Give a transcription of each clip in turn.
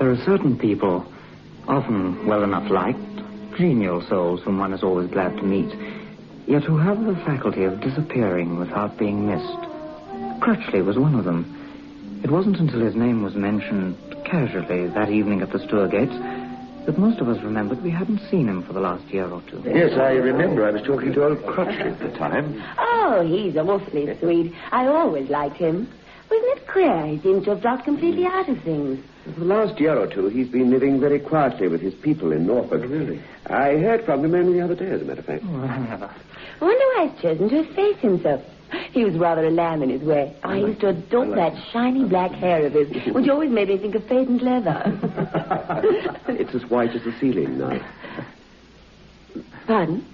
There are certain people, often well enough liked, genial souls whom one is always glad to meet, yet who have the faculty of disappearing without being missed. Crutchley was one of them. It wasn't until his name was mentioned casually that evening at the Stour gates that most of us remembered we hadn't seen him for the last year or two. Yes, I remember. I was talking to old Crutchley at the time. Oh, he's awfully sweet. I always liked him. Wasn't it queer he seemed to have dropped completely out of things? For the last year or two, he's been living very quietly with his people in Norfolk. Really? I heard from him only the other day, as a matter of fact. Oh, I never. I wonder why he's chosen to efface himself. He was rather a lamb in his way. I used to adore that shiny black hair of his, which always made me think of patent leather. It's as white as the ceiling now. Pardon?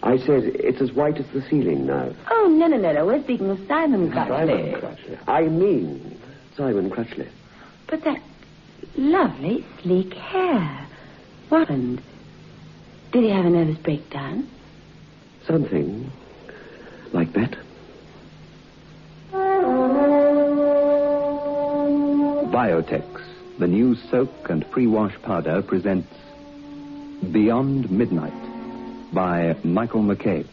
I said it's as white as the ceiling now. Oh, no. We're speaking of Simon Crutchley. Simon Crutchley. I mean Simon Crutchley. But that lovely, sleek hair. What happened? Did he have a nervous breakdown? Something like that. Biotex, the new soak and pre-wash powder, presents Beyond Midnight by Michael McCabe.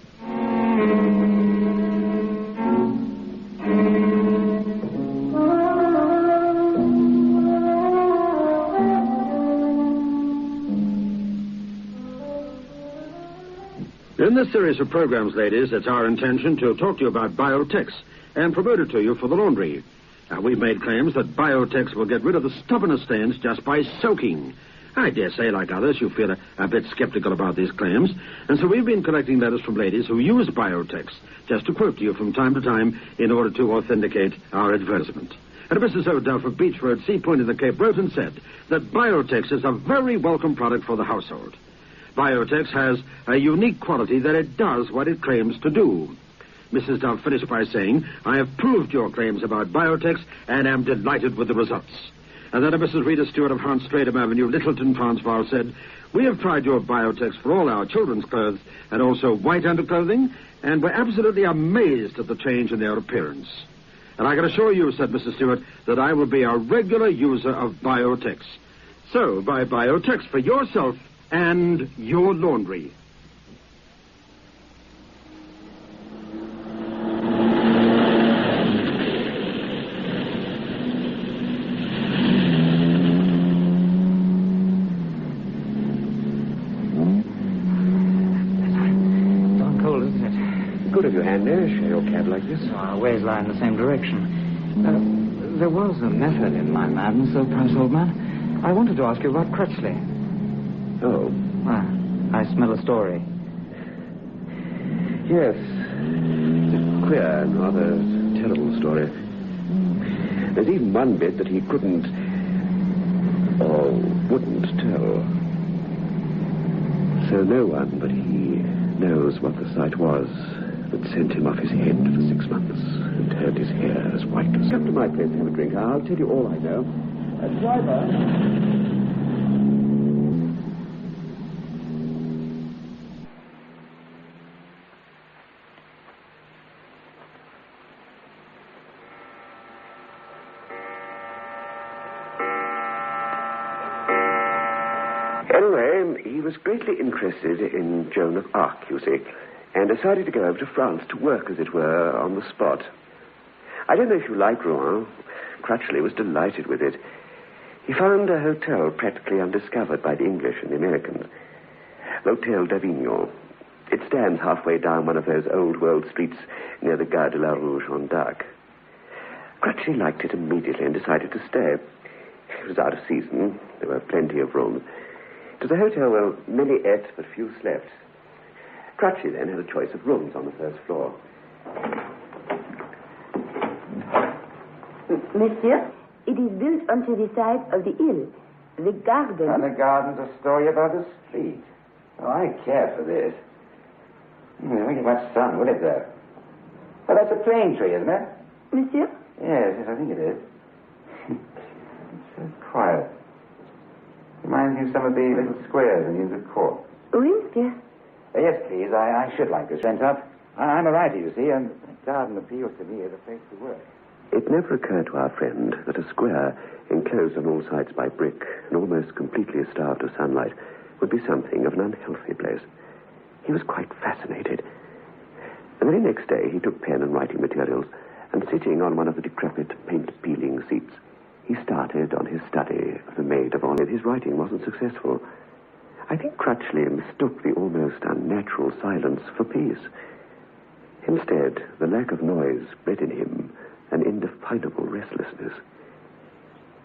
In this series of programs, ladies, it's our intention to talk to you about Biotex and promote it to you for the laundry. Now, we've made claims that Biotex will get rid of the stubbornest stains just by soaking. I dare say, like others, you feel a bit skeptical about these claims, and so we've been collecting letters from ladies who use Biotex, just to quote to you from time to time in order to authenticate our advertisement. And Mrs. O'Duff of Beach Road, Sea Point in the Cape wrote and said that Biotex is a very welcome product for the household. Biotex has a unique quality that it does what it claims to do. Mrs. Duff finished by saying, I have proved your claims about Biotex and am delighted with the results. And then Mrs. Rita Stewart of Hans Stratham Avenue, Littleton, Transvaal, said, we have tried your Biotex for all our children's clothes and also white underclothing, and we're absolutely amazed at the change in their appearance. And I can assure you, said Mrs. Stewart, that I will be a regular user of Biotex. So, buy Biotex for yourself and your laundry. Good of you, Andy. Share your cab like this. Our ways lie in the same direction. There was a method in my madness, though, Price, old man. I wanted to ask you about Crutchley. Oh. I smell a story. Yes. It's a queer and rather terrible story. There's even one bit that he couldn't or wouldn't tell. So no one but he knows what the sight was that sent him off his head for 6 months and turned his hair as white as... Come to my place and have a drink. I'll tell you all I know. Driver... Anyway, he was greatly interested in Joan of Arc, you see, and decided to go over to France to work, as it were, on the spot. I don't know if you like Rouen. Crutchley was delighted with it. He found a hotel practically undiscovered by the English and the Americans. L'Hôtel d'Avignon. It stands halfway down one of those old-world streets near the Gare de la Rue Jeanne d'Arc. Crutchley liked it immediately and decided to stay. It was out of season. There were plenty of rooms. It was a hotel where many ate but few slept. Crutchley then had a choice of rooms on the first floor. Monsieur, it is built onto the side of the hill. The garden... And the garden's a story about the street. Oh, I care for this. It won't get much sun, will it, though? Oh, that's a plane tree, isn't it? Monsieur? Yes, I think it is. It's so quiet. Reminds me of some of the little squares in the court. Oui, monsieur. Yes, please. I should like this rent up. I'm a writer, you see, and the garden appeals to me as a place to work. It never occurred to our friend that a square enclosed on all sides by brick and almost completely starved of sunlight would be something of an unhealthy place. He was quite fascinated. The very next day he took pen and writing materials, and sitting on one of the decrepit paint-peeling seats, he started on his study of the maid of honor. His writing wasn't successful. I think Crutchley mistook the almost unnatural silence for peace. Instead, the lack of noise bred in him an indefinable restlessness.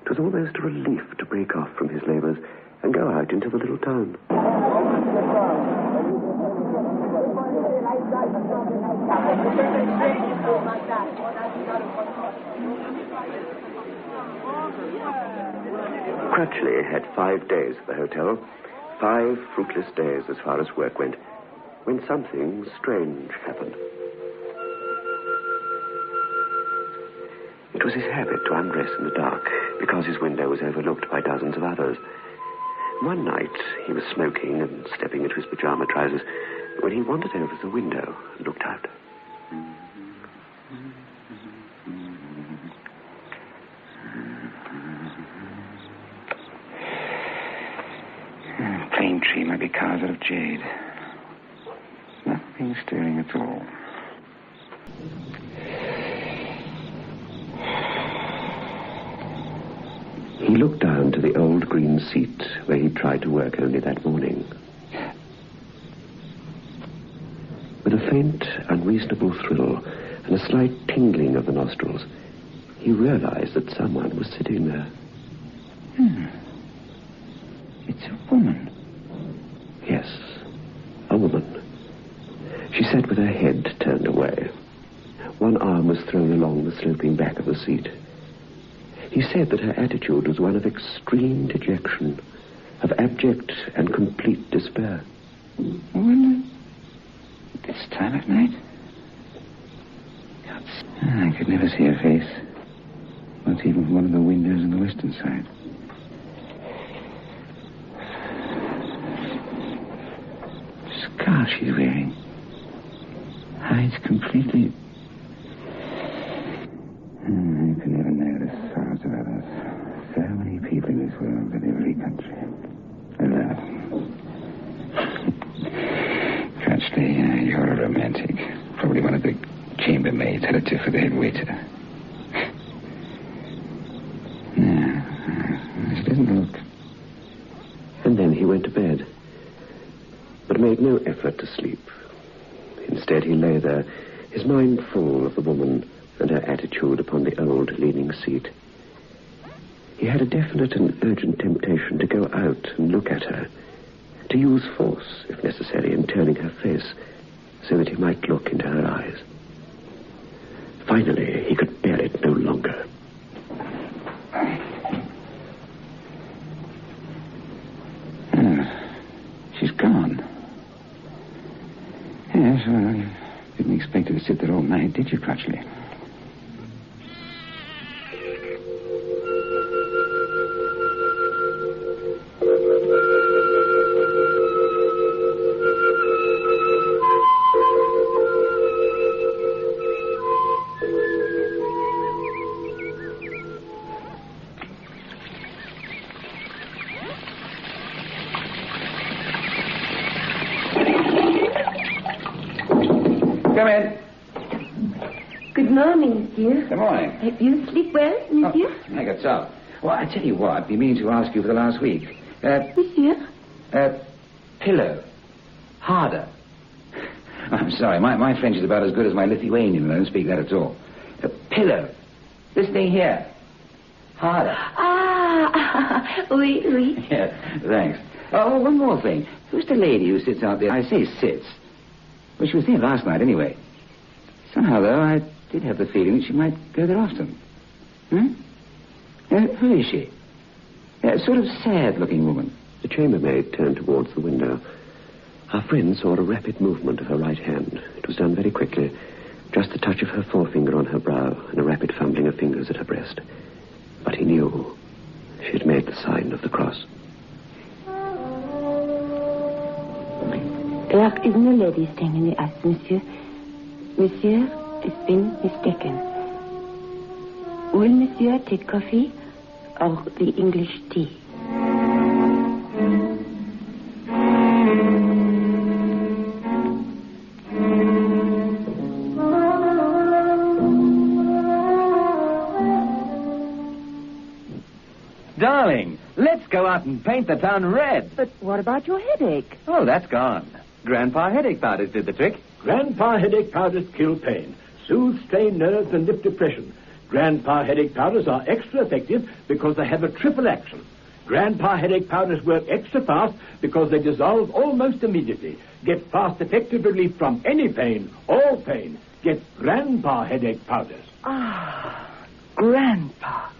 It was almost a relief to break off from his labors and go out into the little town. Crutchley had 5 days at the hotel, 5 fruitless days as far as work went, when something strange happened. It was his habit to undress in the dark because his window was overlooked by dozens of others. One night he was smoking and stepping into his pajama trousers when he wandered over the window and looked out. Plane tree might be carved out of jade. Nothing stirring at all. He looked down to the old green seat where he tried to work only that morning. With a faint, unreasonable thrill and a slight tingling of the nostrils, he realized that someone was sitting there. It's a woman. Yes, a woman. She sat with her head turned away. One arm was thrown along the sloping back of the seat. He said that her attitude was one of extreme dejection, of abject and complete despair. Well, this time of night? I could never see her face. Not even from one of the windows on the western side. The scarf she's wearing hides completely. You can never know the sorrows of others. So many people in this world, in every country. Alas. Crutchley, you're a romantic. Probably one of the chambermaids had a tiff for the head waiter. No, she doesn't look. And then he went to bed, but made no effort to sleep. Instead, he lay there, his mind full of the woman and her attitude upon the old leaning seat. He had a definite and urgent temptation to go out and look at her, to use force, if necessary, in turning her face, so that he might look into her eyes. Finally, he could bear it no longer. She's gone. Yes, well, you didn't expect her to sit there all night, did you, Crutchley? Come in. Good morning, monsieur. Good morning. You sleep well, monsieur? I got some. Well, I tell you what, I've been meaning to ask you for the last week. Monsieur? Pillow. Harder. I'm sorry, my French is about as good as my Lithuanian, and I don't speak that at all. Pillow. This thing here. Harder. Ah, oui, oui. Yeah, thanks. Oh, one more thing. Who's the lady who sits out there? I say sits. Well, she was there last night anyway. Somehow, though, I did have the feeling that she might go there often. Who is she? A sort of sad-looking woman. The chambermaid turned towards the window. Our friend saw a rapid movement of her right hand. It was done very quickly. Just the touch of her forefinger on her brow and a rapid fumbling of fingers at her breast. But he knew she had made the sign of the cross. There isn't a lady standing near us, monsieur. Monsieur has been mistaken. Will monsieur take coffee or the English tea? Darling, let's go out and paint the town red. But what about your headache? Oh, that's gone. Grandpa headache powders did the trick. Grandpa headache powders kill pain, soothe strained nerves, and lift depression. Grandpa headache powders are extra effective because they have a triple action. Grandpa headache powders work extra fast because they dissolve almost immediately. Get fast, effective relief from any pain, all pain. Get Grandpa headache powders. Grandpa.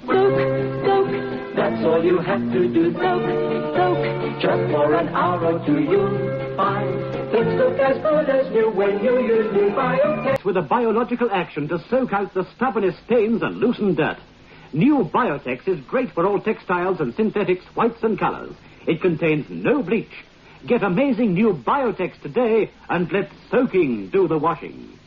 Soak, that's all you have to do. Soak, just for an hour or two you'll find things look as good as new when you use new Biotex. With a biological action to soak out the stubbornest stains and loosen dirt. New Biotex is great for all textiles and synthetics, whites and colors. It contains no bleach. Get amazing new Biotex today and let soaking do the washing.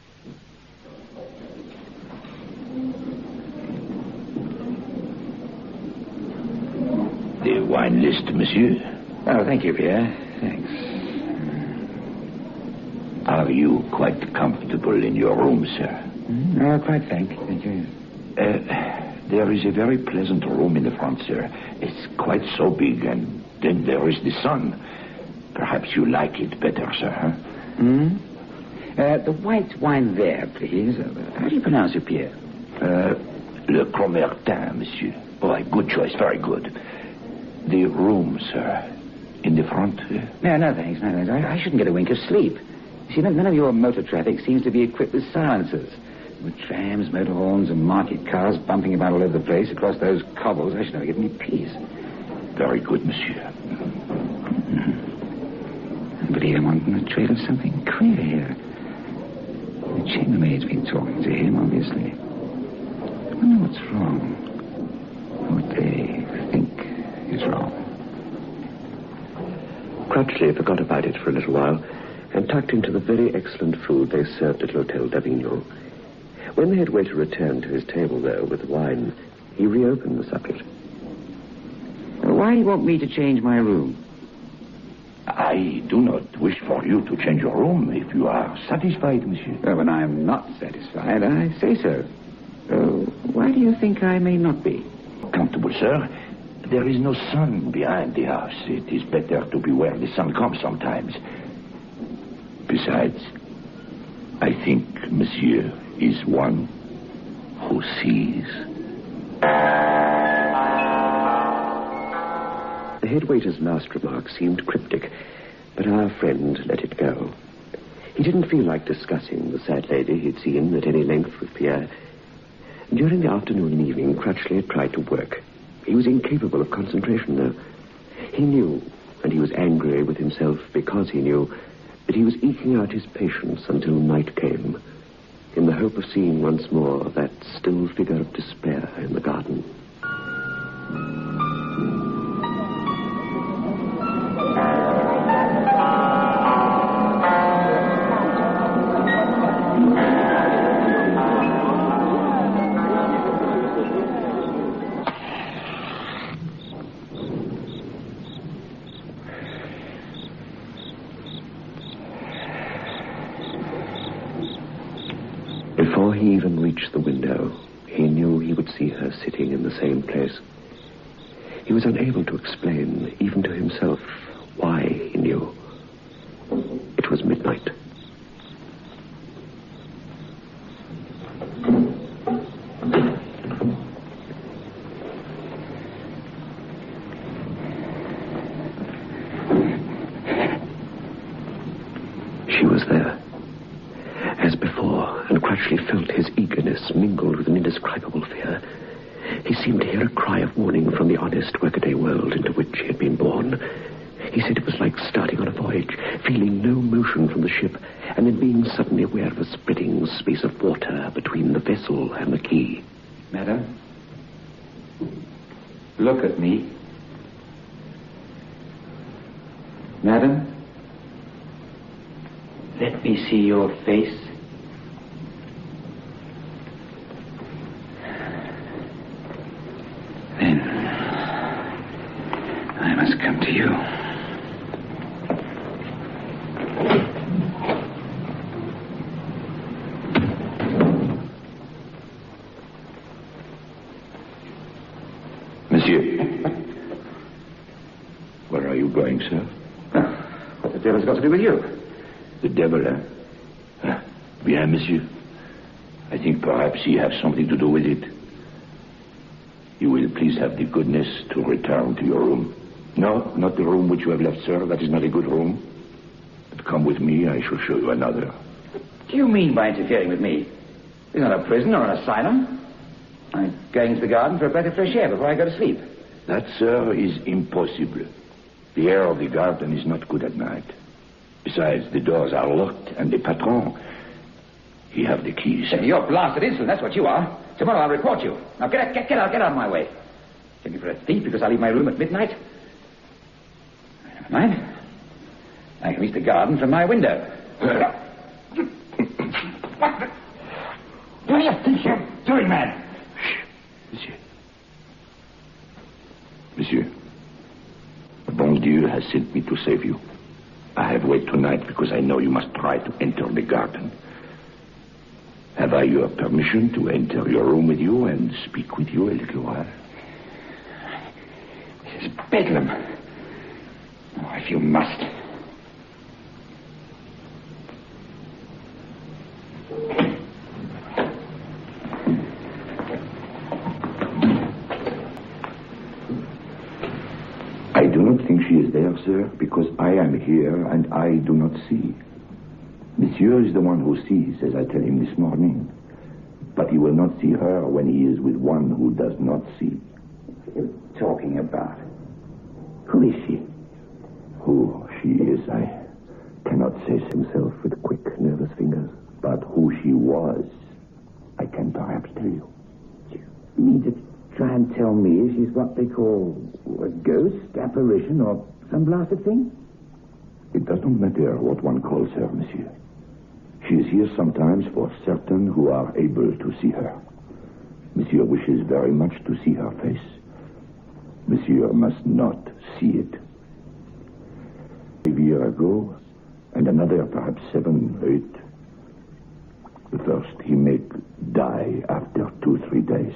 The wine list, monsieur. Oh, thank you, Pierre. Thanks. Are you quite comfortable in your room, sir? Oh, quite thank you. There is a very pleasant room in the front, sir. It's quite so big, and then there is the sun. Perhaps you like it better, sir, huh? The white wine there, please. How do you pronounce it, Pierre? Le Cromertin, monsieur. Oh, good choice. Very good. The room, sir. In the front. No, thanks. I shouldn't get a wink of sleep. See, none of your motor traffic seems to be equipped with silencers. With trams, motor horns, and market cars bumping about all over the place across those cobbles, I should never get any peace. Very good, monsieur. But I'm on the trail of something queer here. The chambermaid's been talking to him, obviously. I wonder what's wrong. What they think is wrong. Crutchley forgot about it for a little while and tucked into the very excellent food they served at L'Hôtel d'Avignon. When the head waiter returned to his table, though, with the wine, he reopened the subject. Why do you want me to change my room? I do not wish for you to change your room if you are satisfied, monsieur. When I am not satisfied, I say so. Why do you think I may not be? Comfortable, sir. There is no sun behind the house. It is better to be where the sun comes sometimes. Besides, I think monsieur is one who sees. The head waiter's last remark seemed cryptic, but our friend let it go. He didn't feel like discussing the sad lady he'd seen at any length with Pierre. During the afternoon and evening, Crutchley had tried to work. He was incapable of concentration, though. He knew, and he was angry with himself because he knew, that he was eking out his patience until night came, in the hope of seeing once more that still figure of despair in the garden. Before he even reached the window, he knew he would see her sitting in the same place. He was unable to explain, even to himself, why he knew. It was midnight. She was there. As before, and Crutchley felt his eagerness mingled with an indescribable fear. He seemed to hear a cry of warning from the honest workaday world into which he had been born. He said it was like starting on a voyage, feeling no motion from the ship, and then being suddenly aware of a spreading space of water between the vessel and the quay. Madam, look at me. Madam, let me see your face. must come to you. Monsieur. Where are you going, sir? What the devil's got to do with you? The devil, eh? Bien, monsieur. I think perhaps he has something to do with it. You will please have the goodness to return to your room. No, not the room which you have left, sir. That is not a good room. But come with me, I shall show you another. What do you mean by interfering with me? It's not a prison or an asylum. I'm going to the garden for a breath of fresh air before I go to sleep. That, sir, is impossible. The air of the garden is not good at night. Besides, the doors are locked, and the patron, he have the keys. You're blasted insolent, that's what you are. Tomorrow I'll report you. Now get out of my way. Take me for a thief because I leave my room at midnight? Never mind. I can reach the garden from my window. What do you think you're doing, man? Monsieur. Monsieur, bon Dieu has sent me to save you. I have waited tonight because I know you must try to enter the garden. Have I your permission to enter your room with you and speak with you a little while? This is bedlam. Oh, if you must. I do not think she is there, sir, because I am here and I do not see. Monsieur is the one who sees, as I tell him this morning. But he will not see her when he is with one who does not see. What are you talking about? Who is she? Who she is, I cannot say himself with quick, nervous fingers. But who she was, I can perhaps tell you. You mean to try and tell me she's what they call a ghost, apparition, or some blasted thing? It does not matter what one calls her, monsieur. She is here sometimes for certain who are able to see her. Monsieur wishes very much to see her face. Monsieur must not see it. A year ago, and another perhaps 7, 8. The first he make die after 2-3 days.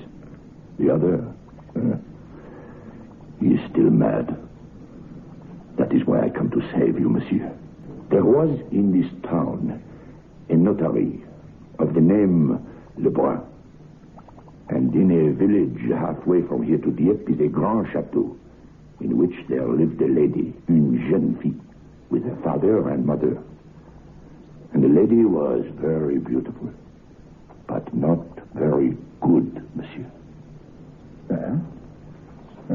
The other, he is still mad. That is why I come to save you, monsieur. There was in this town a notary of the name Lebrun. And in a village halfway from here to Dieppe is a grand chateau in which there lived a lady, une jeune fille, with her father and mother. And the lady was very beautiful, but not very good, monsieur. Well,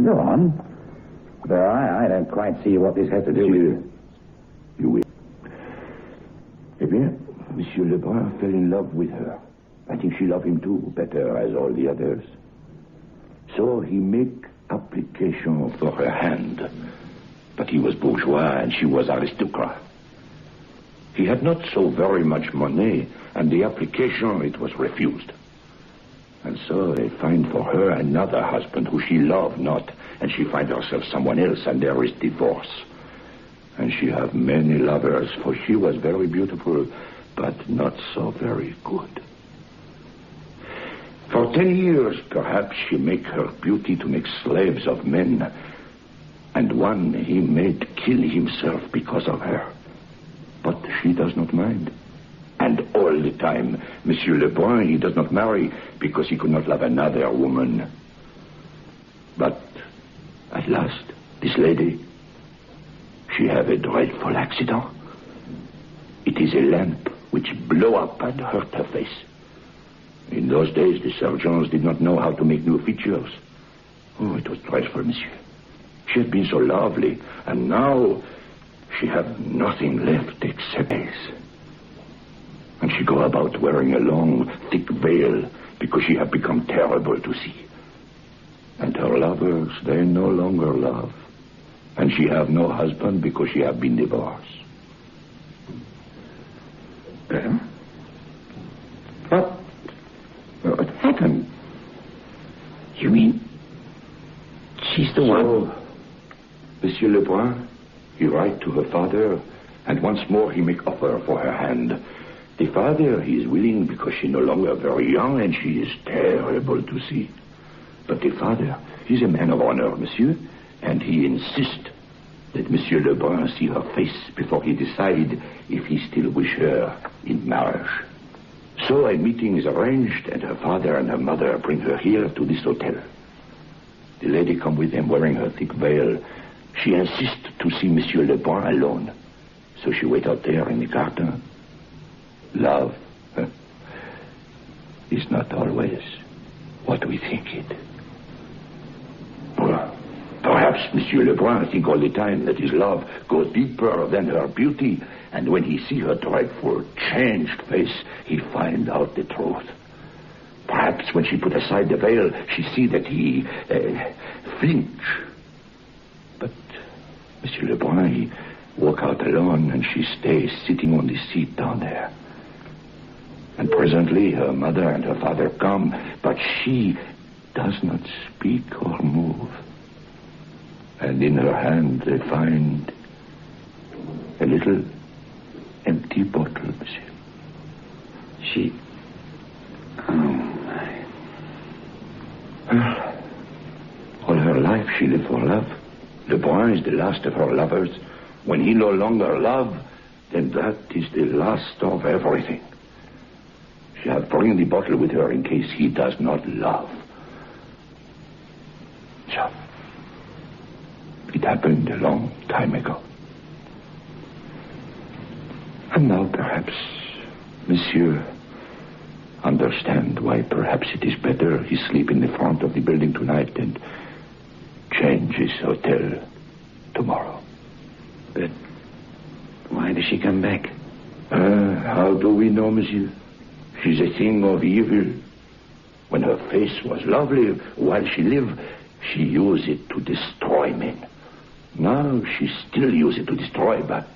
go on. But I don't quite see what this has to do with... You will. Eh bien, Monsieur Lebrun fell in love with her. I think she loved him too, better as all the others. So he make application for her hand. But he was bourgeois and she was aristocrat. He had not so very much money, and the application, it was refused. And so they find for her another husband who she loved not, and she find herself someone else, and there is divorce. And she have many lovers, for she was very beautiful, but not so very good. For 10 years, perhaps, she make her beauty to make slaves of men. And one he made kill himself because of her. But she does not mind. And all the time, Monsieur Lebrun, he does not marry because he could not love another woman. But at last, this lady, she have a dreadful accident. It is a lamp which blow up and hurt her face. In those days, the surgeons did not know how to make new features. Oh, it was dreadful, monsieur. She had been so lovely, and now she have nothing left except eyes. And she go about wearing a long, thick veil because she have become terrible to see. And her lovers, they no longer love. And she have no husband because she have been divorced. What happened? You mean she's the one? Monsieur Lebrun, he write to her father, and once more he make offer for her hand. The father, he is willing because she no longer very young, and she is terrible to see. But the father, he's a man of honor, monsieur, and he insist that Monsieur Lebrun see her face before he decide if he still wish her in marriage. So a meeting is arranged, and her father and her mother bring her here to this hotel. The lady come with them wearing her thick veil. She insists to see Monsieur Lebrun alone. So she wait out there in the garden. Love is not always what we think it. Well, perhaps Monsieur Lebrun think all the time that his love goes deeper than her beauty, and when he see her dreadful, changed face, he find out the truth. Perhaps when she put aside the veil, she see that he flinch. But Monsieur Lebrun, he walk out alone, and she stays sitting on the seat down there. And presently her mother and her father come, but she does not speak or move. And in her hand they find a little empty bottle, monsieur. She... Oh, my. Well, all her life she lived for love. Lebrun is the last of her lovers. When he no longer love, then that is the last of everything. She have bring the bottle with her in case he does not love. So, it happened a long time ago. And now perhaps Monsieur understand why perhaps it is better he sleep in the front of the building tonight and change his hotel tomorrow. But why does she come back? How do we know, monsieur? She's a thing of evil. When her face was lovely while she lived, she used it to destroy men. Now she still uses it to destroy, but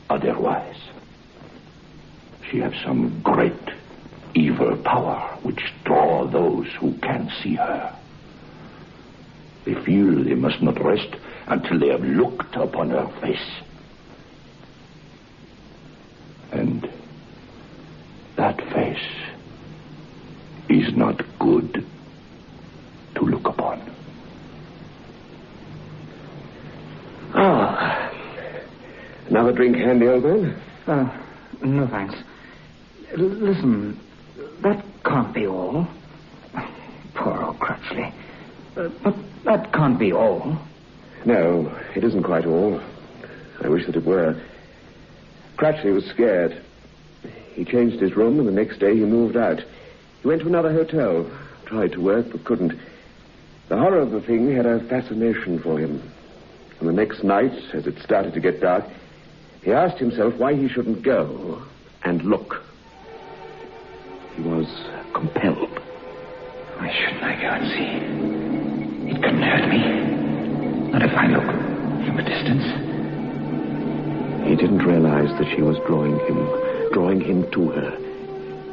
otherwise. She has some great evil power which draw those who can see her. They feel they must not rest until they have looked upon her face. And that face is not good to look upon. Another drink handy, old man? No, thanks. Listen, that can't be all. Poor old Crutchley. But that can't be all. No, it isn't quite all. I wish that it were. Crutchley was scared. He changed his room, and the next day he moved out. He went to another hotel, tried to work, but couldn't. The horror of the thing had a fascination for him. And the next night, as it started to get dark, he asked himself why he shouldn't go and look. He was compelled. Why shouldn't I go and see? It couldn't hurt me. Not if I look from a distance. He didn't realize that she was drawing him to her.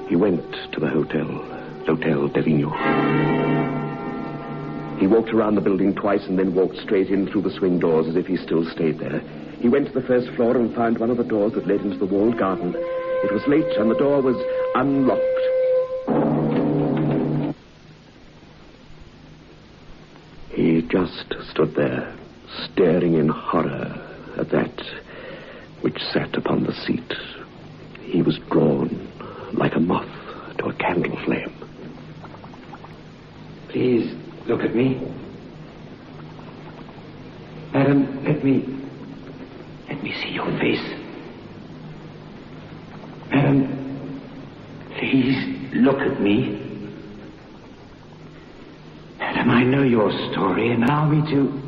He went to the L'Hotel d'Avignon. He walked around the building twice and then walked straight in through the swing doors as if he still stayed there. He went to the first floor and found one of the doors that led into the walled garden. It was late and the door was unlocked. He just stood there, staring in horror at that which sat upon the seat. He was drawn like a moth to a candle flame. Please, look at me. Madam, let me see your face. Madam, please look at me. Madam, I know your story, and allow me to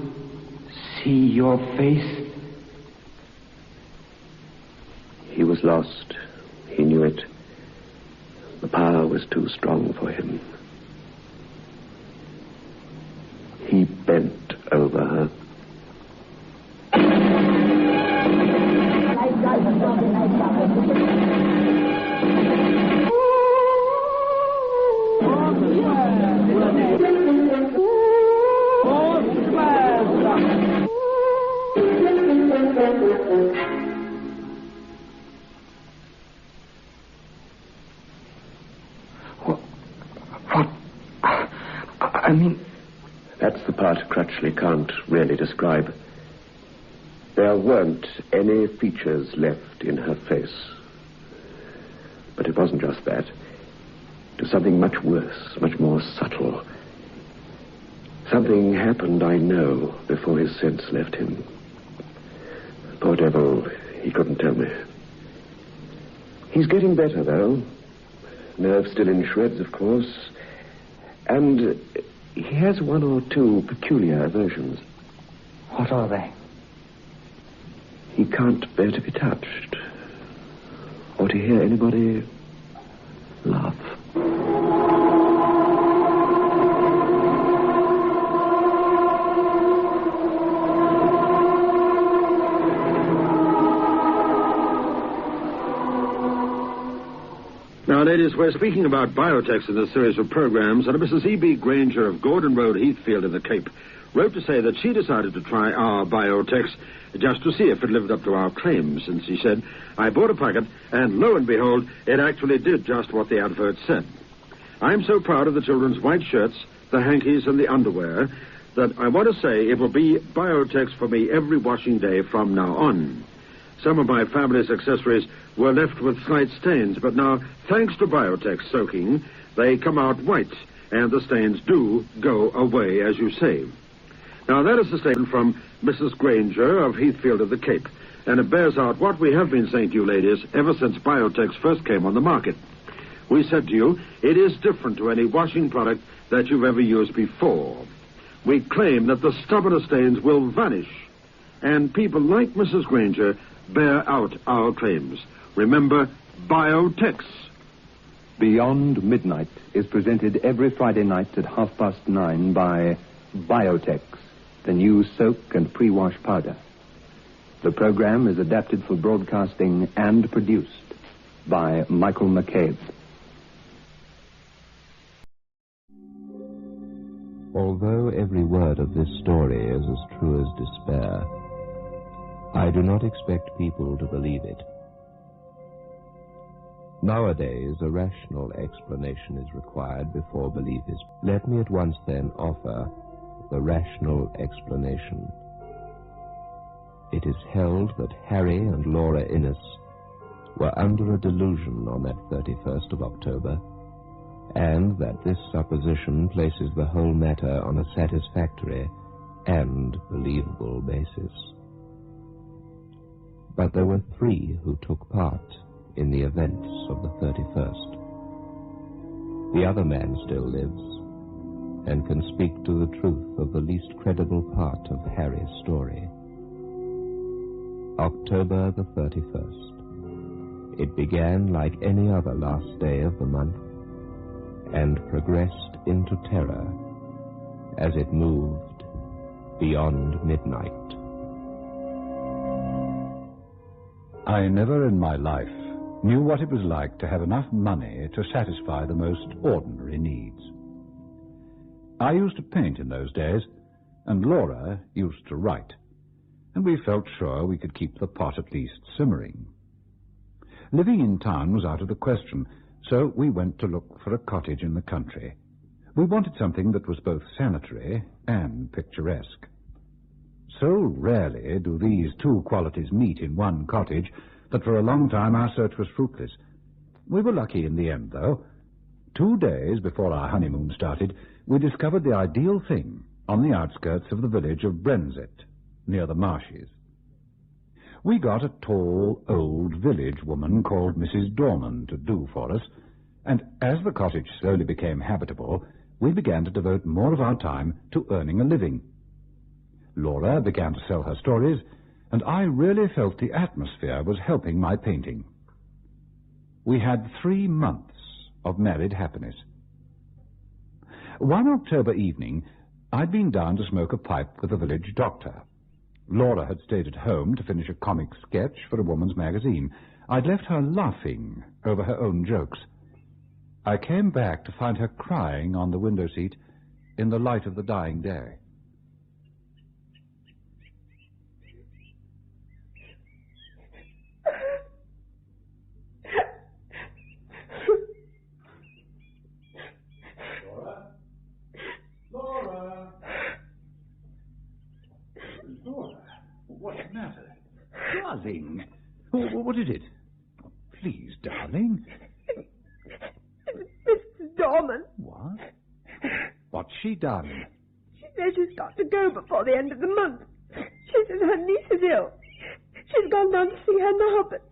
see your face. He was lost. He knew it. The power was too strong for him. He bent over her. What? I mean... That's the part Crutchley can't really describe. There weren't any features left in her face. But it wasn't just that. It was something much worse, much more subtle. Something happened, I know, before his sense left him. Poor devil, he couldn't tell me. He's getting better, though. Nerves still in shreds, of course. And he has one or two peculiar aversions. What are they? He can't bear to be touched. Or to hear anybody laugh. Now, ladies, we're speaking about biotechs in this series of programs, and Mrs. E.B. Granger of Gordon Road, Heathfield in the Cape wrote to say that she decided to try our biotechs just to see if it lived up to our claims. And she said, I bought a packet, and lo and behold, it actually did just what the advert said. I'm so proud of the children's white shirts, the hankies, and the underwear that I want to say it will be biotechs for me every washing day from now on. Some of my family's accessories were left with slight stains, but now, thanks to biotech soaking, they come out white, and the stains do go away, as you say. Now, that is a statement from Mrs. Granger of Heathfield of the Cape, and it bears out what we have been saying to you, ladies, ever since biotechs first came on the market. We said to you, it is different to any washing product that you've ever used before. We claim that the stubbornest stains will vanish, and people like Mrs. Granger bear out our claims. Remember, biotechs. Beyond Midnight is presented every Friday night at 9:30 by Biotex, the new soak and pre-wash powder. The program is adapted for broadcasting and produced by Michael McCabe. Although every word of this story is as true as despair, I do not expect people to believe it. Nowadays, a rational explanation is required before belief is. Let me at once then offer the rational explanation. It is held that Harry and Laura Innes were under a delusion on that 31st of October, and that this supposition places the whole matter on a satisfactory and believable basis. But there were three who took part in the events of the 31st. The other man still lives, and can speak to the truth of the least credible part of Harry's story. October the 31st. It began like any other last day of the month, and progressed into terror as it moved beyond midnight. I never in my life knew what it was like to have enough money to satisfy the most ordinary needs. I used to paint in those days, and Laura used to write, and we felt sure we could keep the pot at least simmering. Living in town was out of the question, so we went to look for a cottage in the country. We wanted something that was both sanitary and picturesque. So rarely do these two qualities meet in one cottage that for a long time our search was fruitless. We were lucky in the end, though. 2 days before our honeymoon started, we discovered the ideal thing on the outskirts of the village of Brenzett, near the marshes. We got a tall, old village woman called Mrs. Dorman to do for us, and as the cottage slowly became habitable, we began to devote more of our time to earning a living. Laura began to sell her stories, and I really felt the atmosphere was helping my painting. We had 3 months of married happiness. One October evening, I'd been down to smoke a pipe with the village doctor. Laura had stayed at home to finish a comic sketch for a woman's magazine. I'd left her laughing over her own jokes. I came back to find her crying on the window seat in the light of the dying day. Laura, what's the matter? Darling, what is it? Oh, please, darling. Mrs. Dorman. What? What's she done? She says she's got to go before the end of the month. She says her niece is ill. She's gone down to see her now, but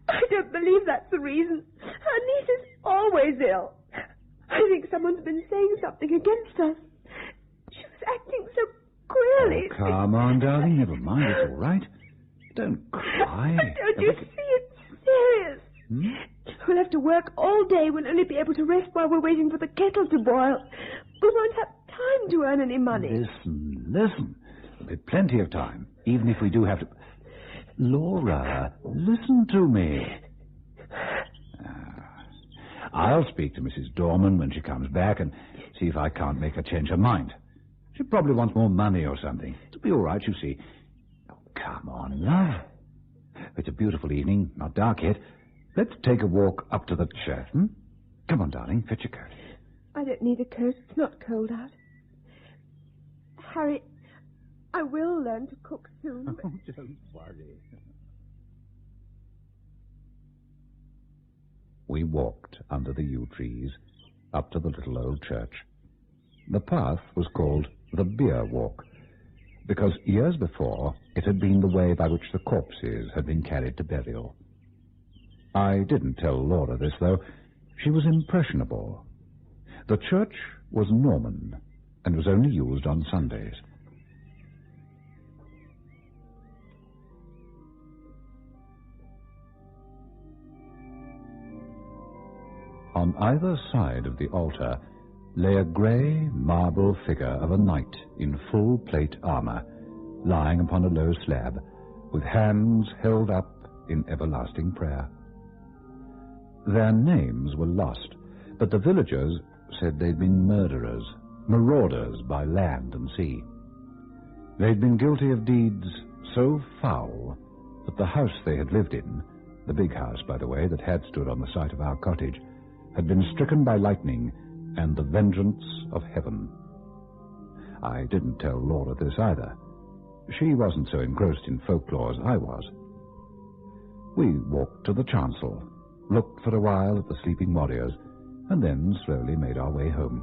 I don't believe that's the reason. Her niece is always ill. I think someone's been saying something against us. She was acting so queerly. Oh, come on, darling. Never mind. It's all right. Don't cry. Don't you see it's serious? We'll have to work all day. We'll only be able to rest while we're waiting for the kettle to boil. We won't have time to earn any money. Listen. There'll be plenty of time, even if we do have to... Laura, listen to me. I'll speak to Mrs. Dorman when she comes back and see if I can't make her change her mind. She probably wants more money or something. It'll be all right, you see. Oh, come on, love. It's a beautiful evening, not dark yet. Let's take a walk up to the church, Come on, darling, fetch your coat. I don't need a coat. It's not cold out. Harry, I will learn to cook soon. Oh, don't worry. We walked under the yew trees up to the little old church. The path was called the Bier Walk, because years before it had been the way by which the corpses had been carried to burial. I didn't tell Laura this, though. She was impressionable. The church was Norman and was only used on Sundays. On either side of the altar lay a grey marble figure of a knight in full plate armour, lying upon a low slab, with hands held up in everlasting prayer. Their names were lost, but the villagers said they'd been murderers, marauders by land and sea. They'd been guilty of deeds so foul that the house they had lived in, the big house, by the way, that had stood on the site of our cottage, had been stricken by lightning and the vengeance of heaven. I didn't tell Laura this either. She wasn't so engrossed in folklore as I was. We walked to the chancel, looked for a while at the sleeping warriors, and then slowly made our way home.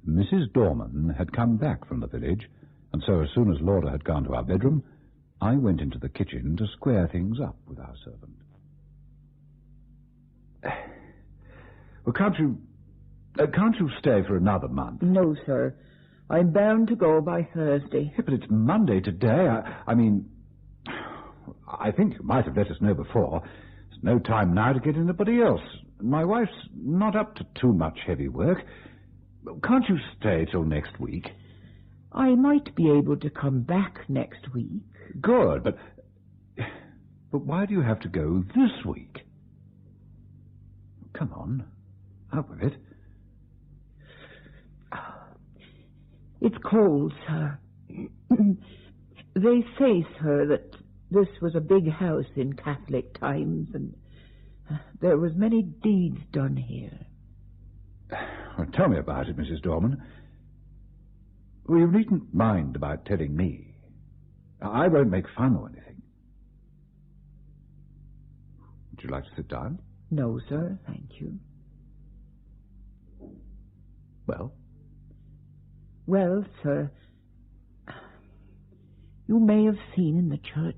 Mrs. Dorman had come back from the village, and so as soon as Laura had gone to our bedroom, I went into the kitchen to square things up with our servant. Well, can't you stay for another month? No, sir. I'm bound to go by Thursday. Yeah, but it's Monday today. I mean, I think you might have let us know before. There's no time now to get anybody else. My wife's not up to too much heavy work. Can't you stay till next week? I might be able to come back next week. Good, but why do you have to go this week? Come on, out with it. It's cold, sir. They say, sir, that this was a big house in Catholic times, and there was many deeds done here. Well, tell me about it, Mrs. Dorman. Well, you needn't mind about telling me. I won't make fun or anything. Would you like to sit down? No, sir, thank you. Well? Well, sir, you may have seen in the church,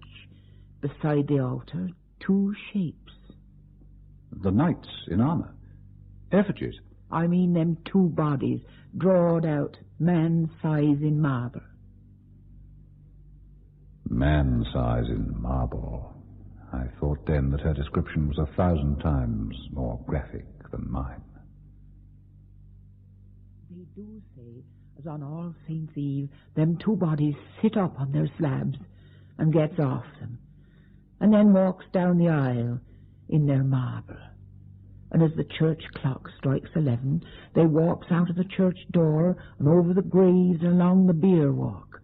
beside the altar, two shapes. The knights in armour. Effigies. I mean them two bodies, drawed out, man-size in marble. Man-size in marble. I thought then that her description was 1,000 times more graphic than mine. They do say, as on All Saints' Eve, them two bodies sit up on their slabs and gets off them, and then walks down the aisle in their marble. And as the church clock strikes 11, they walks out of the church door and over the graves and along the bier walk.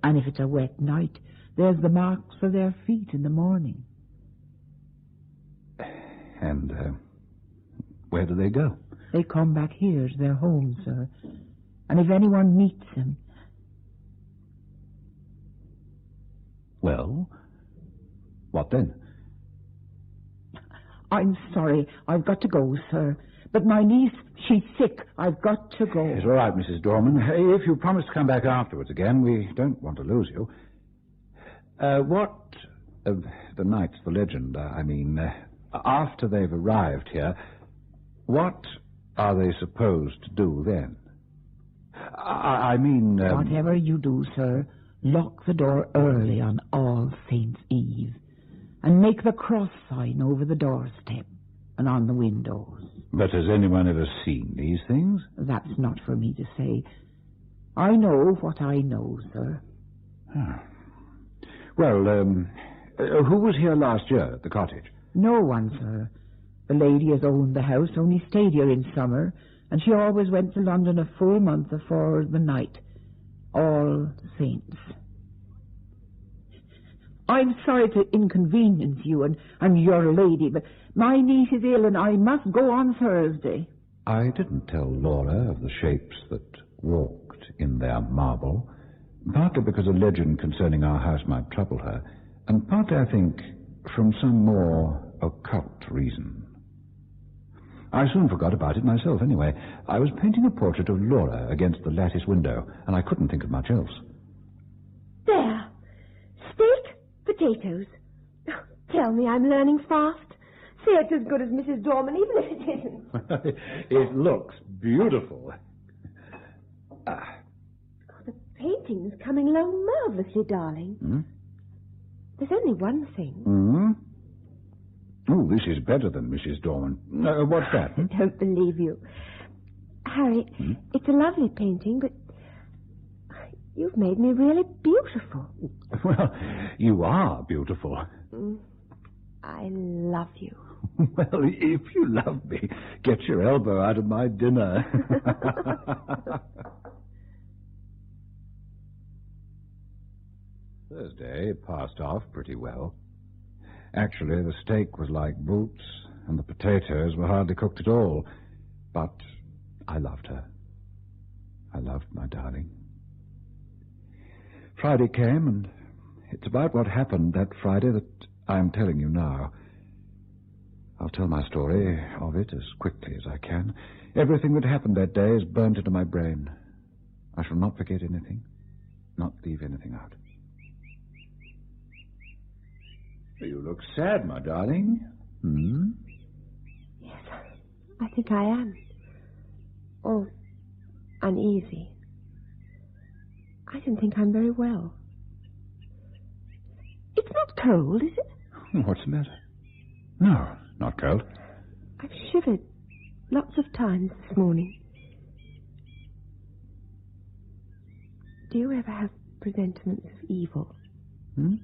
And if it's a wet night, there's the marks of their feet in the morning. And, where do they go? They come back here to their home, sir. And if anyone meets them... Well, what then? I'm sorry. I've got to go, sir. But my niece, she's sick. I've got to go. It's all right, Mrs. Dorman. If you promise to come back afterwards again, we don't want to lose you. The knights, the legend, after they've arrived here, what are they supposed to do then? Whatever you do, sir, lock the door early on All Saints' Eve and make the cross sign over the doorstep and on the windows. But has anyone ever seen these things? That's not for me to say. I know what I know, sir. Ah. Well, who was here last year at the cottage? No one, sir. The lady has owned the house, only stayed here in summer, and she always went to London a full month afore the night. All Saints. I'm sorry to inconvenience you and your lady, but my niece is ill and I must go on Thursday. I didn't tell Laura of the shapes that walked in their marble, partly because a legend concerning our house might trouble her, and partly, I think, from some more occult reason. I soon forgot about it myself, anyway. I was painting a portrait of Laura against the lattice window, and I couldn't think of much else. There. Steak, potatoes. Oh, tell me I'm learning fast. Say it's as good as Mrs. Dorman, even if it isn't. It looks beautiful. The painting's coming along marvelously, darling. Hmm? There's only one thing. Hmm? Oh, this is better than Mrs. Dorman. What's that? I don't believe you. Harry, it's a lovely painting, but you've made me really beautiful. Well, you are beautiful. I love you. Well, if you love me, get your elbow out of my dinner. Thursday passed off pretty well. Actually, the steak was like boots, and the potatoes were hardly cooked at all. But I loved her. I loved my darling. Friday came, and it's about what happened that Friday that I'm telling you now. I'll tell my story of it as quickly as I can. Everything that happened that day is burnt into my brain. I shall not forget anything, not leave anything out. You look sad, my darling. Hmm? Yes, I think I am. Oh, uneasy. I don't think I'm very well. It's not cold, is it? What's the matter? No, not cold. I've shivered lots of times this morning. Do you ever have presentiments of evil? Hmm?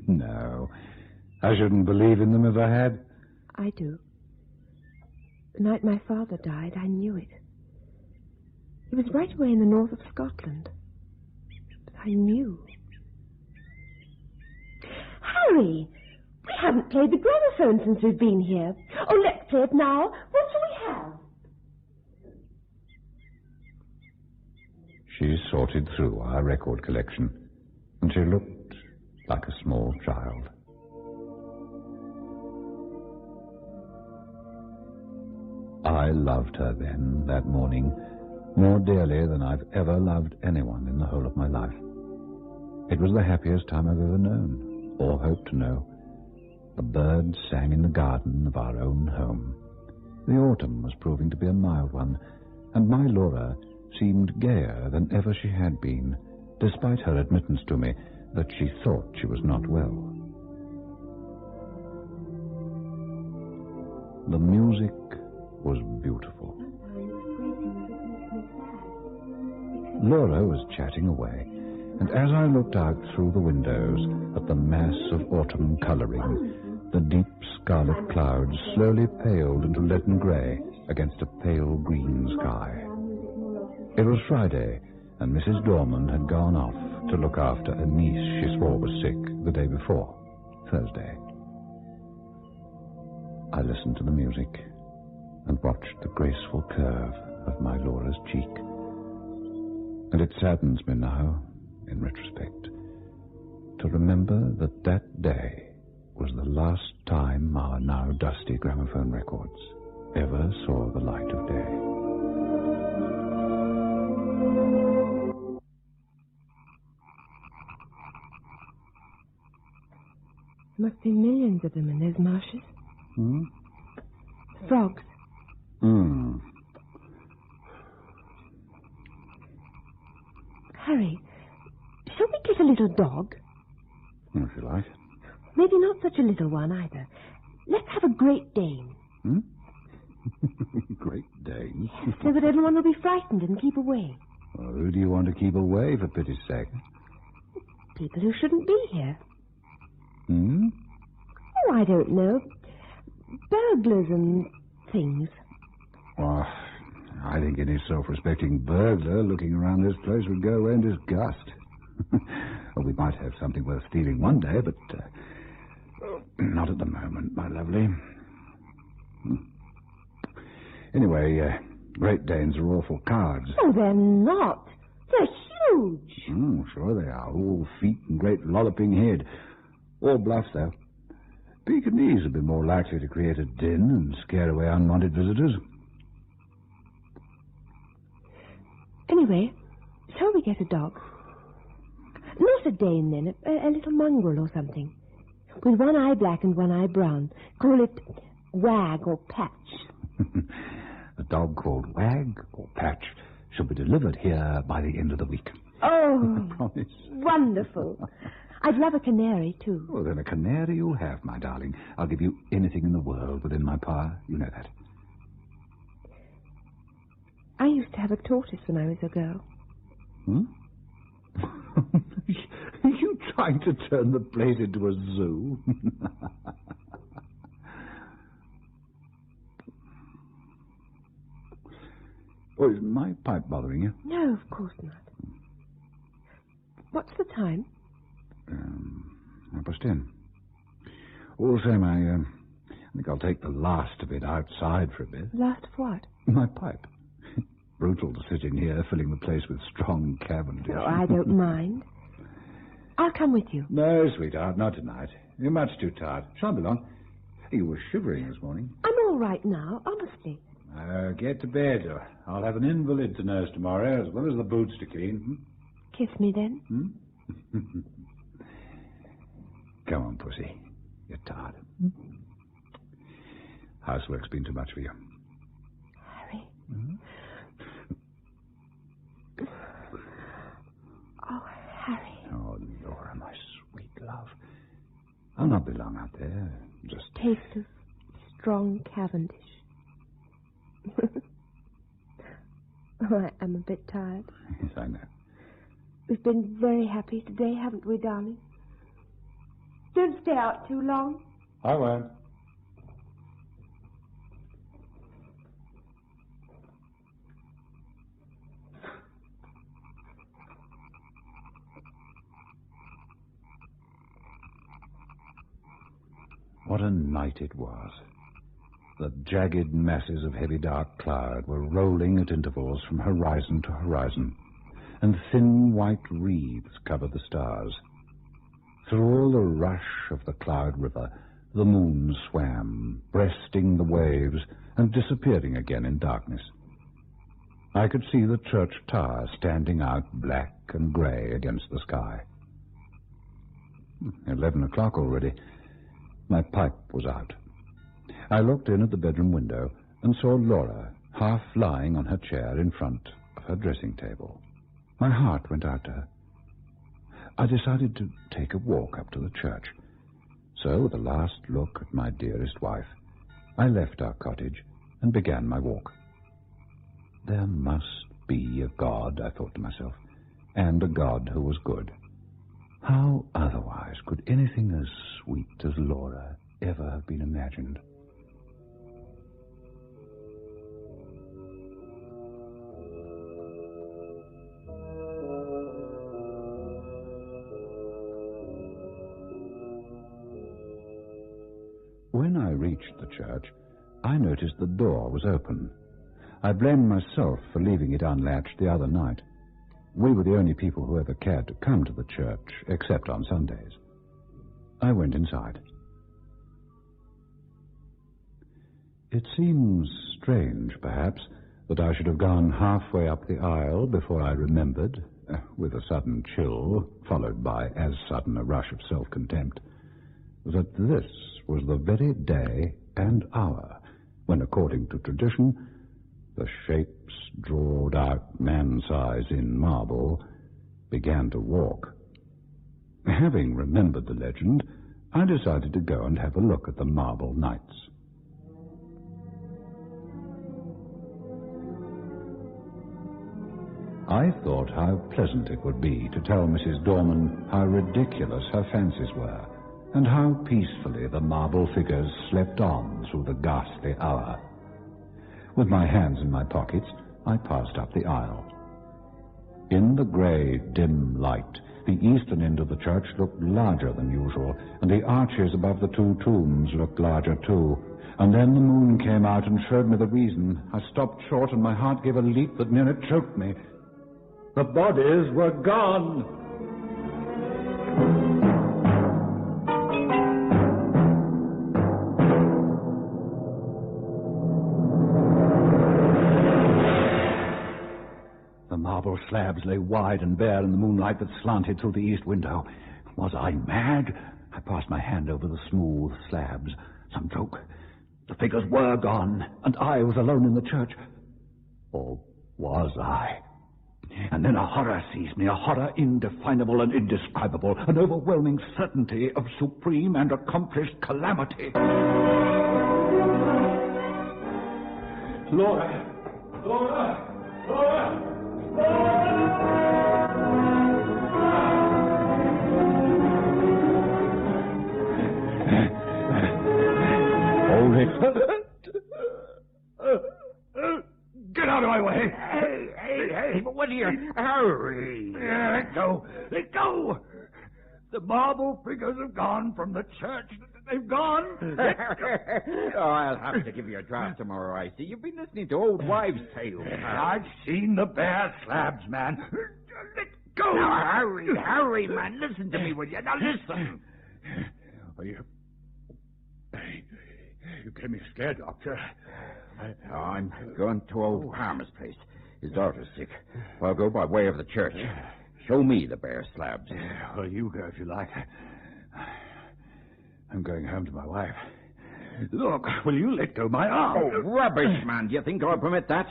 No. I shouldn't believe in them if I had. I do. The night my father died, I knew it. He was right away in the north of Scotland. But I knew. Harry! We haven't played the gramophone since we've been here. Oh, let's play it now. What shall we have? She sorted through our record collection, and she looked like a small child. I loved her then, that morning, more dearly than I've ever loved anyone in the whole of my life. It was the happiest time I've ever known, or hoped to know. The birds sang in the garden of our own home. The autumn was proving to be a mild one, and my Laura seemed gayer than ever she had been, despite her admittance to me that she thought she was not well. The music was beautiful. Laura was chatting away, and as I looked out through the windows at the mass of autumn coloring, the deep scarlet clouds slowly paled into leaden grey against a pale green sky. It was Friday, and Mrs. Dorman had gone off to look after a niece she swore was sick the day before, Thursday. I listened to the music and watched the graceful curve of my Laura's cheek. And it saddens me now, in retrospect, to remember that that day was the last time our now dusty gramophone records ever saw the light of day. There must be millions of them in those marshes. Frogs. Harry, shall we get a little dog? If you like. Maybe not such a little one either. Let's have a Great Dane. Great Dane? So that everyone will be frightened and keep away. Well, who do you want to keep away, for pity's sake? People who shouldn't be here. Oh, I don't know. Burglars and things. Well, I think any self-respecting burglar looking around this place would go away in disgust. Well, we might have something worth stealing one day, but not at the moment, my lovely. Anyway, Great Danes are awful cowards. Oh, they're not. They're huge. Sure they are. All feet and great lolloping head. All bluff, though. Pekingese would be more likely to create a din and scare away unwanted visitors. Anyway, shall we get a dog? Not a Dane, then. A little mongrel or something. With one eye black and one eye brown. Call it Wag or Patch. A dog called Wag or Patch shall be delivered here by the end of the week. Oh, I promise. Wonderful. I'd love a canary, too. Oh, then a canary you'll have, my darling. I'll give you anything in the world within my power. You know that. I used to have a tortoise when I was a girl. Are you trying to turn the place into a zoo? Oh, is my pipe bothering you? No, of course not. What's the time? 10:30. All the same, I think I'll take the last of it outside for a bit. Last of what? My pipe. Brutal to sit in here, filling the place with strong Cavendish. Oh, I don't mind. I'll come with you. No, sweetheart, not tonight. You're much too tired. Shan't be long. You were shivering this morning. I'm all right now, honestly. Get to bed. I'll have an invalid to nurse tomorrow, as well as the boots to clean. Kiss me, then. Come on, pussy. You're tired. Housework's been too much for you. Harry. Oh, Harry. Oh, Laura, my sweet love. I'll not be long out there. Just taste of strong Cavendish. Oh, I'm a bit tired. Yes, I know. We've been very happy today, haven't we, darling? Don't stay out too long. I won't. What a night it was. The jagged masses of heavy dark cloud were rolling at intervals from horizon to horizon, and thin white wreaths covered the stars. Through all the rush of the cloud river, the moon swam, breasting the waves and disappearing again in darkness. I could see the church tower standing out black and grey against the sky. 11 o'clock already. My pipe was out. I looked in at the bedroom window and saw Laura half lying on her chair in front of her dressing table. My heart went out to her. I decided to take a walk up to the church. So, with a last look at my dearest wife, I left our cottage and began my walk. There must be a God, I thought to myself, and a God who was good. How otherwise could anything as sweet as Laura ever have been imagined? When I reached the church, I noticed the door was open. I blamed myself for leaving it unlatched the other night. We were the only people who ever cared to come to the church, except on Sundays. I went inside. It seems strange, perhaps, that I should have gone halfway up the aisle before I remembered, with a sudden chill, followed by as sudden a rush of self-contempt, that this was the very day and hour when, according to tradition, the shapes drawed out man-size in marble began to walk. Having remembered the legend, I decided to go and have a look at the marble knights. I thought how pleasant it would be to tell Mrs. Dorman how ridiculous her fancies were, and how peacefully the marble figures slept on through the ghastly hour. With my hands in my pockets, I passed up the aisle. In the grey, dim light, the eastern end of the church looked larger than usual, and the arches above the two tombs looked larger too. And then the moon came out and showed me the reason. I stopped short, and my heart gave a leap that nearly choked me. The bodies were gone. The marble slabs lay wide and bare in the moonlight that slanted through the east window. Was I mad? I passed my hand over the smooth slabs. Some joke. The figures were gone, and I was alone in the church. Or was I? And then a horror seized me, a horror indefinable and indescribable, an overwhelming certainty of supreme and accomplished calamity. Laura! Laura! Laura! Laura! Hold it. Get out of my way! Hey, what are you... Hurry! Let go! Let go! The marble figures have gone from the church. They've gone. Oh, I'll have to give you a draft tomorrow, I see. You've been listening to old wives' tales. I've seen the bare slabs, man. Let go! Now, hurry, man. Listen to me, will you? Now, listen. You get me scared, Doctor. I'm going to old Palmer's place. His daughter's sick. I'll go by way of the church. Show me the bare slabs. Well, you go if you like. I'm going home to my wife. Look, will you let go my arm? Oh, rubbish, man. Do you think I'll permit that?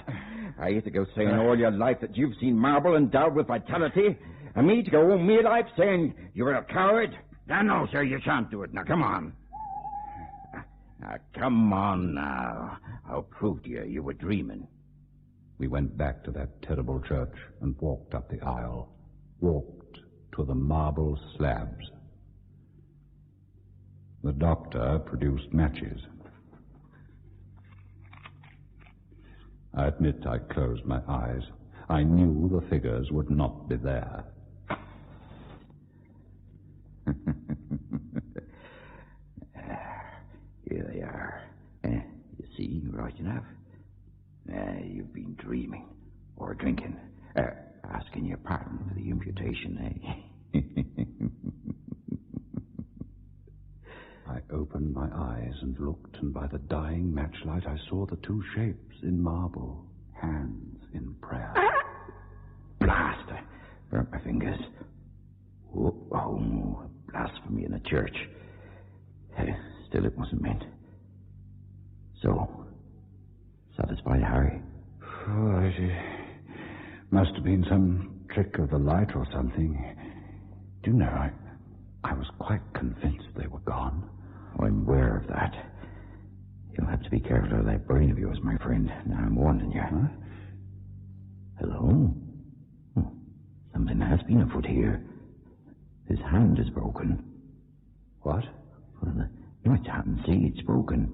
I used to go saying all your life that you've seen marble endowed with vitality, and me to go all my life saying you're a coward? No, sir, you shan't do it. Now, come on. Come on now. I'll prove to you were dreaming. We went back to that terrible church and walked up the aisle, walked to the marble slabs. The doctor produced matches. I admit I closed my eyes. I knew the figures would not be there. Here they are. You see, right enough. You've been dreaming or drinking. Asking your pardon for the imputation, eh? I opened my eyes and looked, and by the dying matchlight I saw the two shapes in marble, hands in prayer. Blast! I burnt my fingers. Oh, blasphemy in a church. Still, it wasn't meant. So, satisfied, Harry? Oh, it must have been some trick of the light or something. Do you know, I was quite convinced they were gone. Oh, I'm aware of that. You'll have to be careful of that brain of yours, my friend. Now, I'm warning you. Huh? Hello? Oh, something has been afoot here. His hand is broken. What? Well, no, it's hand. See, it's broken.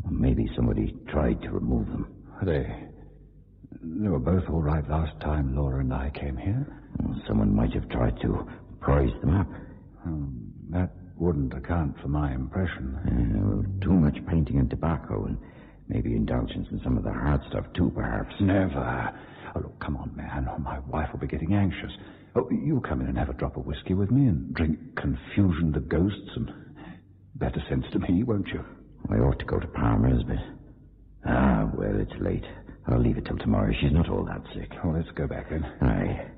Well, maybe somebody tried to remove them. They were both all right last time Laura and I came here. Well, someone might have tried to prise them up. That wouldn't account for my impression. Well, too much painting and tobacco, and maybe indulgence in some of the hard stuff, too, perhaps. Never. Oh, look, come on, man, or my wife will be getting anxious. Oh, you come in and have a drop of whiskey with me and drink Confusion the Ghosts and better sense to me, won't you? I ought to go to Palmer's, but... well, it's late. I'll leave it till tomorrow. She's not all that sick. Oh, let's go back then. Aye.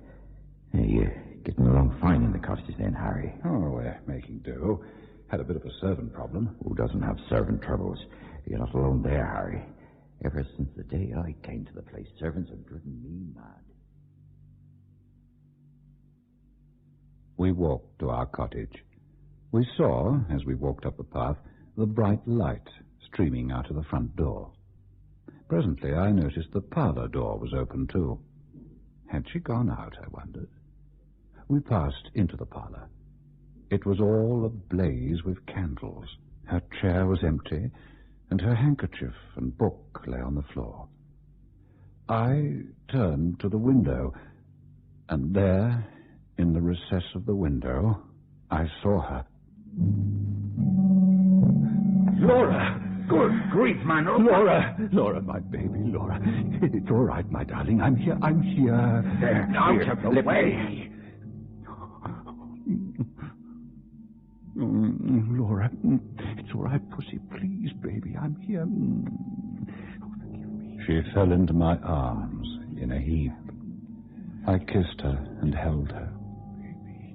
Hey, you're getting along fine in the cottage then, Harry. Oh, we're making do. Had a bit of a servant problem. Who doesn't have servant troubles? You're not alone there, Harry. Ever since the day I came to the place, servants have driven me mad. We walked to our cottage. We saw, as we walked up the path, the bright light streaming out of the front door. Presently I noticed the parlour door was open too. Had she gone out, I wondered? We passed into the parlour. It was all ablaze with candles. Her chair was empty, and her handkerchief and book lay on the floor. I turned to the window, and there, in the recess of the window, I saw her. Laura! Good grief, man. Laura, my baby, Laura. It's all right, my darling. I'm here. There, out of the way. Laura, it's all right, pussy. Please, baby, I'm here. Forgive me. She fell into my arms in a heap. I kissed her and held her.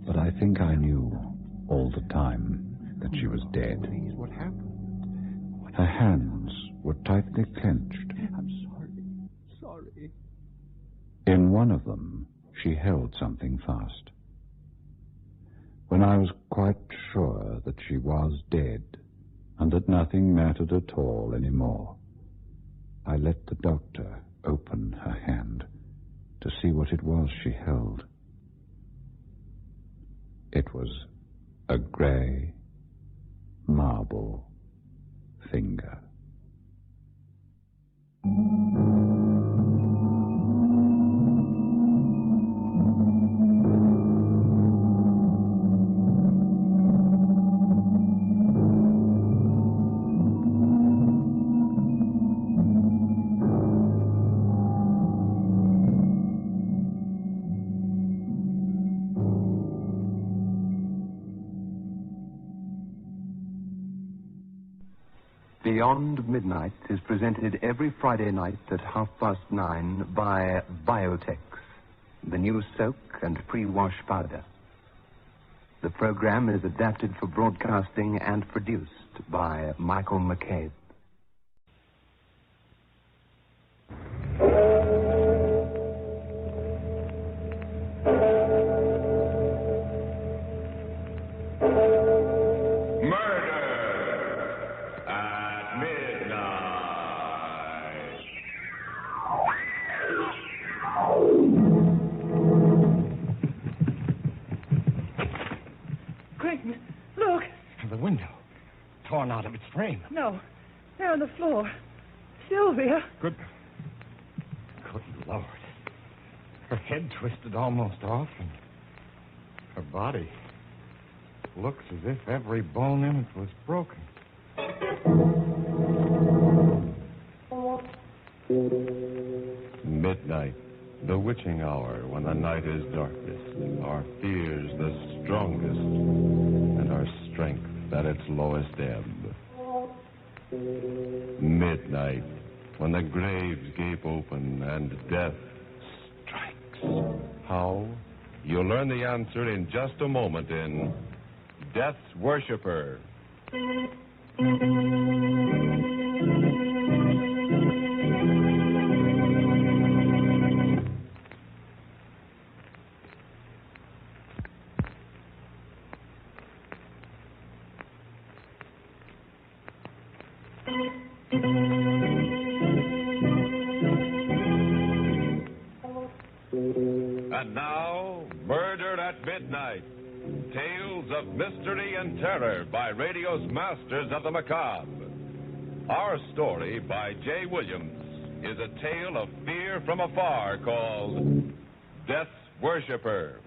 But I think I knew all the time that she was dead. Please, what happened? Her hands were tightly clenched. I'm sorry. In one of them, she held something fast. When I was quite sure that she was dead and that nothing mattered at all anymore, I let the doctor open her hand to see what it was she held. It was a grey marble finger. Beyond Midnight is presented every Friday night at 9:30 by Biotex, the new soak and pre-wash powder. The program is adapted for broadcasting and produced by Michael McCabe. Out of its frame. No, they're on the floor. Sylvia. Good Lord. Her head twisted almost off, and her body looks as if every bone in it was broken. Midnight, the witching hour when the night is darkest, our fears the strongest, and our strength at its lowest ebb. Midnight, when the graves gape open and death strikes. How? You'll learn the answer in just a moment in Death's Worshipper. And now, Murder at Midnight. Tales of mystery and terror by radio's masters of the macabre. Our story by J. Williams is a tale of fear from afar called Death's Worshipper.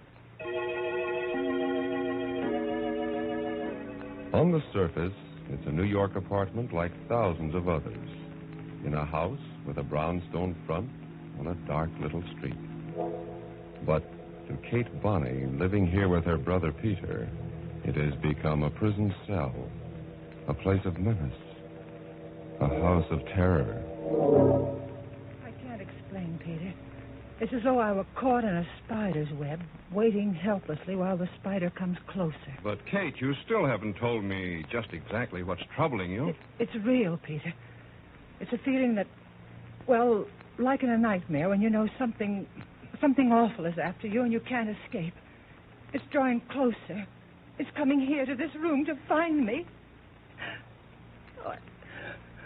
On the surface, It's a New York apartment like thousands of others, in a house with a brownstone front on a dark little street. But to Kate Bonney, living here with her brother Peter, it has become a prison cell, a place of menace, a house of terror. I can't explain, Peter. It's as though I were caught in a spider's web, waiting helplessly while the spider comes closer. But, Kate, you still haven't told me just exactly what's troubling you. It's real, Peter. It's a feeling that, well, like in a nightmare when you know something awful is after you and you can't escape. It's drawing closer. It's coming here to this room to find me.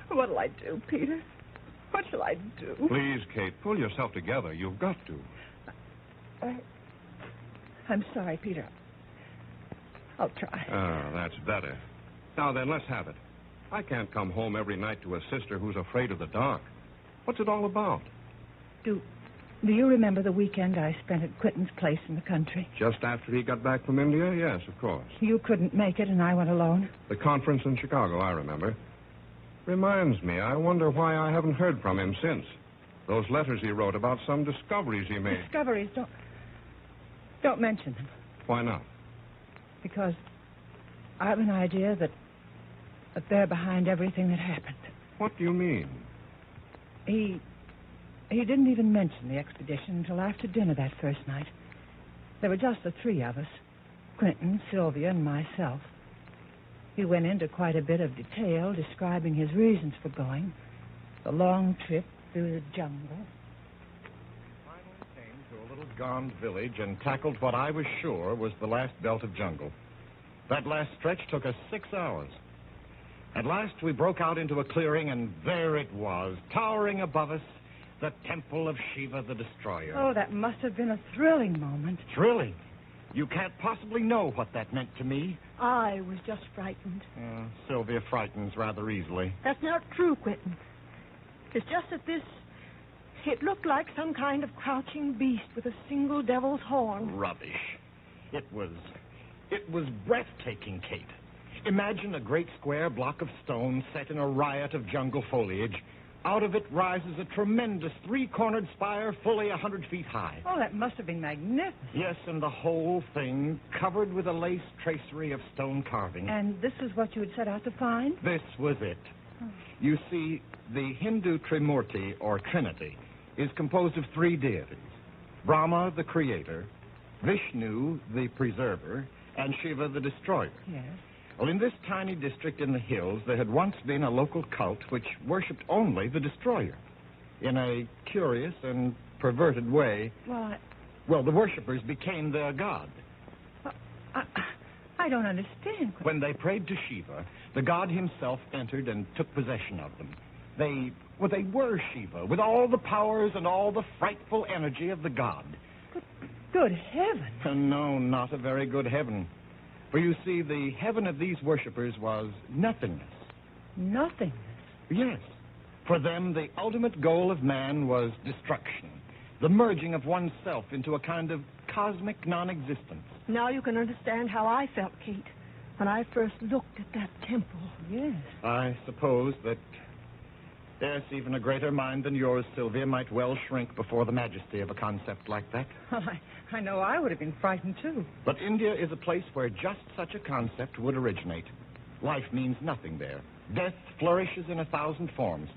What'll I do, Peter? What shall I do? Please, Kate, pull yourself together. You've got to. I'm sorry, Peter. I'll try. Ah, that's better. Now then, let's have it. I can't come home every night to a sister who's afraid of the dark. What's it all about? Do you remember the weekend I spent at Quentin's place in the country? Just after he got back from India? Yes, of course. You couldn't make it and I went alone. The conference in Chicago, I remember. Reminds me, I wonder why I haven't heard from him since. Those letters he wrote about some discoveries he made. Discoveries? Don't mention them. Why not? Because I have an idea that they're behind everything that happened. What do you mean? He didn't even mention the expedition until after dinner that first night. There were just the three of us, Quentin, Sylvia, and myself. He went into quite a bit of detail describing his reasons for going, the long trip through the jungle. Finally came to a little gone village and tackled what I was sure was the last belt of jungle. That last stretch took us 6 hours. At last we broke out into a clearing, and there it was, towering above us, the temple of Shiva the Destroyer. Oh, that must have been a thrilling moment. Thrilling? You can't possibly know what that meant to me. I was just frightened. Sylvia frightens rather easily. That's not true, Quentin. It's just that it looked like some kind of crouching beast with a single devil's horn. Rubbish. It was breathtaking, Kate. Imagine a great square block of stone set in a riot of jungle foliage. Out of it rises a tremendous three-cornered spire fully 100 feet high. Oh, that must have been magnificent. Yes, and the whole thing covered with a lace tracery of stone carving. And this is what you had set out to find? This was it. Oh. You see, the Hindu Trimurti, or Trinity, is composed of three deities. Brahma, the creator, Vishnu, the preserver, and Shiva, the destroyer. Yes. Well, in this tiny district in the hills, there had once been a local cult which worshipped only the destroyer. In a curious and perverted way, well, the worshippers became their god. I don't understand. When they prayed to Shiva, the god himself entered and took possession of them. They were Shiva, with all the powers and all the frightful energy of the god. Good heaven. No, not a very good heaven. For you see, the heaven of these worshippers was nothingness. Nothingness? Yes. For them, the ultimate goal of man was destruction, the merging of oneself into a kind of cosmic non-existence. Now you can understand how I felt, Kate, when I first looked at that temple. Yes. I suppose that, yes, even a greater mind than yours, Sylvia, might well shrink before the majesty of a concept like that. Well, I know I would have been frightened, too. But India is a place where just such a concept would originate. Life means nothing there. Death flourishes in 1,000 forms.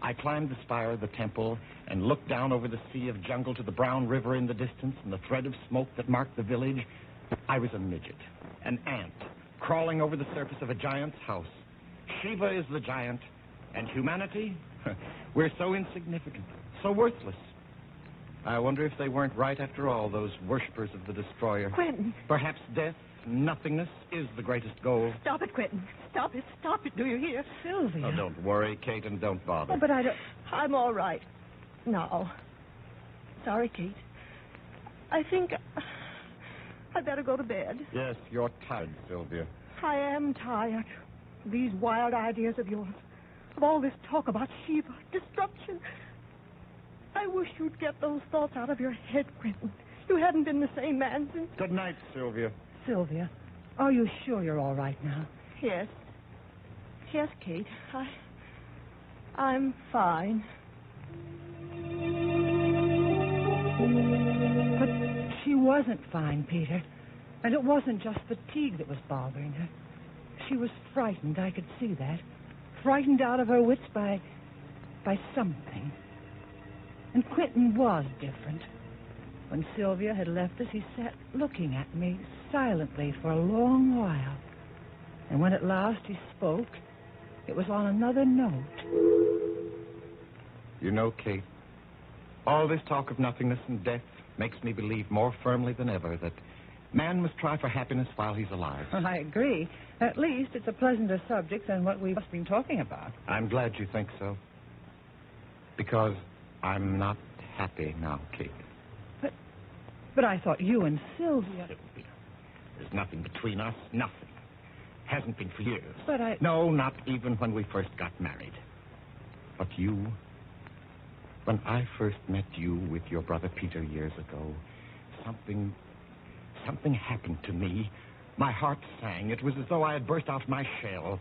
I climbed the spire of the temple and looked down over the sea of jungle to the brown river in the distance and the thread of smoke that marked the village. I was a midget, an ant, crawling over the surface of a giant's house. Shiva is the giant, and humanity, we're so insignificant, so worthless. I wonder if they weren't right after all, those worshippers of the destroyer. Quentin. Perhaps death, nothingness, is the greatest goal. Stop it, Quentin. Stop it. Stop it. Do you hear? Sylvia. Oh, don't worry, Kate, and don't bother. Oh, but I don't... I'm all right. No. Sorry, Kate. I think I'd better go to bed. Yes, you're tired, Sylvia. I am tired. These wild ideas of yours. Of all this talk about Shiva, destruction. I wish you'd get those thoughts out of your head, Quentin. You haven't been the same man since... Good night, Sylvia. Sylvia, are you sure you're all right now? Yes. Yes, Kate. I'm fine. But she wasn't fine, Peter. And it wasn't just fatigue that was bothering her. She was frightened, I could see that. Frightened out of her wits by something. And Quentin was different. When Sylvia had left us, he sat looking at me silently for a long while. And when at last he spoke, it was on another note. You know, Kate, all this talk of nothingness and death makes me believe more firmly than ever that man must try for happiness while he's alive. I agree. At least it's a pleasanter subject than what we've just been talking about. I'm glad you think so. Because I'm not happy now, Kate. But I thought you and Sylvia... There's nothing between us, nothing. Hasn't been for years. But I... No, not even when we first got married. But you... When I first met you with your brother Peter years ago, something happened to me. My heart sang. It was as though I had burst out my shell.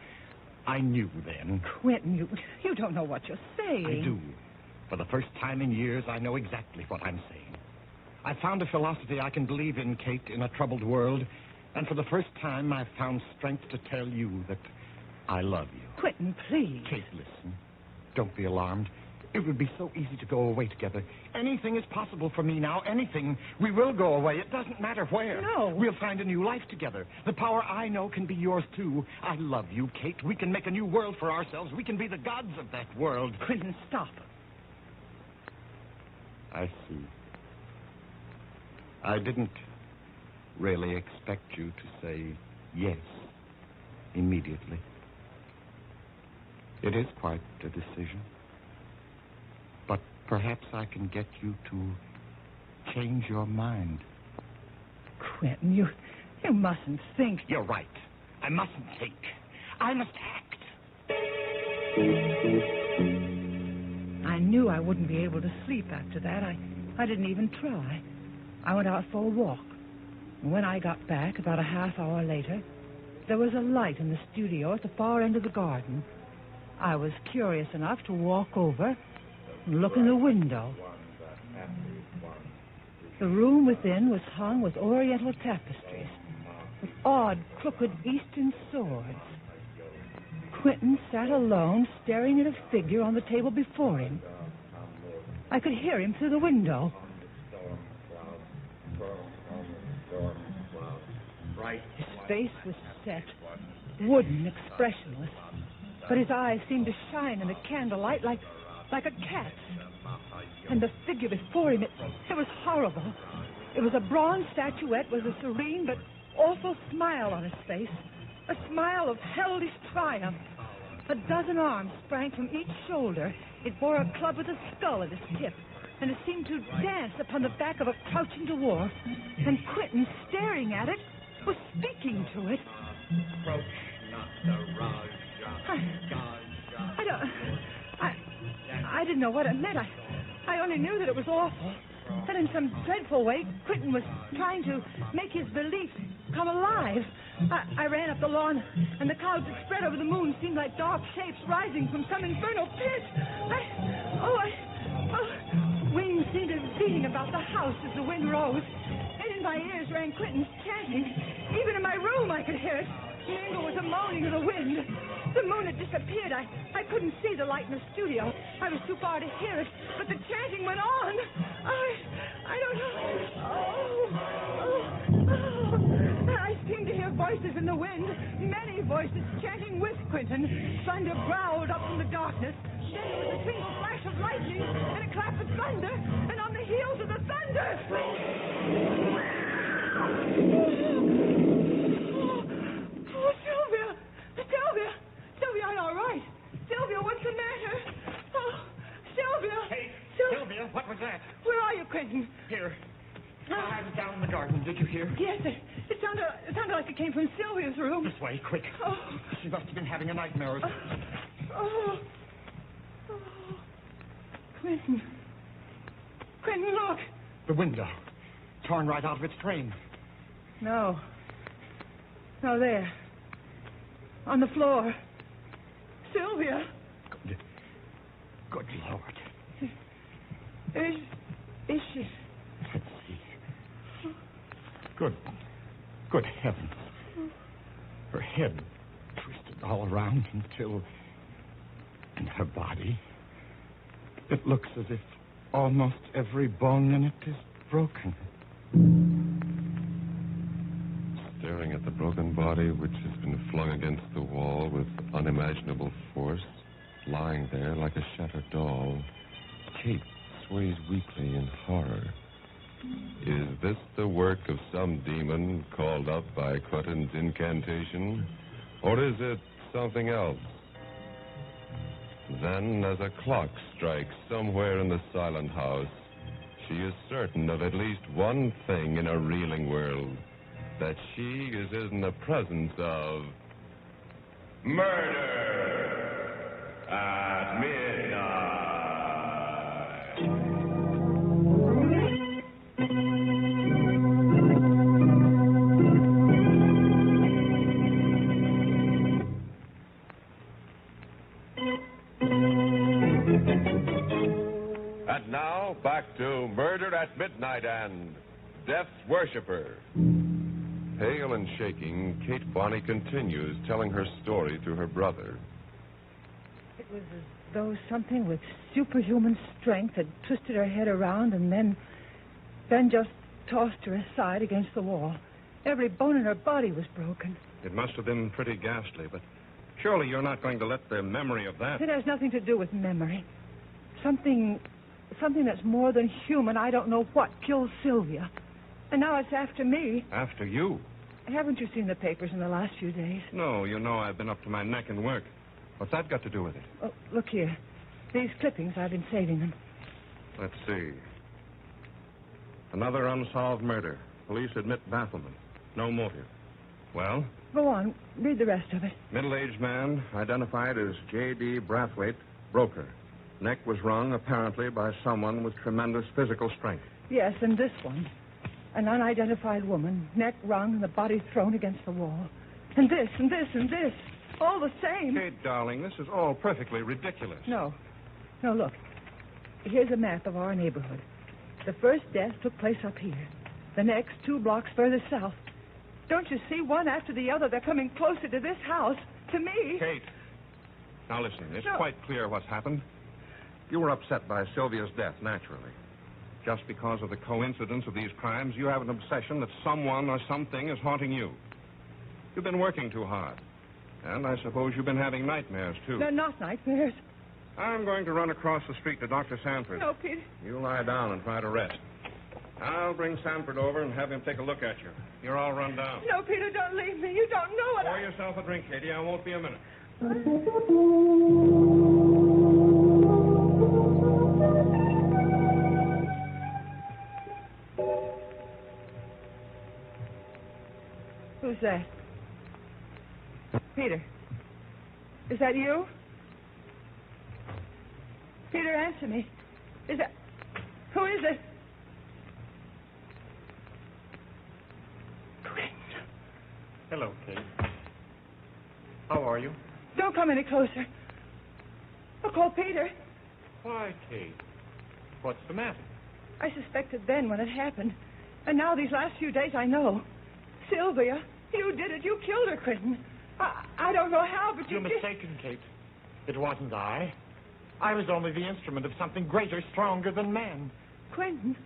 I knew then. Quentin, you don't know what you're saying. I do. For the first time in years, I know exactly what I'm saying. I found a philosophy I can believe in, Kate, in a troubled world. And for the first time, I've found strength to tell you that I love you. Quentin, please. Kate, listen. Don't be alarmed. It would be so easy to go away together. Anything is possible for me now. Anything. We will go away. It doesn't matter where. No. We'll find a new life together. The power I know can be yours, too. I love you, Kate. We can make a new world for ourselves. We can be the gods of that world. Quentin, stop. I see. I didn't really expect you to say yes immediately. It is quite a decision. But perhaps I can get you to change your mind. Quentin, you mustn't think... You're right. I mustn't think. I must act. I knew I wouldn't be able to sleep after that. I didn't even try. I went out for a walk. And when I got back, about a half hour later, there was a light in the studio at the far end of the garden. I was curious enough to walk over and look in the window. The room within was hung with oriental tapestries, with odd, crooked Eastern swords. Quentin sat alone, staring at a figure on the table before him. I could hear him through the window. His face was set, wooden, expressionless, but his eyes seemed to shine in the candlelight like a cat's. And the figure before him, it was horrible. It was a bronze statuette with a serene but awful smile on his face, a smile of hellish triumph. A dozen arms sprang from each shoulder. It bore a club with a skull at its tip, and it seemed to dance upon the back of a crouching dwarf. And Quentin, staring at it, was speaking to it. Approach not the Raja. I didn't know what it meant. I only knew that it was awful. That in some dreadful way, Quentin was trying to make his belief come alive. I ran up the lawn, and the clouds that spread over the moon seemed like dark shapes rising from some infernal pit. Wings seemed to be beating about the house as the wind rose. And in my ears rang Quentin's chanting. Even in my room I could hear it, mingled with the moaning of the wind. The moon had disappeared. I couldn't see the light in the studio. I was too far to hear it, but the chanting went on. I don't know. I seemed to hear voices in the wind, many voices chanting with Quentin. Thunder growled up from the darkness. Then there was a single flash of lightning and a clap of thunder, and on the heels of the thunder... Sylvia, I'm all right. Sylvia, what's the matter? Oh, Sylvia. Hey, Sylvia, what was that? Where are you, Quentin? Here. I was down in the garden. Did you hear? Yes, it sounded like it came from Sylvia's room. This way, quick. Oh. She must have been having a nightmare. Quentin, look. The window. Torn right out of its frame. No, there. On the floor. Sylvia. Good Lord. Is she? Let's see. Good heavens. Her head twisted all around until... And her body... It looks as if almost every bone in it is broken. Staring at the broken body which has been flung against the wall with unimaginable force, lying there like a shattered doll, Kate sways weakly in horror. Is this the work of some demon called up by Quentin's incantation? Or is it something else? Then, as a clock strikes somewhere in the silent house, she is certain of at least one thing in a reeling world, that she is in the presence of murder at midnight. And now, back to Murder at Midnight and Death's Worshipper. Pale and shaking, Kate Bonney continues telling her story to her brother. It was as though something with superhuman strength had twisted her head around and then just tossed her aside against the wall. Every bone in her body was broken. It must have been pretty ghastly, but surely you're not going to let the memory of that... It has nothing to do with memory. Something that's more than human. I don't know what killed Sylvia. And now it's after me. After you? Haven't you seen the papers in the last few days? No, you know I've been up to my neck in work. What's that got to do with it? Oh, look here. These clippings, I've been saving them. Let's see. Another unsolved murder. Police admit bafflement. No motive. Well? Go on. Read the rest of it. Middle-aged man, identified as J.D. Brathwaite, broker. Neck was wrung, apparently, by someone with tremendous physical strength. Yes, and this one. An unidentified woman, neck wrung and the body thrown against the wall. And this, and this, and this. All the same. Kate, darling, this is all perfectly ridiculous. No, look. Here's a map of our neighborhood. The first death took place up here. The next 2 blocks further south. Don't you see? One after the other, they're coming closer to this house, to me. Kate, now listen, it's No. quite clear what's happened. You were upset by Sylvia's death, naturally. Just because of the coincidence of these crimes, you have an obsession that someone or something is haunting you. You've been working too hard. And I suppose you've been having nightmares, too. They're not nightmares. I'm going to run across the street to Dr. Sanford. No, Peter. You lie down and try to rest. I'll bring Sanford over and have him take a look at you. You're all run down. No, Peter, don't leave me. You don't know what Pour yourself a drink, Katie. I won't be a minute. Who's that? Peter. Is that you? Peter, answer me. Is that... Who is it? Hello, Kate. How are you? Don't come any closer. I'll call Peter. Why, Kate? What's the matter? I suspected then when it happened. And now these last few days I know. Sylvia, you did it. You killed her, Quentin. I don't know how, but You're did. mistaken, Kate. It wasn't I. I was only the instrument of something greater, stronger than man. Quentin?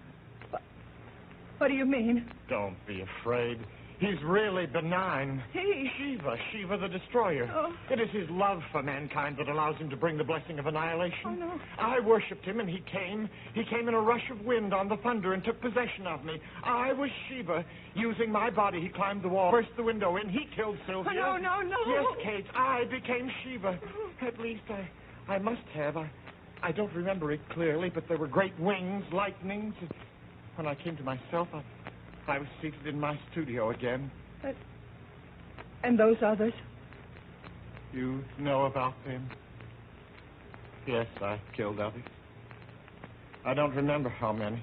What do you mean? Don't be afraid. He's really benign. He? Shiva the Destroyer. Oh. It is his love for mankind that allows him to bring the blessing of annihilation. Oh, no. I worshipped him, and he came. He came in a rush of wind on the thunder and took possession of me. I was Shiva. Using my body, he climbed the wall, burst the window in. He killed Sylvia. Oh, no. Yes, Kate, I became Shiva. At least I must have. I don't remember it clearly, but there were great wings, lightnings. When I came to myself, I was seated in my studio again. And those others? You know about them? Yes, I killed others. I don't remember how many.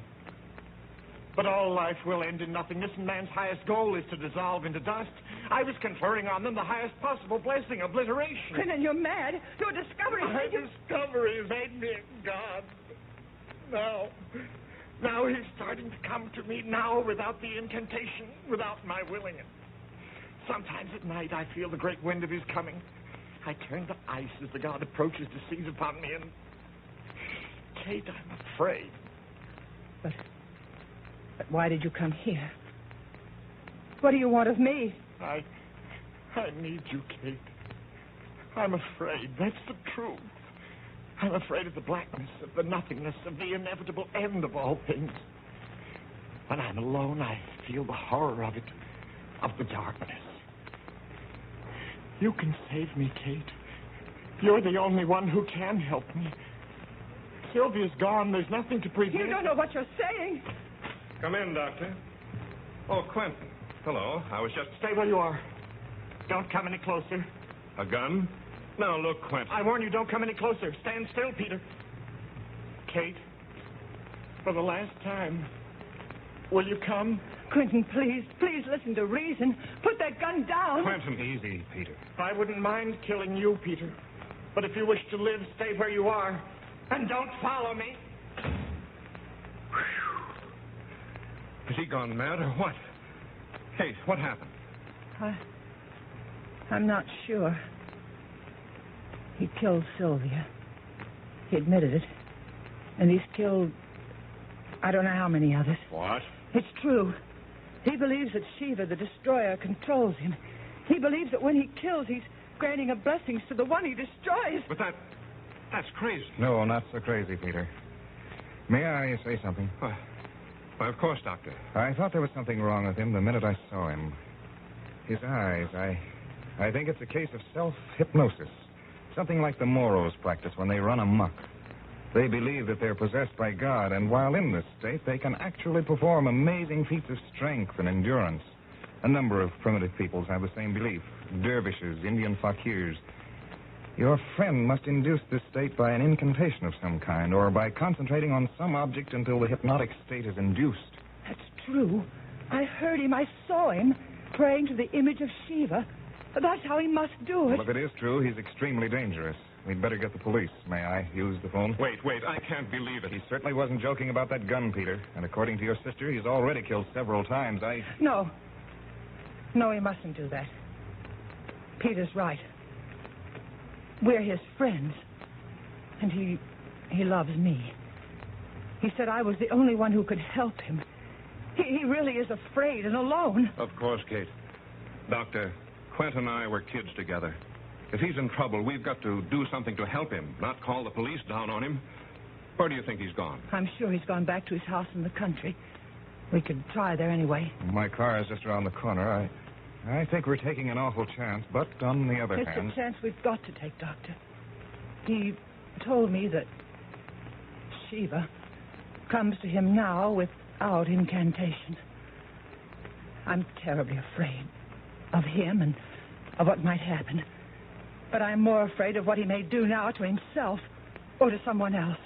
But all life will end in nothingness, and man's highest goal is to dissolve into dust. I was conferring on them the highest possible blessing, obliteration. And then you're mad. Your discovery My made you... discoveries made me a god. Now he's starting to come to me now without the incantation, without my willing it. Sometimes at night I feel the great wind of his coming. I turn to ice as the god approaches to seize upon me, and... Kate, I'm afraid. But why did you come here? What do you want of me? I need you, Kate. I'm afraid. That's the truth. I'm afraid of the blackness, of the nothingness, of the inevitable end of all things. When I'm alone, I feel the horror of it, of the darkness. You can save me, Kate. You're the only one who can help me. Sylvia's gone. There's nothing to prevent... You don't know what you're saying. Come in, Doctor. Oh, Quentin. Hello. I was just... Stay where you are. Don't come any closer. A gun? Now, look, Quentin. I warn you, don't come any closer. Stand still, Peter. Kate, for the last time, will you come? Quentin, please listen to reason. Put that gun down. Quentin, easy, Peter. I wouldn't mind killing you, Peter. But if you wish to live, stay where you are. And don't follow me. Has he gone mad or what? Kate, what happened? I'm not sure. He killed Sylvia. He admitted it. And he's killed... I don't know how many others. What? It's true. He believes that Shiva, the destroyer, controls him. He believes that when he kills, he's granting a blessings to the one he destroys. But that's crazy. No, not so crazy, Peter. May I say something? Why, of course, Doctor. I thought there was something wrong with him the minute I saw him. His eyes, I think it's a case of self-hypnosis. Something like the Moros practice when they run amok. They believe that they're possessed by God, and while in this state, they can actually perform amazing feats of strength and endurance. A number of primitive peoples have the same belief. Dervishes, Indian fakirs. Your friend must induce this state by an incantation of some kind, or by concentrating on some object until the hypnotic state is induced. That's true. I heard him. I saw him praying to the image of Shiva. That's how he must do it. Well, if it is true, he's extremely dangerous. We'd better get the police. May I use the phone? Wait, I can't believe it. He certainly wasn't joking about that gun, Peter. And according to your sister, he's already killed several times. No, he mustn't do that. Peter's right. We're his friends. And he loves me. He said I was the only one who could help him. He really is afraid and alone. Of course, Kate. Doctor, Quent and I were kids together. If he's in trouble, we've got to do something to help him, not call the police down on him. Where do you think he's gone? I'm sure he's gone back to his house in the country. We could try there anyway. My car is just around the corner. I think we're taking an awful chance, but on the other hand... It's a chance we've got to take, Doctor. He told me that Shiva comes to him now without incantation. I'm terribly afraid of him and of what might happen. But I'm more afraid of what he may do now to himself or to someone else.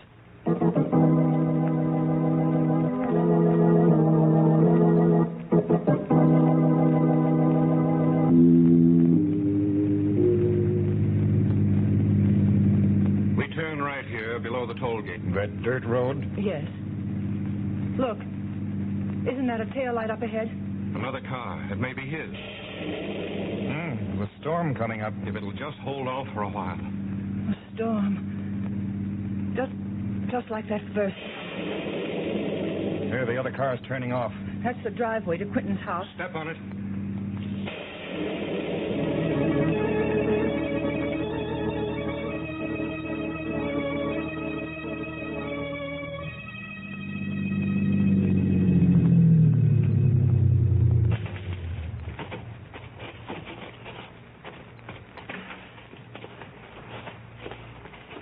We turn right here below the toll gate. That dirt road? Yes. Look, isn't that a tail light up ahead? Another car. It may be his. There's a storm coming up. If it'll just hold off for a while. A storm. Just like that first. There, the other car's turning off. That's the driveway to Quentin's house. Step on it.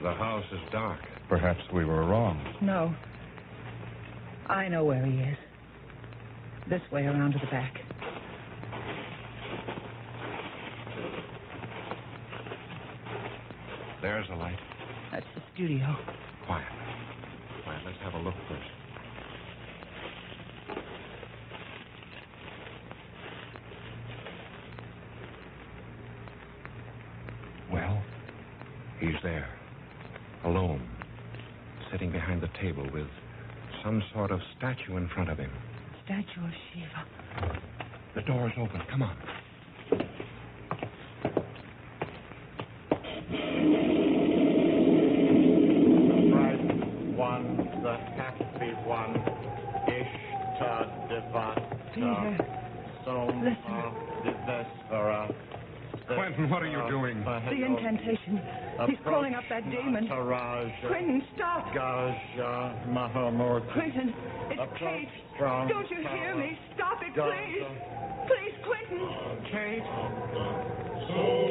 The house is dark. Perhaps we were wrong. No. I know where he is. This way around to the back. There's a light. That's the studio. Quiet. Let's have a look first. there, alone, sitting behind the table with some sort of statue in front of him. Statue of Shiva. The door's open. Come on. The bright one, the happy one, Peter, Soma Divesvara. Quentin, what are you doing? the incantation. He's calling up that demon. Quentin, stop. Gaja Mahamurti. Quentin, it's Kate. Don't you hear me? Stop it, please. Please, Quentin. Kate?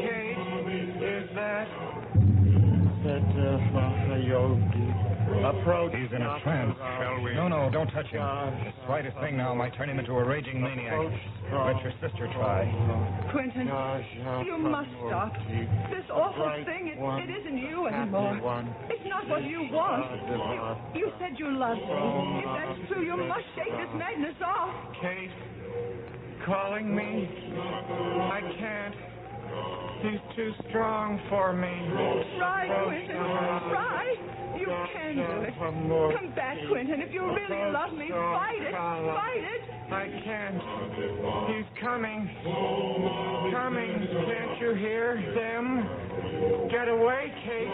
Kate, is that? Yogi. Approach. He's in a trance. Shall we? No, don't touch him. The slightest thing now might turn him into a raging maniac. Let your sister try. Quentin, you must stop. This awful thing, it isn't you anymore. It's not what you want. You said you loved me. If that's true, you must shake this madness off. Kate, calling me. I can't. He's too strong for me. Try, Quentin. Try. You can do it. Come back, Quentin. If you really love me, fight it. Fight it. I can't. He's coming. Coming. Can't you hear them? Get away, Kate,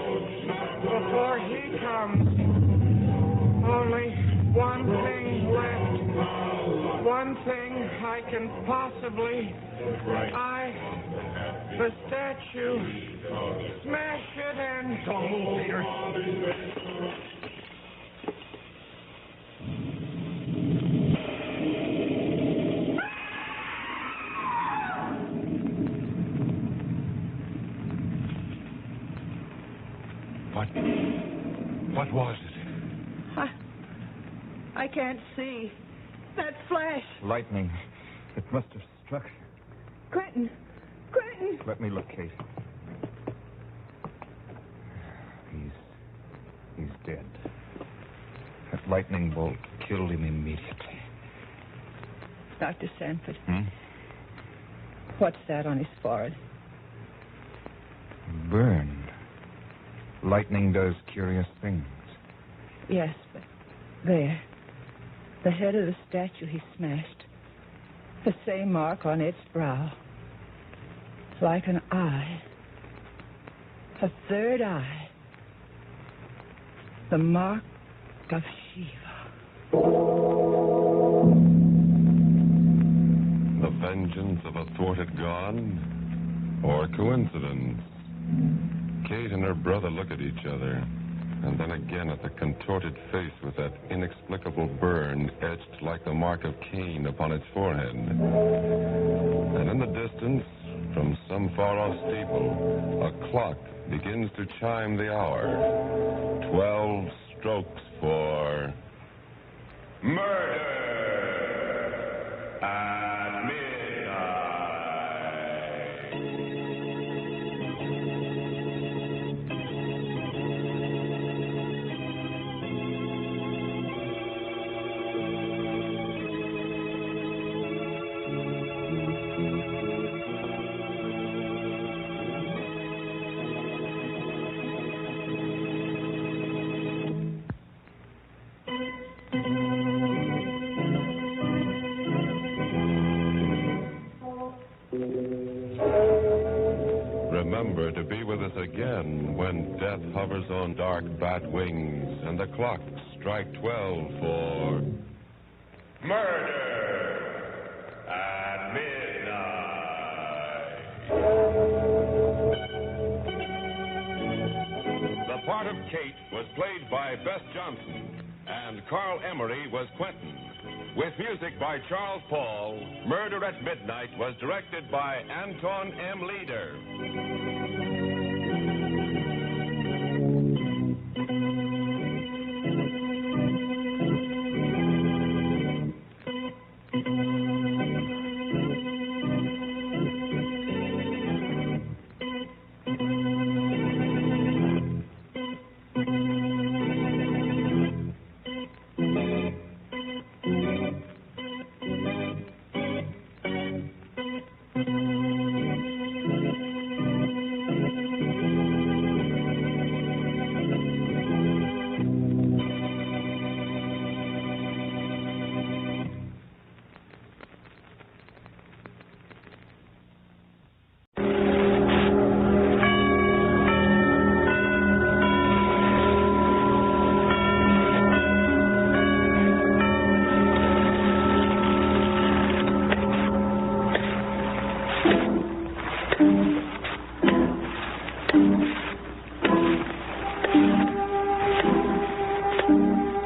before he comes. Only one thing left. One thing I can possibly... the statue. Smash it and... Don't move, Peter. What was it? I can't see. That flash. Lightning. It must have struck. Quentin. Quentin. Let me look, Kate. He's dead. That lightning bolt killed him immediately. Dr. Sanford. Hmm? What's that on his forehead? Burned. Lightning does curious things. Yes, but there. The head of the statue he smashed. The same mark on its brow. Like an eye. A third eye. The mark of Shiva. The vengeance of a thwarted god? Or coincidence? Kate and her brother look at each other, and then again at the contorted face with that inexplicable burn etched like the mark of Cain upon its forehead. And in the distance, from some far-off steeple, a clock begins to chime the hour. 12 strokes for murder at midnight. Remember to be with us again when death hovers on dark bat wings and the clocks strike 12 for murder at midnight. The part of Kate was played by Bess Johnson, and Carl Emery was Quentin. With music by Charles Paul, Murder at Midnight was directed by Anton M. Leader.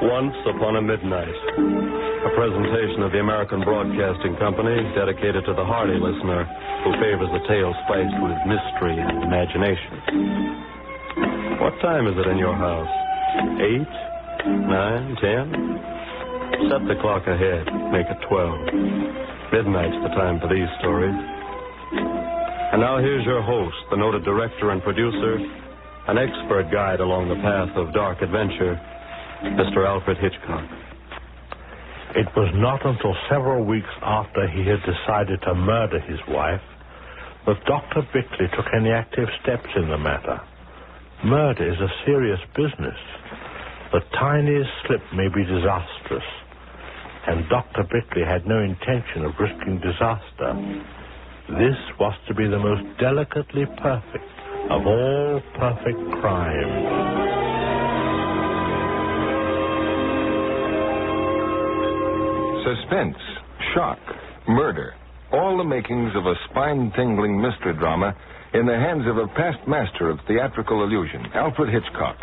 Once Upon a Midnight, a presentation of the American Broadcasting Company dedicated to the hardy listener who favors a tale spiced with mystery and imagination. What time is it in your house? 8, 9, 10? Set the clock ahead. Make it 12. Midnight's the time for these stories. And now here's your host, the noted director and producer, an expert guide along the path of dark adventure, Mr. Alfred Hitchcock. It was not until several weeks after he had decided to murder his wife that Dr. Bickley took any active steps in the matter. Murder is a serious business. The tiniest slip may be disastrous, and Dr. Bickley had no intention of risking disaster. This was to be the most delicately perfect of all perfect crimes. Suspense, shock, murder, all the makings of a spine-tingling mystery drama in the hands of a past master of theatrical illusion, Alfred Hitchcock.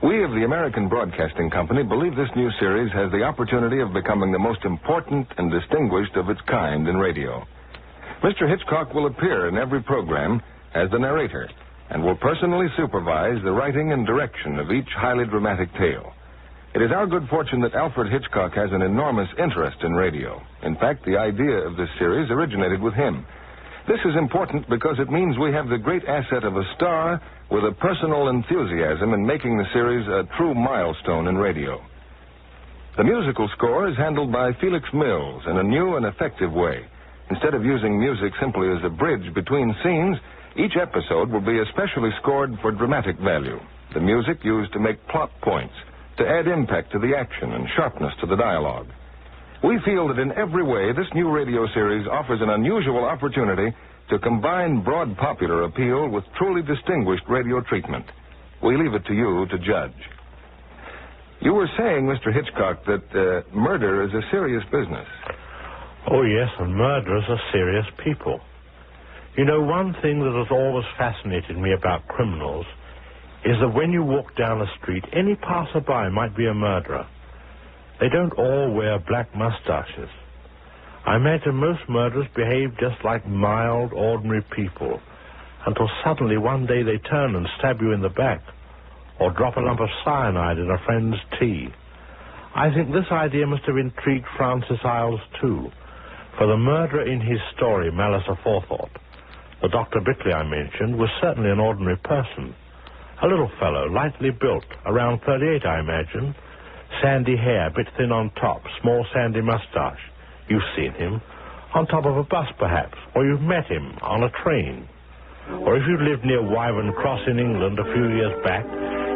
We of the American Broadcasting Company believe this new series has the opportunity of becoming the most important and distinguished of its kind in radio. Mr. Hitchcock will appear in every program as the narrator and will personally supervise the writing and direction of each highly dramatic tale. It is our good fortune that Alfred Hitchcock has an enormous interest in radio. In fact, the idea of this series originated with him. This is important because it means we have the great asset of a star with a personal enthusiasm in making the series a true milestone in radio. The musical score is handled by Felix Mills in a new and effective way. Instead of using music simply as a bridge between scenes, each episode will be especially scored for dramatic value. The music used to make plot points, to add impact to the action and sharpness to the dialogue. We feel that in every way, this new radio series offers an unusual opportunity to combine broad popular appeal with truly distinguished radio treatment. We leave it to you to judge. You were saying, Mr. Hitchcock, that murder is a serious business. Oh, yes, and murderers are serious people. You know, one thing that has always fascinated me about criminals is that when you walk down a street, any passerby might be a murderer. They don't all wear black mustaches. I imagine most murderers behave just like mild, ordinary people, until suddenly one day they turn and stab you in the back, or drop a lump of cyanide in a friend's tea. I think this idea must have intrigued Francis Iles too, for the murderer in his story, Malice Aforethought, the Dr. Bickley I mentioned, was certainly an ordinary person. A little fellow, lightly built, around 38, I imagine. Sandy hair, a bit thin on top, small sandy mustache. You've seen him. On top of a bus, perhaps. Or you've met him on a train. Or if you lived near Wyvern Cross in England a few years back,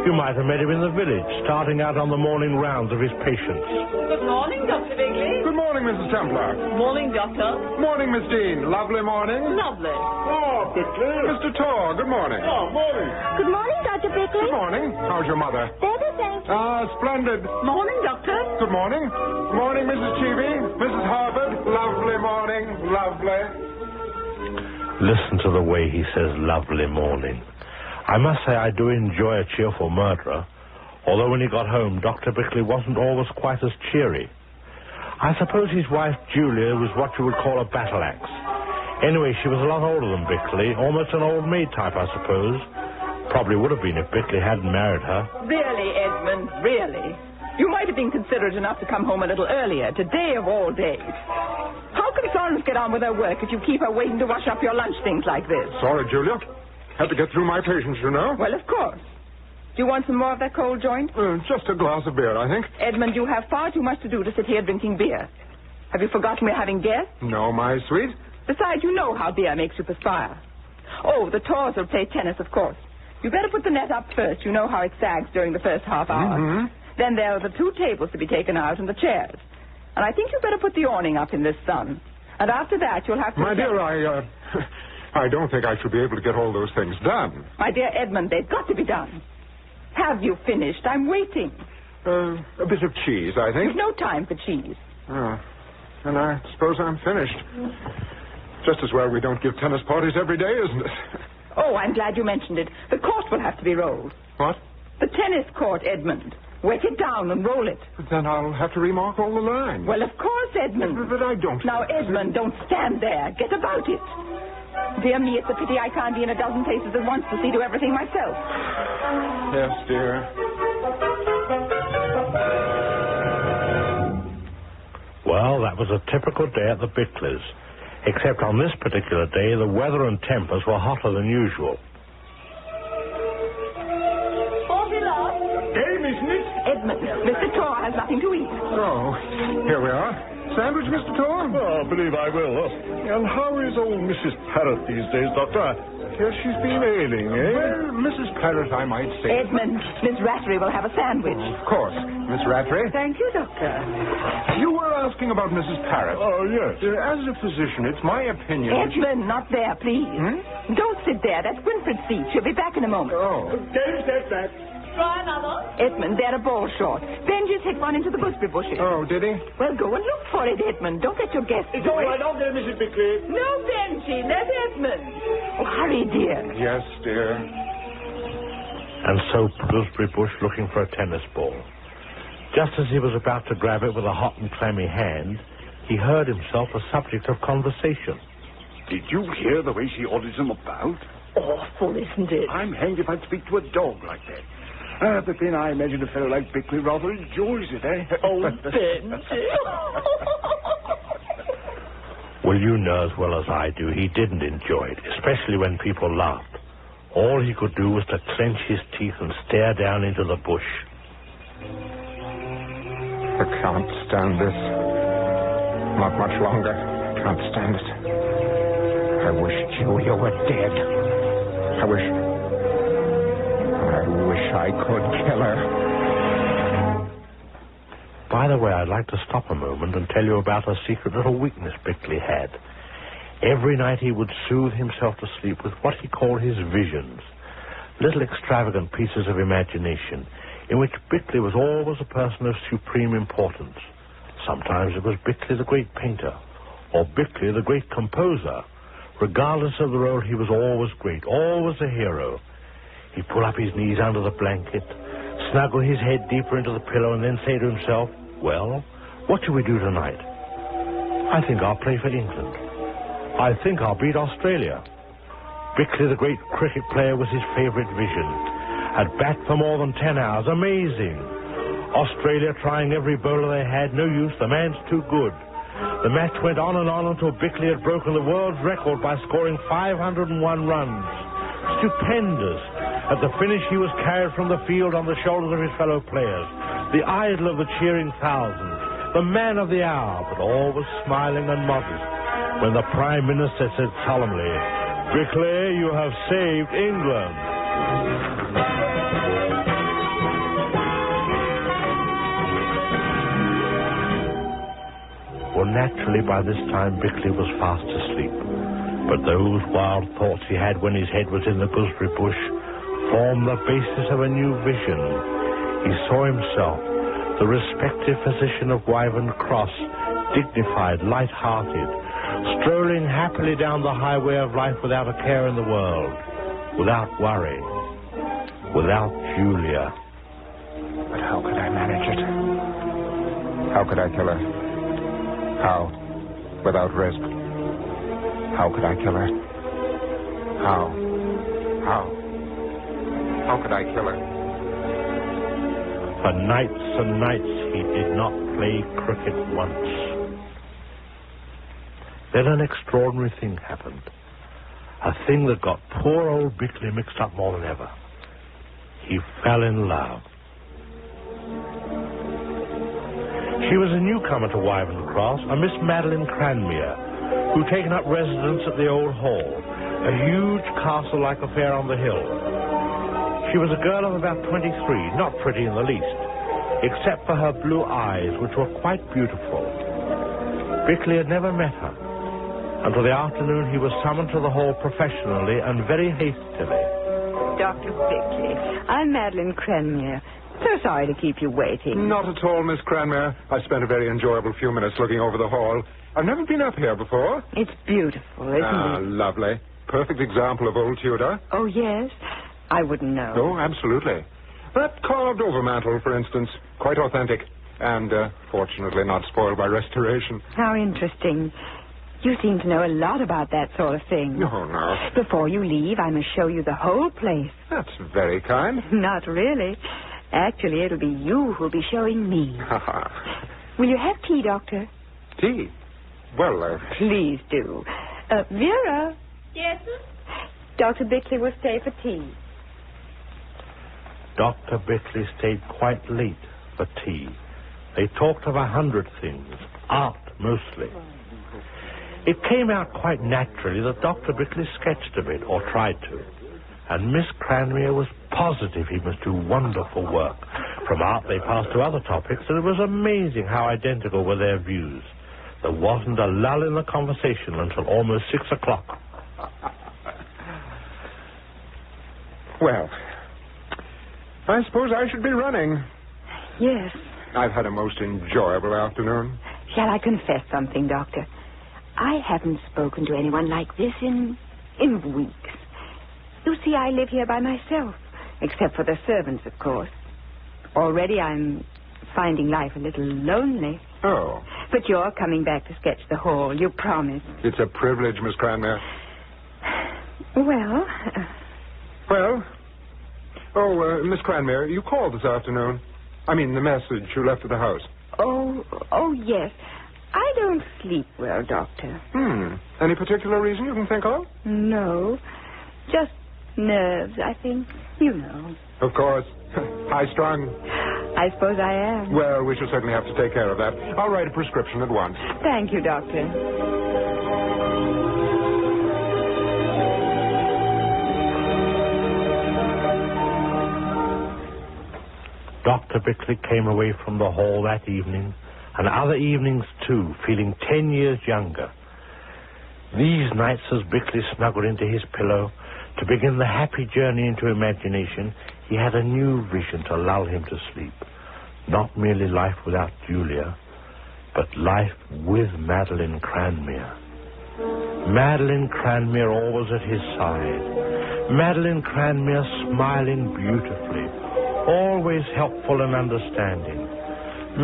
you might have met him in the village, starting out on the morning rounds of his patients. Good morning, Dr. Bigley. Good morning, Mrs. Templar. Morning, Doctor. Morning, Miss Dean. Lovely morning. Lovely. Oh, Bickley. Mr. Torr, good morning. Oh, morning. Good morning, Dr. Bickley. Good morning. How's your mother? Better, thank you. Ah, splendid. Morning, Doctor. Good morning. Morning, Mrs. Cheevy. Mrs. Harvard. Lovely morning. Lovely. Listen to the way he says lovely morning. I must say I do enjoy a cheerful murderer, although when he got home, Dr. Bickley wasn't always quite as cheery. I suppose his wife, Julia, was what you would call a battle axe. Anyway, she was a lot older than Bickley, almost an old maid type, I suppose. Probably would have been if Bickley hadn't married her. Really, Edmund, really. You might have been considerate enough to come home a little earlier, today of all days. How can Florence get on with her work if you keep her waiting to wash up your lunch things like this? Sorry, Julia. Had to get through my patients, you know. Well, of course. Do you want some more of that cold joint? Just a glass of beer, I think. Edmund, you have far too much to do to sit here drinking beer. Have you forgotten we're having guests? No, my sweet. Besides, you know how beer makes you perspire. Oh, the Torrs will play tennis, of course. You better put the net up first. You know how it sags during the first half hour. Mm-hmm. Then there are the 2 tables to be taken out and the chairs. And I think you better put the awning up in this sun. And after that, you'll have to... My dear, I don't think I should be able to get all those things done. My dear Edmund, they've got to be done. Have you finished? I'm waiting. A bit of cheese, I think. There's no time for cheese. And I suppose I'm finished. Just as well we don't give tennis parties every day, isn't it? Oh, I'm glad you mentioned it. The court will have to be rolled. What? The tennis court, Edmund. Wet it down and roll it. But then I'll have to remark all the lines. Well, of course, Edmund. But I don't... Now, Edmund, don't stand there. Get about it. Dear me, it's a pity I can't be in a dozen places at once to see to everything myself. Yes, dear. Well, that was a typical day at the Bickleys. Except on this particular day, the weather and tempers were hotter than usual. Game, isn't it? Edmund, Mr. Tor has nothing to eat. Oh, here we are. Sandwich, Mr. Tor? Oh, I believe I will. And how is old Mrs. Parrott these days, Doctor? Yes, she's been ailing, eh? Well, Mrs. Parrott, I might say. Edmund, Miss Rattery will have a sandwich. Of course. Miss Rattray? Thank you, Doctor. You were asking about Mrs. Parrott. Oh, yes. As a physician, it's my opinion... Edmund, not there, please. Don't sit there. That's Winfred's seat. She'll be back in a moment. Oh. Game, set, back. Try another. Edmund, they're a ball short. Benji's hit one into the gooseberry bushes. Oh, did he? Well, go and look for it, Edmund. Don't let your guests It's do all it. right. I'll get Mrs. Bickley. No, Benji. Let Edmund. Oh, hurry, dear. Yes, dear. And so Gooseberry Bush looking for a tennis ball. Just as he was about to grab it with a hot and clammy hand, he heard himself a subject of conversation. Did you hear the way she orders him about? Awful, isn't it? I'm hanged if I'd speak to a dog like that. But then I imagine a fellow like Bickley rather enjoys it, eh? Oh, Benji. Well, you know as well as I do, he didn't enjoy it, especially when people laughed. All he could do was to clench his teeth and stare down into the bush. I can't stand this. Not much longer. Can't stand it. I wish Julia were dead. I wish I could kill her. By the way, I'd like to stop a moment and tell you about a secret little weakness Bickley had. Every night he would soothe himself to sleep with what he called his visions, little extravagant pieces of imagination in which Bickley was always a person of supreme importance. Sometimes it was Bickley the great painter, or Bickley the great composer. Regardless of the role, he was always great, always a hero. He'd pull up his knees under the blanket, snuggle his head deeper into the pillow, and then say to himself, well, what shall we do tonight? I think I'll play for England. I think I'll beat Australia. Bickley, the great cricket player, was his favorite vision. At bat for more than 10 hours. Amazing. Australia trying every bowler they had. No use. The man's too good. The match went on until Bickley had broken the world's record by scoring 501 runs. Stupendous. At the finish, he was carried from the field on the shoulders of his fellow players, the idol of the cheering thousands, the man of the hour, but always smiling and modest, when the Prime Minister said solemnly, Bickley, you have saved England. Well, naturally, by this time, Bickley was fast asleep. But those wild thoughts he had when his head was in the gooseberry bush formed the basis of a new vision. He saw himself, the respected physician of Wyvern Cross, dignified, light-hearted, strolling happily down the highway of life without a care in the world, without worry, without Julia. But how could I manage it? How could I kill her? How? Without risk. How could I kill her? How? How could I kill her? For nights and nights he did not play cricket once. Then an extraordinary thing happened. A thing that got poor old Bickley mixed up more than ever. He fell in love. She was a newcomer to Wyvern Cross, a Miss Madeline Cranmere, who'd taken up residence at the old hall, a huge castle-like affair on the hill. She was a girl of about 23, not pretty in the least, except for her blue eyes, which were quite beautiful. Bickley had never met her. Until the afternoon he was summoned to the hall professionally and very hastily. Dr. Bickley, I'm Madeline Cranmere. So sorry to keep you waiting. Not at all, Miss Cranmere. I spent a very enjoyable few minutes looking over the hall. I've never been up here before. It's beautiful, isn't it? Lovely. Perfect example of old Tudor. Oh, yes? I wouldn't know. Oh, absolutely. That carved overmantel, for instance, quite authentic. And, fortunately, not spoiled by restoration. How interesting. You seem to know a lot about that sort of thing. No. Before you leave, I must show you the whole place. That's very kind. Not really. Actually, it'll be you who'll be showing me. Will you have tea, Doctor? Tea? Well, Please do. Vera. Yes, Dr. Bickley will stay for tea. Dr. Bickley stayed quite late for tea. They talked of 100 things, art mostly. It came out quite naturally that Dr. Bickley sketched a bit, or tried to. And Miss Cranmere was positive he must do wonderful work. From art they passed to other topics, and it was amazing how identical were their views. There wasn't a lull in the conversation until almost 6 o'clock. well, I suppose I should be running. Yes. I've had a most enjoyable afternoon. Shall I confess something, Doctor? I haven't spoken to anyone like this in weeks. You see, I live here by myself, except for the servants, of course. Already I'm finding life a little lonely. Oh. But you're coming back to sketch the hall, you promised. It's a privilege, Miss Cranmere. Well... Miss Cranmere, you called this afternoon. I mean, the message you left at the house. Oh, yes. I don't sleep well, Doctor. Any particular reason you can think of? No. Just nerves, I think. You know. Of course. High-strung. I suppose I am. Well, we shall certainly have to take care of that. I'll write a prescription at once. Thank you, Doctor. Dr. Bickley came away from the hall that evening, and other evenings too, feeling 10 years younger. These nights as Bickley snuggled into his pillow to begin the happy journey into imagination, he had a new vision to lull him to sleep. Not merely life without Julia, but life with Madeline Cranmere. Madeline Cranmere always at his side. Madeline Cranmere smiling beautifully, always helpful and understanding.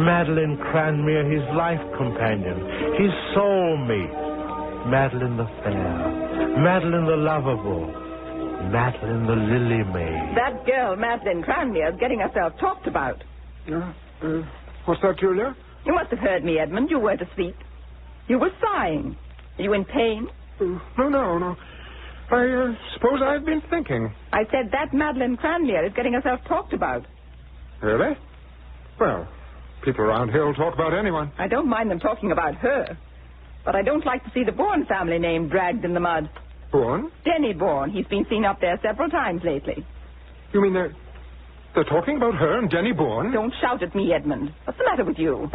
Madeline Cranmere, his life companion, his soulmate. Madeline the fair, Madeline the lovable, Madeline the lily maid. That girl, Madeline Cranmere, is getting herself talked about. What's that, Julia? You must have heard me, Edmund. You weren't asleep. You were sighing. Are you in pain? No. I suppose I've been thinking. I said that Madeline Cranmere is getting herself talked about. Really? Well, people around here will talk about anyone. I don't mind them talking about her. But I don't like to see the Bourne family name dragged in the mud. Bourne? Denny Bourne. He's been seen up there several times lately. You mean they're talking about her and Denny Bourne? Don't shout at me, Edmund. What's the matter with you?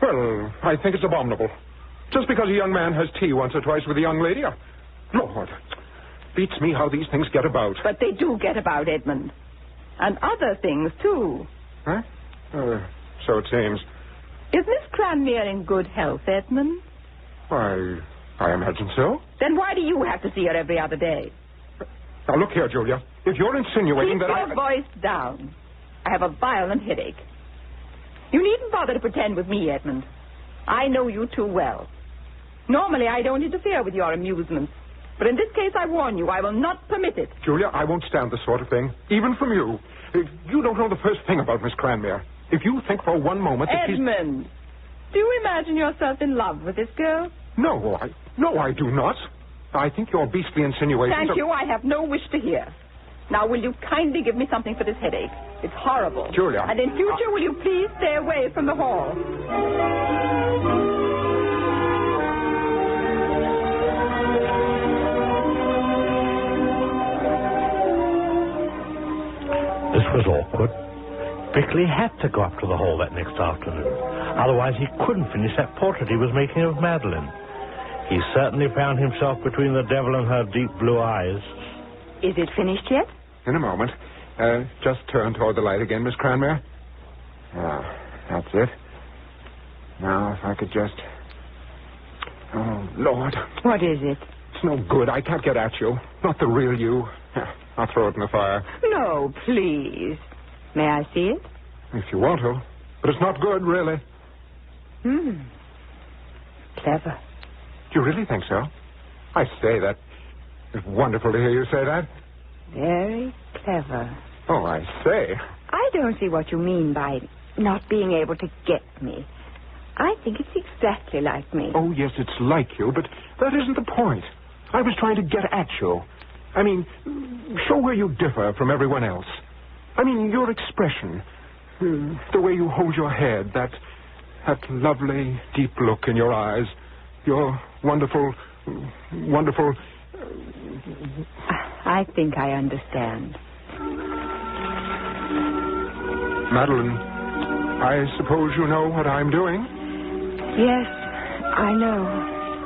Well, I think it's abominable. Just because a young man has tea once or twice with a young lady. Lord, beats me how these things get about. But they do get about, Edmund. And other things, too. Huh? So it seems. Is Miss Cranmere in good health, Edmund? I imagine so. Then why do you have to see her every other day? Now, look here, Julia. If you're insinuating Keep your voice down. I have a violent headache. You needn't bother to pretend with me, Edmund. I know you too well. Normally, I don't interfere with your amusements. But in this case, I warn you, I will not permit it. Julia, I won't stand this sort of thing, even from you. You don't know the first thing about Miss Cranmere. If you think for one moment that Edmund, do you imagine yourself in love with this girl? No, I do not. I think your beastly insinuations Thank you. I have no wish to hear. Now, will you kindly give me something for this headache? It's horrible. Julia. And in future, will you please stay away from the hall? This was awkward. Bickley had to go up to the hall that next afternoon. Otherwise, he couldn't finish that portrait he was making of Madeline. He certainly found himself between the devil and her deep blue eyes. Is it finished yet? In a moment. Just turn toward the light again, Miss Cranmere. That's it. Now, if I could just... Oh, Lord. What is it? It's no good. I can't get at you. Not the real you. I'll throw it in the fire. No, please. May I see it? If you want to. But it's not good, really. Clever. Do you really think so? I say that. It's wonderful to hear you say that. Very clever. Oh, I say. I don't see what you mean by not being able to get me. I think it's exactly like me. Oh, yes, it's like you, but that isn't the point. I was trying to get at you. I mean, show where you differ from everyone else. I mean, your expression, the way you hold your head, that lovely, deep look in your eyes, your wonderful... I think I understand. Madeline, I suppose you know what I'm doing? Yes, I know.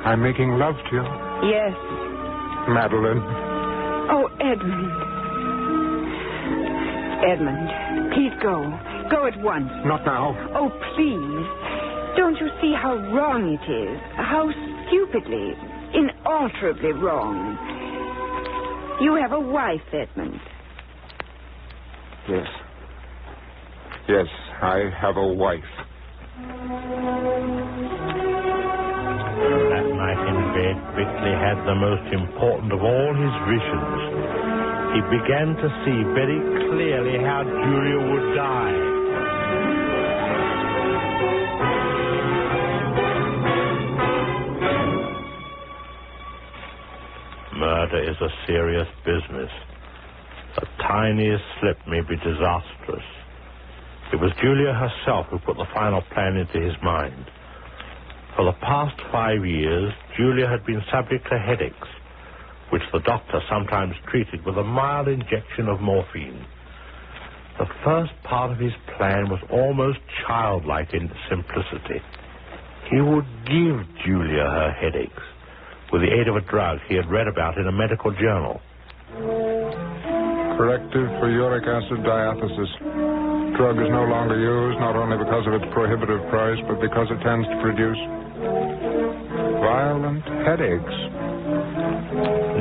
I'm making love to you. Yes. Madeline. Oh, Edmund. Edmund, please go. Go at once. Not now. Oh, please. Don't you see how wrong it is? How stupidly, inalterably wrong. You have a wife, Edmund. Yes. Yes, I have a wife. That night in bed, Bickley had the most important of all his visions. He began to see very clearly how Julia would die. Murder is a serious business. The tiniest slip may be disastrous. It was Julia herself who put the final plan into his mind. For the past 5 years, Julia had been subject to headaches, which the doctor sometimes treated with a mild injection of morphine. The first part of his plan was almost childlike in its simplicity. He would give Julia her headaches with the aid of a drug he had read about in a medical journal. Corrective for uric acid diathesis. Drug is no longer used, not only because of its prohibitive price, but because it tends to produce violent headaches.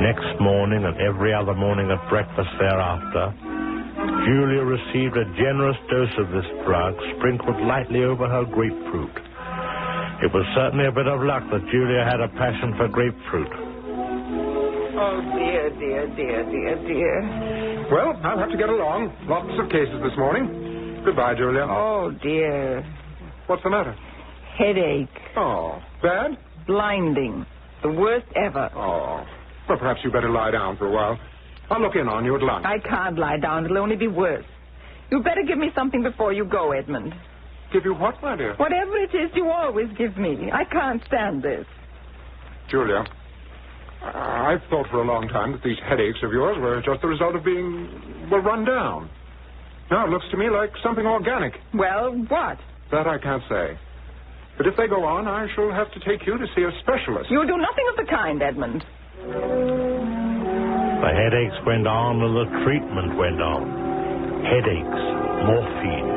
Next morning and every other morning at breakfast thereafter, Julia received a generous dose of this drug sprinkled lightly over her grapefruit. It was certainly a bit of luck that Julia had a passion for grapefruit. Oh, dear, dear, dear, dear, dear. Well, I'll have to get along. Lots of cases this morning. Goodbye, Julia. Oh, dear. What's the matter? Headache. Oh, bad? Blinding. The worst ever. Oh. Well, perhaps you better lie down for a while. I'll look in on you at lunch. I can't lie down. It'll only be worse. You better give me something before you go, Edmund. Give you what, my dear? Whatever it is you always give me. I can't stand this. Julia, I've thought for a long time that these headaches of yours were just the result of being, well, run down. Now it looks to me like something organic. Well, what? That I can't say. But if they go on, I shall have to take you to see a specialist. You'll do nothing of the kind, Edmund. The headaches went on and the treatment went on. Headaches, morphine,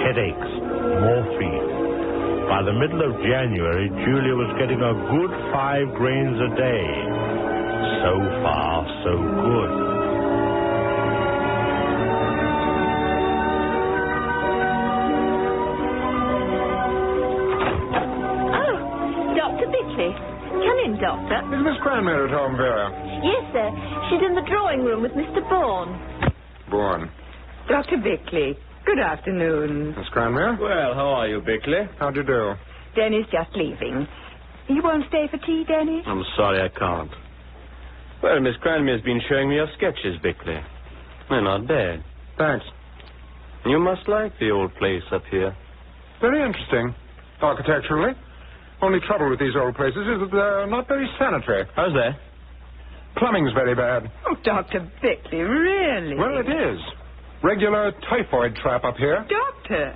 headaches, morphine. By the middle of January, Julia was getting a good 5 grains a day. So far, so good. Oh, Dr. Bickley. Come in, Doctor. Is Miss Cranmer at home, Vera? Yes, sir. She's in the drawing room with Mr. Bourne. Bourne. Dr. Bickley, good afternoon. Miss Cranmer? Well, how are you, Bickley? How do you do? Dennis just leaving. You won't stay for tea, Dennis? I'm sorry I can't. Well, Miss Cranmer's been showing me your sketches, Bickley. They're not bad. Thanks. You must like the old place up here. Very interesting, architecturally. Only trouble with these old places is that they're not very sanitary. How's that? Plumbing's very bad. Oh, Dr. Bickley, really? Well, it is. Regular typhoid trap up here. Doctor.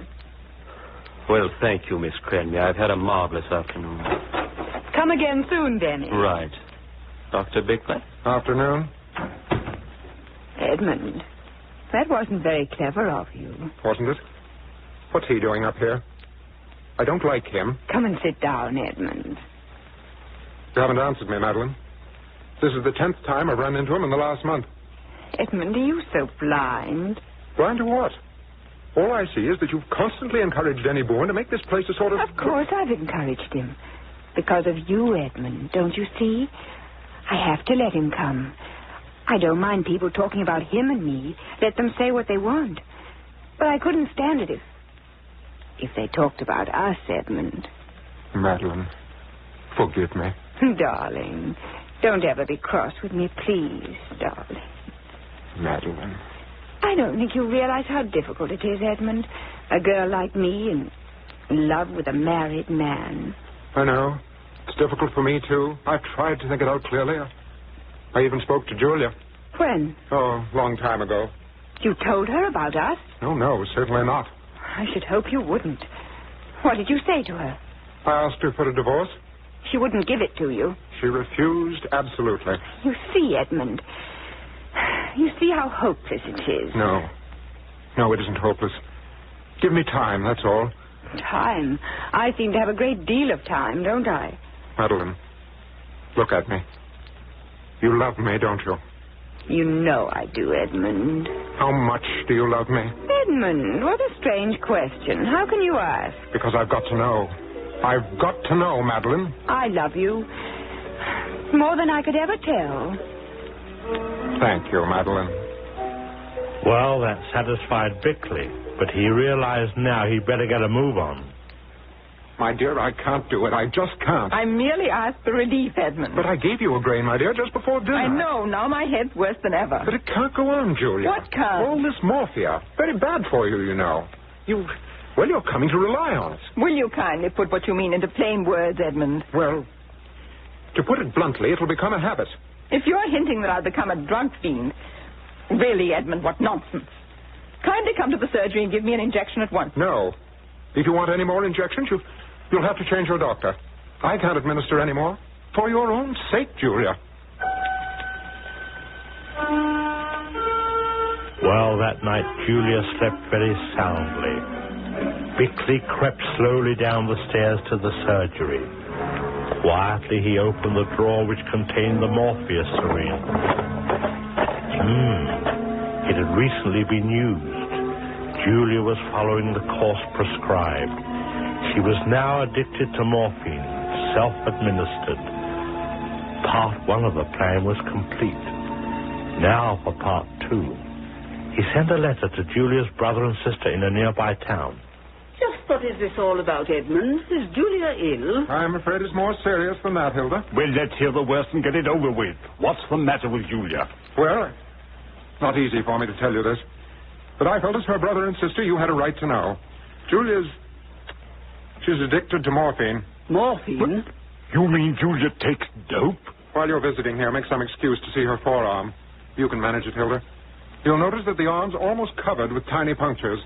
Well, thank you, Miss Cranmer. I've had a marvelous afternoon. Come again soon, Dennis. Right. Dr. Bickley? Afternoon. Edmund, that wasn't very clever of you. Wasn't it? What's he doing up here? I don't like him. Come and sit down, Edmund. You haven't answered me, Madeline. This is the 10th time I've run into him in the last month. Edmund, are you so blind? Blind to what? All I see is that you've constantly encouraged Denny Bourne to make this place a sort of... Of course I've encouraged him. Because of you, Edmund, don't you see? I have to let him come. I don't mind people talking about him and me. Let them say what they want. But I couldn't stand it if they talked about us, Edmund. Madeline, forgive me. Darling, don't ever be cross with me, please, darling. Madeline. I don't think you realize how difficult it is, Edmund. A girl like me in love with a married man. I know. It's difficult for me, too. I've tried to think it out clearly. I even spoke to Julia. When? Oh, a long time ago. You told her about us? No, certainly not. I should hope you wouldn't. What did you say to her? I asked her for a divorce. She wouldn't give it to you. She refused absolutely. You see, Edmund. You see how hopeless it is. No, it isn't hopeless. Give me time, that's all. Time? I seem to have a great deal of time, don't I? Madeline, look at me. You love me, don't you? You know I do, Edmund. How much do you love me? Edmund, what a strange question. How can you ask? Because I've got to know. I've got to know, Madeline. I love you. More than I could ever tell. Thank you, Madeline. Well, that satisfied Bickley, but he realized now he'd better get a move on. My dear, I can't do it. I just can't. I merely asked for relief, Edmund. But I gave you a grain, my dear, just before dinner. I know. Now my head's worse than ever. But it can't go on, Julia. What can't? All this morphia. Very bad for you, you know. You're coming to rely on it. Will you kindly put what you mean into plain words, Edmund? Well, to put it bluntly, it'll become a habit. If you're hinting that I'll become a drug fiend... Really, Edmund, what nonsense. Kindly come to the surgery and give me an injection at once. No. If you want any more injections, you'll have to change your doctor. I can't administer any more. For your own sake, Julia. Well, that night, Julia slept very soundly. Bickley crept slowly down the stairs to the surgery. Quietly, he opened the drawer which contained the morphia syringe. It had recently been used. Julia was following the course prescribed. She was now addicted to morphine, self-administered. Part 1 of the plan was complete. Now for Part 2. He sent a letter to Julia's brother and sister in a nearby town. Just what is this all about, Edmund? Is Julia ill? I'm afraid it's more serious than that, Hilda. Well, let's hear the worst and get it over with. What's the matter with Julia? Well, not easy for me to tell you this. But I felt as her brother and sister, you had a right to know. She's addicted to morphine. Morphine? What? You mean Julia takes dope? While you're visiting here, make some excuse to see her forearm. You can manage it, Hilda. You'll notice that the arm's almost covered with tiny punctures.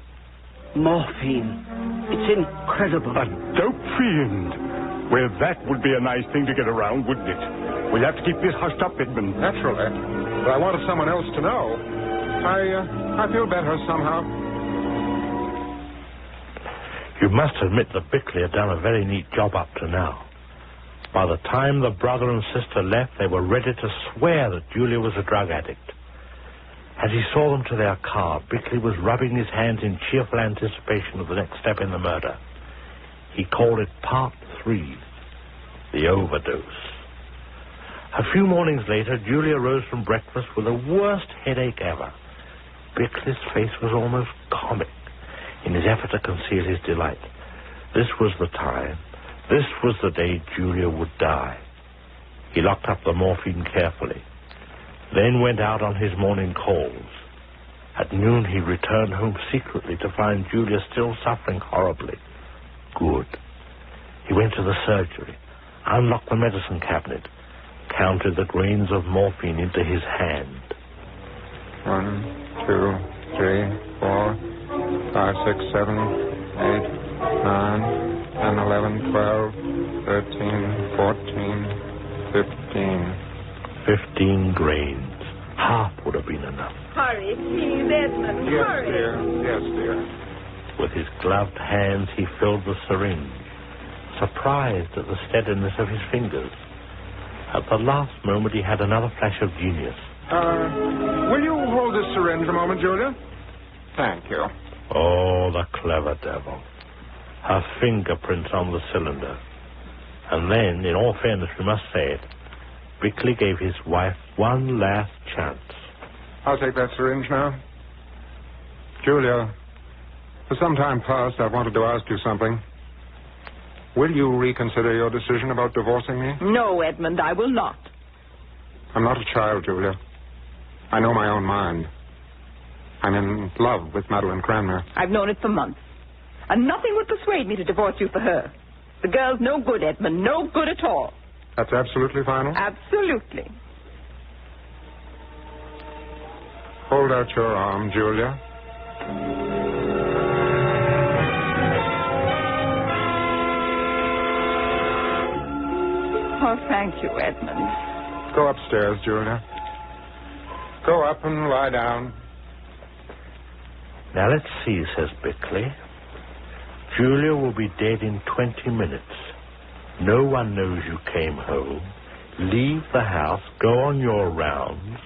Morphine. It's incredible. A dope fiend. Well, that would be a nice thing to get around, wouldn't it? We'll have to keep this hushed up, Edmund. Naturally. But I wanted someone else to know. I feel better somehow. You must admit that Bickley had done a very neat job up to now. By the time the brother and sister left, they were ready to swear that Julia was a drug addict. As he saw them to their car, Bickley was rubbing his hands in cheerful anticipation of the next step in the murder. He called it Part 3, the overdose. A few mornings later, Julia rose from breakfast with the worst headache ever. Bickley's face was almost comic in his effort to conceal his delight. This was the time. This was the day Julia would die. He locked up the morphine carefully, then went out on his morning calls. At noon, he returned home secretly to find Julia still suffering horribly. Good. He went to the surgery, unlocked the medicine cabinet, counted the grains of morphine into his hand. 1, 2, 3, 4, 5, 6, 7, 8, 9, 10, 11, 12, 13, 14, 15. 15 grains. Half would have been enough. Hurry, please, Edmund, Yes, hurry. dear. Yes, dear. With his gloved hands, he filled the syringe, surprised at the steadiness of his fingers. At the last moment, he had another flash of genius. Will you hold this syringe a moment, Julia? Thank you. Oh, the clever devil. Her fingerprints on the cylinder. And then, in all fairness, we must say it, Bickley gave his wife one last chance. I'll take that syringe now. Julia, for some time past, I've wanted to ask you something. Will you reconsider your decision about divorcing me? No, Edmund, I will not. I'm not a child, Julia. I know my own mind. I'm in love with Madeline Cranmer. I've known it for months. And nothing would persuade me to divorce you for her. The girl's no good, Edmund. No good at all. That's absolutely final? Absolutely. Hold out your arm, Julia. Oh, thank you, Edmund. Go upstairs, Julia. Go up and lie down. Now, let's see, says Bickley. Julia will be dead in 20 minutes. No one knows you came home. Leave the house, go on your rounds,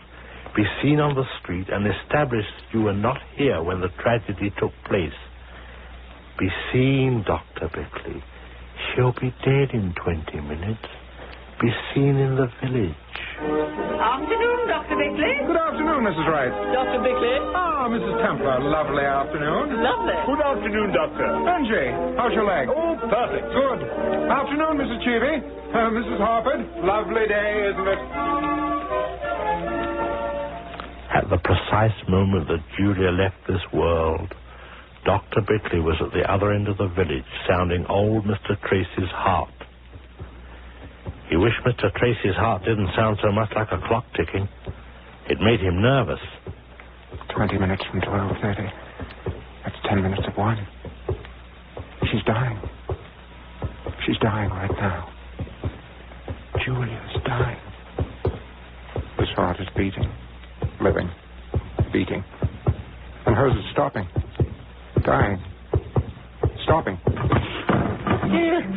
be seen on the street, and establish you were not here when the tragedy took place. Be seen, Dr. Bickley. She'll be dead in 20 minutes. Be seen in the village. Afternoon, Dr. Bickley. Good afternoon, Mrs. Wright. Dr. Bickley. Ah, Mrs. Templar. Lovely afternoon. Lovely. Good afternoon, Doctor. Benji, how's your leg? Oh, perfect. Good. Afternoon, Mrs. Cheevy. Mrs. Harford. Lovely day, isn't it? At the precise moment that Julia left this world, Dr. Bickley was at the other end of the village, sounding old Mr. Tracy's heart. He wished Mr. Tracy's heart didn't sound so much like a clock ticking. It made him nervous. 20 minutes from 12:30. That's 10 minutes of 1. She's dying. She's dying right now. Julia's dying. His heart is beating, living, beating. And hers is stopping. Dying. Stopping.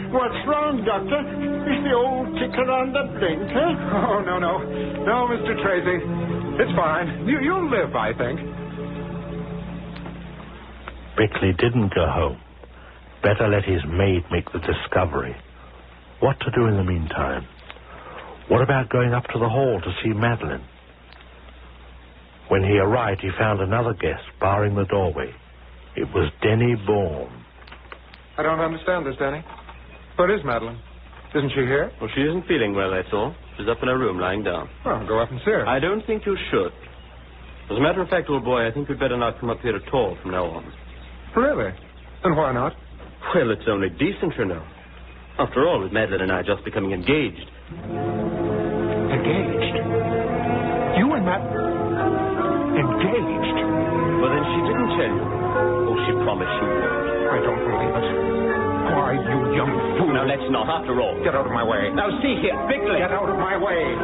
What's wrong, Doctor? Is the old ticker on the blink, huh? Oh, no. No, Mr. Tracy. It's fine. You'll live, I think. Bickley didn't go home. Better let his maid make the discovery. What to do in the meantime? What about going up to the hall to see Madeline? When he arrived, he found another guest barring the doorway. It was Denny Bourne. I don't understand this, Danny. Where is Madeline? Isn't she here? Well, she isn't feeling well, that's all. She's up in her room, lying down. Well, go up and see her. I don't think you should. As a matter of fact, old boy, I think we'd better not come up here at all from now on. Really? Then why not? Well, it's only decent, you know. After all, with Madeline and I just becoming engaged. Engaged? You and Madeline? Engaged? Well, then she didn't tell you. Oh, she promised she would. I don't believe it. Why, you young fool. Now, let's not, after all. Get out of my way. Now, see here, Bickley. Get out of my way.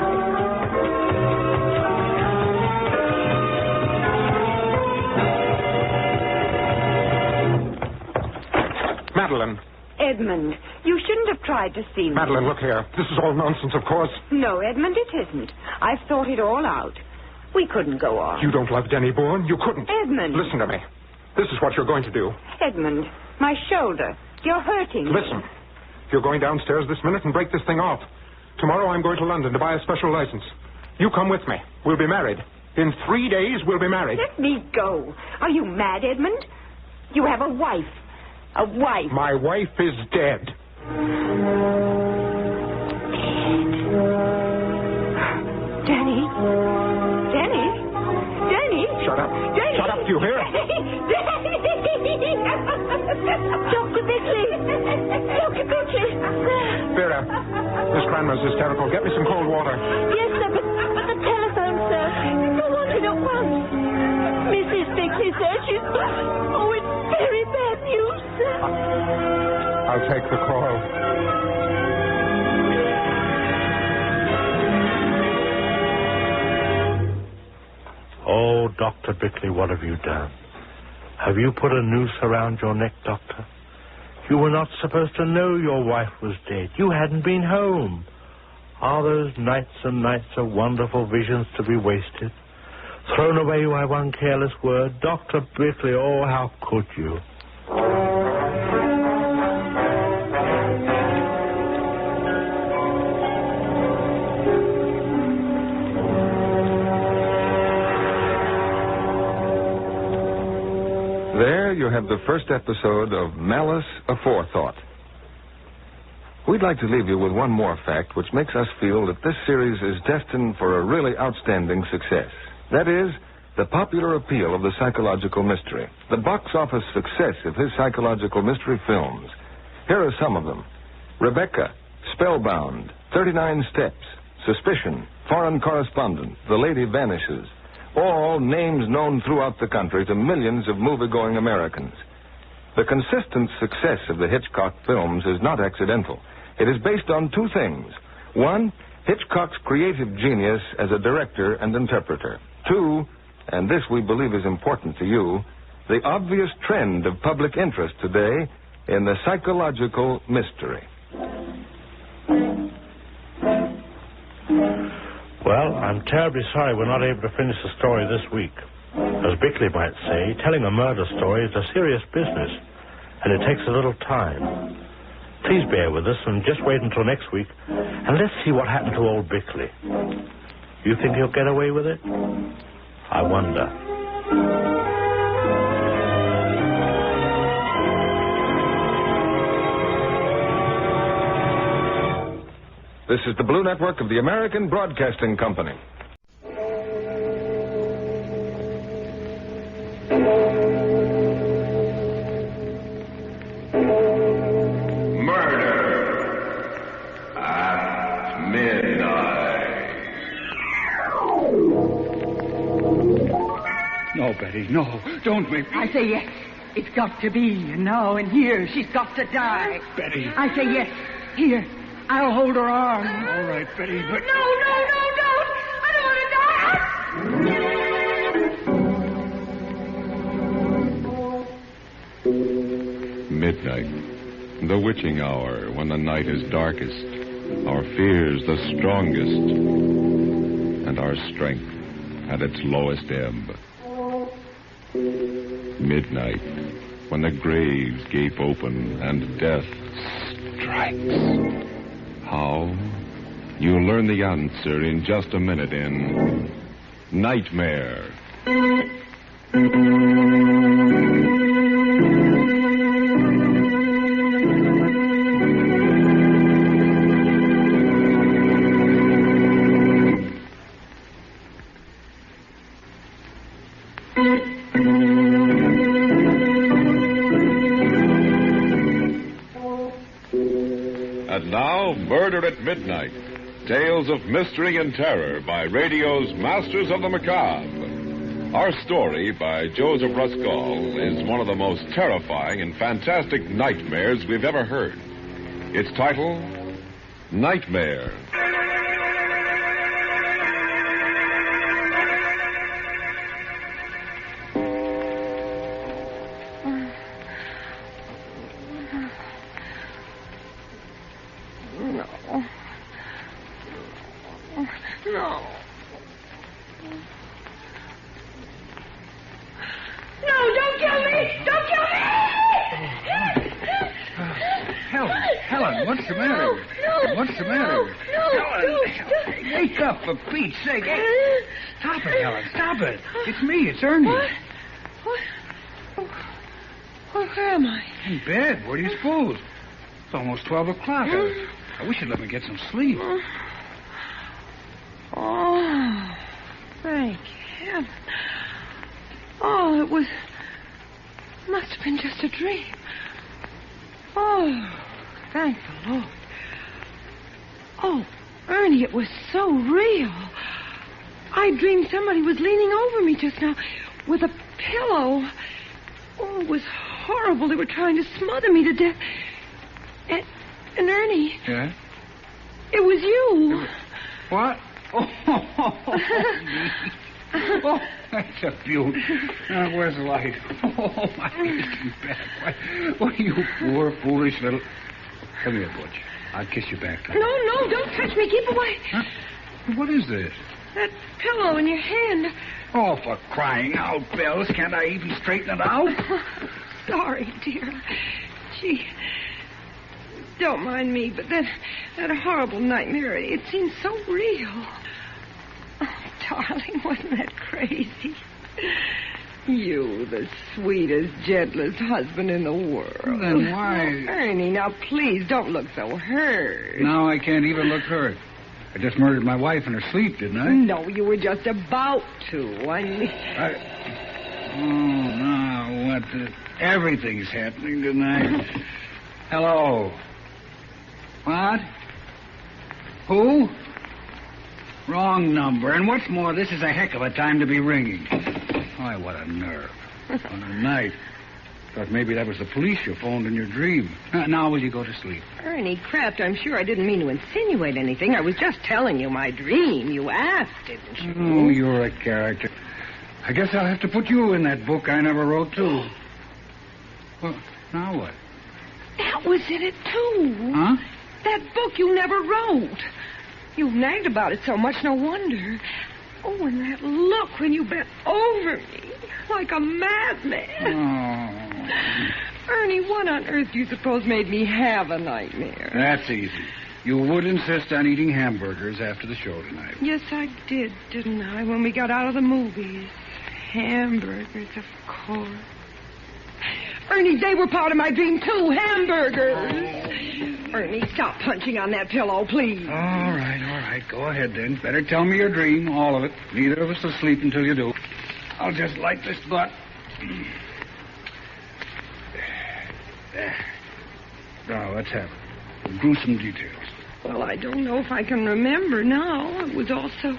Madeline. Edmund, you shouldn't have tried to see me. Madeline, look here. This is all nonsense, of course. No, Edmund, it isn't. I've thought it all out. We couldn't go on. You don't love Denny Bourne? You couldn't. Edmund. Listen to me. This is what you're going to do. Edmund, my shoulder. You're hurting. Listen. You're going downstairs this minute and break this thing off. Tomorrow I'm going to London to buy a special license. You come with me. We'll be married. In 3 days, we'll be married. Let me go. Are you mad, Edmund? You have a wife. A wife. My wife is dead. Danny? Danny? Danny? Shut up. Danny? Shut up, do you hear? Dr. Bickley! Dr. Bickley! Vera, Miss Cranmer's hysterical. Get me some cold water. Yes, sir, but the telephone, sir. Go on it at once. Mrs. Bickley, sir, she's... Oh, it's very bad news, sir. I'll take the call. Oh, Dr. Bickley, what have you done? Have you put a noose around your neck, Doctor? You were not supposed to know your wife was dead. You hadn't been home. Are those nights and nights of wonderful visions to be wasted? Thrown away by one careless word? Dr. Bickley, oh, how could you? There you have the first episode of Malice Aforethought. We'd like to leave you with one more fact which makes us feel that this series is destined for a really outstanding success. That is, the popular appeal of the psychological mystery, the box office success of his psychological mystery films. Here are some of them. Rebecca, Spellbound, 39 Steps, Suspicion, Foreign Correspondent, The Lady Vanishes. All names known throughout the country to millions of movie-going Americans. The consistent success of the Hitchcock films is not accidental. It is based on two things. One, Hitchcock's creative genius as a director and interpreter. Two, and this we believe is important to you, the obvious trend of public interest today in the psychological mystery. Well, I'm terribly sorry we're not able to finish the story this week. As Bickley might say, telling a murder story is a serious business, and it takes a little time. Please bear with us and just wait until next week, and let's see what happened to old Bickley. You think he'll get away with it? I wonder. This is the Blue Network of the American Broadcasting Company. Murder at midnight. No, Betty, no. Don't make me... I say yes. It's got to be. And now and here, she's got to die. Betty. I say yes. Here. I'll hold her arm. All right, Betty, but... No, don't. I don't want to die. Midnight, the witching hour when the night is darkest, our fears the strongest, and our strength at its lowest ebb. Midnight, when the graves gape open and death strikes. How? You'll learn the answer in just a minute in Nightmare. And now, Murder at Midnight. Tales of mystery and terror by radio's Masters of the Macabre. Our story by Joseph Ruskall is one of the most terrifying and fantastic nightmares we've ever heard. Its title, Nightmare. Helen, what's the matter? What's the matter? Helen, wake up, for Pete's sake. Stop it, Helen, stop it. It's me, it's Ernie. What? Where am I? In bed. Where do you suppose? It's almost 12 o'clock. I wish you'd let me get some sleep. Oh, thank heaven. Oh, it must have been just a dream. Oh, thank the Lord. Oh, Ernie, it was so real. I dreamed somebody was leaning over me just now with a pillow. Oh, it was horrible. They were trying to smother me to death. And Ernie. Yeah? It was you. What? Oh, that's a beaut. Where's the light? Oh, my aching back. Why, you poor, foolish little... Come here, Butch. I'll kiss you back. No, don't touch me. Keep away. Huh? What is this? That pillow in your hand. Oh, for crying out, Bells. Can't I even straighten it out? Sorry, dear. Gee, don't mind me, but that horrible nightmare, it seems so real. Oh, darling, wasn't that crazy? You, the sweetest, gentlest husband in the world. Then why? Oh, Ernie, now please don't look so hurt. Now I can't even look hurt. I just murdered my wife in her sleep, didn't I? No, you were just about to. Oh, now what? Everything's happening tonight. Hello. What? Who? Wrong number. And what's more, this is a heck of a time to be ringing. Why, what a nerve. On a night. Thought maybe that was the police you phoned in your dream. Now will you go to sleep? Ernie Kraft, I'm sure I didn't mean to insinuate anything. I was just telling you my dream. You asked, didn't you? Oh, you're a character. I guess I'll have to put you in that book I never wrote, too. Well, now what? That was in it, too. Huh? That book you never wrote. You nagged about it so much, no wonder. Oh, and that look when you bent over me, like a madman. Oh. Ernie, what on earth do you suppose made me have a nightmare? That's easy. You would insist on eating hamburgers after the show tonight. Yes, I did, didn't I, when we got out of the movies? Hamburgers, of course. Ernie, they were part of my dream, too. Hamburgers. Ernie, stop punching on that pillow, please. All right. Go ahead, then. Better tell me your dream, all of it. Neither of us will sleep until you do. I'll just light this butt. Now, let's have it. Gruesome details. Well, I don't know if I can remember now. It was all so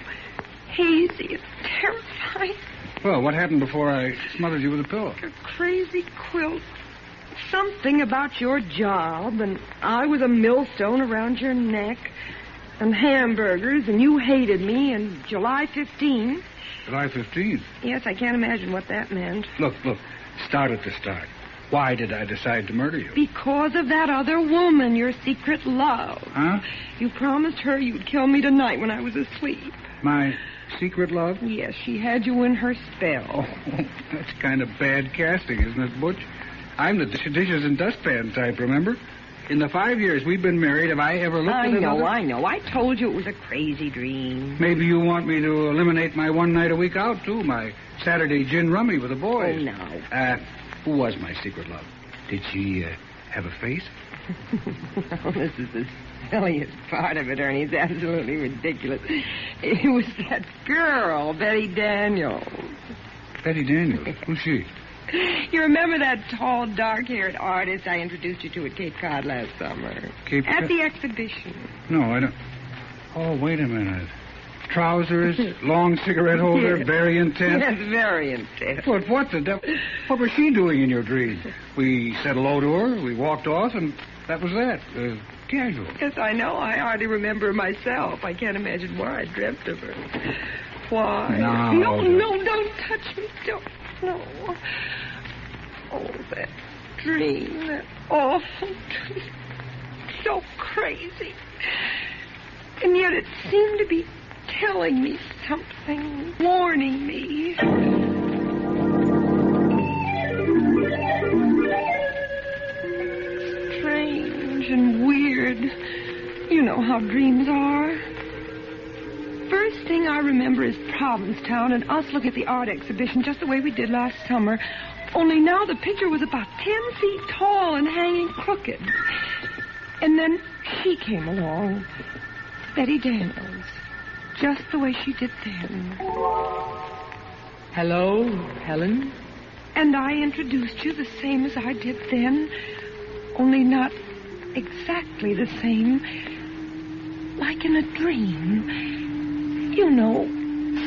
hazy and terrifying. Well, what happened before I smothered you with a pillow? A crazy quilt. Something about your job, and I was a millstone around your neck, and hamburgers, and you hated me, and July 15th. July 15th? Yes, I can't imagine what that meant. Look. Start at the start. Why did I decide to murder you? Because of that other woman, your secret love. Huh? You promised her you'd kill me tonight when I was asleep. My secret love? Yes, she had you in her spell. Oh, that's kind of bad casting, isn't it, Butch? I'm the dishes and dustpan type, remember? In the 5 years we've been married, have I ever looked at another? I know. I told you it was a crazy dream. Maybe you want me to eliminate my one night a week out, too, my Saturday gin rummy with the boys. Oh, no. Who was my secret love? Did she have a face? Oh, this is the silliest part of it, Ernie. It's absolutely ridiculous. It was that girl, Betty Daniels. Betty Daniels? Who's she? You remember that tall, dark-haired artist I introduced you to at Cape Cod last summer? At the exhibition. No, I don't. Oh, wait a minute. Trousers, long cigarette holder, yes. Very intense. Yes, very intense. What the devil? What was she doing in your dream? We said hello to her, we walked off, and that was that. Casual. Yes, I know. I hardly remember her myself. I can't imagine why I dreamt of her. Why? No, don't touch me. Don't. No. Oh, that dream. That awful dream. So crazy. And yet it seemed to be telling me something, warning me. Strange and weird. You know how dreams are. First thing I remember is Provincetown and us looking at the art exhibition just the way we did last summer. Only now the picture was about 10 feet tall and hanging crooked. And then she came along. Betty Daniels. Just the way she did then. Hello, Helen. And I introduced you the same as I did then. Only not exactly the same. Like in a dream. You know,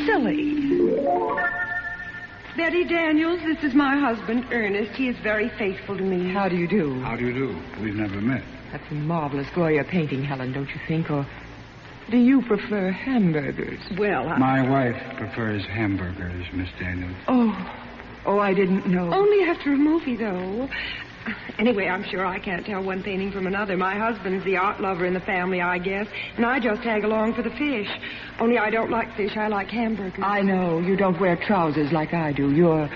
silly. Betty Daniels, this is my husband, Ernest. He is very faithful to me. How do you do? How do you do? We've never met. That's a marvelous Goya painting, Helen, don't you think? Or do you prefer hamburgers? Well, My wife prefers hamburgers, Miss Daniels. Oh, I didn't know. Only after a movie, though. Anyway, I'm sure I can't tell one painting from another. My husband's the art lover in the family, I guess, and I just tag along for the fish. Only I don't like fish. I like hamburgers. I know. You don't wear trousers like I do. You're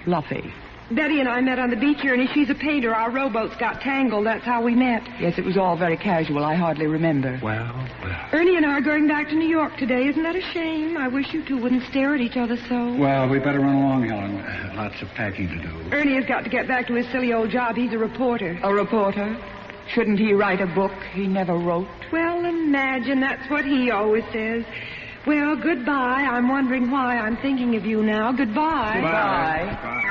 fluffy. Betty and I met on the beach here, and she's a painter. Our rowboats got tangled. That's how we met. Yes, it was all very casual. I hardly remember. Well. Ernie and I are going back to New York today. Isn't that a shame? I wish you two wouldn't stare at each other so. Well, we better run along, Helen. Lots of packing to do. Ernie has got to get back to his silly old job. He's a reporter. A reporter? Shouldn't he write a book he never wrote? Well, imagine. That's what he always says. Well, goodbye. I'm wondering why I'm thinking of you now. Goodbye. Goodbye.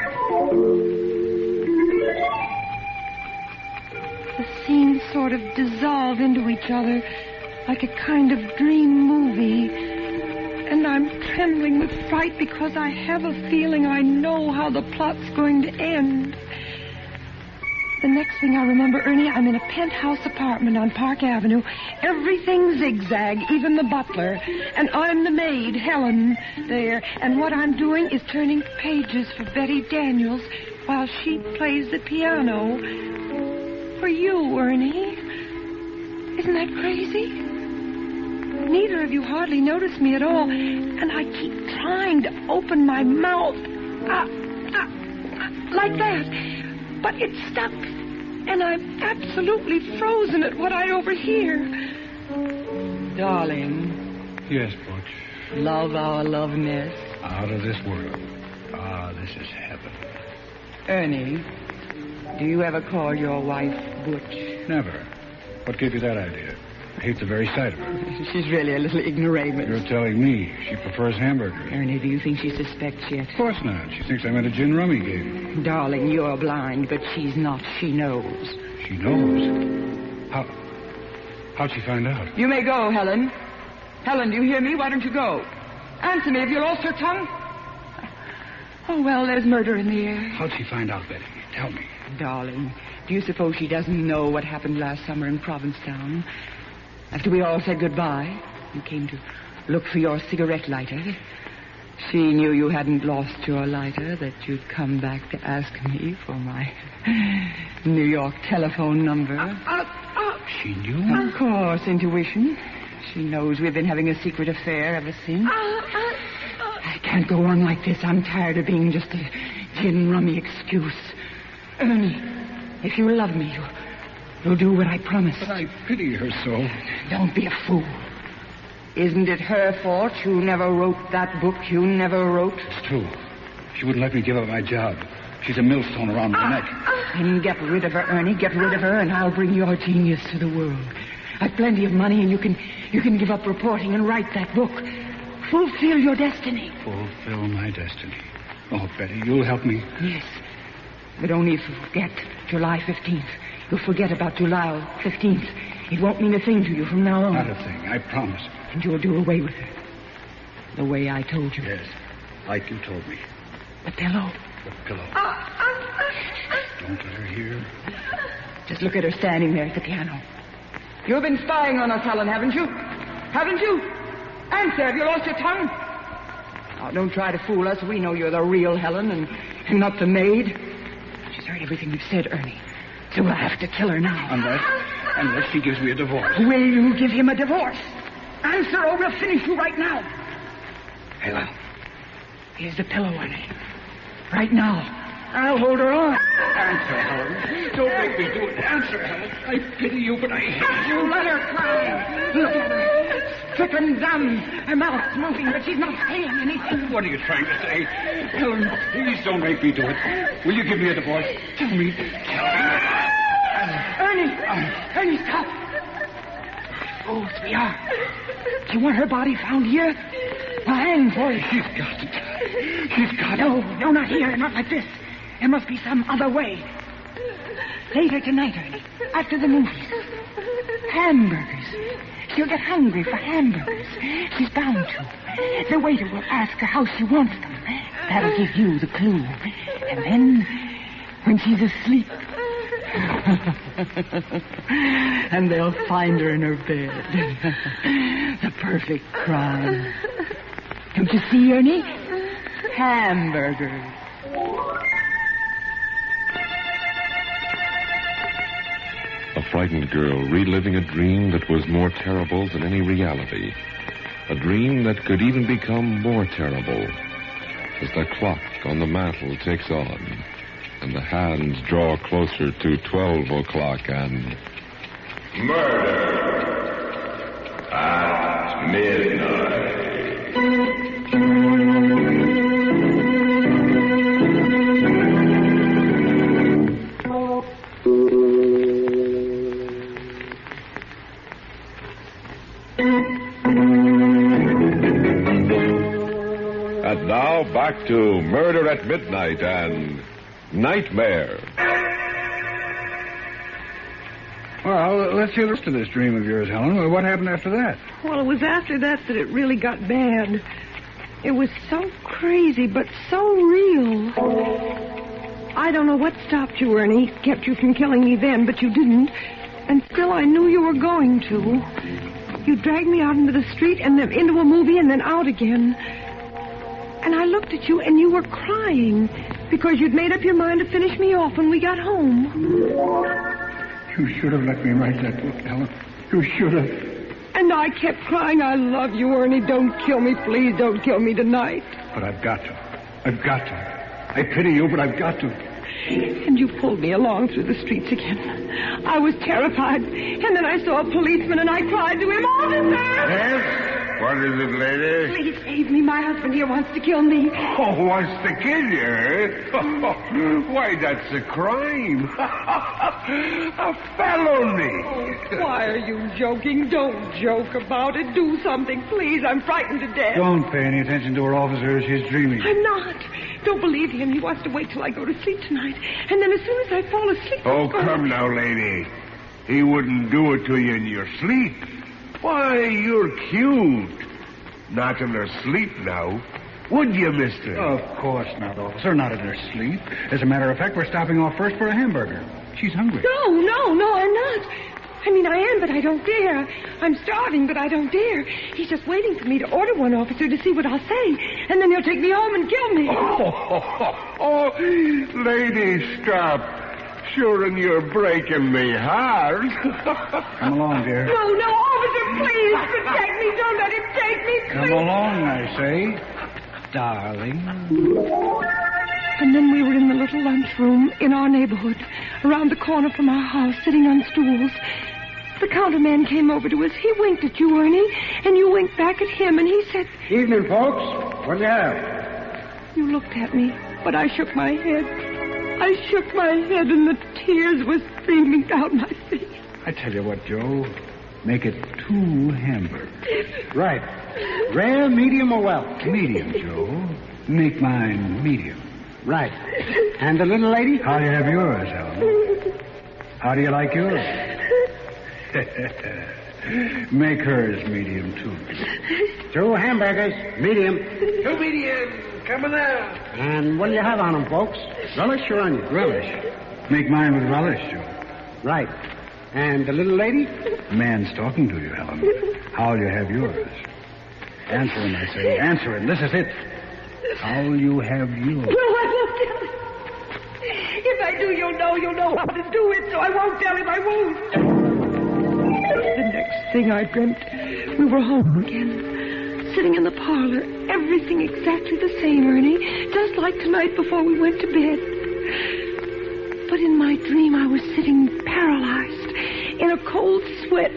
The scenes sort of dissolve into each other like a kind of dream movie. And I'm trembling with fright because I have a feeling I know how the plot's going to end. The next thing I remember, Ernie, I'm in a penthouse apartment on Park Avenue. Everything zigzag, even the butler. And I'm the maid, Helen, there. And what I'm doing is turning pages for Betty Daniels while she plays the piano. For you, Ernie. Isn't that crazy? Neither of you hardly notice me at all. And I keep trying to open my mouth. Like that. But it's stuck, and I'm absolutely frozen at what I overhear. Darling. Yes, Butch. Love our loveness. Out of this world. Ah, this is heaven. Ernie, do you ever call your wife Butch? Never. What gave you that idea? I hate the very sight of her. She's really a little ignoramus. You're telling me she prefers hamburgers. Ernie, do you think she suspects yet? Of course not. She thinks I'm at a gin rummy game. Darling, you're blind, but she's not. She knows. She knows? How'd she find out? You may go, Helen. Helen, do you hear me? Why don't you go? Answer me. Have you lost your tongue? Oh, well, there's murder in the air. How'd she find out, Betty? Tell me. Darling, do you suppose she doesn't know what happened last summer in Provincetown? After we all said goodbye, you came to look for your cigarette lighter. She knew you hadn't lost your lighter, that you'd come back to ask me for my New York telephone number. She knew? Of course, intuition. She knows we've been having a secret affair ever since. I can't go on like this. I'm tired of being just a gin rummy excuse. Ernie, if you love me, you'll do what I promised. But I pity her so. Don't be a fool. Isn't it her fault you never wrote that book you never wrote? It's true. She wouldn't let me give up my job. She's a millstone around my neck. Then get rid of her, Ernie. Get rid of her, and I'll bring your genius to the world. I've plenty of money, and you can give up reporting and write that book. Fulfill your destiny. Fulfill my destiny. Oh, Betty, you'll help me. Yes. But only if you forget July 15th. You'll forget about July 15th. It won't mean a thing to you from now on. Not a thing, I promise. And you'll do away with her. The way I told you. Yes, like you told me. The pillow. The pillow. Don't let her hear. Just look at her standing there at the piano. You've been spying on us, Helen, haven't you? Haven't you? Answer, have you lost your tongue? Now, don't try to fool us. We know you're the real Helen and not the maid. She's heard everything we've said, Ernie. So we'll have to kill her now. Unless she gives me a divorce. Will you give him a divorce? Answer or we'll finish you right now. Helen. Here's the pillow, Ernie. Right now. I'll hold her on. Answer, Helen. Don't make me do it. Answer, Helen. I pity you, but I hate you. You let her cry. Look at her. Stricken dumb. Her mouth's moving, but she's not saying anything. What are you trying to say? Helen, please don't make me do it. Will you give me a divorce? Tell me. Ernie, stop. Fools we are. Do you want her body found here? Well, hang for it. She's got it. She's got it. No, not here. Not like this. There must be some other way. Later tonight, Ernie. After the movies. Hamburgers. She'll get hungry for hamburgers. She's bound to. The waiter will ask her how she wants them. That'll give you the clue. And then, when she's asleep... and they'll find her in her bed. The perfect crime. Don't you see, Ernie? Hamburgers. frightened girl reliving a dream that was more terrible than any reality. A dream that could even become more terrible as the clock on the mantel ticks on and the hands draw closer to 12 o'clock and... Murder at midnight. And now back to Murder at Midnight and Nightmare. Well, let's hear the rest of this dream of yours, Helen. What happened after that? Well, it was after that it really got bad. It was so crazy, but so real. I don't know what stopped you, Ernie, kept you from killing me then, but you didn't. And still I knew you were going to. You dragged me out into the street and then into a movie and then out again. And I looked at you and you were crying because you'd made up your mind to finish me off when we got home. You should have let me write that book, Helen. You should have. And I kept crying, I love you, Ernie. Don't kill me, please. Don't kill me tonight. But I've got to. I've got to. I pity you, but I've got to. And you pulled me along through the streets again. I was terrified. And then I saw a policeman and I cried to him, "Officer!" Yes? What is it, lady? Please save me. My husband here wants to kill me. Oh, wants to kill you, eh? Why, that's a crime. A felony. Why are you joking? Don't joke about it. Do something, please. I'm frightened to death. Don't pay any attention to her, officer. She's dreaming. I'm not. Don't believe him. He wants to wait till I go to sleep tonight. And then as soon as I fall asleep... Oh, come now, lady. He wouldn't do it to you in your sleep. Why, you're cute. Not in her sleep now. Would you, mister? Of course not, officer. Not in her sleep. As a matter of fact, we're stopping off first for a hamburger. She's hungry. No, I'm not. I mean, I am, but I don't dare. I'm starving, but I don't dare. He's just waiting for me to order one, officer, to see what I'll say. And then he'll take me home and kill me. Oh, lady, stop. Sure, and you're breaking me heart. Come along, dear. No, officer, please protect me. Don't let him take me, please. Come along, I say, darling. And then we were in the little lunchroom in our neighborhood, around the corner from our house, sitting on stools. The counterman came over to us. He winked at you, Ernie, and you winked back at him, and he said... Evening, folks. What do you have? You looked at me, but I shook my head. I shook my head, and the tears were streaming down my face. I tell you what, Joe. Make it 2 hamburgers. Right. Rare, medium, or well? Medium, Joe. Make mine medium. Right. And the little lady? How do you have yours, Helen? How do you like yours? Make hers medium, too. 2 hamburgers, medium. 2 medium. Coming out. And what do you have on them, folks? Relish or onion? Relish. Make mine with relish, Joe. Right. And the little lady? Man's talking to you, Helen. How'll you have yours? Answer him, I say. Answer him. This is it. How'll you have yours? No, I won't tell him. If I do, you'll know how to do it, so I won't tell him. I won't. The next thing I dreamt, we were home again, sitting in the parlor, everything exactly the same, Ernie, just like tonight before we went to bed. But in my dream, I was sitting paralyzed in a cold sweat,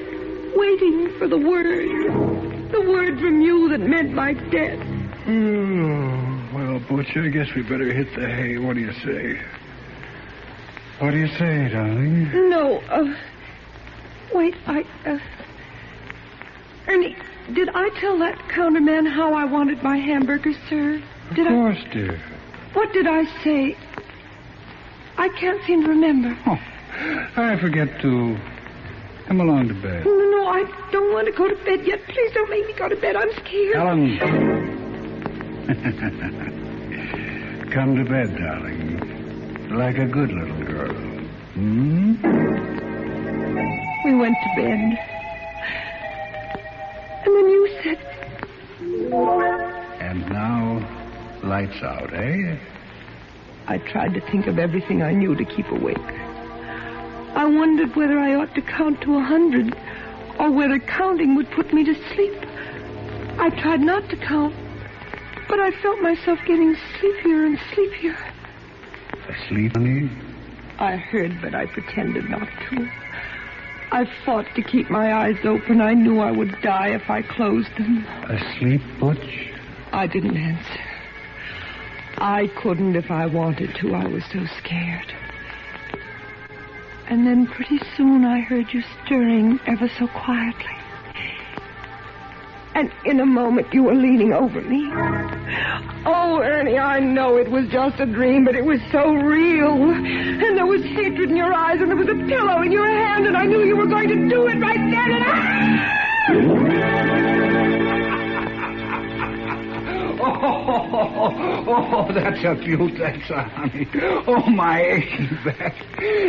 waiting for the word from you that meant my death. Well, Butch, I guess we better hit the hay. What do you say? What do you say, darling? No, wait, Ernie, did I tell that counterman how I wanted my hamburgers served? Of course, dear. What did I say? I can't seem to remember. Oh, I forget to come along to bed. No, I don't want to go to bed yet. Please don't make me go to bed. I'm scared. Helen. Come to bed, darling. Like a good little girl. We went to bed. And then you said... And now, lights out, eh? I tried to think of everything I knew to keep awake. I wondered whether I ought to count to 100 or whether counting would put me to sleep. I tried not to count, but I felt myself getting sleepier and sleepier. Asleep, honey? I heard, but I pretended not to. I fought to keep my eyes open. I knew I would die if I closed them. Asleep, Butch? I didn't answer. I couldn't if I wanted to. I was so scared. And then pretty soon I heard you stirring ever so quietly. And in a moment you were leaning over me. Oh, Ernie, I know it was just a dream, but it was so real. And there was hatred in your eyes, and there was a pillow in your hand, and I knew you were going to do it right then, and Oh, that's a beaut, that's a honey. Oh, my aching back.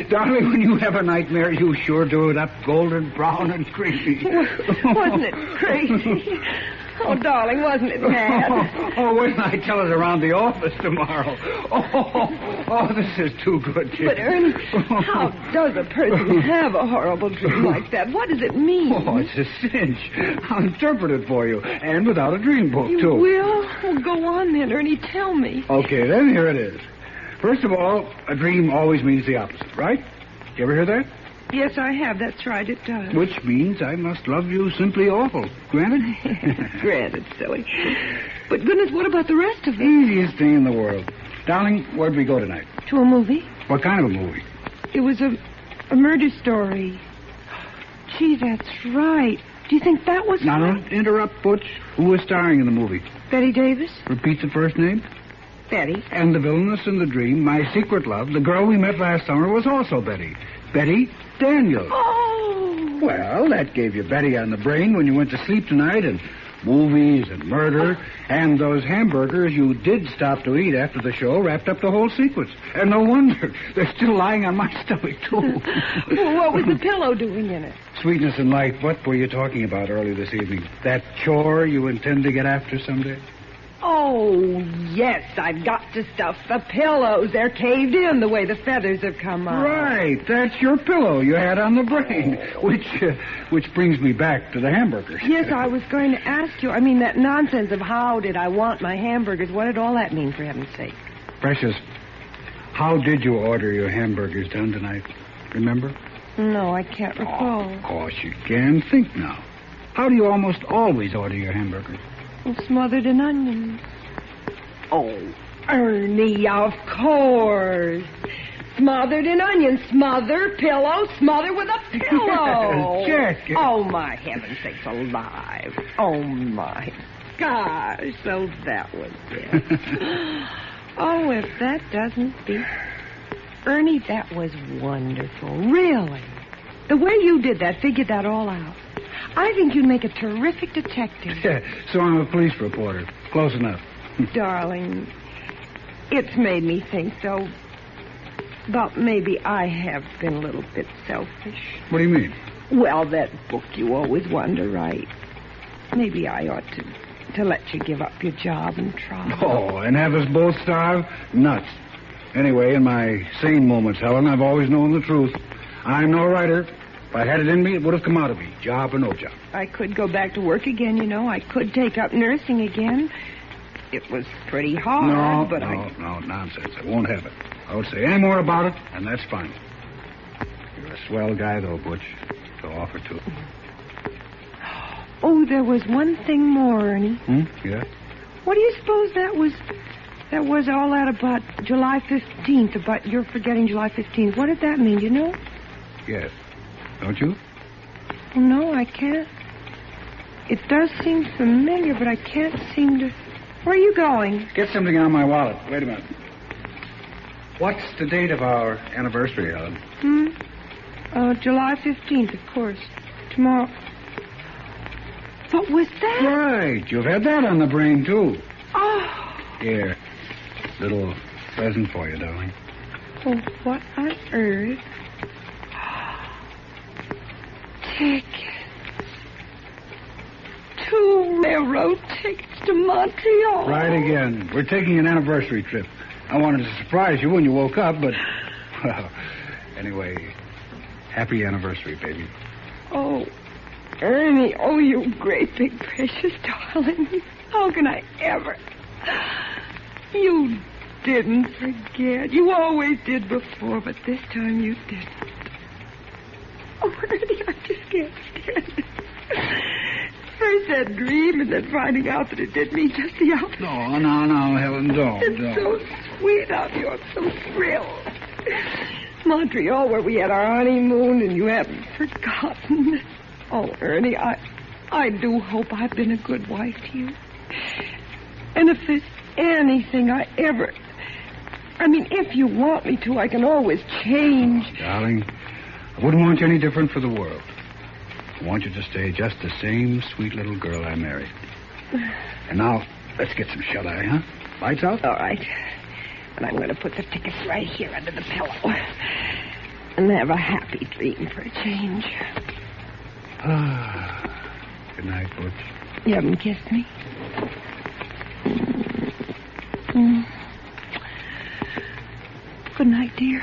Darling, when you have a nightmare, you sure do it up golden brown and creamy. wasn't it crazy? Oh, darling, wasn't it mad? Oh, wait till I tell it around the office tomorrow. Oh, this is too good, Jim. But, Ernie, how does a person have a horrible dream like that? What does it mean? Oh, it's a cinch. I'll interpret it for you, and without a dream book, You too. will? Well, go on then, Ernie. Tell me. Okay, then here it is. First of all, a dream always means the opposite, right? You ever hear that? Yes, I have. That's right, it does. Which means I must love you simply awful. Granted? Granted, silly. But goodness, what about the rest of it? Easiest thing in the world. Darling, where'd we go tonight? To a movie? What kind of a movie? It was a murder story. Gee, that's right. Do you think that was... Now, don't interrupt, Butch. Who was starring in the movie? Betty Davis? Repeat the first name. Betty. And the villainess in the dream, my secret love, the girl we met last summer, was also Betty. Betty Daniels. Oh! Well, that gave you Betty on the brain when you went to sleep tonight, and movies and murder, and those hamburgers you did stop to eat after the show wrapped up the whole sequence. And no wonder. They're still lying on my stomach, too. Well, what was the pillow doing in it? Sweetness in life, what were you talking about early this evening? That chore you intend to get after someday? Oh, yes, I've got to stuff the pillows. They're caved in the way the feathers have come out. Right, that's your pillow you had on the brain, which brings me back to the hamburgers. Yes, I was going to ask you. I mean, that nonsense of how did I want my hamburgers, what did all that mean, for heaven's sake? Precious, how did you order your hamburgers done tonight? Remember? No, I can't recall. Of course you can. Think now. How do you almost always order your hamburgers? Smothered in onions. Oh, Ernie, of course. Smothered in onions. Smother, pillow, smother with a pillow. Check. Oh, my heaven sakes alive. Oh, my gosh. So that was it. Oh, if that doesn't beat... Ernie, that was wonderful. Really. The way you did that, figured that all out. I think you'd make a terrific detective. So I'm a police reporter. Close enough. Darling, it's made me think so. But maybe I have been a little bit selfish. What do you mean? Well, that book you always want to write. Maybe I ought to let you give up your job and try. Oh, and have us both starve? Nuts. Anyway, in my sane moments, Helen, I've always known the truth. I'm no writer. If I had it in me, it would have come out of me, job or no job. I could go back to work again, you know. I could take up nursing again. It was pretty hard, No, nonsense. I won't have it. I won't say any more about it, and that's fine. You're a swell guy, though, Butch, to offer to. Oh, there was one thing more, Ernie. Yeah? What do you suppose that was all that about July 15th, about your forgetting July 15th? What did that mean, do you know? Yes. Don't you? No, I can't. It does seem familiar, but I can't seem to... Where are you going? Get something out of my wallet. Wait a minute. What's the date of our anniversary, Helen? July 15th, of course. Tomorrow. What was that? Right. You've had that on the brain, too. Oh. Here. Little present for you, darling. Oh, what on earth? Tickets. 2 railroad tickets to Montreal. Right again. We're taking an anniversary trip. I wanted to surprise you when you woke up, but... Well, anyway, Happy anniversary, baby. Oh, Ernie, oh, you great big precious darling. How can I ever? You didn't forget. You always did before, but this time you didn't. Oh, Ernie, I'm just scared. First that dream, and then finding out that it did mean just the opposite. No, Helen, don't. It's so sweet of you. I'm so thrilled. Montreal, where we had our honeymoon, and you haven't forgotten. Oh, Ernie, I do hope I've been a good wife to you. And if there's anything if you want me to, I can always change. Darling, I wouldn't want you any different for the world. I want you to stay just the same sweet little girl I married. And now, let's get some shut-eye, huh? Lights out? All right. And I'm going to put the tickets right here under the pillow. And have a happy dream for a change. Good night, Butch. You haven't kissed me? Good night, dear.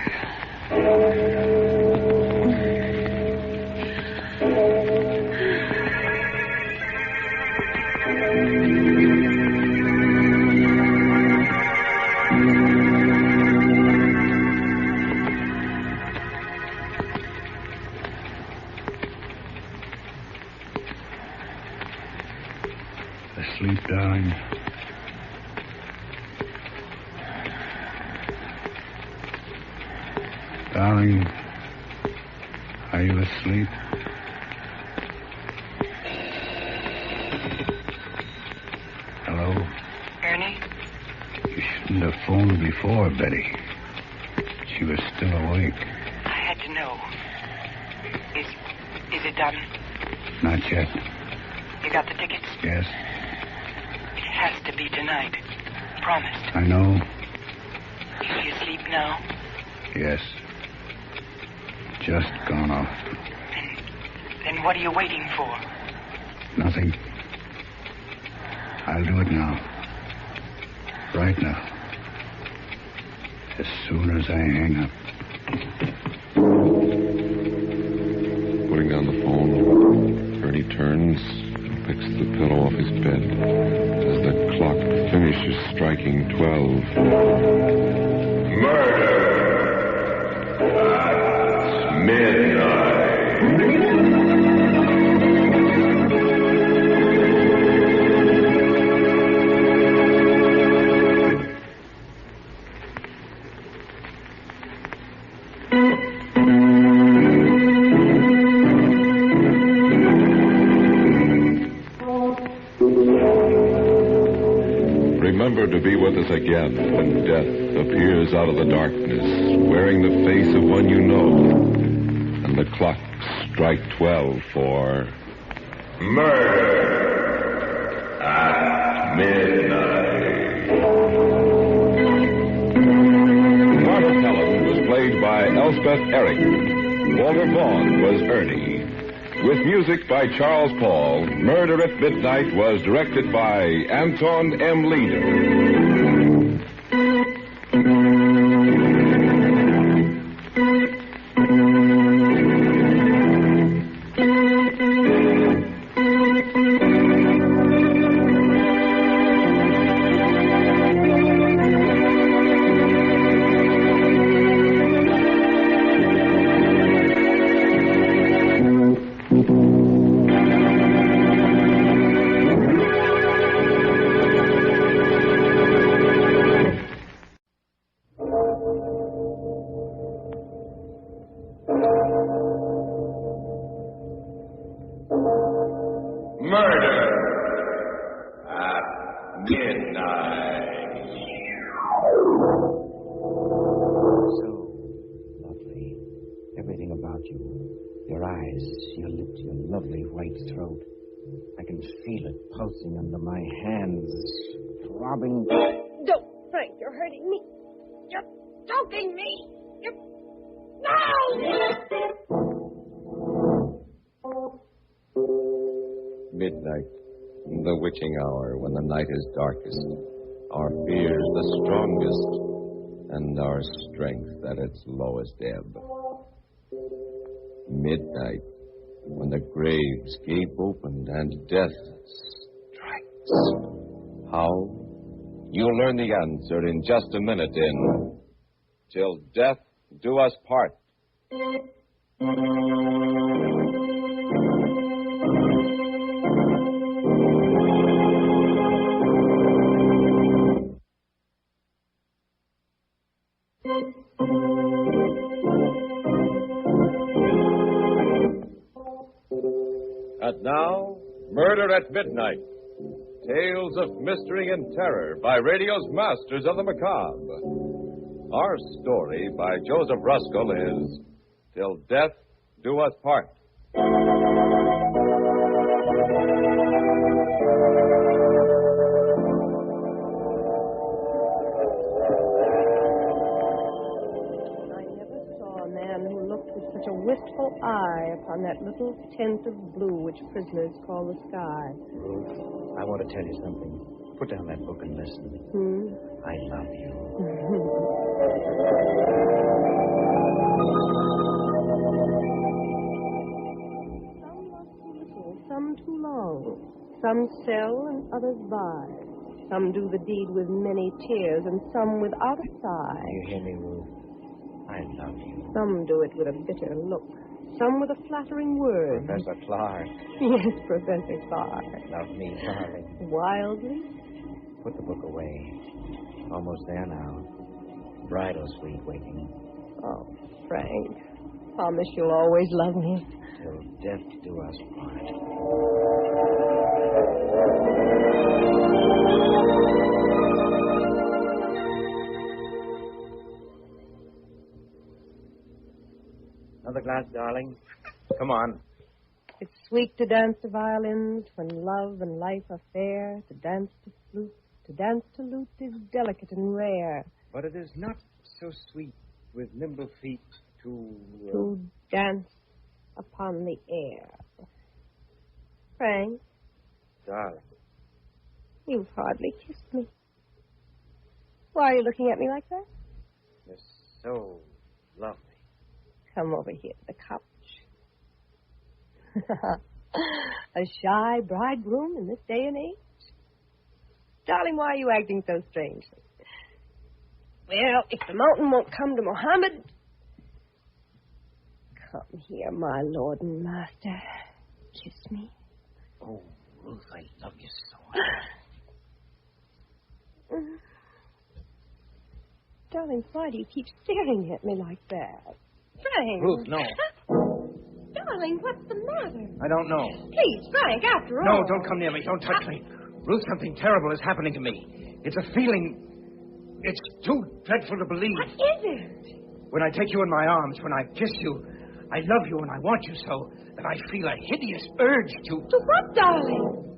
Asleep, darling. Darling, are you asleep? Hello? Ernie? You shouldn't have phoned before, Betty. She was still awake. I had to know. Is it done? Not yet. You got the tickets? Yes, It has to be tonight. Promised. I know. Is she asleep now? Yes. Just gone off. Then what are you waiting for? Nothing. I'll do it now. Right now. As soon as I hang up. Putting down the phone, Ernie turns and picks the pillow off his bed as the clock finishes striking 12. Murder at midnight. Remember to be with us again when death appears out of the darkness, wearing the face of one you know, and the clocks strike 12 for Murder at Midnight. Martha Helen was played by Elspeth Eric. Walter Vaughn was Ernie. With music by Charles Paul, Murder at Midnight was directed by Anton M. Leader. Under my hands, throbbing. Don't, Frank, you're hurting me. You're choking me. No! Midnight, the witching hour when the night is darkest, our fears the strongest, and our strength at its lowest ebb. Midnight, when the graves gape open and death strikes. How? You'll learn the answer in just a minute in Till Death Do Us Part. And now, Murder at Midnight. Tales of mystery and terror by radio's masters of the macabre. Our story by Joseph Ruskell is Till Death Do Us Part. Wistful eye upon that little tint of blue which prisoners call the sky. Ruth, I want to tell you something. Put down that book and listen. I love you. Some love too little, some too long. Some sell and others buy. Some do the deed with many tears and some without a sigh. You hear me, Ruth? I love you. Some do it with a bitter look. Some with a flattering word. Professor Clark. Yes, Professor Clark. Love me, darling. Wildly? Put the book away. Almost there now. Bridal suite waiting. Oh, Frank. Promise you'll always love me. Till death do us part. Another glass, darling? Come on. It's sweet to dance to violins when love and life are fair. To dance to flute, to dance to lute is delicate and rare. But it is not so sweet with nimble feet to dance upon the air. Frank. Darling. You've hardly kissed me. Why are you looking at me like that? You're so lovely. Come over here to the couch. A shy bridegroom in this day and age? Darling, why are you acting so strangely? Well, if the mountain won't come to Mohammed... Come here, my lord and master. Kiss me. Oh, Ruth, I love you so much. Darling, why do you keep staring at me like that? Frank. Ruth, no. Darling, what's the matter? I don't know. Please, Frank, after all. No, don't come near me. Don't touch me. Ruth, something terrible is happening to me. It's a feeling... It's too dreadful to believe. What is it? When I take you in my arms, when I kiss you, I love you and I want you so that I feel a hideous urge to... To what, darling?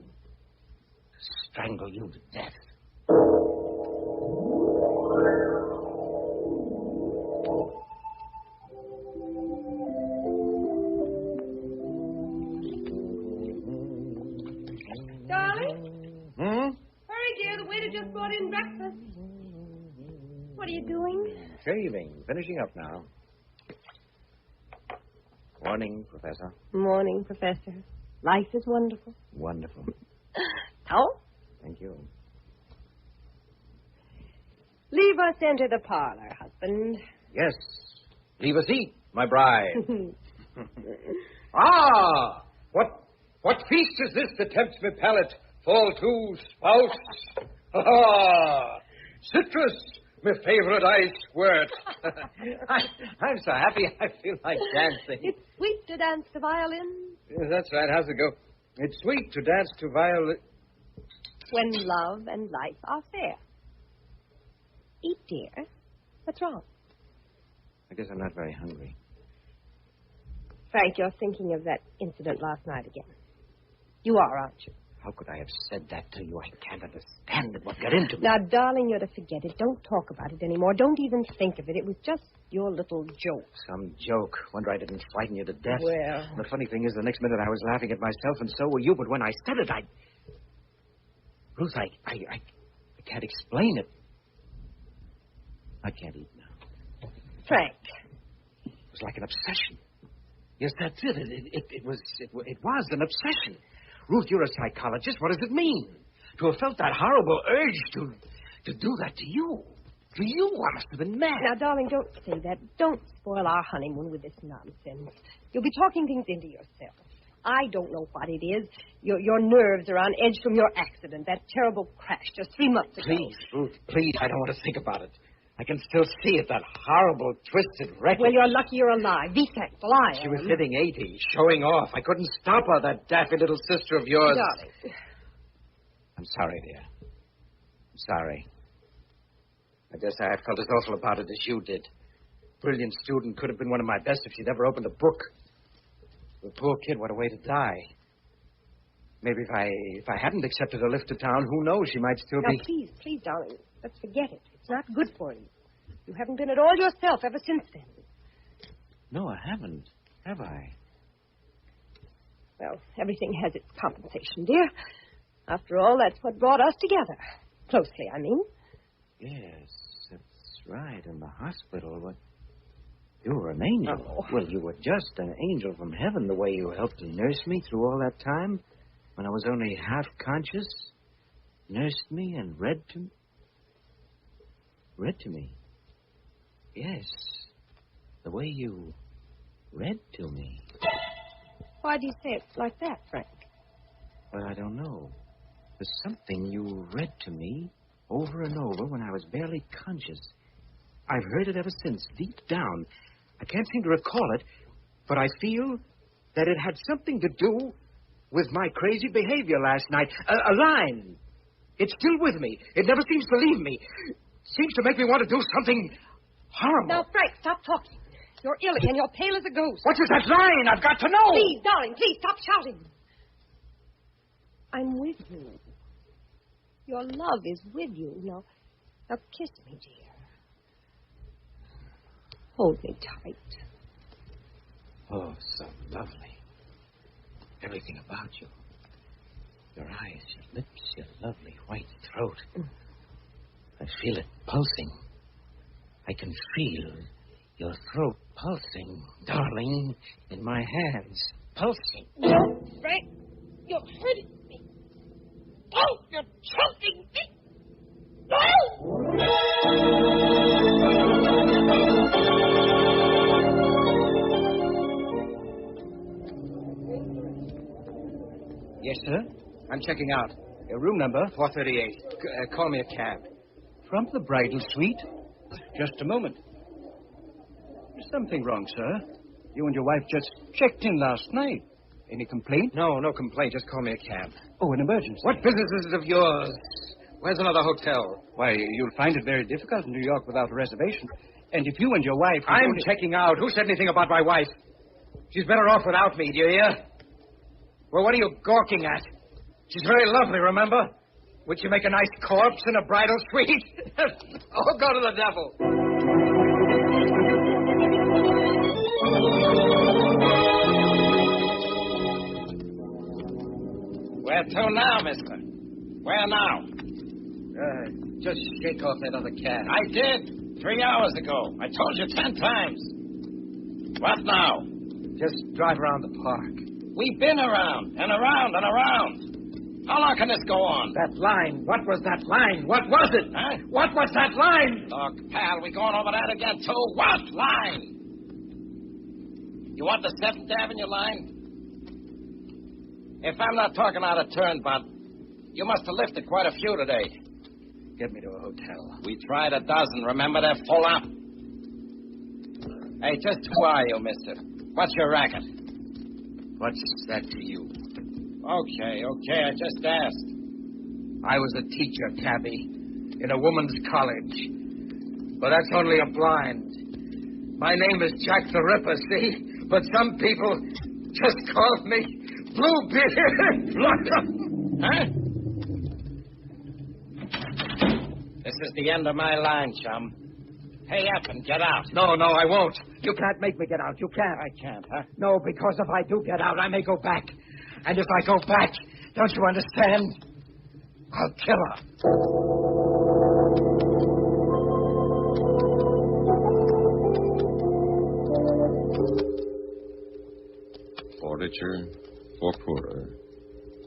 Strangle you to death. Just brought in breakfast. What are you doing? Shaving. Finishing up now. Morning, Professor. Morning, Professor. Life is wonderful. Wonderful. How? Thank you. Leave us enter the parlor, husband. Yes. Leave us eat, my bride. Ah! What feast is this that tempts me palate? Fall to, spouse. Ah! Citrus, my favorite ice squirt. I'm so happy I feel like dancing. It's sweet to dance to violin. Yes, that's right. How's it go? It's sweet to dance to violin. When love and life are fair. Eat, dear. What's wrong? I guess I'm not very hungry. Frank, you're thinking of that incident last night again. You are, aren't you? How could I have said that to you? I can't understand it. What got into me? Now, darling, you're to forget it. Don't talk about it anymore. Don't even think of it. It was just your little joke. Some joke. Wonder I didn't frighten you to death. Well... The funny thing is, the next minute I was laughing at myself, and so were you. But when I said it, Ruth, I can't explain it. I can't eat now. Frank. It was like an obsession. Yes, that's it. It was an obsession. Ruth, you're a psychologist. What does it mean? To have felt that horrible urge to do that to you. To you, I must have been mad. Now, darling, don't say that. Don't spoil our honeymoon with this nonsense. You'll be talking things into yourself. I don't know what it is. Your nerves are on edge from your accident, that terrible crash just 3 months ago. Please, Ruth, please. I don't want to think about it. I can still see it, that horrible, twisted wreckage. Well, you're lucky you're alive. Be thankful I am. She was hitting 80, showing off. I couldn't stop her, that daffy little sister of yours. Darling. I'm sorry, dear. I'm sorry. I guess I felt as awful about it as you did. Brilliant student, could have been one of my best if she'd ever opened a book. The poor kid, what a way to die. Maybe if I hadn't accepted a lift to town, who knows, she might still be... Now, please, darling, let's forget it. It's not good for you. You haven't been at all yourself ever since then. No, I haven't. Have I? Well, everything has its compensation, dear. After all, that's what brought us together. Closely, I mean. Yes, that's right. In the hospital. What? You were an angel. Oh. Well, you were just an angel from heaven, the way you helped to nurse me through all that time. When I was only half conscious. Nursed me and read to me. Read to me? Yes. The way you read to me. Why do you say it like that, Frank? Well, I don't know. There's something you read to me over and over when I was barely conscious. I've heard it ever since, deep down. I can't seem to recall it, but I feel that it had something to do with my crazy behavior last night. A line. It's still with me. It never seems to leave me. Seems to make me want to do something horrible. Now, Frank, stop talking. You're ill again. You're pale as a ghost. What is that line? I've got to know. Please, darling, please, stop shouting. I'm with you. Your love is with you. Now kiss me, dear. Hold me tight. Oh, so lovely. Everything about you. Your eyes, your lips, your lovely white throat. I feel it pulsing. I can feel your throat pulsing, darling, in my hands. Pulsing. No, Frank, you're hurting me. Oh, you're choking me. No! Yes, sir? I'm checking out. Your room number, 438. Call me a cab. From the bridal suite? Just a moment. There's something wrong, sir. You and your wife just checked in last night. Any complaint? No complaint. Just call me a cab. Oh, an emergency. What business is it of yours? Where's another hotel? Why, you'll find it very difficult in New York without a reservation. And if you and your wife... I'm checking out. Who said anything about my wife? She's better off without me, do you hear? Well, what are you gawking at? She's very lovely, remember? Would she make a nice corpse in a bridal suite? Oh, go to the devil. Where to now, mister? Where now? Just shake off that other cab. I did. 3 hours ago. I told you 10 times. What now? Just drive around the park. We've been around and around and around. How long can this go on? That line. What was that line? What was it? Huh? What was that line? Look, pal, we going over that again, too. What line? You want the 7th Avenue line? If I'm not talking out of turn, Bud, you must have lifted quite a few today. Get me to a hotel. We tried a dozen. Remember, they're full up. Hey, just who are you, mister? What's your racket? What's that to you? Okay, I just asked. I was a teacher, cabby, in a woman's college. But that's only a blind. My name is Jack the Ripper, see? But some people just call me Bluebeard. Huh? This is the end of my line, chum. Pay up and get out. No, I won't. You can't make me get out. You can't. I can't, huh? No, because if I do get out, I may go back. And if I go back, don't you understand? I'll kill her. richer for poorer,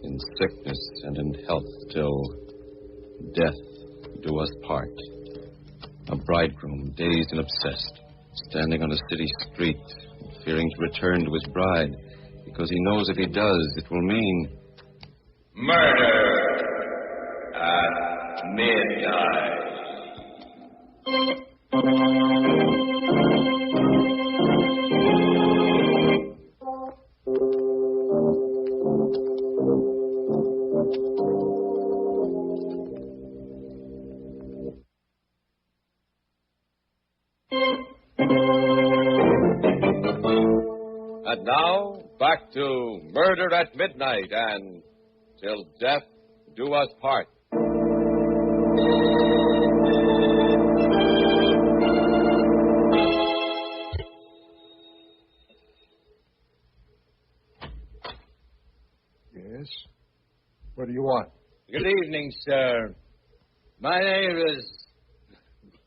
in sickness and in health, till death do us part. A bridegroom, dazed and obsessed, standing on a city street, fearing to return to his bride, because he knows if he does, it will mean murder at midnight. And now, back to Murder at Midnight and Till Death Do Us Part. Yes? What do you want? Good evening, sir. My name is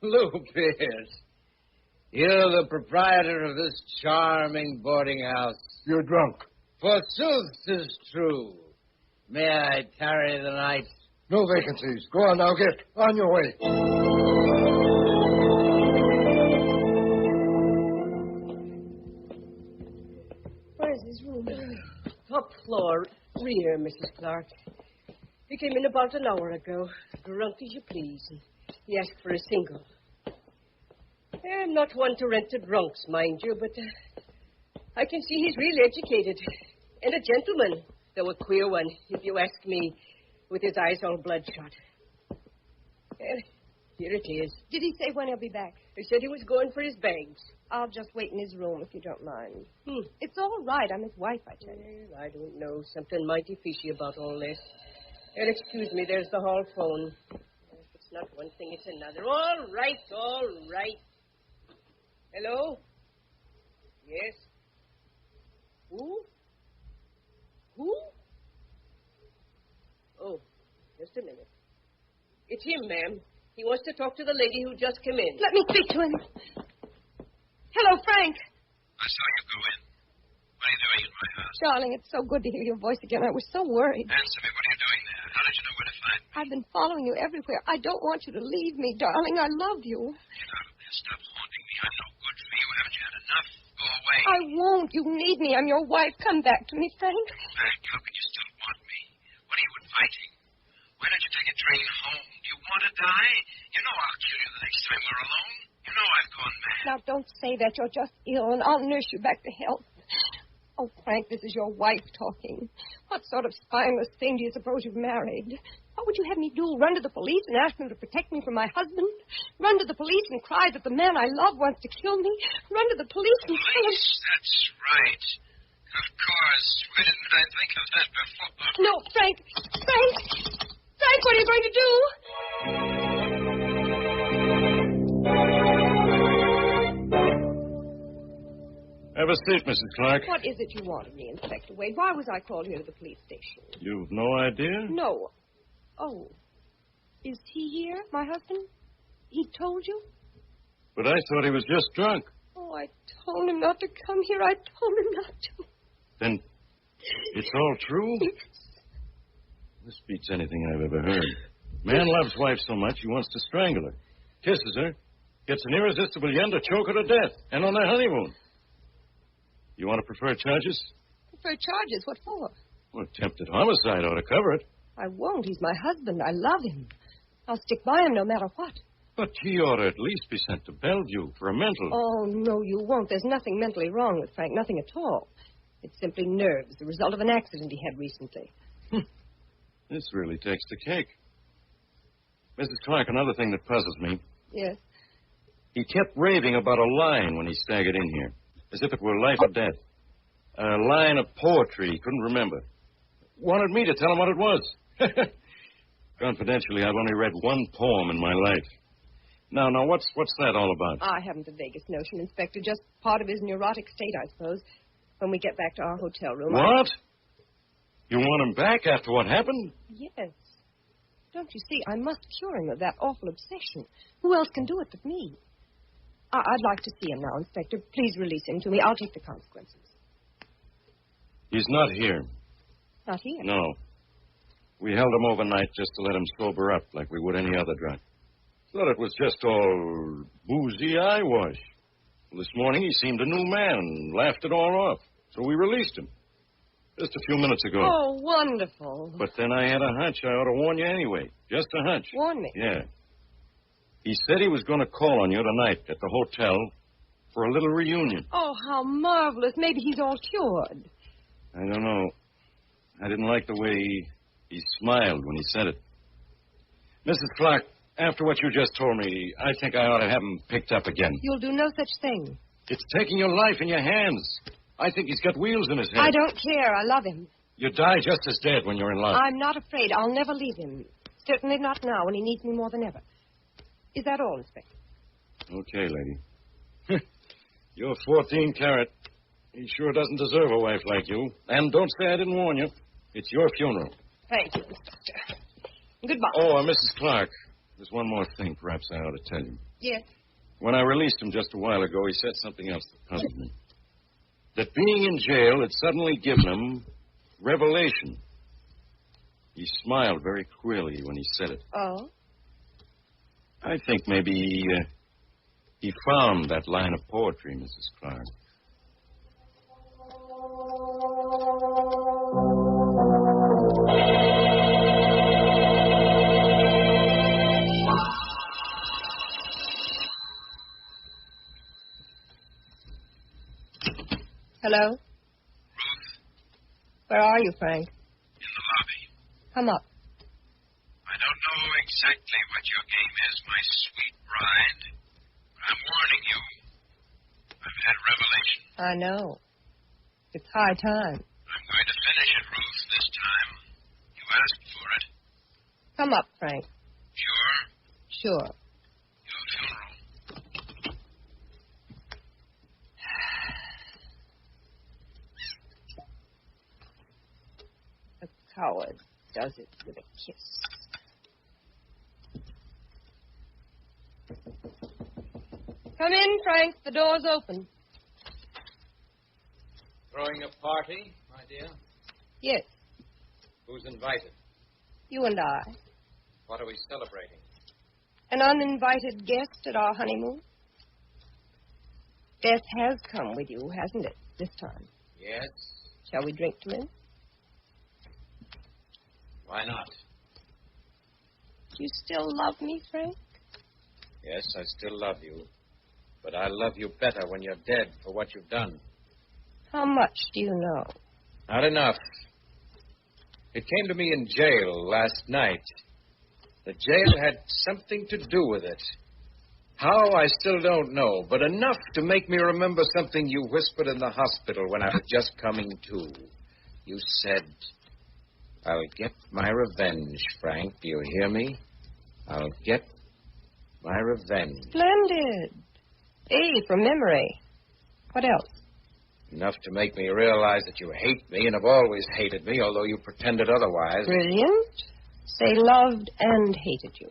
Lou Pierce. You're the proprietor of this charming boarding house. You're drunk. Forsooth 'tis true. May I tarry the night? No vacancies. Go on now, get on your way. Where's his room? Top floor, rear, Mrs. Clark. He came in about an hour ago. Drunk as you please. He asked for a single. I'm not one to rent to drunks, mind you, but I can see he's really educated. And a gentleman, though a queer one, if you ask me, with his eyes all bloodshot. Here it is. Did he say when he'll be back? He said he was going for his bags. I'll just wait in his room if you don't mind. Hmm. It's all right. I'm his wife, I tell you. Well, I don't know. Something mighty fishy about all this. Well, excuse me, there's the hall phone. If it's not one thing, it's another. All right, all right. Hello? Yes? Who? Who? Oh, just a minute. It's him, ma'am. He wants to talk to the lady who just came in. Let me speak to him. Hello, Frank. I saw you go in. What are you doing in my house? Darling, it's so good to hear your voice again. I was so worried. Answer me. What are you doing there? How did you know where to find me? I've been following you everywhere. I don't want you to leave me, darling. I love you. Get out of there. Stop haunting me. I'm no good for you. Haven't you had enough? Go away. I won't. You need me. I'm your wife. Come back to me, Frank. Back? How can you still want me? What are you inviting? Why don't you take a train home? Do you want to die? You know I'll kill you the next time we're alone. You know I've gone mad. Now, don't say that. You're just ill, and I'll nurse you back to health. Oh, Frank, this is your wife talking. What sort of spineless thing do you suppose you've married? What would you have me do? Run to the police and ask them to protect me from my husband? Run to the police and cry that the man I love wants to kill me? Run to the police and tell them... That's right. Of course. Why didn't I think of that before? No, Frank! Frank! Frank, what are you going to do? Have a seat, Mrs. Clark. What is it you want of me, Inspector Wade? Why was I called here to the police station? You've no idea? No. Oh. Is he here, my husband? He told you? But I thought he was just drunk. Oh, I told him not to come here. I told him not to. Then it's all true? Yes. This beats anything I've ever heard. Man loves wife so much he wants to strangle her. Kisses her. Gets an irresistible yen to choke her to death. And on their honeymoon. You want to prefer charges? Prefer charges? What for? Well, attempted homicide ought to cover it. I won't. He's my husband. I love him. I'll stick by him no matter what. But he ought to at least be sent to Bellevue for a mental... Oh, no, you won't. There's nothing mentally wrong with Frank. Nothing at all. It's simply nerves, the result of an accident he had recently. This really takes the cake. Mrs. Clark, another thing that puzzles me. Yes? He kept raving about a line when he staggered in here, as if it were life or death. A line of poetry he couldn't remember. Wanted me to tell him what it was. Confidentially, I've only read one poem in my life. Now, what's that all about? I haven't the vaguest notion, Inspector. Just part of his neurotic state, I suppose. When we get back to our hotel room... What? You want him back after what happened? Yes. Don't you see, I must cure him of that awful obsession. Who else can do it but me? I'd like to see him now, Inspector. Please release him to me. I'll take the consequences. He's not here. Not here? No. We held him overnight just to let him sober up like we would any other drunk. Thought it was just all boozy eyewash. Well, this morning he seemed a new man and laughed it all off. So we released him. Just a few minutes ago. Oh, wonderful. But then I had a hunch I ought to warn you anyway. Just a hunch. Warn me? Yeah. He said he was going to call on you tonight at the hotel for a little reunion. Oh, how marvelous. Maybe he's all cured. I don't know. I didn't like the way he smiled when he said it. Mrs. Clark, after what you just told me, I think I ought to have him picked up again. You'll do no such thing. It's taking your life in your hands. I think he's got wheels in his head. I don't care. I love him. You die just as dead when you're in love. I'm not afraid. I'll never leave him. Certainly not now when he needs me more than ever. Is that all, Inspector? Okay, lady. You're 14 carat. He sure doesn't deserve a wife like you. And don't say I didn't warn you. It's your funeral. Thank you, Inspector. Goodbye. Oh, Mrs. Clark, there's one more thing perhaps I ought to tell you. Yes? When I released him just a while ago, he said something else that puzzled me. That being in jail had suddenly given him revelation. He smiled very queerly when he said it. Oh? I think maybe he found that line of poetry, Mrs. Clark. Hello? Ruth? Where are you, Frank? In the lobby. Come up. I don't know exactly what your game is, my sweet bride. But I'm warning you. I've had revelation. I know. It's high time. I'm going to finish it, Ruth, this time. You asked for it. Come up, Frank. Sure? Sure. Your funeral. A coward does it with a kiss. Come in, Frank. The door's open. Throwing a party, my dear? Yes, Who's invited? you and I. What are we celebrating? An uninvited guest at our honeymoon. Death has come with you, hasn't it, this time? Yes. Shall we drink to him? Why not? Do you still love me, Frank? Yes, I still love you. But I love you better when you're dead for what you've done. How much do you know? Not enough. It came to me in jail last night. The jail had something to do with it. How, I still don't know, but enough to make me remember something you whispered in the hospital when I was just coming to. You said, "I'll get my revenge, Frank. Do you hear me? I'll get my revenge." Splendid. Hey, from memory. What else? Enough to make me realize that you hate me and have always hated me, although you pretended otherwise. Brilliant. Say loved and hated you.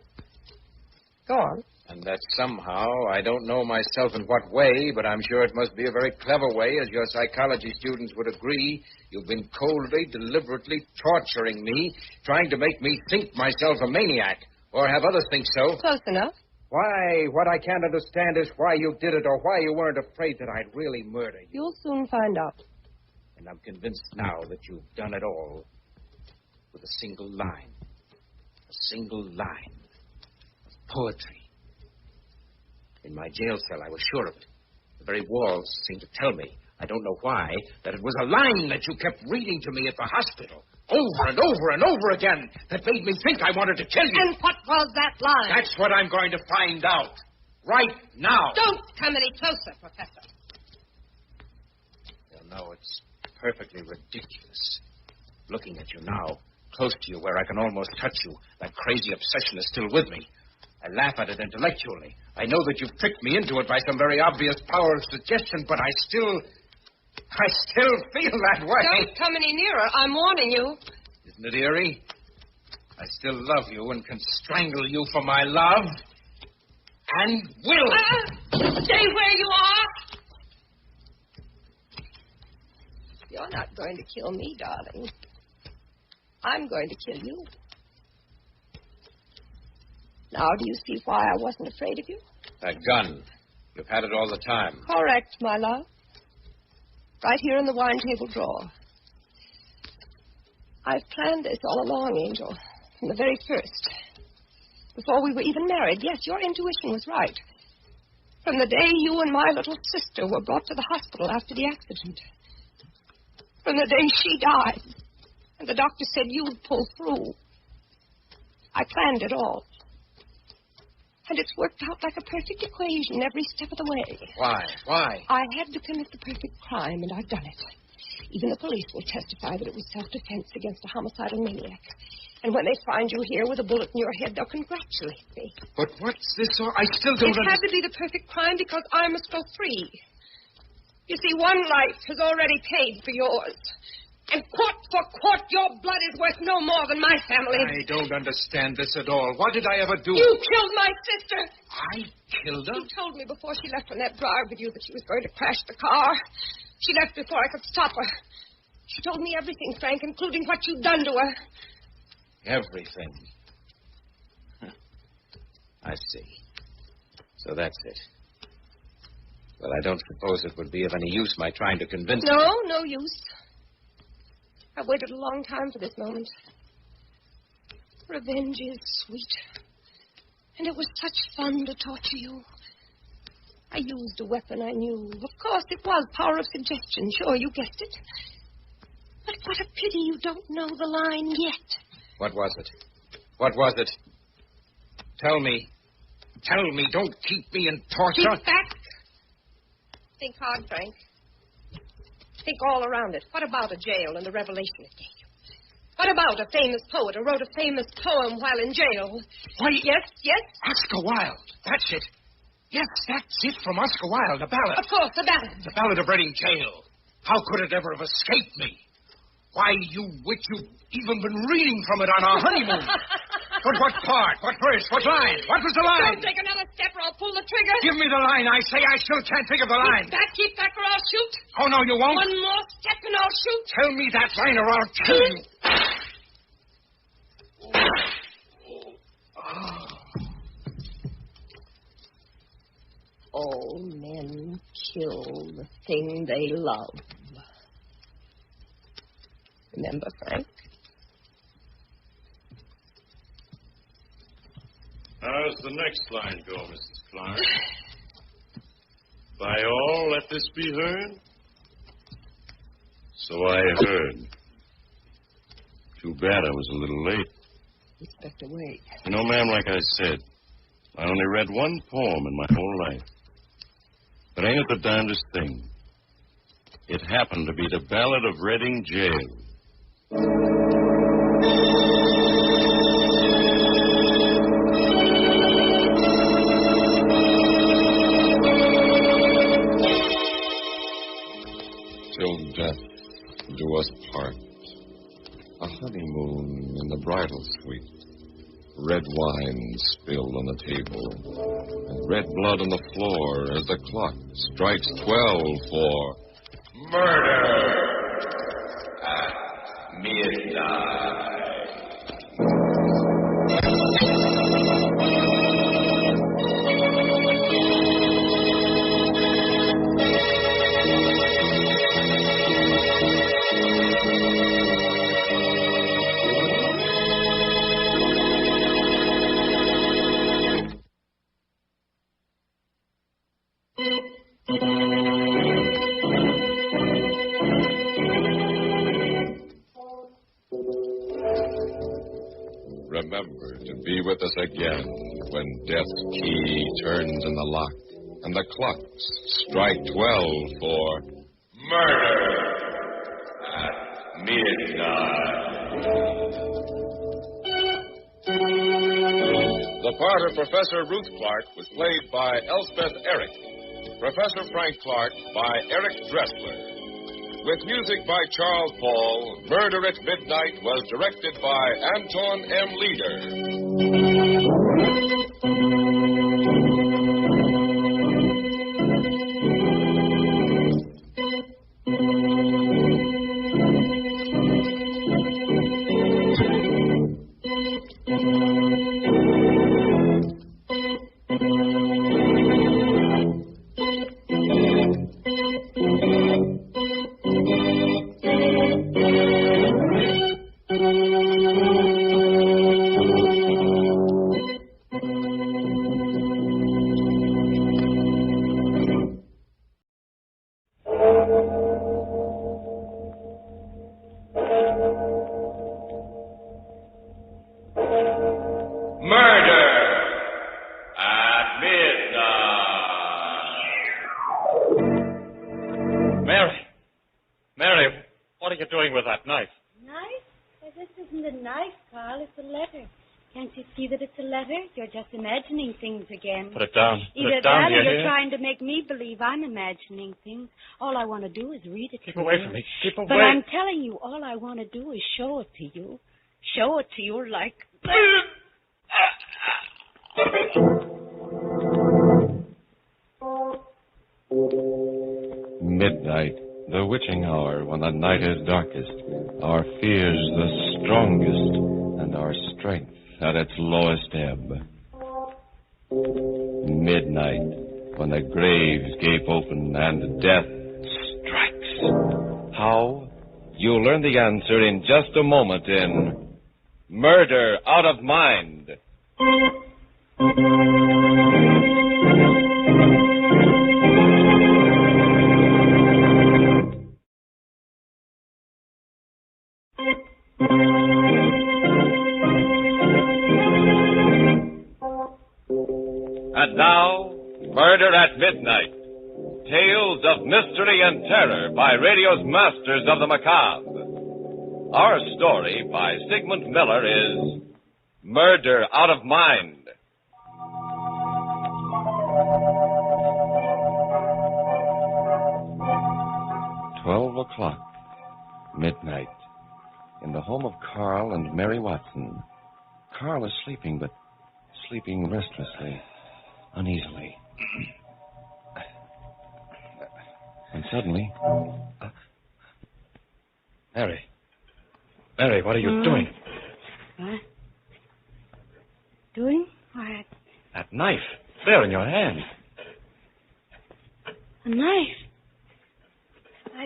Go on. And that somehow, I don't know myself in what way, but I'm sure it must be a very clever way, as your psychology students would agree. You've been coldly, deliberately torturing me, trying to make me think myself a maniac, or have others think so. Close enough. Why, what I can't understand is why you did it, or why you weren't afraid that I'd really murder you. You'll soon find out. And I'm convinced now that you've done it all with a single line. A single line of poetry. In my jail cell, I was sure of it. The very walls seemed to tell me, I don't know why, that it was a line that you kept reading to me at the hospital. Over and over and over again. That made me think I wanted to kill you. And what was that line? That's what I'm going to find out. Right now. Don't come any closer, Professor. You know, it's perfectly ridiculous. Looking at you now, close to you where I can almost touch you, that crazy obsession is still with me. I laugh at it intellectually. I know that you've tricked me into it by some very obvious power of suggestion, but I still feel that way. Don't come any nearer. I'm warning you. Isn't it eerie? I still love you and can strangle you for my love. And will. Stay where you are. You're not going to kill me, darling. I'm going to kill you. Now, do you see why I wasn't afraid of you? That gun. You've had it all the time. Correct, my love. Right here in the wine table drawer. I've planned this all along, Angel. From the very first. Before we were even married. Yes, your intuition was right. From the day you and my little sister were brought to the hospital after the accident. From the day she died. And the doctor said you'd pull through. I planned it all. And it's worked out like a perfect equation every step of the way. Why? Why? I had to commit the perfect crime, and I've done it. Even the police will testify that it was self-defense against a homicidal maniac. And when they find you here with a bullet in your head, they'll congratulate me. But what's this all? I still don't It had to be the perfect crime because I must go free. You see, one life has already paid for yours. And quart for quart, your blood is worth no more than my family. I don't understand this at all. What did I ever do? You killed my sister. I killed her? You told me before she left on that drive with you that she was going to crash the car. She left before I could stop her. She told me everything, Frank, including what you'd done to her. Everything. I see. So that's it. Well, I don't suppose it would be of any use my trying to convince you. No use. I've waited a long time for this moment. Revenge is sweet. And it was such fun to torture you. I used a weapon I knew. Of course, it was power of suggestion. Sure, you guessed it. But what a pity you don't know the line yet. What was it? What was it? Tell me. Tell me. Don't keep me in torture. Keep back. Think hard, Frank. Think all around it. What about a jail and the revelation it gave you? What about a famous poet who wrote a famous poem while in jail? Why? Yes? Oscar Wilde. That's it. Yes, that's it from Oscar Wilde, a ballad. Of course, the ballad. The ballad of Reading Jail. How could it ever have escaped me? Why, you witch, you've even been reading from it on our honeymoon. But what part? What verse? What line? What was the line? Don't take another step or I'll pull the trigger. Give me the line. I say I still can't think of the line. Keep back or I'll shoot. Oh, no, you won't. One more step and I'll shoot. Tell me that line or I'll kill you. All men kill the thing they love. Remember, Frank? How's the next line go, Mrs. Clark? By all, let this be heard? So I heard. Too bad I was a little late. Inspector Wade. You know, ma'am, like I said, I only read one poem in my whole life. But ain't it the darndest thing? It happened to be the Ballad of Reading Jail. Till death do us part. A honeymoon in the bridal suite. Red wine spilled on the table. And red blood on the floor as the clock strikes 12 for murder at midnight. Remember to be with us again when death's key turns in the lock and the clocks strike 12 for murder at midnight. The part of Professor Ruth Clark was played by Elspeth Eric. Professor Frank Clark by Eric Dressler. With music by Charles Paul, Murder at Midnight was directed by Anton M. Leader. Knife. Knife? Why, this isn't a knife, Carl. It's a letter. Can't you see that it's a letter? You're just imagining things again. Put it down. Put Either it down, that do or you you're hear? trying to make me believe I'm imagining things. All I want to do is read it to you. Keep away from me. Keep away. But I'm telling you, all I want to do is show it to you. Show it to you like... Midnight, the witching hour when the night is darkest, our fears the strongest, and our strength at its lowest ebb. Midnight, when the graves gape open and death strikes. How? You'll learn the answer in just a moment in Murder Out of Mind. And now, Murder at Midnight. Tales of mystery and terror by radio's masters of the macabre. Our story by Sigmund Miller is Murder Out of Mind. $12:00, midnight. In the home of Carl and Mary Watson. Carl is sleeping, but sleeping restlessly, uneasily. And suddenly... Mary. Mary, what are you doing? What? Doing? What? That knife. There in your hand. A knife?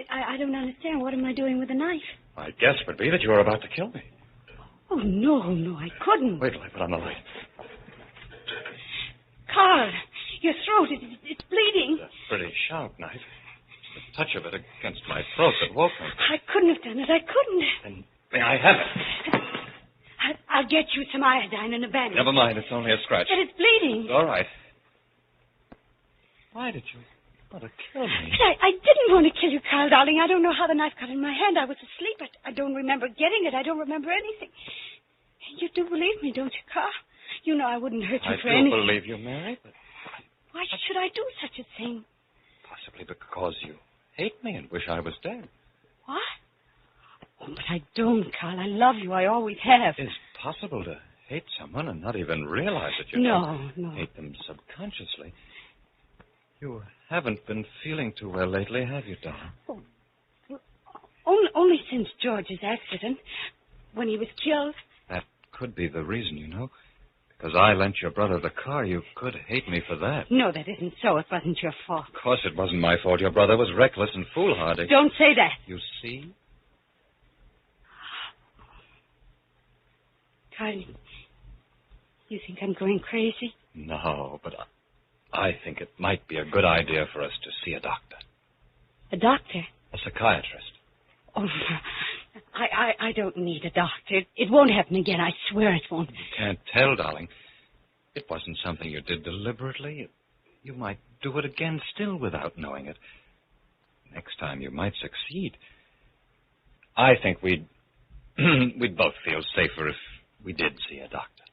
I don't understand. What am I doing with a knife? My guess would be that you were about to kill me. Oh, no, I couldn't. Wait till I put on the light. Carl, your throat, it's bleeding. It's a pretty sharp knife. The touch of it against my throat that woke me. I couldn't have done it. I couldn't. And may I have it? I'll get you some iodine and a bandage. Never mind, it's only a scratch. But it's bleeding. All right. Why did you want to kill me? I didn't want to kill you, Carl, darling. I don't know how the knife got in my hand. I was asleep. I don't remember getting it. I don't remember anything. You do believe me, don't you, Carl? You know I wouldn't hurt you for anything. I do believe you, Mary, but... Why should I do such a thing? Possibly because you hate me and wish I was dead. What? Oh, but I don't, Carl. I love you. I always have. It's possible to hate someone and not even realize that you No. hate them subconsciously. You haven't been feeling too well lately, have you, darling? Oh, only since George's accident, when he was killed. That could be the reason, you know. Because I lent your brother the car, you could hate me for that. No, that isn't so. It wasn't your fault. Of course it wasn't my fault. Your brother was reckless and foolhardy. Don't say that. You see? Carl, you think I'm going crazy? No, but I think it might be a good idea for us to see a doctor. A doctor? A psychiatrist. Oh, I don't need a doctor. It won't happen again. I swear it won't. You can't tell, darling. It wasn't something you did deliberately. You might do it again still without knowing it. Next time you might succeed. I think we'd both feel safer if we did see a doctor.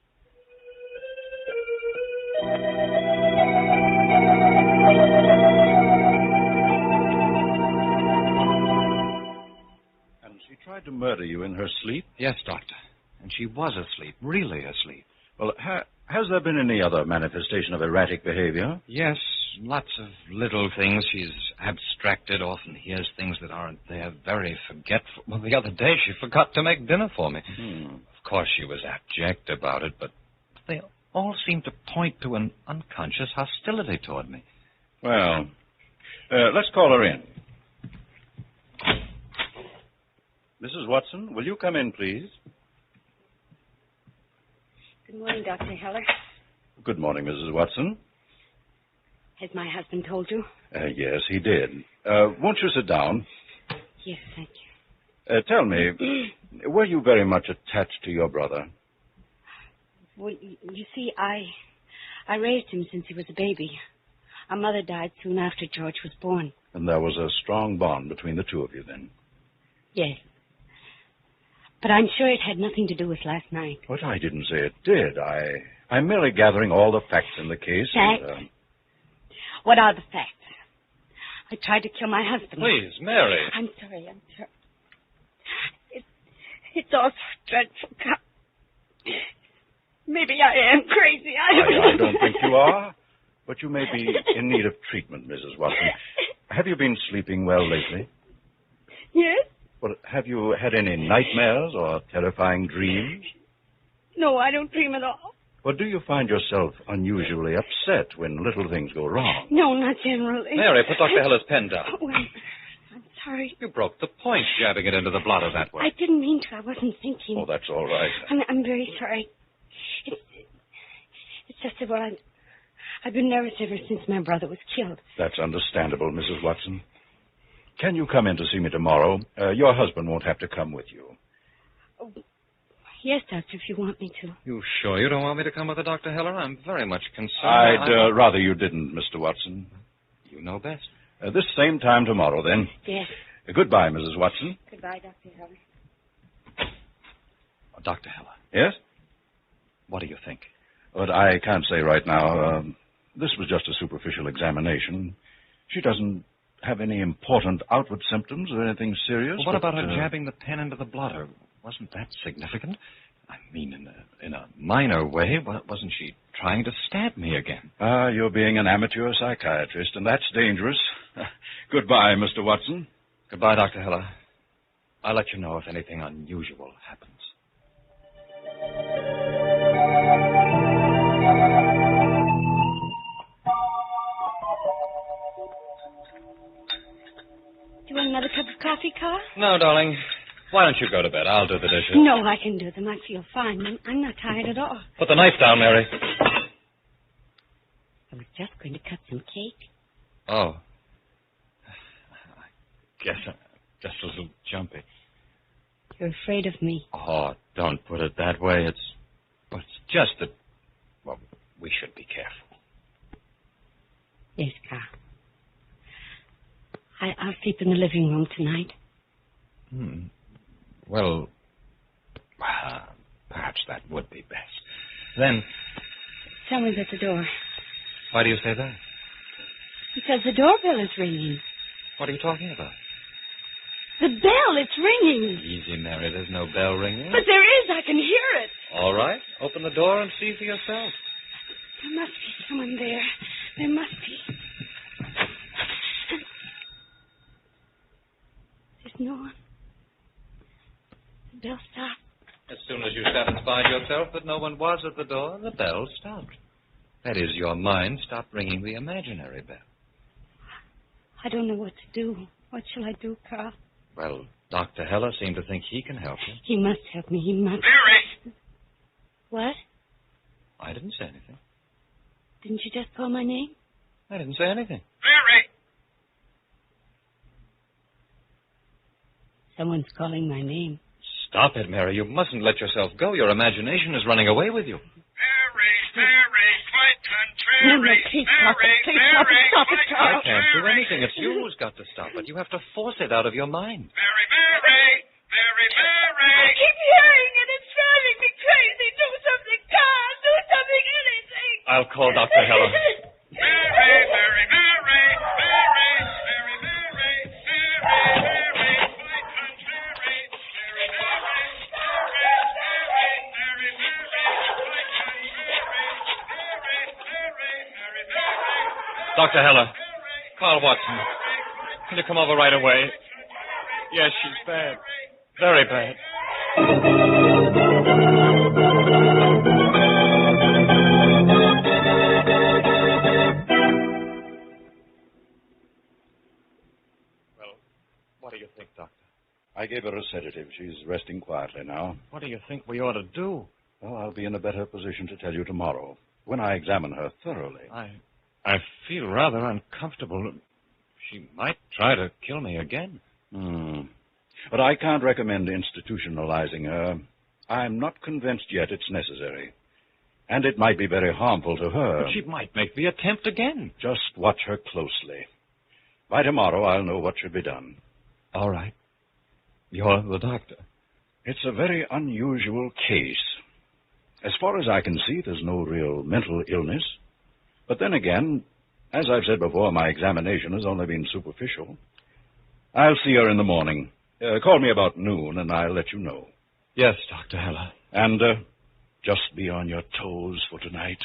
She tried to murder you in her sleep? Yes, Doctor. And she was asleep, really asleep. Well, has there been any other manifestation of erratic behavior? Yes, lots of little things. She's abstracted, often hears things that aren't there, very forgetful. Well, the other day she forgot to make dinner for me. Of course, she was abject about it, but they all seem to point to an unconscious hostility toward me. Well, let's call her in. Mrs. Watson, will you come in, please? Good morning, Dr. Heller. Good morning, Mrs. Watson. Has my husband told you? Yes, he did. Won't you sit down? Yes, thank you. Tell me, were you very much attached to your brother? Well, you see, I raised him since he was a baby. Our mother died soon after George was born. And there was a strong bond between the two of you then? Yes. But I'm sure it had nothing to do with last night. But I didn't say it did. I'm merely gathering all the facts in the case. Facts? What are the facts? I tried to kill my husband. Please, Mary. I'm sorry. It's all so dreadful, Carl. Maybe I am crazy. I don't think you are. But you may be in need of treatment, Mrs. Watson. Have you been sleeping well lately? Yes? Well, have you had any nightmares or terrifying dreams? No, I don't dream at all. Or do you find yourself unusually upset when little things go wrong? No, not generally. Mary, put Dr. Heller's pen down. Oh, I'm sorry. You broke the point, jabbing it into the blotter that way. I didn't mean to. I wasn't thinking. Oh, that's all right. I'm very sorry. It's just that, well, I've been nervous ever since my brother was killed. That's understandable, Mrs. Watson. Can you come in to see me tomorrow? Your husband won't have to come with you. Oh, yes, Doctor, if you want me to. You sure you don't want me to come with the Dr. Heller? I'm very much concerned. I'd rather you didn't, Mr. Watson. You know best. This same time tomorrow, then. Yes. Goodbye, Mrs. Watson. Goodbye, Dr. Heller. Dr. Heller. Yes? What do you think? But I can't say right now. This was just a superficial examination. She doesn't have any important outward symptoms or anything serious. Well, what about her jabbing the pen into the blotter? Wasn't that significant? I mean, in a minor way, wasn't she trying to stab me again? You're being an amateur psychiatrist, and that's dangerous. Goodbye, Mr. Watson. Goodbye, Dr. Heller. I'll let you know if anything unusual happens. Do you want another cup of coffee, Carl? No, darling. Why don't you go to bed? I'll do the dishes. No, I can do them. I feel fine. I'm not tired at all. Put the knife down, Mary. I was just going to cut some cake. Oh. I guess I'm just a little jumpy. You're afraid of me. Oh, don't put it that way. It's just that, well, we should be careful. Yes, Carl. I'll sleep in the living room tonight. Well, perhaps that would be best. Then... Someone's at the door. Why do you say that? Because the doorbell is ringing. What are you talking about? The bell, it's ringing. Easy, Mary. There's no bell ringing. But there is. I can hear it. All right. Open the door and see for yourself. There must be someone there. There must be. There's no one. The bell stopped. As soon as you satisfied yourself that no one was at the door, the bell stopped. That is, your mind stopped ringing the imaginary bell. I don't know what to do. What shall I do, Carl? Well, Dr. Heller seemed to think he can help you. He must help me. He must. Mary! What? I didn't say anything. Didn't you just call my name? I didn't say anything. Mary! Someone's calling my name. Stop it, Mary. You mustn't let yourself go. Your imagination is running away with you. Mary, quite contrary. No, please stop it. Please stop it, Carl. I can't do anything. It's you who's got to stop it. You have to force it out of your mind. Mary! I keep hearing it. It's driving me crazy. Do something, Carl. Do something, anything. I'll call Dr. Heller. Dr. Heller. Carl Watson. Can you come over right away? Yes, she's bad. Very bad. Well, what do you think, Doctor? I gave her a sedative. She's resting quietly now. What do you think we ought to do? Well, I'll be in a better position to tell you tomorrow, when I examine her thoroughly. I feel rather uncomfortable. She might try to kill me again. But I can't recommend institutionalizing her. I'm not convinced yet it's necessary. And it might be very harmful to her. But she might make the attempt again. Just watch her closely. By tomorrow, I'll know what should be done. All right. You're the doctor. It's a very unusual case. As far as I can see, there's no real mental illness. But then again, as I've said before, my examination has only been superficial. I'll see her in the morning. Call me about noon, and I'll let you know. Yes, Dr. Heller. And just be on your toes for tonight.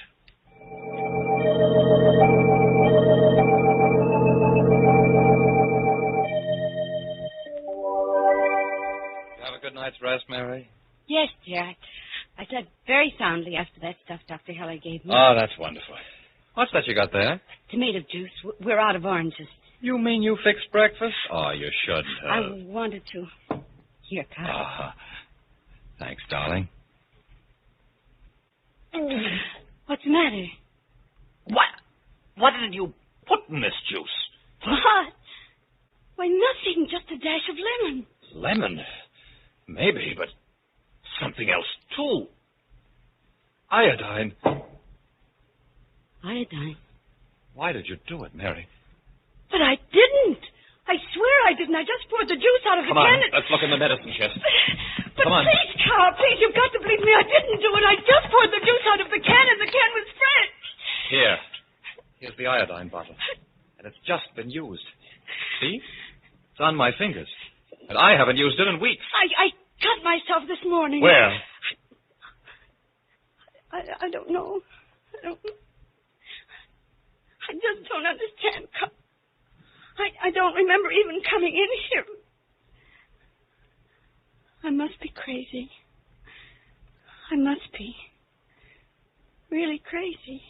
You have a good night's rest, Mary? Yes, dear. I slept very soundly after that stuff Dr. Heller gave me. Oh, that's wonderful. What's that you got there? Tomato juice. We're out of oranges. You mean you fixed breakfast? Oh, you shouldn't have. I wanted to. Here, Carl. Thanks, darling. What's the matter? What did you put in this juice? What? Why, nothing. Just a dash of lemon. Lemon? Maybe, but something else, too. Iodine. Iodine? Why did you do it, Mary? But I didn't. I swear I didn't. I just poured the juice out of the Come on, can. let's look in the medicine chest. But Come on. please, Carl, please, you've got to believe me. I didn't do it. I just poured the juice out of the can, and the can was fresh. Here's the iodine bottle. And it's just been used. See? It's on my fingers. And I haven't used it in weeks. I cut myself this morning. Where? I don't know. I just don't understand, Carl. I don't remember even coming in here. I must be crazy. I must be. Really crazy.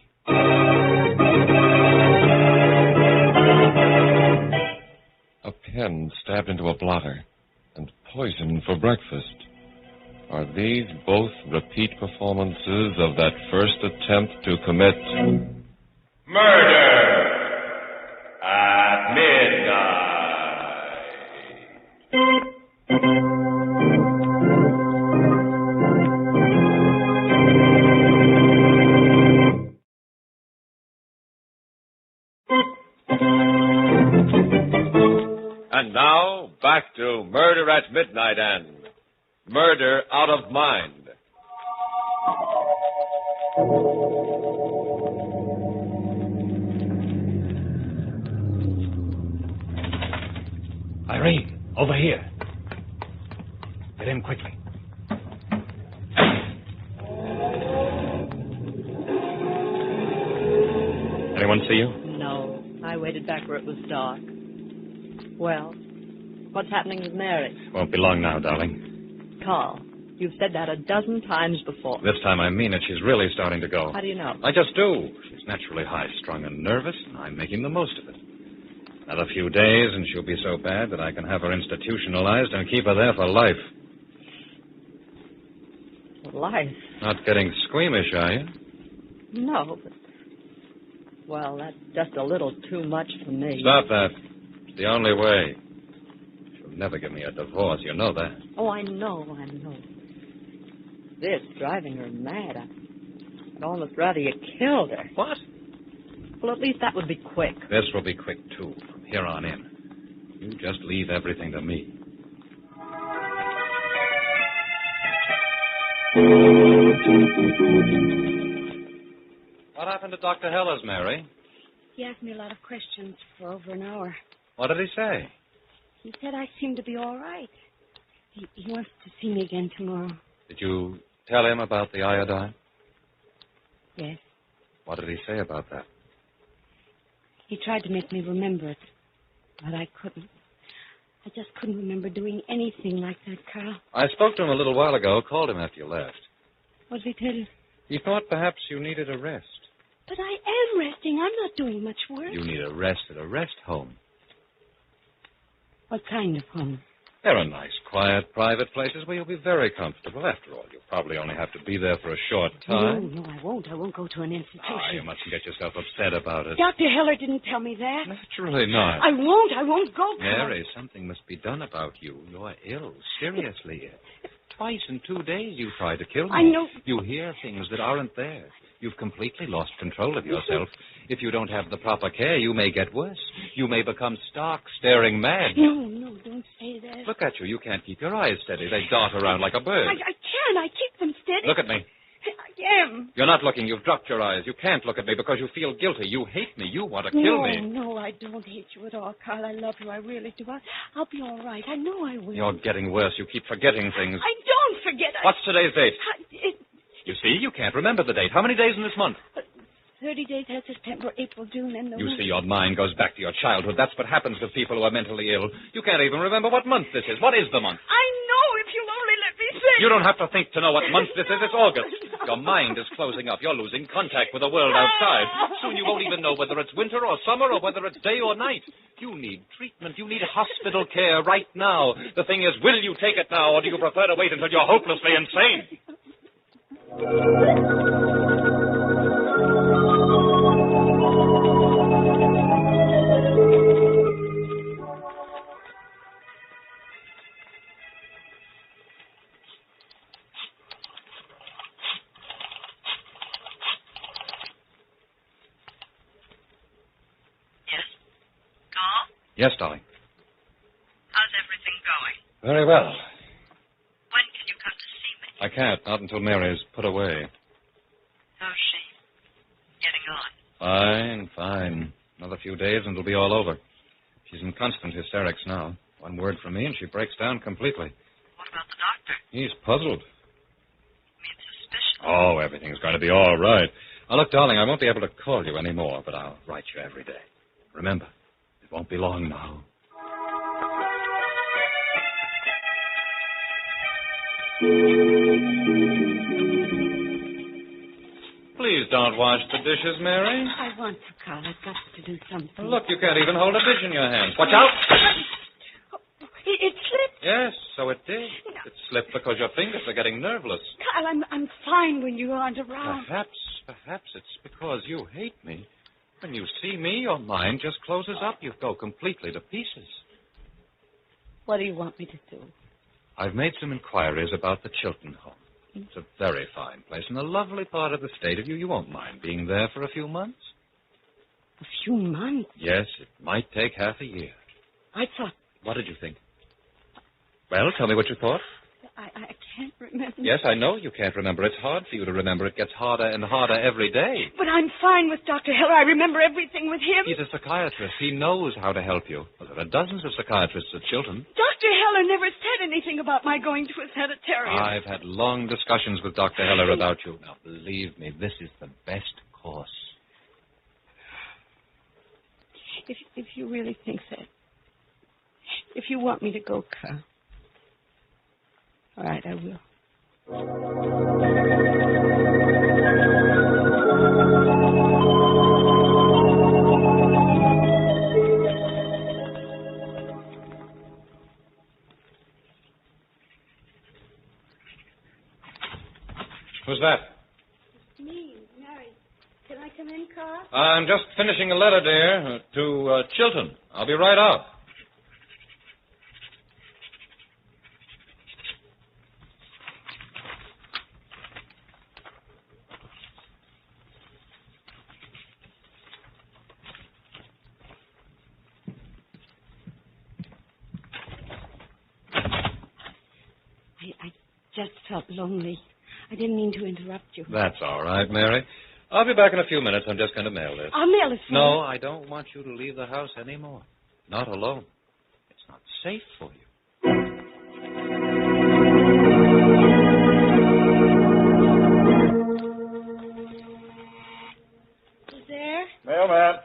A pen stabbed into a blotter and poison for breakfast. Are these both repeat performances of that first attempt to commit murder at midnight? And now, back to Murder at Midnight and Murder Out of Mind. Irene, over here. Get in quickly. Anyone see you? No. I waited back where it was dark. Well, what's happening with Mary? Won't be long now, darling. Carl, you've said that a dozen times before. This time I mean it. She's really starting to go. How do you know? I just do. She's naturally high-strung and nervous, and I'm making the most of it. Another few days, and she'll be so bad that I can have her institutionalized and keep her there for life. Life? Not getting squeamish, are you? No, but... Well, that's just a little too much for me. Stop that. It's the only way. She'll never give me a divorce. You know that. Oh, I know. This driving her mad. I'd almost rather you killed her. What? Well, at least that would be quick. This will be quick, too, from here on in. You just leave everything to me. What happened to Dr. Heller's, Mary? He asked me a lot of questions for over an hour. What did he say? He said I seemed to be all right. He wants to see me again tomorrow. Did you tell him about the iodine? Yes. What did he say about that? He tried to make me remember it, but I couldn't. I just couldn't remember doing anything like that, Carl. I spoke to him a little while ago, called him after you left. What did he tell you? He thought perhaps you needed a rest. But I am resting. I'm not doing much work. You need a rest at a rest home. What kind of home? There are nice, quiet, private places where you'll be very comfortable. After all, you'll probably only have to be there for a short time. No, I won't. I won't go to an institution. You mustn't get yourself upset about it. Dr. Heller didn't tell me that. Naturally not. I won't go, Carl. Mary, something must be done about you. You're ill, seriously ill. Twice in 2 days you tried to kill me. I know. You hear things that aren't there. You've completely lost control of yourself. If you don't have the proper care, you may get worse. You may become stark, staring mad. No, don't say that. Look at you. You can't keep your eyes steady. They dart around like a bird. I can. I keep them steady. Look at me. I am. You're not looking. You've dropped your eyes. You can't look at me because you feel guilty. You hate me. You want to kill me. No, I don't hate you at all, Carl. I love you. I really do. I'll be all right. I know I will. You're getting worse. You keep forgetting things. I don't forget. What's today's date? You see, you can't remember the date. How many days in this month? 30 days has September, April, June, and November. You see, your mind goes back to your childhood. That's what happens with people who are mentally ill. You can't even remember what month this is. What is the month? I know if you'll only let me think. You don't have to think to know what month this is. It's August. Your mind is closing up. You're losing contact with the world outside. Soon you won't even know whether it's winter or summer or whether it's day or night. You need treatment. You need hospital care right now. The thing is, will you take it now, or do you prefer to wait until you're hopelessly insane? Yes, darling. How's everything going? Very well. When can you come to see me? I can't. Not until Mary is put away. How's she getting on? Fine. Another few days and it'll be all over. She's in constant hysterics now. One word from me and she breaks down completely. What about the doctor? He's puzzled. You mean suspicious? Oh, everything's going to be all right. Now, look, darling, I won't be able to call you anymore, but I'll write you every day. Remember, it won't be long now. Please don't wash the dishes, Mary. I want to, Carl. I've got to do something. Well, look, you can't even hold a dish in your hands. Watch out! It slipped. Yes, so it did. It slipped because your fingers are getting nerveless. Carl, I'm fine when you aren't around. Perhaps it's because you hate me. When you see me, your mind just closes up. You go completely to pieces. What do you want me to do? I've made some inquiries about the Chilton home. It's a very fine place in a lovely part of the state. You won't mind being there for a few months? A few months? Yes, it might take half a year. I thought... What did you think? Well, tell me what you thought. I can't remember. Yes, I know you can't remember. It's hard for you to remember. It gets harder and harder every day. But I'm fine with Dr. Heller. I remember everything with him. He's a psychiatrist. He knows how to help you. Well, there are dozens of psychiatrists at Chilton. Dr. Heller never said anything about my going to a sanitarium. I've had long discussions with Dr. Heller about you. Now, believe me, this is the best course. If you really think that. If you want me to go, Carl. All right, I will. Who's that? It's me, Mary. Can I come in, Carl? I'm just finishing a letter, dear, to Chilton. I'll be right out. I just felt lonely. I didn't mean to interrupt you. That's all right, Mary. I'll be back in a few minutes. I'm just going to mail this. I'll mail it for you. No, I don't want you to leave the house anymore. Not alone. It's not safe for you. Who's there? Mailman.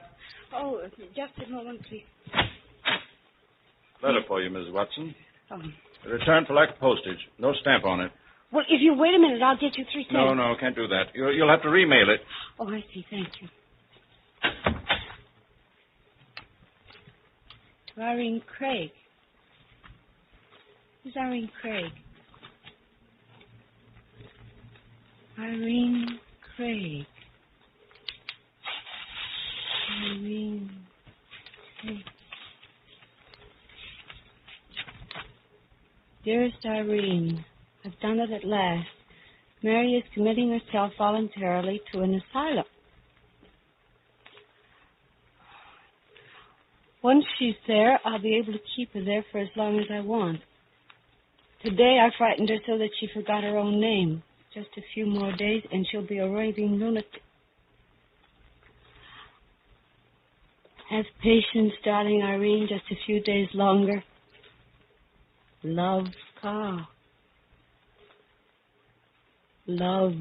Oh, just a moment, please. Letter for you, Mrs. Watson. Oh. Return for lack of postage. No stamp on it. Well, if you wait a minute, I'll get you 3 cents. No, can't do that. You'll have to remail it. Oh, I see. Thank you. To Irene Craig. Who's Irene Craig? Irene Craig. Irene Craig. Dearest Irene, I've done it at last. Mary is committing herself voluntarily to an asylum. Once she's there, I'll be able to keep her there for as long as I want. Today I frightened her so that she forgot her own name. Just a few more days and she'll be a raving lunatic. Have patience, darling Irene, just a few days longer. Love, Carl. Love,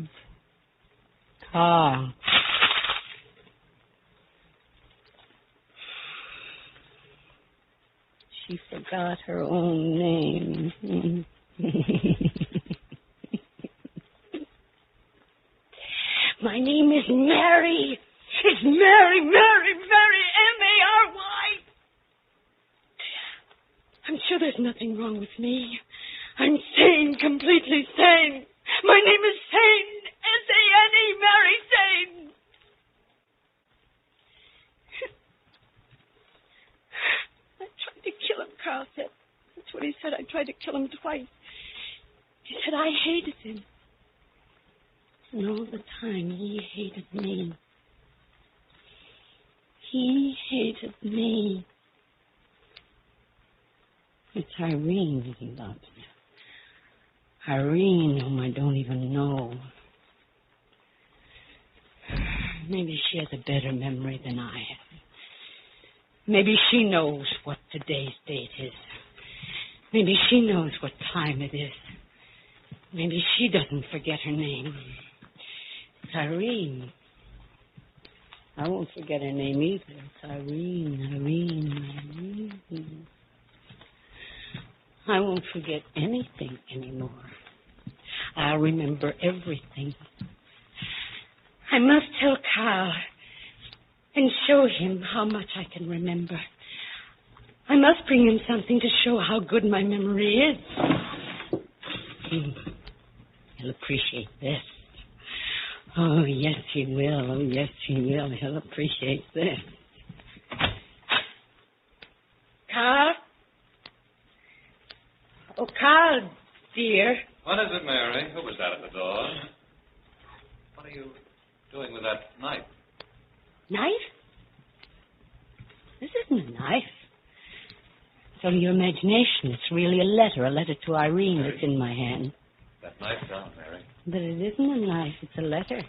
Carl. She forgot her own name. My name is Mary. It's Mary, M-A-R-Y. I'm sure there's nothing wrong with me. I'm sane, completely sane. My name is Sane. S-A-N-E, Mary Sane. I tried to kill him, Carl said. That's what he said. I tried to kill him twice. He said I hated him. And all the time, he hated me. He hated me. It's Irene he loves. Irene, whom I don't even know. Maybe she has a better memory than I have. Maybe she knows what today's date is. Maybe she knows what time it is. Maybe she doesn't forget her name. It's Irene. I won't forget her name either. It's Irene. I won't forget anything anymore. I'll remember everything. I must tell Carl and show him how much I can remember. I must bring him something to show how good my memory is. He'll appreciate this. Oh, yes, he will. Oh, yes, he will. He'll appreciate this. Carl? Oh, Carl, dear. What is it, Mary? Who was that at the door? What are you doing with that knife? Knife? This isn't a knife. It's only your imagination. It's really a letter to Irene that's in my hand. That knife down, Mary. But it isn't a knife. It's a letter.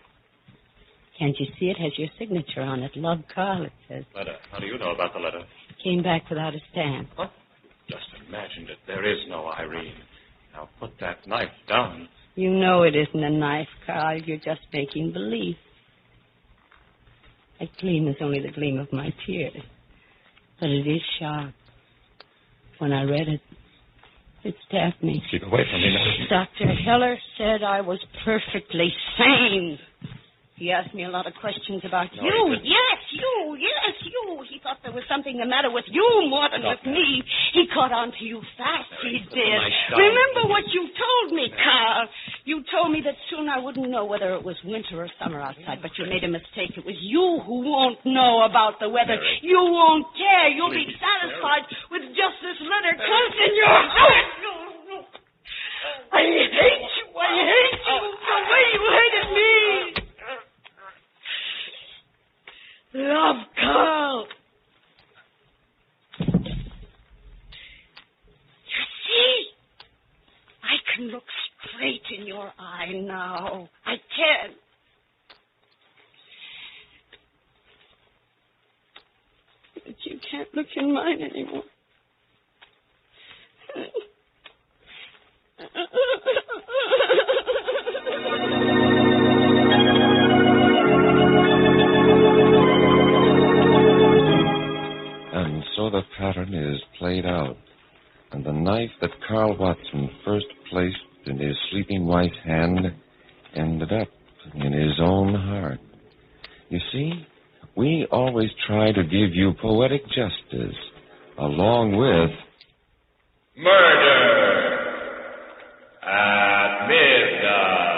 Can't you see it has your signature on it? Love, Carl, it says. Letter. How do you know about the letter? Came back without a stamp. What? Just imagined it. There is no Irene. Now put that knife down. You know it isn't a knife, Carl. You're just making believe. That gleam is only the gleam of my tears. But it is sharp. When I read it, it stabbed me. Keep away from me now. Dr. Heller said I was perfectly sane. He asked me a lot of questions about No, you. he didn't. Yes, you. He thought there was something the matter with you more than with me. He caught on to you fast, he did. Remember what you told me, Carl. You told me that soon I wouldn't know whether it was winter or summer outside, but you made a mistake. It was you who won't know about the weather. Mary. You won't care. You'll be satisfied with just this letter close in your heart. I hate you. I hate you the way you hated me. Love, Carl. You see, I can look straight in your eye now. I can. But you can't look in mine anymore. And so the pattern is played out, and the knife that Carl Watson first placed in his sleeping wife's hand ended up in his own heart. You see, we always try to give you poetic justice, along with Murder at midnight.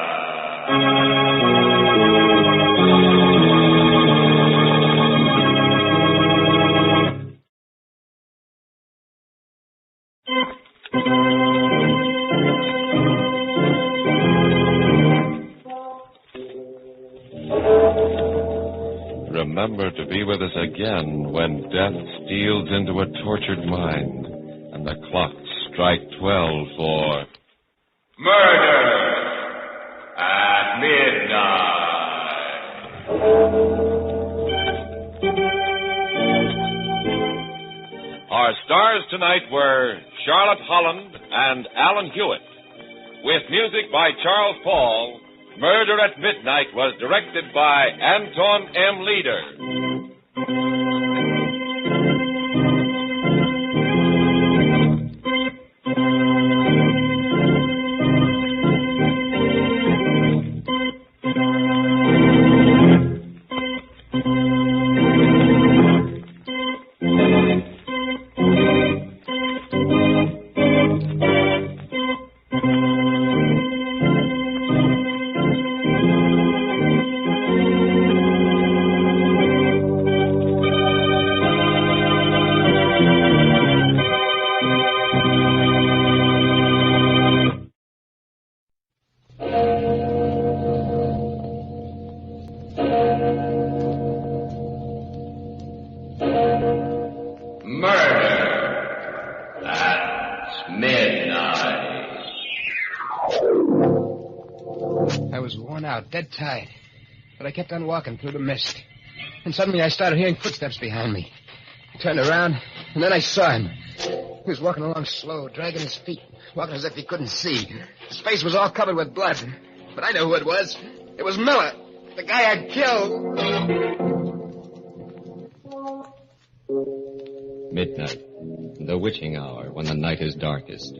Remember to be with us again when death steals into a tortured mind and the clocks strike 12 for Murder at Midnight. Our stars tonight were Charlotte Holland and Alan Hewitt. With music by Charles Paul, Murder at Midnight was directed by Anton M. Leader. Dead tired. But I kept on walking through the mist. And suddenly I started hearing footsteps behind me. I turned around, and then I saw him. He was walking along slow, dragging his feet, walking as if he couldn't see. His face was all covered with blood. But I knew who it was. It was Miller, the guy I'd killed. Midnight, the witching hour when the night is darkest,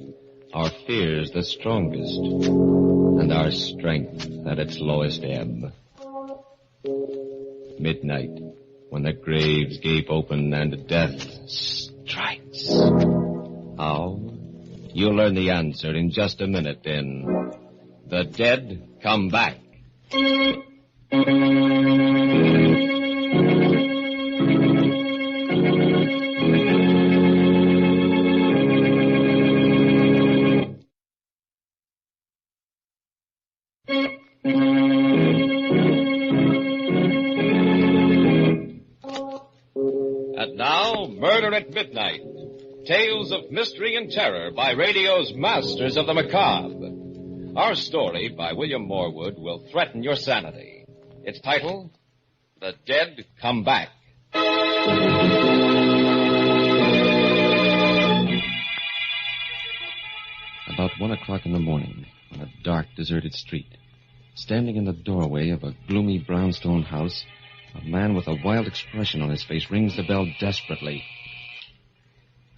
our fears the strongest, and our strength at its lowest ebb. Midnight, when the graves gape open and death strikes. How? You'll learn the answer in just a minute in The Dead Come Back. And now, Murder at Midnight. Tales of mystery and terror by radio's masters of the macabre. Our story by William Morwood will threaten your sanity. Its title, The Dead Come Back. About 1 o'clock in the morning, on a dark, deserted street, standing in the doorway of a gloomy brownstone house, a man with a wild expression on his face rings the bell desperately.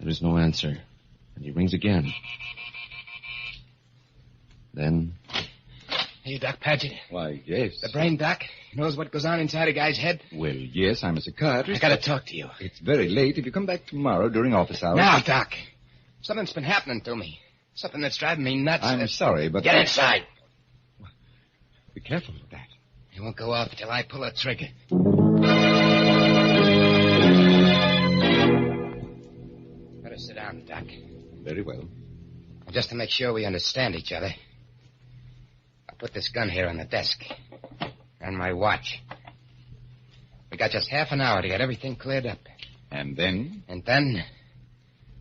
There is no answer, and he rings again. Then... Hey, Doc Paget. Why, yes. The brain doc knows what goes on inside a guy's head? Well, yes, I'm a psychiatrist. I gotta talk to you. It's very late. If you come back tomorrow during office hours... Now, Doc. Something's been happening to me. Something that's driving me nuts. I'm sorry, but... Get inside. Be careful with that. It won't go off till I pull a trigger. Better sit down, Doc. Very well. Just to make sure we understand each other, I'll put this gun here on the desk. And my watch. We got just half an hour to get everything cleared up. And then? And then,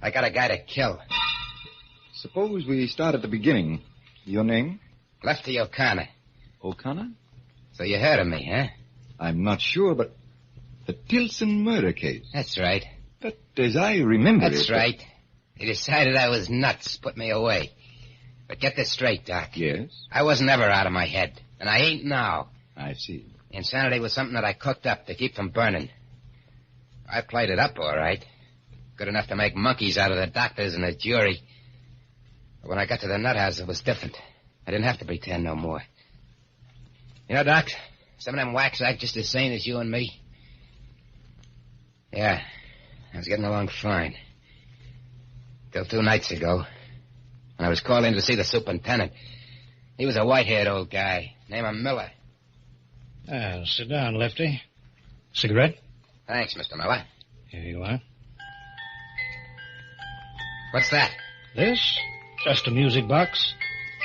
I got a guy to kill. Suppose we start at the beginning. Your name? Lefty O'Connor. O'Connor? So you heard of me, huh? I'm not sure, but the Tilson murder case. That's right. But as I remember That's right. He decided I was nuts, put me away. But get this straight, Doc. Yes? I wasn't ever out of my head, and I ain't now. I see. Insanity was something that I cooked up to keep from burning. I played it up all right. Good enough to make monkeys out of the doctors and the jury. But when I got to the nut house, it was different. I didn't have to pretend no more. You know, Doc, some of them whacks act just as sane as you and me. Yeah, I was getting along fine. Till 2 nights ago, when I was called in to see the superintendent. He was a white-haired old guy, named Miller. Sit down, Lefty. Cigarette? Thanks, Mr. Miller. Here you are. What's that? This? Just a music box.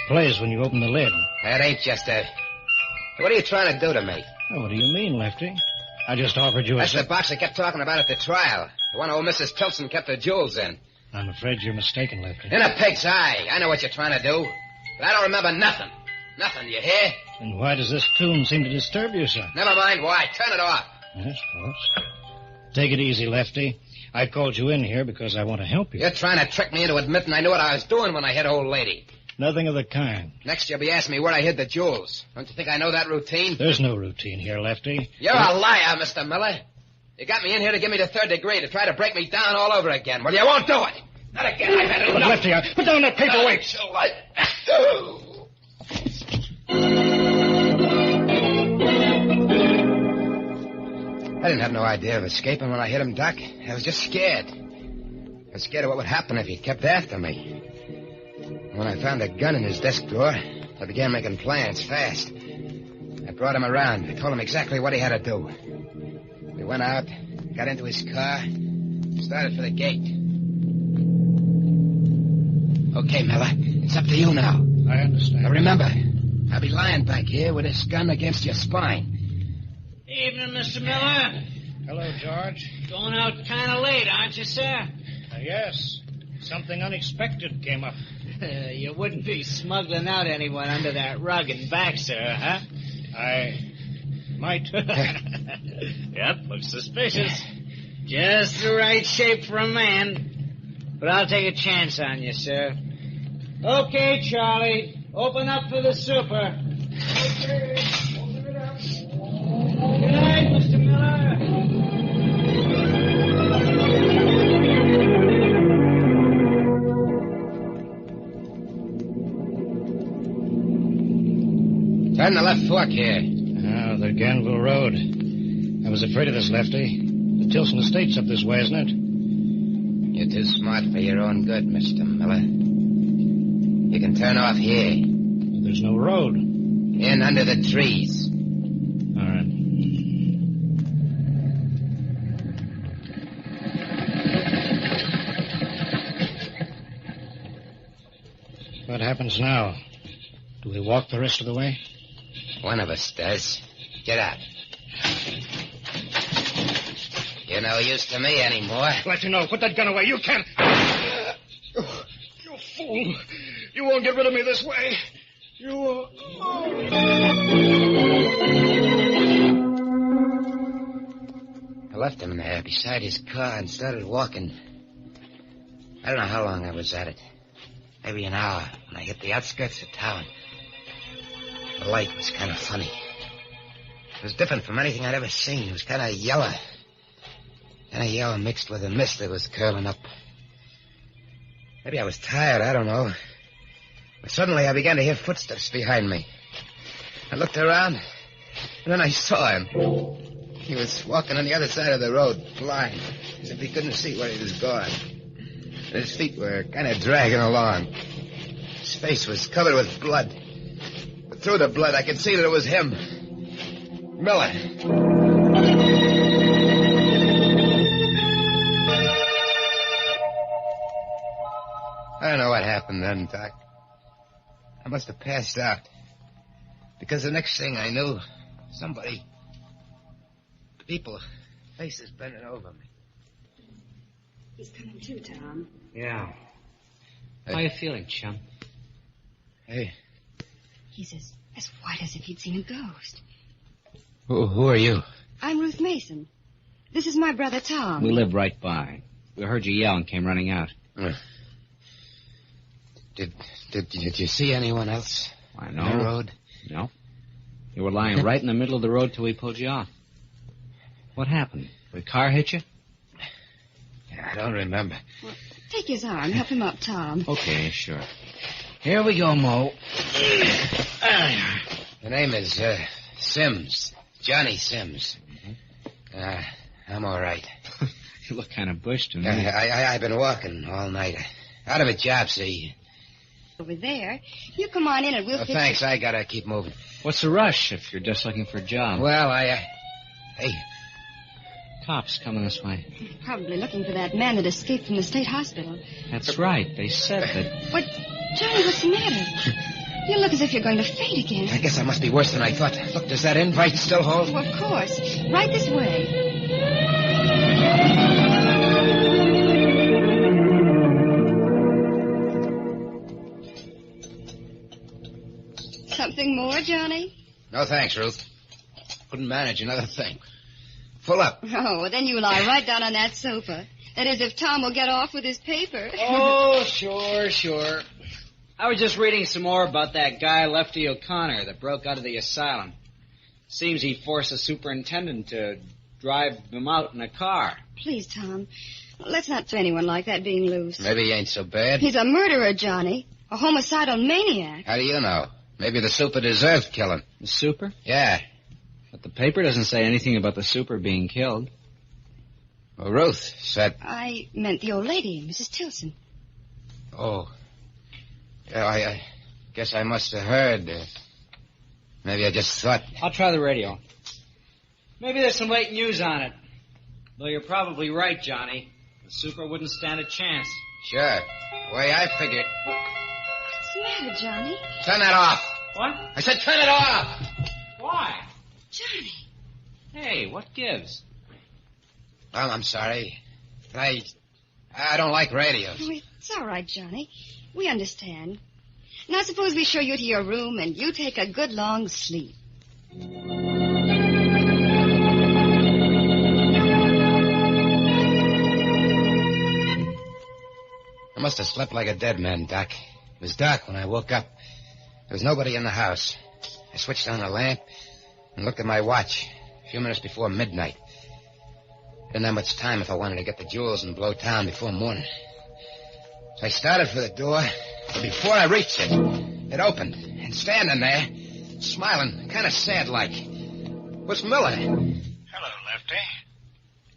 Plays when you open the lid. That ain't just a... What are you trying to do to me? Oh, what do you mean, Lefty? I just offered you That's the box I kept talking about at the trial. The one old Mrs. Tilson kept her jewels in. I'm afraid you're mistaken, Lefty. In a pig's eye. I know what you're trying to do. But I don't remember nothing. Nothing, you hear? And why does this tune seem to disturb you, sir? Never mind why. Turn it off. Yes, boss. Take it easy, Lefty. I called you in here because I want to help you. You're trying to trick me into admitting I knew what I was doing when I hit old lady. Nothing of the kind. Next, you'll be asking me where I hid the jewels. Don't you think I know that routine? There's no routine here, Lefty. You're a liar, Mr. Miller. You got me in here to give me the 3rd degree, to try to break me down all over again. Well, you won't do it. Not again. I've had enough. Lefty, put down that paperweight. I didn't have no idea of escaping when I hit him, Doc. I was just scared. I was scared of what would happen if he kept after me. When I found a gun in his desk drawer, I began making plans fast. I brought him around. I told him exactly what he had to do. We went out, got into his car, started for the gate. Okay, Miller, it's up to you now. I understand. Now remember, I'll be lying back here with this gun against your spine. Evening, Mr. Miller. Hello, George. Going out kind of late, aren't you, sir? Yes. Something unexpected came up. You wouldn't be smuggling out anyone under that rug and back, sir, huh? I might. Yep, looks suspicious. Just the right shape for a man. But I'll take a chance on you, sir. Okay, Charlie. Open up for the super. Okay, open it up. Good night, Mr. Miller. Turn the left fork here. Ah, the Ganville Road. I was afraid of this, Lefty. The Tilson Estate's up this way, isn't it? You're too smart for your own good, Mr. Miller. You can turn off here. There's no road. In under the trees. All right. What happens now? Do we walk the rest of the way? One of us does. Get out. You're no use to me anymore. Let you know. Put that gun away. You can't. You fool. You won't get rid of me this way. You... I left him there beside his car and started walking. I don't know how long I was at it. Maybe an hour when I hit the outskirts of town. The light was kind of funny. It was different from anything I'd ever seen. It was kind of yellow. Kind of yellow mixed with a mist that was curling up. Maybe I was tired, I don't know. But suddenly I began to hear footsteps behind me. I looked around, and then I saw him. He was walking on the other side of the road, blind, as if he couldn't see where he was going. And his feet were kind of dragging along. His face was covered with blood. But through the blood, I could see that it was him. Miller. I don't know what happened then, Doc. I must have passed out. Because the next thing I knew, somebody... people, faces bending over me. He's coming too, Tom. Yeah. How you feeling, chum? Hey. He's as white as if he'd seen a ghost. Who are you? I'm Ruth Mason. This is my brother, Tom. We live right by. We heard you yell and came running out. Did you see anyone else? I know. On the road? No. You were lying right in the middle of the road till we pulled you off. What happened? The car hit you? I don't remember. Well, take his arm. Help him up, Tom. Okay, sure. Here we go, Mo. The name is Sims. Johnny Sims. I'm all right. You look kind of bushed to me. I've been walking all night. Out of a job, see. Over there. You come on in and we'll... Thanks, I gotta keep moving. What's the rush if you're just looking for a job? Well, Hey. Cops coming this way. Probably looking for that man that escaped from the state hospital. That's right. They said that... What? Johnny, what's the matter? You look as if you're going to faint again. I guess I must be worse than I thought. Look, does that invite still hold? Well, of course. Right this way. Anything more, Johnny? No, thanks, Ruth. Couldn't manage another thing. Full up. Oh, well, then you lie right down on that sofa. That is, if Tom will get off with his paper. Oh, sure. I was just reading some more about that guy, Lefty O'Connor, that broke out of the asylum. Seems he forced the superintendent to drive him out in a car. Please, Tom, let's not threaten anyone like that being loose. Maybe he ain't so bad. He's a murderer, Johnny. A homicidal maniac. How do you know? Maybe the super deserved killing. The super? Yeah. But the paper doesn't say anything about the super being killed. Well, Ruth said... I meant the old lady, Mrs. Tilson. Oh. Yeah, I guess I must have heard. Maybe I just thought... I'll try the radio. Maybe there's some late news on it. Though you're probably right, Johnny. The super wouldn't stand a chance. Sure. The way I figured... What's the matter, Johnny? Turn that off. What? I said turn it off. Why? Johnny. Hey, what gives? Well, I'm sorry. I don't like radios. Oh, it's all right, Johnny. We understand. Now suppose we show you to your room and you take a good long sleep. I must have slept like a dead man, Doc. It was dark when I woke up. There was nobody in the house. I switched on the lamp and looked at my watch. A few minutes before midnight. Didn't have much time if I wanted to get the jewels and blow town before morning. So I started for the door, but before I reached it, it opened. And standing there, smiling, kind of sad-like, was Miller. Hello, Lefty.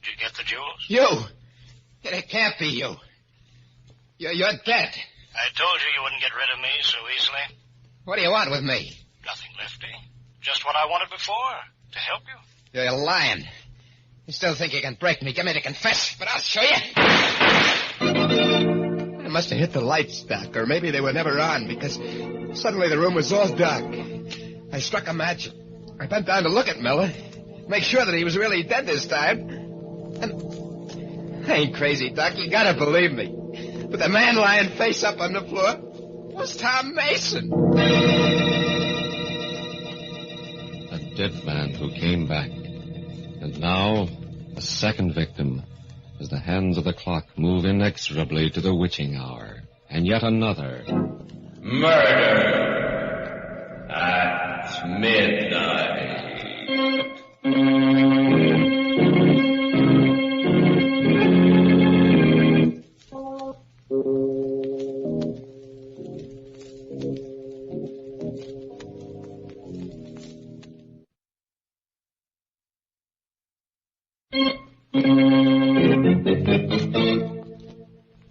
Did you get the jewels? You! It can't be you. You're dead. I told you wouldn't get rid of me so easily. What do you want with me? Nothing, Lefty. Just what I wanted before, to help you. You're lying. You still think you can break me, get me to confess, but I'll show you. I must have hit the lights, Doc, or maybe they were never on, because suddenly the room was all dark. I struck a match. I bent down to look at Miller, make sure that he was really dead this time. And I ain't crazy, Doc. You gotta believe me. But the man lying face up on the floor was Tom Mason. A dead man who came back. And now, a second victim, as the hands of the clock move inexorably to the witching hour. And yet another. Murder at midnight.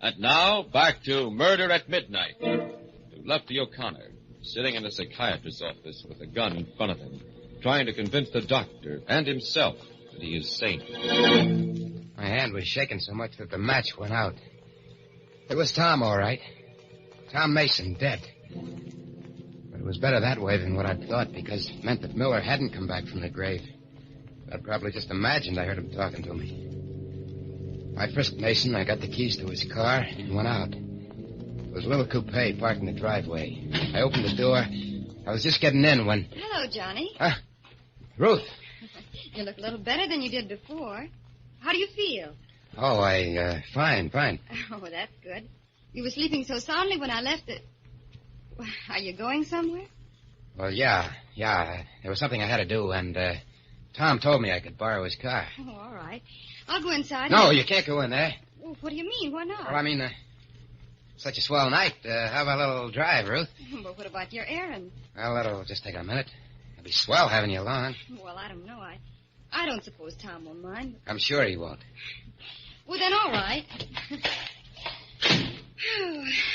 And now, back to Murder at Midnight. To Lefty O'Connor, sitting in a psychiatrist's office with a gun in front of him, trying to convince the doctor and himself that he is sane. My hand was shaking so much that the match went out. It was Tom, all right. Tom Mason, dead. But it was better that way than what I'd thought, because it meant that Miller hadn't come back from the grave. I'd probably just imagined I heard him talking to me. I frisked Mason, I got the keys to his car, and went out. It was a little coupe parked in the driveway. I opened the door. I was just getting in when... Hello, Johnny. Huh? Ruth. You look a little better than you did before. How do you feel? Oh, fine. Oh, that's good. You were sleeping so soundly when I left it. Are you going somewhere? Well, yeah. There was something I had to do, and Tom told me I could borrow his car. Oh, all right. I'll go inside. No, you can't go in there. Oh, what do you mean? Why not? Well, I mean, such a swell night. How about a little drive, Ruth? But what about your errand? Well, that'll just take a minute. It'll be swell having you along. Well, I don't know. I don't suppose Tom will mind. I'm sure he won't. Well, then, all right.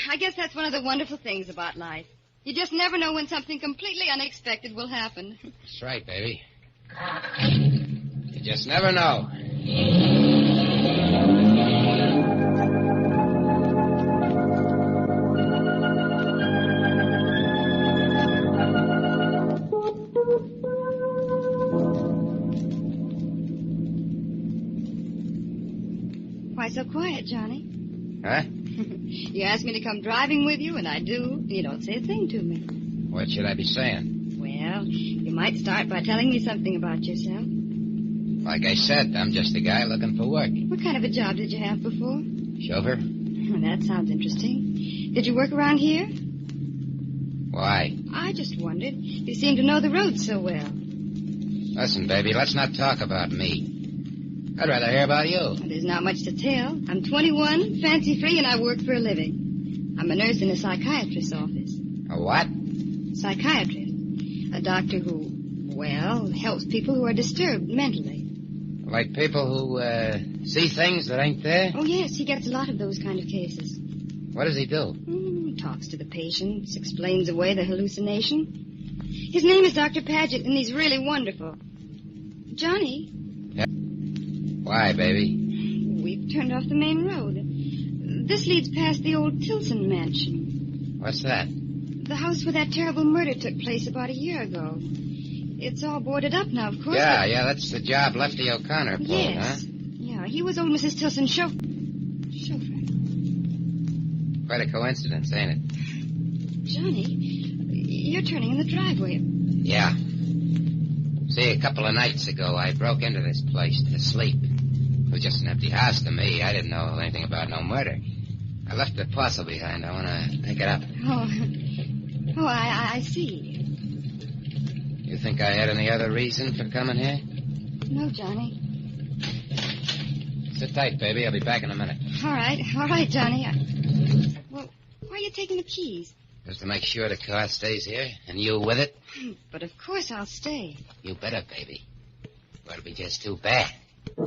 I guess that's one of the wonderful things about life. You just never know when something completely unexpected will happen. That's right, baby. You just never know. Why so quiet, Johnny? Huh? You asked me to come driving with you, and I do. You don't say a thing to me. What should I be saying? Well, you might start by telling me something about yourself. Like I said, I'm just a guy looking for work. What kind of a job did you have before? Chauffeur? Well, that sounds interesting. Did you work around here? Why? I just wondered. You seem to know the roads so well. Listen, baby, let's not talk about me. I'd rather hear about you. Well, there's not much to tell. I'm 21, fancy-free, and I work for a living. I'm a nurse in a psychiatrist's office. A what? Psychiatrist. A doctor who, well, helps people who are disturbed mentally. Like people who, see things that ain't there? Oh, yes, he gets a lot of those kind of cases. What does he do? Talks to the patients, explains away the hallucination. His name is Dr. Paget, and he's really wonderful. Johnny? Yeah. Why, baby? We've turned off the main road. This leads past the old Tilson mansion. What's that? The house where that terrible murder took place about a year ago. It's all boarded up now, of course. Yeah, that's the job Lefty O'Connor pulled, yes. huh? Yeah, he was old Mrs. Tilson's chauffeur. Quite a coincidence, ain't it? Johnny, you're turning in the driveway. Yeah. See, a couple of nights ago, I broke into this place to sleep. It was just an empty house to me. I didn't know anything about no murder. I left the parcel behind. I want to pick it up. Oh, I see. You think I had any other reason for coming here? No, Johnny. Sit tight, baby. I'll be back in a minute. All right, Johnny. Well, why are you taking the keys? Just to make sure the car stays here, and you with it. But of course I'll stay. You better, baby. Or it'll be just too bad. I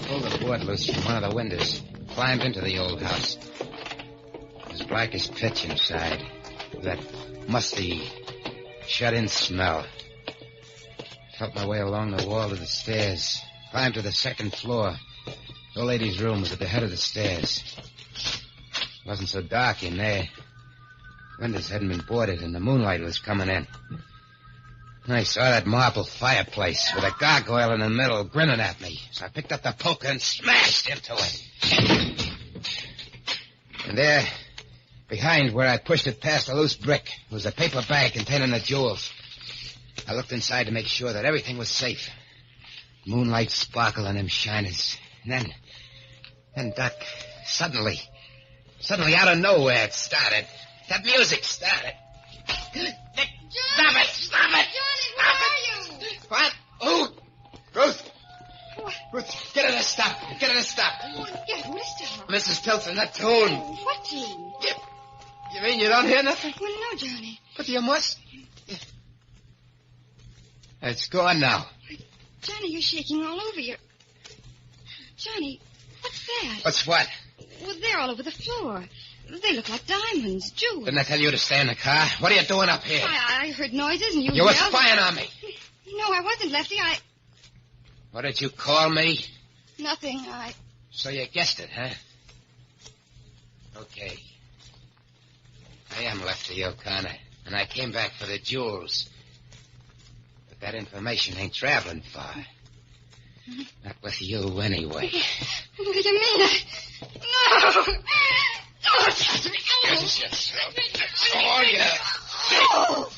pulled the board loose from one of the windows, climbed into the old house. It was black as pitch inside. That musty, shut-in smell. Felt my way along the wall to the stairs. Climbed to the second floor. The old lady's room was at the head of the stairs. It wasn't so dark in there. Windows hadn't been boarded, and the moonlight was coming in. And I saw that marble fireplace with a gargoyle in the middle grinning at me. So I picked up the poker and smashed into it. And there, behind where I pushed it past a loose brick, was a paper bag containing the jewels. I looked inside to make sure that everything was safe. Moonlight sparkled on them shiners. And then, Doc, suddenly, out of nowhere it started. That music started. Stop it! Johnny, where are you? What? Oh, Ruth! Ruth, get her to stop. Get her to stop. Get her to stop. Mrs. Tilson, that tune. What tune? You mean you don't hear nothing? Well, no, Johnny. But you must. It's gone now. Johnny, you're shaking all over. Johnny, what's that? What's what? Well, they're all over the floor. They look like diamonds, jewels. Didn't I tell you to stay in the car? What are you doing up here? I heard noises and you were yelled. spying on me. No, I wasn't, Lefty. What did you call me? Nothing. So you guessed it, huh? Okay. I am Lefty O'Connor, and I came back for the jewels. But that information ain't traveling far. Not with you, anyway. What do you mean? No! Don't touch me! Oh, yeah. Oh!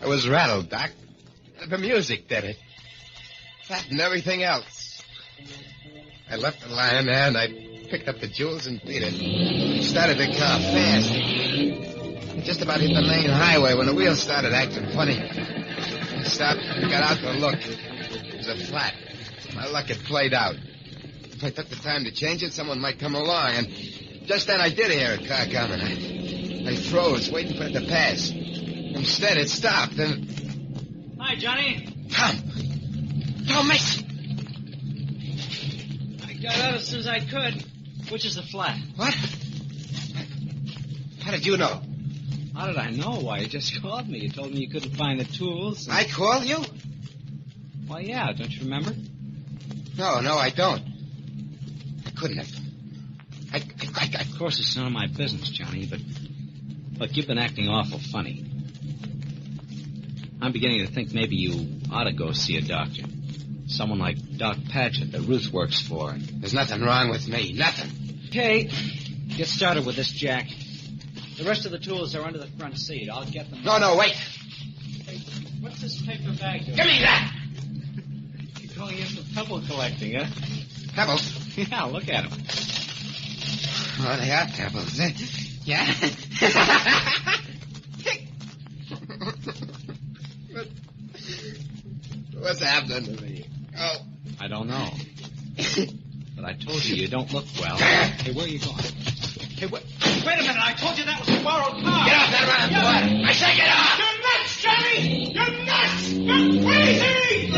I was rattled, Doc. The music did it. That and everything else. I left the lion there, and I picked up the jewels and beat it. Started the car fast. I just about hit the main highway when the wheels started acting funny. I stopped and got out to look. It was a flat. My luck had played out. If I took the time to change it, someone might come along, and just then I did hear a car coming. I froze, waiting for it to pass. Instead, it stopped, and... Hi, Johnny. Don't miss! I got out as soon as I could. Which is the flat? What? How did you know? How did I know? Why, you just called me. You told me you couldn't find the tools. I called you? Well, yeah. Don't you remember? No, I don't. I couldn't have. Of course, it's none of my business, Johnny, but look, you've been acting awful funny. I'm beginning to think maybe you ought to go see a doctor. Someone like Doc Paget that Ruth works for. There's nothing wrong with me. Nothing. Okay, get started with this, Jack. The rest of the tools are under the front seat. I'll get them. No, wait. Hey, what's this paper bag doing? Give me that! You're going in for pebble collecting, huh? Pebbles? Yeah, look at them. Oh, they are pebbles. Yeah. What's happening to me? Oh. I don't know. But I told you don't look well. Hey, where are you going? Hey, wait a minute. I told you that was a borrowed car. Get off that running board. I say get off. You're nuts, Johnny. You're nuts. You're crazy.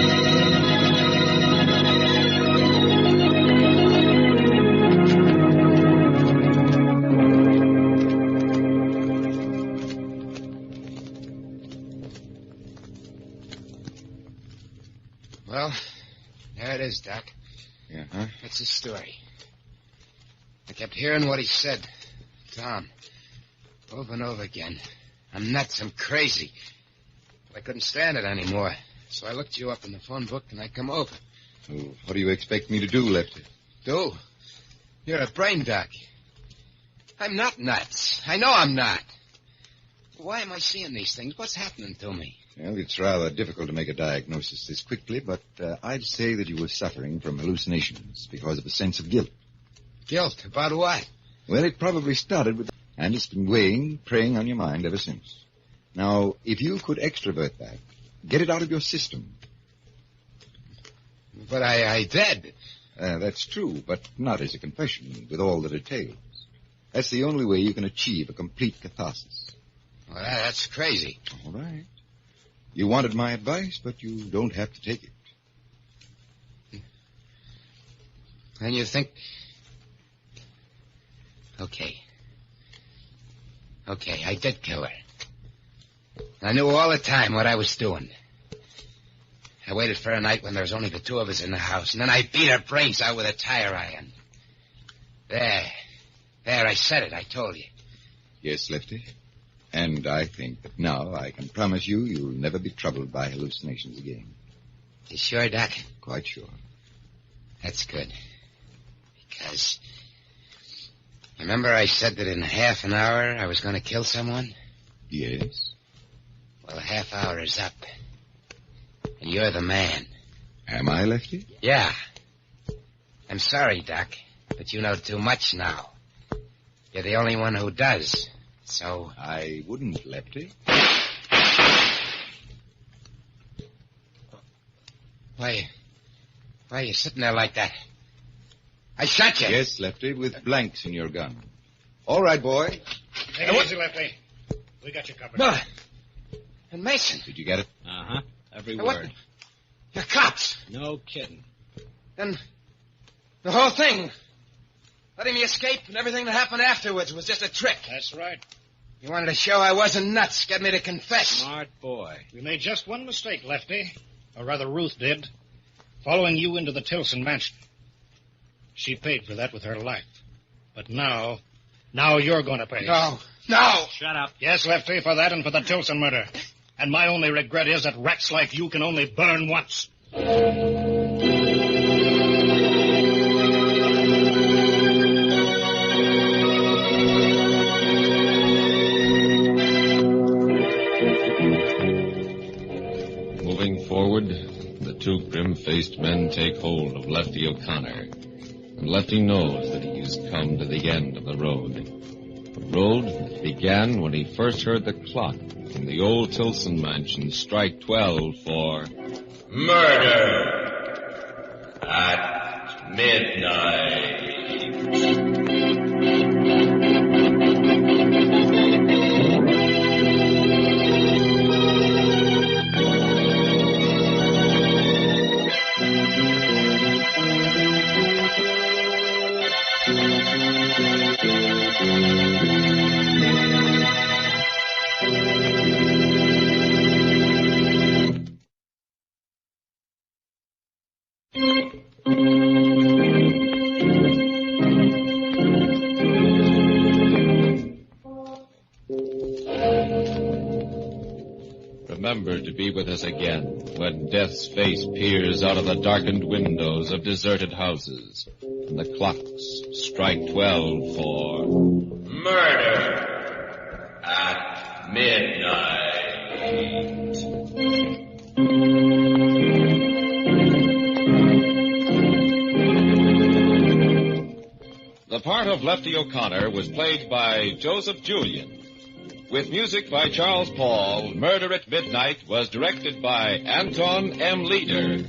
Well, there it is, Doc. Yeah, huh? That's his story. I kept hearing what he said. Tom. Over and over again. I'm nuts. I'm crazy. I couldn't stand it anymore. So I looked you up in the phone book and I come over. Well, what do you expect me to do, Lefty? Do? You're a brain doc. I'm not nuts. I know I'm not. Why am I seeing these things? What's happening to me? Well, it's rather difficult to make a diagnosis this quickly, but I'd say that you were suffering from hallucinations because of a sense of guilt. Guilt? About what? Well, it probably started with... And it's been weighing, preying on your mind ever since. Now, if you could extrovert that, get it out of your system. But I did. That's true, but not as a confession, with all the details. That's the only way you can achieve a complete catharsis. Well, that's crazy. All right. You wanted my advice, but you don't have to take it. And you think... Okay, I did kill her. I knew all the time what I was doing. I waited for a night when there was only the two of us in the house, and then I beat her brains out with a tire iron. There, I said it, I told you. Yes, Lefty. And I think that now I can promise you you'll never be troubled by hallucinations again. You sure, Doc? Quite sure. That's good. Because... Remember I said that in half an hour I was going to kill someone? Yes. Well, a half hour is up. And you're the man. Am I, Lefty? Yeah. I'm sorry, Doc, but you know too much now. You're the only one who does. So... I wouldn't, Lefty. Why are you sitting there like that? I shot you. Yes, Lefty, with blanks in your gun. All right, boy. Take it easy, Lefty. We got you covered. No. And Mason. Did you get it? Uh-huh. Every Now, word. You're cops. No kidding. Then the whole thing, letting me escape and everything that happened afterwards was just a trick. That's right. You wanted to show I wasn't nuts, get me to confess. Smart boy. We made just one mistake, Lefty. Or rather, Ruth did. Following you into the Tilson mansion. She paid for that with her life. But now you're going to pay. No. Shut up. Yes, Lefty, for that and for the Tilson murder. And my only regret is that rats like you can only burn once. Moving forward, the two grim-faced men take hold of Lefty O'Connor. And Lefty knows that he has come to the end of the road. The road that began when he first heard the clock from the old Tilson mansion strike 12 for... Murder at midnight. Remember to be with us again when death's face peers out of the darkened windows of deserted houses and the clocks strike 12 for Murder at Midnight. The part of Lefty O'Connor was played by Joseph Julian. With music by Charles Paul, Murder at Midnight was directed by Anton M. Leader.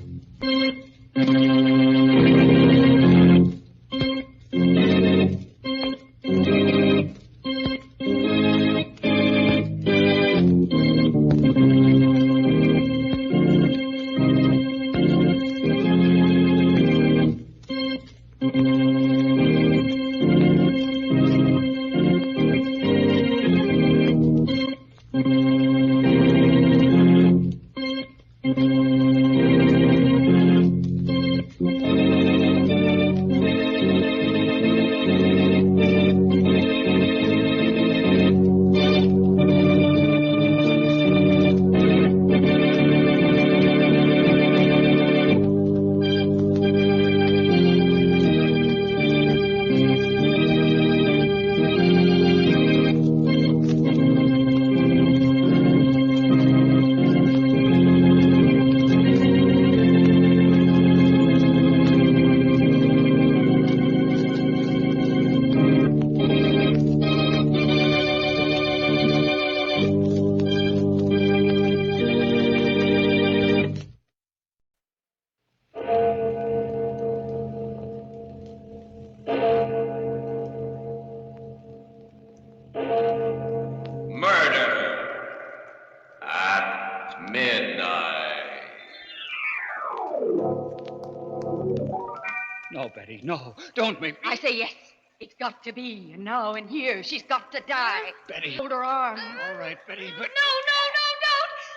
No, Betty, no. Don't make me. I say yes. It's got to be. And now and here, she's got to die. Betty. Hold her arm. All right, Betty, but... No, don't.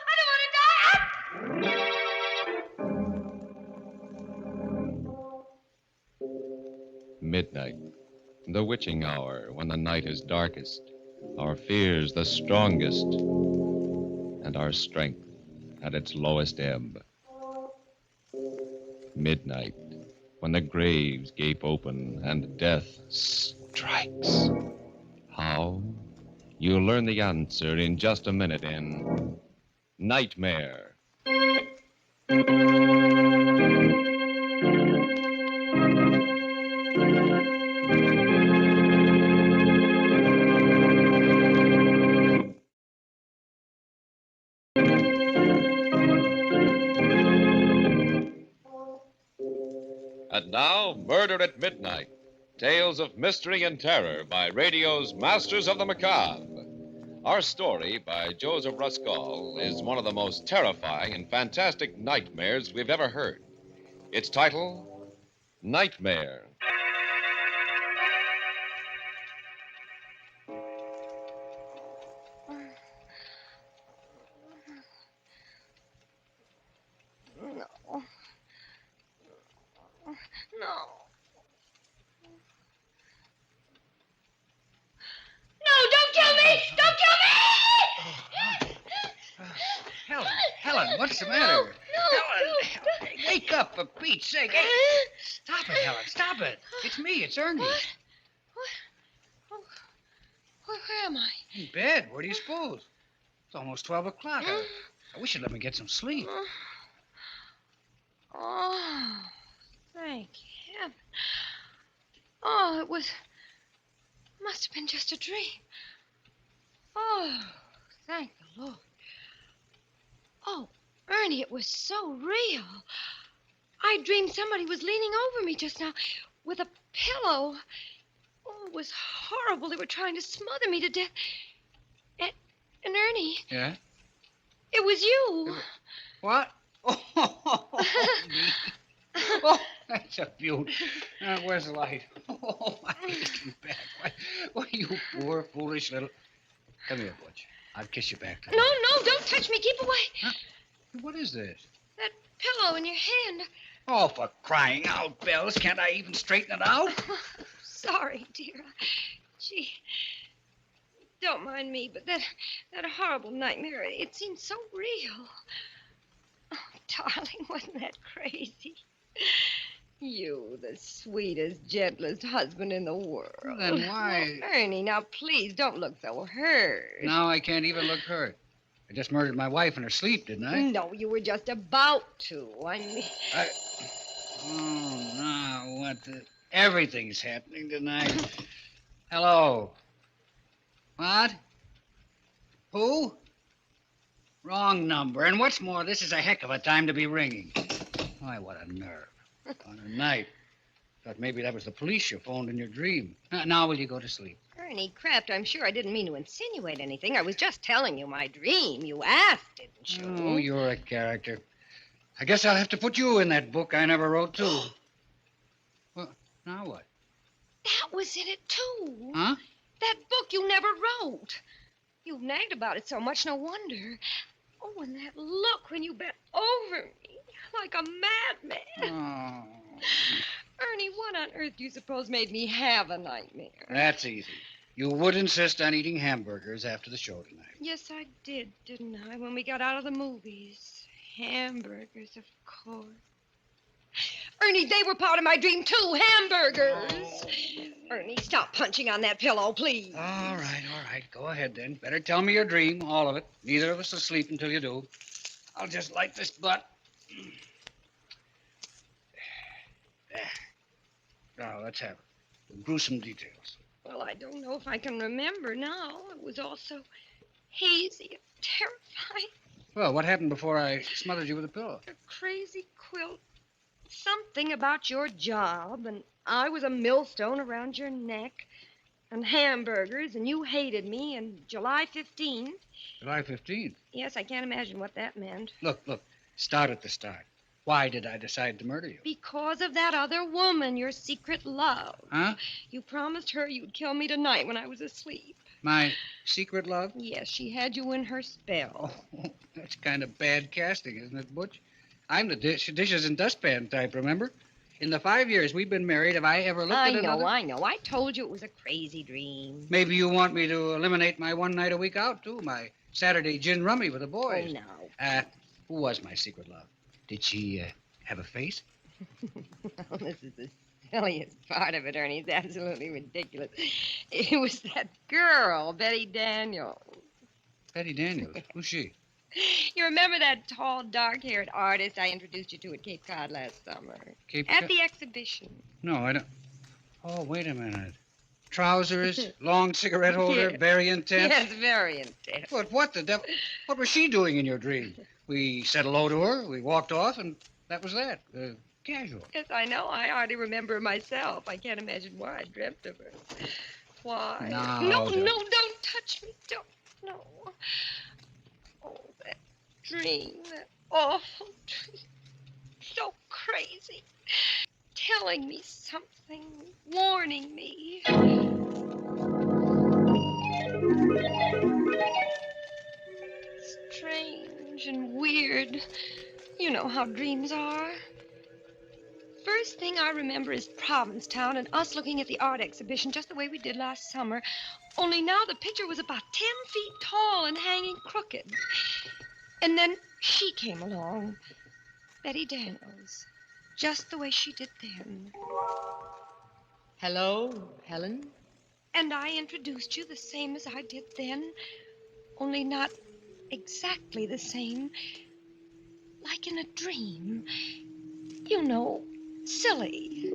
I don't want to die. Midnight, the witching hour when the night is darkest, our fears the strongest, and our strength at its lowest ebb. Midnight, when the graves gape open and death strikes. How? You'll learn the answer in just a minute in Nightmare. And now, Murder at Midnight, Tales of Mystery and Terror by radio's Masters of the Macabre. Our story by Joseph Ruskall is one of the most terrifying and fantastic nightmares we've ever heard. Its title, Nightmare. What's the matter? No, Helen, wake up, for Pete's sake. Hey, stop it, Helen, stop it. It's me, it's Ernie. What? Where am I? In bed. Where do you suppose? It's almost 12 o'clock. I wish you'd let me get some sleep. Oh, thank heaven. Oh, it must have been just a dream. Oh, thank the Lord. Oh, Ernie, it was so real. I dreamed somebody was leaning over me just now with a pillow. Oh, it was horrible. They were trying to smother me to death. And Ernie. Yeah? It was you. What? Oh, me. Oh, that's a beaut. Where's the light? Oh, my aching back. Why, you poor, foolish little... Come here, Butch. I'll kiss you back. No, don't touch me. Keep away. Huh? What is this? That pillow in your hand. Oh, for crying out, Bells. Can't I even straighten it out? Sorry, dear. Gee. don't mind me, but that horrible nightmare, it seemed so real. Oh, darling, wasn't that crazy? You, the sweetest, gentlest husband in the world. Then why? Oh, Ernie, now please don't look so hurt. Now I can't even look hurt. I just murdered my wife in her sleep, didn't I? No, you were just about to. I mean... Oh, now what the... Everything's happening tonight. Hello. What? Who? Wrong number. And what's more, this is a heck of a time to be ringing. Why, what a nerve. On a night. Thought maybe that was the police you phoned in your dream. Now will you go to sleep? Ernie Kraft, I'm sure I didn't mean to insinuate anything. I was just telling you my dream. You asked, didn't you? Oh, you're a character. I guess I'll have to put you in that book I never wrote, too. Well, now what? That was in it, too. Huh? That book you never wrote. You've nagged about it so much, no wonder. Oh, and that look when you bent over me like a madman. Oh. Ernie, what on earth do you suppose made me have a nightmare? That's easy. You would insist on eating hamburgers after the show tonight. Yes, I did, didn't I, when we got out of the movies? Hamburgers, of course. Ernie, they were part of my dream, too. Hamburgers. Oh. Ernie, stop punching on that pillow, please. All right. Go ahead, then. Better tell me your dream, all of it. Neither of us will sleep until you do. I'll just light this butt. Now, let's have it. The gruesome details. Well, I don't know if I can remember now. It was all so hazy and terrifying. Well, what happened before I smothered you with a pillow? A crazy quilt. Something about your job, and I was a millstone around your neck, and hamburgers, and you hated me, and July 15th. July 15th? Yes, I can't imagine what that meant. Look. Start at the start. Why did I decide to murder you? Because of that other woman, your secret love. Huh? You promised her you'd kill me tonight when I was asleep. My secret love? Yes, she had you in her spell. Oh, that's kind of bad casting, isn't it, Butch? I'm the dishes and dustpan type, remember? In the 5 years we've been married, have I ever looked at another? I know. I told you it was a crazy dream. Maybe you want me to eliminate my one night a week out, too. My Saturday gin rummy with the boys. Oh, no. Who was my secret love? Did she have a face? Well, this is the silliest part of it, Ernie. It's absolutely ridiculous. It was that girl, Betty Daniels. Betty Daniels? Who's she? You remember that tall, dark-haired artist I introduced you to at Cape Cod last summer? At the exhibition. No, I don't. Oh, wait a minute. Trousers, long cigarette holder, Yes. very intense. Yes, very intense. But what the devil? What was she doing in your dream? We said hello to her, we walked off, and that was that. Casual. Yes, I know. I hardly remember her myself. I can't imagine why I dreamt of her. Why? No, don't touch me. Don't. No. Oh, that dream. That awful dream. So crazy. Telling me something. Warning me. Strange and weird. You know how dreams are. First thing I remember is Provincetown and us looking at the art exhibition just the way we did last summer. Only now the picture was about 10 feet tall and hanging crooked. And then she came along. Betty Daniels. Just the way she did then. Hello, Helen? And I introduced you the same as I did then. Only not exactly the same. Like in a dream. You know, silly.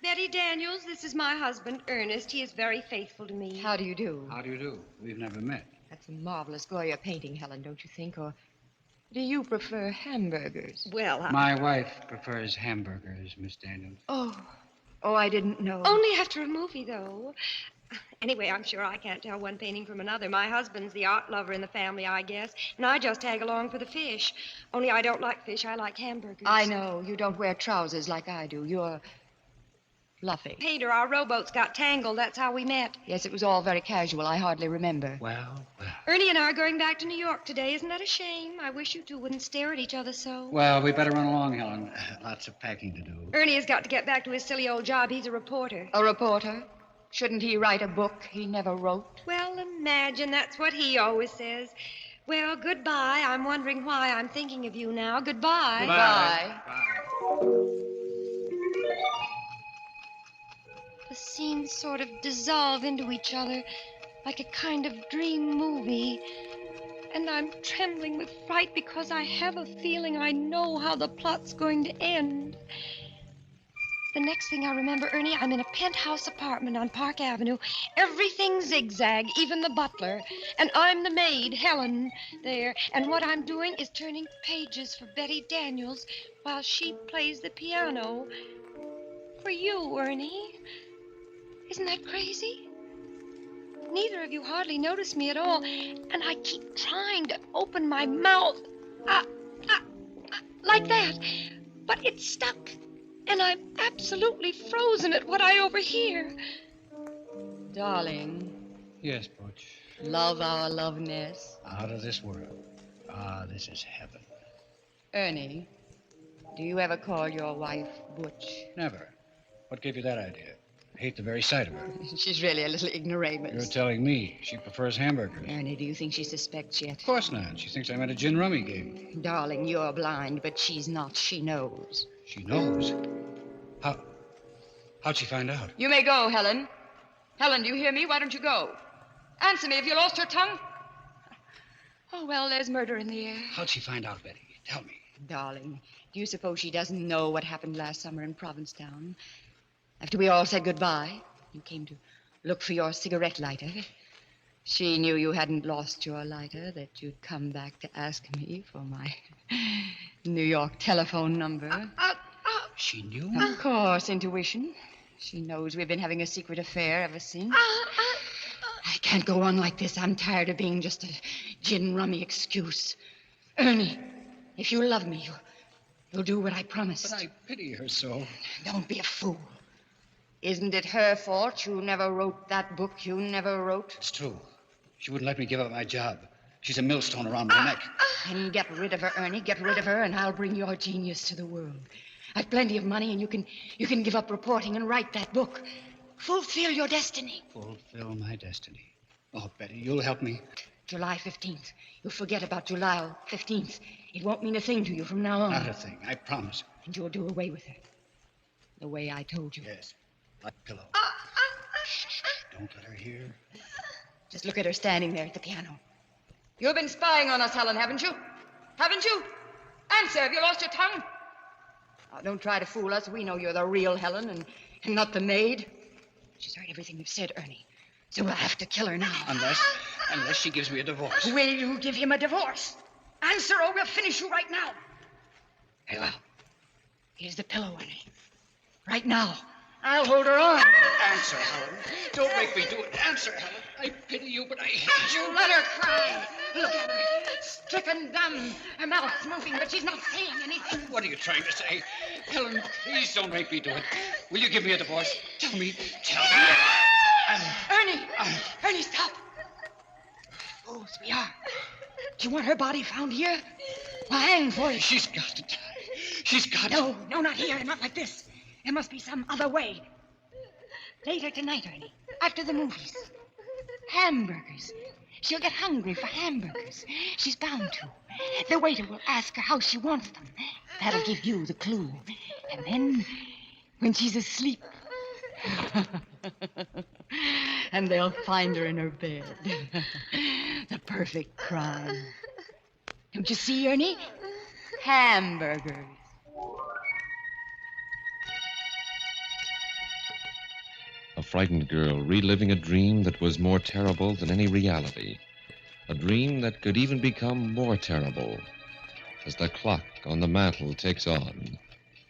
Betty Daniels, this is my husband, Ernest. He is very faithful to me. How do you do? How do you do? We've never met. That's a marvelous Goya painting, Helen, don't you think? Or do you prefer hamburgers? Well, My wife prefers hamburgers, Miss Daniels. Oh, I didn't know. Only after a movie, though. Anyway, I'm sure I can't tell one painting from another. My husband's the art lover in the family, I guess, and I just tag along for the fish. Only I don't like fish. I like hamburgers. I know. You don't wear trousers like I do. You're fluffy. Painter, our rowboats got tangled. That's how we met. Yes, it was all very casual. I hardly remember. Well. Ernie and I are going back to New York today. Isn't that a shame? I wish you two wouldn't stare at each other so. Well, we better run along, Helen. Lots of packing to do. Ernie has got to get back to his silly old job. He's a reporter. A reporter? Shouldn't he write a book he never wrote? Well, imagine that's what he always says. Well, goodbye. I'm wondering why I'm thinking of you now. Goodbye. Goodbye. The scenes sort of dissolve into each other like a kind of dream movie. And I'm trembling with fright because I have a feeling I know how the plot's going to end. The next thing I remember, Ernie, I'm in a penthouse apartment on Park Avenue. Everything zigzag, even the butler. And I'm the maid, Helen, there. And what I'm doing is turning pages for Betty Daniels while she plays the piano. For you, Ernie. Isn't that crazy? Neither of you hardly notice me at all. And I keep trying to open my mouth. Like that. But it's stuck. And I'm absolutely frozen at what I overhear. Darling, Yes, Butch. love our loveness. Out of this world. Ah, this is heaven. Ernie, do you ever call your wife Butch? Never. What gave you that idea? I hate the very sight of her. She's really a little ignoramus. You're telling me she prefers hamburgers. Ernie, do you think she suspects yet? Of course not. She thinks I'm at a gin rummy game. Darling, you're blind, but she's not. She knows. She knows. How'd she find out? You may go, Helen. Helen, do you hear me? Why don't you go? Answer me. Have you lost your tongue? Oh, well, there's murder in the air. How'd she find out, Betty? Tell me. Darling, do you suppose she doesn't know what happened last summer in Provincetown? After we all said goodbye, you came to look for your cigarette lighter. She knew you hadn't lost your lighter, that you'd come back to ask me for my New York telephone number. She knew? Of course, intuition. She knows we've been having a secret affair ever since. I can't go on like this. I'm tired of being just a gin rummy excuse. Ernie, if you love me, you'll do what I promised. But I pity her so. Don't be a fool. Isn't it her fault you never wrote that book you never wrote? It's true. She wouldn't let me give up my job. She's a millstone around my neck. Then get rid of her, Ernie. Get rid of her, and I'll bring your genius to the world. I've plenty of money, and you can give up reporting and write that book. Fulfill your destiny. Fulfill my destiny. Oh, Betty, you'll help me. July 15th. You'll forget about July 15th. It won't mean a thing to you from now on. Not a thing. I promise. And you'll do away with her. The way I told you. Yes. Like a pillow. Don't let her hear. Just look at her standing there at the piano. You've been spying on us, Helen, haven't you? Haven't you? Answer, have you lost your tongue? Oh, don't try to fool us. We know you're the real Helen and not the maid. She's heard everything you've said, Ernie. So we'll have to kill her now. Unless she gives me a divorce. Will you give him a divorce? Answer or we'll finish you right now. Very well. Here's the pillow, Ernie. Right now. I'll hold her on. Answer, Helen. Don't make me do it. Answer, Helen. I pity you, but I hate you. You let her cry. Look at her. Stricken dumb. Her mouth's moving, but she's not saying anything. What are you trying to say? Helen, please don't make me do it. Will you give me a divorce? Tell me. Tell me. Ernie, stop. Fools we are. Do you want her body found here? Well, hang for it. She's got to die. She's got to. No, not here. Not like this. There must be some other way. Later tonight, Ernie. After the movies. Hamburgers. She'll get hungry for hamburgers. She's bound to. The waiter will ask her how she wants them. That'll give you the clue. And then, when she's asleep... and they'll find her in her bed. The perfect crime. Don't you see, Ernie? Hamburgers. A frightened girl reliving a dream that was more terrible than any reality. A dream that could even become more terrible as the clock on the mantel ticks on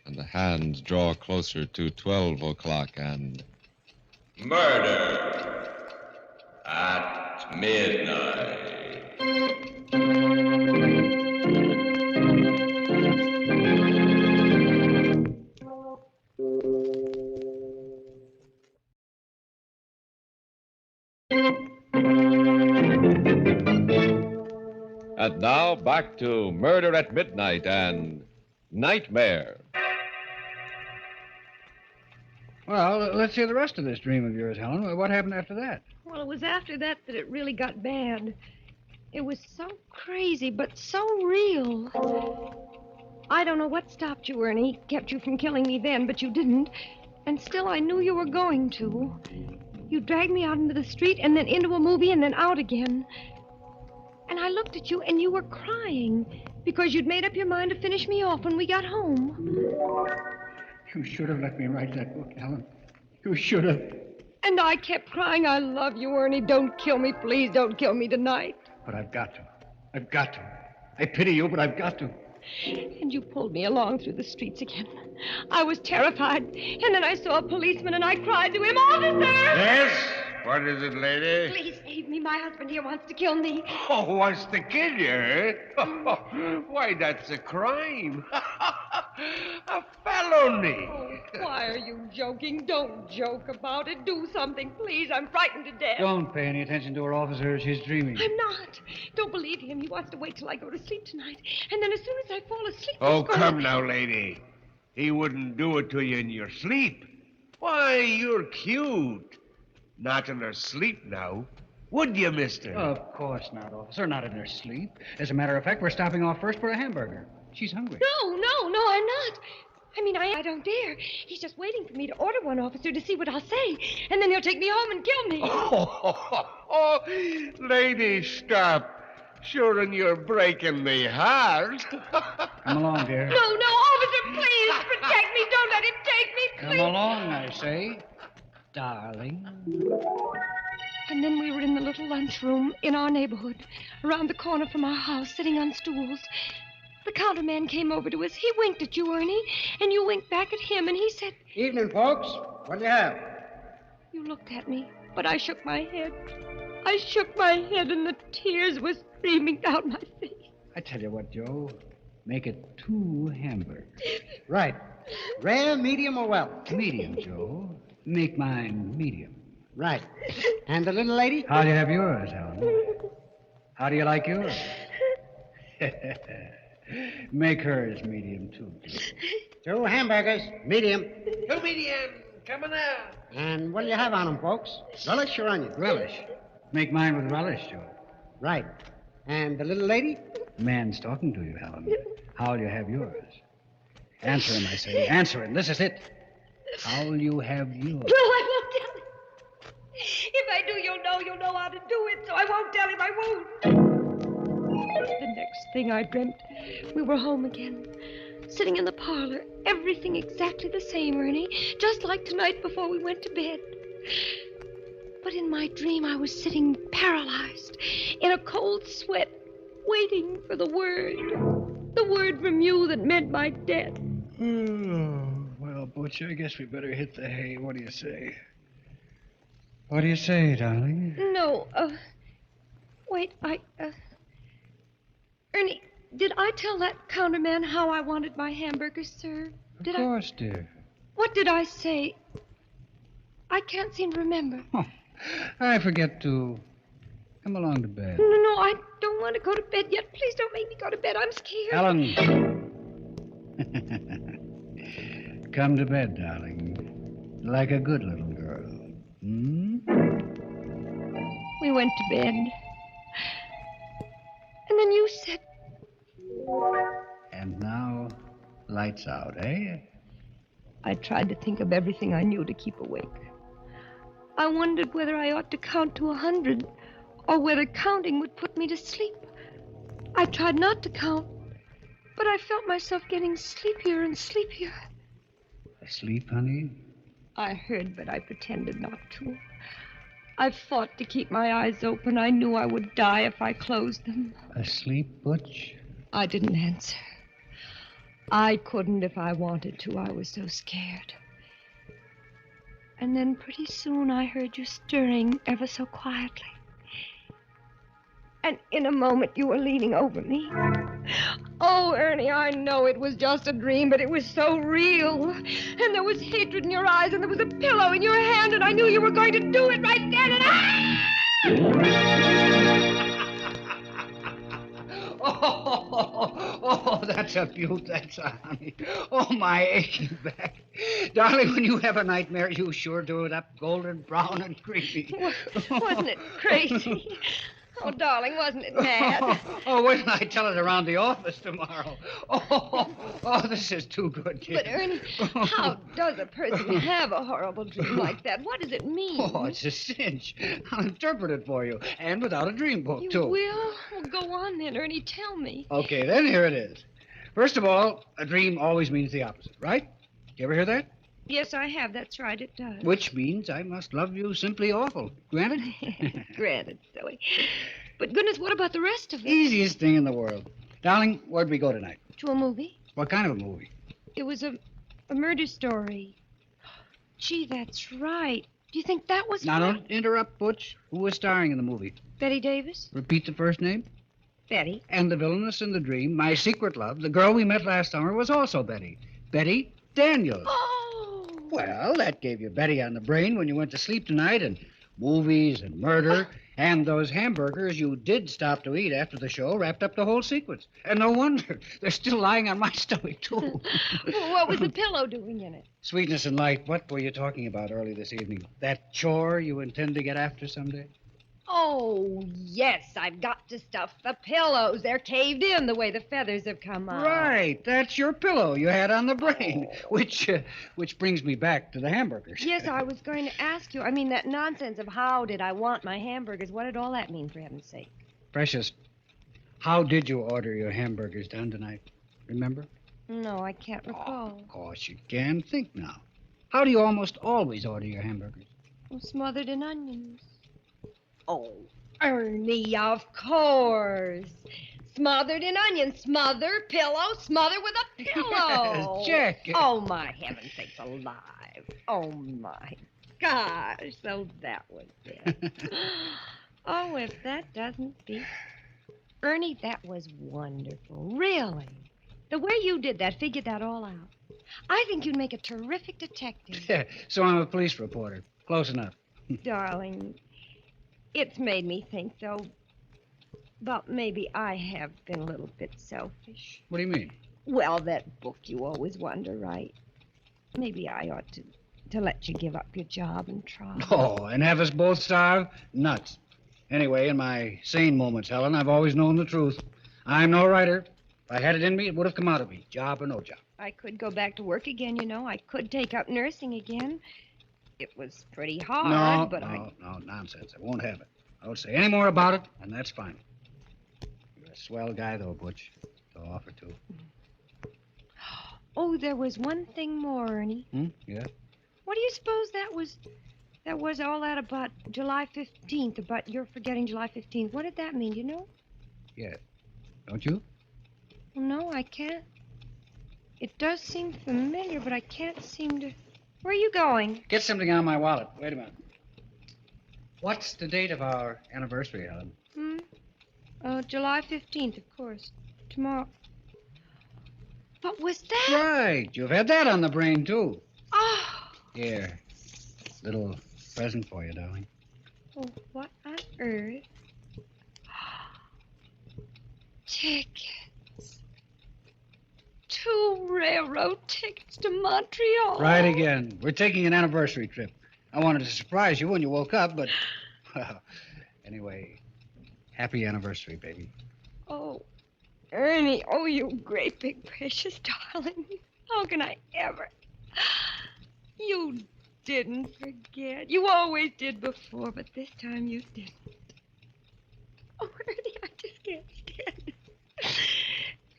and the hands draw closer to 12 o'clock and... Murder at midnight. And now back to Murder at Midnight and Nightmare. Well, let's hear the rest of this dream of yours, Helen. What happened after that? Well, it was after that it really got bad. It was so crazy, but so real. I don't know what stopped you, Ernie. Kept you from killing me then, but you didn't. And still, I knew you were going to. You dragged me out into the street and then into a movie and then out again. And I looked at you and you were crying because you'd made up your mind to finish me off when we got home. You should have let me write that book, Helen. You should have. And I kept crying, I love you, Ernie. Don't kill me, please. Don't kill me tonight. But I've got to. I've got to. I pity you, but I've got to. And you pulled me along through the streets again. I was terrified. And then I saw a policeman and I cried to him, Officer! Yes? What is it, lady? Please save me. My husband here wants to kill me. Oh, wants to kill you, eh? Why, that's a crime. A felony. Oh, why are you joking? Don't joke about it. Do something, please. I'm frightened to death. Don't pay any attention to her, officer. She's dreaming. I'm not. Don't believe him. He wants to wait till I go to sleep tonight. And then as soon as I fall asleep... Oh, come now, lady. He wouldn't do it to you in your sleep. Why, you're cute. Not in her sleep now. Would you, mister? Of course not, officer. Not in her sleep. As a matter of fact, we're stopping off first for a hamburger. She's hungry. No, I'm not. I don't dare. He's just waiting for me to order one, officer, to see what I'll say. And then he'll take me home and kill me. Oh, lady, stop. Sure, and you're breaking me heart. Come along, dear. No, officer, please protect me. Don't let him take me, please. Come along, I say. Darling. And then we were in the little lunchroom in our neighborhood, around the corner from our house, sitting on stools. The counterman came over to us. He winked at you, Ernie, and you winked back at him, and he said... Evening, folks. What do you have? You looked at me, but I shook my head. I shook my head, and the tears were streaming down my face. I tell you what, Joe. Make it 2 hamburgers. Right. Rare, medium, or well? Medium, Joe. Make mine medium. Right. And the little lady? How do you have yours, Helen? How do you like yours? Make hers medium, too. 2 hamburgers, medium. 2 medium. Coming out. And what do you have on them, folks? Relish or onion? Relish. Make mine with relish, Joe. Right. And the little lady? The man's talking to you, Helen. How'll you have yours? Answer him, I say. Answer him. This is it. How'll you have yours? No, I won't tell him. If I do, you'll know how to do it, so I won't tell him. I won't. The next thing I dreamt, we were home again, sitting in the parlor, everything exactly the same, Ernie, just like tonight before we went to bed. But in my dream, I was sitting paralyzed, in a cold sweat, waiting for the word from you that meant my death. Well, Butch, I guess we better hit the hay. What do you say? What do you say, darling? No, wait, Ernie, did I tell that counterman how I wanted my hamburgers served? Of course, dear. What did I say? I can't seem to remember. Oh, I forget to... Come along to bed. No, I don't want to go to bed yet. Please don't make me go to bed. I'm scared. Helen. Come to bed, darling. Like a good little girl. Hmm? We went to bed. And then you said... And now, lights out, eh? I tried to think of everything I knew to keep awake. I wondered whether I ought to count to 100, or whether counting would put me to sleep. I tried not to count, but I felt myself getting sleepier and sleepier. Asleep, honey? I heard, but I pretended not to. I fought to keep my eyes open. I knew I would die if I closed them. Asleep, Butch? I didn't answer. I couldn't if I wanted to. I was so scared. And then pretty soon I heard you stirring ever so quietly. And in a moment you were leaning over me. Oh, Ernie, I know it was just a dream, but it was so real. And there was hatred in your eyes, and there was a pillow in your hand, and I knew you were going to do it right then, and Oh, that's a beaut, that's a honey. Oh, my aching back. Darling, when you have a nightmare, you sure do it up golden brown and creamy. Wasn't it crazy? Oh, darling, wasn't it mad? Oh, wait till I tell it around the office tomorrow. Oh, this is too good, kid. But, Ernie, how does a person have a horrible dream like that? What does it mean? Oh, it's a cinch. I'll interpret it for you, and without a dream book, You too. will? Well, go on then, Ernie. Tell me. Okay, then here it is. First of all, a dream always means the opposite, right? You ever hear that? Yes, I have. That's right, it does. Which means I must love you simply awful. Granted? Granted, silly. But goodness, what about the rest of it? Easiest thing in the world. Darling, where'd we go tonight? To a movie? What kind of a movie? It was a murder story. Gee, that's right. Do you think that was Now, fun? don't interrupt, Butch. Who was starring in the movie? Betty Davis? Repeat the first name. Betty. And the villainess in the dream, my secret love, the girl we met last summer, was also Betty. Betty Daniels. Oh! Well, that gave you Betty on the brain when you went to sleep tonight, and movies and murder, and those hamburgers you did stop to eat after the show wrapped up the whole sequence. And no wonder. They're still lying on my stomach, too. Well, what was the pillow doing in it? Sweetness and light, what were you talking about early this evening? That chore you intend to get after someday? Oh, yes, I've got to stuff the pillows. They're caved in the way the feathers have come out. Right, that's your pillow you had on the brain, which brings me back to the hamburgers. Yes, I was going to ask you. I mean, that nonsense of how did I want my hamburgers. What did all that mean, for heaven's sake? Precious, how did you order your hamburgers done tonight? Remember? No, I can't recall. Of course you can. Think now. How do you almost always order your hamburgers? Oh, smothered in onions. Oh, Ernie, of course. Smothered in onions. Smother, pillow, smother with a pillow. Yes, Jack. Oh, my heaven sakes alive. Oh, my gosh. So that was it. Oh, if that doesn't beat. Ernie, that was wonderful. Really. The way you did that, figured that all out. I think you'd make a terrific detective. Yeah, so I'm a police reporter. Close enough. Darling, it's made me think, though, about maybe I have been a little bit selfish. What do you mean? Well, that book you always want to write. Maybe I ought to let you give up your job and try. Oh, and have us both starve? Nuts. Anyway, in my sane moments, Helen, I've always known the truth. I'm no writer. If I had it in me, it would have come out of me, job or no job. I could go back to work again, you know. I could take up nursing again. It was pretty hard, but No, nonsense. I won't have it. I won't say any more about it, and that's fine. You're a swell guy, though, Butch. So offer to. Oh, there was one thing more, Ernie. Yeah? What do you suppose that was all that about July 15th, about your forgetting July 15th? What did that mean, you know? Yeah. Don't you? Well, no, I can't. It does seem familiar, but I can't seem to... Where are you going? Get something out of my wallet. Wait a minute. What's the date of our anniversary, Helen? July 15th, of course. Tomorrow. What was that? Right. You've had that on the brain, too. Oh. Here. Little present for you, darling. Oh, what on earth? Tickets. 2 railroad tickets to Montreal. Right again. We're taking an anniversary trip. I wanted to surprise you when you woke up, but... Well, anyway, happy anniversary, baby. Oh, Ernie, oh, you great big precious darling. How can I ever... You didn't forget. You always did before, but this time you didn't. Oh, Ernie, I just can't stand it.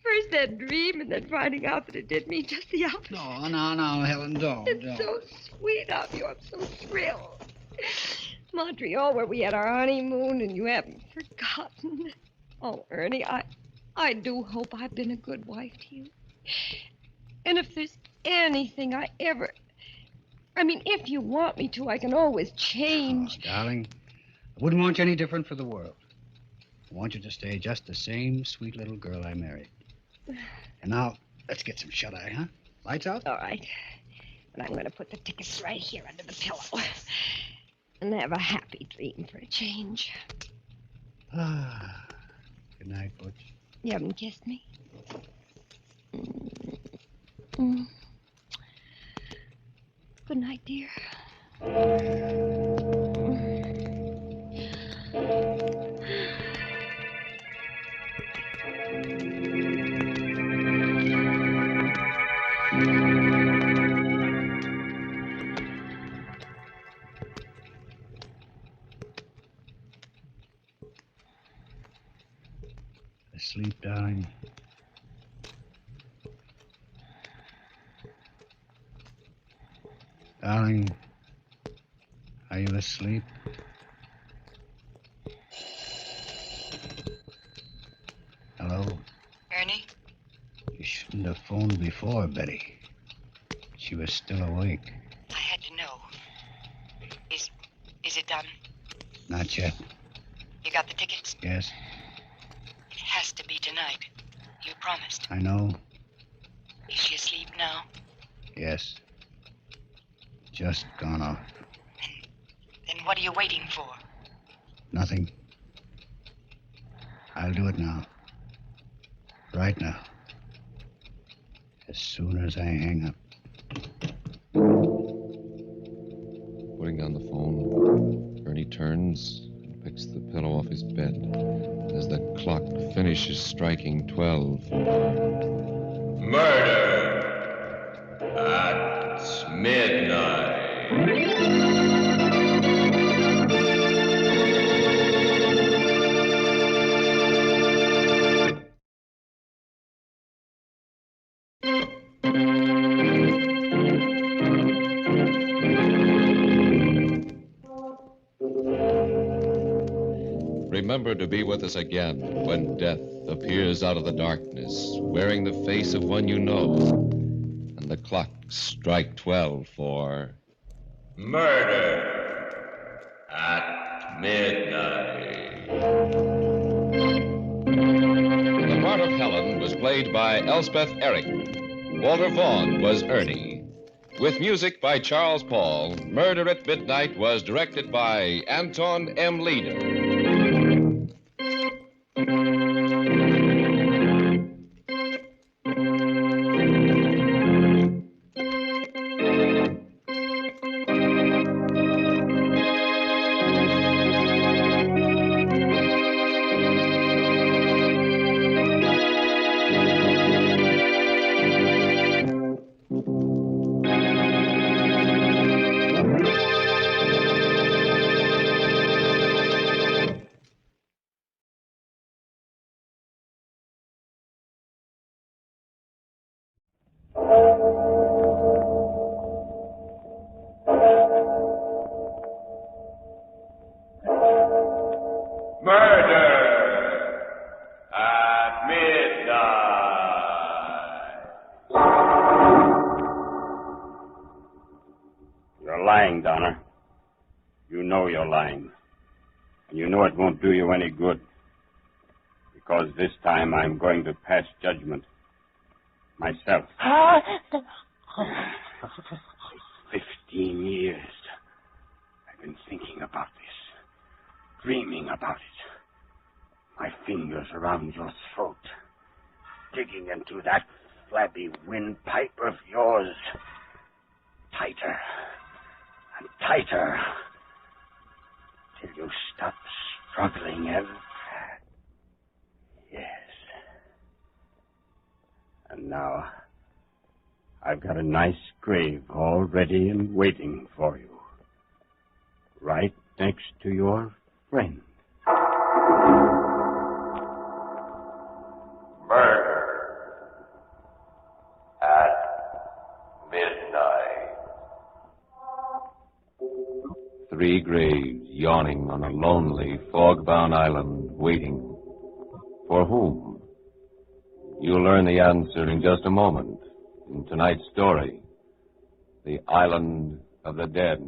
First that dream, and then finding out that it did me just the opposite. No, Helen, don't. It's so sweet of you. I'm so thrilled. Montreal, where we had our honeymoon, and you haven't forgotten. Oh, Ernie, I do hope I've been a good wife to you. And if there's anything I ever... I mean, if you want me to, I can always change. Oh, darling, I wouldn't want you any different for the world. I want you to stay just the same sweet little girl I married. And now, let's get some shut-eye, huh? Lights out? All right. And I'm going to put the tickets right here under the pillow. And have a happy dream for a change. Good night, Butch. You haven't kissed me? Good night, dear. Asleep, darling. Darling, are you asleep? Hello? Ernie? You shouldn't have phoned before, Betty. She was still awake. I had to know. Is it done? Not yet. You got the tickets? Yes, It has to be tonight. You promised. I know. Is she asleep now? Yes. Just gone off. Then what are you waiting for? Nothing. I'll do it now. Right now. As soon as I hang up. Putting down the phone, Ernie turns and picks the pillow off his bed as the clock finishes striking 12. Murder at midnight. Remember to be with us again when death appears out of the darkness, wearing the face of one you know, and the clocks strike 12 for Murder at midnight. The part of Helen was played by Elspeth Eric. Walter Vaughn was Ernie. With music by Charles Paul, Murder at Midnight was directed by Anton M. Leader. You're lying, Donna. You know you're lying. And you know it won't do you any good. Because this time I'm going to pass judgment. Myself. 15 years. I've been thinking about this. Dreaming about it. My fingers around your throat. Digging into that flabby windpipe of yours. Tighter. And tighter. Till you stop struggling and... Yes. And now, I've got a nice grave all ready and waiting for you. Right next to your friend. Murder at midnight. 3 graves yawning on a lonely, fog-bound island, waiting. For whom? You'll learn the answer in just a moment in tonight's story, The Island of the Dead.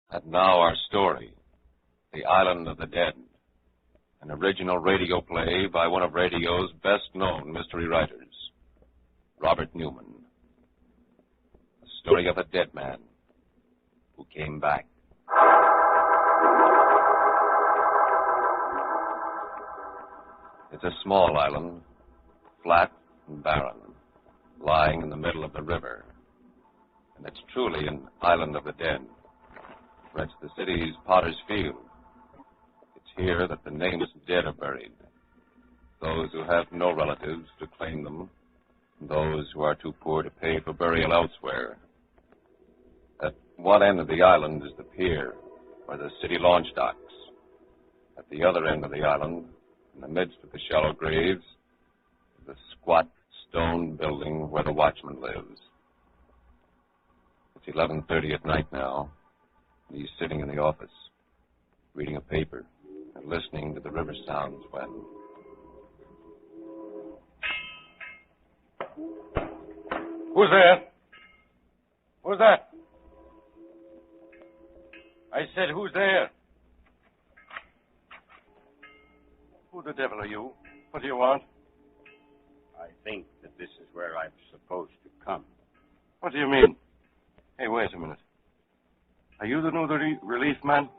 And now our story, The Island of the Dead, an original radio play by one of radio's best-known mystery writers, Robert Newman. The story of a dead man who came back. It's a small island, flat and barren, lying in the middle of the river. And it's truly an island of the dead, for it's the city's potter's field. It's here that the nameless dead are buried, those who have no relatives to claim them, and those who are too poor to pay for burial elsewhere. At one end of the island is the pier, where the city launch docks. At the other end of the island, in the midst of the shallow graves, is a squat stone building where the watchman lives. It's 11:30 at night now, and he's sitting in the office, reading a paper and listening to the river sounds when... Who's there? Who's that? I said, who's there? Who the devil are you? What do you want? I think that this is where I'm supposed to come. What do you mean? Hey, wait a minute. Are you the new relief man?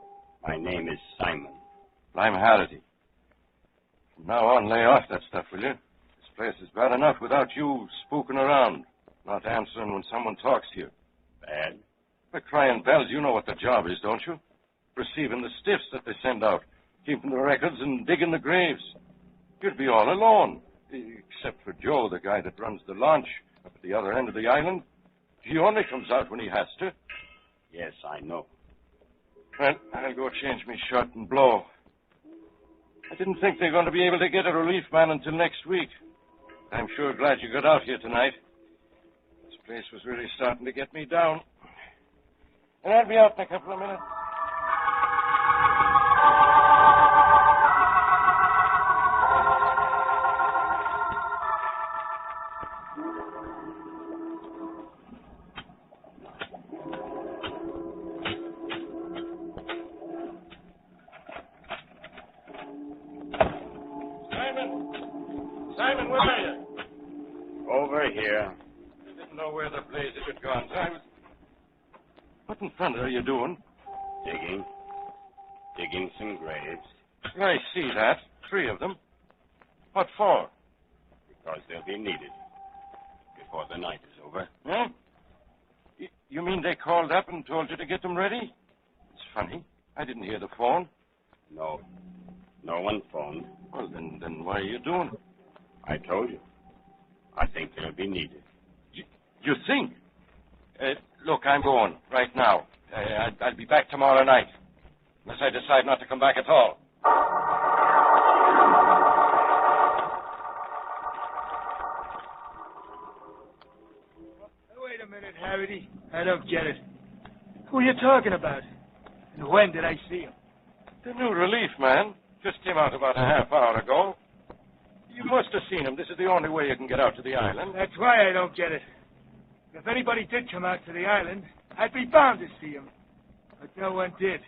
My name is Simon. I'm Halliday. From now on, lay off that stuff, will you? This place is bad enough without you spooking around, not answering when someone talks to you. Bad? The crying bells, you know what the job is, don't you? Receiving the stiffs that they send out, keeping the records and digging the graves. You'd be all alone, except for Joe, the guy that runs the launch up at the other end of the island. He only comes out when he has to. Yes, I know. Well, I'll go change me shirt and blow. I didn't think they were going to be able to get a relief man until next week. I'm sure glad you got out here tonight. This place was really starting to get me down. And I'll be out in a couple of minutes. Simon, where are you? Over here. I didn't know where the blaze had gone. What in thunder are you doing? Digging. Digging some graves. I see that. 3 of them. What for? Because they'll be needed before the night is over. Huh? You mean they called up and told you to get them ready? It's funny. I didn't hear the phone. No. No one phoned. Well, then why are you doing it? I told you. I think they'll be needed. You think? Look, I'm going right now. I'll be back tomorrow night. Unless I decide not to come back at all. Wait a minute, Harry. I don't get it. Who are you talking about? And when did I see him? The new relief man. Just came out about a half hour ago. You must have seen him. This is the only way you can get out to the island. That's why I don't get it. If anybody did come out to the island, I'd be bound to see him. But no one did.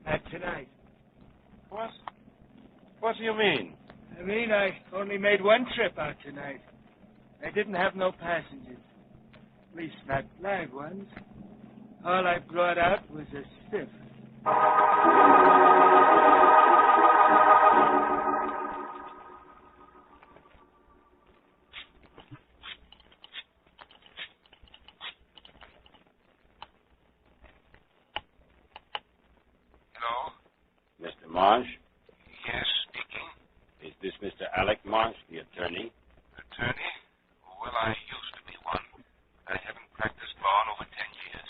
Not tonight. What? What do you mean? I mean, I only made one trip out tonight. I didn't have no passengers. At least not live ones. All I brought out was a stiff. Marsh? Yes, speaking. Is this Mr. Alec Marsh, the attorney? Attorney? Well, I used to be one. I haven't practiced law in over 10 years.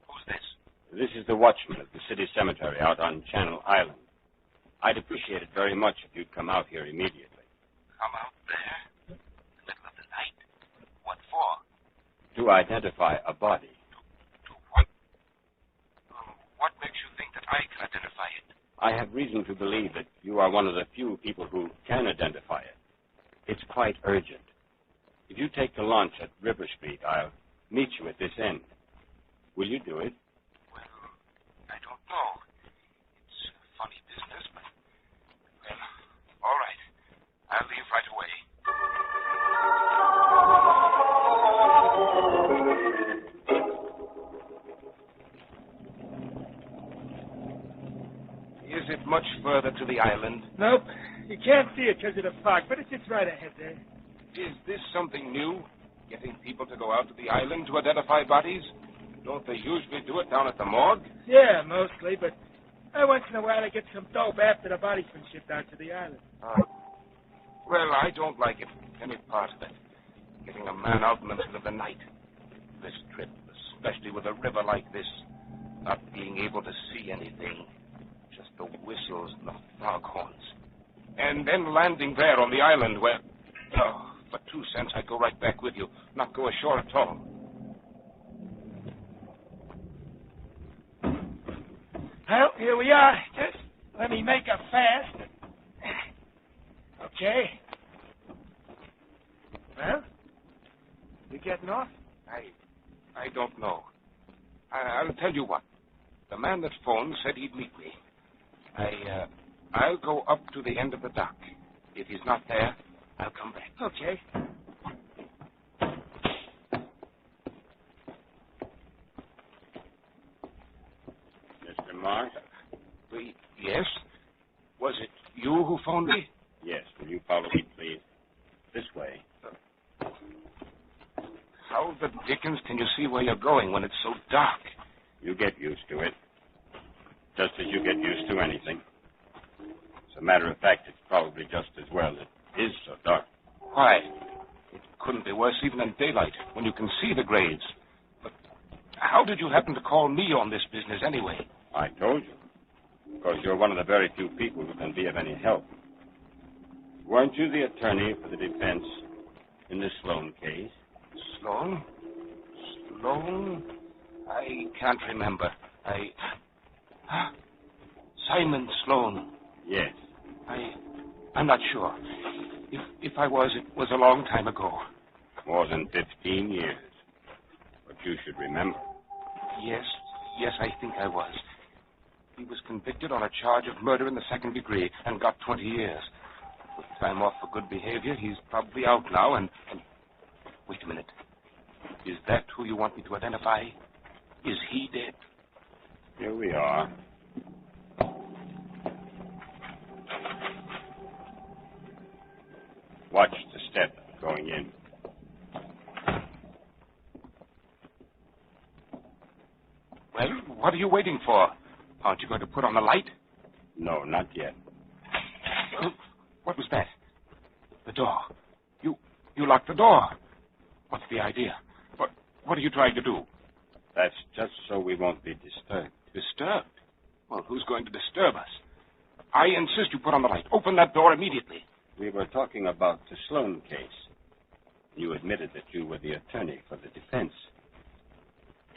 Who's this? This is the watchman at the city cemetery out on Channel Island. I'd appreciate it very much if you'd come out here immediately. Come out there? In the middle of the night? What for? To identify a body. To what? What makes you think that I can identify it? I have reason to believe that you are one of the few people who can identify it. It's quite urgent. If you take the launch at River Street, I'll meet you at this end. Will you do it? Well, I don't know. It's a funny business, but... Well, all right. I'll leave right away. Is it much further to the island? Nope. You can't see it because of the fog, but it's right ahead there. Is this something new? Getting people to go out to the island to identify bodies? Don't they usually do it down at the morgue? Yeah, mostly, but once in a while I get some dope after the body's been shipped out to the island. Well, I don't like it, any part of it. Getting a man out in the middle of the night. This trip, especially with a river like this, not being able to see anything. Just the whistles and the foghorns. And then landing there on the island where... Oh, for 2 cents, I'd go right back with you, not go ashore at all. Well, here we are. Just let me make a fast. Okay. Well, you getting off? I don't know. I'll tell you what. The man that phoned said he'd meet me. I'll go up to the end of the dock. If he's not there, I'll come back. Okay. Mr. Mark? Yes? Was it you who phoned me? Yes. Will you follow me, please? This way. How the dickens can you see where you're going when it's so dark? You get used to it. Just as you get used to anything. As a matter of fact, it's probably just as well it is so dark. Why? It couldn't be worse even in daylight, when you can see the grades. But how did you happen to call me on this business anyway? I told you. Because you're one of the very few people who can be of any help. Weren't you the attorney for the defense in the Sloan case? Sloan? Sloan? I can't remember. Simon Sloan. Yes. I'm not sure. If I was, it was a long time ago. More than 15 years. But you should remember. Yes, I think I was. He was convicted on a charge of murder in the 2nd degree and got 20 years. With time off for good behavior, he's probably out now and... Wait a minute. Is that who you want me to identify? Is he dead? Here we are. Watch the step going in. Well, what are you waiting for? Aren't you going to put on the light? No, not yet. What was that? The door. You locked the door. What's the idea? What are you trying to do? That's just so we won't be disturbed. Disturbed? Well, who's going to disturb us? I insist you put on the light. Open that door immediately. We were talking about the Sloan case. You admitted that you were the attorney for the defense.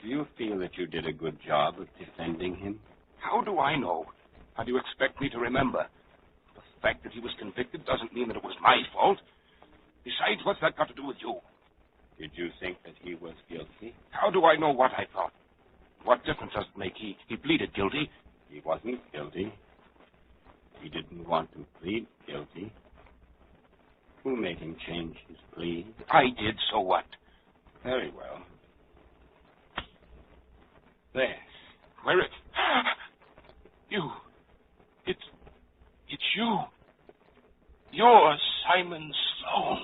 Do you feel that you did a good job of defending him? How do I know? How do you expect me to remember? The fact that he was convicted doesn't mean that it was my fault. Besides, what's that got to do with you? Did you think that he was guilty? How do I know what I thought? What difference does it make? He pleaded guilty. He wasn't guilty. He didn't want to plead guilty. Who made him change his plea? I did, so what? Very well. There. Where it... You. It's you. You're Simon Sloan.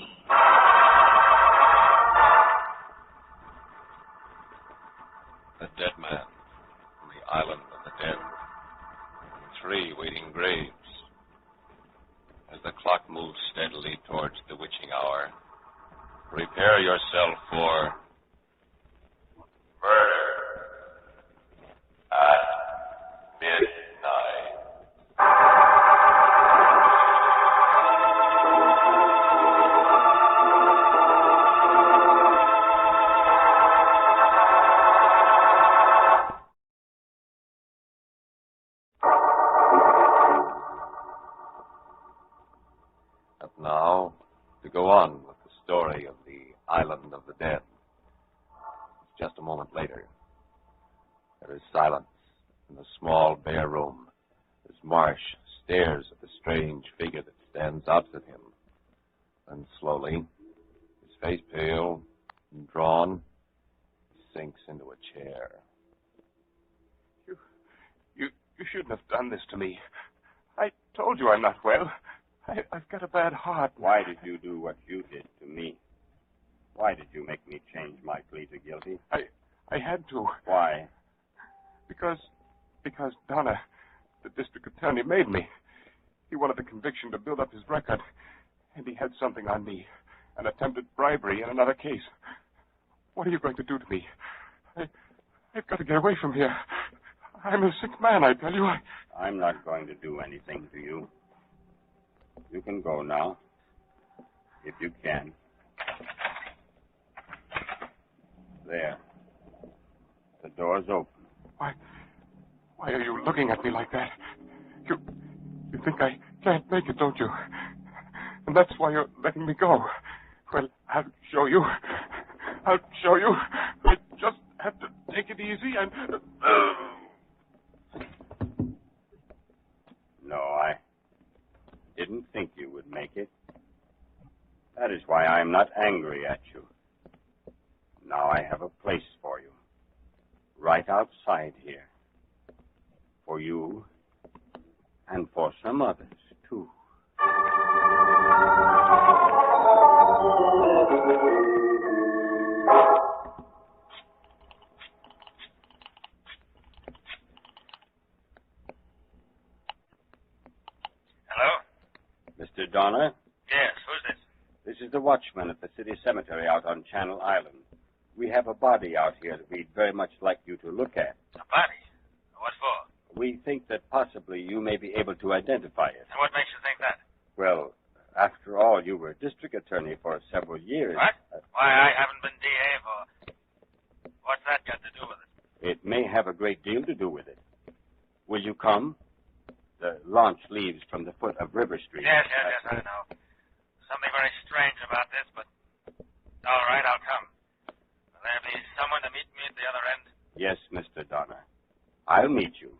A dead man on the island of the dead. 3 waiting graves. As the clock moves steadily towards the witching hour, prepare yourself for murder at midnight. Now, to go on with the story of the island of the dead. Just a moment later, there is silence in the small bare room as Marsh stares at the strange figure that stands opposite him. Then slowly, his face pale and drawn, he sinks into a chair. You shouldn't have done this to me. I told you I'm not well. I've got a bad heart. Why did you do what you did to me? Why did you make me change my plea to guilty? I had to. Why? Because Donna, the district attorney, made me. He wanted the conviction to build up his record, and he had something on me, an attempted bribery in another case. What are you going to do to me? I've got to get away from here. I'm a sick man, I tell you. I'm not going to do anything to you. You can go now, if you can. There. The door's open. Why are you looking at me like that? You think I can't make it, don't you? And that's why you're letting me go. Well, I'll show you. I just have to take it easy and... No, I didn't think you would make it. That is why I'm not angry at you. Now I have a place for you. Right outside here. For you and for some others, too. Hello? Mr. Donner? Yes, who's this? This is the watchman at the city cemetery out on Channel Island. We have a body out here that we'd very much like you to look at. A body? What for? We think that possibly you may be able to identify it. And what makes you think that? Well, after all, you were district attorney for several years. What? Why, I haven't been DA for... What's that got to do with it? It may have a great deal to do with it. Will you come? The launch leaves from the foot of River Street. Yes, I know. Something very strange about this, but... All right, I'll come. Will there be someone to meet me at the other end? Yes, Mr. Donner. I'll meet you.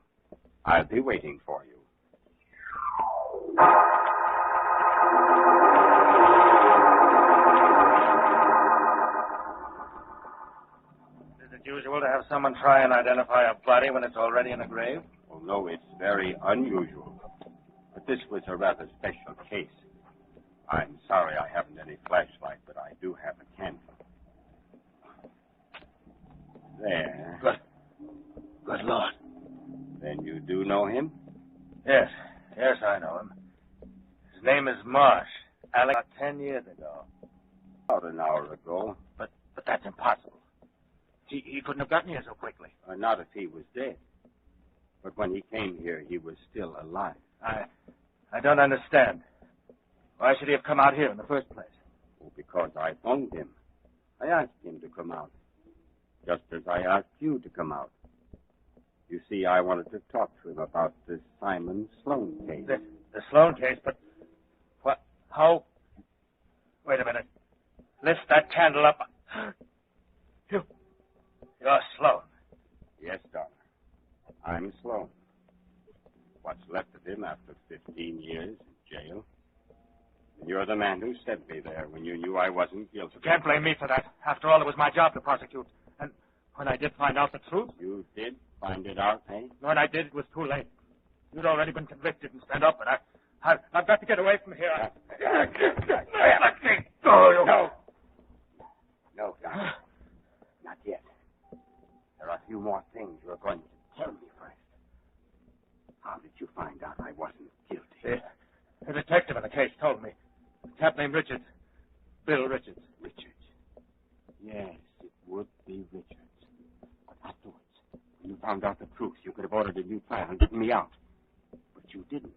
I'll be waiting for you. Is it usual to have someone try and identify a body when it's already in a grave? Well, no, it's very unusual. But this was a rather special case. I'm sorry I haven't any flashlight, but I do have a candle. There. Good Lord. Then you do know him? Yes, I know him. His name is Marsh. Alex, 10 years ago. About an hour ago. But that's impossible. He couldn't have gotten here so quickly. Not if he was dead. But when he came here, he was still alive. I don't understand. Why should he have come out here in the first place? Well, because I phoned him. I asked him to come out. Just as I asked you to come out. You see, I wanted to talk to him about this Simon Sloan case. The Sloan case? But what? How? Wait a minute. Lift that candle up. You're Sloan. Yes, Donner. I'm Sloan. What's left of him after 15 years in jail. And you're the man who sent me there when you knew I wasn't guilty. You can't blame me for that. After all, it was my job to prosecute. And when I did find out the truth... You did find it out, eh? When I did, it was too late. You'd already been convicted and stand up, and I've got to get away from here. Let me go. No, Donner. Not yet. There are a few more things you're going to tell me first. How did you find out I wasn't guilty? The detective in the case told me. A chap named Richards. Bill Richards. Richards? Yes, it would be Richards. But afterwards, when you found out the truth, you could have ordered a new trial and gotten me out. But you didn't.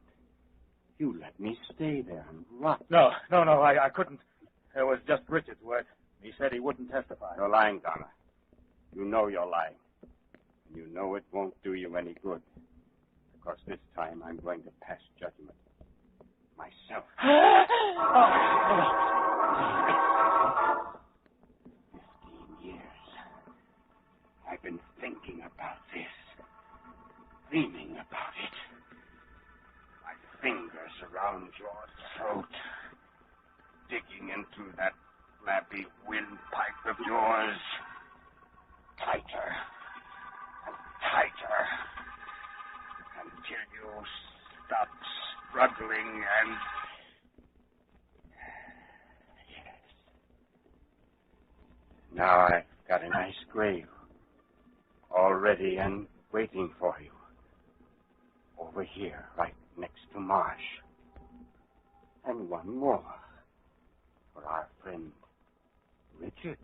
You let me stay there and rot. No, I couldn't. It was just Richards' word. He said he wouldn't testify. You're lying, Donner. You know you're lying. And you know it won't do you any good. Because this time I'm going to pass judgment. Myself. 15 years. I've been thinking about this. Dreaming about it. My fingers around your throat. Digging into that flabby windpipe of yours. Tighter. And tighter. Until you stop struggling and Now I've got a nice grave all ready and waiting for you. Over here, right next to Marsh. And one more for our friend Richard.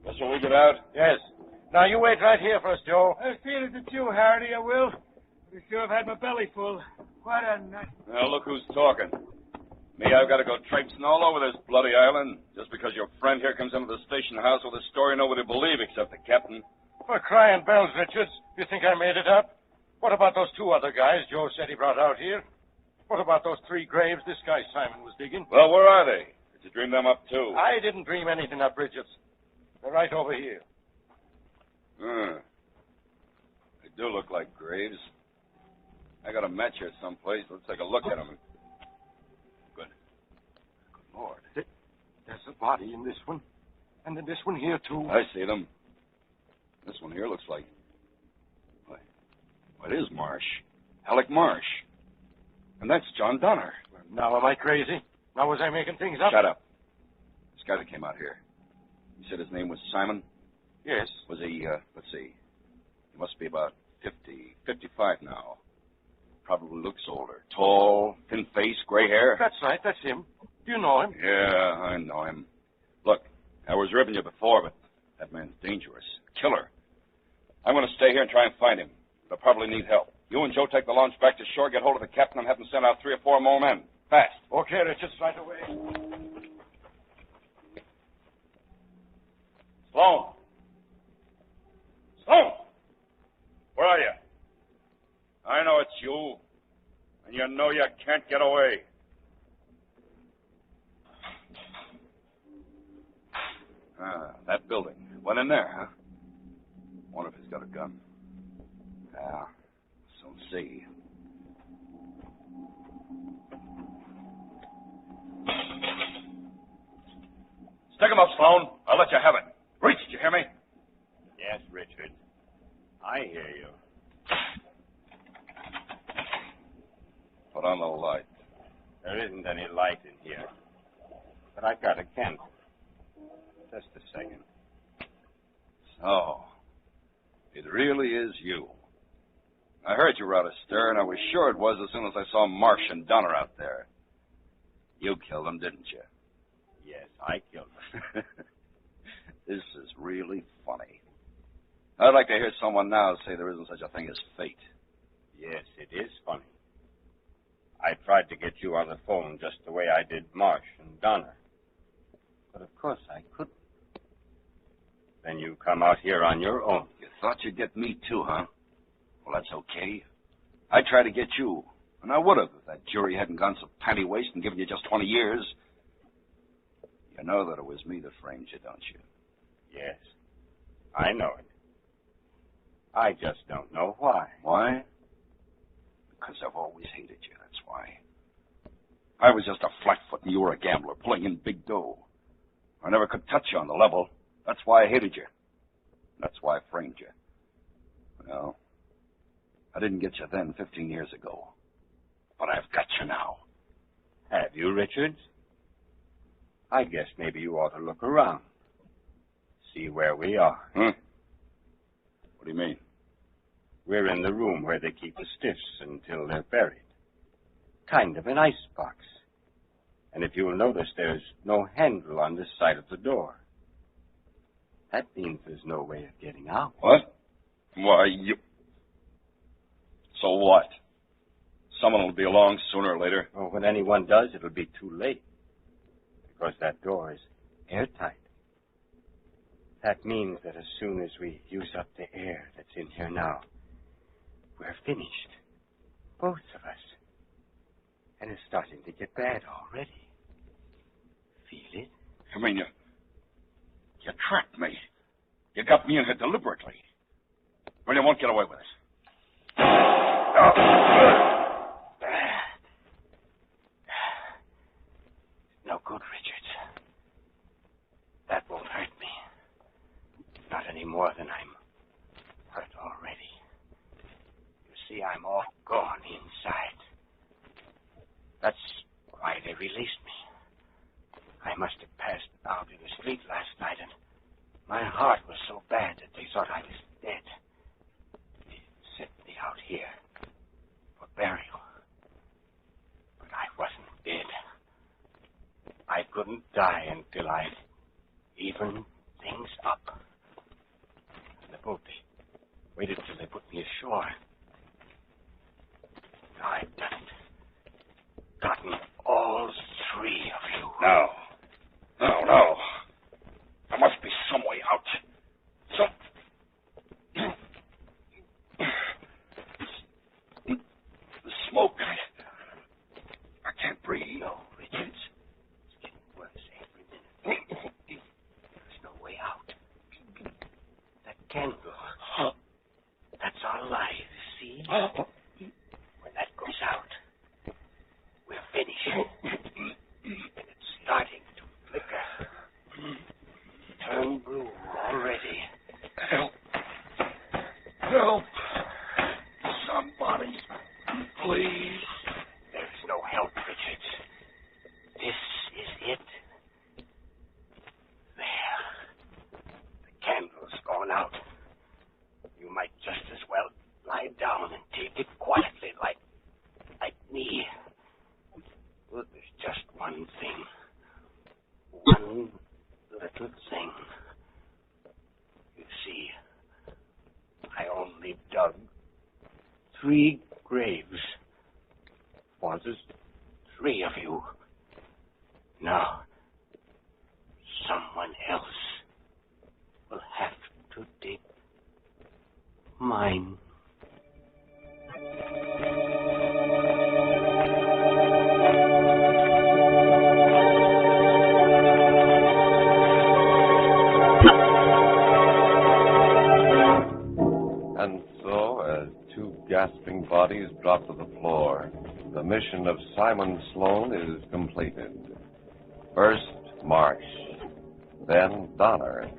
Guess when we get out? Yes. Now, you wait right here for us, Joe. As soon as it's you, Harry, I will. Be sure I've had my belly full. What a night. Now, look who's talking. Me, I've got to go traipsing all over this bloody island just because your friend here comes into the station house with a story nobody will believe except the captain. For crying bells, Richards. You think I made it up? What about those two other guys Joe said he brought out here? What about those 3 graves this guy Simon was digging? Well, where are they? Did you dream them up, too? I didn't dream anything up, Richards. They're right over here. They do look like graves. I got a match here someplace. Let's take a look at them. Good. Good Lord. There's a body in this one. And then this one here, too. I see them. This one here looks like... Why, it is Marsh. Alec Marsh. And that's John Donner. Well, now am I crazy? Now was I making things up? Shut up. This guy that came out here. You said his name was Simon? Yes. Was he, let's see. He must be about 50, 55 now. Probably looks older. Tall, thin face, gray hair. That's right, that's him. Do you know him? Yeah, I know him. Look, I was ribbing you before, but that man's dangerous. Killer. I'm going to stay here and try and find him. But I'll probably need help. You and Joe take the launch back to shore, get hold of the captain, and have him send out 3 or 4 more men. Fast. Okay, Richards, right away. Sloan! Sloan! Where are you? I know it's you. And you know you can't get away. That building. Went in there, huh? One of you's got a gun. Yeah, soon see. Stick 'em up, Sloan. I'll let you have it. Reach, did you hear me? Yes, Richard. I hear you. Put on the light. There isn't any light in here. But I've got a candle. Just a second. So, it really is you. I heard you were out astir, and I was sure it was as soon as I saw Marsh and Donner out there. You killed them, didn't you? Yes, I killed them. This is really funny. I'd like to hear someone now say there isn't such a thing as fate. Yes, it is funny. I tried to get you on the phone just the way I did Marsh and Donner. But of course I couldn't. Then you come out here on your own. You thought you'd get me too, huh? Well, that's okay. I tried to get you, and I would have if that jury hadn't gone so panty-waist and given you just 20 years. You know that it was me that framed you, don't you? Yes, I know it. I just don't know why. Why? Because I've always hated you, that's why. I was just a flatfoot and you were a gambler, pulling in big dough. I never could touch you on the level. That's why I hated you. That's why I framed you. Well, I didn't get you then 15 years ago. But I've got you now. Have you, Richards? I guess maybe you ought to look around. See where we are. What do you mean? We're in the room where they keep the stiffs until they're buried. Kind of an icebox. And if you'll notice, there's no handle on this side of the door. That means there's no way of getting out. What? Why, you... So what? Someone will be along sooner or later. Well, when anyone does, it'll be too late. Because that door is airtight. That means that as soon as we use up the air that's in here now, we're finished. Both of us. And it's starting to get bad already. Feel it? I mean, you trapped me. You got me in here deliberately. Well, you won't get away with it. No good, Richards. That's why they released me. I must have passed out in the street last night, and my heart was so bad that they thought I was dead. They sent me out here for burial. But I wasn't dead. I couldn't die until I evened things up. The boat, they waited till they put me ashore. Now I've done it. Gotten all three of you. No. No. There must be some way out. The smoke. I can't breathe. No, Richards. It's getting worse every minute. There's no way out. That candle. That's our life, see? When that goes out, we're finished. And it's starting to flicker. Turn blue already. Help. Somebody, please. There's no help, Richards. This is it. There. The candle's gone out. You might just as well lie down and take it quietly like me. Well, there's just one thing. One little thing. You see, I only dug 3 graves. For there's 3 of you. Now, someone else will have to dig mine. And so, as 2 gasping bodies drop to the floor, the mission of Simon Sloan is completed. First, Marsh, then Donner,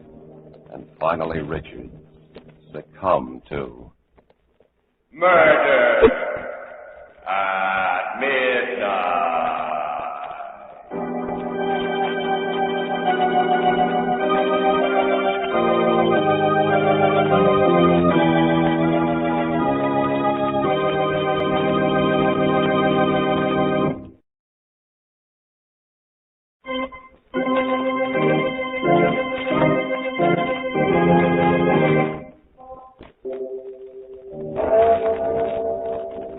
and finally Richards succumb to Murder at midnight.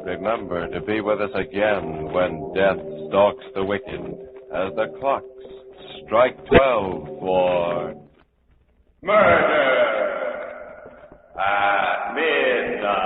Remember to be with us again when death stalks the wicked, as the clocks strike 12 for Murder at midnight.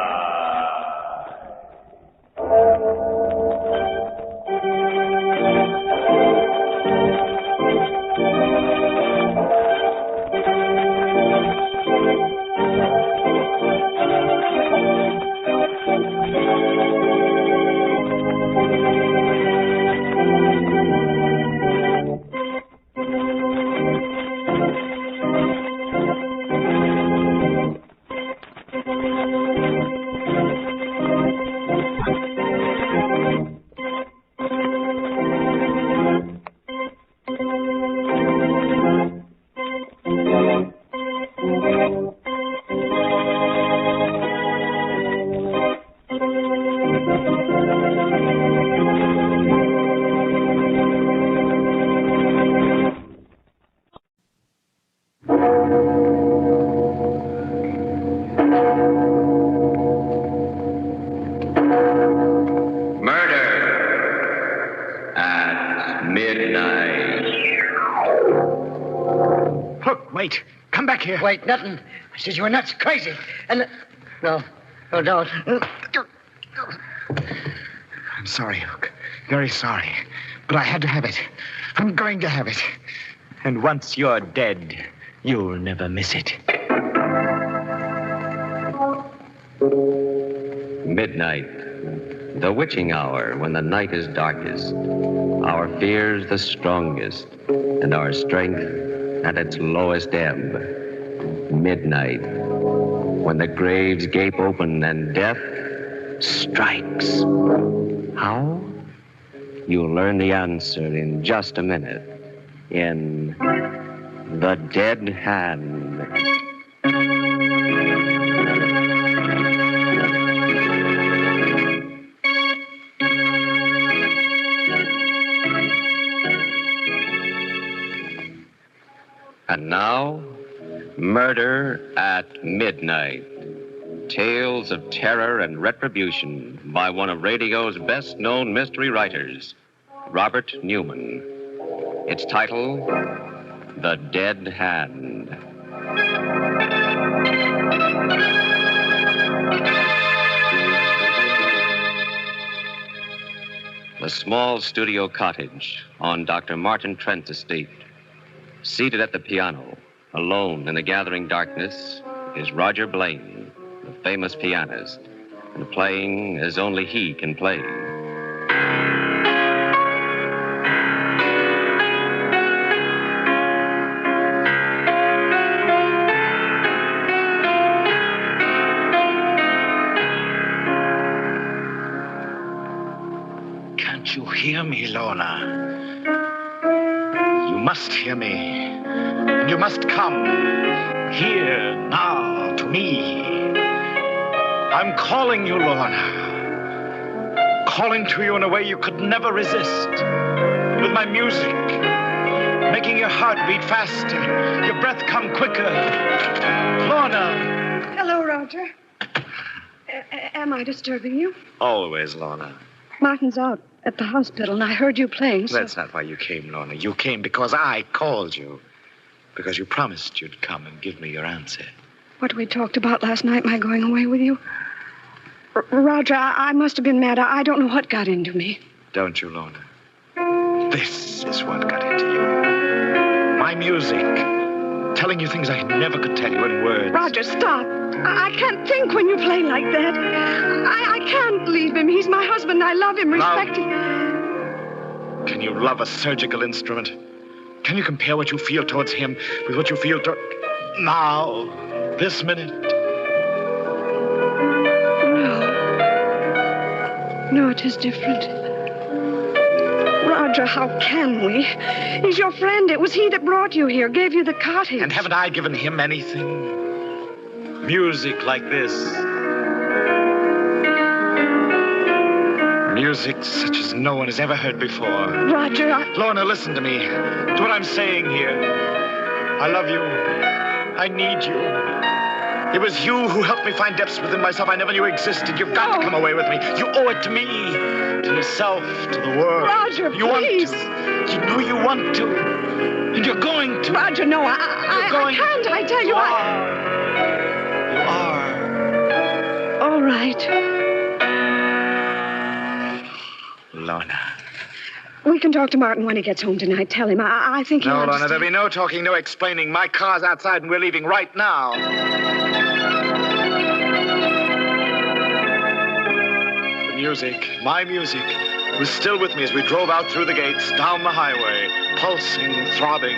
Wait. Come back here. Wait, nothing. I said you were nuts, crazy. And... No, don't. I'm sorry, Hook. Very sorry. But I had to have it. I'm going to have it. And once you're dead, you'll never miss it. Midnight, the witching hour when the night is darkest, our fears the strongest, and our strength at its lowest ebb. Midnight, when the graves gape open and death strikes. How? You'll learn the answer in just a minute in The Dead Hand. And now, Murder at Midnight. Tales of terror and retribution by one of radio's best-known mystery writers, Robert Newman. Its title, The Dead Hand. The small studio cottage on Dr. Martin Trent's estate. Seated at the piano, alone in the gathering darkness, is Roger Blaine, the famous pianist, and playing as only he can play. Can't you hear me, Lorna? You must hear me. And you must come here now to me. I'm calling you, Lorna. Calling to you in a way you could never resist. With my music, making your heart beat faster, your breath come quicker. Lorna. Hello, Roger. Am I disturbing you? Always, Lorna. Martin's out at the hospital, and I heard you playing, so... That's not why you came, Lorna. You came because I called you. Because you promised you'd come and give me your answer. What we talked about last night, my going away with you? Roger, I must have been mad. I don't know what got into me. Don't you, Lorna? This is what got into you. My music. Telling you things I never could tell you in words. Roger, stop. I can't think when you play like that. I can't leave him. He's my husband. I love him, respect him. Can you love a surgical instrument? Can you compare what you feel towards him with what you feel toward... now, this minute? No, it is different. Roger, how can we? He's your friend. It was he that brought you here, gave you the cottage. And haven't I given him anything? Music like this. Music such as no one has ever heard before. Roger, Lorna, listen to me. To what I'm saying here. I love you. I need you. It was you who helped me find depths within myself I never knew existed. You've got to come away with me. You owe it to me, to yourself, to the world. Roger, you please. Want to. You know you want to. And you're going to. Roger, no, I can't. I tell you, You are. All right. Lorna. We can talk to Martin when he gets home tonight. Tell him. I think he'll No, Lorna, understand. there'll be no talking, no explaining. My car's outside and we're leaving right now. The music, my music, was still with me as we drove out through the gates, down the highway, pulsing, throbbing.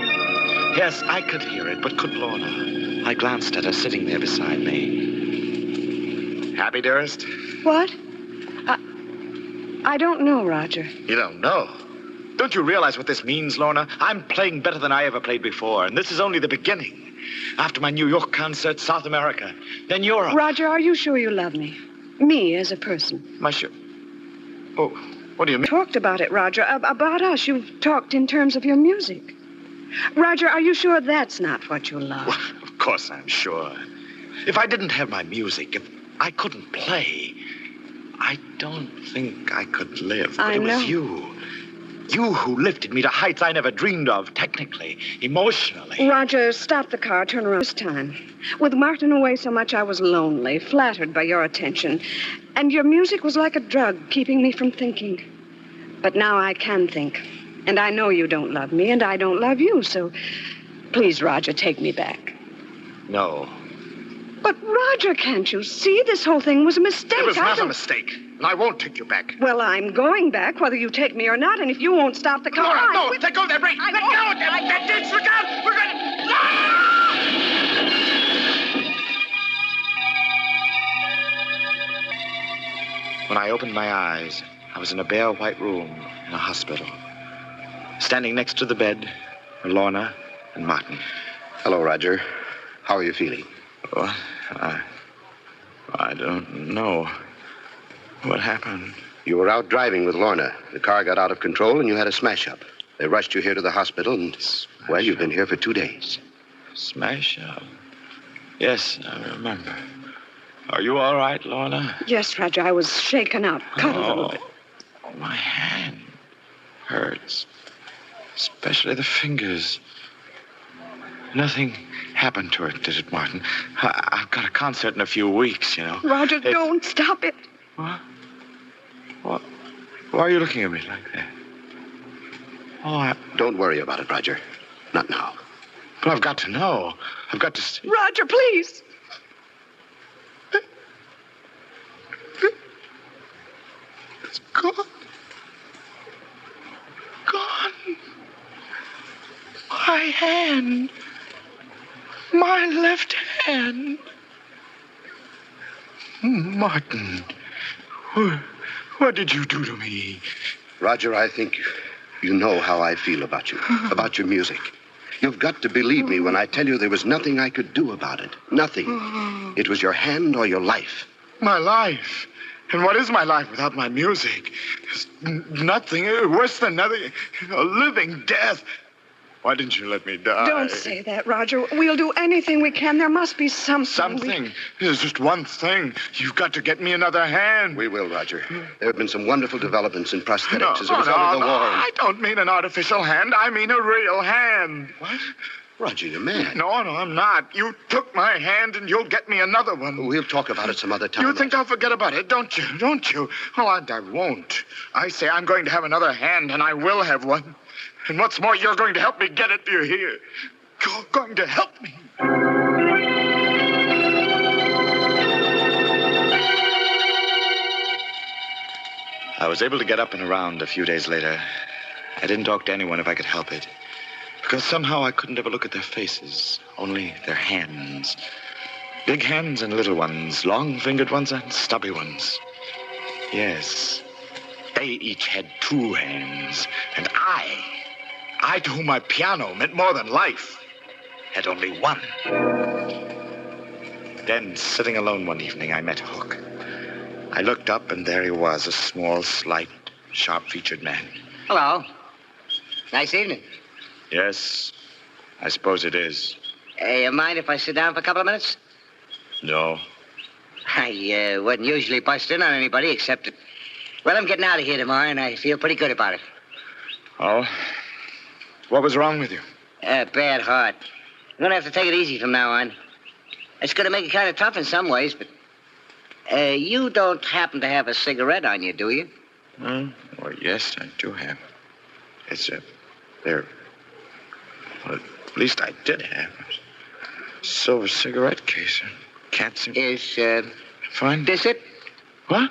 Yes, I could hear it, but could Lorna? I glanced at her sitting there beside me. Happy, dearest? What? I don't know, Roger. You don't know? Don't you realize what this means, Lorna? I'm playing better than I ever played before, and this is only the beginning. After my New York concert, South America, then Europe. Roger, are you sure you love me? Me as a person? Oh, what do you mean? Talked about it, Roger. About us. You've talked in terms of your music. Roger, are you sure that's not what you love? Well, of course I'm sure. If I didn't have my music, if I couldn't play, I don't think I could live. But it was you. You who lifted me to heights I never dreamed of, technically, emotionally. Roger, stop the car. Turn around this time. With Martin away so much, I was lonely, flattered by your attention. And your music was like a drug, keeping me from thinking. But now I can think. And I know you don't love me, and I don't love you, so please, Roger, take me back. No. But, Roger, can't you see this whole thing was a mistake? It was not a mistake, and I won't take you back. Well, I'm going back, whether you take me or not, and if you won't stop the car... Laura, no, let go of that brake! Let go of that ditch! Look out! We're going to... When I opened my eyes, I was in a bare white room, in a hospital. Standing next to the bed are Lorna and Martin. Hello, Roger. How are you feeling? What? I don't know. What happened? You were out driving with Lorna. The car got out of control and you had a smash-up. They rushed you here to the hospital and, well, you've been here for 2 days. Smash-up? Yes, I remember. Are you all right, Lorna? Yes, Roger, I was shaken up, cut a little bit. My hand hurts, especially the fingers. Nothing happened to it, did it, Martin? I've got a concert in a few weeks, you know. Roger, don't stop it. What? Why are you looking at me like that? Oh, Don't worry about it, Roger. Not now. But I've got to know. I've got to see. Roger, please. It's gone. Gone. My hand. My left hand. Martin, what did you do to me? Roger, I think you know how I feel about you, about your music. You've got to believe me when I tell you there was nothing I could do about it. Nothing. It was your hand or your life. My life? And what is my life without my music? It's nothing. Worse than nothing. A living death. Why didn't you let me die? Don't say that, Roger. We'll do anything we can. There must be something. Something? There's just one thing. You've got to get me another hand. We will, Roger. There have been some wonderful developments in prosthetics as a result of the war. I don't mean an artificial hand. I mean a real hand. What? Roger, you're mad. No, I'm not. You took my hand and you'll get me another one. We'll talk about it some other time. You think I'll forget about it, don't you? Don't you? Oh, I won't. I say I'm going to have another hand, and I will have one. And what's more, you're going to help me get it, do you hear? You're going to help me. I was able to get up and around a few days later. I didn't talk to anyone if I could help it. Because somehow I couldn't ever look at their faces, only their hands. Big hands and little ones, long-fingered ones and stubby ones. Yes, they each had 2 hands. And I to whom my piano meant more than life, had only 1. Then, sitting alone one evening, I met Hook. I looked up, and there he was, a small, slight, sharp-featured man. Hello. Nice evening. Yes, I suppose it is. You mind if I sit down for a couple of minutes? No. I wouldn't usually bust in on anybody except that, well, I'm getting out of here tomorrow, and I feel pretty good about it. Oh? What was wrong with you? Bad heart. I'm going to have to take it easy from now on. It's going to make it kind of tough in some ways, but you don't happen to have a cigarette on you, do you? Well, yes, I do have. It's there. Well, at least I did have a silver cigarette case. Can't see. Is, Find this it? What?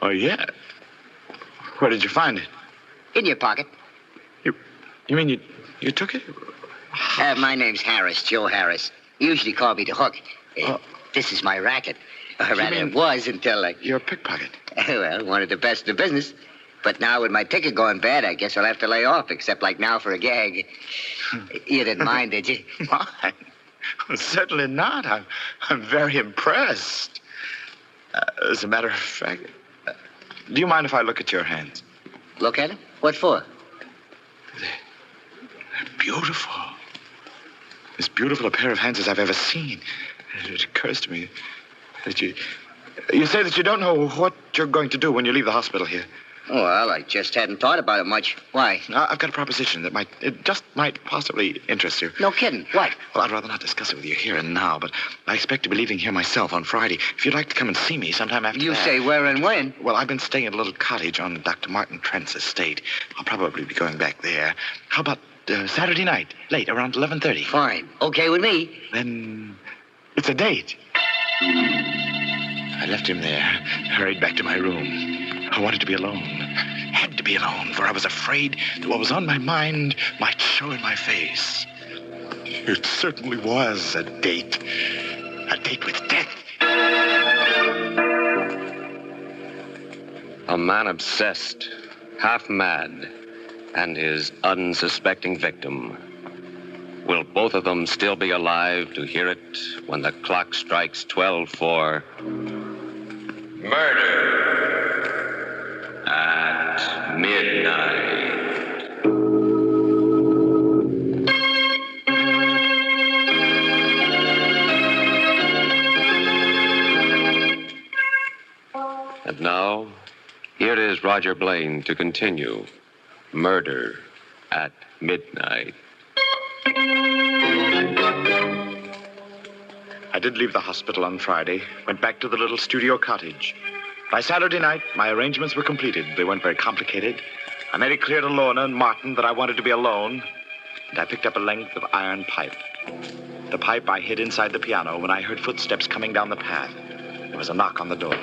Oh, yeah. Where did you find it? In your pocket. You mean you took it? My name's Harris, Joe Harris. You usually call me the Hook. This is my racket. Or rather, it was until You're a pickpocket. Well, one of the best in the business. But now with my ticket going bad, I guess I'll have to lay off, except like now for a gag. You didn't mind, did you? Mind? Well, certainly not. I'm very impressed. As a matter of fact, do you mind if I look at your hands? Look at them? What for? They're beautiful. As beautiful a pair of hands as I've ever seen. It occurs to me that you say that you don't know what you're going to do when you leave the hospital here. Well, I just hadn't thought about it much. Why? I've got a proposition that might possibly interest you. No kidding. What? Well, I'd rather not discuss it with you here and now, but I expect to be leaving here myself on Friday. If you'd like to come and see me sometime after that. You say where and when? Well, I've been staying at a little cottage on Dr. Martin Trent's estate. I'll probably be going back there. How about Saturday night, late, around 11:30? Fine. Okay with me. Then it's a date. I left him there, hurried back to my room. I wanted to be alone. Had to be alone, for I was afraid that what was on my mind might show in my face. It certainly was a date. A date with death. A man obsessed half mad, and his unsuspecting victim. Will both of them still be alive to hear it when the clock strikes 12 for murder at midnight? And now, here is Roger Blaine to continue Murder at Midnight. I did leave the hospital on Friday, went back to the little studio cottage. By Saturday night, my arrangements were completed. They weren't very complicated. I made it clear to Lorna and Martin that I wanted to be alone, and I picked up a length of iron pipe. The pipe I hid inside the piano when I heard footsteps coming down the path. There was a knock on the door.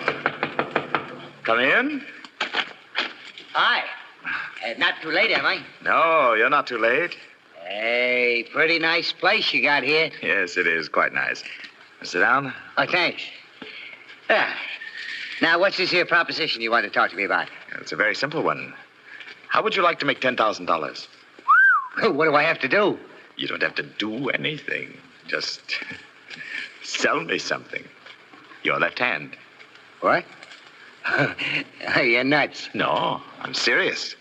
Come in? Hi. Not too late, am I? No, you're not too late. Hey, pretty nice place you got here. Yes, it is. Quite nice. Sit down. Oh, thanks. Now, what's this here proposition you want to talk to me about? It's a very simple one. How would you like to make $10,000? What do I have to do? You don't have to do anything. Just sell me something. Your left hand. What? You're nuts. No, I'm serious.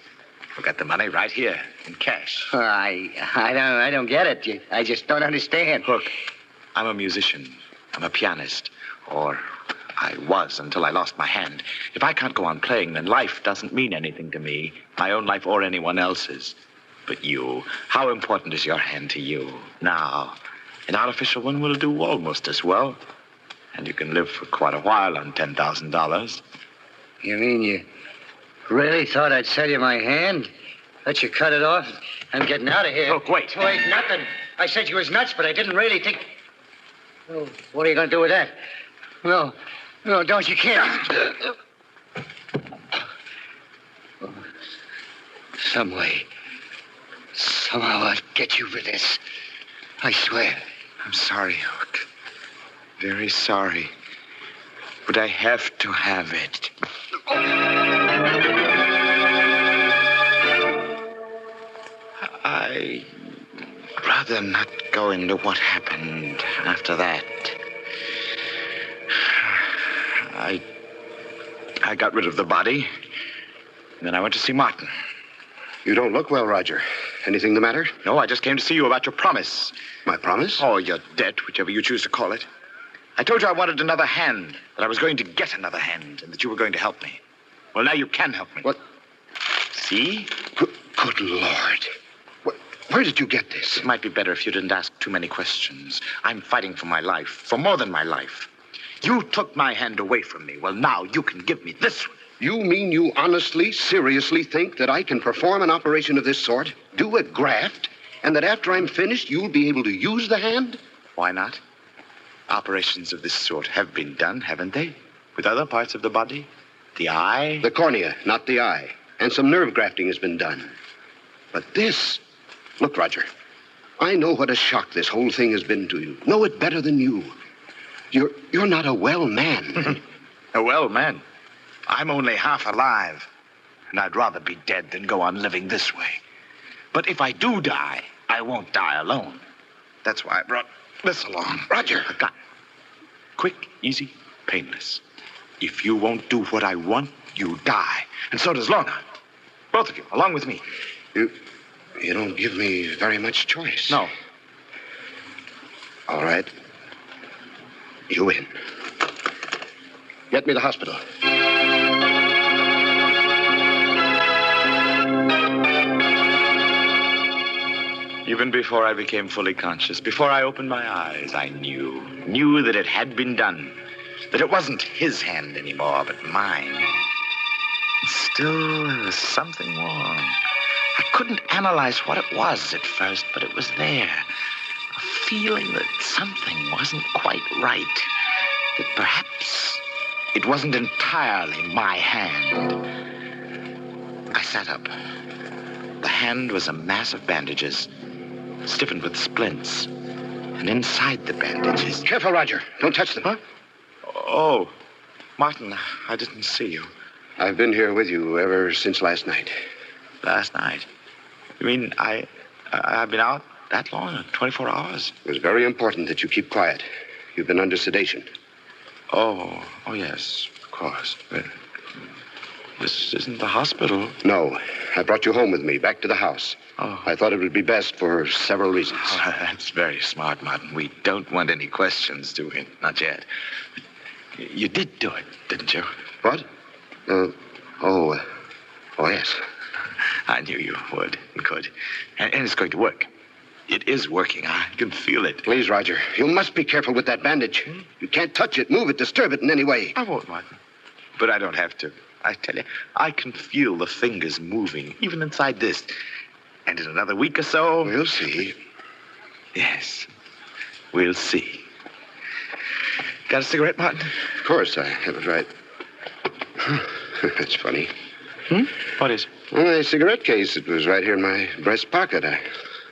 I've got the money right here in cash. I don't get it. I just don't understand. Look, I'm a musician. I'm a pianist. Or I was until I lost my hand. If I can't go on playing, then life doesn't mean anything to me. My own life or anyone else's. But you, how important is your hand to you? Now, an artificial one will do almost as well. And you can live for quite a while on $10,000. You mean you really thought I'd sell you my hand? Let you cut it off? I'm getting out of here. Look, wait. Wait, nothing. I said you was nuts, but I didn't really think... Oh, what are you going to do with that? No, don't. You can't. Some way. Somehow I'll get you for this. I swear. I'm sorry, Hook. Very sorry. But I have to have it. I'd rather not go into what happened after that. I got rid of the body, and then I went to see Martin. You don't look well, Roger. Anything the matter? No, I just came to see you about your promise. My promise? Oh, your debt, whichever you choose to call it. I told you I wanted another hand, that I was going to get another hand, and that you were going to help me. Well, now you can help me. What? See? Good Lord. Where did you get this? It might be better if you didn't ask too many questions. I'm fighting for my life, for more than my life. You took my hand away from me. Well, now you can give me this one. You mean you honestly, seriously think that I can perform an operation of this sort, do a graft, and that after I'm finished, you'll be able to use the hand? Why not? Operations of this sort have been done, haven't they? With other parts of the body? The eye? The cornea, not the eye. And some nerve grafting has been done. But this... Look, Roger, I know what a shock this whole thing has been to you. Know it better than you. You're not a well man. A well man? I'm only half alive. And I'd rather be dead than go on living this way. But if I do die, I won't die alone. That's why I brought this along. Roger. A gun. Quick, easy, painless. If you won't do what I want, you die. And so does Lorna. Both of you, along with me. You don't give me very much choice. No. All right. You win. Get me to the hospital. Even before I became fully conscious, before I opened my eyes, I knew that it had been done. That it wasn't his hand anymore, but mine. Still, there was something wrong. I couldn't analyze what it was at first, but it was there. A feeling that something wasn't quite right. That perhaps it wasn't entirely my hand. I sat up. The hand was a mass of bandages, stiffened with splints. And inside the bandages... Careful, Roger. Don't touch them, huh? Oh, Martin, I didn't see you. I've been here with you ever since last night. Last night? You mean I've been out that long? 24 hours? It was very important that you keep quiet. You've been under sedation. Oh, yes, of course. But this isn't the hospital. No. I brought you home with me, back to the house. Oh. I thought it would be best for several reasons. Oh, that's very smart, Martin. We don't want any questions, do we? Not yet. You did do it, didn't you? What? Oh, yes. I knew you would and could. And it's going to work. It is working. I can feel it. Please, Roger, you must be careful with that bandage. You can't touch it, move it, disturb it in any way. I won't, Martin. But I don't have to. I tell you, I can feel the fingers moving, even inside this. And in another week or so... We'll see. Yes, we'll see. Got a cigarette, Martin? Of course, I have it right. That's funny. What is? My cigarette case. It was right here in my breast pocket.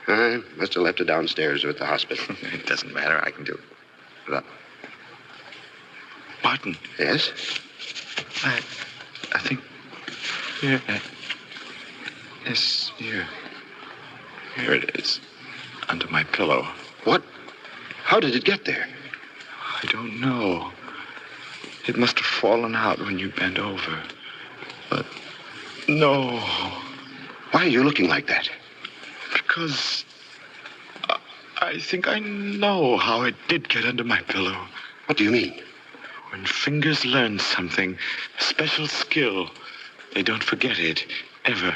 I must have left it downstairs or at the hospital. It doesn't matter. I can do it. Look. Martin. Yes? I think... Here. Yes, here. Here it is. Under my pillow. What? How did it get there? I don't know. It must have fallen out when you bent over. But... No. Why are you looking like that? Because... I think I know how it did get under my pillow. What do you mean? When fingers learn something, a special skill, they don't forget it, ever.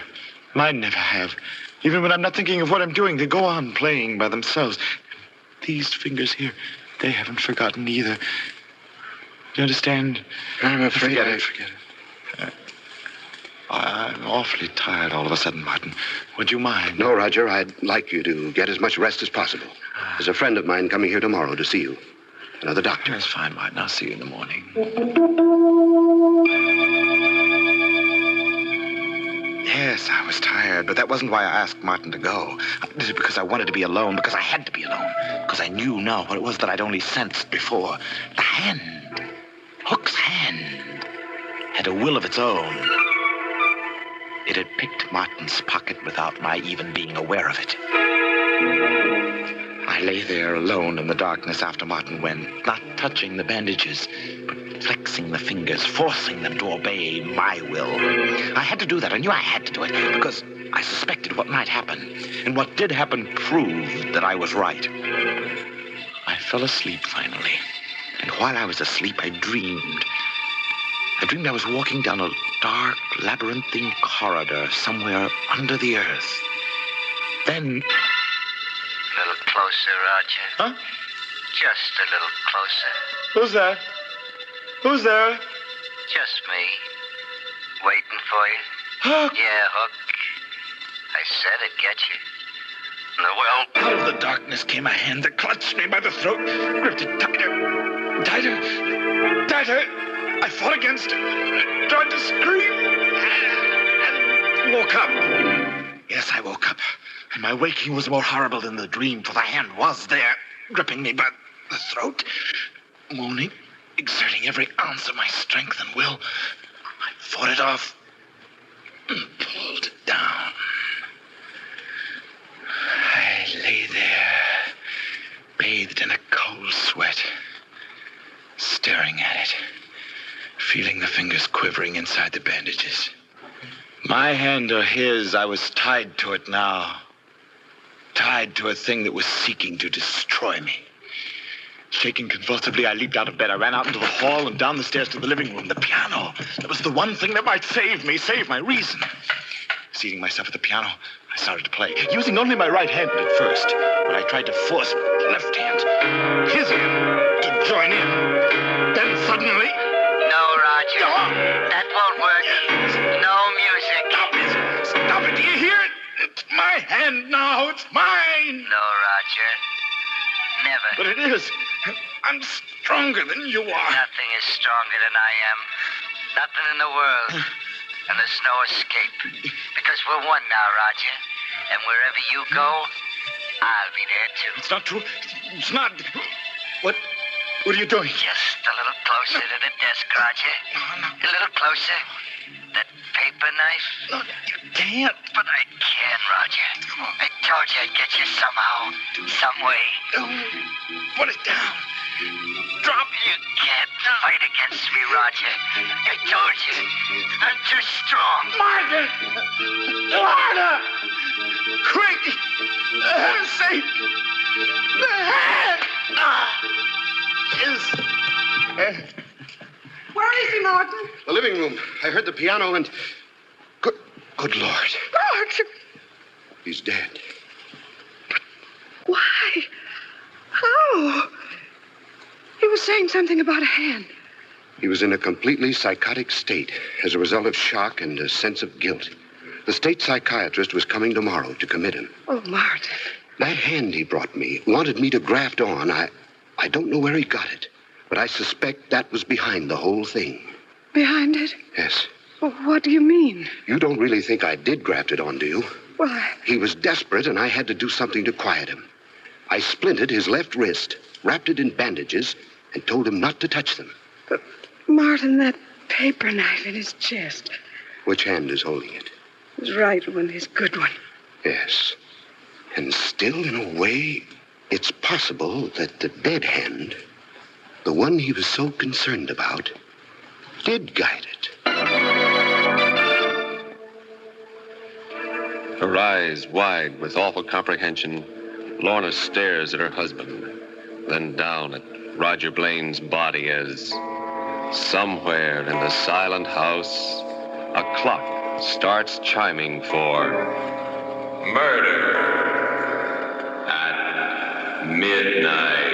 Mine never have. Even when I'm not thinking of what I'm doing, they go on playing by themselves. These fingers here, they haven't forgotten either. You understand? I'm afraid Forget it. I'm awfully tired all of a sudden, Martin. Would you mind? No, Roger. I'd like you to get as much rest as possible. There's a friend of mine coming here tomorrow to see you. Another doctor. That's fine, Martin. I'll see you in the morning. Yes, I was tired, but that wasn't why I asked Martin to go. I did it because I wanted to be alone, because I had to be alone, because I knew now what it was that I'd only sensed before. The hand, Hook's hand, had a will of its own. It had picked Martin's pocket without my even being aware of it. I lay there alone in the darkness after Martin went, not touching the bandages, but flexing the fingers, forcing them to obey my will. I had to do that. I knew I had to do it because I suspected what might happen. And what did happen proved that I was right. I fell asleep finally. And while I was asleep, I dreamed. I dreamed I was walking down a dark, labyrinthine corridor somewhere under the earth. Then... A little closer, Roger. Huh? Just a little closer. Who's there? Who's there? Just me. Waiting for you. Hook! Yeah, Hook. I said it'd get you. Out of the darkness came a hand that clutched me by the throat, gripped it tighter, tighter, tighter. I fought against it, tried to scream, and woke up. Yes, I woke up. And my waking was more horrible than the dream, for the hand was there, gripping me by the throat, moaning, exerting every ounce of my strength and will. I fought it off and pulled it down. I lay there, bathed in a cold sweat, staring at it, feeling the fingers quivering inside the bandages. My hand or his, I was tied to it now. Tied to a thing that was seeking to destroy me. Shaking convulsively, I leaped out of bed. I ran out into the hall and down the stairs to the living room. The piano. That was the one thing that might save me, save my reason. Seating myself at the piano, I started to play, using only my right hand at first. But I tried to force my left hand, his hand, to join in. Then suddenly... No, Roger. No. That won't work. No music. Stop it. Stop it. Do you hear it? It's my hand now. It's mine. No, Roger. Never. But it is. I'm stronger than you are. Nothing is stronger than I am. Nothing in the world. And there's no escape. Because we're one now, Roger. And wherever you go, I'll be there too. It's not true. It's not. What are you doing? Just a little closer to the desk, Roger. No. A little closer. That paper knife? No, you can't. But I can, Roger. I told you I'd get you somehow, some way. Put it down. Drop it. You can't fight against me, Roger. I told you. I'm too strong. Martha! Martha! Quick! For heaven's sake! The hand! Where is he, Martin? The living room. I heard the piano and... Good Lord. Roger. He's dead. Why? How? He was saying something about a hand. He was in a completely psychotic state as a result of shock and a sense of guilt. The state psychiatrist was coming tomorrow to commit him. Oh, Martin. That hand he brought me wanted me to graft on. I don't know where he got it, but I suspect that was behind the whole thing. Behind it? Yes. Well, what do you mean? You don't really think I did graft it on, do you? Well, He was desperate, and I had to do something to quiet him. I splinted his left wrist, wrapped it in bandages, and told him not to touch them. But, Martin, that paper knife in his chest. Which hand is holding it? His right one, his good one. Yes. And still, in a way, it's possible that the dead hand, the one he was so concerned about, did guide it. Her eyes wide with awful comprehension, Lorna stares at her husband, then down at Roger Blaine's body as somewhere in the silent house, a clock starts chiming for murder at midnight.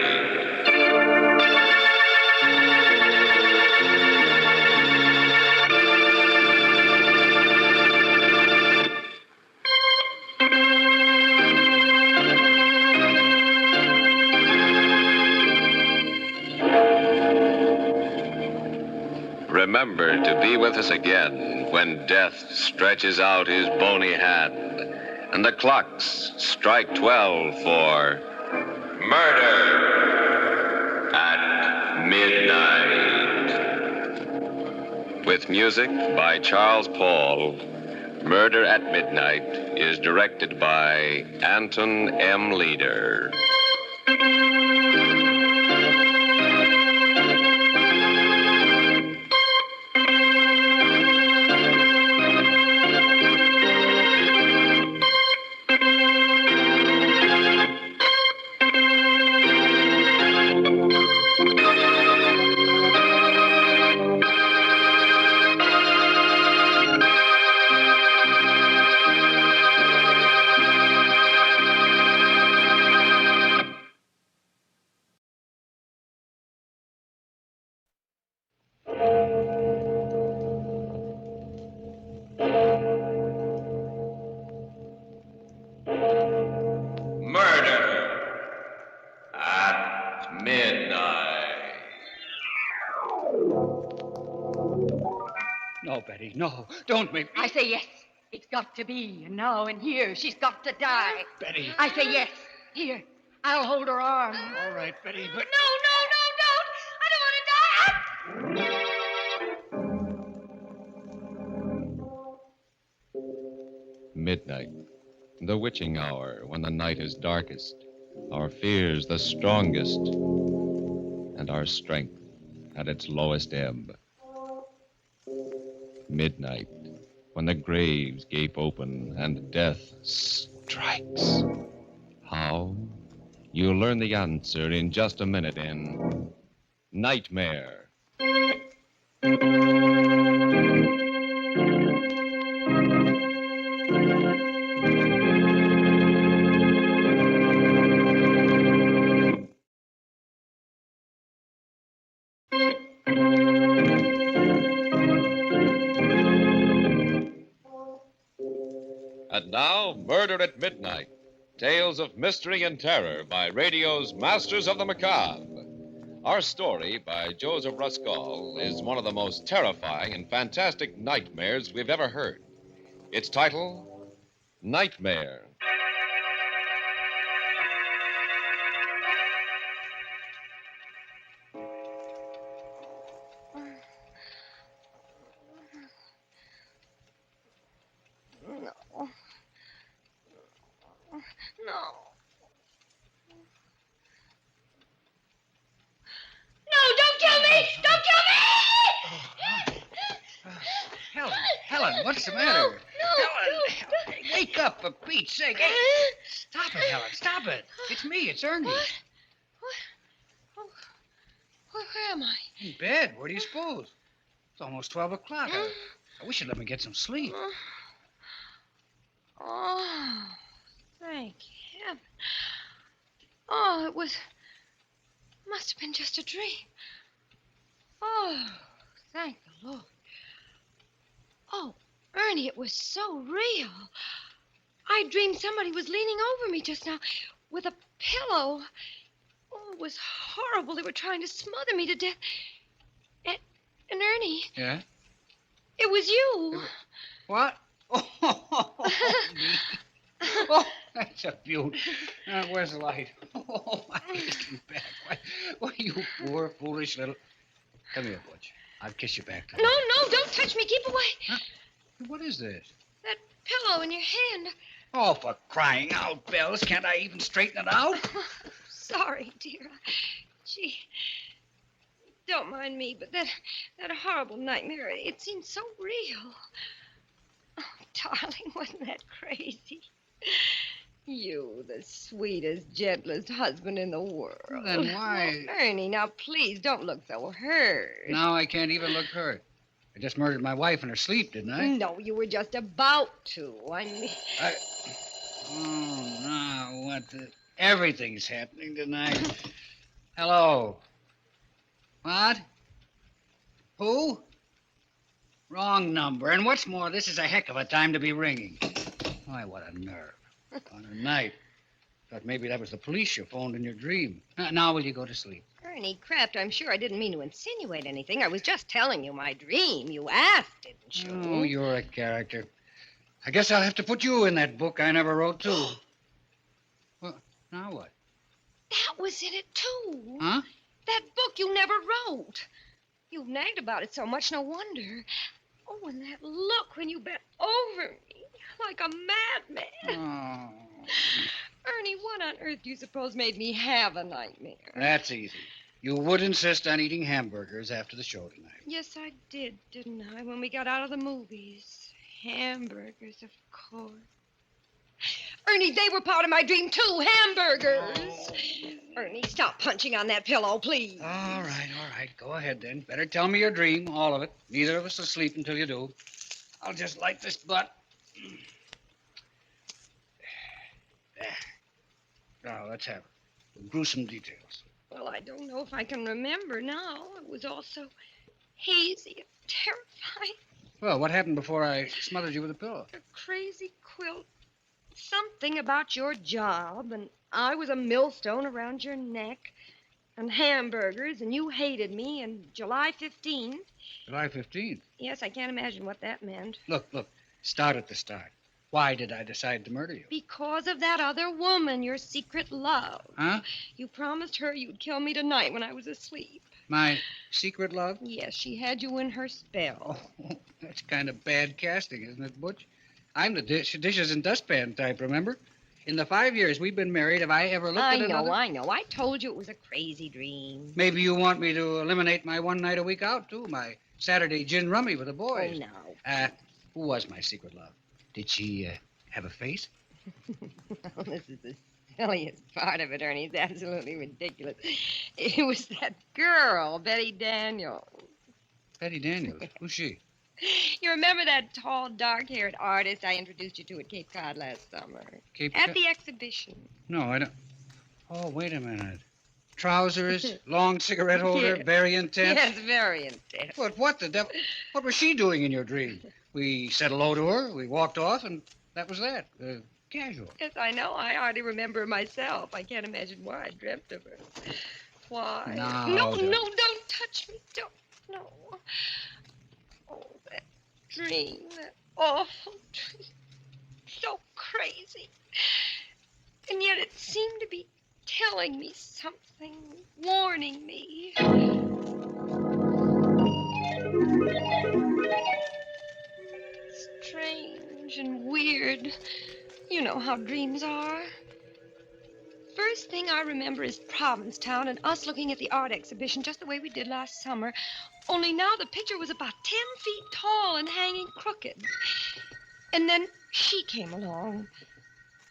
Remember to be with us again when death stretches out his bony hand and the clocks strike 12 for murder at midnight. With music by Charles Paul, Murder at Midnight is directed by Anton M. Leader. No, Betty, no. Don't make me... I say yes. It's got to be. And now and here, she's got to die. Betty. I say yes. Here, I'll hold her arm. All right, Betty, but... No, don't. I don't want to die. Midnight, the witching hour when the night is darkest, our fears the strongest, and our strength at its lowest ebb. Midnight, when the graves gape open and death strikes. How? You'll learn the answer in just a minute in Nightmare. And now, Murder at Midnight, Tales of Mystery and Terror by radio's Masters of the Macabre. Our story by Joseph Ruskall is one of the most terrifying and fantastic nightmares we've ever heard. Its title, Nightmare. No. No, don't kill me! Don't kill me! Helen, what's the matter? Helen, wake up, for Pete's sake. Hey, stop it, Helen, stop it. It's me, it's Ernie. What? Oh, where am I? In bed. Where do you suppose? It's almost 12 o'clock. I wish you'd let me get some sleep. Oh, thank heaven. Oh, must have been just a dream. Oh, thank the Lord. Oh, Ernie, it was so real. I dreamed somebody was leaning over me just now with a pillow. Oh, it was horrible. They were trying to smother me to death. And Ernie. Yeah? It was you. What? Oh, that's a beaut. Where's the light? Oh, my aching back. Why, you poor, foolish little... Come here, Butch. I'll kiss you back. No, don't touch me. Keep away. Huh? What is this? That pillow in your hand. Oh, for crying out, Bells. Can't I even straighten it out? Sorry, dear. Gee, don't mind me, but that horrible nightmare, it seemed so real. Oh, darling, wasn't that crazy? You, the sweetest, gentlest husband in the world. Well, then why... Oh, Ernie, now please don't look so hurt. Now I can't even look hurt. I just murdered my wife in her sleep, didn't I? No, you were just about to. I mean... Oh, now what the... Everything's happening tonight. Hello. What? Who? Wrong number. And what's more, this is a heck of a time to be ringing. Why, what a nerve. On a night. Thought maybe that was the police you phoned in your dream. Now will you go to sleep? Ernie Kraft, I'm sure I didn't mean to insinuate anything. I was just telling you my dream. You asked, didn't you? Oh, you're a character. I guess I'll have to put you in that book I never wrote, too. Well, now what? That was in it, too. Huh? That book you never wrote. You've nagged about it so much, no wonder. Oh, and that look when you bent over me like a madman. Oh. Ernie, what on earth do you suppose made me have a nightmare? That's easy. You would insist on eating hamburgers after the show tonight. Yes, I did, didn't I, when we got out of the movies? Hamburgers, of course. Ernie, they were part of my dream, too. Hamburgers. Oh. Ernie, stop punching on that pillow, please. All right. Go ahead, then. Better tell me your dream, all of it. Neither of us will sleep until you do. I'll just light this butt. Now, let's have it. Gruesome details. Well, I don't know if I can remember now. It was all so hazy and terrifying. Well, what happened before I smothered you with a pillow? A crazy quilt. Something about your job, and I was a millstone around your neck, and hamburgers, and you hated me, and July 15th. July 15th? Yes, I can't imagine what that meant. Look. Start at the start. Why did I decide to murder you? Because of that other woman, your secret love. Huh? You promised her you'd kill me tonight when I was asleep. My secret love? Yes, she had you in her spell. Oh, that's kind of bad casting, isn't it, Butch? I'm the dishes and dustpan type, remember? In the 5 years we've been married, have I ever looked at another? I know. I told you it was a crazy dream. Maybe you want me to eliminate my one night a week out, too. My Saturday gin rummy with the boys. Oh, no. Who was my secret love? Did she have a face? Well, this is the silliest part of it, Ernie. It's absolutely ridiculous. It was that girl, Betty Daniels. Betty Daniels? Who's she? You remember that tall, dark-haired artist I introduced you to at Cape Cod last summer? At the exhibition. No, I don't. Oh, wait a minute. Trousers, long cigarette holder, Yes. very intense. Yes, very intense. But what the devil? What was she doing in your dream? We said hello to her, we walked off, and that was that. Casual. Yes, I know. I hardly remember her myself. I can't imagine why I dreamt of her. Why? No, don't touch me. Don't. No. Oh, that dream. That awful dream. So crazy. And yet it seemed to be telling me something, warning me. Strange and weird. You know how dreams are. First thing I remember is Provincetown and us looking at the art exhibition just the way we did last summer. Only now the picture was about 10 feet tall and hanging crooked. And then she came along,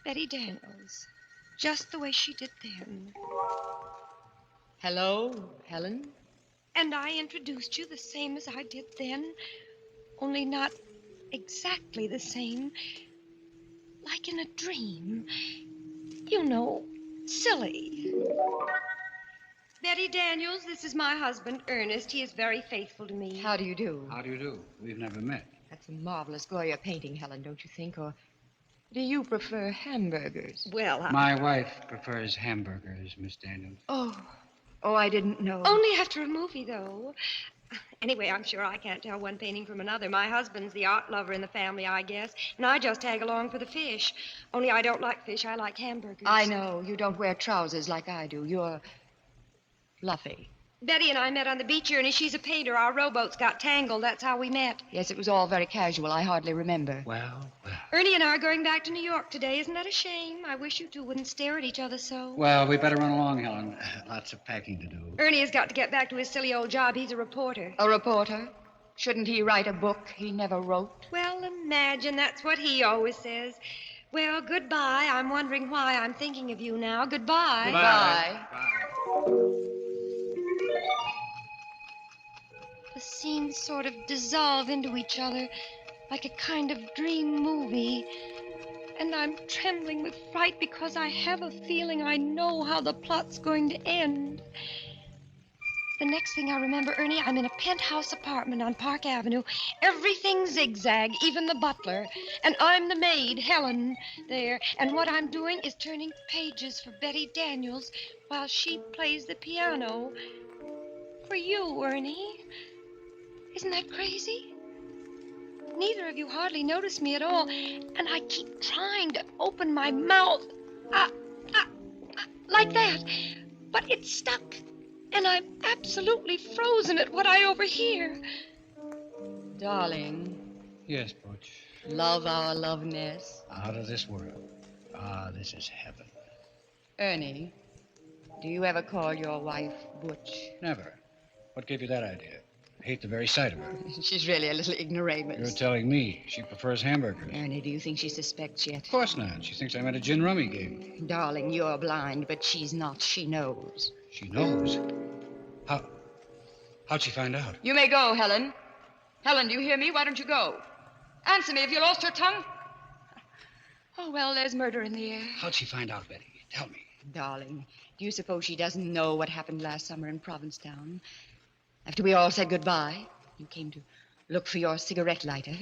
Betty Daniels, just the way she did then. Hello, Helen. And I introduced you the same as I did then, only not exactly the same. Like in a dream. You know, silly. Betty Daniels, this is my husband, Ernest. He is very faithful to me. How do you do? How do you do? We've never met. That's a marvelous Goya painting, Helen, don't you think? Or do you prefer hamburgers? Well, My wife prefers hamburgers, Miss Daniels. Oh, I didn't know. Only after a movie, though. Anyway, I'm sure I can't tell one painting from another. My husband's the art lover in the family, I guess, and I just tag along for the fish. Only I don't like fish. I like hamburgers. I know. You don't wear trousers like I do. You're fluffy. Betty and I met on the beach, Ernie. She's a painter. Our rowboats got tangled. That's how we met. Yes, it was all very casual. I hardly remember. Well. Ernie and I are going back to New York today. Isn't that a shame? I wish you two wouldn't stare at each other so. Well, we better run along, Helen. Lots of packing to do. Ernie has got to get back to his silly old job. He's a reporter. A reporter? Shouldn't he write a book he never wrote? Well, imagine. That's what he always says. Well, goodbye. I'm wondering why I'm thinking of you now. Goodbye. Goodbye. The scenes sort of dissolve into each other like a kind of dream movie. And I'm trembling with fright because I have a feeling I know how the plot's going to end. The next thing I remember, Ernie, I'm in a penthouse apartment on Park Avenue. Everything zigzag, even the butler. And I'm the maid, Helen, there. And what I'm doing is turning pages for Betty Daniels while she plays the piano. For you, Ernie. Isn't that crazy? Neither of you hardly notice me at all, and I keep trying to open my mouth. Like that. But it's stuck, and I'm absolutely frozen at what I overhear. Darling. Yes, Butch. Love our loveness. Out of this world. This is heaven. Ernie, do you ever call your wife Butch? Never. What gave you that idea? I hate the very sight of her. She's really a little ignoramus. You're telling me she prefers hamburgers. Ernie, do you think she suspects yet? Of course not. She thinks I'm at a gin rummy game. Darling, you're blind, but she's not. She knows. She knows? How'd she find out? You may go, Helen. Helen, do you hear me? Why don't you go? Answer me. Have you lost your tongue? Oh, well, there's murder in the air. How'd she find out, Betty? Tell me. Darling, do you suppose she doesn't know what happened last summer in Provincetown? After we all said goodbye, you came to look for your cigarette lighter.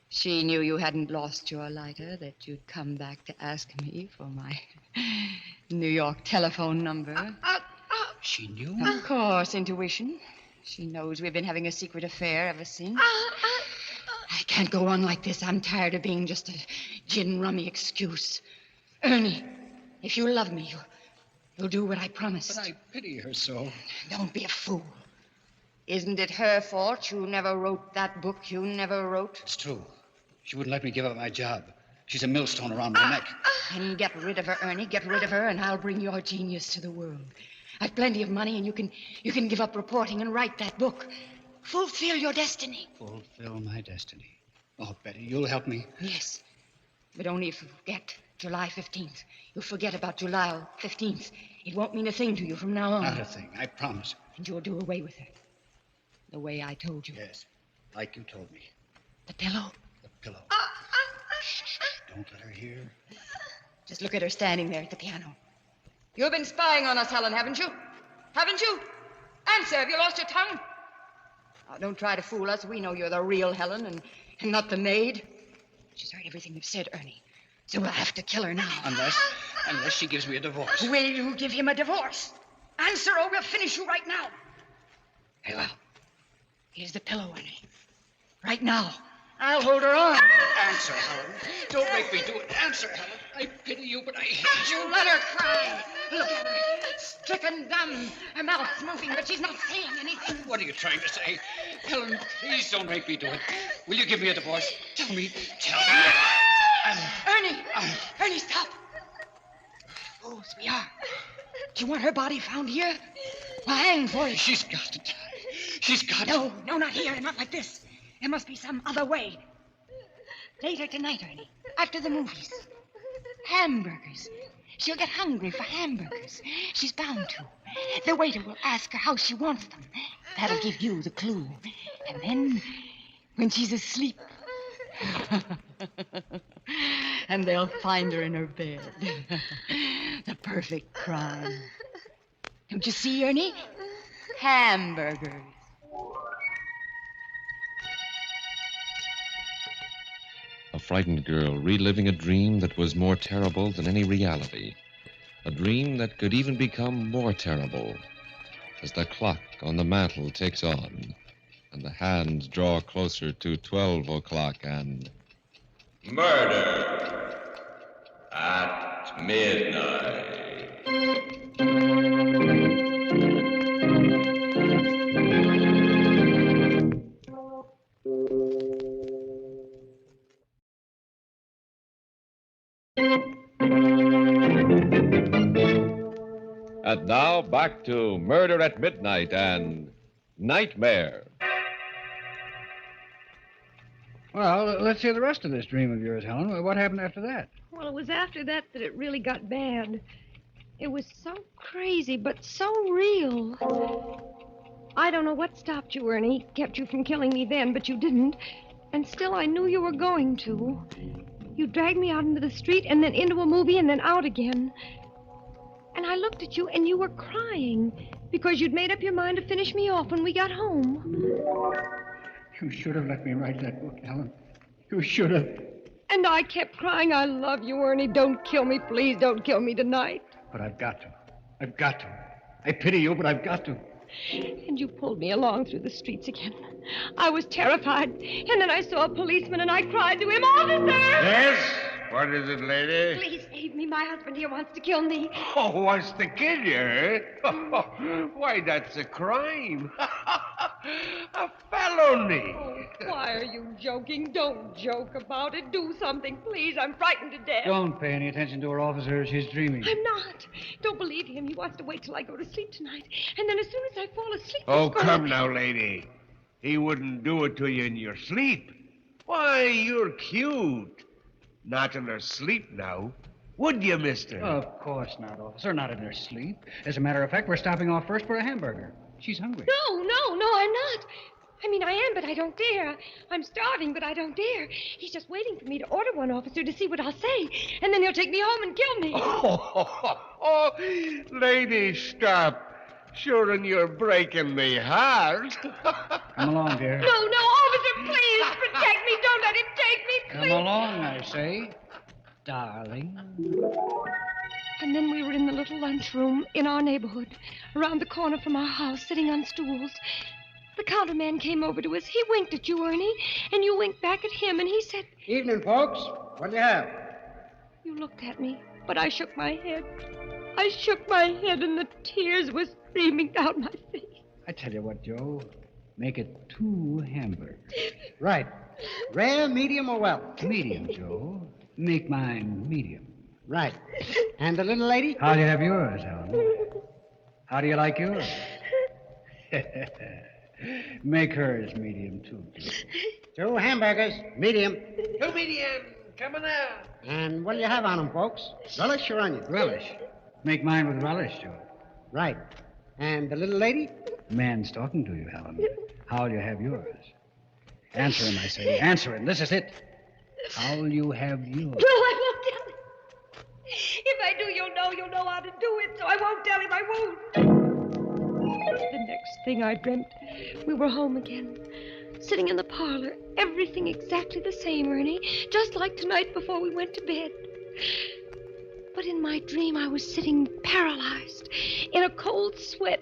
She knew you hadn't lost your lighter, that you'd come back to ask me for my New York telephone number. She knew? Of course, intuition. She knows we've been having a secret affair ever since. I can't go on like this. I'm tired of being just a gin rummy excuse. Ernie, if you love me, you'll do what I promised. But I pity her so. Don't be a fool. Isn't it her fault you never wrote that book you never wrote? It's true. She wouldn't let me give up my job. She's a millstone around my neck. Then get rid of her, Ernie. Get rid of her, and I'll bring your genius to the world. I've plenty of money, and you can give up reporting and write that book. Fulfill your destiny. Fulfill my destiny. Oh, Betty, you'll help me. Yes, but only if you forget July 15th. You'll forget about July 15th. It won't mean a thing to you from now on. Not a thing, I promise. And you'll do away with her. The way I told you. Yes, like you told me. The pillow. The pillow. Shh, don't let her hear. Just look at her standing there at the piano. You've been spying on us, Helen, haven't you? Haven't you? Answer, have you lost your tongue? Oh, don't try to fool us. We know you're the real Helen and not the maid. She's heard everything we've said, Ernie. So we'll have to kill her now. Unless she gives me a divorce. Will you give him a divorce? Answer or we'll finish you right now. Very well. Here's the pillow, Ernie. Right now. I'll hold her on. Answer, Helen. Don't make me do it. Answer, Helen. I pity you, but I hate you. You let her cry. Look at her. Stricken dumb. Her mouth's moving, but she's not saying anything. What are you trying to say? Helen, please don't make me do it. Will you give me a divorce? Tell me. Ernie! Ernie, stop. Oh, Yes, we are. Do you want her body found here? Well, hang for it. She's got to die. She's got to... No, not here. Not like this. There must be some other way. Later tonight, Ernie. After the movies. Hamburgers. She'll get hungry for hamburgers. She's bound to. The waiter will ask her how she wants them. That'll give you the clue. And then, when she's asleep... and they'll find her in her bed. The perfect crime. Don't you see, Ernie? Hamburgers. A frightened girl reliving a dream that was more terrible than any reality. A dream that could even become more terrible as the clock on the mantel takes on and the hands draw closer to 12 o'clock and... Murder at midnight. And now back to Murder at Midnight and Nightmare. Well, let's hear the rest of this dream of yours, Helen. What happened after that? Well, it was after that it really got bad. It was so crazy, but so real. I don't know what stopped you, Ernie. Kept you from killing me then, but you didn't. And still, I knew you were going to. You dragged me out into the street and then into a movie and then out again. And I looked at you and you were crying because you'd made up your mind to finish me off when we got home. You should have let me write that book, Helen. You should have. And I kept crying, I love you, Ernie. Don't kill me, please. Don't kill me tonight. But I've got to. I've got to. I pity you, but I've got to. And you pulled me along through the streets again. I was terrified. And then I saw a policeman and I cried to him, "Officer!" Yes? What is it, lady? Please save me. My husband here wants to kill me. Oh, wants to kill you, eh? Why, that's a crime. A felony. Oh, why are you joking? Don't joke about it. Do something, please. I'm frightened to death. Don't pay any attention to her, officer. She's dreaming. I'm not. Don't believe him. He wants to wait till I go to sleep tonight. And then as soon as I fall asleep... Oh, come now, lady. He wouldn't do it to you in your sleep. Why, you're cute. Not in her sleep now. Would you, mister? Of course not, officer. Not in her sleep. As a matter of fact, we're stopping off first for a hamburger. She's hungry. No, I'm not. I mean, I am, but I don't dare. I'm starving, but I don't dare. He's just waiting for me to order one, officer, to see what I'll say. And then he'll take me home and kill me. Oh, lady, stop. Sure, and you're breaking me heart. Come along, dear. No, officer, please protect me. Don't let him take me, please. Come along, I say, darling. And then we were in the little lunchroom in our neighborhood, around the corner from our house, sitting on stools. The counterman came over to us. He winked at you, Ernie, and you winked back at him, and he said... Evening, folks. What do you have? You looked at me, but I shook my head. I shook my head, and the tears were streaming down my face. I tell you what, Joe. Make it 2 hamburgers. Right. Rare, medium, or well? Medium, Joe. Make mine medium. Right. And the little lady? How do you have yours, Helen? How do you like yours? Make hers medium, too, Joe. 2 hamburgers, medium. 2 medium. Coming out. And what do you have on them, folks? Relish or onion? Relish. Make mine with relish, Joe. Right. And the little lady? Man's talking to you, Helen. How'll you have yours? Answer him, I say. Answer him. This is it. How'll you have yours? No, I won't tell him. If I do, you'll know how to do it, so I won't tell him. I won't. The next thing I dreamt, we were home again, sitting in the parlor, everything exactly the same, Ernie, just like tonight before we went to bed. But in my dream, I was sitting paralyzed, in a cold sweat,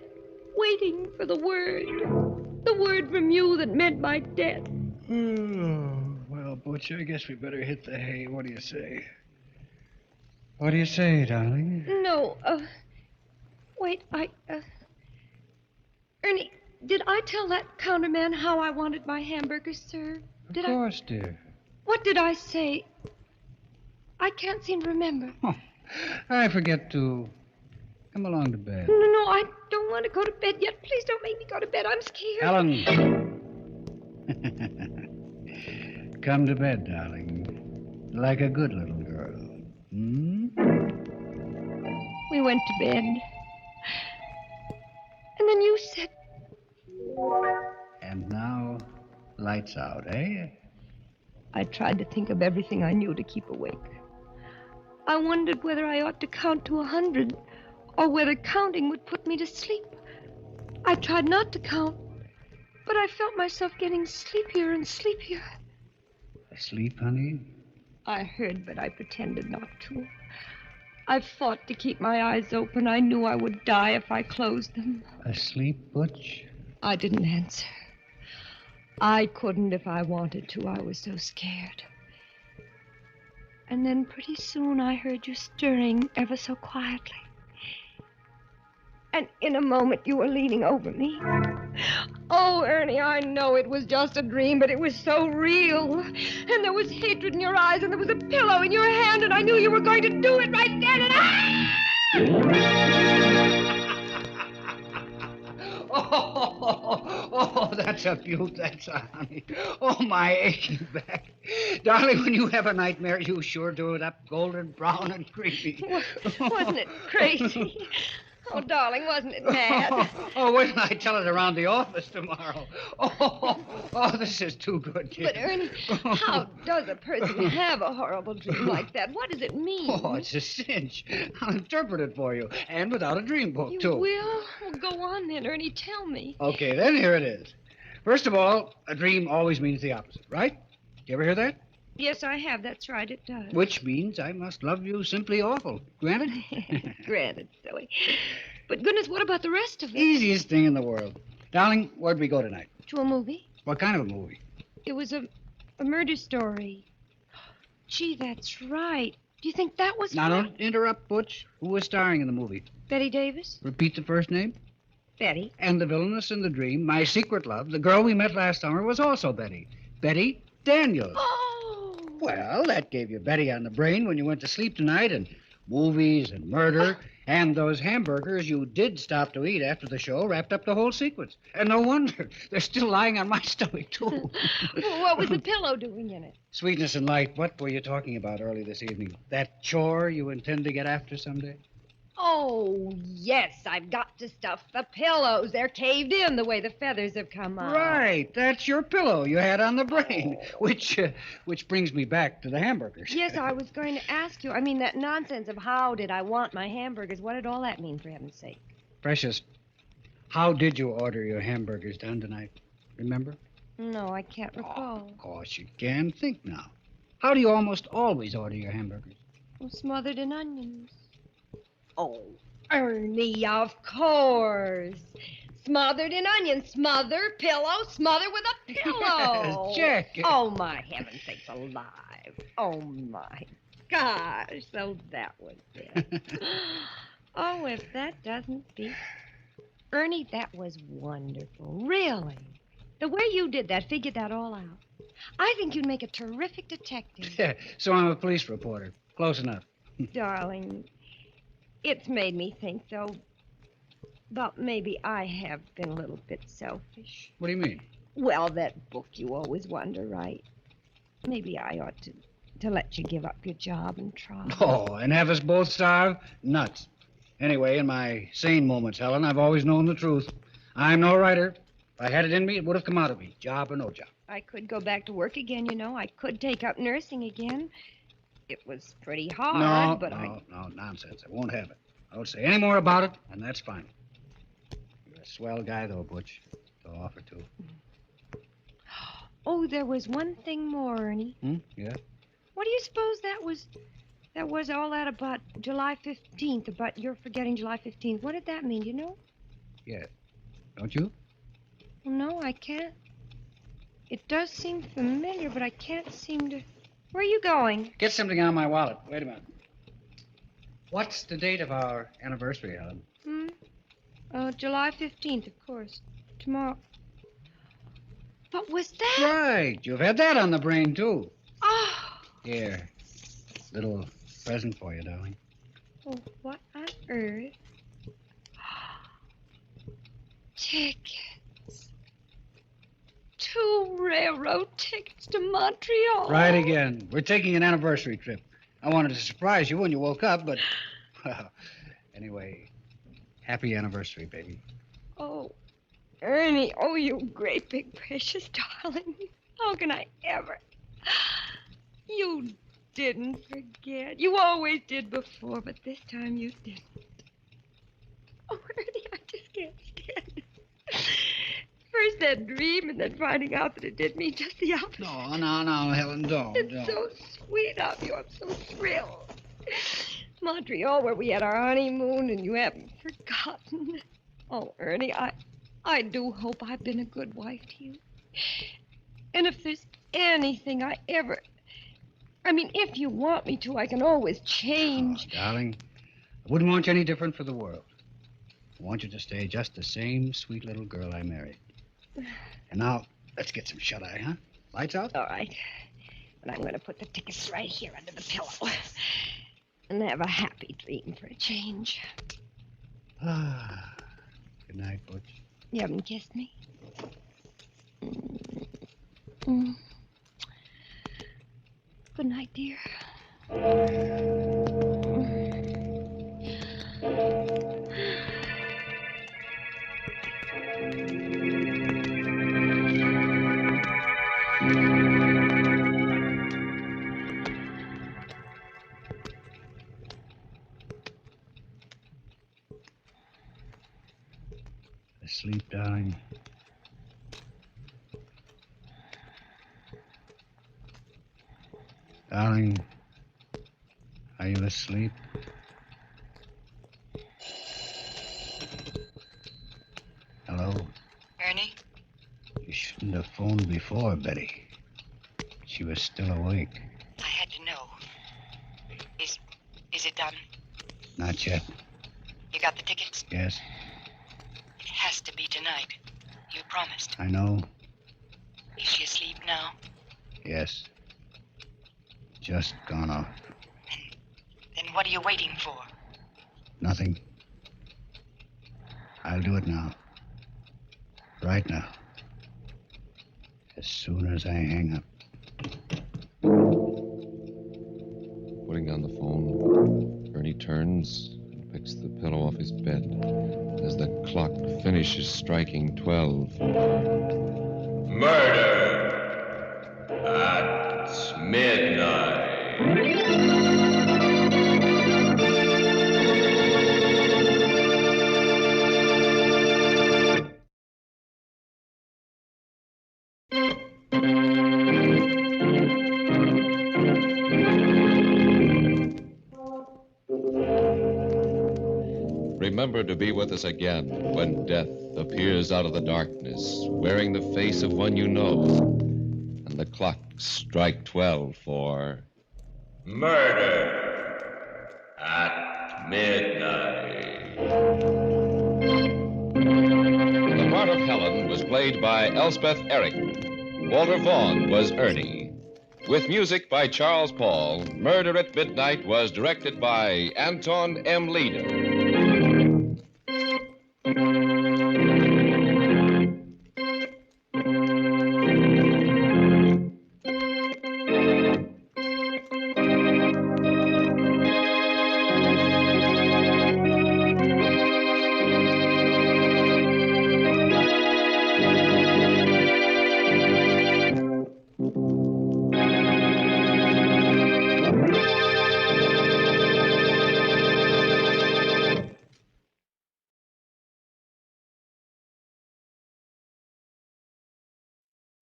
waiting for the word from you that meant my death. Well, Butch, I guess we better hit the hay. What do you say? What do you say, darling? No, wait, Ernie, did I tell that counterman how I wanted my hamburgers served? Of course, dear. What did I say? I can't seem to remember. Oh, I forget to Come along to bed. No, I don't want to go to bed yet. Please don't make me go to bed. I'm scared. Helen. Come to bed, darling. Like a good little girl. Hmm? We went to bed. And then you said... And now, lights out, eh? I tried to think of everything I knew to keep awake. I wondered whether I ought to count to 100 or whether counting would put me to sleep. I tried not to count, but I felt myself getting sleepier and sleepier. Asleep, honey? I heard, but I pretended not to. I fought to keep my eyes open. I knew I would die if I closed them. Asleep, Butch? I didn't answer. I couldn't if I wanted to. I was so scared. And then pretty soon I heard you stirring ever so quietly. And in a moment you were leaning over me. Oh, Ernie, I know it was just a dream, but it was so real. And there was hatred in your eyes, and there was a pillow in your hand, and I knew you were going to do it right then, and Oh, that's a beaut, that's a honey. Oh, my aching back. Darling, when you have a nightmare, you sure do it up golden brown and creamy. Wasn't it crazy? Oh, darling, wasn't it mad? Oh, wait till I tell it around the office tomorrow. Oh, this is too good, dear. But, Ernie, how does a person have a horrible dream like that? What does it mean? Oh, it's a cinch. I'll interpret it for you, and without a dream book, You too. will? Well, go on then, Ernie. Tell me. Okay, then here it is. First of all, a dream always means the opposite, right? You ever hear that? Yes, I have. That's right, it does. Which means I must love you simply awful. Granted? Granted, silly. But goodness, what about the rest of it? Easiest thing in the world. Darling, where'd we go tonight? To a movie? What kind of a movie? It was a murder story. Gee, that's right. Do you think that was... Now, don't interrupt, Butch. Who was starring in the movie? Betty Davis? Repeat the first name. Betty. And the villainess in the dream, my secret love, the girl we met last summer, was also Betty. Betty Daniels. Oh! Well, that gave you Betty on the brain when you went to sleep tonight, and movies and murder, and those hamburgers you did stop to eat after the show wrapped up the whole sequence. And no wonder. They're still lying on my stomach, too. Well, what was the pillow doing in it? Sweetness and light, what were you talking about early this evening? That chore you intend to get after someday? Oh, yes, I've got to stuff the pillows. They're caved in the way the feathers have come out. Right, that's your pillow you had on the brain, which brings me back to the hamburgers. Yes, I was going to ask you. I mean, that nonsense of how did I want my hamburgers. What did all that mean, for heaven's sake? Precious, how did you order your hamburgers done tonight? Remember? No, I can't recall. Of course you can. Think now. How do you almost always order your hamburgers? Well, smothered in onions. Oh, Ernie, of course. Smothered in onions. Smother, pillow, smother with a pillow. Check. Oh, my heaven sakes alive. Oh, my gosh. So that was it. Oh, if that doesn't beat... Ernie, that was wonderful. Really. The way you did that, figured that all out. I think you'd make a terrific detective. Yeah, so I'm a police reporter. Close enough. Darling, it's made me think, though, but maybe I have been a little bit selfish. What do you mean? Well, that book you always wonder, right? Maybe I ought to let you give up your job and try. Oh, and have us both starve? Nuts. Anyway, in my sane moments, Helen, I've always known the truth. I'm no writer. If I had it in me, it would have come out of me, job or no job. I could go back to work again, you know. I could take up nursing again. It was pretty hard, No, nonsense. I won't have it. I won't say any more about it, and that's fine. You're a swell guy, though, Butch, to offer to. Oh, there was one thing more, Ernie. Yeah? What do you suppose that was all that about July 15th, about your forgetting July 15th? What did that mean, you know? Yeah. Don't you? Well, no, I can't. It does seem familiar, but I can't seem to... Where are you going? Get something out of my wallet. Wait a minute. What's the date of our anniversary, Helen? July 15th, of course. Tomorrow. What was that? Right. You've had that on the brain, too. Oh. Here. Little present for you, darling. Oh, what on earth Tickets. 2 railroad tickets to Montreal. Right again. We're taking an anniversary trip. I wanted to surprise you when you woke up, but... Well, anyway, happy anniversary, baby. Oh, Ernie, oh, you great big precious darling. How can I ever? You didn't forget. You always did before, but this time you didn't. Oh, Ernie, I just can't stand it. First that dream, and then finding out that it did me just the opposite. No, Helen, don't. It's so sweet of you. I'm so thrilled. Montreal, where we had our honeymoon, and you haven't forgotten. Oh, Ernie, I do hope I've been a good wife to you. And if there's anything I ever... I mean, if you want me to, I can always change. Oh, darling, I wouldn't want you any different for the world. I want you to stay just the same sweet little girl I married. And now, let's get some shut-eye, huh? Lights out? All right. And I'm going to put the tickets right here under the pillow. And have a happy dream for a change. Ah. Good night, Butch. You haven't kissed me? Mm. Good night, dear. Sleep, darling. Darling, are you asleep? Hello? Ernie? You shouldn't have phoned before, Betty. She was still awake. I had to know. Is it done? Not yet. You got the tickets? Yes, It has to be tonight. You promised. I know. Is she asleep now? Yes. Just gone off. Then what are you waiting for? Nothing. I'll do it now. Right now. As soon as I hang up. Putting down the phone, Ernie turns and picks the pillow off his bed as the clock finishes striking 12. Murder at midnight. Remember to be with us again when death appears out of the darkness, wearing the face of one you know, and the clocks strike 12 for... Murder at midnight. The part of Helen was played by Elspeth Eric. Walter Vaughn was Ernie. With music by Charles Paul, Murder at Midnight was directed by Anton M. Leader.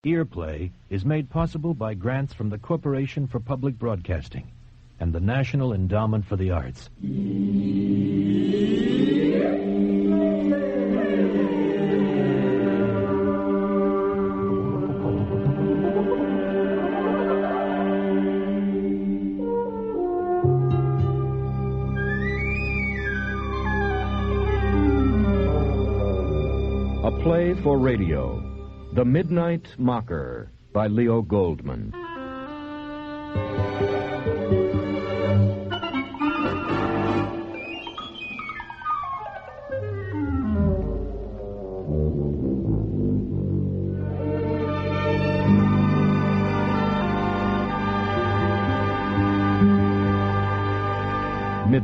Earplay is made possible by grants from the Corporation for Public Broadcasting and the National Endowment for the Arts. A play for radio. The Midnight Mocker by Leo Goldman.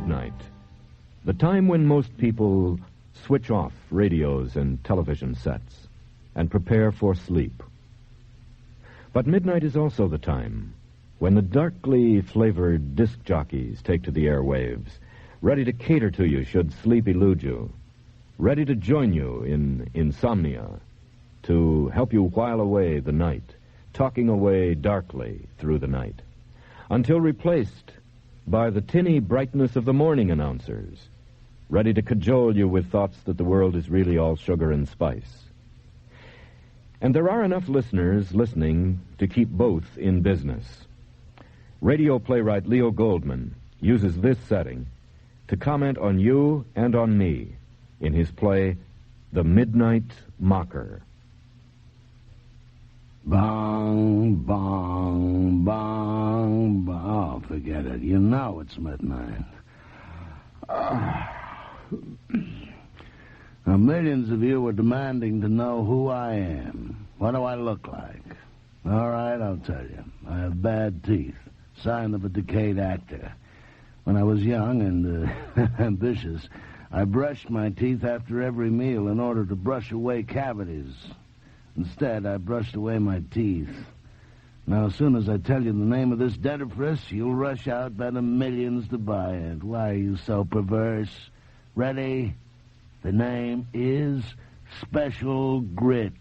midnight, the time when most people switch off radios and television sets and prepare for sleep. But midnight is also the time when the darkly flavored disc jockeys take to the airwaves, ready to cater to you should sleep elude you, ready to join you in insomnia, to help you while away the night, talking away darkly through the night, until replaced by the tinny brightness of the morning announcers, ready to cajole you with thoughts that the world is really all sugar and spice. And there are enough listeners listening to keep both in business. Radio playwright Leo Goldman uses this setting to comment on you and on me in his play, The Midnight Mocker. Bong, bong, bong, bong. Oh, forget it. You know it's midnight. Now, millions of you are demanding to know who I am. What do I look like? All right, I'll tell you. I have bad teeth, sign of a decayed actor. When I was young and ambitious, I brushed my teeth after every meal in order to brush away cavities. Instead, I brushed away my teeth. Now, as soon as I tell you the name of this dentifrice, you'll rush out by the millions to buy it. Why are you so perverse? Ready? The name is Special Grit.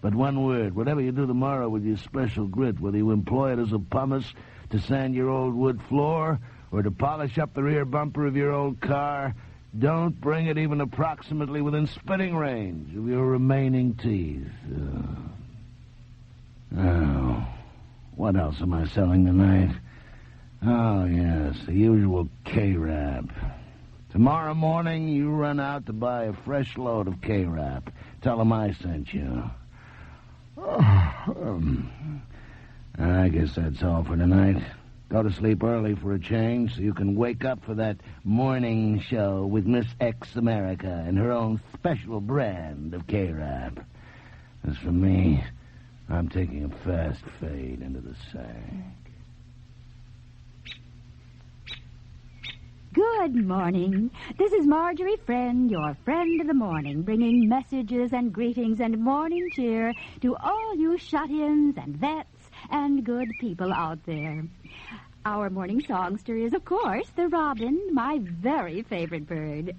But one word, whatever you do tomorrow with your special grit, whether you employ it as a pumice to sand your old wood floor or to polish up the rear bumper of your old car, don't bring it even approximately within spitting range of your remaining teeth. Oh, what else am I selling tonight? Oh, yes, the usual K-Rap. Tomorrow morning, you run out to buy a fresh load of K-Rap. Tell them I sent you. I guess that's all for tonight. Go to sleep early for a change so you can wake up for that morning show with Miss X America and her own special brand of K-Rap. As for me, I'm taking a fast fade into the sack. Good morning. This is Marjorie Friend, your friend of the morning, bringing messages and greetings and morning cheer to all you shut-ins and vets and good people out there. Our morning songster is, of course, the robin, my very favorite bird.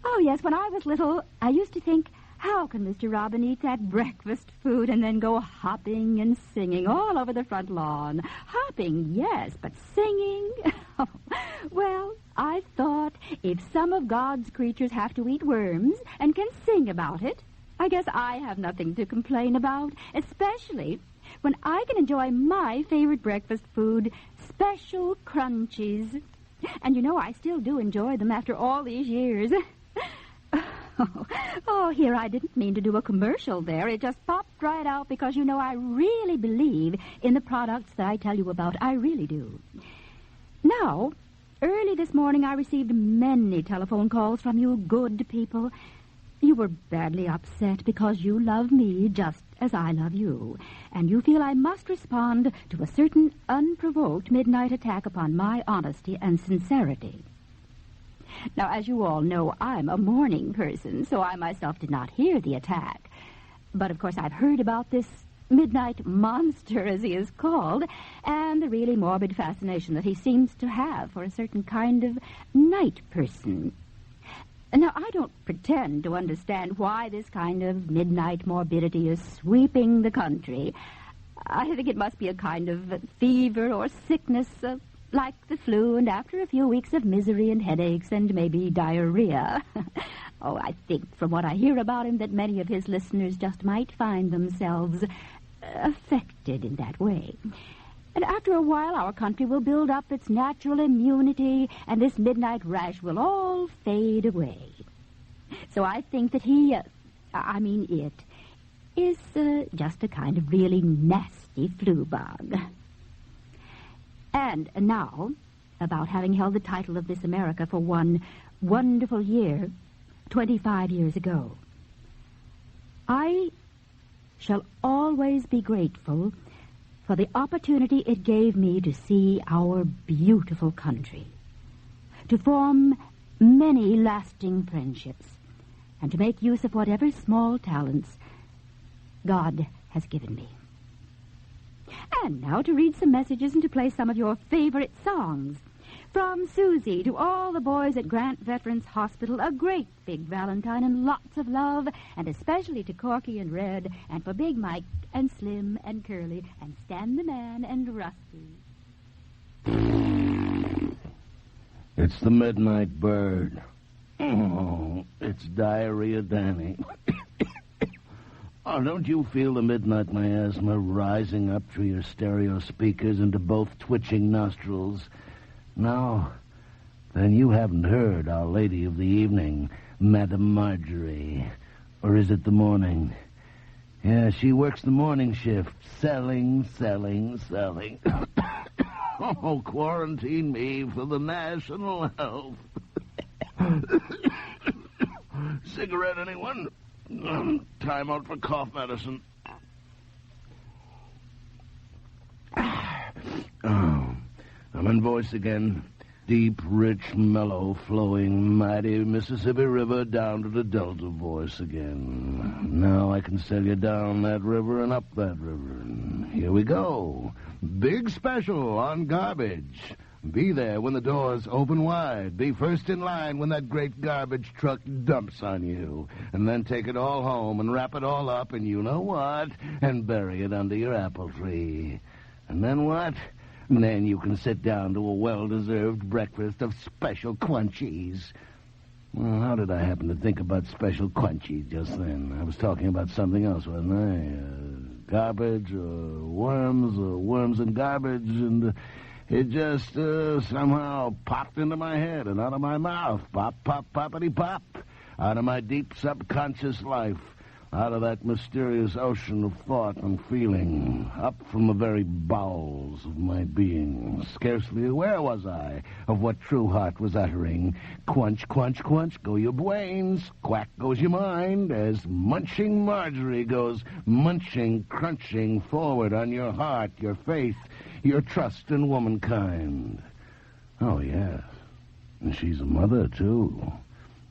Oh, yes, when I was little, I used to think, how can Mr. Robin eat that breakfast food and then go hopping and singing all over the front lawn? Hopping, yes, but singing? Well, I thought if some of God's creatures have to eat worms and can sing about it, I guess I have nothing to complain about, especially when I can enjoy my favorite breakfast food, special crunchies. And you know, I still do enjoy them after all these years. Oh, here, I didn't mean to do a commercial there. It just popped right out because, you know, I really believe in the products that I tell you about. I really do. Now, early this morning I received many telephone calls from you good people. You were badly upset because you love me just as I love you, and you feel I must respond to a certain unprovoked midnight attack upon my honesty and sincerity. Now, as you all know, I'm a morning person, so I myself did not hear the attack. But, of course, I've heard about this midnight monster, as he is called, and the really morbid fascination that he seems to have for a certain kind of night person. Now, I don't pretend to understand why this kind of midnight morbidity is sweeping the country. I think it must be a kind of fever or sickness, like the flu, and after a few weeks of misery and headaches and maybe diarrhea. Oh, I think from what I hear about him that many of his listeners just might find themselves affected in that way. And after a while, our country will build up its natural immunity, and this midnight rash will all fade away. So I think that it is just a kind of really nasty flu bug. And now, about having held the title of Miss America for one wonderful year, 25 years ago. I shall always be grateful for the opportunity it gave me to see our beautiful country, to form many lasting friendships, and to make use of whatever small talents God has given me. And now to read some messages and to play some of your favorite songs. From Susie to all the boys at Grant Veterans Hospital, a great big Valentine and lots of love, and especially to Corky and Red, and for Big Mike and Slim and Curly and Stan the Man and Rusty. It's the midnight bird. Oh, it's Diarrhea Danny. Oh, don't you feel the midnight miasma rising up through your stereo speakers into both twitching nostrils? No, then you haven't heard Our Lady of the Evening, Madame Marjorie. Or is it the morning? Yeah, she works the morning shift. Selling. Oh, quarantine me for the national health. Cigarette, anyone? Time out for cough medicine. Oh, I'm in voice again. Deep, rich, mellow, flowing, mighty Mississippi River down to the Delta voice again. Now I can sell you down that river and up that river. And here we go. Big special on garbage. Be there when the doors open wide. Be first in line when that great garbage truck dumps on you. And then take it all home and wrap it all up and you know what? And bury it under your apple tree. And then what? And then you can sit down to a well-deserved breakfast of special crunchies. Well, how did I happen to think about special crunchies just then? I was talking about something else, wasn't I? Garbage or worms and garbage, and it just somehow popped into my head and out of my mouth. Pop, pop, poppity pop. Out of my deep subconscious life. Out of that mysterious ocean of thought and feeling, up from the very bowels of my being. Scarcely aware was I of what true heart was uttering. Quench, quench, quench, go your brains. Quack goes your mind, as munching Marjorie goes munching, crunching forward on your heart, your faith, your trust in womankind. Oh, yes. And she's a mother, too.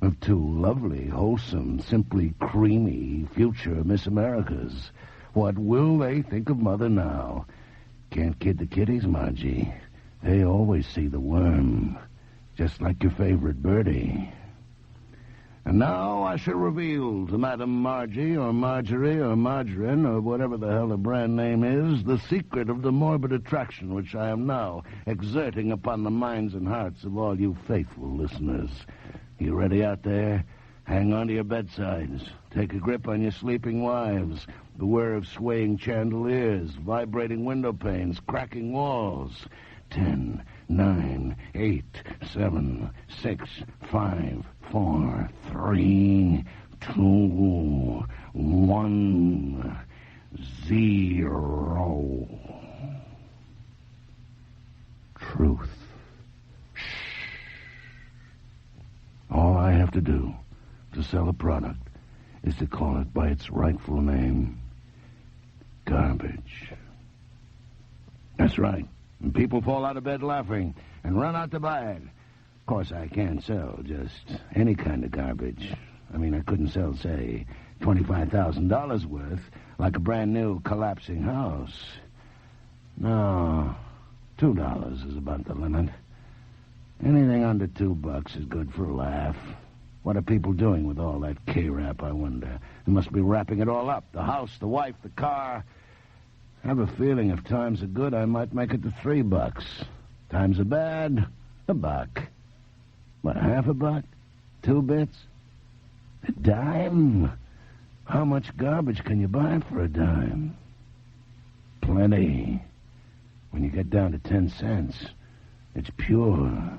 Of two lovely, wholesome, simply creamy future Miss Americas. What will they think of Mother now? Can't kid the kiddies, Margie. They always see the worm, just like your favorite birdie. And now I shall reveal to Madame Margie, or Marjorie, or Margarine, or whatever the hell the brand name is, the secret of the morbid attraction which I am now exerting upon the minds and hearts of all you faithful listeners. You ready out there? Hang on to your bedsides. Take a grip on your sleeping wives. Beware of swaying chandeliers, vibrating window panes, cracking walls. 10, 9, 8, 7, 6, 5, 4, 3, 2, 1, 0. Truth. All I have to do to sell a product is to call it by its rightful name. Garbage. That's right. And people fall out of bed laughing and run out to buy it. Of course, I can't sell just any kind of garbage. I mean, I couldn't sell, say, $25,000 worth, like a brand-new collapsing house. No, $2 is about the limit. Anything under $2 is good for a laugh. What are people doing with all that K-rap, I wonder? They must be wrapping it all up. The house, the wife, the car. I have a feeling if times are good, I might make it to $3. Times are bad, $1. What, half $1? 2 bits? A dime? How much garbage can you buy for a dime? Plenty. When you get down to 10 cents, it's pure.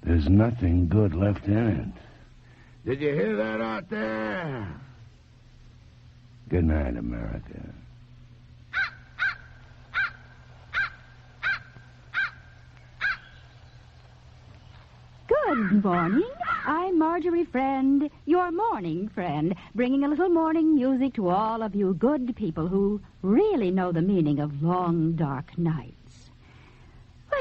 There's nothing good left in it. Did you hear that out there? Good night, America. Good morning. I'm Marjorie Friend, your morning friend, bringing a little morning music to all of you good people who really know the meaning of long, dark nights.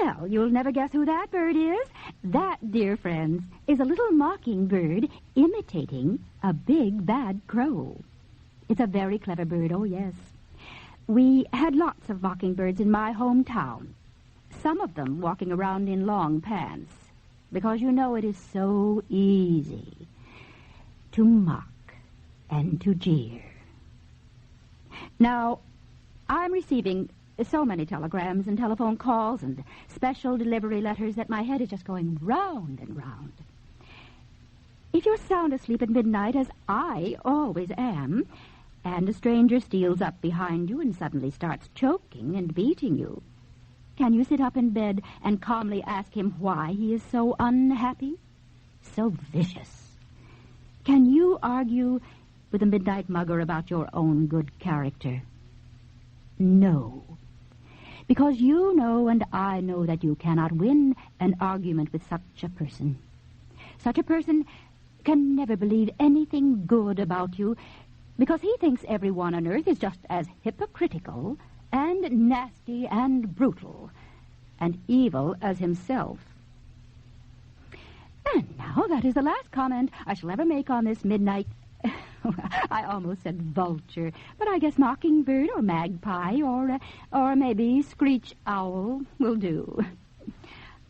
Well, you'll never guess who that bird is. That, dear friends, is a little mockingbird imitating a big bad crow. It's a very clever bird, oh yes. We had lots of mockingbirds in my hometown, some of them walking around in long pants, because you know it is so easy to mock and to jeer. Now, I'm receiving so many telegrams and telephone calls and special delivery letters that my head is just going round and round. If you're sound asleep at midnight, as I always am, and a stranger steals up behind you and suddenly starts choking and beating you, can you sit up in bed and calmly ask him why he is so unhappy, so vicious? Can you argue with a midnight mugger about your own good character? No. Because you know and I know that you cannot win an argument with such a person. Such a person can never believe anything good about you because he thinks everyone on earth is just as hypocritical and nasty and brutal and evil as himself. And now that is the last comment I shall ever make on this midnight... I almost said vulture, but I guess mockingbird or magpie or maybe screech owl will do.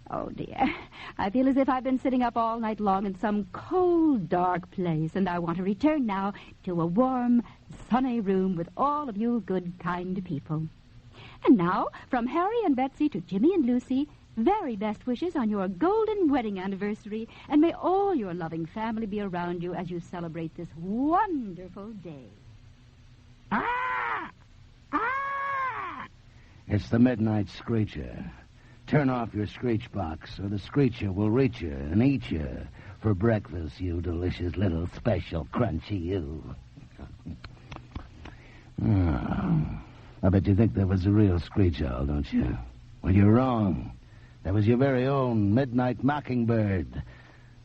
Oh, dear. I feel as if I've been sitting up all night long in some cold, dark place, and I want to return now to a warm, sunny room with all of you good, kind people. And now, from Harry and Betsy to Jimmy and Lucy, very best wishes on your golden wedding anniversary, and may all your loving family be around you as you celebrate this wonderful day. Ah! Ah! It's the midnight screecher. Turn off your screech box, or the screecher will reach you and eat you for breakfast, you delicious little special crunchy you. Oh, I bet you think that was a real screech owl, don't you? Well, you're wrong. That was your very own midnight mockingbird.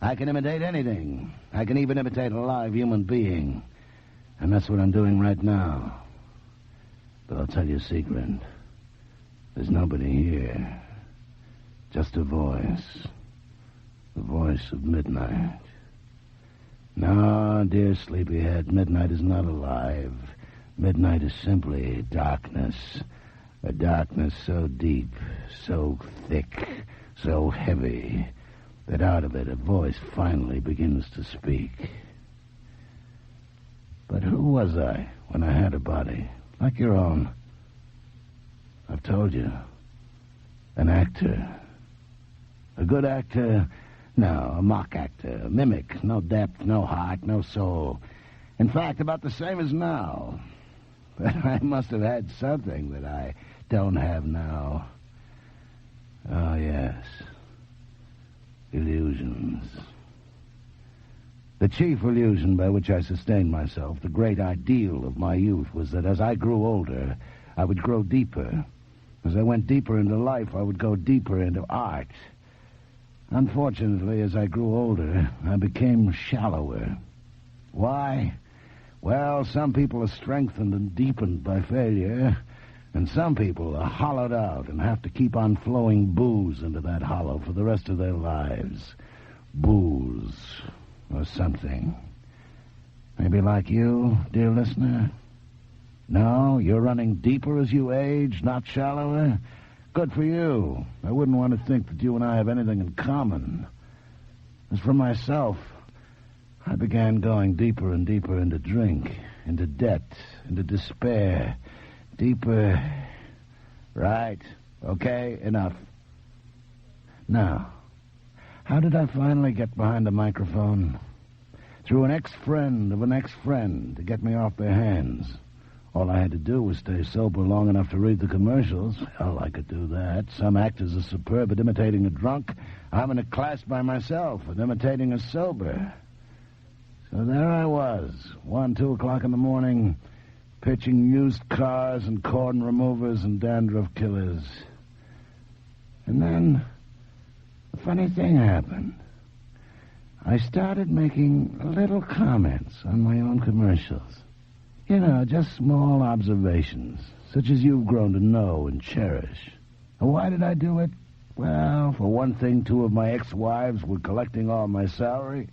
I can imitate anything. I can even imitate a live human being. And that's what I'm doing right now. But I'll tell you a secret. There's nobody here. Just a voice. The voice of midnight. No, dear sleepyhead, midnight is not alive. Midnight is simply darkness. A darkness so deep, so thick, so heavy, that out of it a voice finally begins to speak. But who was I when I had a body like your own? I've told you. An actor. A good actor? No, a mock actor. A mimic. No depth, no heart, no soul. In fact, about the same as now. But I must have had something that I don't have now. Oh, yes. Illusions. The chief illusion by which I sustained myself, the great ideal of my youth, was that as I grew older, I would grow deeper. As I went deeper into life, I would go deeper into art. Unfortunately, as I grew older, I became shallower. Why? Well, some people are strengthened and deepened by failure, and some people are hollowed out and have to keep on flowing booze into that hollow for the rest of their lives. Booze or something. Maybe like you, dear listener? No, you're running deeper as you age, not shallower? Good for you. I wouldn't want to think that you and I have anything in common. As for myself, I began going deeper and deeper into drink, into debt, into despair. Deeper. Right. Okay, enough. Now, how did I finally get behind the microphone? Through an ex-friend of an ex-friend to get me off their hands. All I had to do was stay sober long enough to read the commercials. Hell, I could do that. Some actors are superb at imitating a drunk. I'm in a class by myself at imitating a sober. So there I was, 1, 2 o'clock in the morning, pitching used cars and cordon removers and dandruff killers. And then a funny thing happened. I started making little comments on my own commercials. You know, just small observations, such as you've grown to know and cherish. And why did I do it? Well, for one thing, 2 of my ex-wives were collecting all my salary.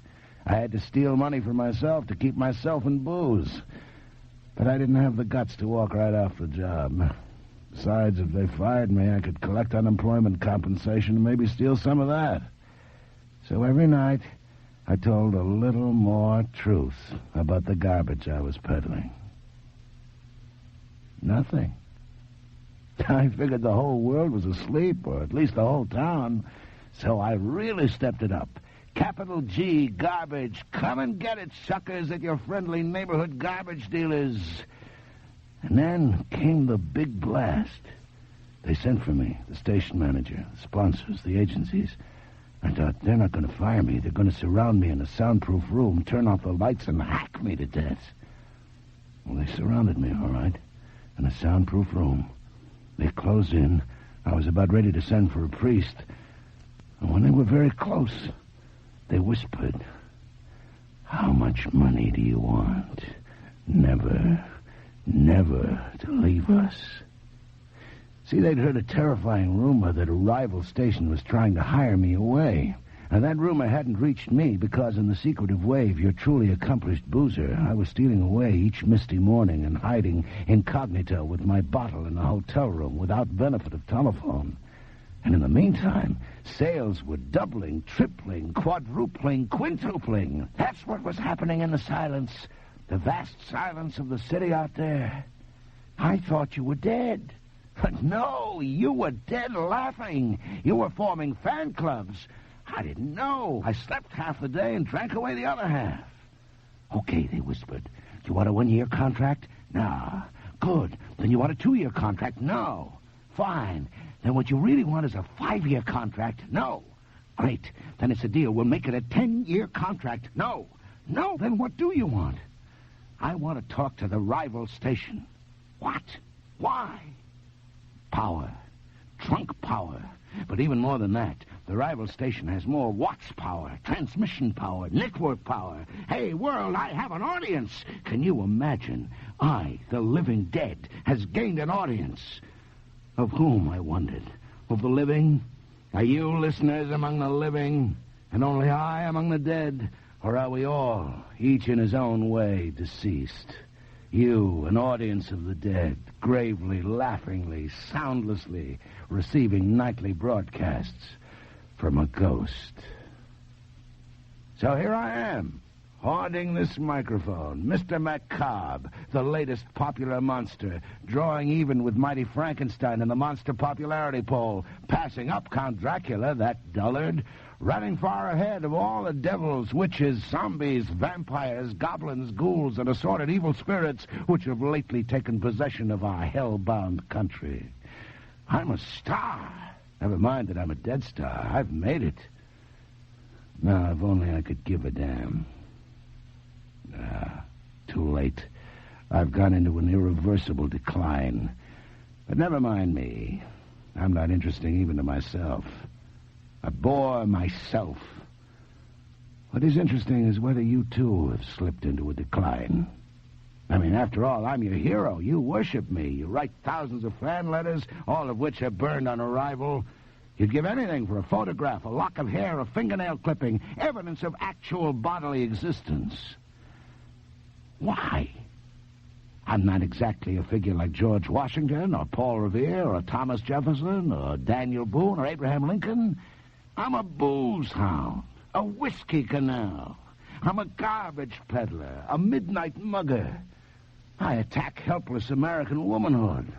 I had to steal money for myself to keep myself in booze. But I didn't have the guts to walk right off the job. Besides, if they fired me, I could collect unemployment compensation and maybe steal some of that. So every night, I told a little more truth about the garbage I was peddling. Nothing. I figured the whole world was asleep, or at least the whole town. So I really stepped it up. Capital G, garbage. Come and get it, suckers, at your friendly neighborhood garbage dealers. And then came the big blast. They sent for me, the station manager, the sponsors, the agencies. I thought, they're not going to fire me. They're going to surround me in a soundproof room, turn off the lights, and hack me to death. Well, they surrounded me, all right, in a soundproof room. They closed in. I was about ready to send for a priest. And when they were very close, they whispered, "How much money do you want? Never to leave us." See, they'd heard a terrifying rumor that a rival station was trying to hire me away. And that rumor hadn't reached me because in the secretive way of your truly accomplished boozer, I was stealing away each misty morning and hiding incognito with my bottle in a hotel room without benefit of telephone. And in the meantime, sales were doubling, tripling, quadrupling, quintupling. That's what was happening in the silence, the vast silence of the city out there. I thought you were dead. But no, you were dead laughing. You were forming fan clubs. I didn't know. I slept half the day and drank away the other half. Okay, they whispered. You want a 1-year contract? No. Good. Then you want a 2-year contract? No. Fine. Then what you really want is a 5-year contract? No. Great. Then it's a deal. We'll make it a 10-year contract? No. No. Then what do you want? I want to talk to the rival station. What? Why? Power. Trunk power. But even more than that, the rival station has more watts power, transmission power, network power. Hey, world, I have an audience. Can you imagine? I, the living dead, has gained an audience. Of whom, I wondered? Of the living? Are you listeners among the living, and only I among the dead? Or are we all, each in his own way, deceased? You, an audience of the dead, gravely, laughingly, soundlessly, receiving nightly broadcasts from a ghost. So here I am, hoarding this microphone, Mr. Macabre, the latest popular monster, drawing even with mighty Frankenstein in the monster popularity poll, passing up Count Dracula, that dullard, running far ahead of all the devils, witches, zombies, vampires, goblins, ghouls, and assorted evil spirits which have lately taken possession of our hell-bound country. I'm a star. Never mind that I'm a dead star. I've made it. Now, if only I could give a damn. Too late. I've gone into an irreversible decline. But never mind me. I'm not interesting even to myself. I bore myself. What is interesting is whether you, too, have slipped into a decline. I mean, after all, I'm your hero. You worship me. You write thousands of fan letters, all of which are burned on arrival. You'd give anything for a photograph, a lock of hair, a fingernail clipping, evidence of actual bodily existence. Why? I'm not exactly a figure like George Washington or Paul Revere or Thomas Jefferson or Daniel Boone or Abraham Lincoln. I'm a booze hound, a whiskey canal. I'm a garbage peddler, a midnight mugger. I attack helpless American womanhood.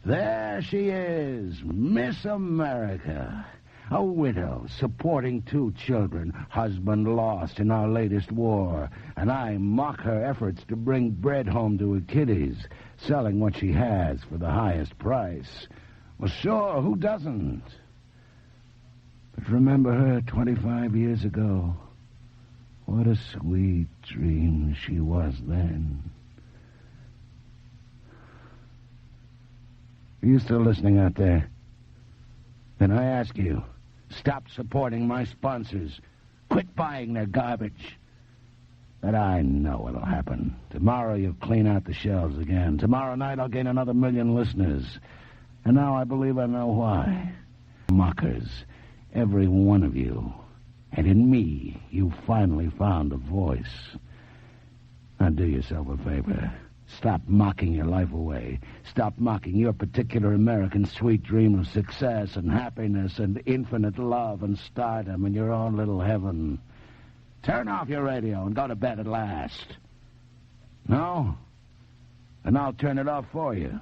There she is, Miss America, a widow supporting 2 children, husband lost in our latest war, and I mock her efforts to bring bread home to her kiddies, selling what she has for the highest price. Well, sure, who doesn't? But remember her 25 years ago. What a sweet dream she was then. Are you still listening out there? Then I ask you, stop supporting my sponsors. Quit buying their garbage. But I know it'll happen. Tomorrow you'll clean out the shelves again. Tomorrow night I'll gain another 1 million listeners. And now I believe I know why. Mockers, every one of you. And in me, you finally found a voice. Now do yourself a favor. Stop mocking your life away. Stop mocking your particular American sweet dream of success and happiness and infinite love and stardom in your own little heaven. Turn off your radio and go to bed at last. No? And I'll turn it off for you.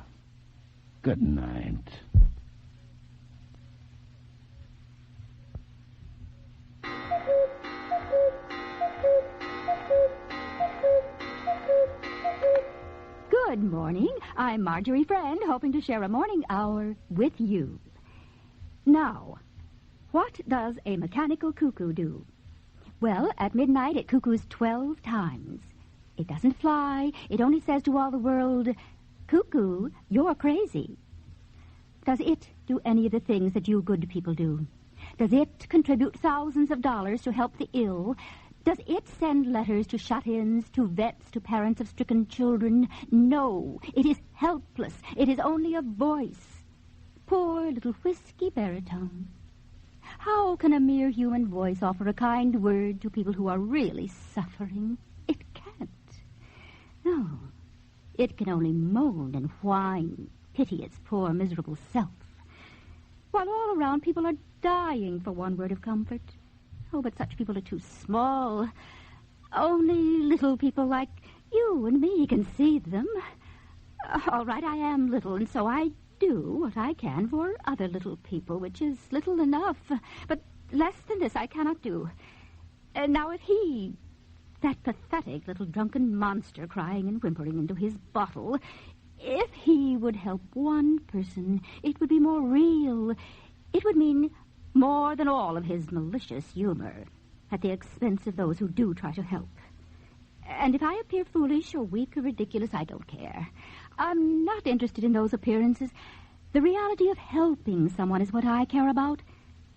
Good night. Good morning. I'm Marjorie Friend, hoping to share a morning hour with you. Now, what does a mechanical cuckoo do? Well, at midnight it cuckoos 12 times. It doesn't fly. It only says to all the world, "Cuckoo, you're crazy." Does it do any of the things that you good people do? Does it contribute thousands of dollars to help the ill? Does it send letters to shut-ins, to vets, to parents of stricken children? No, it is helpless. It is only a voice. Poor little whiskey baritone. How can a mere human voice offer a kind word to people who are really suffering? It can't. No, it can only moan and whine, pity its poor, miserable self, while all around people are dying for one word of comfort. Oh, but such people are too small. Only little people like you and me can see them. All right, I am little, and so I do what I can for other little people, which is little enough. But less than this I cannot do. Now, if he, that pathetic little drunken monster crying and whimpering into his bottle, if he would help one person, it would be more real. It would mean more than all of his malicious humor at the expense of those who do try to help. And if I appear foolish or weak or ridiculous, I don't care. I'm not interested in those appearances. The reality of helping someone is what I care about.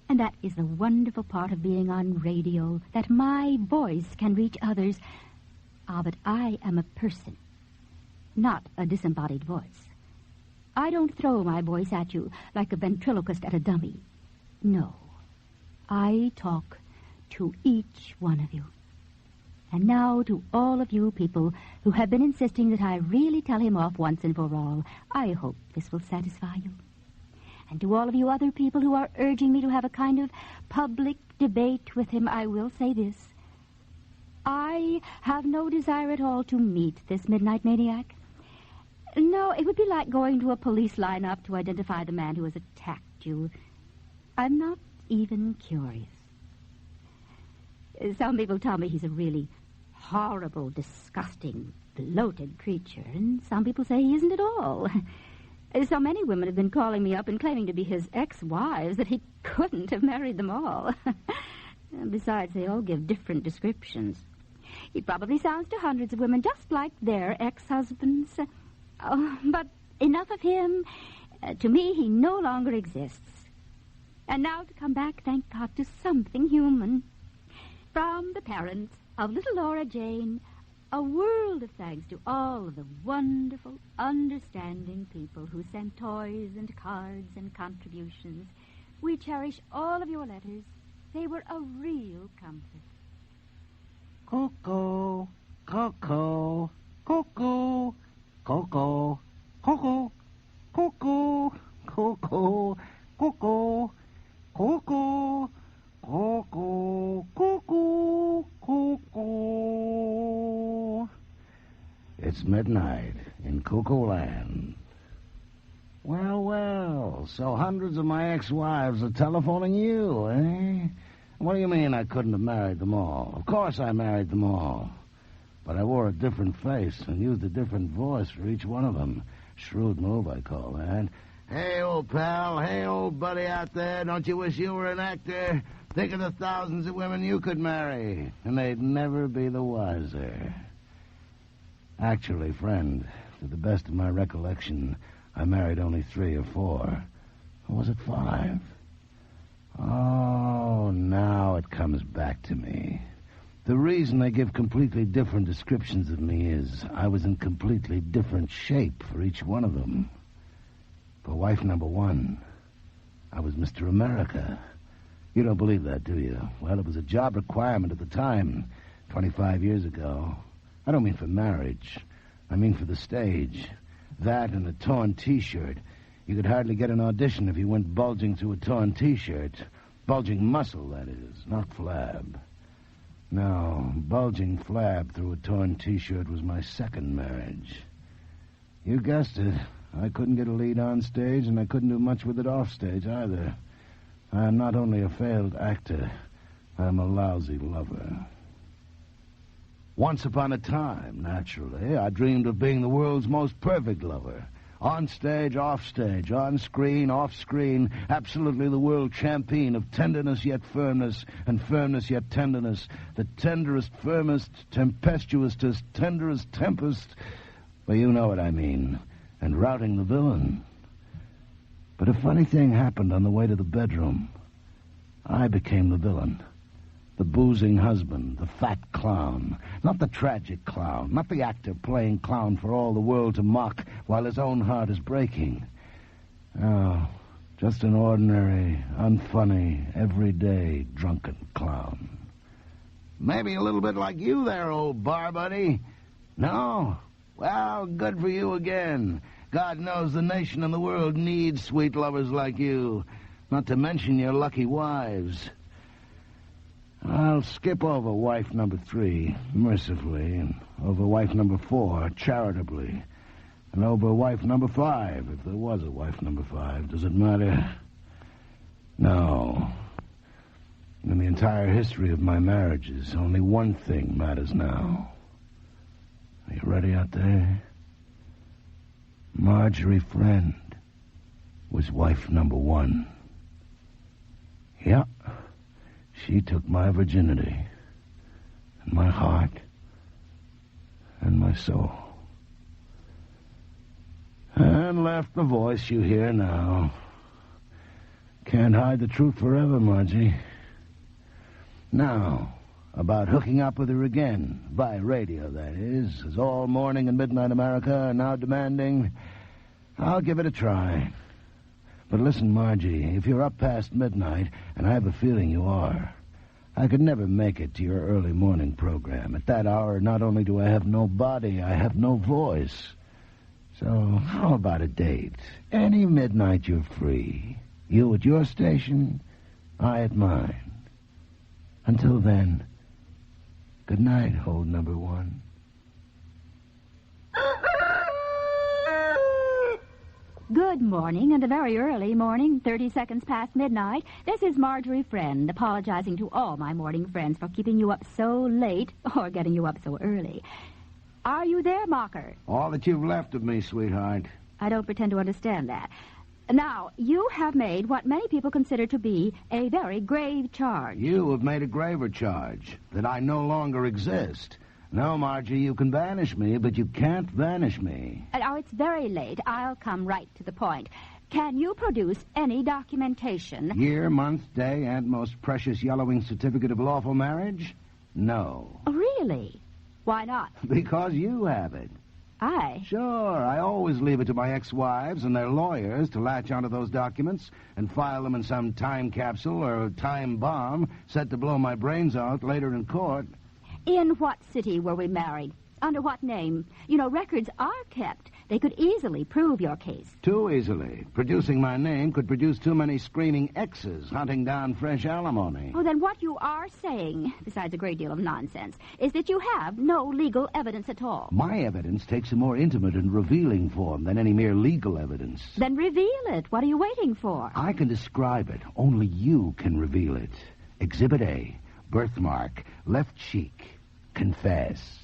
And that is the wonderful part of being on radio, that my voice can reach others. But I am a person, not a disembodied voice. I don't throw my voice at you like a ventriloquist at a dummy. No, I talk to each one of you. And now to all of you people who have been insisting that I really tell him off once and for all, I hope this will satisfy you. And to all of you other people who are urging me to have a kind of public debate with him, I will say this. I have no desire at all to meet this midnight maniac. No, it would be like going to a police lineup to identify the man who has attacked you. I'm not even curious. Some people tell me he's a really horrible, disgusting, bloated creature, and some people say he isn't at all. So many women have been calling me up and claiming to be his ex-wives that he couldn't have married them all. Besides, they all give different descriptions. He probably sounds to hundreds of women just like their ex-husbands. But enough of him. To me, he no longer exists. And now to come back, thank God, to something human. From the parents of little Laura Jane, a world of thanks to all of the wonderful, understanding people who sent toys and cards and contributions. We cherish all of your letters. They were a real comfort. Coco, Coco, Coco, Coco, Coco, Coco, Coco, Coco, Coco, Coco, Coco, Coco. It's midnight in Cuckoo Land. Well, well, so hundreds of my ex-wives are telephoning you, eh? What do you mean I couldn't have married them all? Of course I married them all. But I wore a different face and used a different voice for each one of them. Shrewd move, I call that. Hey, old pal. Hey, old buddy out there. Don't you wish you were an actor? Think of the thousands of women you could marry, and they'd never be the wiser. Actually, friend, to the best of my recollection, I married only 3 or 4. Or was it 5? Oh, now it comes back to me. The reason I give completely different descriptions of me is I was in completely different shape for each one of them. For wife number 1, I was Mr. America. You don't believe that, do you? Well, it was a job requirement at the time, 25 years ago. I don't mean for marriage. I mean for the stage. That and a torn T-shirt. You could hardly get an audition if you went bulging through a torn T-shirt. Bulging muscle, that is, not flab. No, bulging flab through a torn T-shirt was my second marriage. You guessed it. I couldn't get a lead on stage, and I couldn't do much with it off stage either. I'm not only a failed actor, I'm a lousy lover. Once upon a time, naturally, I dreamed of being the world's most perfect lover. On stage, off stage, on screen, off screen, absolutely the world champion of tenderness yet firmness, and firmness yet tenderness, the tenderest, firmest, tempestuousest, tenderest tempest. Well, you know what I mean. And routing the villain. But a funny thing happened on the way to the bedroom. I became the villain. The boozing husband, the fat clown. Not the tragic clown, not the actor playing clown for all the world to mock while his own heart is breaking. Oh, just an ordinary, unfunny, everyday, drunken clown. Maybe a little bit like you there, old bar buddy. No? Well, good for you again. God knows the nation and the world needs sweet lovers like you, not to mention your lucky wives. I'll skip over wife number 3, mercifully, and over wife number 4, charitably, and over wife number 5, if there was a wife number 5. Does it matter? No. In the entire history of my marriages, only one thing matters now. Are you ready out there? Marjorie Friend was wife number 1. Yeah. She took my virginity, and my heart, and my soul. And left the voice you hear now. Can't hide the truth forever, Margie. Now, about hooking up with her again, by radio, that is, as all morning and midnight America are now demanding, I'll give it a try. But listen, Margie, if you're up past midnight, and I have a feeling you are, I could never make it to your early morning program. At that hour, not only do I have no body, I have no voice. So, how about a date? Any midnight you're free. You at your station, I at mine. Until then, good night, old number 1. Good morning, and a very early morning, 30 seconds past midnight. This is Marjorie Friend, apologizing to all my morning friends for keeping you up so late or getting you up so early. Are you there, Mocker? All that you've left of me, sweetheart. I don't pretend to understand that. Now, you have made what many people consider to be a very grave charge. You have made a graver charge, that I no longer exist. No, Margie, you can banish me, but you can't vanish me. Oh, it's very late. I'll come right to the point. Can you produce any documentation? Year, month, day, and most precious yellowing certificate of lawful marriage? No. Oh, really? Why not? Because you have it. I? Sure. I always leave it to my ex-wives and their lawyers to latch onto those documents and file them in some time capsule or time bomb set to blow my brains out later in court. In what city were we married? Under what name? You know, records are kept. They could easily prove your case. Too easily. Producing my name could produce too many screaming X's hunting down fresh alimony. Oh, then what you are saying, besides a great deal of nonsense, is that you have no legal evidence at all. My evidence takes a more intimate and revealing form than any mere legal evidence. Then reveal it. What are you waiting for? I can describe it. Only you can reveal it. Exhibit A, birthmark, left cheek. Confess.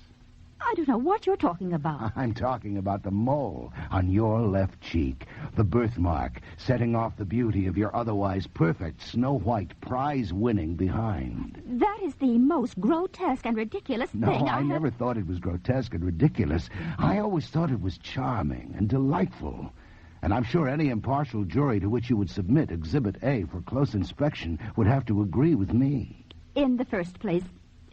I don't know what you're talking about. I'm talking about the mole on your left cheek. The birthmark, setting off the beauty of your otherwise perfect Snow-White prize-winning behind. That is the most grotesque and ridiculous thing I never thought it was grotesque and ridiculous. I always thought it was charming and delightful. And I'm sure any impartial jury to which you would submit Exhibit A for close inspection would have to agree with me. In the first place,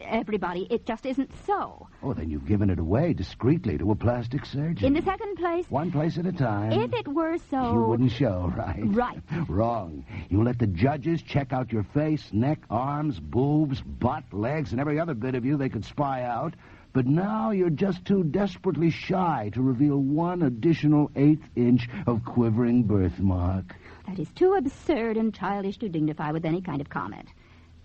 everybody. It just isn't so. Oh, then you've given it away discreetly to a plastic surgeon. In the second place... One place at a time. If it were so... You wouldn't show, right? Right. Wrong. You let the judges check out your face, neck, arms, boobs, butt, legs, and every other bit of you they could spy out. But now you're just too desperately shy to reveal one additional 1/8 inch of quivering birthmark. That is too absurd and childish to dignify with any kind of comment.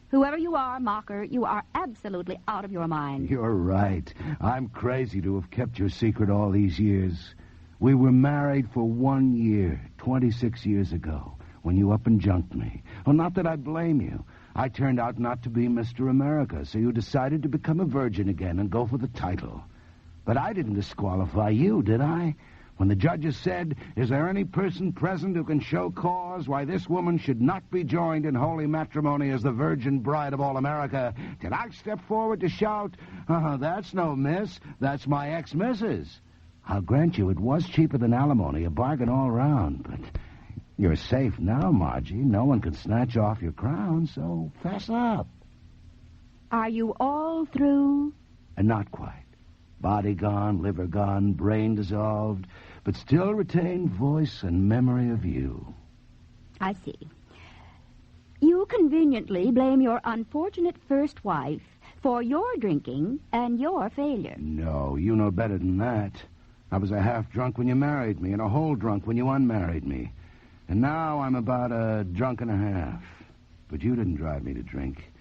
Whoever you are, Mocker, you are absolutely out of your mind. You're right. I'm crazy to have kept your secret all these years. We were married for 1 year, 26 years ago, when you up and junked me. Well, not that I blame you. I turned out not to be Mr. America, so you decided to become a virgin again and go for the title. But I didn't disqualify you, did I? When the judges said, is there any person present who can show cause why this woman should not be joined in holy matrimony as the virgin bride of all America, did I step forward to shout, that's no miss, that's my ex-missus? I'll grant you it was cheaper than alimony, a bargain all round, but you're safe now, Margie. No one can snatch off your crown, so fess up. Are you all through? And not quite. Body gone, liver gone, brain dissolved, but still retain voice and memory of you. I see. You conveniently blame your unfortunate first wife for your drinking and your failure. No, you know better than that. I was a half drunk when you married me and a whole drunk when you unmarried me. And now I'm about a drunk and a half. But you didn't drive me to drink.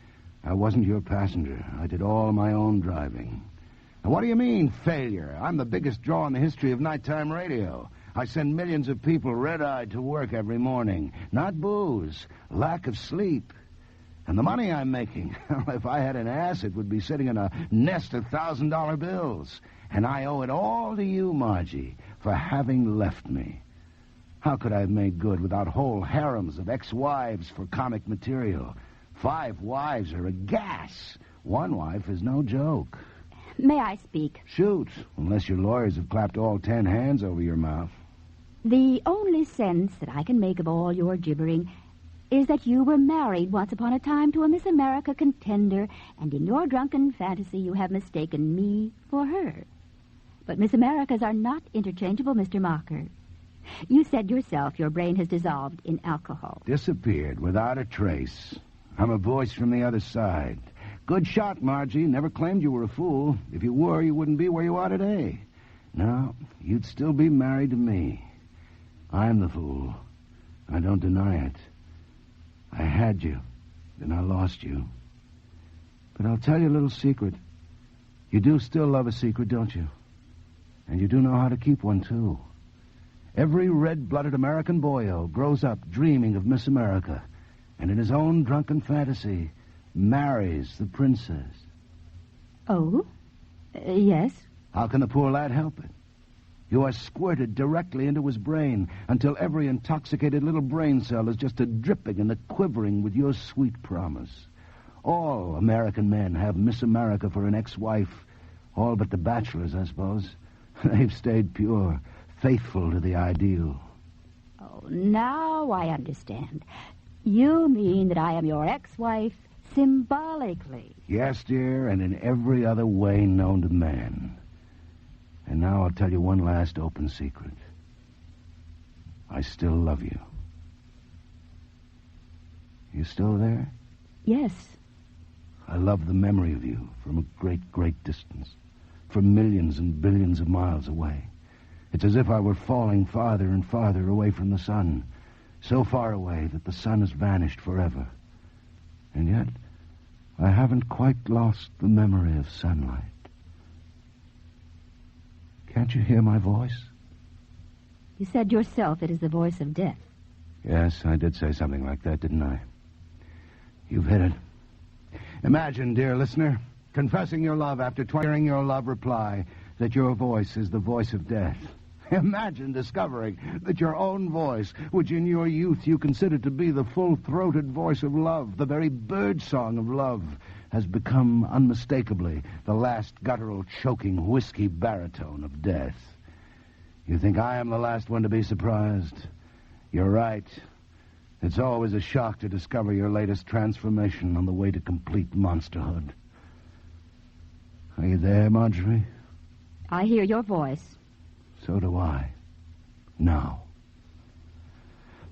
I wasn't your passenger. I did all my own driving. Now, what do you mean, failure? I'm the biggest draw in the history of nighttime radio. I send millions of people red-eyed to work every morning. Not booze, lack of sleep. And the money I'm making, if I had an ass, it would be sitting in a nest of $1,000 bills. And I owe it all to you, Margie, for having left me. How could I have made good without whole harems of ex-wives for comic material? 5 wives are a gas. 1 wife is no joke. May I speak? Shoot, unless your lawyers have clapped all 10 hands over your mouth. The only sense that I can make of all your gibbering is that you were married once upon a time to a Miss America contender, and in your drunken fantasy you have mistaken me for her. But Miss Americas are not interchangeable, Mr. Mocker. You said yourself your brain has dissolved in alcohol. Disappeared without a trace. I'm a voice from the other side. Good shot, Margie. Never claimed you were a fool. If you were, you wouldn't be where you are today. No, you'd still be married to me. I'm the fool. I don't deny it. I had you, then I lost you. But I'll tell you a little secret. You do still love a secret, don't you? And you do know how to keep one, too. Every red-blooded American boyo grows up dreaming of Miss America, and in his own drunken fantasy marries the princess. Oh? Yes. How can the poor lad help it? You are squirted directly into his brain until every intoxicated little brain cell is just a dripping and a quivering with your sweet promise. All American men have Miss America for an ex-wife. All but the bachelors, I suppose. They've stayed pure, faithful to the ideal. Oh, now I understand. You mean that I am your ex-wife symbolically. Yes, dear, and in every other way known to man. And now I'll tell you one last open secret. I still love you. You still there? Yes. I love the memory of you from a great, great distance, from millions and billions of miles away. It's as if I were falling farther and farther away from the sun, so far away that the sun has vanished forever. And yet, I haven't quite lost the memory of sunlight. Can't you hear my voice? You said yourself it is the voice of death. Yes, I did say something like that, didn't I? You've hit it. Imagine, dear listener, confessing your love after hearing your love reply that your voice is the voice of death. Imagine discovering that your own voice, which in your youth you considered to be the full-throated voice of love, the very bird song of love, has become unmistakably the last guttural, choking, whiskey baritone of death. You think I am the last one to be surprised? You're right. It's always a shock to discover your latest transformation on the way to complete monsterhood. Are you there, Marjorie? I hear your voice. So do I. Now.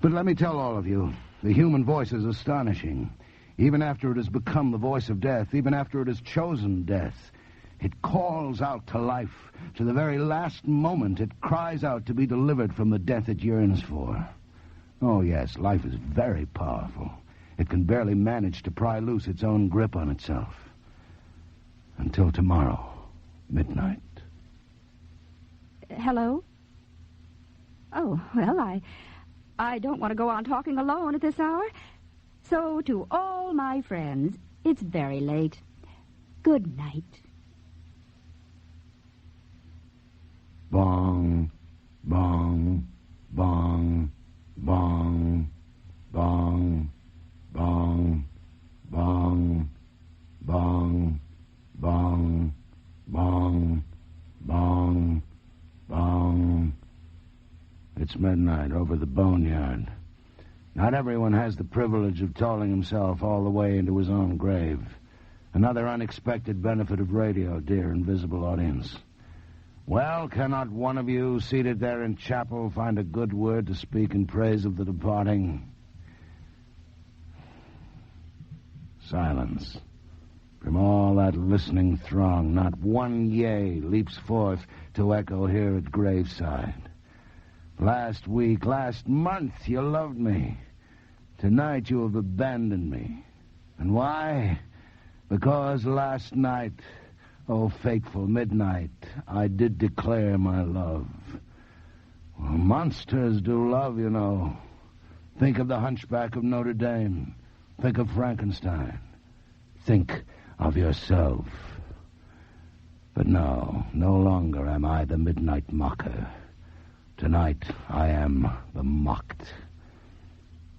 But let me tell all of you, the human voice is astonishing. Even after it has become the voice of death, even after it has chosen death, it calls out to life. To the very last moment, it cries out to be delivered from the death it yearns for. Oh, yes, life is very powerful. It can barely manage to pry loose its own grip on itself. Until tomorrow, midnight. Hello? Oh, well, I don't want to go on talking alone at this hour. So, to all my friends, it's very late. Good night. Bong, bong, bong, bong, bong, bong, bong, bong, bong, bong, bong, bong. It's midnight over the boneyard. Not everyone has the privilege of tolling himself all the way into his own grave. Another unexpected benefit of radio, dear invisible audience. Well, cannot one of you seated there in chapel find a good word to speak in praise of the departing? Silence. From all that listening throng, not one yea leaps forth to echo here at graveside. Last week, last month, you loved me. Tonight you have abandoned me. And why? Because last night, oh fateful midnight, I did declare my love. Well, monsters do love, you know. Think of the Hunchback of Notre Dame. Think of Frankenstein. Think of yourself. But no longer am I the midnight mocker. Tonight, I am the mocked.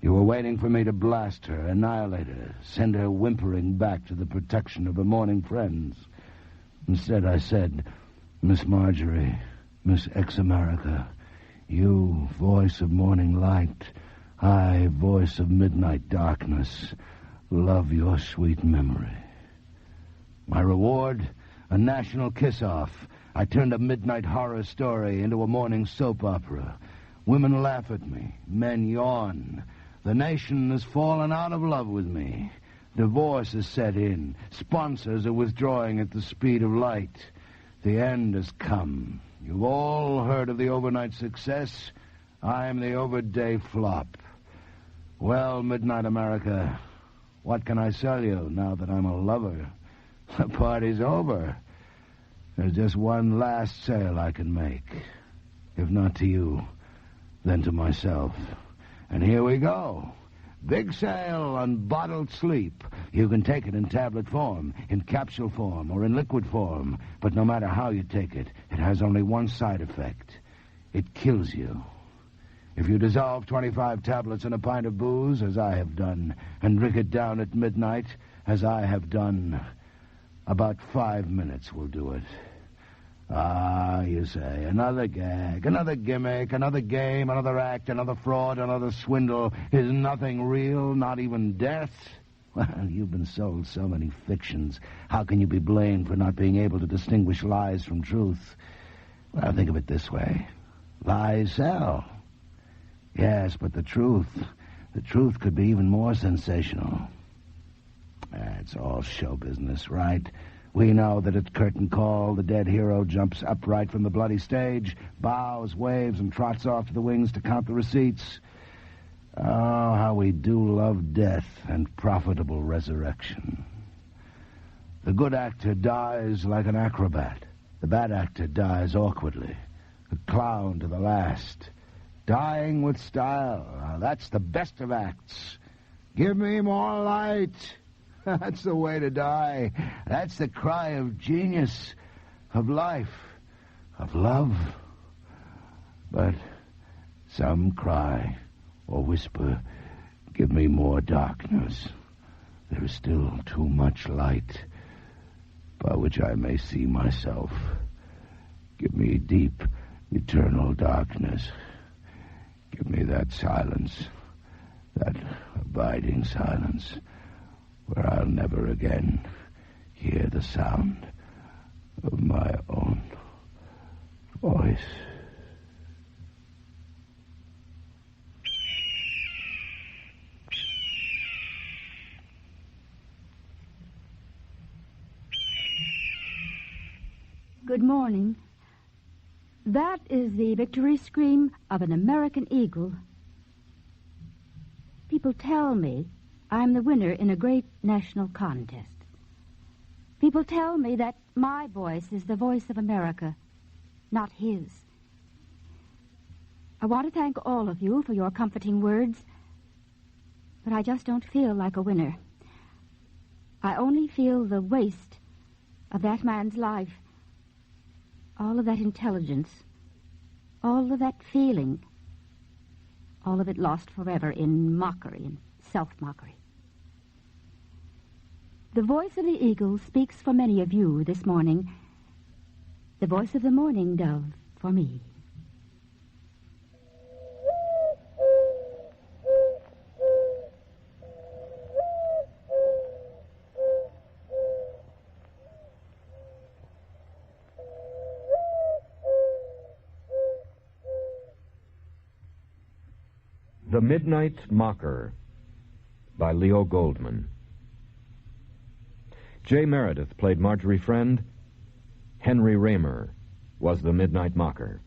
You were waiting for me to blast her, annihilate her, send her whimpering back to the protection of her mourning friends. Instead, I said, Miss Marjorie, Miss Ex-America, you, voice of morning light, I, voice of midnight darkness, love your sweet memory. My reward, a national kiss-off. I turned a midnight horror story into a morning soap opera. Women laugh at me. Men yawn. The nation has fallen out of love with me. Divorce has set in. Sponsors are withdrawing at the speed of light. The end has come. You've all heard of the overnight success. I'm the overday flop. Well, Midnight America, what can I sell you now that I'm a lover? The party's over. There's just one last sale I can make. If not to you, then to myself. And here we go. Big sale on bottled sleep. You can take it in tablet form, in capsule form, or in liquid form. But no matter how you take it, it has only one side effect. It kills you. If you dissolve 25 tablets in a pint of booze, as I have done, and drink it down at midnight, as I have done, about 5 minutes will do it. Ah, you say, another gag, another gimmick, another game, another act, another fraud, another swindle. Is nothing real, not even death? Well, you've been sold so many fictions. How can you be blamed for not being able to distinguish lies from truth? Well, think of it this way. Lies sell. Yes, but the truth could be even more sensational. It's all show business, right? We know that at curtain call, the dead hero jumps upright from the bloody stage, bows, waves, and trots off to the wings to count the receipts. Oh, how we do love death and profitable resurrection. The good actor dies like an acrobat. The bad actor dies awkwardly, a clown to the last. Dying with style. Now, that's the best of acts. Give me more light. That's the way to die. That's the cry of genius, of life, of love. But some cry or whisper, give me more darkness. There is still too much light by which I may see myself. Give me deep, eternal darkness. Give me that silence, that abiding silence, where I'll never again hear the sound of my own voice. Good morning. That is the victory scream of an American eagle. People tell me I'm the winner in a great national contest. People tell me that my voice is the voice of America, not his. I want to thank all of you for your comforting words, but I just don't feel like a winner. I only feel the waste of that man's life. All of that intelligence, all of that feeling, all of it lost forever in mockery and self-mockery. The voice of the eagle speaks for many of you this morning, the voice of the mourning dove for me. The Midnight Mocker by Leo Goldman. Jay Meredith played Marjorie Friend. Henry Raymer was the Midnight Mocker.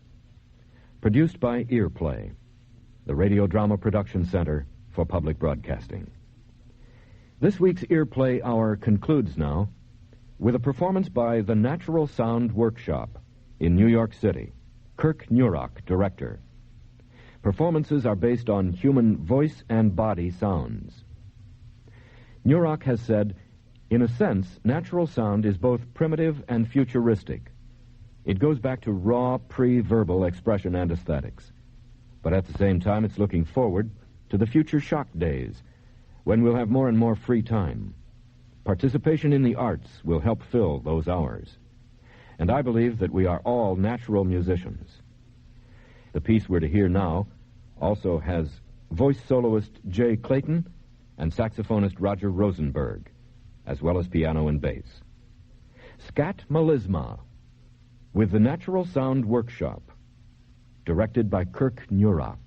Produced by Earplay, the Radio Drama Production Center for Public Broadcasting. This week's Earplay Hour concludes now with a performance by the Natural Sound Workshop in New York City. Kirk Nurok, director. Performances are based on human voice and body sounds. Nurok has said, in a sense, natural sound is both primitive and futuristic. It goes back to raw, pre-verbal expression and aesthetics. But at the same time, it's looking forward to the future shock days, when we'll have more and more free time. Participation in the arts will help fill those hours. And I believe that we are all natural musicians. The piece we're to hear now also has voice soloist Jay Clayton and saxophonist Roger Rosenberg, as well as piano and bass. Scat Melisma, with the Natural Sound Workshop, directed by Kirk Nurok.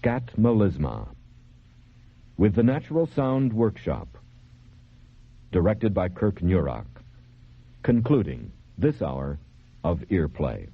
Scat Melisma, with the Natural Sound Workshop, directed by Kirk Nurok, concluding this hour of Earplay.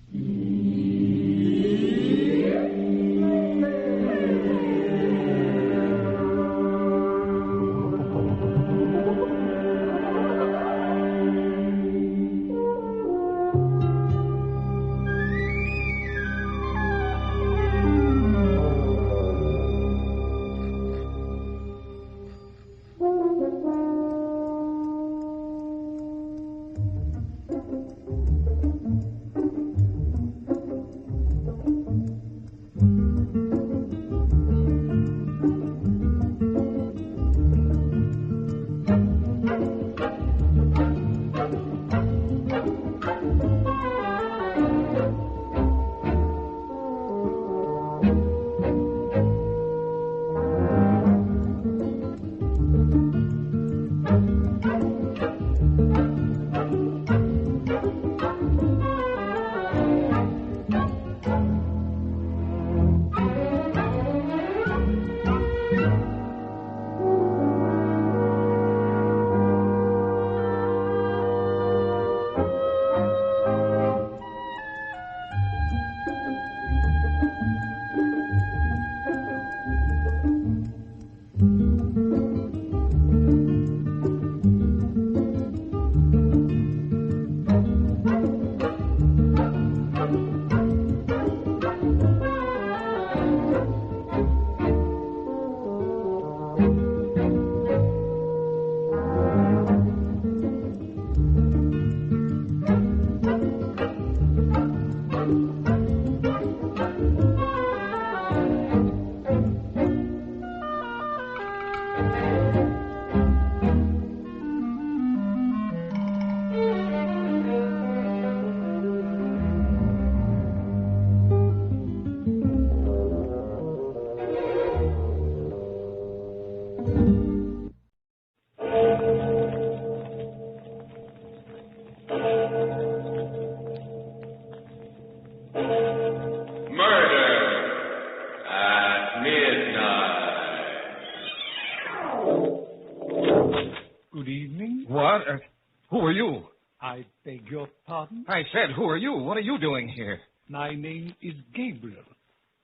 Who are you? I beg your pardon? I said, who are you? What are you doing here? My name is Gabriel.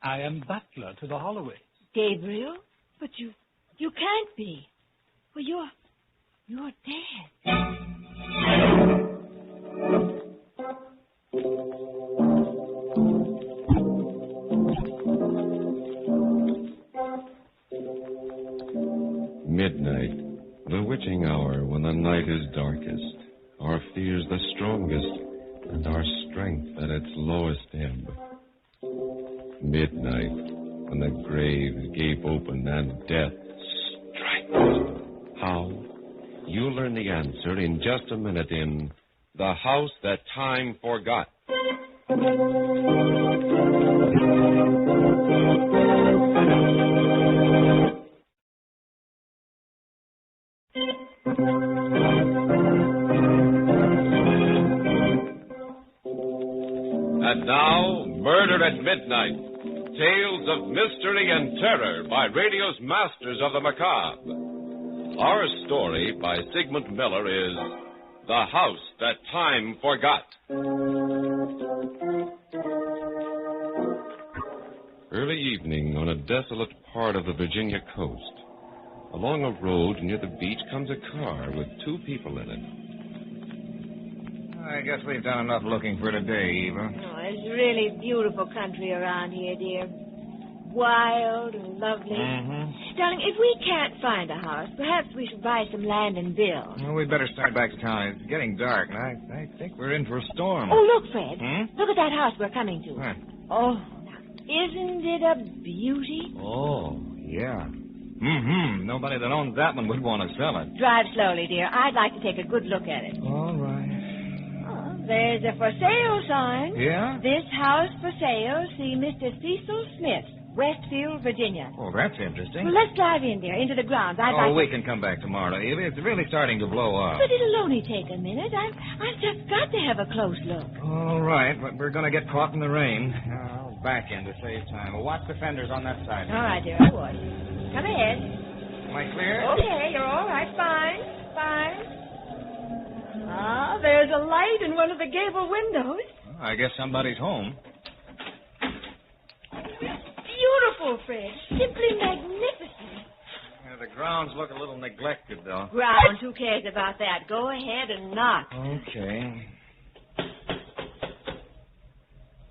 I am butler to the Holloways. Gabriel? But you can't be. Well, you're dead. Midnight, the witching hour when the night is darkest, our fears the strongest, and our strength at its lowest ebb. Midnight, when the graves gape open and death strikes. How? You'll learn the answer in just a minute in The House That Time Forgot. And now, Murder at Midnight, Tales of Mystery and Terror by radio's masters of the macabre. Our story by Sigmund Miller is The House That Time Forgot. Early evening on a desolate part of the Virginia coast. Along a road near the beach comes a car with two people in it. I guess we've done enough looking for today, Eva. Oh, it's really beautiful country around here, dear. Wild and lovely. Mm-hmm. Darling, if we can't find a house, perhaps we should buy some land and build. Well, we'd better start back to town. It's getting dark, and I think we're in for a storm. Oh, look, Fred. Hmm? Look at that house we're coming to. Huh. Oh, now, isn't it a beauty? Oh, yeah. Mm-hmm. Nobody that owns that one would want to sell it. Drive slowly, dear. I'd like to take a good look at it. All right. Oh, there's a for sale sign. Yeah? This house for sale. See Mr. Cecil Smith, Westfield, Virginia. Oh, that's interesting. Well, let's drive in there, into the grounds. I'd like we can come back tomorrow, Eva. It's really starting to blow up. But it'll only take a minute. I've just got to have a close look. All right, but we're going to get caught in the rain. I'll back in to save time. Well, watch the fenders on that side. All right, dear, I would. Come ahead. Am I clear? Okay, you're all right. Fine. Ah, there's a light in one of the gable windows. I guess somebody's home. Beautiful, Fred. Simply magnificent. Yeah, the grounds look a little neglected, though. Grounds, who cares about that? Go ahead and knock. Okay.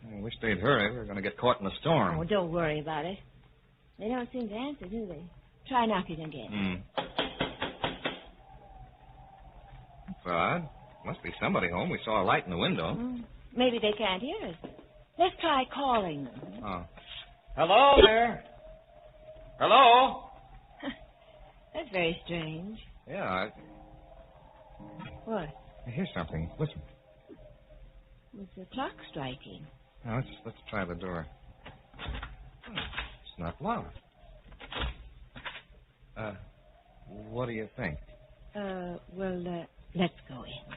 I wish they'd hurry. We're going to get caught in a storm. Oh, don't worry about it. They don't seem to answer, do they? Try knocking again. Well, odd. Must be somebody home. We saw a light in the window. Maybe they can't hear us. Let's try calling them. Oh. Hello there. Hello? That's very strange. Yeah, What? I hear something. Listen. It's a clock striking. Now, let's try the door. It's not locked. What do you think? Let's go in.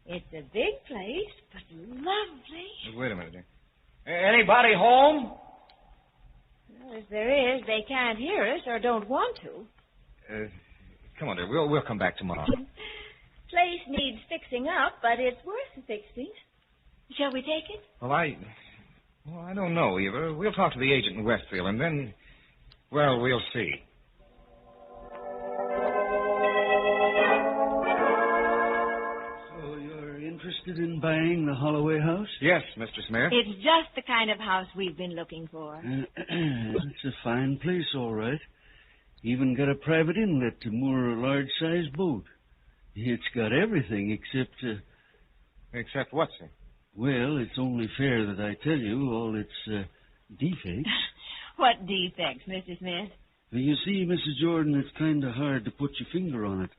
It's a big place, but lovely. Wait a minute, dear. Anybody home? Well, if there is, they can't hear us or don't want to. Come on, dear. We'll come back tomorrow. Place needs fixing up, but it's worth fixing. Shall we take it? Well, I don't know, Eva. We'll talk to the agent in Westfield, and then, well, we'll see. So you're interested in buying the Holloway house? Yes, Mr. Smith. It's just the kind of house we've been looking for. It's a fine place, all right. Even got a private inlet to moor a large-sized boat. It's got everything except... Except what, sir? Well, it's only fair that I tell you all its defects. What defects, Mr. Smith? Well, you see, Mrs. Jordan, it's kind of hard to put your finger on it.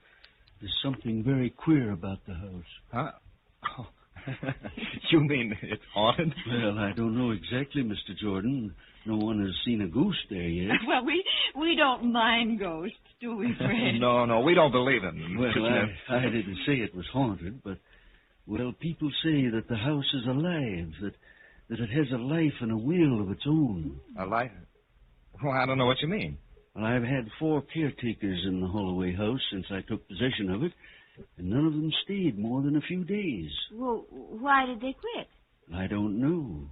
There's something very queer about the house. Huh? Oh. You mean it's haunted? Well, I don't know exactly, Mr. Jordan. No one has seen a ghost there yet. Well, we don't mind ghosts, do we, Fred? No, we don't believe in them. Well, I didn't say it was haunted, but, well, people say that the house is alive, that it has a life and a will of its own. A life? Well, I don't know what you mean. Well, I've had 4 caretakers in the Holloway house since I took possession of it, and none of them stayed more than a few days. Well, why did they quit? I don't know.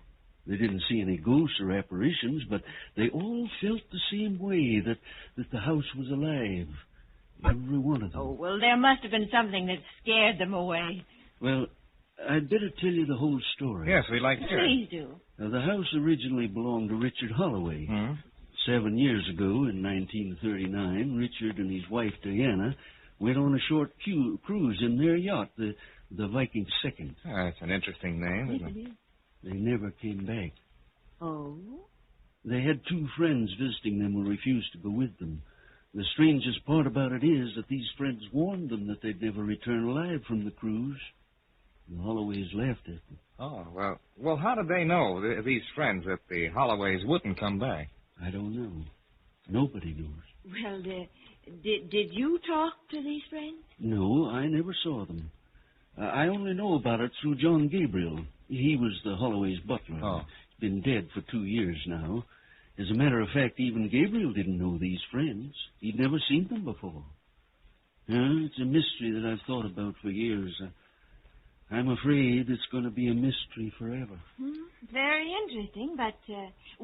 They didn't see any ghosts or apparitions, but they all felt the same way, that the house was alive. Every one of them. Oh, well, there must have been something that scared them away. Well, I'd better tell you the whole story. Yes, we'd like to hear it. Please do. Now, the house originally belonged to Richard Holloway. 7 years ago, in 1939, Richard and his wife, Diana, went on a short cruise in their yacht, the Viking II. That's an interesting name, isn't it? They never came back. Oh? They had 2 friends visiting them who refused to go with them. The strangest part about it is that these friends warned them that they'd never return alive from the cruise. The Holloways laughed at them. Oh, well, how did they know, these friends, that the Holloways wouldn't come back? I don't know. Nobody knows. Well, did you talk to these friends? No, I never saw them. I only know about it through John Gabriel. He was the Holloway's butler. Oh. He's been dead for 2 years now. As a matter of fact, even Gabriel didn't know these friends. He'd never seen them before. It's a mystery that I've thought about for years. I'm afraid it's going to be a mystery forever. Very interesting, but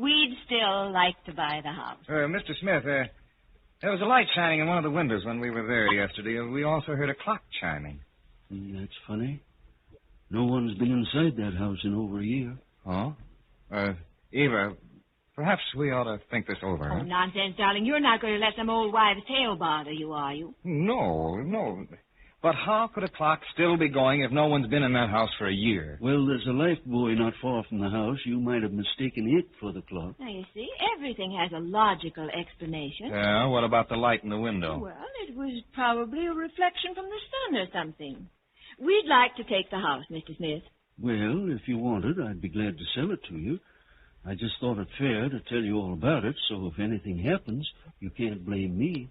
we'd still like to buy the house. Mr. Smith, there was a light shining in one of the windows when we were there yesterday. We also heard a clock chiming. That's funny. No one's been inside that house in over a year. Oh? Eva, perhaps we ought to think this over. Oh, huh? nonsense, darling. You're not going to let some old wives' tale bother you, are you? No. But how could a clock still be going if no one's been in that house for a year? Well, there's a life buoy not far from the house. You might have mistaken it for the clock. Now, you see, everything has a logical explanation. Yeah, what about the light in the window? Well, it was probably a reflection from the sun or something. We'd like to take the house, Mr. Smith. Well, if you wanted, I'd be glad to sell it to you. I just thought it fair to tell you all about it, so if anything happens, you can't blame me.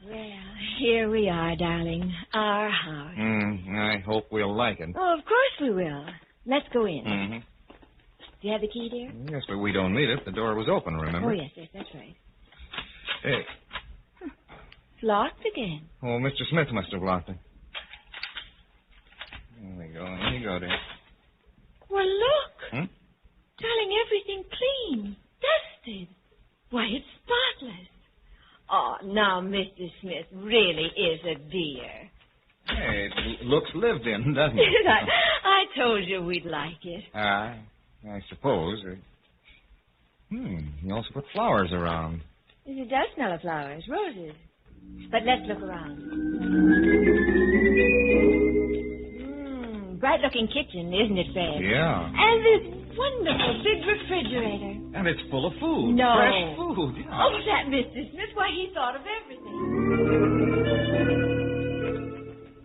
Well, here we are, darling. Our house. I hope we'll like it. Oh, of course we will. Let's go in. Mm-hmm. Do you have the key, dear? Yes, but we don't need it. The door was open, remember? Oh, yes, that's right. Hey. It's locked again. Oh, Mr. Smith must have locked it. There we go. Here you go, dear. Well, look. Hmm? Darling, everything clean. Dusted. Why, it's spotless. Oh, now, Mr. Smith really is a dear. Hey, it looks lived in, doesn't it? I told you we'd like it. I suppose. You also put flowers around. It does smell of flowers, roses. But let's look around. Bright-looking kitchen, isn't it, Fred? Yeah. And this wonderful big refrigerator. And it's full of food. No. Fresh food. Yeah. Oh, that Mr. Smith, why, he thought of everything.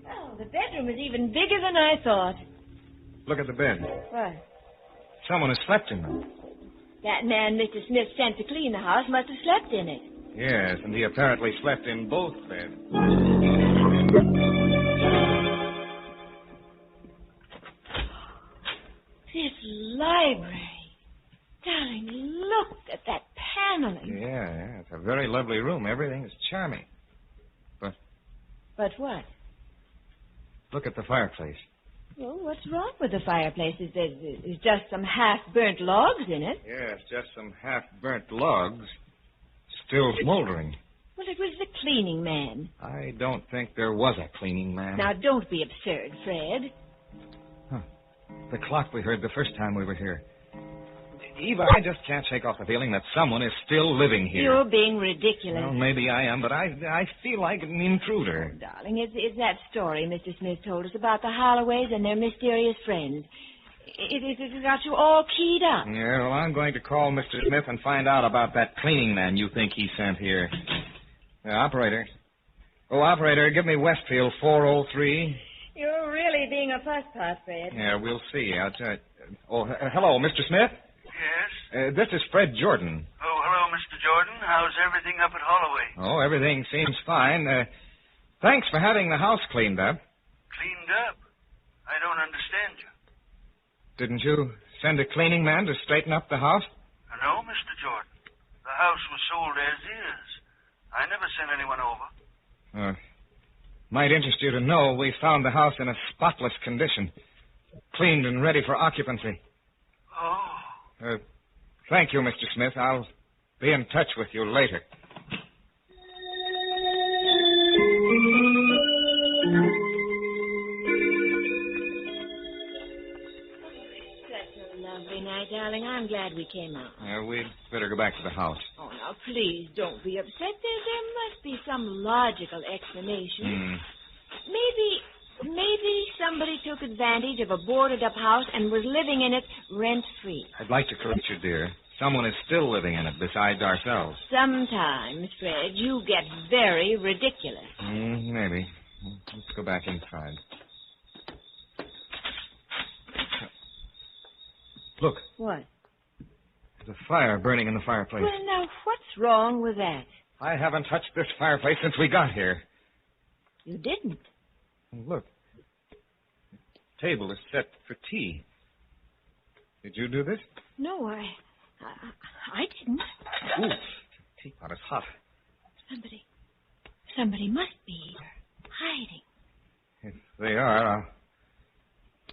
Oh, the bedroom is even bigger than I thought. Look at the bed. What? Someone has slept in them. That man Mr. Smith sent to clean the house must have slept in it. Yes, and he apparently slept in both beds. This library. Darling, look at that paneling. Yeah, it's a very lovely room. Everything is charming. But what? Look at the fireplace. Well, what's wrong with the fireplace? There's just some half-burnt logs in it. Yes, just some half-burnt logs, still smoldering. Well, it was the cleaning man. I don't think there was a cleaning man. Now, don't be absurd, Fred. The clock we heard the first time we were here. Eva, I just can't shake off the feeling that someone is still living here. You're being ridiculous. Well, maybe I am, but I feel like an intruder. Darling, it's that story Mr. Smith told us about the Holloways and their mysterious friends. It got you all keyed up. Yeah, well, I'm going to call Mr. Smith and find out about that cleaning man you think he sent here. Operator. Oh, operator, give me Westfield 403. You're really being a fusspot, Fred. Yeah, we'll see. Hello, Mr. Smith? Yes? This is Fred Jordan. Oh, hello, Mr. Jordan. How's everything up at Holloway? Oh, everything seems fine. Thanks for having the house cleaned up. Cleaned up? I don't understand you. Didn't you send a cleaning man to straighten up the house? No, Mr. Jordan. The house was sold as is. I never sent anyone over. Might interest you to know we found the house in a spotless condition, cleaned and ready for occupancy. Oh. Thank you, Mr. Smith. I'll be in touch with you later. Such a lovely night, darling. I'm glad we came out. We'd better go back to the house. Oh, now, please don't be upset. There must be some logical explanation. Maybe somebody took advantage of a boarded-up house and was living in it rent-free. I'd like to correct you, dear. Someone is still living in it besides ourselves. Sometimes, Fred, you get very ridiculous. Maybe. Let's go back inside. Look. What? There's a fire burning in the fireplace. Well, now, what's wrong with that? I haven't touched this fireplace since we got here. You didn't? Look. The table is set for tea. Did you do this? No, I didn't. Ooh, the teapot is hot. Somebody must be hiding. If they are,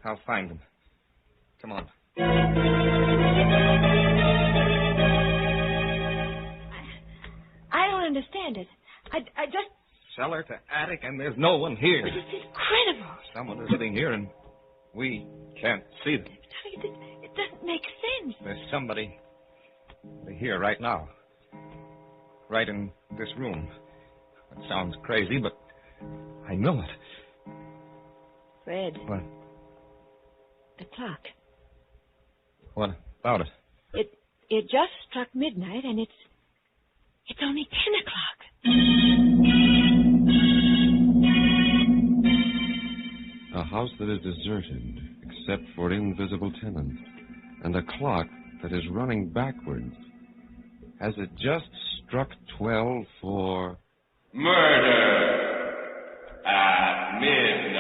I'll find them. Come on. I don't understand. cellar to attic, and there's no one here. It's incredible. Someone is living here, and we can't see them. It doesn't make sense. There's somebody here right now. Right in this room. It sounds crazy, but I know it. Fred. What? The clock. What about it? It just struck midnight, and it's only 10 o'clock. A house that is deserted, except for invisible tenants, and a clock that is running backwards. Has it just struck 12 for... Murder at midnight.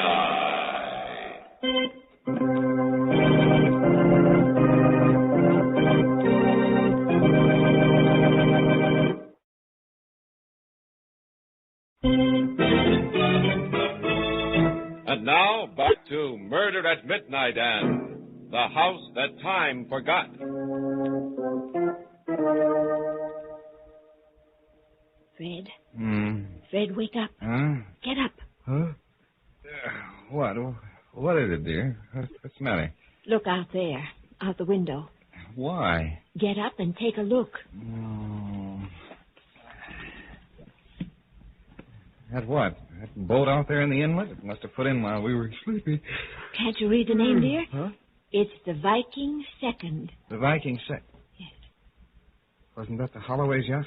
And now, back to Murder at Midnight and The House That Time Forgot. Fred. Fred, wake up. Huh? Get up. Huh? What? What is it, dear? What's the matter? Look out there, out the window. Why? Get up and take a look. Oh. That what? That boat out there in the inlet? It must have put in while we were sleepy. Can't you read the name, dear? Huh? It's the Viking Second. The Viking Second? Yes. Wasn't that the Holloway's yacht?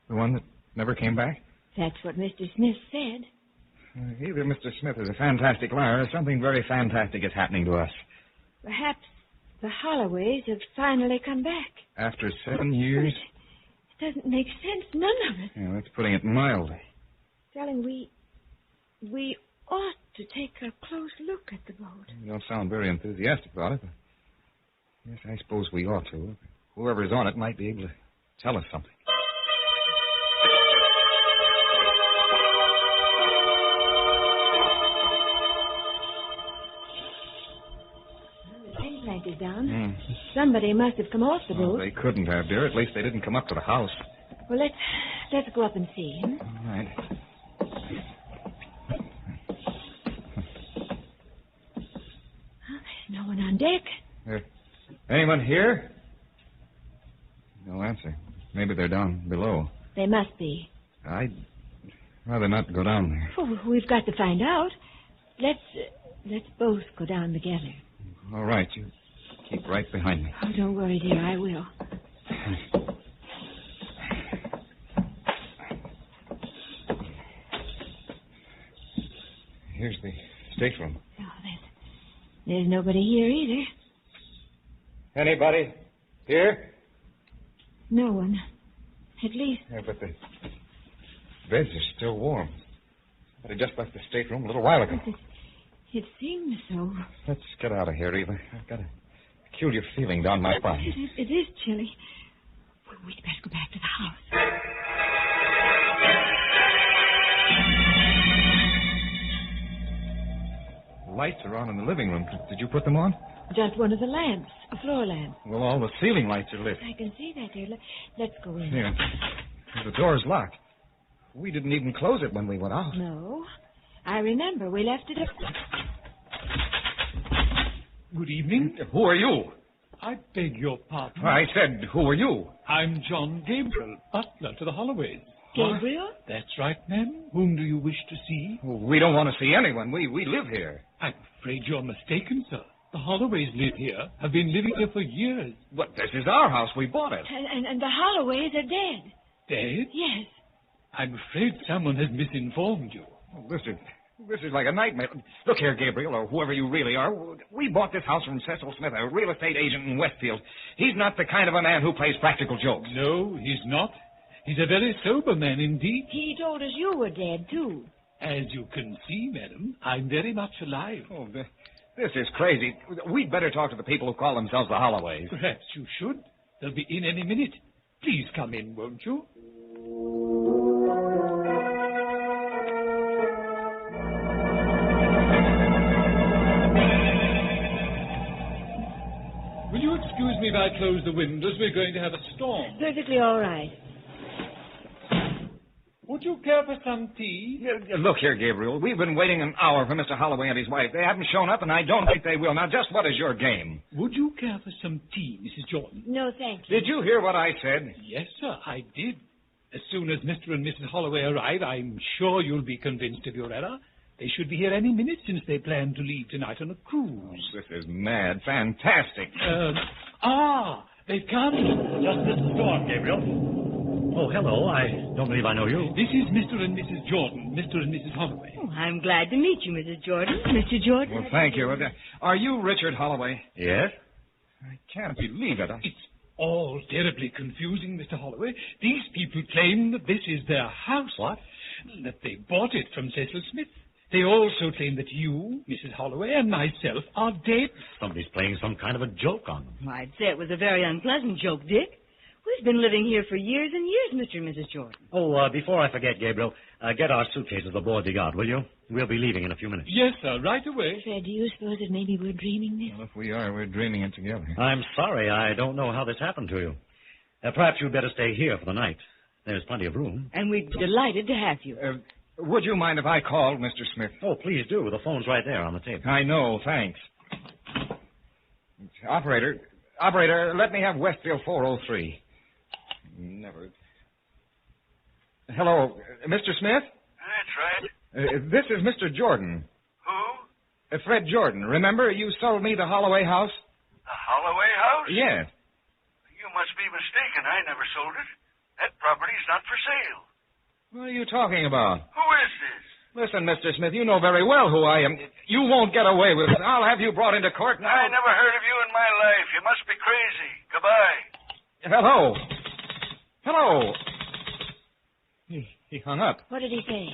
The one that never came back? That's what Mr. Smith said. Either Mr. Smith is a fantastic liar or something very fantastic is happening to us. Perhaps the Holloways have finally come back. After 7 years? It doesn't make sense, none of it. Yeah, that's putting it mildly. Darling, we ought to take a close look at the boat. You don't sound very enthusiastic about it, but yes, I suppose we ought to. Whoever's on it might be able to tell us something. The gangplank is down. Somebody must have come off the boat. They couldn't have, dear. At least they didn't come up to the house. Well, let's go up and see. All right. There's no one on deck. Anyone here? No answer. Maybe they're down below. They must be. I'd rather not go down there. Oh, we've got to find out. Let's both go down together. All right, you keep right behind me. Oh, don't worry, dear. I will. Here's the stateroom. Oh, there's nobody here either. Anybody here? No one. At least... Yeah, but the beds are still warm. But I just left the stateroom a little while ago. It seems so. Let's get out of here, Eva. I've got a peculiar feeling down my spine. It is chilly. We'd better go back to the house. Lights are on in the living room. Did you put them on? Just one of the lamps, a floor lamp. Well, all the ceiling lights are lit. I can see that, dear. Let's go in. Here. The door's locked. We didn't even close it when we went out. No. I remember we left it up. Good evening. Who are you? I beg your pardon. I said, who are you? I'm John Gabriel, butler to the Holloways. Gabriel? That's right, ma'am. Whom do you wish to see? We don't want to see anyone. We live here. I'm afraid you're mistaken, sir. The Holloways live here, have been living here for years. But this is our house. We bought it. And the Holloways are dead. Dead? Yes. I'm afraid someone has misinformed you. Oh, this is like a nightmare. Look here, Gabriel, or whoever you really are. We bought this house from Cecil Smith, a real estate agent in Westfield. He's not the kind of a man who plays practical jokes. No, he's not. He's a very sober man indeed. He told us you were dead, too. As you can see, madam, I'm very much alive. Oh, this is crazy. We'd better talk to the people who call themselves the Holloways. Perhaps you should. They'll be in any minute. Please come in, won't you? Will you excuse me if I close the windows? We're going to have a storm. Perfectly all right. Would you care for some tea? Look here, Gabriel. We've been waiting an hour for Mr. Holloway and his wife. They haven't shown up, and I don't think they will. Now, just what is your game? Would you care for some tea, Mrs. Jordan? No, thank you. Did you hear what I said? Yes, sir, I did. As soon as Mr. and Mrs. Holloway arrive, I'm sure you'll be convinced of your error. They should be here any minute since they plan to leave tonight on a cruise. This is mad. Fantastic. They've come. Just this door, Gabriel. Oh, hello. I don't believe I know you. This is Mr. and Mrs. Jordan, Mr. and Mrs. Holloway. Oh, I'm glad to meet you, Mrs. Jordan. Mr. Jordan? Well, thank you. Are you Richard Holloway? Yes? I can't believe it. It's all terribly confusing, Mr. Holloway. These people claim that this is their house. What? That they bought it from Cecil Smith. They also claim that you, Mrs. Holloway, and myself are dead. Somebody's playing some kind of a joke on them. Well, I'd say it was a very unpleasant joke, Dick. We've been living here for years and years, Mr. and Mrs. Jordan. Oh, before I forget, Gabriel, get our suitcases aboard the yacht, will you? We'll be leaving in a few minutes. Yes, sir, right away. Fred, do you suppose that maybe we're dreaming this? Well, if we are, we're dreaming it together. I'm sorry. I don't know how this happened to you. Perhaps you'd better stay here for the night. There's plenty of room. And we're delighted to have you. Would you mind if I called Mr. Smith? Oh, please do. The phone's right there on the table. I know, thanks. Operator, let me have Westfield 403. Never. Hello, Mr. Smith? That's right. This is Mr. Jordan. Who? Fred Jordan. Remember, you sold me the Holloway house? The Holloway house? Yes. You must be mistaken. I never sold it. That property's not for sale. What are you talking about? Who is this? Listen, Mr. Smith, you know very well who I am. You won't get away with it. I'll have you brought into court now. I never heard of you in my life. You must be crazy. Goodbye. Hello. Hello. He hung up. What did he say?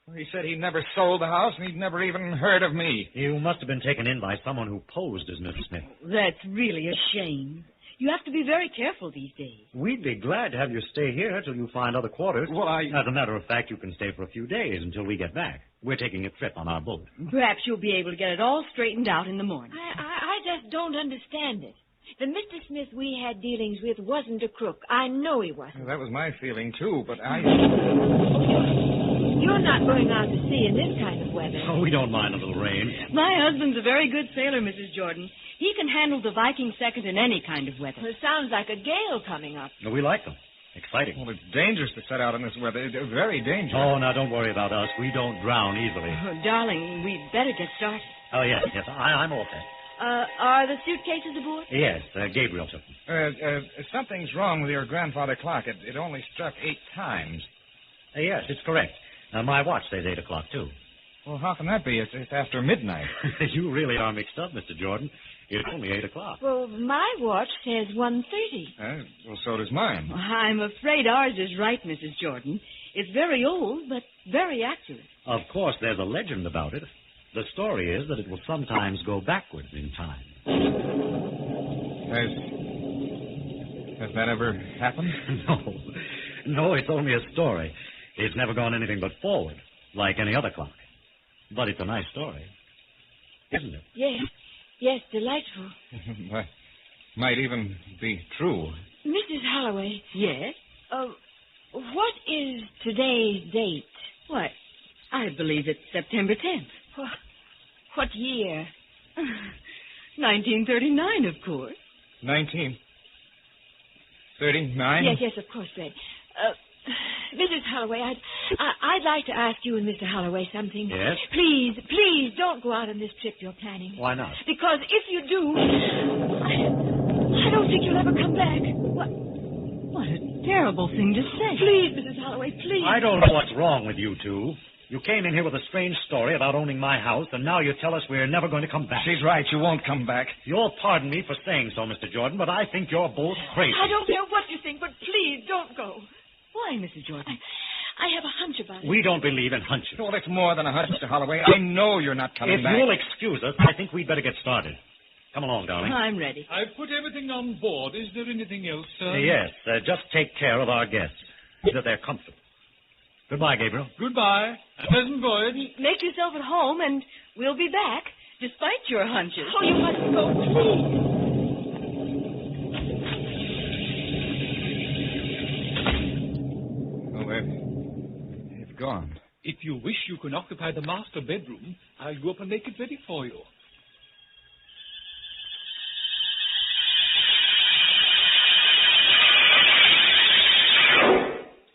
Well, he said he never sold the house and he'd never even heard of me. You must have been taken in by someone who posed as Mr. Smith. That's really a shame. You have to be very careful these days. We'd be glad to have you stay here till you find other quarters. Well, As a matter of fact, you can stay for a few days until we get back. We're taking a trip on our boat. Perhaps you'll be able to get it all straightened out in the morning. I just don't understand it. The Mr. Smith we had dealings with wasn't a crook. I know he wasn't. Well, that was my feeling, too, but I... You're not going out to sea in this kind of weather. Oh, we don't mind a little rain. My husband's a very good sailor, Mrs. Jordan. He can handle the Viking second in any kind of weather. It sounds like a gale coming up. No, we like them. Exciting. Well, it's dangerous to set out in this weather. They're very dangerous. Oh, now, don't worry about us. We don't drown easily. Oh, darling, we'd better get started. Oh, yes. I'm all set. Are the suitcases aboard? Yes, Gabriel took them. Something's wrong with your grandfather clock. It only struck 8 times. Yes, it's correct. My watch says 8 o'clock, too. Well, how can that be? It's after midnight. You really are mixed up, Mr. Jordan. It's only 8 o'clock. Well, my watch says 1:30. Well, so does mine. I'm afraid ours is right, Mrs. Jordan. It's very old, but very accurate. Of course, there's a legend about it. The story is that it will sometimes go backwards in time. Has that ever happened? No, it's only a story. It's never gone anything but forward, like any other clock. But it's a nice story, isn't it? Yes, delightful. Might even be true. Mrs. Holloway. Yes? What is today's date? What? I believe it's September 10th. What year? 1939, of course. 1939? Yes, of course, Fred. Mrs. Holloway, I'd like to ask you and Mr. Holloway something. Yes? Please, don't go out on this trip you're planning. Why not? Because if you do, I don't think you'll ever come back. What a terrible thing to say. Please, Mrs. Holloway, please. I don't know what's wrong with you two. You came in here with a strange story about owning my house, and now you tell us we're never going to come back. She's right. You won't come back. You'll pardon me for saying so, Mr. Jordan, but I think you're both crazy. I don't care what you think, but please don't go. Why, Mrs. Jordan? I have a hunch about it. We don't believe in hunches. Well, it's more than a hunch, Mr. Holloway. I know you're not coming back. If you'll excuse us, I think we'd better get started. Come along, darling. I'm ready. I've put everything on board. Is there anything else, sir? Yes, just take care of our guests, so that they're comfortable. Goodbye, Gabriel. Goodbye. A pleasant voyage. Make yourself at home, and we'll be back, despite your hunches. Oh, you mustn't go, please. gone. If you wish, you can occupy the master bedroom. I'll go up and make it ready for you.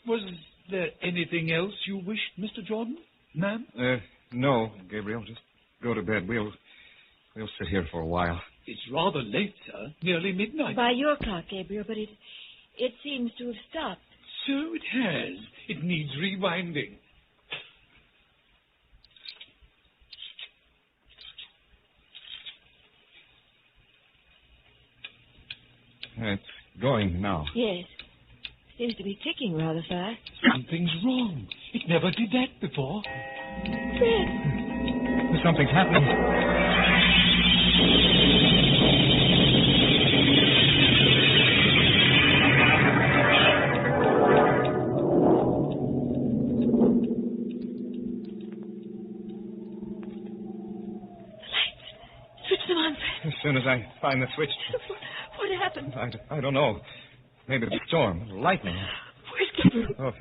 Was there anything else you wished, Mr. Jordan, ma'am? No, Gabriel. Just go to bed. We'll sit here for a while. It's rather late, sir. Nearly midnight. By your clock, Gabriel, but it seems to have stopped. So it has. It needs rewinding. It's going now. Yes. Seems to be ticking rather fast. Something's wrong. It never did that before. Fred! Something's happening. Switch them on, Fred. As soon as I find the switch. What happened? I don't know. Maybe the storm, lightning. Where's Gabriel? Oh.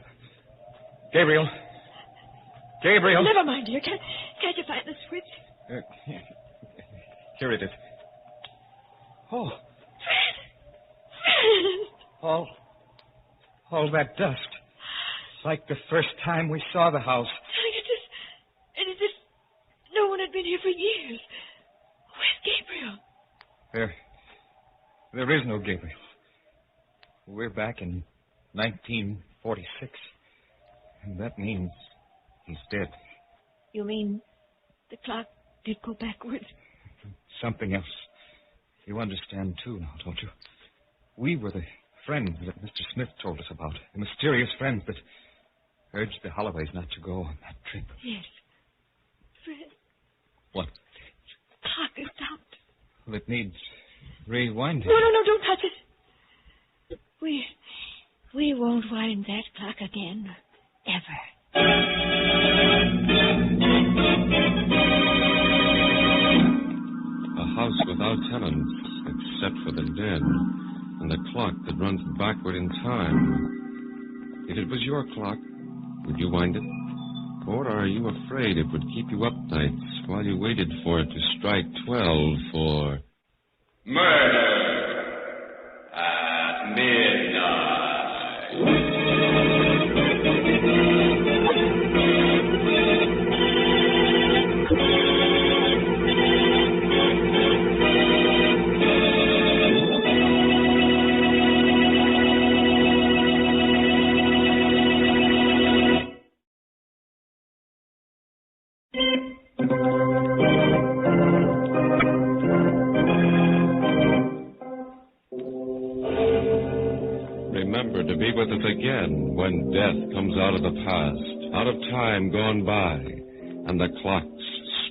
Gabriel. Gabriel. Never mind, dear. Can't you find the switch? Here it is. Oh. Fred! All that dust. Like the first time we saw the house. And it's just no one had been here for years. Where's Gabriel? There is no Gabriel. We're back in 1946. And that means he's dead. You mean the clock did go backwards? Something else. You understand, too, now, don't you? We were the friends that Mr. Smith told us about. The mysterious friends that urged the Holloways not to go on that trip. Yes. Fred. What? The clock is stopped. Well, it needs rewinding. No, don't touch it. We won't wind that clock again. Ever. A house without tenants, except for the dead, and a clock that runs backward in time. If it was your clock, would you wind it? Or are you afraid it would keep you up nights while you waited for it to strike 12 for... Murder at midnight. Remember to be with us again when death comes out of the past, out of time gone by, and the clocks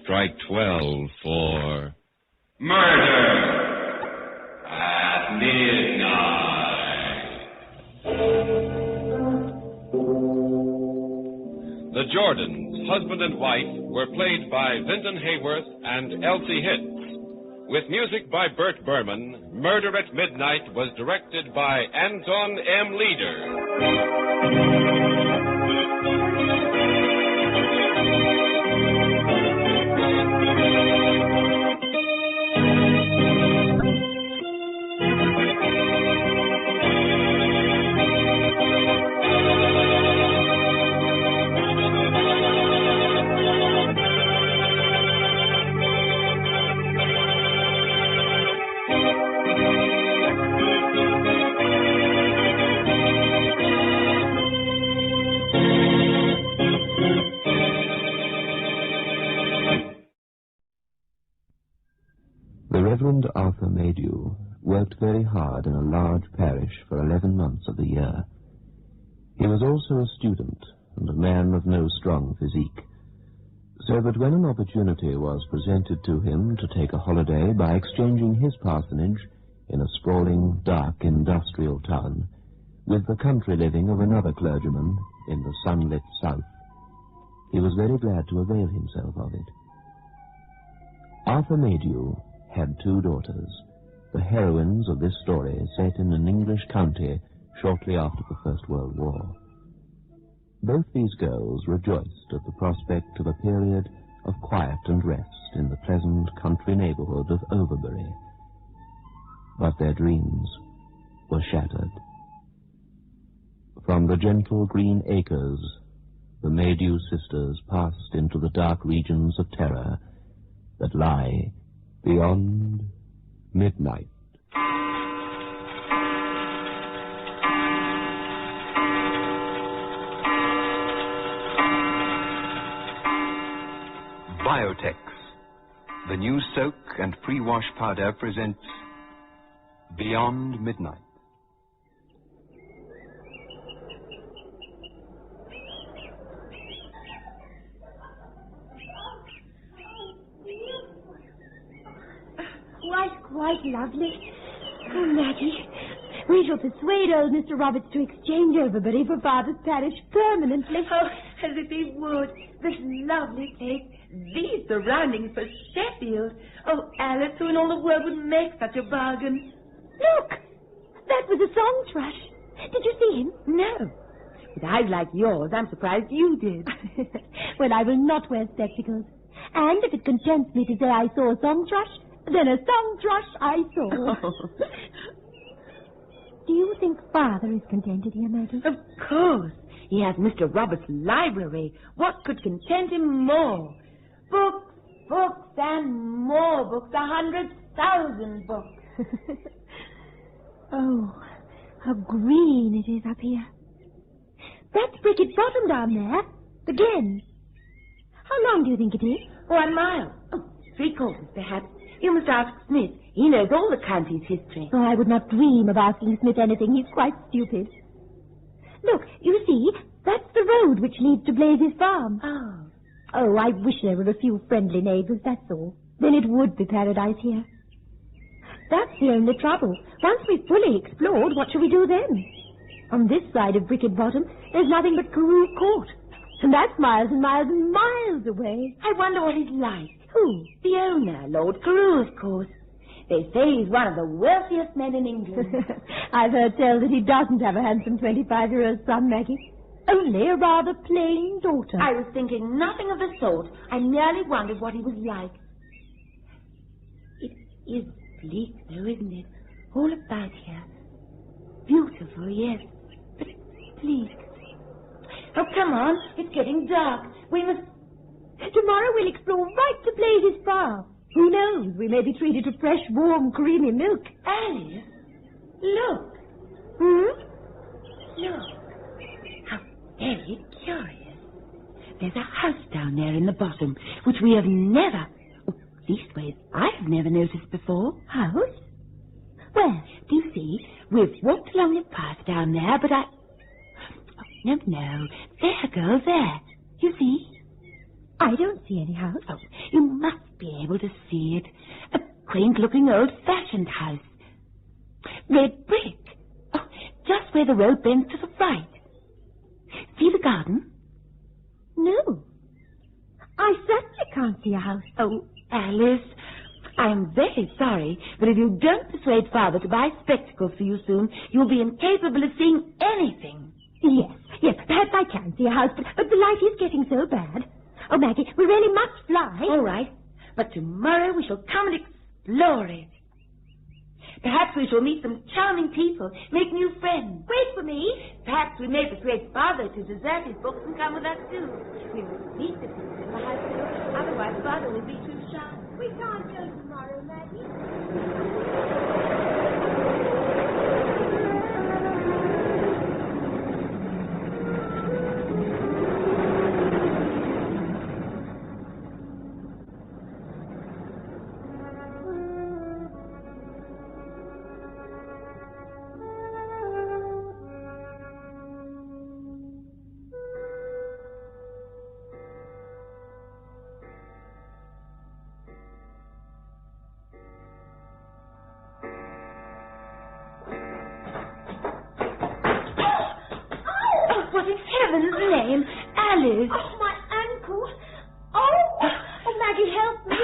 strike 12 for... Murder at midnight. The Jordans, husband and wife, were played by Vinton Hayworth and Elsie Hitz. With music by Bert Berman, Murder at Midnight was directed by Anton M. Leader. The Reverend Arthur Maydew worked very hard in a large parish for 11 months of the year. He was also a student and a man of no strong physique, so that when an opportunity was presented to him to take a holiday by exchanging his parsonage in a sprawling, dark, industrial town with the country living of another clergyman in the sunlit south, he was very glad to avail himself of it. Arthur Maydew had 2 daughters, the heroines of this story set in an English county shortly after the First World War. Both these girls rejoiced at the prospect of a period of quiet and rest in the pleasant country neighborhood of Overbury. But their dreams were shattered. From the gentle green acres, the Maydew sisters passed into the dark regions of terror that lie beyond midnight. Biotex, the new soak and pre-wash powder, presents Beyond Midnight. Quite lovely. Oh, Maggie, we shall persuade old Mr. Roberts to exchange Overbury for Father's parish permanently. Oh, as if he would. This lovely place, these surroundings for Sheffield. Oh, Alice, who in all the world would make such a bargain? Look, that was a song thrush. Did you see him? No. With eyes like yours, I'm surprised you did. Well, I will not wear spectacles. And if it contents me to say I saw a song thrush, then a song thrush I saw. Oh. Do you think Father is contented here, Maggie? Of course. He has Mr. Roberts' library. What could content him more? Books, books, and more books. 100,000 books. Oh, how green it is up here. That's Bricket Bottom down there. Again. How long do you think it is? 1 mile. Oh, 3/4, perhaps. You must ask Smith. He knows all the county's history. Oh, I would not dream of asking Smith anything. He's quite stupid. Look, you see, that's the road which leads to Blazes Farm. Oh, I wish there were a few friendly neighbors, that's all. Then it would be paradise here. That's the only trouble. Once we've fully explored, what shall we do then? On this side of Bricket Bottom, there's nothing but Carew Court. And that's miles and miles and miles away. I wonder what he's like. Who? The owner, Lord Carew, of course. They say he's one of the wealthiest men in England. I've heard tell that he doesn't have a handsome 25-year-old son, Maggie. Only a rather plain daughter. I was thinking nothing of the sort. I merely wondered what he was like. It is bleak, though, isn't it? All about here. Beautiful, yes, but bleak. Oh, come on. It's getting dark. We must... Tomorrow we'll explore right to Blazes Farm. Who knows? We may be treated to fresh, warm, creamy milk. Alice, look. Look. How very curious. There's a house down there in the bottom, which we have never... Oh, leastways, I have never noticed before. House? Where? Do you see? We've walked along the path down there, but I... Oh, no. There, girl, there. You see? I don't see any house. Oh, you must be able to see it. A quaint-looking old-fashioned house. Red brick. Oh, just where the road bends to the right. See the garden? No. I certainly can't see a house. Oh, Alice, I'm very sorry, but if you don't persuade Father to buy spectacles for you soon, you'll be incapable of seeing anything. Yes, perhaps I can see a house, but the light is getting so bad. Oh, Maggie, we really must fly. All right, but tomorrow we shall come and explore it. Perhaps we shall meet some charming people, make new friends. Wait for me. Perhaps we may persuade Father to desert his books and come with us too. We must meet the people in the hospital, otherwise Father will be too shy. We can't go tomorrow, Maggie. Name, Alice. Oh, my ankle. Oh, Maggie, help me.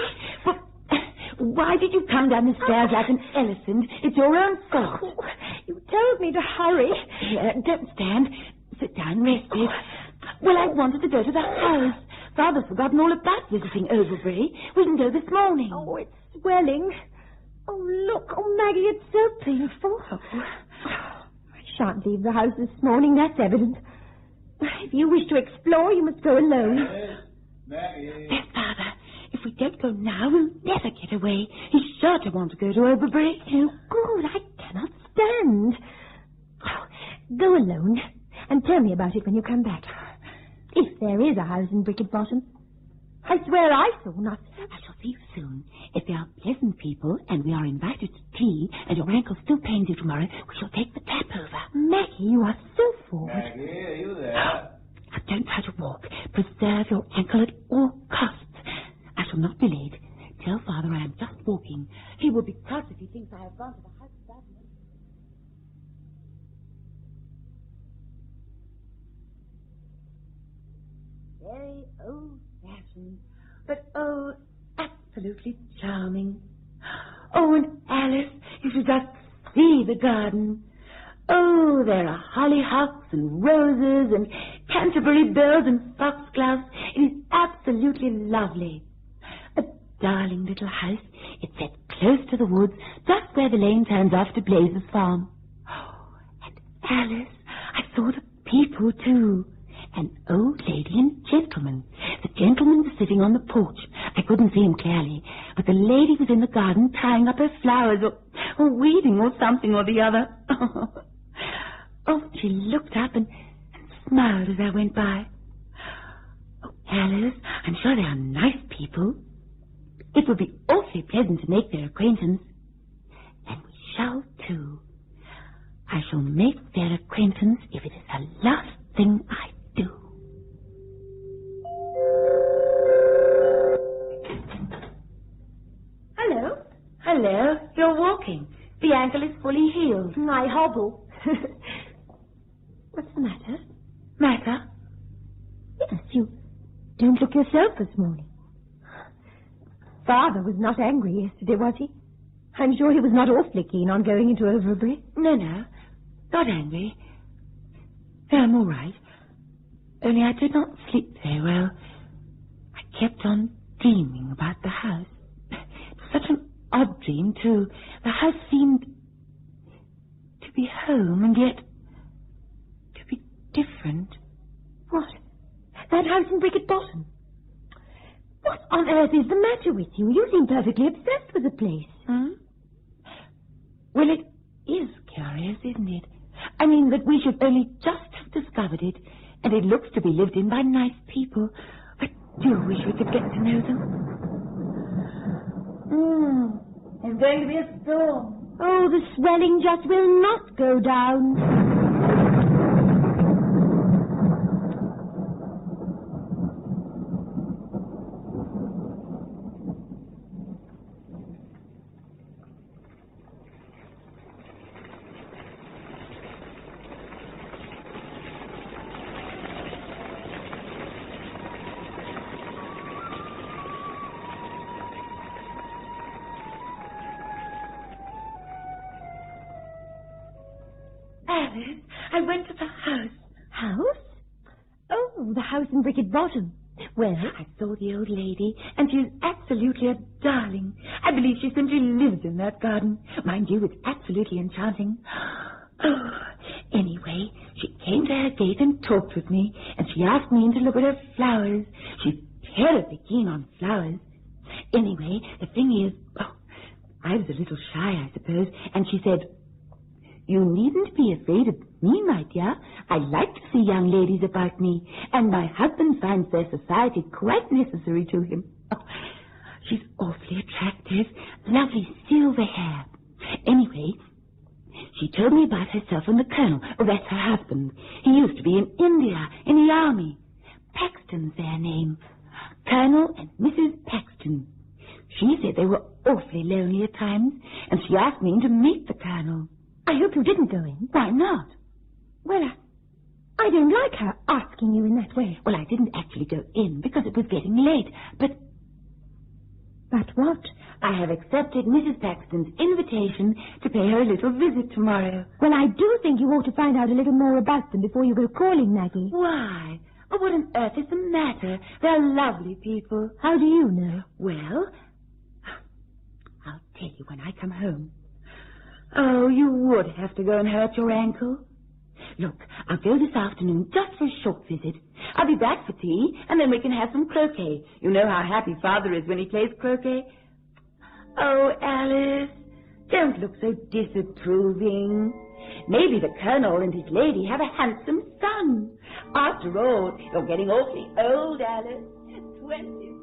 Why did you come down the stairs like an elephant? It's your own fault. You told me to hurry. Here, don't stand. Sit down, rest it. Well, I wanted to go to the house. Father's forgotten all about visiting Overbury. We can go this morning. Oh, it's swelling. Oh, look. Oh, Maggie, it's so painful. Oh. I shan't leave the house this morning, that's evident. If you wish to explore, you must go alone. Maggie. Yes, Father. If we don't go now, we'll never get away. He's sure to want to go to Overbury. Oh, good. I cannot stand. Oh, go alone and tell me about it when you come back. If there is a house in Bricket Bottom. I swear I saw not. I shall see you soon. If they are pleasant people and we are invited to tea and your ankle still pains you tomorrow, we shall take the tap over. Maggie, you are so forward. Maggie, are you there? Now, don't try to walk. Preserve your ankle at all costs. I shall not be late. Tell Father I am just walking. He will be cross if he thinks I have gone to the house without me. Very old-fashioned, but oh, absolutely charming. Oh, and Alice, you should just see the garden. Oh, there are hollyhocks and roses and Canterbury bells and foxgloves. It is absolutely lovely. A darling little house. It's set close to the woods, just where the lane turns off to Blazer's farm. Oh, and Alice, I saw the people too. An old lady and gentleman. The gentleman was sitting on the porch. I couldn't see him clearly, but the lady was in the garden tying up her flowers or weeding or something or the other. Oh, she looked up and smiled as I went by. Oh, Alice, I'm sure they are nice people. It would be awfully pleasant to make their acquaintance. And we shall, too. I shall make their acquaintance if it is the last thing I do. Hello. Hello. You're walking. The ankle is fully healed. I hobble. What's the matter? Matter? Yes, you don't look yourself this morning. Father was not angry yesterday, was he? I'm sure he was not awfully keen on going into Overbury. No, not angry. I'm all right. Only I did not sleep very well. I kept on dreaming about the house. It was such an odd dream, too. The house seemed to be home and yet to be different. What? That house in Bricket Bottom? What on earth is the matter with you? You seem perfectly obsessed with the place. Well, it is curious, isn't it? I mean that we should only just have discovered it, and it looks to be lived in by nice people. I do wish we could get to know them. There's going to be a storm. Oh, the swelling just will not go down. Alice, I went to the house. House? Oh, the house in Bricket Bottom. Well? I saw the old lady, and she's absolutely a darling. I believe she simply lives in that garden. Mind you, it's absolutely enchanting. Oh, anyway, she came to her gate and talked with me, and she asked me to look at her flowers. She's terribly keen on flowers. Anyway, the thing is, I was a little shy, I suppose, and she said, "You needn't be afraid of me, my dear. I like to see young ladies about me, and my husband finds their society quite necessary to him." Oh, she's awfully attractive, lovely silver hair. Anyway, she told me about herself and the Colonel. Oh, that's her husband. He used to be in India, in the army. Paxton's their name. Colonel and Mrs. Paxton. She said they were awfully lonely at times, and she asked me to meet the Colonel. I hope you didn't go in. Why not? Well, I don't like her asking you in that way. Well, I didn't actually go in because it was getting late, but... But what? I have accepted Mrs. Paxton's invitation to pay her a little visit tomorrow. Well, I do think you ought to find out a little more about them before you go calling, Maggie. Why? Oh, what on earth is the matter? They're lovely people. How do you know? Well, I'll tell you when I come home. Oh, you would have to go and hurt your ankle. Look, I'll go this afternoon just for a short visit. I'll be back for tea, and then we can have some croquet. You know how happy Father is when he plays croquet. Oh, Alice, don't look so disapproving. Maybe the Colonel and his lady have a handsome son. After all, you're getting awfully old, Alice. 20.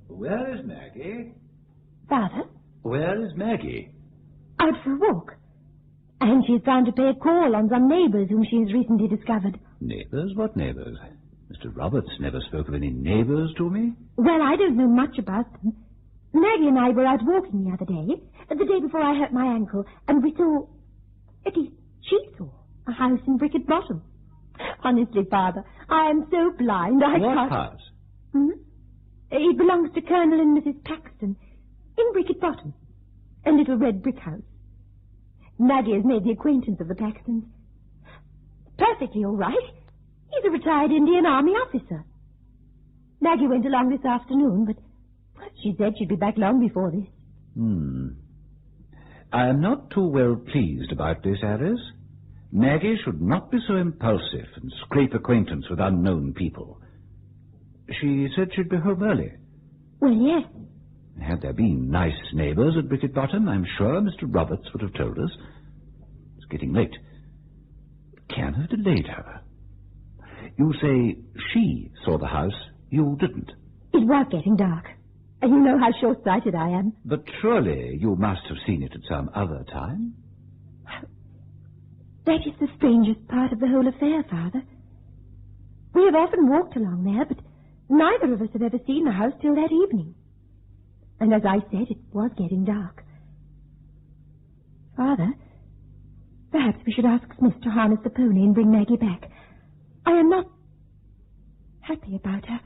Where is Maggie? Father? Where is Maggie? Out for a walk. And she's gone to pay a call on some neighbours whom she has recently discovered. Neighbours? What neighbours? Mr. Roberts never spoke of any neighbours to me. Well, I don't know much about them. Maggie and I were out walking the other day before I hurt my ankle, and we saw, at least she saw, a house in Bricket Bottom. Honestly, Father, I am so blind I What can't... house? It belongs to Colonel and Mrs. Paxton, in Bricket Bottom, a little red brick house. Maggie has made the acquaintance of the Paxtons. Perfectly all right. He's a retired Indian Army officer. Maggie went along this afternoon, but she said she'd be back long before this. I am not too well pleased about this, Alice. Maggie should not be so impulsive and scrape acquaintance with unknown people. She said she'd be home early. Well, yes. Had there been nice neighbours at Bricket Bottom, I'm sure Mr. Roberts would have told us. It's getting late. Can have delayed her. You say she saw the house. You didn't. It was getting dark. And you know how short-sighted I am. But surely you must have seen it at some other time. That is the strangest part of the whole affair, Father. We have often walked along there, but neither of us have ever seen the house till that evening. And as I said, it was getting dark. Father, perhaps we should ask Smith to harness the pony and bring Maggie back. I am not happy about her.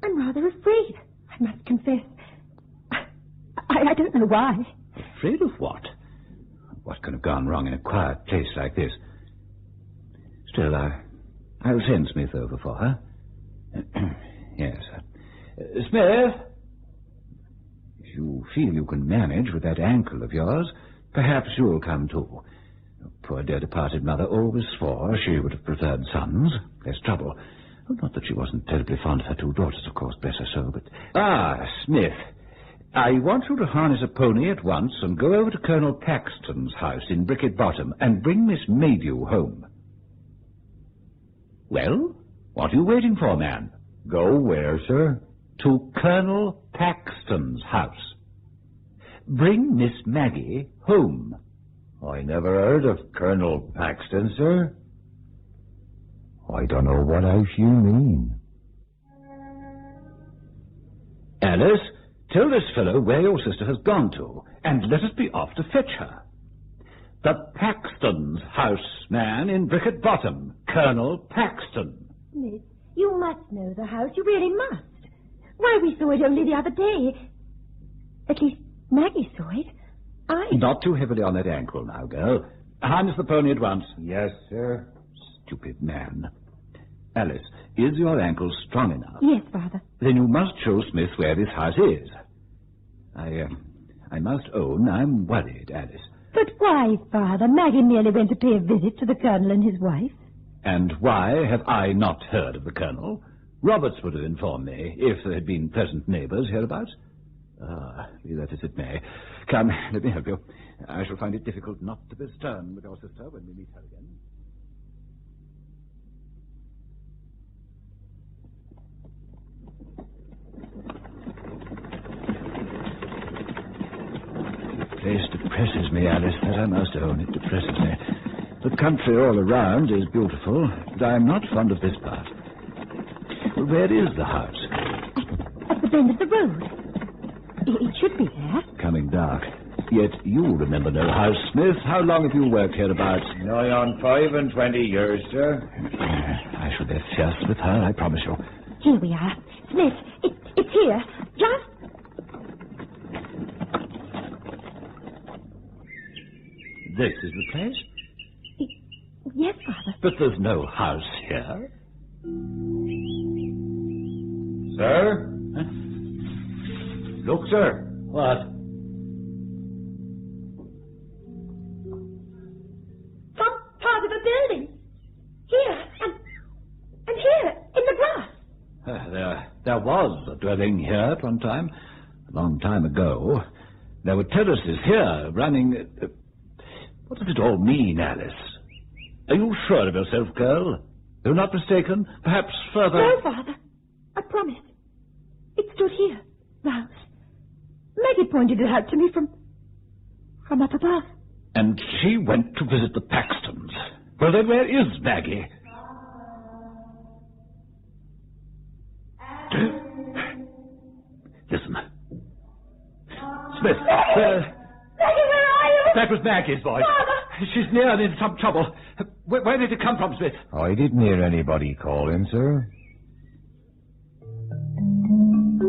I'm rather afraid, I must confess. I don't know why. Afraid of what? What can have gone wrong in a quiet place like this? Still, I'll send Smith over for her. Yes. Smith? If you feel you can manage with that ankle of yours, perhaps you'll come too. Poor dear departed mother always swore she would have preferred sons. Less trouble. Not that she wasn't terribly fond of her two daughters, of course, bless her soul, but... Smith, I want you to harness a pony at once and go over to Colonel Paxton's house in Bricket Bottom and bring Miss Maydew home. Well, what are you waiting for, man? Go where, sir? To Colonel Paxton's house. Bring Miss Maggie home. I never heard of Colonel Paxton, sir. I don't know what else you mean. Alice, tell this fellow where your sister has gone to, and let us be off to fetch her. The Paxton's house, man, in Bricket Bottom. Colonel Paxton. Miss, you must know the house. You really must. Why, we saw it only the other day. At least Maggie saw it. Not too heavily on that ankle now, girl. Harness the pony at once. Yes, sir. Stupid man. Alice, is your ankle strong enough? Yes, Father. Then you must show Smith where this house is. I must own I'm worried, Alice. But why, Father? Maggie merely went to pay a visit to the Colonel and his wife. And why have I not heard of the Colonel? Roberts would have informed me if there had been pleasant neighbours hereabouts. Be that as it may. Come, let me help you. I shall find it difficult not to be stern with your sister when we meet her again. The place depresses me, Alice, that I must own. It depresses me. The country all around is beautiful, but I am not fond of this part. Well, where is the house? At the bend of the road. It should be there. Coming dark. Yet you remember no house, Smith. How long have you worked hereabouts? Nigh on 25 years, sir. I shall be fierce with her, I promise you. Here we are. Smith, it's here. Just... This is the place? Yes, Father. But there's no house here. Sir? Huh? Look, sir. What? Some part of a building. Here, and here, in the grass. There was a dwelling here at one time, a long time ago. There were terraces here running... what does it all mean, Alice? Are you sure of yourself, girl? You're not mistaken? Perhaps further... No, Father. I promise. It stood here, the house. Maggie pointed it out to me from up above. And she went to visit the Paxtons. Well, then where is Maggie? Listen. Smith. Maggie, where are you? That was Maggie's voice. Father! She's near and in some trouble. Where did it come from, Smith? I didn't hear anybody calling, sir.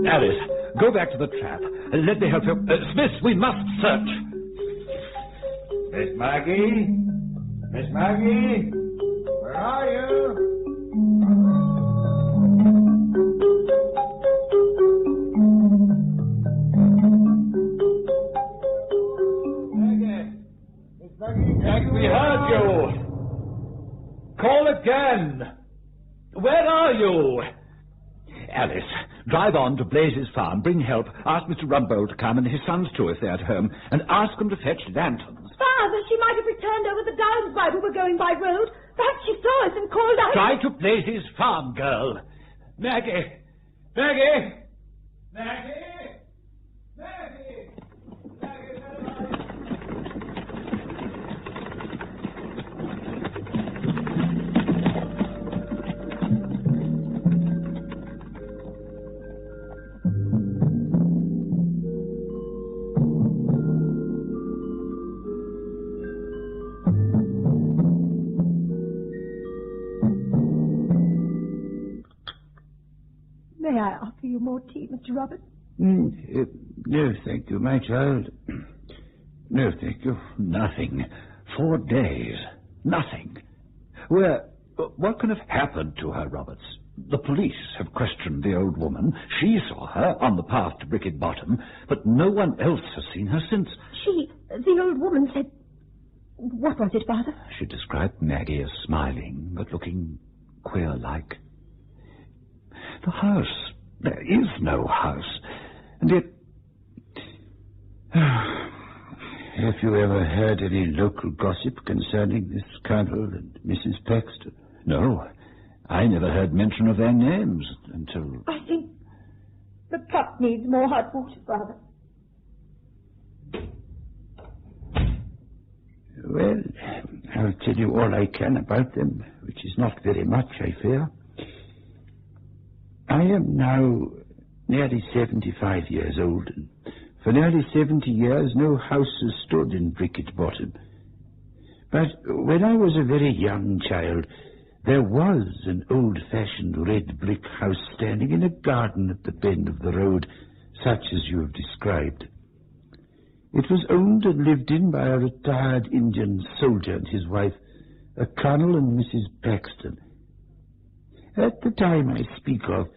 Alice, go back to the trap. Let me help you. Smith, we must search. Miss Maggie? Miss Maggie? Where are you? Maggie, we heard you. Call again. Where are you? Alice, drive on to Blazes Farm, bring help, ask Mr. Rumbold to come and his sons too if they're at home, and ask them to fetch lanterns. Father, she might have returned over the downs while we were going by road. Perhaps she saw us and called out... Drive to Blazes Farm, girl. Maggie! Maggie! Maggie! Maggie! May I offer you more tea, Mr. Roberts? No, thank you, my child. No, thank you. Nothing. 4 days. Nothing. What can have happened to her, Roberts? The police have questioned the old woman. She saw her on the path to Bricket Bottom, but no one else has seen her since. The old woman said... What was it, Father? She described Maggie as smiling, but looking queer-like. The house. There is no house. And yet... Have you ever heard any local gossip concerning this Colonel and Mrs. Paxton? No. I never heard mention of their names until... I think the pot needs more hot water, Father. Well, I'll tell you all I can about them, which is not very much, I fear. I am now nearly 75 years old, and for nearly 70 years no house has stood in Bricket Bottom. But when I was a very young child, there was an old-fashioned red brick house standing in a garden at the bend of the road, such as you have described. It was owned and lived in by a retired Indian soldier and his wife, a Colonel and Mrs. Paxton. At the time I speak of,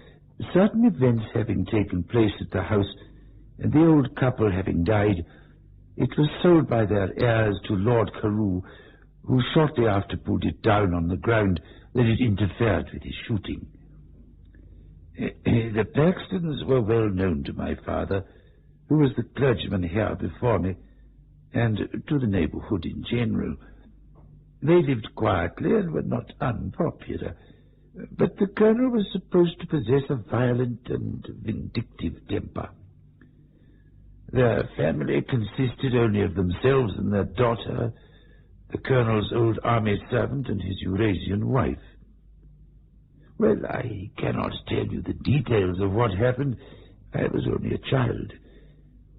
certain events having taken place at the house, and the old couple having died, it was sold by their heirs to Lord Carew, who shortly after pulled it down on the ground that it interfered with his shooting. The Paxtons were well known to my father, who was the clergyman here before me, and to the neighborhood in general. They lived quietly and were not unpopular, but the Colonel was supposed to possess a violent and vindictive temper. Their family consisted only of themselves and their daughter, the Colonel's old army servant and his Eurasian wife. Well, I cannot tell you the details of what happened. I was only a child.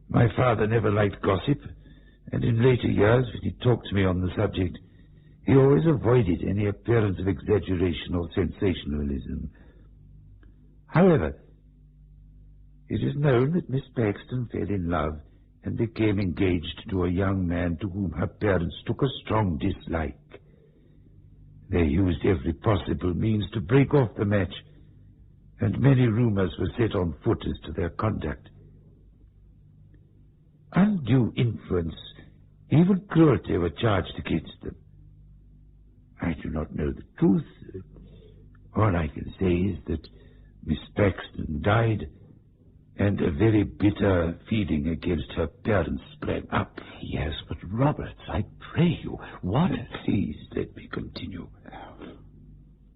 My father never liked gossip, and in later years, when he talked to me on the subject, he always avoided any appearance of exaggeration or sensationalism. However, it is known that Miss Paxton fell in love and became engaged to a young man to whom her parents took a strong dislike. They used every possible means to break off the match, and many rumors were set on foot as to their conduct. Undue influence, even cruelty, were charged against them. I do not know the truth. All I can say is that Miss Paxton died, and a very bitter feeling against her parents sprang up. Yes, but Roberts, I pray you, what? Please let me continue.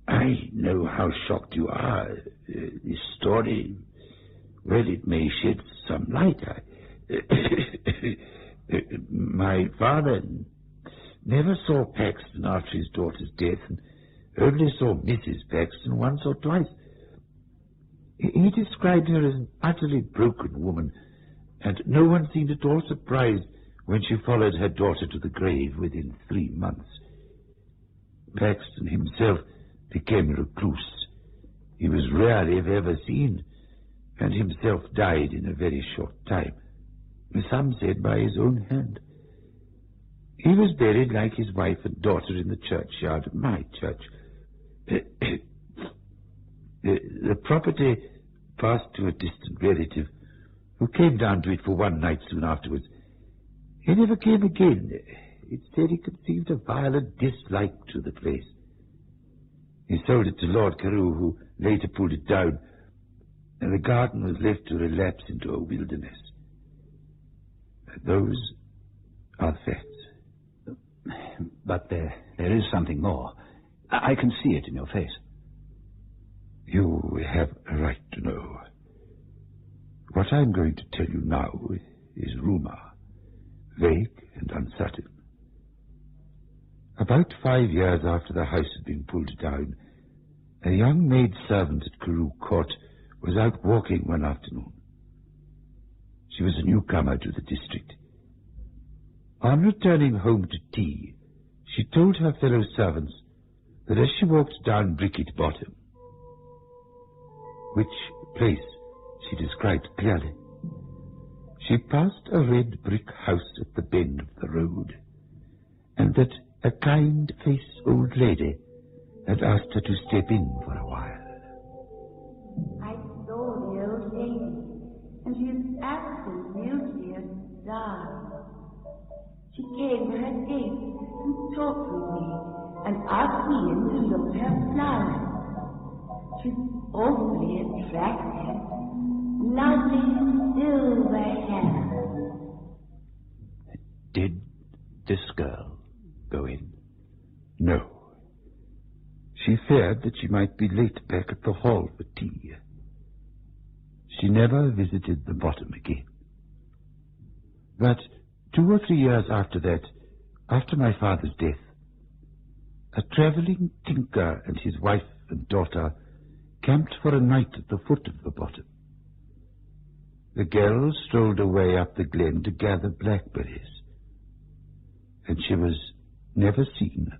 I know how shocked you are. This story, well, it may shed some light. My father never saw Paxton after his daughter's death, and only saw Mrs. Paxton once or twice. He described her as an utterly broken woman, and no one seemed at all surprised when she followed her daughter to the grave within 3 months. Paxton himself became a recluse. He was rarely if ever seen, and himself died in a very short time. Some said by his own hand. He was buried like his wife and daughter in the churchyard of my church. The property passed to a distant relative who came down to it for one night soon afterwards. He never came again. It said he conceived a violent dislike to the place. He sold it to Lord Carew, who later pulled it down, and the garden was left to relapse into a wilderness. Those are the facts. But there is something more. I can see it in your face. You have a right to know. What I'm going to tell you now is rumor, vague and uncertain. About 5 years after the house had been pulled down, a young maid-servant at Carew Court was out walking one afternoon. She was a newcomer to the district. On returning home to tea, she told her fellow servants that as she walked down Bricket Bottom, which place she described clearly, she passed a red brick house at the bend of the road, and that a kind-faced old lady had asked her to step in for a while. I saw the old lady, and she is absolutely a star. She came to her gate and talked with me and asked me in to look at her flowers. She's awfully attractive. Lovely silver hair. Did this girl go in? No. She feared that she might be late back at the hall for tea. She never visited the bottom again. But 2 or 3 years after that, after my father's death, a traveling tinker and his wife and daughter camped for a night at the foot of the bottom. The girls strolled away up the glen to gather blackberries, and she was never seen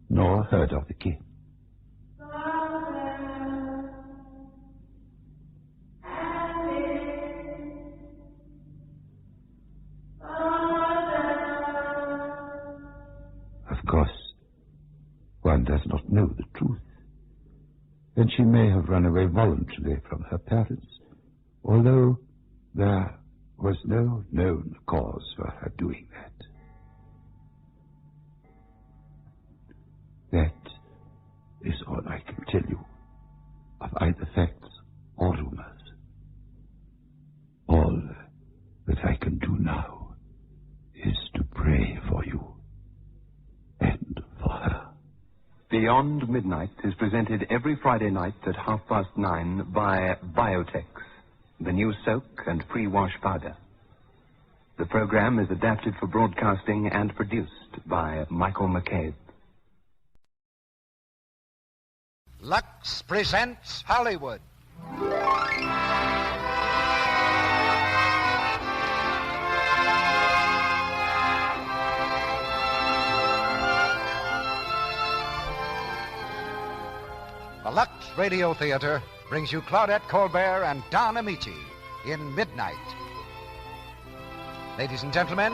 nor heard of again. Of course, one does not know the truth, and she may have run away voluntarily from her parents, although there was no known cause for her doing that. That is all I can tell you of either facts or rumors. All that I can do now is to pray for you and for her. Beyond Midnight is presented every Friday night at 9:30 by Biotex, the new soak and pre-wash powder. The program is adapted for broadcasting and produced by Michael McCabe. Lux presents Hollywood. The Lux Radio Theater brings you Claudette Colbert and Don Amici in Midnight. Ladies and gentlemen,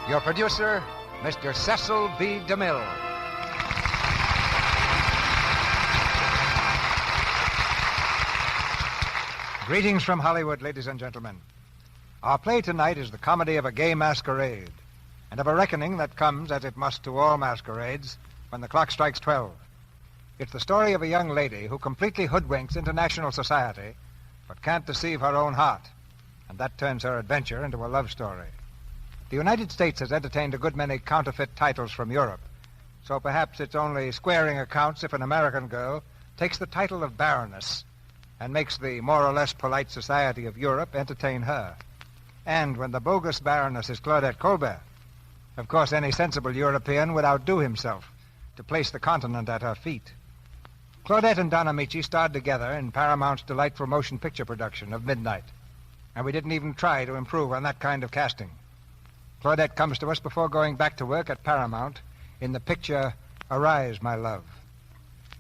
your producer, Mr. Cecil B. DeMille. Greetings from Hollywood, ladies and gentlemen. Our play tonight is the comedy of a gay masquerade, and of a reckoning that comes, as it must to all masquerades, when the clock strikes 12. It's the story of a young lady who completely hoodwinks international society, but can't deceive her own heart, and that turns her adventure into a love story. The United States has entertained a good many counterfeit titles from Europe, so perhaps it's only squaring accounts if an American girl takes the title of Baroness and makes the more or less polite society of Europe entertain her. And when the bogus Baroness is Claudette Colbert, of course any sensible European would outdo himself to place the continent at her feet. Claudette and Don Amici starred together in Paramount's delightful motion picture production of Midnight, and we didn't even try to improve on that kind of casting. Claudette comes to us before going back to work at Paramount in the picture Arise, My Love.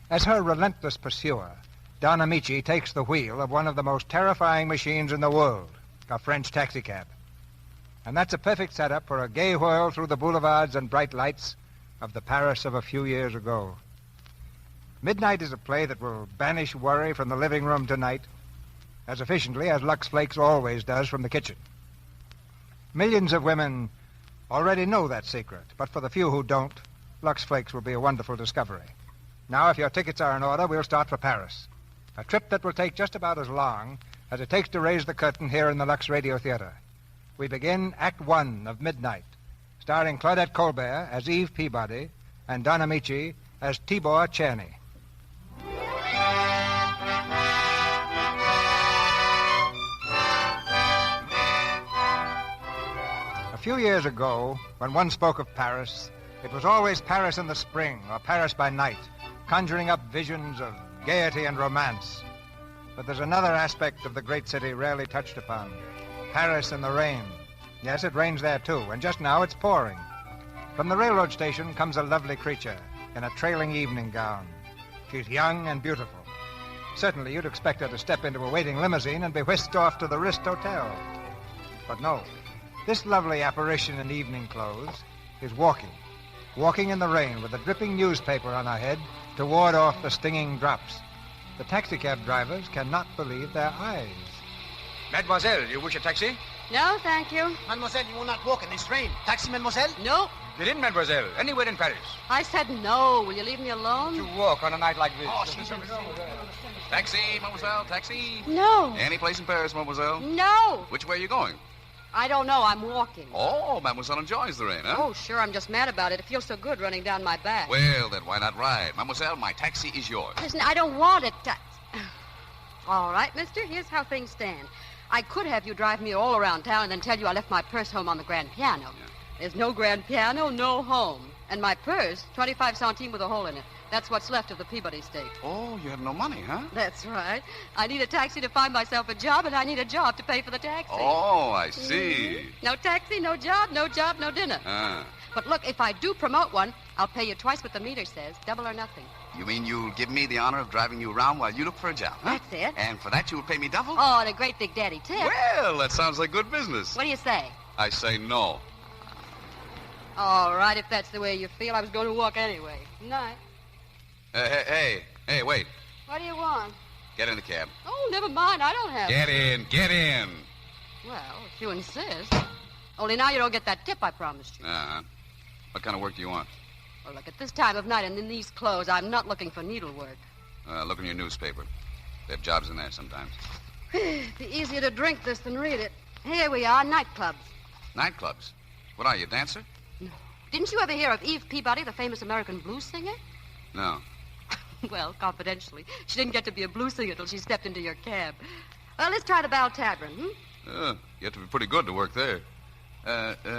As her relentless pursuer, Don Amici takes the wheel of one of the most terrifying machines in the world, a French taxicab. And that's a perfect setup for a gay whirl through the boulevards and bright lights of the Paris of a few years ago. Midnight is a play that will banish worry from the living room tonight as efficiently as Lux Flakes always does from the kitchen. Millions of women already know that secret, but for the few who don't, Lux Flakes will be a wonderful discovery. Now, if your tickets are in order, we'll start for Paris. A trip that will take just about as long as it takes to raise the curtain here in the Lux Radio Theater. We begin Act One of Midnight, starring Claudette Colbert as Eve Peabody and Don Amici as Tibor Czerny. A few years ago, when one spoke of Paris, it was always Paris in the spring or Paris by night, conjuring up visions of gaiety and romance. But there's another aspect of the great city rarely touched upon. Paris in the rain. Yes, it rains there too, and just now it's pouring. From the railroad station comes a lovely creature in a trailing evening gown. She's young and beautiful. Certainly you'd expect her to step into a waiting limousine and be whisked off to the Rist Hotel. But no, this lovely apparition in evening clothes is walking in the rain with a dripping newspaper on her head to ward off the stinging drops. The taxicab drivers cannot believe their eyes. Mademoiselle, you wish a taxi? No, thank you. Mademoiselle, you will not walk in this rain. Taxi, mademoiselle? No. Get in, mademoiselle. Anywhere in Paris. I said no. Will you leave me alone? To walk on a night like this. Taxi, mademoiselle, taxi. No. Any place in Paris, mademoiselle? No. Which way are you going? I don't know. I'm walking. Oh, mademoiselle enjoys the rain, huh? Oh, sure. I'm just mad about it. It feels so good running down my back. Well, then why not ride? Mademoiselle, my taxi is yours. Listen, I don't want it. All right, mister. Here's how things stand. I could have you drive me all around town and then tell you I left my purse home on the grand piano. Yeah. There's no grand piano, no home. And my purse, 25 centimes with a hole in it. That's what's left of the Peabody estate. Oh, you have no money, huh? That's right. I need a taxi to find myself a job, and I need a job to pay for the taxi. Oh, I see. Mm-hmm. No taxi, no job, no dinner. Ah. But look, if I do promote one, I'll pay you twice what the meter says, double or nothing. You mean you'll give me the honor of driving you around while you look for a job, huh? That's it. And for that you'll pay me double? Oh, and a great big daddy tip. Well, that sounds like good business. What do you say? I say no. All right, if that's the way you feel, I was going to walk anyway. Night. Hey, wait. What do you want? Get in the cab. Oh, never mind. I don't have Get in. Well, if you insist. Only now you don't get that tip I promised you. Uh-huh. What kind of work do you want? Well, look, at this time of night and in these clothes, I'm not looking for needlework. Look in your newspaper. They have jobs in there sometimes. It'd be easier to drink this than read it. Here we are, nightclubs. Nightclubs? What are you, a dancer? No. Didn't you ever hear of Eve Peabody, the famous American blues singer? No. Well, confidentially, she didn't get to be a blues singer till she stepped into your cab. Well, let's try the Bell Tavern, You have to be pretty good to work there.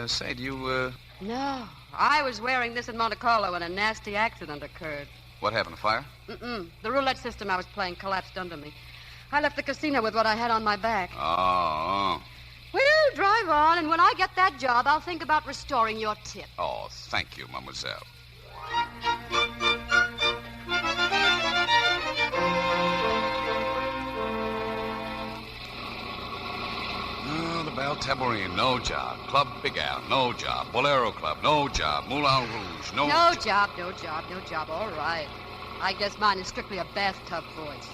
Say, do you, No. I was wearing this in Monte Carlo when a nasty accident occurred. What happened, a fire? The roulette system I was playing collapsed under me. I left the casino with what I had on my back. Oh. Well, drive on, and when I get that job, I'll think about restoring your tip. Oh, thank you, mademoiselle. Belle Tabourine, no job. Club Big Al, no job. Bolero Club, no job. Moulin Rouge, no job. All right. I guess mine is strictly a bathtub voice.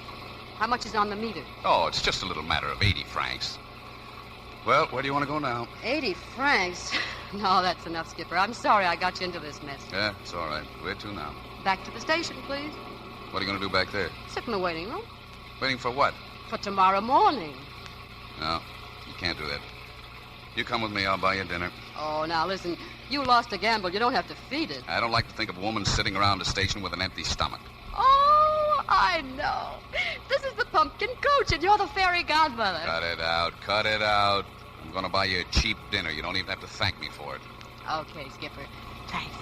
How much is on the meter? Oh, it's just a little matter of 80 francs. Well, where do you want to go now? 80 francs? No, that's enough, Skipper. I'm sorry I got you into this mess. Yeah, it's all right. Where to now? Back to the station, please. What are you going to do back there? Sit in the waiting room. Waiting for what? For tomorrow morning. No, you can't do that. You come with me, I'll buy you dinner. Oh, now listen, you lost a gamble. You don't have to feed it. I don't like to think of a woman sitting around the station with an empty stomach. Oh, I know. This is the pumpkin coach, and you're the fairy godmother. Cut it out, cut it out. I'm going to buy you a cheap dinner. You don't even have to thank me for it. Okay, Skipper. Thanks.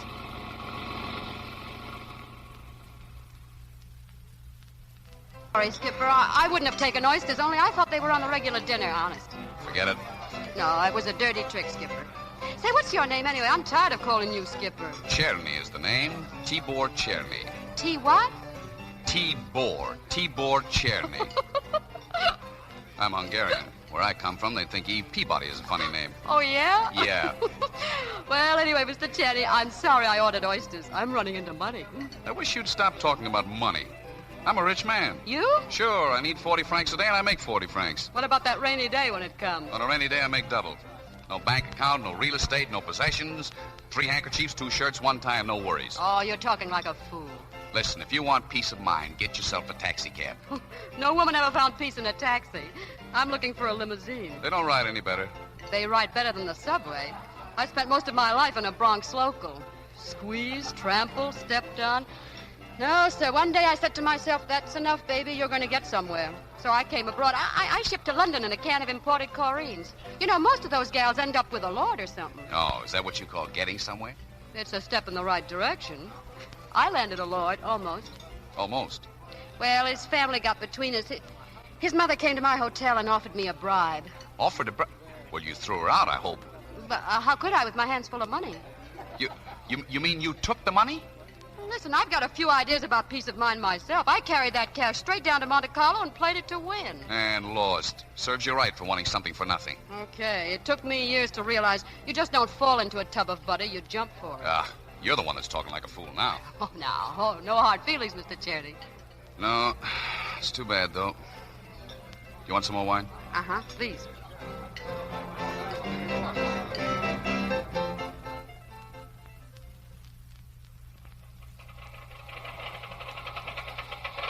Sorry, Skipper. I wouldn't have taken oysters, only I thought they were on the regular dinner, honest. Forget it. No, it was a dirty trick, Skipper. Say, what's your name anyway? I'm tired of calling you Skipper. Cherny is the name. Tibor Cherny. T what? Tibor. Tibor Cherny. I'm Hungarian. Where I come from, they think Eve Peabody is a funny name. Oh, yeah? Yeah. Well, anyway, Mr. Cherny, I'm sorry I ordered oysters. I'm running into money. I wish you'd stop talking about money. I'm a rich man. You? Sure, I need 40 francs a day, and I make 40 francs. What about that rainy day when it comes? On a rainy day, I make double. No bank account, no real estate, no possessions. 3 handkerchiefs, 2 shirts, 1 tie, and no worries. Oh, you're talking like a fool. Listen, if you want peace of mind, get yourself a taxi cab. No woman ever found peace in a taxi. I'm looking for a limousine. They don't ride any better. They ride better than the subway. I spent most of my life in a Bronx local. Squeezed, trampled, stepped on. No, sir. One day I said to myself, that's enough, baby. You're going to get somewhere. So I came abroad. I shipped to London in a can of imported Corines. You know, most of those gals end up with a lord or something. Oh, is that what you call getting somewhere? It's a step in the right direction. I landed a lord, almost. Almost? Well, his family got between us. His mother came to my hotel and offered me a bribe. Offered a bribe? Well, you threw her out, I hope. But how could I with my hands full of money? You mean you took the money? Listen, I've got a few ideas about peace of mind myself. I carried that cash straight down to Monte Carlo and played it to win. And lost. Serves you right for wanting something for nothing. Okay, it took me years to realize you just don't fall into a tub of butter, you jump for it. You're the one that's talking like a fool now. Oh, now. Oh, no hard feelings, Mr. Cherny. No, it's too bad, though. You want some more wine? Uh-huh, please.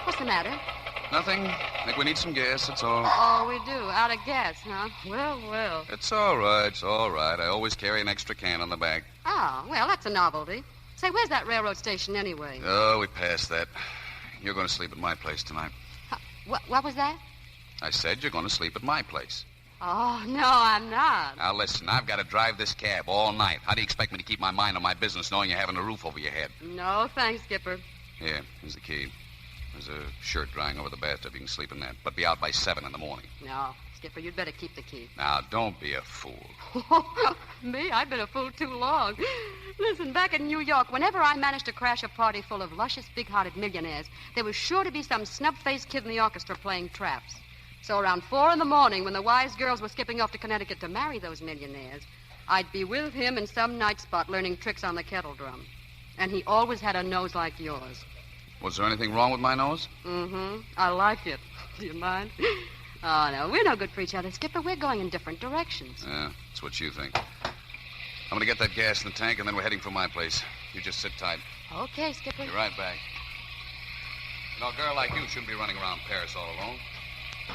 What's the matter? Nothing. I think we need some gas, that's all. Oh, we do. Out of gas, huh? Well. It's all right, it's all right. I always carry an extra can on the back. Oh, well, that's a novelty. Say, where's that railroad station anyway? Oh, we passed that. You're going to sleep at my place tonight. What was that? I said you're going to sleep at my place. Oh, no, I'm not. Now, listen, I've got to drive this cab all night. How do you expect me to keep my mind on my business knowing you're having a roof over your head? No, thanks, Skipper. Here, here's the key. There's a shirt drying over the bathtub. You can sleep in that. But be out by 7 in the morning. No, Skipper, you'd better keep the key. Now, don't be a fool. Me? I've been a fool too long. Listen, back in New York, whenever I managed to crash a party full of luscious, big-hearted millionaires, there was sure to be some snub-faced kid in the orchestra playing traps. So around 4 in the morning, when the wise girls were skipping off to Connecticut to marry those millionaires, I'd be with him in some night spot learning tricks on the kettle drum. And he always had a nose like yours. Was there anything wrong with my nose? Mm-hmm. I like it. Do you mind? Oh, no, we're no good for each other, Skipper. We're going in different directions. Yeah, that's what you think. I'm going to get that gas in the tank, and then we're heading for my place. You just sit tight. Okay, Skipper. Be right back. You know, a girl like you shouldn't be running around Paris all alone.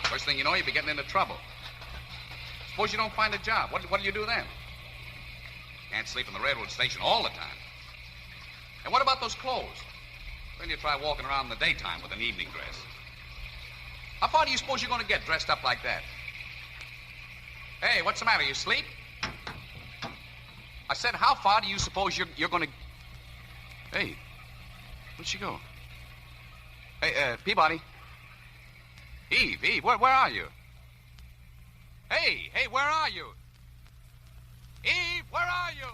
First thing you know, you'll be getting into trouble. Suppose you don't find a job. What do you do then? Can't sleep in the railroad station all the time. And what about those clothes? When you try walking around in the daytime with an evening dress? How far do you suppose you're going to get dressed up like that? Hey, what's the matter? You asleep? I said, how far do you suppose you're going to... Hey, where'd she go? Hey, Peabody. Eve, where are you? Hey, where are you? Eve, where are you?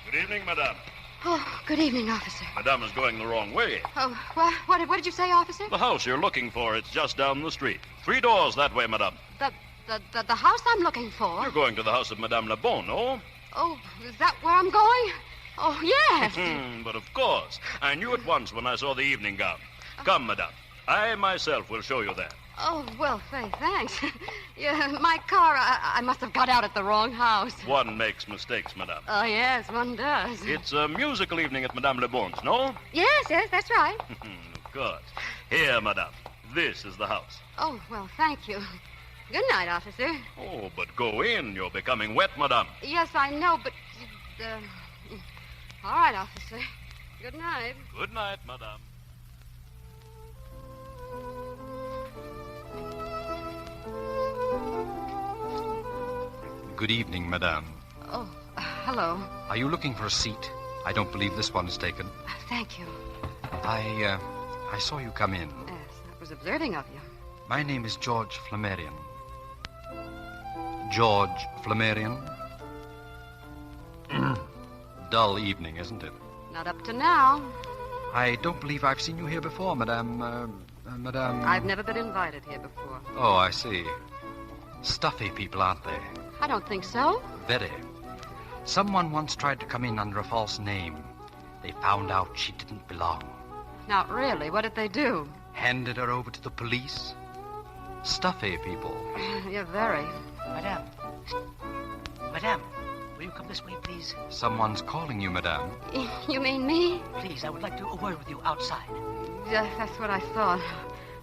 Good evening, madame. Oh, good evening, officer. Madame is going the wrong way. Oh, what did you say, officer? The house you're looking for, it's just down the street. 3 doors that way, madame. The house I'm looking for? You're going to the house of Madame Le Bon, no? Oh, is that where I'm going? Oh, yes. But of course. I knew at once when I saw the evening gown. Come, madame. I myself will show you that. Oh, well, thanks. Yeah, my car, I must have got out at the wrong house. One makes mistakes, madame. Oh, yes, one does. It's a musical evening at Madame Le Bon's, no? Yes, that's right. Of course. Here, madame. This is the house. Oh, well, thank you. Good night, officer. Oh, but go in. You're becoming wet, madame. Yes, I know, but... All right, officer. Good night. Good night, madame. Good evening, madame. Oh, hello. Are you looking for a seat? I don't believe this one is taken. Thank you. I saw you come in. Yes, that was observing of you. My name is George Flammarion. George Flammarion? Dull evening, isn't it? Not up to now. I don't believe I've seen you here before, madame. Madame... I've never been invited here before. Oh, I see. Stuffy people, aren't they? I don't think so. Very. Someone once tried to come in under a false name. They found out she didn't belong. Not really. What did they do? Handed her over to the police. Stuffy people. Yeah, very. Madame. Madame, will you come this way, please? Someone's calling you, madame. You mean me? Please, I would like to a word with you outside. Yeah, that's what I thought.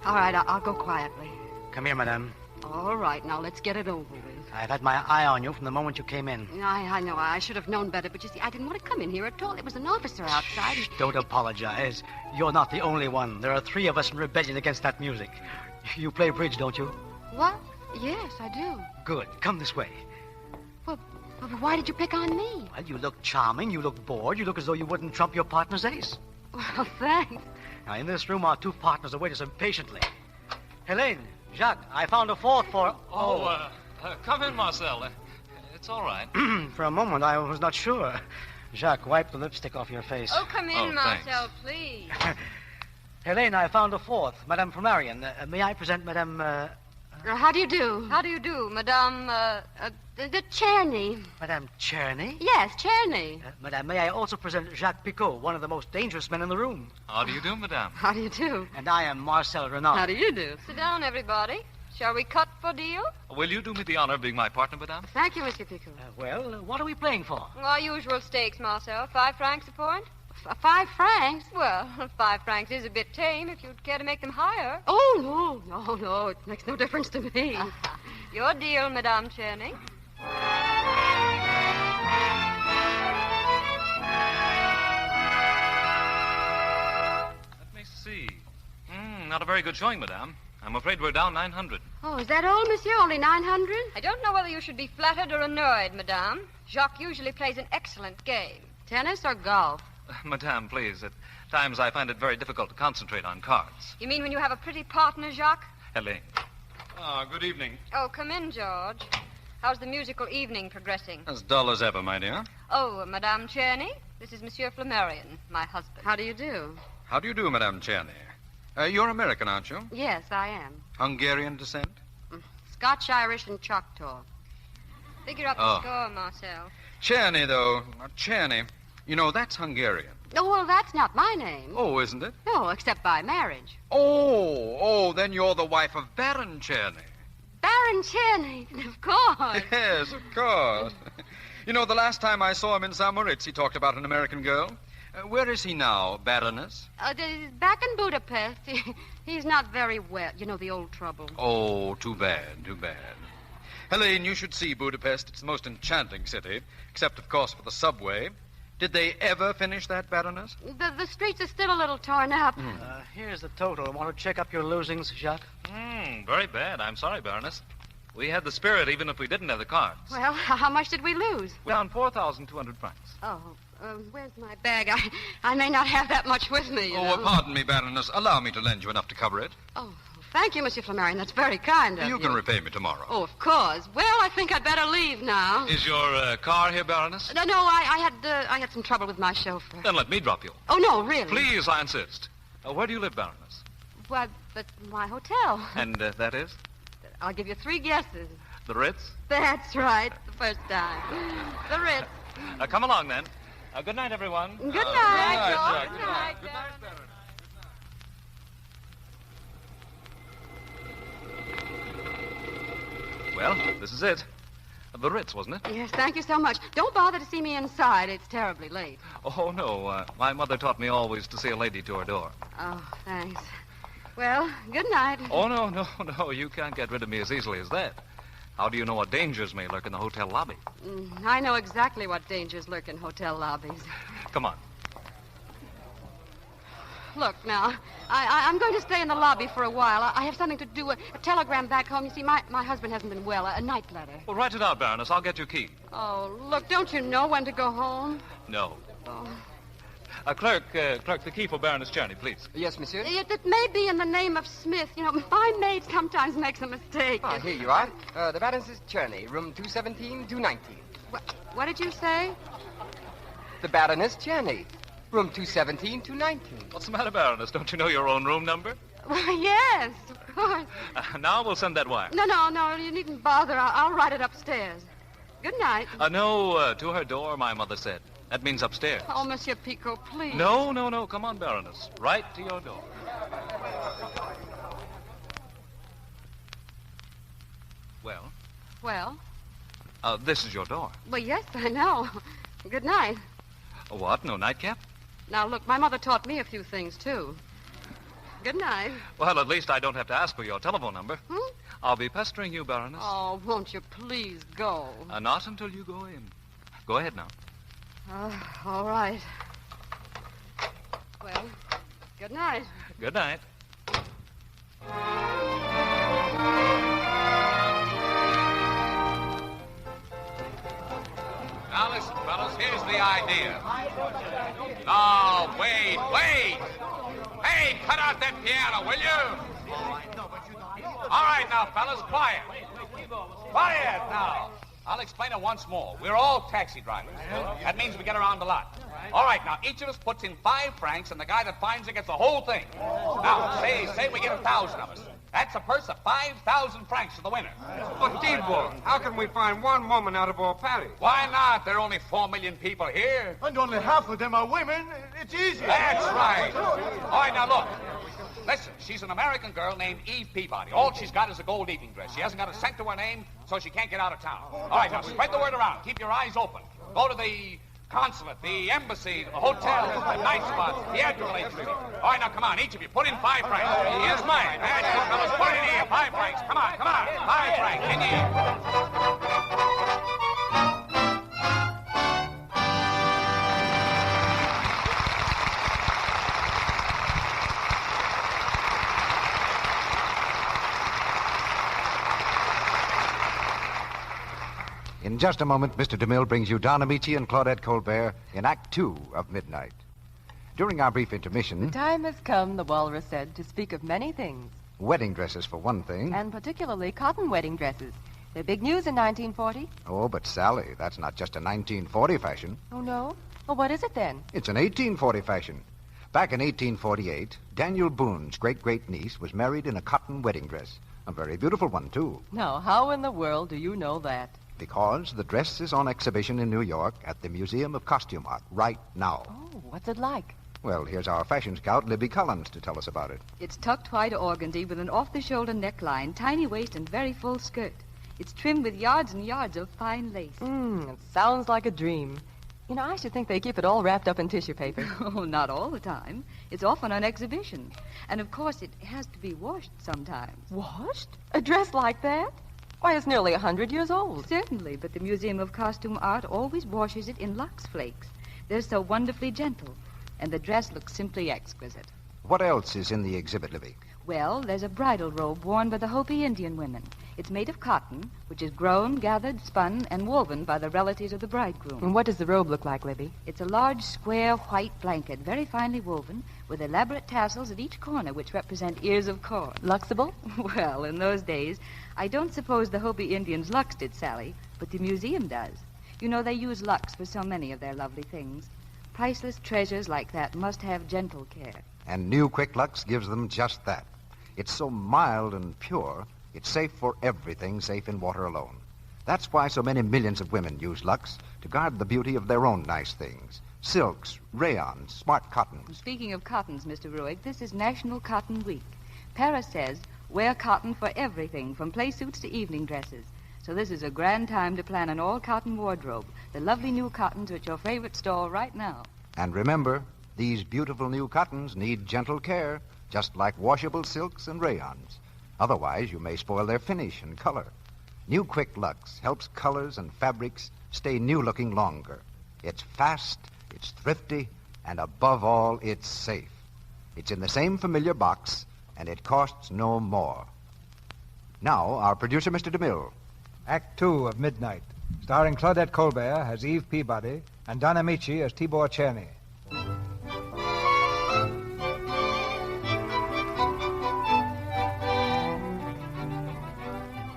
All right, I'll go quietly. Come here, madame. All right, now let's get it over with. I've had my eye on you from the moment you came in. I know. I should have known better, but you see, I didn't want to come in here at all. There was an officer outside. Shh, don't apologize. You're not the only one. There are 3 of us in rebellion against that music. You play bridge, don't you? What? Yes, I do. Good. Come this way. Well, why did you pick on me? Well, you look charming. You look bored. You look as though you wouldn't trump your partner's ace. Well, thanks. Now, in this room are 2 partners awaiting us impatiently. Helene, Jacques, I found a 4th for... Come in, Marcel. It's all right. For a moment, I was not sure. Jacques, wipe the lipstick off your face. Oh, come in, Marcel, please. Helene, I found a 4th, Madame Flammarion. May I present Madame... How do you do? How do you do, Madame... the Czerny. Madame Czerny? Yes, Czerny. Madame, may I also present Jacques Picot, one of the most dangerous men in the room. How do you do, madame? How do you do? And I am Marcel Renard. How do you do? Sit down, everybody. Shall we cut for deal? Will you do me the honor of being my partner, madame? Thank you, Monsieur Picot. Well, what are we playing for? Our usual stakes, Marcel. 5 francs a point. 5 francs? Well, 5 francs is a bit tame if you'd care to make them higher. Oh, no. It makes no difference to me. Your deal, Madame Czerny. Let me see. Not a very good showing, madame. I'm afraid we're down 900. Oh, is that all, monsieur? Only 900? I don't know whether you should be flattered or annoyed, Madame. Jacques usually plays an excellent game. Tennis or golf? Madame, please. At times I find it very difficult to concentrate on cards. You mean when you have a pretty partner, Jacques? Helene. Good evening. Oh, come in, George. How's the musical evening progressing? As dull as ever, my dear. Oh, Madame Czerny, this is Monsieur Flammarion, my husband. How do you do? How do you do, Madame Czerny? You're American, aren't you? Yes, I am. Hungarian descent? Scotch, Irish, and Choctaw. Figure up the score, Marcel. Czerny, though. Czerny. You know, that's Hungarian. Oh, well, that's not my name. Oh, isn't it? No, except by marriage. Oh, then you're the wife of Baron Czerny. Baron Czerny, of course. Yes, of course. You know, the last time I saw him in St. Moritz, he talked about an American girl. Where is he now, Baroness? Back in Budapest. He's not very well. You know, the old trouble. Oh, too bad. Helene, you should see Budapest. It's the most enchanting city, except, of course, for the subway. Did they ever finish that, Baroness? The streets are still a little torn up. Here's the total. Want to check up your losings, Jacques? Very bad. I'm sorry, Baroness. We had the spirit even if we didn't have the cards. Well, how much did we lose? We're down 4,200 francs. Oh, where's my bag? I may not have that much with me, you know. Pardon me, Baroness. Allow me to lend you enough to cover it. Oh, thank you, Monsieur Flammarion. That's very kind of you. You can repay me tomorrow. Oh, of course. Well, I think I'd better leave now. Is your car here, Baroness? No, I had some trouble with my chauffeur. Then let me drop you. Oh, no, really? Please, I insist. Where do you live, Baroness? Well, but my hotel. And that is? I'll give you 3 guesses. The Ritz? That's right, the first time. The Ritz. Come along, then. Good night, everyone. Good night, Good night, George. Jack. Good night, Good night, Baroness. Well, this is it. The Ritz, wasn't it? Yes, thank you so much. Don't bother to see me inside. It's terribly late. Oh, no. My mother taught me always to see a lady to her door. Oh, thanks. Well, good night. Oh, no. You can't get rid of me as easily as that. How do you know what dangers may lurk in the hotel lobby? I know exactly what dangers lurk in hotel lobbies. Come on. Look, now, I'm going to stay in the lobby for a while. I have something to do, a telegram back home. You see, my husband hasn't been well, a night letter. Well, write it out, Baroness. I'll get you a key. Oh, look, don't you know when to go home? No. Oh. Clerk, the key for Baroness Czerny, please. Yes, monsieur? It may be in the name of Smith. You know, my maid sometimes makes a mistake. Ah, here you are. The Baroness Czerny, room 217, 219. What did you say? The Baroness Czerny, room 217, 219. What's the matter, Baroness? Don't you know your own room number? Why, yes, of course. Now we'll send that wire. No, you needn't bother. I'll write it upstairs. Good night. No, to her door, my mother said. That means upstairs. Oh, Monsieur Picot, please. No. Come on, Baroness. Right to your door. Well? Well? This is your door. Well, yes, I know. Good night. What? No nightcap? Now, look, my mother taught me a few things, too. Good night. Well, at least I don't have to ask for your telephone number. I'll be pestering you, Baroness. Oh, won't you please go? Not until you go in. Go ahead now. All right. Well, good night. Good night. Now listen, fellas, here's the idea. No, wait. Hey, cut out that piano, will you? All right, now, fellas, quiet. Quiet now. I'll explain it once more. We're all taxi drivers. That means we get around a lot. All right, now, each of us puts in 5 francs, and the guy that finds it gets the whole thing. Now, say we get 1,000 of us. That's a purse of 5,000 francs to the winner. But, Dearborn, how can we find one woman out of all Paris? Why not? There are only 4 million people here. And only half of them are women. It's easy. That's right. All right, now, look. Listen, she's an American girl named Eve Peabody. All she's got is a gold evening dress. She hasn't got a cent to her name, so she can't get out of town. All right, now, spread the word around. Keep your eyes open. Go to the consulate, the embassy, the hotels, the night spots, theatrical agencies. All right, now, come on, each of you, put in 5 francs. Here's mine. That's it, fellas. Put it in here, 5 francs. Come on. 5 francs, in here. In just a moment, Mr. DeMille brings you Don Amici and Claudette Colbert in Act 2 of Midnight. During our brief intermission... The time has come, the walrus said, to speak of many things. Wedding dresses, for one thing. And particularly cotton wedding dresses. They're big news in 1940. Oh, but Sally, that's not just a 1940 fashion. Oh, no? Well, what is it then? It's an 1840 fashion. Back in 1848, Daniel Boone's great-great-niece was married in a cotton wedding dress. A very beautiful one, too. Now, how in the world do you know that? Because the dress is on exhibition in New York at the Museum of Costume Art right now. Oh, what's it like? Well, here's our fashion scout, Libby Collins, to tell us about it. It's tucked white organdy with an off-the-shoulder neckline, tiny waist, and very full skirt. It's trimmed with yards and yards of fine lace. It sounds like a dream. You know, I should think they keep it all wrapped up in tissue paper. Oh, not all the time. It's often on exhibition. And, of course, it has to be washed sometimes. Washed? A dress like that? Why, it's nearly 100 years old. Certainly, but the Museum of Costume Art always washes it in Lux Flakes. They're so wonderfully gentle, and the dress looks simply exquisite. What else is in the exhibit, Libby? Well, there's a bridal robe worn by the Hopi Indian women. It's made of cotton, which is grown, gathered, spun, and woven by the relatives of the bridegroom. And what does the robe look like, Libby? It's a large, square, white blanket, very finely woven, with elaborate tassels at each corner, which represent ears of corn. Luxable? Well, in those days, I don't suppose the Hopi Indians luxed it, Sally, but the museum does. You know, they use lux for so many of their lovely things. Priceless treasures like that must have gentle care. And new Quick Lux gives them just that. It's so mild and pure, it's safe for everything, safe in water alone. That's why so many millions of women use Lux to guard the beauty of their own nice things. Silks, rayons, smart cottons. Speaking of cottons, Mr. Ruick, this is National Cotton Week. Paris says, wear cotton for everything, from play suits to evening dresses. So this is a grand time to plan an all-cotton wardrobe. The lovely new cottons are at your favorite store right now. And remember, these beautiful new cottons need gentle care, just like washable silks and rayons. Otherwise, you may spoil their finish and color. New Quick Lux helps colors and fabrics stay new-looking longer. It's fast, it's thrifty, and above all, it's safe. It's in the same familiar box, and it costs no more. Now, our producer, Mr. DeMille. Act 2 of Midnight, starring Claudette Colbert as Eve Peabody and Don Amici as Tibor Czerny.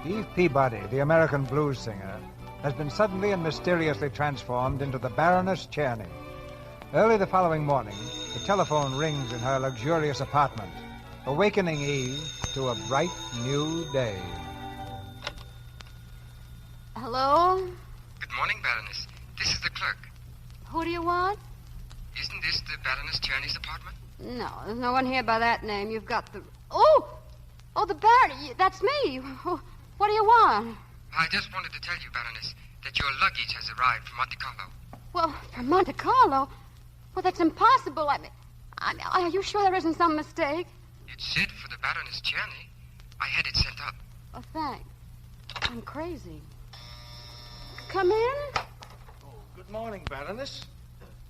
Eve Peabody, the American blues singer, has been suddenly and mysteriously transformed into the Baroness Czerny. Early the following morning, the telephone rings in her luxurious apartment, awakening Eve to a bright new day. Hello? Good morning, Baroness. This is the clerk. Who do you want? Isn't this the Baroness Czerny's apartment? No, there's no one here by that name. You've got the... Oh, the Baron. That's me. What do you want? I just wanted to tell you, Baroness, that your luggage has arrived from Monte Carlo. Well, from Monte Carlo? Well, that's impossible. I mean, are you sure there isn't some mistake? It's said for the Baroness Czerny. I had it sent up. Oh, thanks. I'm crazy. Come in. Good morning, Baroness.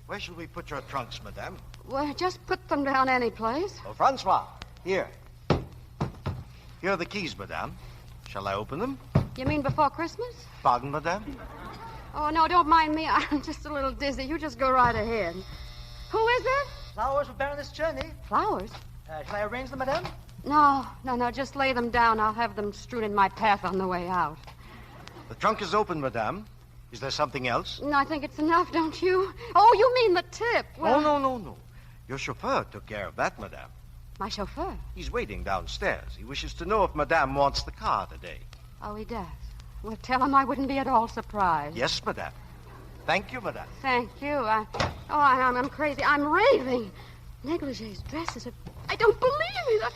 Where shall we put your trunks, madame? Well, just put them down any place. Oh, Francois, here. Here are the keys, madame. Shall I open them? You mean before Christmas? Pardon, madame? Oh, no, don't mind me. I'm just a little dizzy. You just go right ahead. Who is it? Flowers for Baroness Czerny. Flowers? Shall I arrange them, madame? No. Just lay them down. I'll have them strewn in my path on the way out. The trunk is open, madame. Is there something else? No, I think it's enough, don't you? Oh, you mean the tip. Well, Oh, no. Your chauffeur took care of that, madame. My chauffeur? He's waiting downstairs. He wishes to know if madame wants the car today. Oh, he does. Well, tell him I wouldn't be at all surprised. Yes, madame. Thank you, madame. Thank you. I'm crazy. I'm raving. Negligees, dresses. I don't believe it.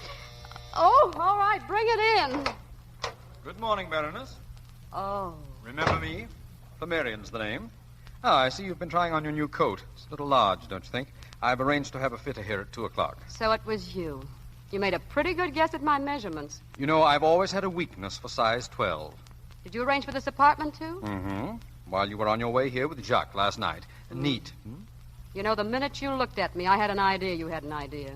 Oh, all right. Bring it in. Good morning, Baroness. Oh. Remember me? Flammarian's the name. I see you've been trying on your new coat. It's a little large, don't you think? I've arranged to have a fitter here at 2 o'clock. So it was you. You made a pretty good guess at my measurements. You know, I've always had a weakness for size 12. Did you arrange for this apartment, too? Mm-hmm. While you were on your way here with Jacques last night. Neat. You know, the minute you looked at me, I had an idea you had an idea.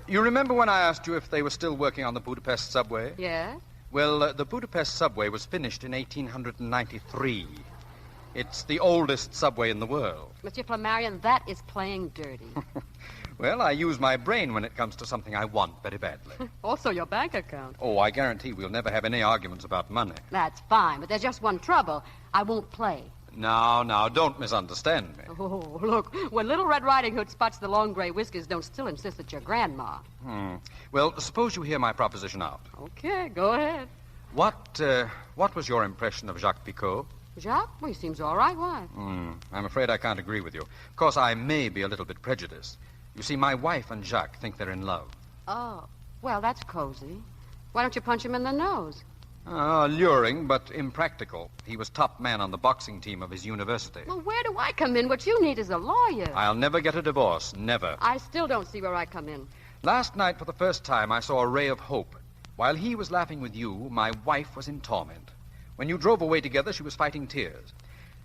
You remember when I asked you if they were still working on the Budapest subway? Yeah? Well, the Budapest subway was finished in 1893. It's the oldest subway in the world. Monsieur Flammarion, that is playing dirty. Well, I use my brain when it comes to something I want very badly. Also your bank account. Oh, I guarantee we'll never have any arguments about money. That's fine, but there's just one trouble. I won't play. Now, don't misunderstand me. Oh, look, when Little Red Riding Hood spots the long gray whiskers, don't still insist that you're grandma. Well, suppose you hear my proposition out. Okay, go ahead. What was your impression of Jacques Picot? Jacques? Well, he seems all right. Why? I'm afraid I can't agree with you. Of course, I may be a little bit prejudiced. You see, my wife and Jacques think they're in love. Oh, well, that's cozy. Why don't you punch him in the nose? Alluring, but impractical. He was top man on the boxing team of his university. Well, where do I come in? What you need is a lawyer. I'll never get a divorce. Never. I still don't see where I come in. Last night, for the first time, I saw a ray of hope. While he was laughing with you, my wife was in torment. When you drove away together, she was fighting tears.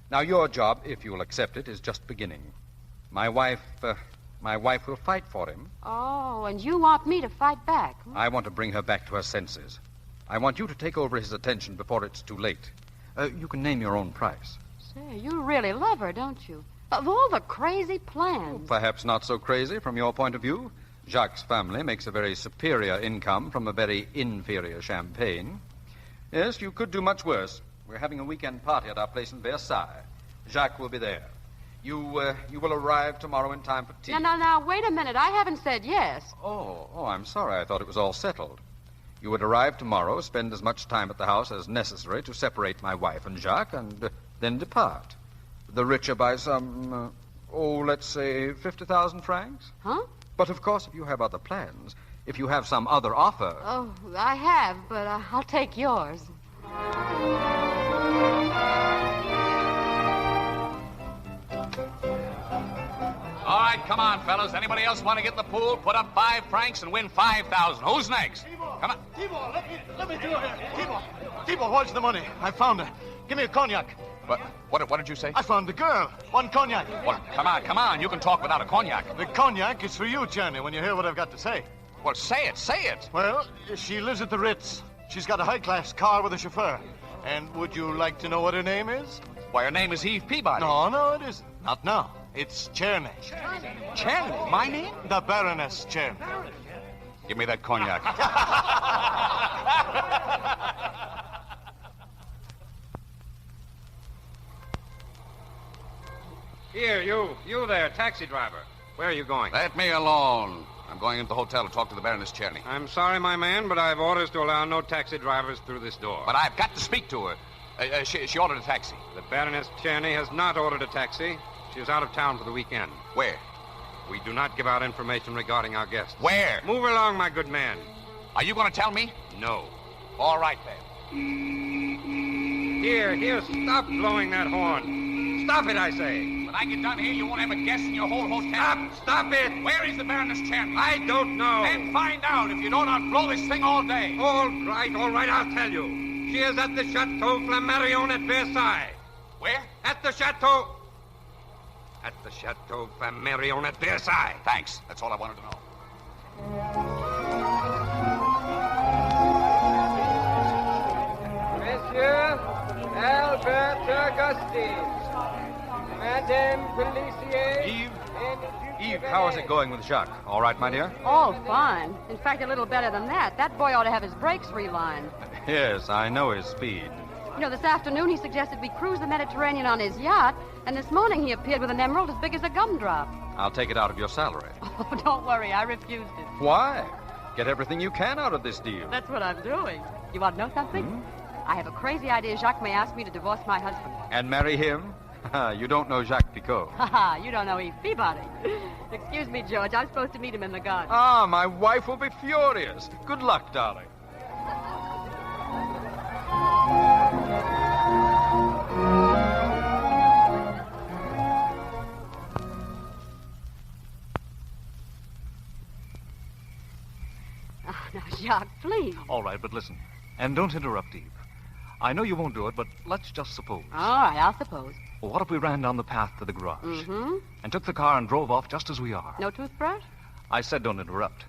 Now, your job, if you'll accept it, is just beginning. My wife will fight for him. Oh, and you want me to fight back? I want to bring her back to her senses. I want you to take over his attention before it's too late. You can name your own price. Say, you really love her, don't you? Of all the crazy plans. Perhaps not so crazy from your point of view. Jacques' family makes a very superior income from a very inferior champagne. Yes, you could do much worse. We're having a weekend party at our place in Versailles. Jacques will be there. You will arrive tomorrow in time for tea. Now, wait a minute. I haven't said yes. Oh, I'm sorry. I thought it was all settled. You would arrive tomorrow, spend as much time at the house as necessary to separate my wife and Jacques, and then depart. The richer by some, let's say 50,000 francs. Huh? But of course, if you have other plans, if you have some other offer... Oh, I have, but I'll take yours. All right, come on, fellas. Anybody else want to get in the pool? Put up 5 francs and win 5,000. Who's next? Come on. Tibor, let me do it. Tibor, where's the money? I found her. Give me a cognac. What did you say? I found the girl. 1 cognac. Well, come on. You can talk without a cognac. The cognac is for you, Journey, when you hear what I've got to say. Well, say it. Well, she lives at the Ritz. She's got a high-class car with a chauffeur. And would you like to know what her name is? Why, her name is Eve Peabody. No, it isn't. Not now. It's Czerny. Czerny? My name? The Baroness Czerny. Give me that cognac. Here, you there, taxi driver. Where are you going? Let me alone. I'm going into the hotel to talk to the Baroness Czerny. I'm sorry, my man, but I've orders to allow no taxi drivers through this door. But I've got to speak to her. She ordered a taxi. The Baroness Czerny has not ordered a taxi. She is out of town for the weekend. Where? We do not give out information regarding our guests. Where? Move along, my good man. Are you going to tell me? No. All right, then. Here, stop blowing that horn. Stop it, I say. When I get done here, you won't have a guest in your whole hotel. Stop it. Where is the Baroness Czerny? I don't know. Then find out. If you don't, I'll blow this thing all day. All right, I'll tell you. She is at the Chateau Flammarion at Versailles. Where? At the Chateau Flammarion at Versailles. Thanks. That's all I wanted to know. Monsieur Albert Augustine. Madame Policier. Eve, how is it going with Jacques? All right, my dear? Oh, fine. In fact, a little better than that. That boy ought to have his brakes relined. Yes, I know his speed. You know, this afternoon he suggested we cruise the Mediterranean on his yacht, and this morning he appeared with an emerald as big as a gumdrop. I'll take it out of your salary. Oh, don't worry, I refused it. Why? Get everything you can out of this deal. That's what I'm doing. You want to know something? I have a crazy idea Jacques may ask me to divorce my husband. And marry him? You don't know Jacques Picot. Ha, you don't know Eve Peabody. Excuse me, George, I'm supposed to meet him in the garden. Ah, my wife will be furious. Good luck, darling. Oh, now, Jacques, please. All right, but listen. And don't interrupt, Eve. I know you won't do it, but let's just suppose. All right, I'll suppose. Well, what if we ran down the path to the garage? Mm-hmm. And took the car and drove off just as we are? No toothbrush? I said don't interrupt.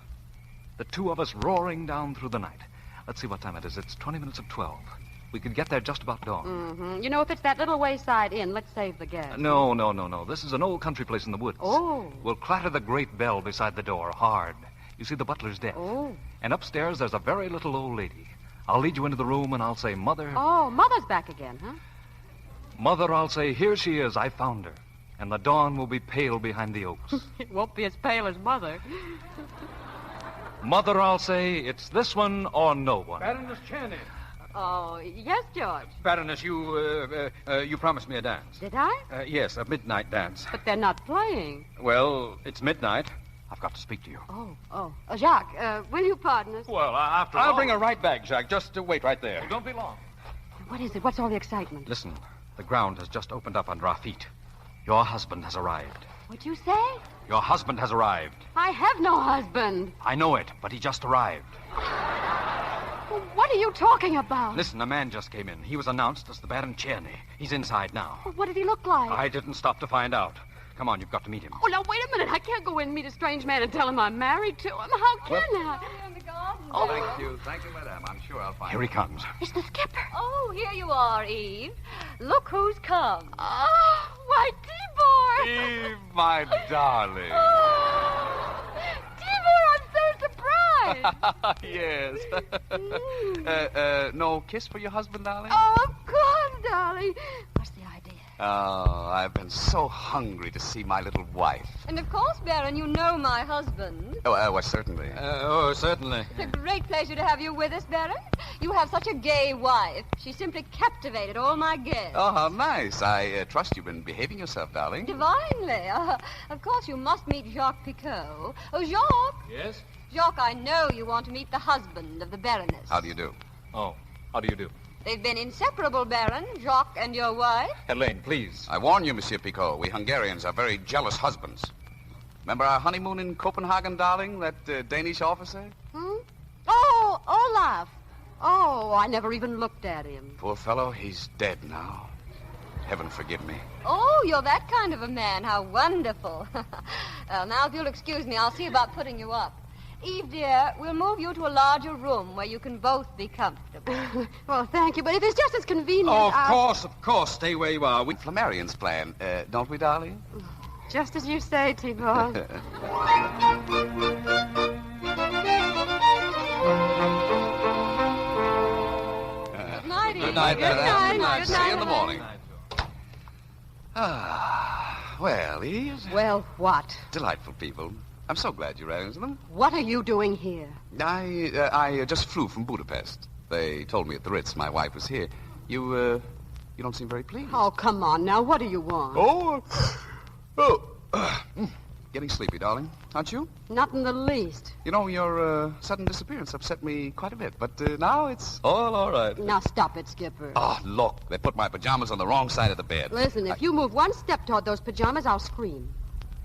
The two of us roaring down through the night. Let's see what time it is. It's 20 minutes of 12. We could get there just about dawn. Mm-hmm. You know, if it's that little wayside inn, let's save the gas. No. This is an old country place in the woods. Oh. We'll clatter the great bell beside the door hard. You see, the butler's dead. Oh. And upstairs there's a very little old lady. I'll lead you into the room and I'll say, Mother... Oh, Mother's back again, huh? Mother, I'll say, here she is, I found her. And the dawn will be pale behind the oaks. It won't be as pale as Mother. Mother, I'll say, it's this one or no one. Baroness Czerny. Oh, yes, George. Baroness, you promised me a dance. Did I? Yes, a midnight dance. But they're not playing. Well, it's midnight. I've got to speak to you. Oh. Jacques, will you pardon us? Well, after all... I'll bring her right back, Jacques. Just wait right there. Well, don't be long. What is it? What's all the excitement? Listen, the ground has just opened up under our feet. Your husband has arrived. What'd you say? Your husband has arrived. I have no husband. I know it, but he just arrived. Well, what are you talking about? Listen, a man just came in. He was announced as the Baron Czerny. He's inside now. Well, what did he look like? I didn't stop to find out. Come on, you've got to meet him. Oh, now, wait a minute. I can't go in and meet a strange man and tell him I'm married to him. How can I? In the garden. Oh, thank you, madame. I'm sure I'll find Here he comes. It's the skipper. Oh, here you are, Eve. Look who's come. Oh, why, Tibor. Eve, my darling. Oh, Tibor, I'm so surprised. Yes. No kiss for your husband, darling? Oh, of course, darling. What's the idea? Oh, I've been so hungry to see my little wife. And of course, Baron, you know my husband. Oh, certainly. Certainly. It's a great pleasure to have you with us, Baron. You have such a gay wife. She simply captivated all my guests. Oh, how nice. I trust you've been behaving yourself, darling. Divinely. Of course, you must meet Jacques Picot. Oh, Jacques. Yes? Jacques, I know you want to meet the husband of the Baroness. How do you do? Oh, how do you do? They've been inseparable, Baron, Jacques and your wife. Helene, please. I warn you, Monsieur Picot, we Hungarians are very jealous husbands. Remember our honeymoon in Copenhagen, darling, that Danish officer? Oh, Olaf. Oh, I never even looked at him. Poor fellow, he's dead now. Heaven forgive me. Oh, you're that kind of a man. How wonderful. Now, if you'll excuse me, I'll see about putting you up. Eve, dear, we'll move you to a larger room where you can both be comfortable. Well, thank you, but if it's just as convenient... Oh, of course. Stay where you are. We Flammarion's plan, don't we, darling? Just as you say, Tibor. Good night, Eve. Good night, Good night. night. See you in the morning. Well, Eve. Well, what? Delightful people. I'm so glad you ran into them. What are you doing here? I just flew from Budapest. They told me at the Ritz my wife was here. You don't seem very pleased. Oh, come on now. What do you want? Getting sleepy, darling, aren't you? Not in the least. You know, your sudden disappearance upset me quite a bit, but now it's all right. Now, stop it, Skipper. Oh, look, they put my pajamas on the wrong side of the bed. Listen, if you move one step toward those pajamas, I'll scream.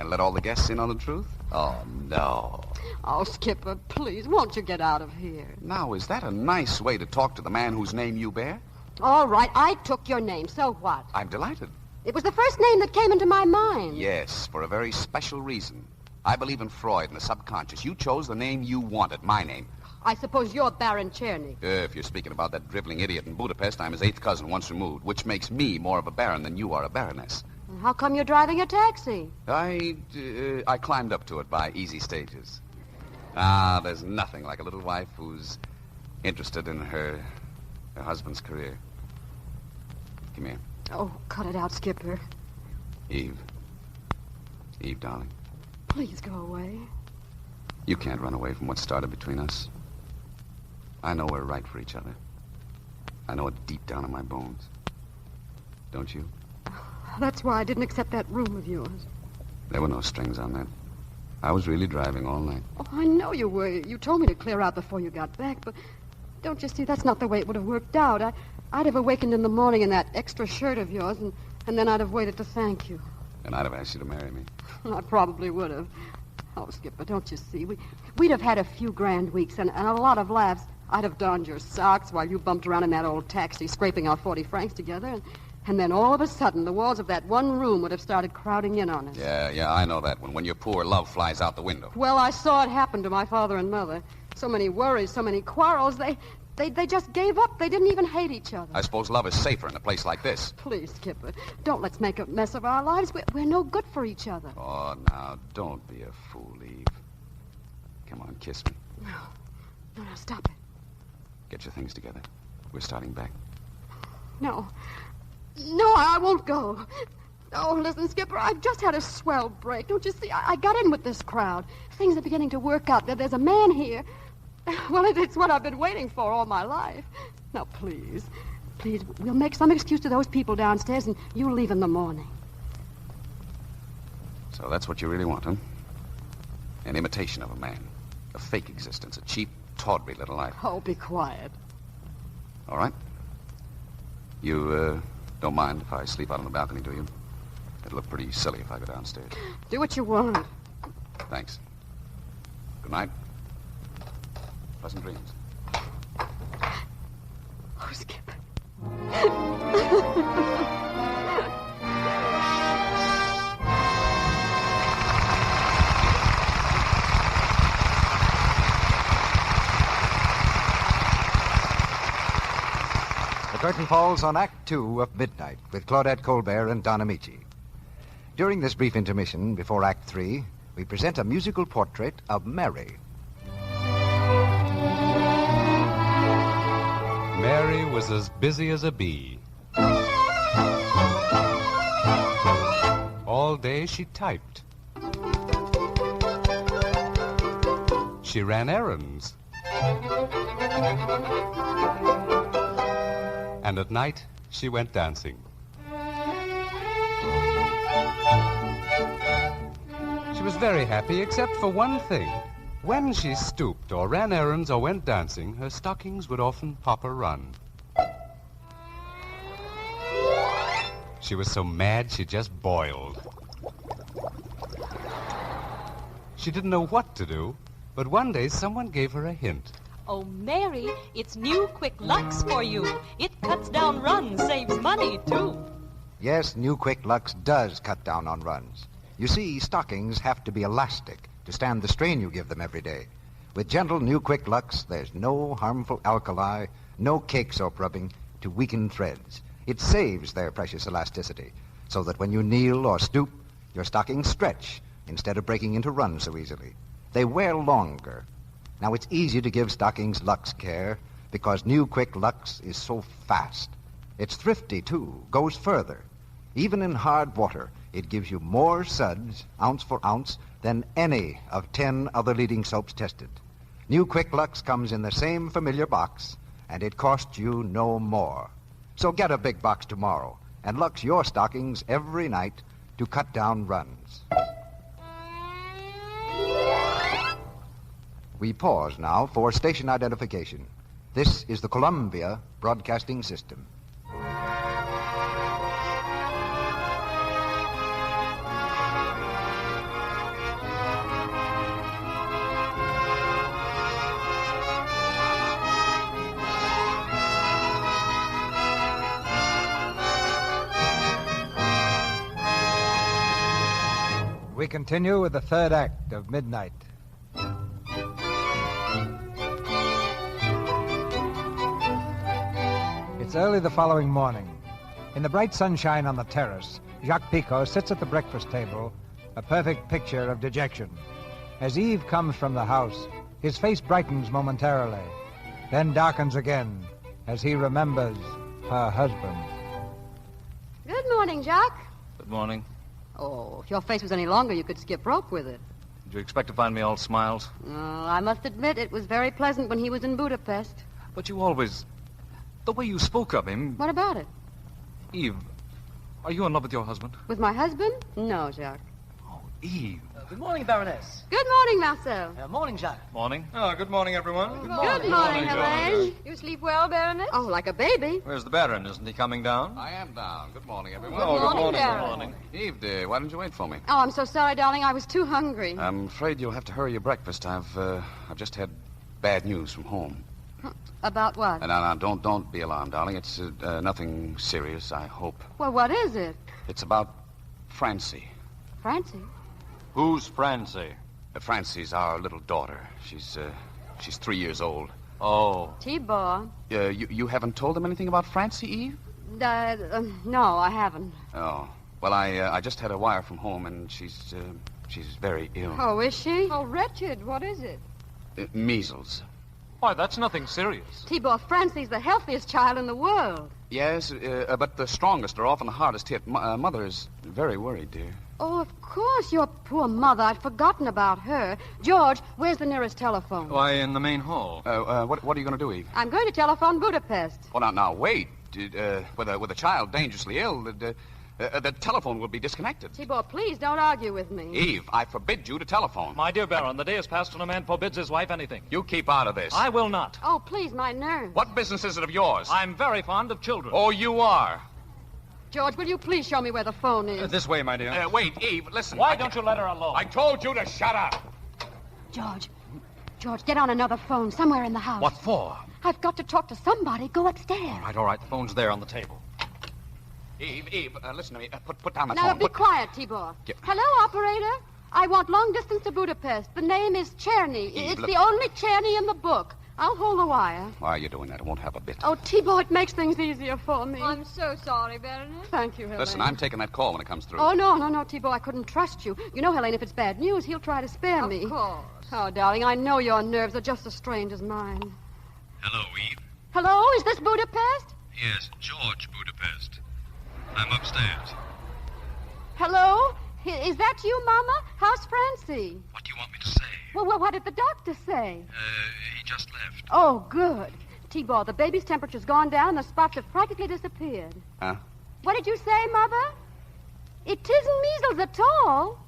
And let all the guests in on the truth? Oh, no. Oh, Skipper, please, won't you get out of here? Now, is that a nice way to talk to the man whose name you bear? All right, I took your name, so what? I'm delighted. It was the first name that came into my mind. Yes, for a very special reason. I believe in Freud and the subconscious. You chose the name you wanted, my name. I suppose you're Baron Cherny. If you're speaking about that dribbling idiot in Budapest, I'm his eighth cousin once removed, which makes me more of a baron than you are a baroness. How come you're driving a taxi? I climbed up to it by easy stages. There's nothing like a little wife who's interested in her husband's career. Come here. Oh, cut it out, Skipper. Eve, darling. Please go away. You can't run away from what started between us. I know we're right for each other. I know it deep down in my bones. Don't you? That's why I didn't accept that room of yours. There were no strings on that. I was really driving all night. Oh, I know you were. You told me to clear out before you got back, but don't you see, that's not the way it would have worked out. I'd have awakened in the morning in that extra shirt of yours, and then I'd have waited to thank you. And I'd have asked you to marry me. I probably would have. Oh, Skipper, don't you see? We'd have had a few grand weeks and a lot of laughs. I'd have donned your socks while you bumped around in that old taxi, scraping our 40 francs together, and then all of a sudden, the walls of that one room would have started crowding in on us. Yeah, I know that one. When your poor love flies out the window. Well, I saw it happen to my father and mother. So many worries, so many quarrels. They just gave up. They didn't even hate each other. I suppose love is safer in a place like this. Please, Skipper, don't let's make a mess of our lives. We're no good for each other. Oh, now, don't be a fool, Eve. Come on, kiss me. No, stop it. Get your things together. We're starting back. No, I won't go. Oh, listen, Skipper, I've just had a swell break. Don't you see? I got in with this crowd. Things are beginning to work out. There's a man here. Well, it's what I've been waiting for all my life. Now, please, we'll make some excuse to those people downstairs, and you leave in the morning. So that's what you really want, huh? An imitation of a man. A fake existence. A cheap, tawdry little life. Oh, be quiet. All right. You, don't mind if I sleep out on the balcony, do you? It'll look pretty silly if I go downstairs. Do what you want. Thanks. Good night. Pleasant dreams. Oh, Skip. The curtain falls on Act 2 of Midnight with Claudette Colbert and Don Amici. During this brief intermission before Act 3, we present a musical portrait of Mary. Mary was as busy as a bee. All day she typed. She ran errands. And at night, she went dancing. She was very happy except for one thing. When she stooped or ran errands or went dancing, her stockings would often pop a run. She was so mad she just boiled. She didn't know what to do, but one day someone gave her a hint. Oh, Mary, it's new Quick Lux for you. It cuts down runs, saves money, too. Yes, New Quick Lux does cut down on runs. You see, stockings have to be elastic to stand the strain you give them every day. With gentle New Quick Lux, there's no harmful alkali, no cake soap rubbing to weaken threads. It saves their precious elasticity, so that when you kneel or stoop, your stockings stretch instead of breaking into runs so easily. They wear longer. Now, it's easy to give stockings Lux care because New Quick Lux is so fast. It's thrifty, too, goes further. Even in hard water, it gives you more suds, ounce for ounce, than any of 10 other leading soaps tested. New Quick Lux comes in the same familiar box, and it costs you no more. So get a big box tomorrow and Lux your stockings every night to cut down runs. We pause now for station identification. This is the Columbia Broadcasting System. We continue with the third act of Midnight. It's early the following morning. In the bright sunshine on the terrace, Jacques Picot sits at the breakfast table, a perfect picture of dejection. As Eve comes from the house, his face brightens momentarily, then darkens again as he remembers her husband. Good morning, Jacques. Good morning. Oh, if your face was any longer, you could skip rope with it. Did you expect to find me all smiles? Oh, I must admit, it was very pleasant when he was in Budapest. But you always... The way you spoke of him... What about it? Eve, are you in love with your husband? With my husband? No, Jacques. Oh, Eve. Good morning, Baroness. Good morning, Marcel. Morning, Jacques. Morning. Oh, good morning, everyone. Good morning, Helene. You sleep well, Baroness? Oh, like a baby. Where's the Baron? Isn't he coming down? I am down. Good morning, everyone. Good morning, Baron. Good morning. Eve, dear, why didn't you wait for me? Oh, I'm so sorry, darling. I was too hungry. I'm afraid you'll have to hurry your breakfast. I've just had bad news from home. About what? No, don't be alarmed, darling. It's nothing serious, I hope. Well, what is it? It's about Francie. Francie? Who's Francie? Francie's our little daughter. She's 3 years old. Oh. T-Bar. You haven't told them anything about Francie, Eve? No, I haven't. Oh. Well, I just had a wire from home, and she's very ill. Oh, is she? Oh, wretched. What is it? Measles. Why, that's nothing serious. T-Bar, Francie's the healthiest child in the world. Yes, but the strongest are often the hardest hit. Mother is very worried, dear. Oh, of course, your poor mother. I'd forgotten about her. George, where's the nearest telephone? Why, in the main hall. What are you going to do, Eve? I'm going to telephone Budapest. Well, now, wait. With a child dangerously ill, the telephone will be disconnected. T-Bar, please don't argue with me. Eve, I forbid you to telephone. My dear Baron, the day has passed when a man forbids his wife anything. You keep out of this. I will not. Oh, please, my nerves. What business is it of yours? I'm very fond of children. Oh, you are. George, will you please show me where the phone is? This way, my dear. Wait, Eve, listen. Why don't you let her alone? I told you to shut up. George, get on another phone somewhere in the house. What for? I've got to talk to somebody. Go upstairs. All right. The phone's there on the table. Eve, listen to me. Put down the now, phone. Be quiet, T-Bar. Hello, operator. I want long distance to Budapest. The name is Czerny. It's the only Czerny in the book. I'll hold the wire. Why are you doing that? It won't help a bit. Oh, T-Bar, it makes things easier for me. I'm so sorry, Baroness. Thank you, Helene. Listen, I'm taking that call when it comes through. Oh, no, T-Bar, I couldn't trust you. You know, Helene, if it's bad news, he'll try to spare me. Of course. Oh, darling, I know your nerves are just as strange as mine. Hello, Eve. Hello, is this Budapest? Yes, George Budapest. I'm upstairs. Hello? Is that you, Mama? How's Francie? What do you want me to say? Well, what did the doctor say? He just left. Oh, good. T-Ball, the baby's temperature's gone down. The spots have practically disappeared. Huh? What did you say, Mother? It isn't measles at all.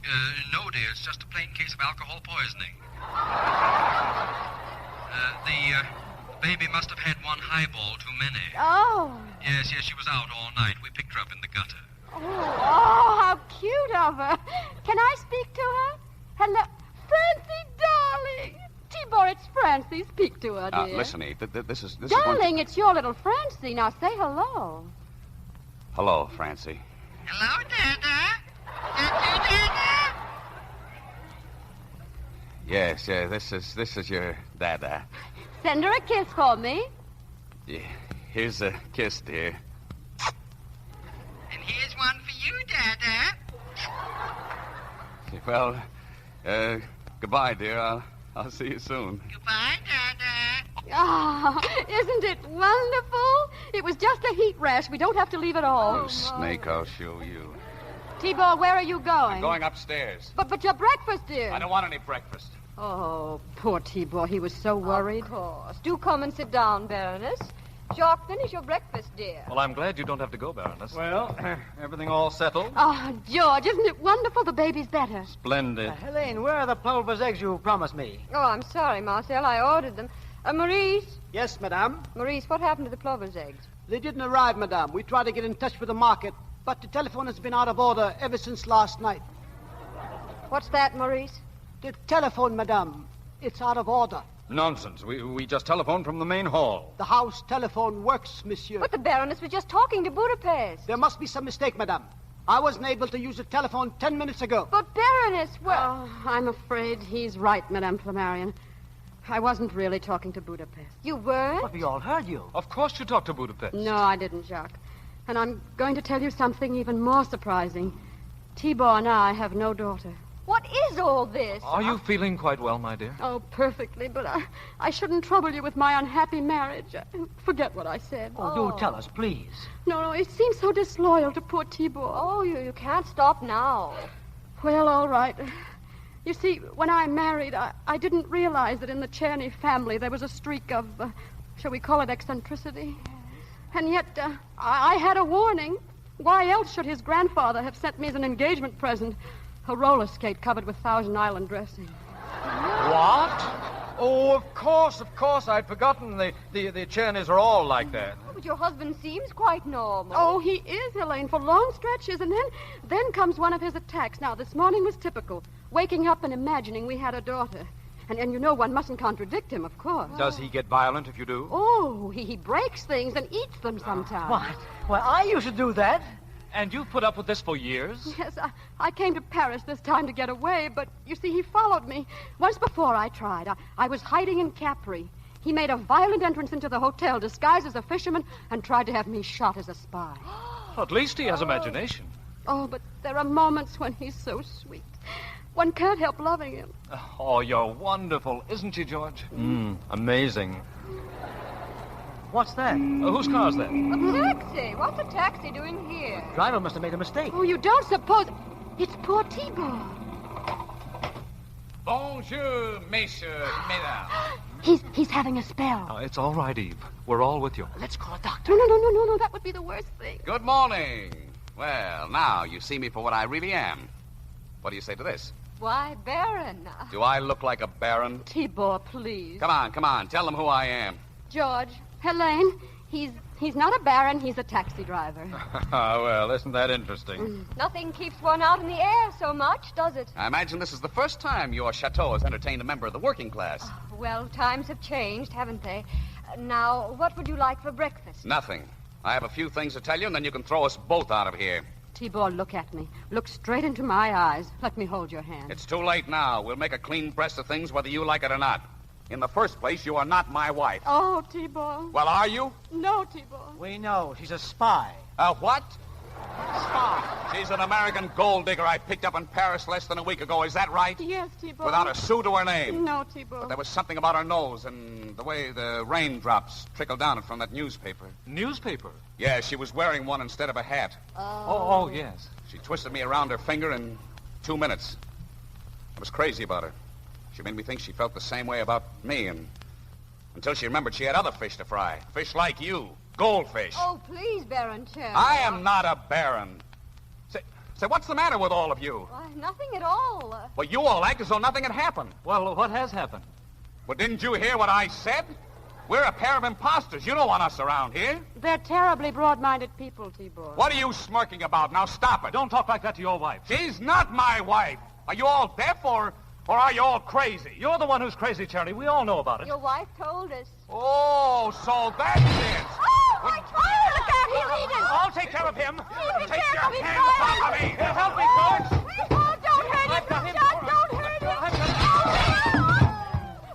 No, dear. It's just a plain case of alcohol poisoning. The baby must have had one highball too many. Oh. Yes, she was out all night. We picked her up in the gutter. Oh, how cute of her. Can I speak to her? Hello. Francie, darling. T-Ball, it's Francie. Speak to her, dear. Listen, Eve, this is... Darling, it's your little Francie. Now say hello. Hello, Francie. Hello, Dada. Is that you, Dada? Yes, this is your Dada. Send her a kiss for me. Yeah, here's a kiss, dear. And here's one for you, Dada. Well, goodbye, dear. I'll see you soon. Goodbye, Dada. Ah, isn't it wonderful? It was just a heat rash. We don't have to leave at all. You snake, I'll show you. T-Ball, where are you going? I'm going upstairs. But your breakfast, dear. I don't want any breakfast. Oh, poor T-Ball. He was so worried. Of course. Do come and sit down, Baroness. Jacques, finish your breakfast, dear. Well, I'm glad you don't have to go, Baroness. Well, everything all settled? Oh, George, isn't it wonderful? The baby's better. Splendid. Helene, where are the plover's eggs you promised me? Oh, I'm sorry, Marcel. I ordered them. Maurice? Yes, madame? Maurice, what happened to the plover's eggs? They didn't arrive, madame. We tried to get in touch with the market, but the telephone has been out of order ever since last night. What's that, Maurice? The telephone, madame. It's out of order. Nonsense. We just telephoned from the main hall. The house telephone works, monsieur. But the Baroness was just talking to Budapest. There must be some mistake, madame. I wasn't able to use the telephone 10 minutes ago. But Baroness, well... Oh, I'm afraid he's right, Madame Flammarion. I wasn't really talking to Budapest. You weren't? But we all heard you. Of course you talked to Budapest. No, I didn't, Jacques. And I'm going to tell you something even more surprising. Tibor and I have no daughter. What is all this? Are you feeling quite well, my dear? Oh, perfectly, but I shouldn't trouble you with my unhappy marriage. Forget what I said. Oh, do tell us, please. No, it seems so disloyal to poor Tibor. Oh, you can't stop now. Well, all right. You see, when I married, I didn't realize that in the Czerny family there was a streak of, shall we call it eccentricity? And yet, I had a warning. Why else should his grandfather have sent me as an engagement present a roller skate covered with Thousand Island dressing? What? Oh, of course. I'd forgotten the Czernys are all like that. Oh, but your husband seems quite normal. Oh, he is, Helene, for long stretches. And then comes one of his attacks. Now, this morning was typical. Waking up and imagining we had a daughter. And you know one mustn't contradict him, of course. Does he get violent if you do? Oh, he breaks things and eats them sometimes. What? Well, I used to do that. And you've put up with this for years? Yes, I came to Paris this time to get away, but you see, he followed me. Once before I tried. I was hiding in Capri. He made a violent entrance into the hotel, disguised as a fisherman, and tried to have me shot as a spy. At least he has imagination. Oh, but there are moments when he's so sweet. One can't help loving him. Oh, you're wonderful, isn't she, George? Amazing. What's that? Whose car's that? A taxi. What's a taxi doing here? The driver must have made a mistake. Oh, you don't suppose... It's poor Tibor. Bonjour, messieurs, mesdames. He's having a spell. Oh, it's all right, Eve. We're all with you. Let's call a doctor. No. That would be the worst thing. Good morning. Well, now you see me for what I really am. What do you say to this? Why, Baron. Do I look like a baron? Tibor, please. Come on. Tell them who I am. George, Helene, he's not a baron, he's a taxi driver. Well, isn't that interesting? Nothing keeps one out in the air so much, does it? I imagine this is the first time your chateau has entertained a member of the working class. Well, times have changed, haven't they? Now, what would you like for breakfast? Nothing. I have a few things to tell you, and then you can throw us both out of here. Tibor, look at me. Look straight into my eyes. Let me hold your hand. It's too late now. We'll make a clean breast of things whether you like it or not. In the first place, you are not my wife. Oh, Tibor. Well, are you? No, Tibor. We know. She's a spy. A what? Spy. She's an American gold digger I picked up in Paris less than a week ago. Is that right? Yes, Tibor. Without a sou to her name. No, Tibor. But there was something about her nose and the way the raindrops trickled down it from that newspaper. Newspaper? Yeah, she was wearing one instead of a hat. Oh, yes. She twisted me around her finger and 2 minutes. I was crazy about her. She made me think she felt the same way about me, and until she remembered she had other fish to fry. Fish like you. Goldfish. Oh, please, Baron Cherry. I am not a baron. Say, what's the matter with all of you? Why, nothing at all. Well, you all act as though nothing had happened. Well, what has happened? Well, didn't you hear what I said? We're a pair of imposters. You don't want us around here. They're terribly broad-minded people, Tibor. What are you smirking about? Now stop it. Don't talk like that to your wife. She's not my wife. Are you all deaf or are you all crazy? You're the one who's crazy, Charlie. We all know about it. Your wife told us. Oh, so that's it. Oh, my God! Look out! He's eating! I'll take care of him. Take your hands off of me. Help me, George. Oh, don't hurt him, John! Don't hurt him!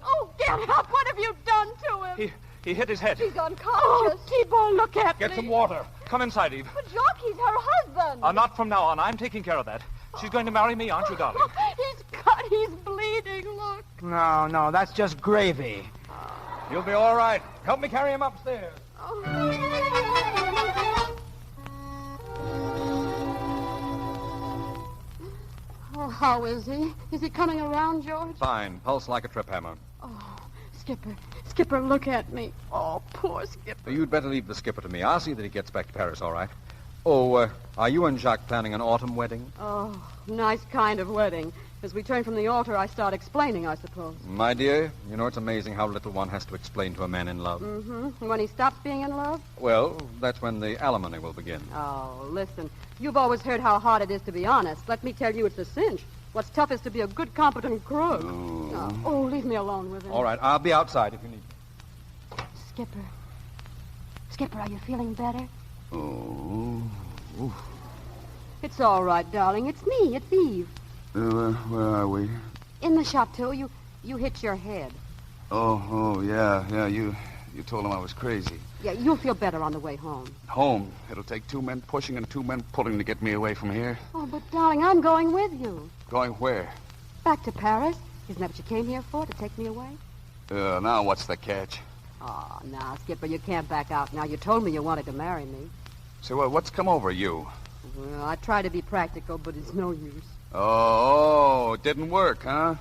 Oh, get up! What have you done to him? He hit his head. He's unconscious. Oh, Tibor, look at me. Get some water. Come inside, Eve. But Jacques, he's her husband. Not from now on. I'm taking care of that. She's going to marry me, aren't you, darling? He's cut. He's bleeding. Look. No, that's just gravy. You'll be all right. Help me carry him upstairs. Oh, how is he? Is he coming around, George? Fine. Pulse like a trip hammer. Oh, Skipper, look at me. Oh, poor Skipper. You'd better leave the skipper to me. I'll see that he gets back to Paris, all right. Oh, are you and Jacques planning an autumn wedding? Oh, nice kind of wedding. As we turn from the altar, I start explaining, I suppose. My dear, you know it's amazing how little one has to explain to a man in love. Mm-hmm. And when he stops being in love? Well, that's when the alimony will begin. Oh, listen. You've always heard how hard it is to be honest. Let me tell you, it's a cinch. What's tough is to be a good, competent crook. Oh, leave me alone with him. All right, I'll be outside if you need me. Skipper, are you feeling better? Oh. It's all right, darling. It's me. It's Eve. Where are we? In the chateau, you hit your head. Oh, yeah. You told him I was crazy. Yeah, you'll feel better on the way home. Home? It'll take 2 men pushing and 2 men pulling to get me away from here. Oh, but darling, I'm going with you. Going where? Back to Paris. Isn't that what you came here for, to take me away? Now what's the catch? Oh, now, Skipper, you can't back out now. You told me you wanted to marry me. So what's come over you? Well, I try to be practical, but it's no use. Oh, it didn't work, huh?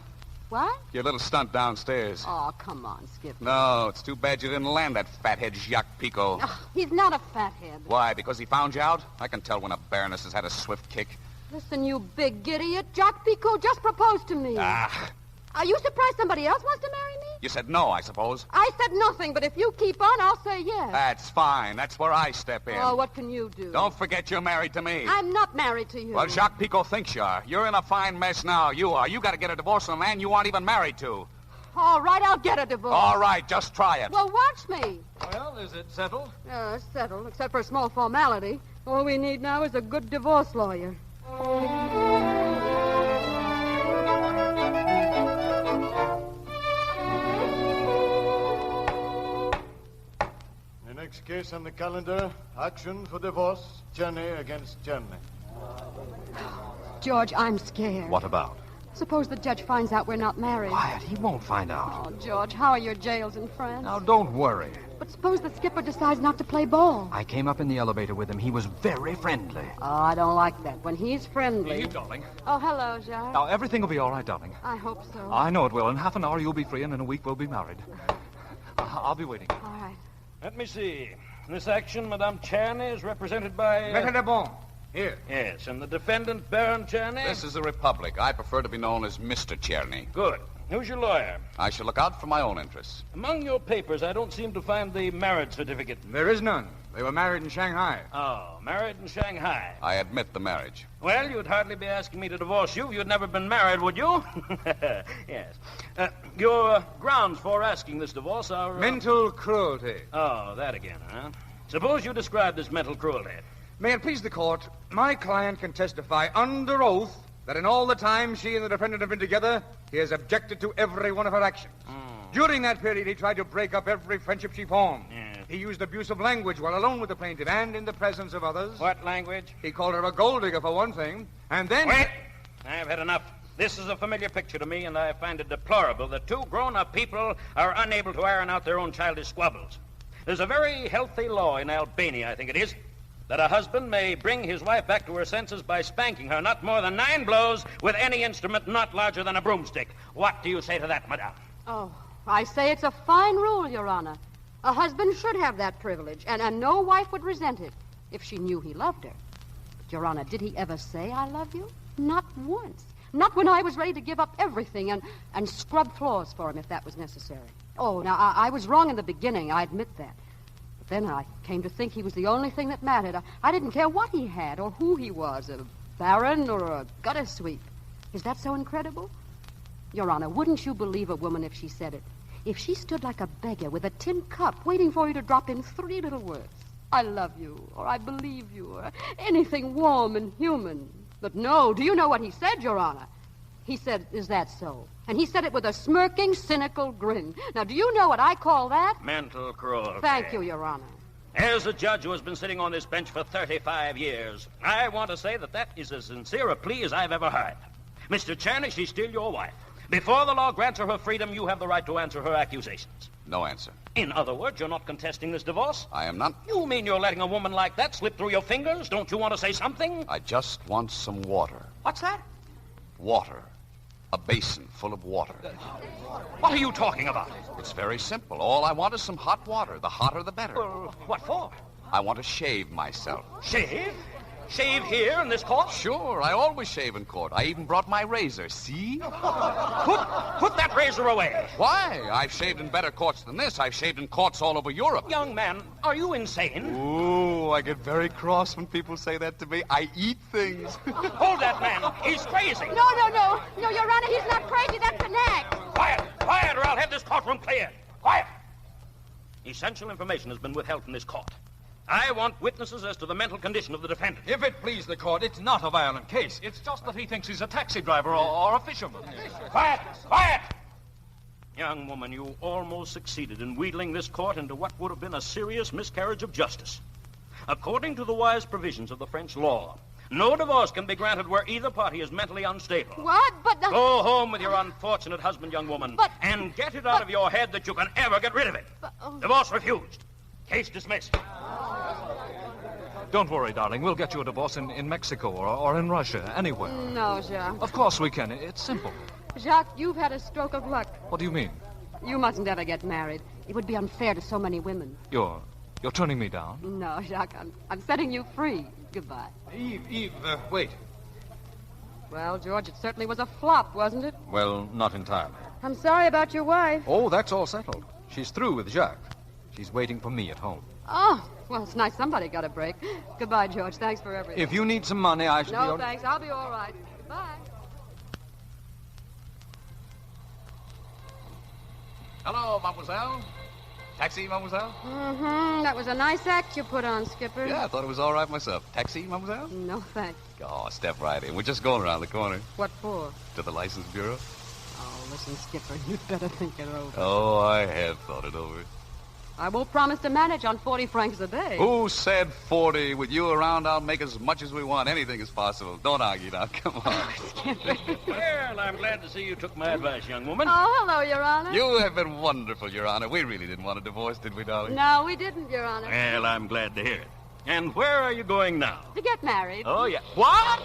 What? Your little stunt downstairs. Oh, come on, Skipper. No, it's too bad you didn't land that fathead Jacques Picot. Oh, he's not a fathead. Why, because he found you out? I can tell when a baroness has had a swift kick. Listen, you big idiot. Jacques Picot just proposed to me. Are you surprised somebody else wants to marry me? You said no, I suppose. I said nothing, but if you keep on, I'll say yes. That's fine. That's where I step in. Oh, what can you do? Don't forget you're married to me. I'm not married to you. Well, Jacques Picot thinks you are. You're in a fine mess now. You are. You got to get a divorce from a man you aren't even married to. All right, I'll get a divorce. All right, just try it. Well, watch me. Well, is it settled? It's settled, except for a small formality. All we need now is a good divorce lawyer. Next case on the calendar, action for divorce, Journey against Journey. George, I'm scared. What about? Suppose the judge finds out we're not married. Quiet, he won't find out. Oh, George, how are your jails in France? Now, don't worry. But suppose the skipper decides not to play ball. I came up in the elevator with him. He was very friendly. Oh, I don't like that. When he's friendly... Eve, darling. Oh, hello, Jacques. Now, everything will be all right, darling. I hope so. I know it will. In half an hour, you'll be free, and in a week, we'll be married. I'll be waiting. All right. Let me see. This action, Madame Czerny, is represented by... Maître de Bon. Here. Yes, and the defendant, Baron Czerny? This is a republic. I prefer to be known as Mr. Czerny. Good. Who's your lawyer? I shall look out for my own interests. Among your papers, I don't seem to find the marriage certificate. There is none. They were married in Shanghai. Oh, married in Shanghai. I admit the marriage. Well, you'd hardly be asking me to divorce you if you'd never been married, would you? Yes. Your grounds for asking this divorce are... Mental cruelty. Oh, that again, huh? Suppose you describe this mental cruelty. May it please the court, my client can testify under oath that in all the time she and the defendant have been together, he has objected to every one of her actions. During that period, he tried to break up every friendship she formed. Yes. He used abusive language while alone with the plaintiff and in the presence of others. What language? He called her a gold digger, for one thing, and then... Wait! I've had enough. This is a familiar picture to me, and I find it deplorable that two grown-up people are unable to iron out their own childish squabbles. There's a very healthy law in Albania, I think it is, that a husband may bring his wife back to her senses by spanking her not more than 9 blows with any instrument not larger than a broomstick. What do you say to that, madame? Oh, I say it's a fine rule, Your Honor. A husband should have that privilege, and no wife would resent it if she knew he loved her. But, Your Honor, did he ever say, I love you? Not once. Not when I was ready to give up everything and scrub floors for him if that was necessary. Oh, now, I was wrong in the beginning, I admit that. But then I came to think he was the only thing that mattered. I didn't care what he had or who he was, a baron or a gutter sweep. Is that so incredible? Your Honor, wouldn't you believe a woman if she said it? If she stood like a beggar with a tin cup waiting for you to drop in 3 little words. I love you, or I believe you, or anything warm and human. But no, do you know what he said, Your Honor? He said, is that so? And he said it with a smirking, cynical grin. Now, do you know what I call that? Mental cruelty. Thank you, Your Honor. As a judge who has been sitting on this bench for 35 years, I want to say that is as sincere a plea as I've ever heard. Mr. Czerny, she's still your wife. Before the law grants her freedom, you have the right to answer her accusations. No answer. In other words, you're not contesting this divorce? I am not. You mean you're letting a woman like that slip through your fingers? Don't you want to say something? I just want some water. What's that? Water. A basin full of water. What are you talking about? It's very simple. All I want is some hot water. The hotter, the better. What for? I want to shave myself. Shave? Shave here in this court? Sure, I always shave in court. I even brought my razor, see? Put that razor away. Why? I've shaved in better courts than this. I've shaved in courts all over Europe. Young man, are you insane? Ooh, I get very cross when people say that to me. I eat things. Hold that man. He's crazy. No, Your Honor, he's not crazy. That's an act. Quiet, or I'll have this courtroom cleared. Quiet. Essential information has been withheld from this court. I want witnesses as to the mental condition of the defendant. If it please the court, it's not a violent case. It's just that he thinks he's a taxi driver or a fisherman. Quiet! Young woman, you almost succeeded in wheedling this court into what would have been a serious miscarriage of justice. According to the wise provisions of the French law, no divorce can be granted where either party is mentally unstable. What? But Go home with your unfortunate husband, young woman, and get it out of your head that you can ever get rid of it. Divorce refused. Case dismissed. Don't worry, darling. We'll get you a divorce in Mexico or in Russia, anywhere. No, Jacques. Of course we can. It's simple. Jacques, you've had a stroke of luck. What do you mean? You mustn't ever get married. It would be unfair to so many women. You're turning me down? No, Jacques, I'm setting you free. Goodbye. Eve, wait. Well, George, it certainly was a flop, wasn't it? Well, not entirely. I'm sorry about your wife. Oh, that's all settled. She's through with Jacques. She's waiting for me at home. Oh, well, it's nice somebody got a break. Goodbye, George. Thanks for everything. If you need some money, I should be... No, thanks. I'll be all right. Goodbye. Hello, mademoiselle. Taxi, mademoiselle? Mm-hmm. That was a nice act you put on, Skipper. Yeah, I thought it was all right myself. Taxi, mademoiselle? No, thanks. Oh, step right in. We're just going around the corner. What for? To the license bureau. Oh, listen, Skipper, you'd better think it over. Oh, I have thought it over. I won't promise to manage on 40 francs a day. Who said 40? With you around, I'll make as much as we want. Anything is possible. Don't argue now. Come on. Well, I'm glad to see you took my advice, young woman. Oh, hello, Your Honor. You have been wonderful, Your Honor. We really didn't want a divorce, did we, darling? No, we didn't, Your Honor. Well, I'm glad to hear it. And where are you going now? To get married. Oh, yeah. What?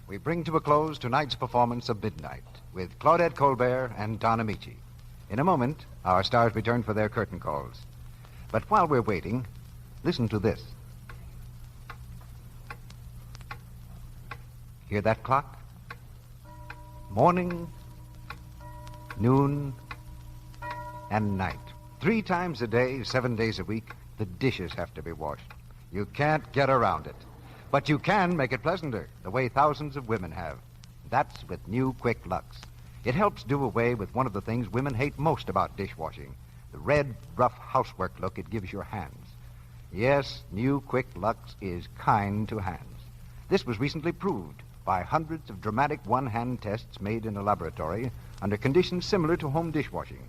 We bring to a close tonight's performance of Midnight with Claudette Colbert and Don Amici. In a moment, our stars return for their curtain calls. But while we're waiting, listen to this. Hear that clock? Morning, noon, and night. 3 times a day, 7 days a week, the dishes have to be washed. You can't get around it. But you can make it pleasanter, the way thousands of women have. That's with new Quick Lux. It helps do away with one of the things women hate most about dishwashing, the red, rough housework look it gives your hands. Yes, new Quick Lux is kind to hands. This was recently proved by hundreds of dramatic one-hand tests made in a laboratory under conditions similar to home dishwashing.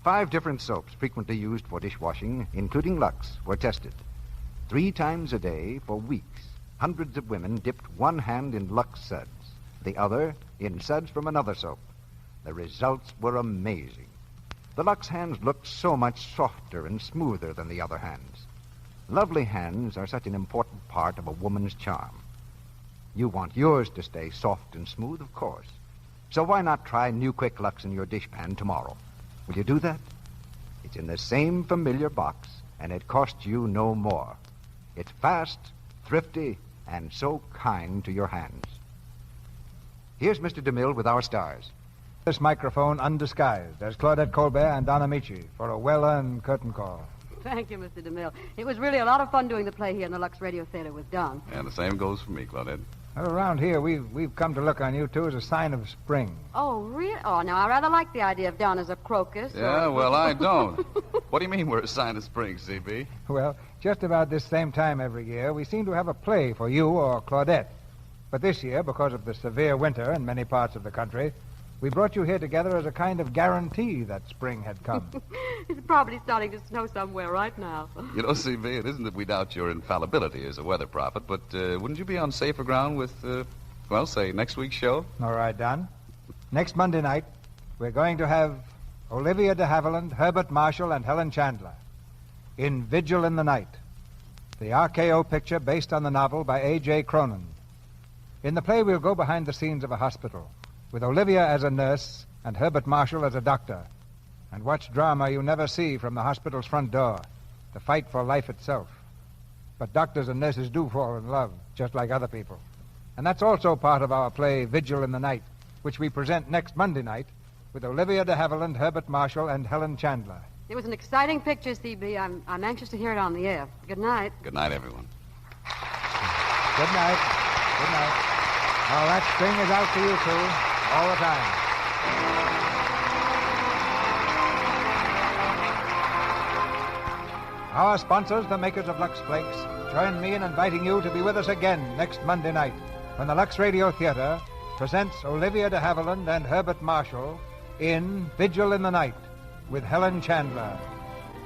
5 different soaps frequently used for dishwashing, including Lux, were tested. 3 times a day for weeks, hundreds of women dipped one hand in Lux suds, the other in suds from another soap. The results were amazing. The Lux hands looked so much softer and smoother than the other hands. Lovely hands are such an important part of a woman's charm. You want yours to stay soft and smooth, of course. So why not try New Quick Lux in your dishpan tomorrow? Will you do that? It's in the same familiar box, and it costs you no more. It's fast, thrifty, and so kind to your hands. Here's Mr. DeMille with our stars. This microphone undisguised as Claudette Colbert and Don Amici for a well-earned curtain call. Thank you, Mr. DeMille. It was really a lot of fun doing the play here in the Lux Radio Theater with Don. And the same goes for me, Claudette. Well, around here, we've come to look on you two as a sign of spring. Oh, really? Oh, now, I rather like the idea of Don as a crocus. Yeah, well, I don't. What do you mean we're a sign of spring, CB? Well, just about this same time every year, we seem to have a play for you or Claudette. But this year, because of the severe winter in many parts of the country, we brought you here together as a kind of guarantee that spring had come. It's probably starting to snow somewhere right now. You know, CB, it isn't that we doubt your infallibility as a weather prophet, but wouldn't you be on safer ground with, well, say, next week's show? All right, Don. Next Monday night, we're going to have Olivia de Havilland, Herbert Marshall, and Helen Chandler in Vigil in the Night, the RKO picture based on the novel by A.J. Cronin. In the play, we'll go behind the scenes of a hospital, with Olivia as a nurse and Herbert Marshall as a doctor, and watch drama you never see from the hospital's front door, the fight for life itself. But doctors and nurses do fall in love, just like other people. And that's also part of our play, Vigil in the Night, which we present next Monday night with Olivia de Havilland, Herbert Marshall, and Helen Chandler. It was an exciting picture, CB. I'm anxious to hear it on the air. Good night. Good night, everyone. Good night. Good night. Well, that spring is out for you two, all the time. Our sponsors, the makers of Lux Flakes, join me in inviting you to be with us again next Monday night when the Lux Radio Theater presents Olivia de Havilland and Herbert Marshall in Vigil in the Night with Helen Chandler.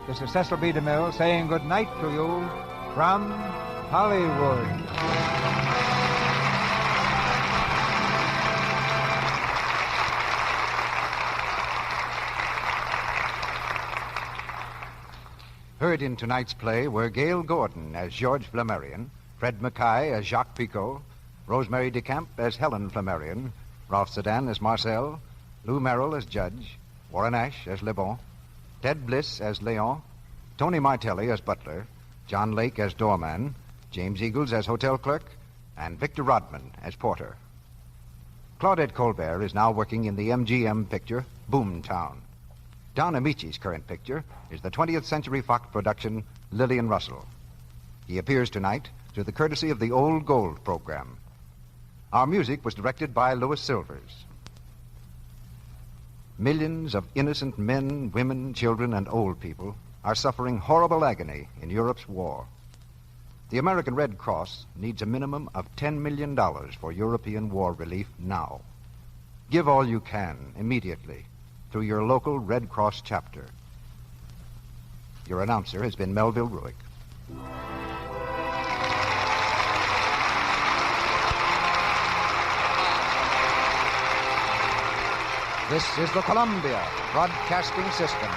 This is Cecil B. DeMille saying good night to you from Hollywood. Heard in tonight's play were Gail Gordon as George Flammarion, Fred Mackay as Jacques Picot, Rosemary DeCamp as Helen Flammarion, Ralph Sedan as Marcel, Lou Merrill as Judge, Warren Ash as Le Bon, Ted Bliss as Leon, Tony Martelli as Butler, John Lake as Doorman, James Eagles as Hotel Clerk, and Victor Rodman as Porter. Claudette Colbert is now working in the MGM picture Boomtown. Don Amici's current picture is the 20th Century Fox production Lillian Russell. He appears tonight through the courtesy of the Old Gold program. Our music was directed by Louis Silvers. Millions of innocent men, women, children, and old people are suffering horrible agony in Europe's war. The American Red Cross needs a minimum of $10 million for European war relief now. Give all you can immediately through your local Red Cross chapter. Your announcer has been Melville Ruick. This is the Columbia Broadcasting System.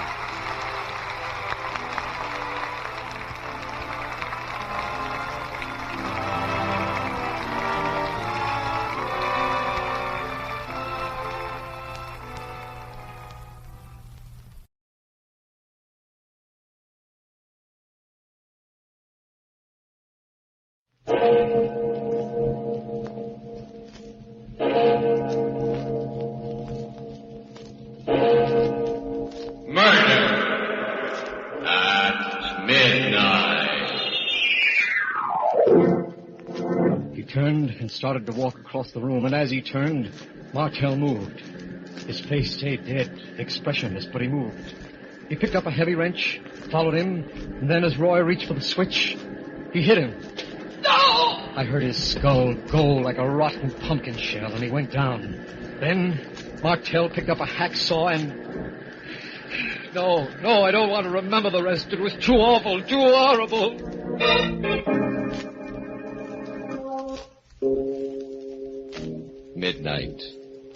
Started to walk across the room, and as he turned, Martel moved. His face stayed dead, expressionless, but he moved. He picked up a heavy wrench, followed him, and then as Roy reached for the switch, he hit him. No! I heard his skull go like a rotten pumpkin shell, and he went down. Then Martell picked up a hacksaw and... No, I don't want to remember the rest. It was too awful, too horrible. Midnight,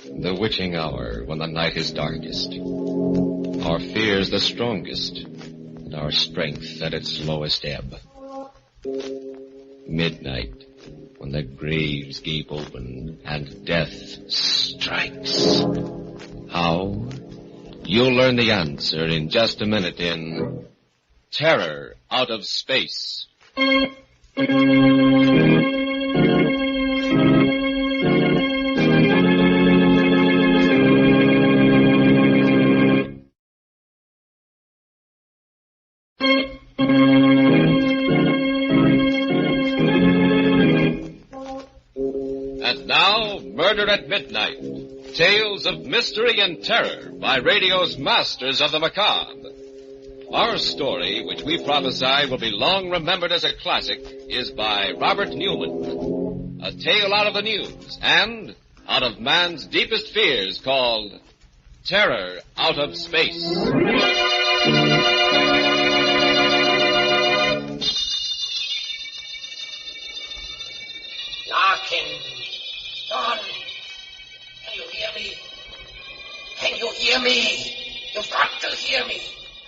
the witching hour when the night is darkest. Our fears the strongest, and our strength at its lowest ebb. Midnight, when the graves gape open and death strikes. How? You'll learn the answer in just a minute in Terror Out of Space. And now, Murder at Midnight. Tales of mystery and terror by radio's masters of the macabre. Our story, which we prophesy will be long remembered as a classic, is by Robert Newman. A tale out of the news and out of man's deepest fears called Terror Out of Space. Larkin, Don, can you hear me? Can you hear me? You've got to hear me.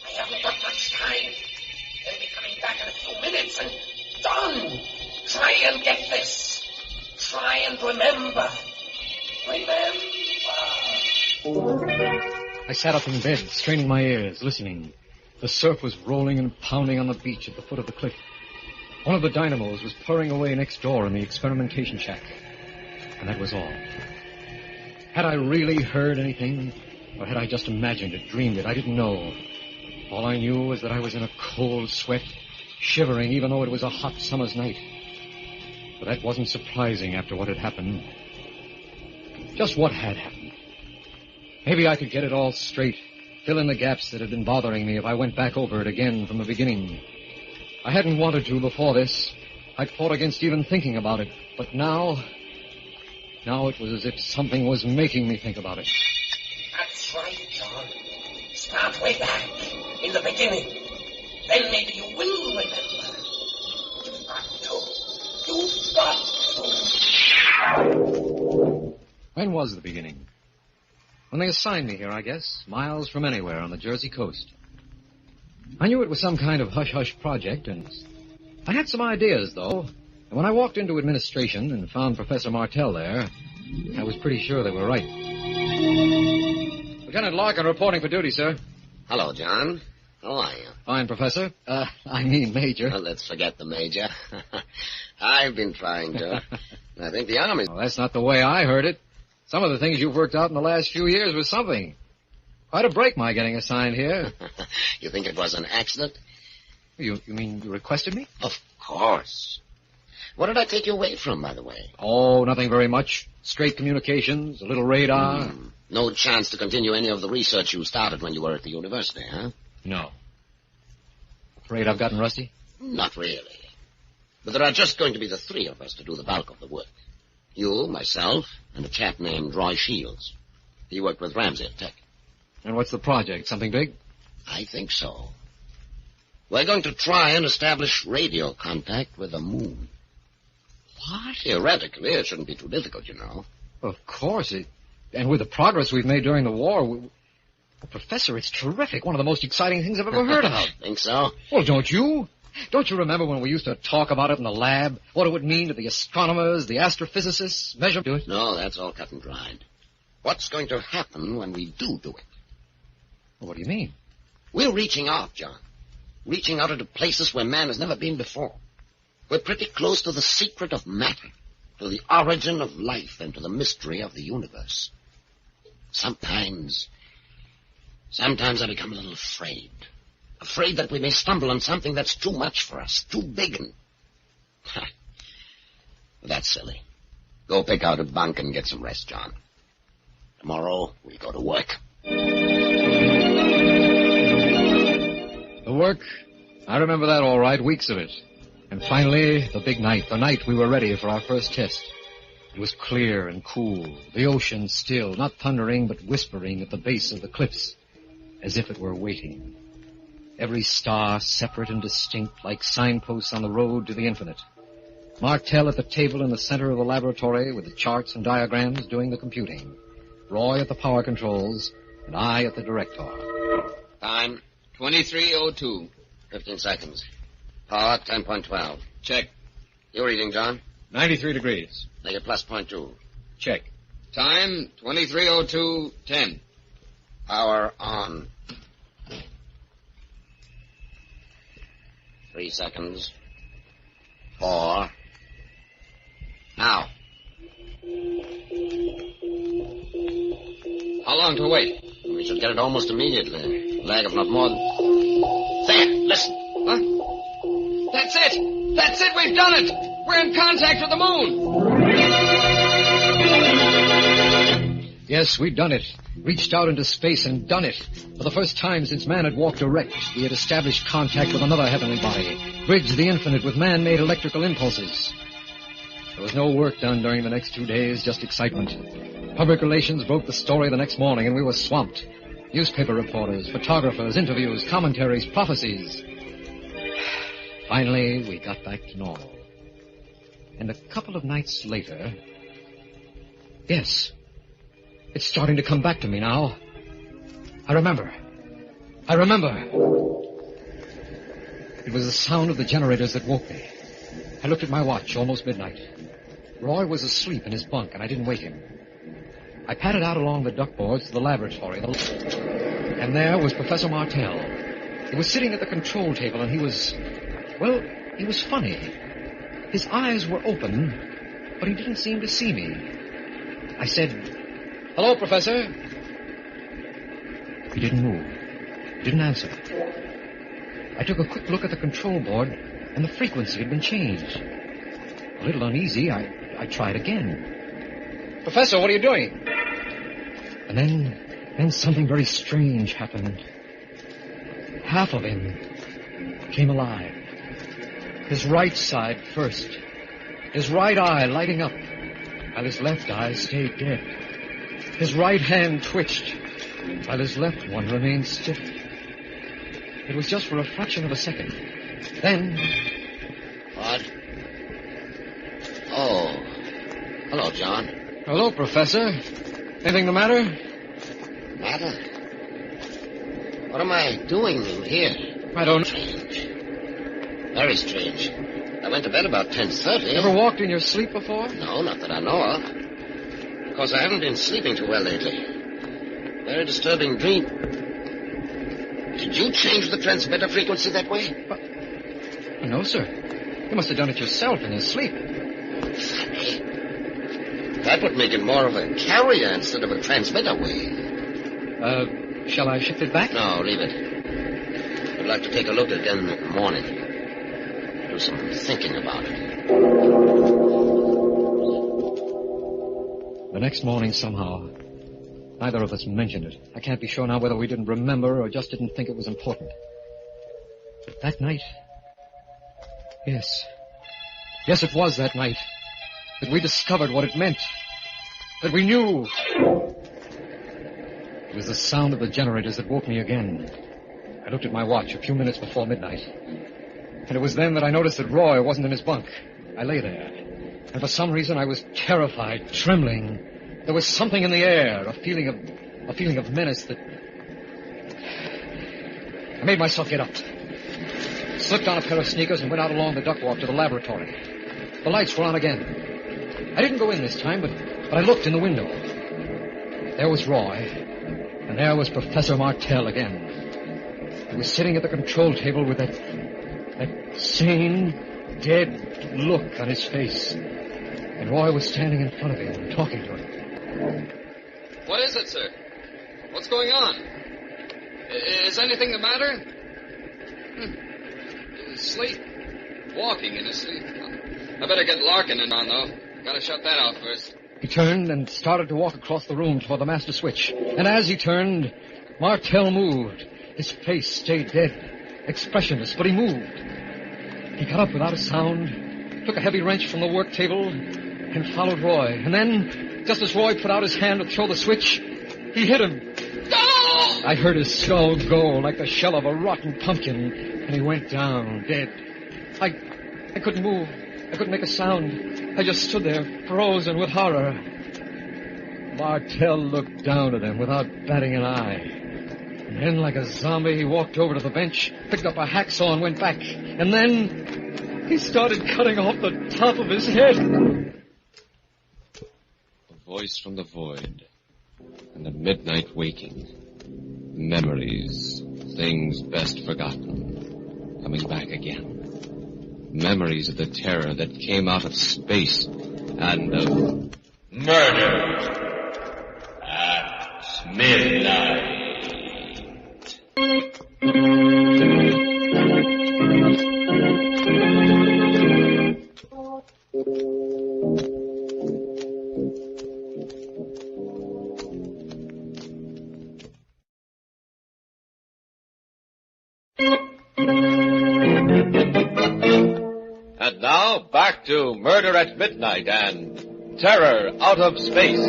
I haven't got much time. They'll be coming back in a few minutes, and Don, try and get this. Try and remember. I sat up in bed, straining my ears, listening. The surf was rolling and pounding on the beach at the foot of the cliff. One of the dynamos was purring away next door in the experimentation shack. And that was all. Had I really heard anything, or had I just imagined it, dreamed it? I didn't know. All I knew was that I was in a cold sweat, shivering even though it was a hot summer's night. But that wasn't surprising after what had happened. Just what had happened. Maybe I could get it all straight, fill in the gaps that had been bothering me if I went back over it again from the beginning. I hadn't wanted to before this. I'd fought against even thinking about it. But now it was as if something was making me think about it. That's right, John. Start way back, in the beginning. Then maybe you will remember. You've got to. When was the beginning? When they assigned me here, I guess. Miles from anywhere on the Jersey coast. I knew it was some kind of hush-hush project, and I had some ideas, though. And when I walked into administration and found Professor Martell there, I was pretty sure they were right. Lieutenant Larkin reporting for duty, sir. Hello, John. How are you? Fine, Professor. Major. Well, let's forget the Major. I've been trying to. I think the Army... Well, that's not the way I heard it. Some of the things you've worked out in the last few years was something. Quite a break, my getting assigned here. You think it was an accident? You mean you requested me? Of course. What did I take you away from, by the way? Oh, nothing very much. Straight communications, a little radar. No chance to continue any of the research you started when you were at the university, huh? No. Afraid I've gotten rusty? Not really. But there are just going to be the three of us to do the bulk of the work. You, myself, and a chap named Roy Shields. He worked with Ramsey at Tech. And what's the project? Something big? I think so. We're going to try and establish radio contact with the moon. What? Theoretically, it shouldn't be too difficult, you know. Of course. And with the progress we've made during the war... Professor, it's terrific. One of the most exciting things I've ever heard of. Think so? Well, don't you? Don't you remember when we used to talk about it in the lab? What it would mean to the astronomers, the astrophysicists, measure... Do it? No, that's all cut and dried. What's going to happen when we do it? Well, what do you mean? We're reaching out, John. Reaching out into places where man has never been before. We're pretty close to the secret of matter, to the origin of life, and to the mystery of the universe. Sometimes I become a little afraid. Afraid that we may stumble on something that's too much for us, too big and... That's silly. Go pick out a bunk and get some rest, John. Tomorrow, we go to work. The work? I remember that all right, weeks of it. And finally, the big night, the night we were ready for our first test. It was clear and cool, the ocean still, not thundering but whispering at the base of the cliffs, as if it were waiting. Every star separate and distinct, like signposts on the road to the infinite. Martell at the table in the center of the laboratory with the charts and diagrams doing the computing. Roy at the power controls, and I at the director. Time, 23:02. 15 seconds. Power, 10.12. Check. Your reading, John? 93 degrees. Make it plus 0.2. Check. Time, 23:02:10. Power on. 3 seconds. 4. Now. How long to wait? We should get it almost immediately. Lag of not more than... There, listen. Huh? That's it! That's it! We've done it! We're in contact with the moon! Yes, we'd done it. Reached out into space and done it. For the first time since man had walked erect, we had established contact with another heavenly body, bridged the infinite with man-made electrical impulses. There was no work done during the next 2 days, just excitement. Public relations broke the story the next morning, and we were swamped. Newspaper reporters, photographers, interviews, commentaries, prophecies. Finally, we got back to normal. And a couple of nights later... Yes, it's starting to come back to me now. I remember. It was the sound of the generators that woke me. I looked at my watch, almost midnight. Roy was asleep in his bunk, and I didn't wake him. I padded out along the duckboards to the laboratory, and there was Professor Martell. He was sitting at the control table, and he was funny. His eyes were open, but he didn't seem to see me. I said, "Hello, Professor." He didn't move. Didn't answer. I took a quick look at the control board, and the frequency had been changed. A little uneasy, I tried again. "Professor, what are you doing?" And then something very strange happened. Half of him came alive. His right side first. His right eye lighting up, while his left eye stayed dead. His right hand twitched, while his left one remained stiff. It was just for a fraction of a second. Then... What? Oh. Hello, John. Hello, Professor. Anything the matter? Matter? What am I doing here? I don't know. Strange. Very strange. I went to bed about 10:30. Ever walked in your sleep before? No, not that I know of. Because I haven't been sleeping too well lately. Very disturbing dream. Did you change the transmitter frequency that way? No, sir. You must have done it yourself in your sleep. Funny. That would make it more of a carrier instead of a transmitter wave. Shall I shift it back? No, leave it. I'd like to take a look again in the morning. Do some thinking about it. The next morning, somehow, neither of us mentioned it. I can't be sure now whether we didn't remember or just didn't think it was important. But that night... Yes, it was that night that we discovered what it meant. That we knew. It was the sound of the generators that woke me again. I looked at my watch a few minutes before midnight. And it was then that I noticed that Roy wasn't in his bunk. I lay there. And for some reason I was terrified, trembling. There was something in the air, a feeling of menace that... I made myself get up. Slipped on a pair of sneakers and went out along the duckwalk to the laboratory. The lights were on again. I didn't go in this time, but I looked in the window. There was Roy, and there was Professor Martell again. He was sitting at the control table with that sane, dead look on his face. And Roy was standing in front of him, talking to him. What is it, sir? What's going on? Is anything the matter? Sleep. Walking in his sleep. I better get Larkin in on, though. Gotta shut that out first. He turned and started to walk across the room toward the master switch. And as he turned, Martell moved. His face stayed dead, expressionless, but he moved. He got up without a sound, took a heavy wrench from the work table, and followed Roy. And then, just as Roy put out his hand to throw the switch, he hit him. I heard his skull go like the shell of a rotten pumpkin, and he went down, dead. I couldn't move. I couldn't make a sound. I just stood there, frozen with horror. Martell looked down at them without batting an eye. And then, like a zombie, he walked over to the bench, picked up a hacksaw and went back. And then he started cutting off the top of his head. A voice from the void, and the midnight waking. Memories, things best forgotten, coming back again. Memories of the terror that came out of space and of murder at midnight. And now, back to Murder at Midnight and Terror Out of Space.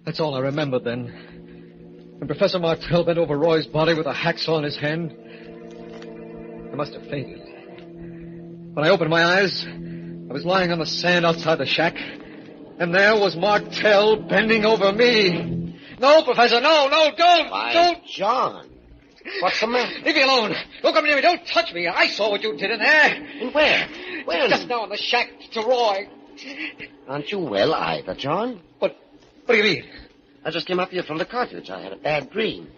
That's all I remember then. When Professor Martell bent over Roy's body with a hacksaw in his hand, I must have fainted. When I opened my eyes, I was lying on the sand outside the shack, and there was Martell bending over me. No, Professor, no, don't! Don't! John, what's the matter? Leave me alone. Don't come near me. Don't touch me. I saw what you did in there. And where? When? Just now in the shack to Roy. Aren't you well either, John? What do you mean? I just came up here from the cottage. I had a bad dream.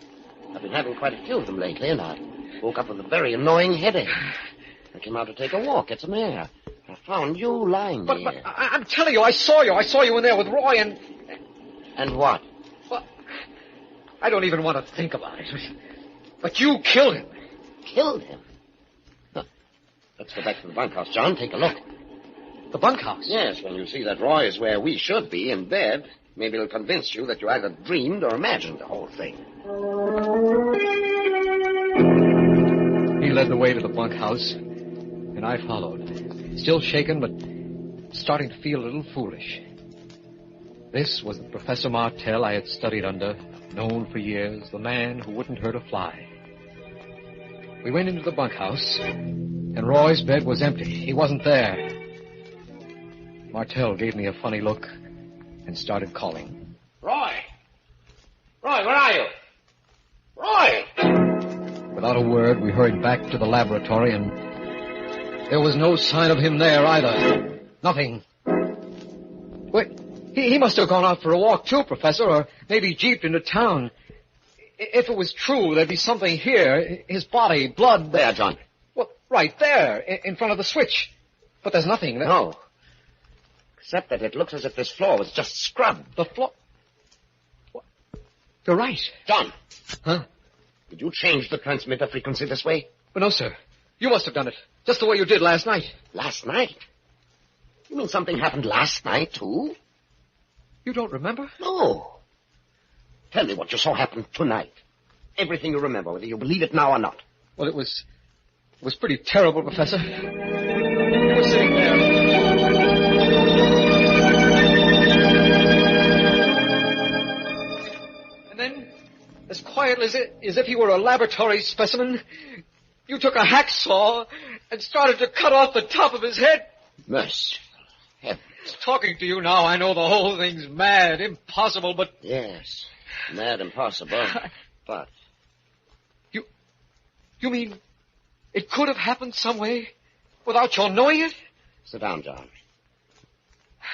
I've been having quite a few of them lately, and I woke up with a very annoying headache. I came out to take a walk, get some air. I found you lying there. But I'm telling you, I saw you. I saw you in there with Roy and... And what? Well, I don't even want to think about it. But you killed him. Killed him? Huh. Let's go back to the bunkhouse, John. Take a look. The bunkhouse? Yes, when you see that Roy is where we should be, in bed, maybe it'll convince you that you either dreamed or imagined the whole thing. He led the way to the bunkhouse, and I followed, still shaken, but starting to feel a little foolish. This was the Professor Martell I had studied under, known for years, the man who wouldn't hurt a fly. We went into the bunkhouse, and Roy's bed was empty. He wasn't there. Martell gave me a funny look and started calling. Roy! Roy, where are you? Roy! Without a word, we hurried back to the laboratory, and there was no sign of him there either. Nothing. Wait, he must have gone out for a walk too, Professor, or maybe jeeped into town. If it was true, there'd be something here. His body, blood. There, John. Well, right there, in front of the switch. But there's nothing there. No. Except that it looks as if this floor was just scrubbed. The floor? What? You're right. John. Huh? Did you change the transmitter frequency this way? Well, no, sir. You must have done it. Just the way you did last night. Last night? You mean something happened last night, too? You don't remember? No. Tell me what you saw happen tonight. Everything you remember, whether you believe it now or not. Well, it was pretty terrible, Professor. You were sitting there. And then, as quietly as if you were a laboratory specimen, you took a hacksaw and started to cut off the top of his head. Merciful heavens. Talking to you now, I know the whole thing's mad, impossible, but... Yes, mad, impossible, but... You mean it could have happened some way without your knowing it? Sit down, John.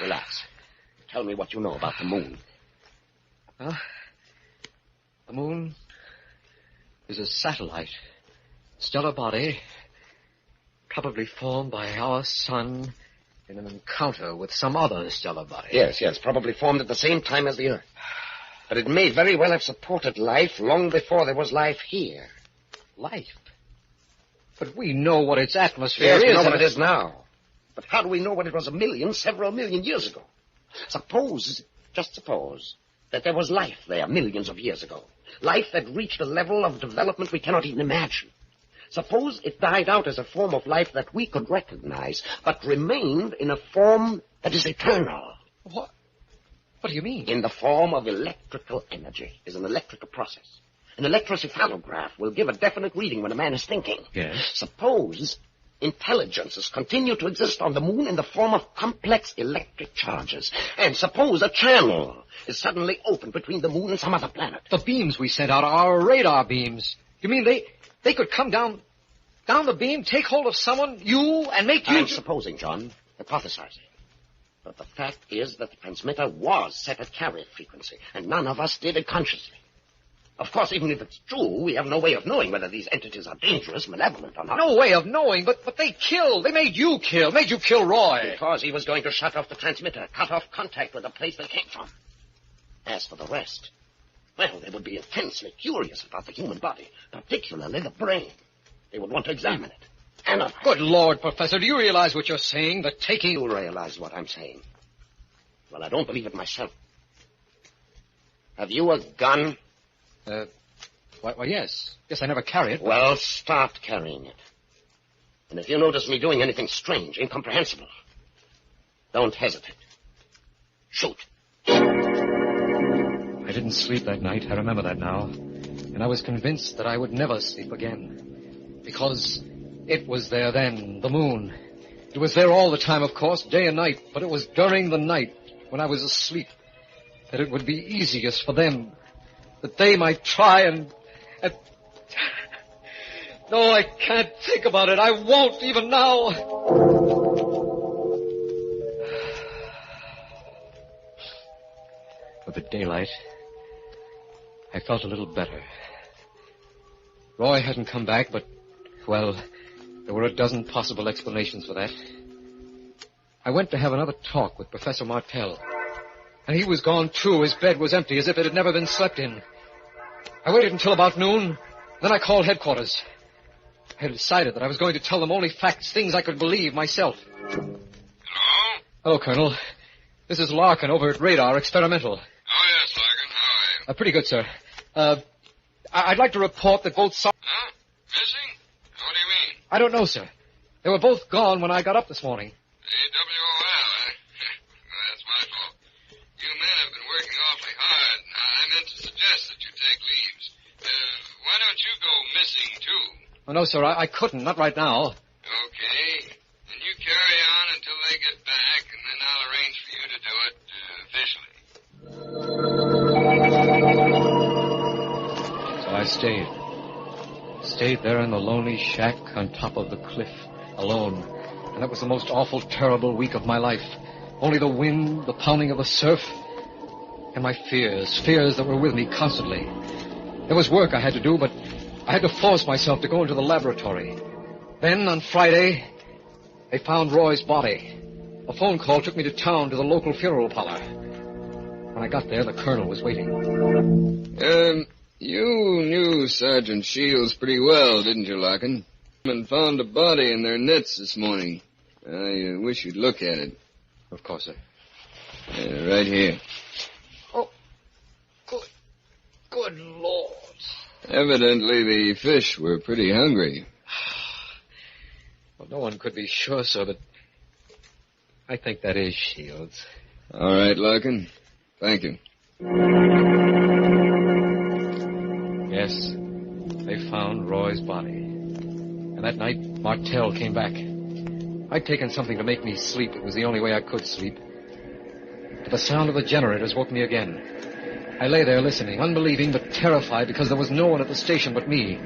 Relax. Tell me what you know about the moon. The moon is a satellite, stellar body, probably formed by our sun in an encounter with some other stellar body. Yes, probably formed at the same time as the Earth. But it may very well have supported life long before there was life here. Life? But we know what its atmosphere is. Yes, we know what it is now. But how do we know what it was several million years ago? Just suppose, that there was life there millions of years ago. Life that reached a level of development we cannot even imagine. Suppose it died out as a form of life that we could recognize, but remained in a form that is eternal. What? What do you mean? In the form of electrical energy. Is an electrical process. An electrocephalograph will give a definite reading when a man is thinking. Yes. Suppose intelligences continue to exist on the moon in the form of complex electric charges. And suppose a channel is suddenly opened between the moon and some other planet. The beams we sent out are our radar beams. You mean they could come down the beam, take hold of someone, you, and make you... I'm supposing, John, hypothesizing. But the fact is that the transmitter was set at carrier frequency, and none of us did it consciously. Of course, even if it's true, we have no way of knowing whether these entities are dangerous, malevolent, or not. No way of knowing, but they killed. They made you kill Roy. Because he was going to shut off the transmitter, cut off contact with the place they came from. As for the rest, well, they would be intensely curious about the human body, particularly the brain. They would want to examine it. Analyze. Good Lord, Professor, do you realize what you're saying? The taking... You realize what I'm saying. Well, I don't believe it myself. Have you a gun? Well, yes. Yes, I never carry it. Well, start carrying it. And if you notice me doing anything strange, incomprehensible, don't hesitate. Shoot. I didn't sleep that night. I remember that now. And I was convinced that I would never sleep again. Because it was there then, the moon. It was there all the time, of course, day and night. But it was during the night, when I was asleep, that it would be easiest for them, that they might try and... No, I can't think about it. I won't even now. With the daylight, I felt a little better. Roy hadn't come back, but, well, there were a dozen possible explanations for that. I went to have another talk with Professor Martell. And he was gone, too. His bed was empty, as if it had never been slept in. I waited until about noon. Then I called headquarters. I had decided that I was going to tell them only facts, things I could believe myself. Hello? Hello, Colonel. This is Larkin over at Radar Experimental. Oh, yes, Larkin. How are you? Pretty good, sir. I'd like to report that both... Huh? Missing? What do you mean? I don't know, sir. They were both gone when I got up this morning. AWOL, eh? Well, that's my fault. You men have been working awfully hard. I meant to suggest that you take leaves. Why don't you go missing, too? Oh, no, sir, I couldn't. Not right now. Okay. Then you carry on until they get back, and then I'll arrange for you to do it officially. So I stayed. Stayed there in the lonely shack on top of the cliff, alone. And that was the most awful, terrible week of my life. Only the wind, the pounding of the surf, and my fears that were with me constantly. There was work I had to do, but I had to force myself to go into the laboratory. Then, on Friday, they found Roy's body. A phone call took me to town to the local funeral parlor. When I got there, the colonel was waiting. You knew Sergeant Shields pretty well, didn't you, Larkin? And found a body in their nets this morning. I wish you'd look at it. Of course, sir. Right here. Oh, good Lord. Evidently, the fish were pretty hungry. Well, no one could be sure, sir, but I think that is Shields. All right, Larkin. Thank you. Yes, they found Roy's body. And that night, Martell came back. I'd taken something to make me sleep. It was the only way I could sleep. But the sound of the generators woke me again. I lay there listening, unbelieving but terrified because there was no one at the station but me.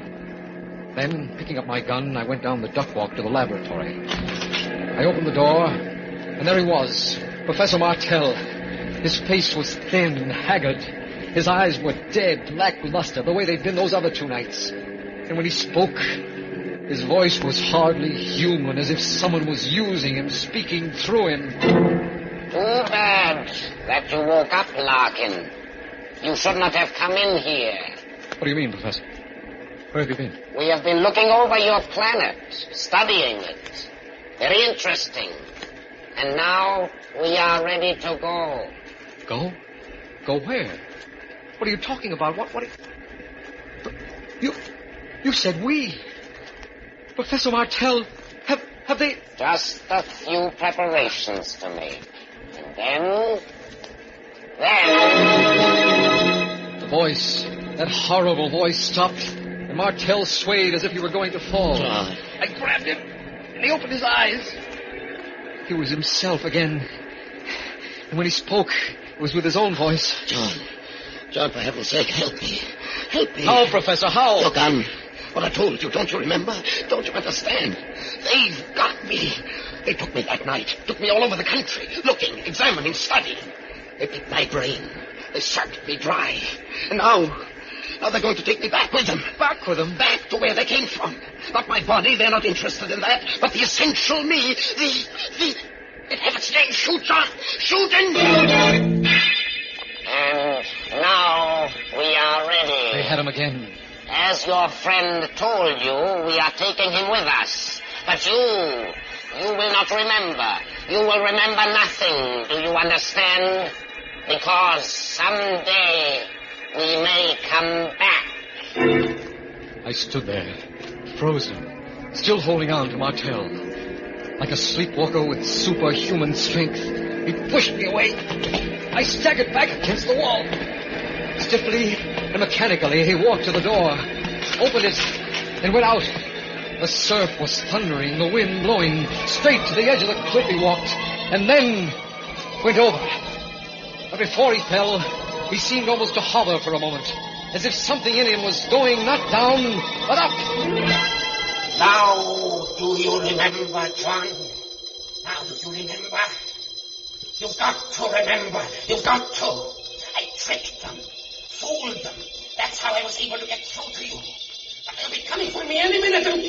Then, picking up my gun, I went down the duck walk to the laboratory. I opened the door, and there he was, Professor Martell. His face was thin and haggard. His eyes were dead, lackluster, the way they'd been those other 2 nights. And when he spoke, his voice was hardly human, as if someone was using him, speaking through him. Too bad that you woke up, Larkin. You should not have come in here. What do you mean, Professor? Where have you been? We have been looking over your planet, studying it. Very interesting. And now we are ready to go. Go? Go where? What are you talking about? What are you... You said we. Professor Martell, have they... Just a few preparations to make. And then... The voice, that horrible voice, stopped, and Martell swayed as if he were going to fall. I grabbed him, and he opened his eyes. He was himself again. And when he spoke, it was with his own voice. John, for heaven's sake, help me. Help me. How, Professor, how? Look, what I told you, don't you remember? Don't you understand? They've got me. They took me that night, took me all over the country, looking, examining, studying. They picked my brain. They sucked me dry. And now they're going to take me back with them. Back with them? Back to where they came from. Not my body, they're not interested in that, but the essential me, in heaven's name, shoot, John! Shoot and... And now we are ready. They had him again. As your friend told you, we are taking him with us. But you will not remember. You will remember nothing, do you understand? Because someday we may come back. I stood there, frozen, still holding on to Martell. Like a sleepwalker with superhuman strength, he pushed me away. I staggered back against the wall. Stiffly and mechanically, he walked to the door, opened it, and went out. The surf was thundering, the wind blowing. Straight to the edge of the cliff he walked, and then went over. But before he fell, he seemed almost to hover for a moment, as if something in him was going not down, but up. Now, do you remember, John? Now, do you remember? You've got to remember. You've got to. I tricked them, fooled them. That's how I was able to get through to you. But they'll be coming for me any minute. And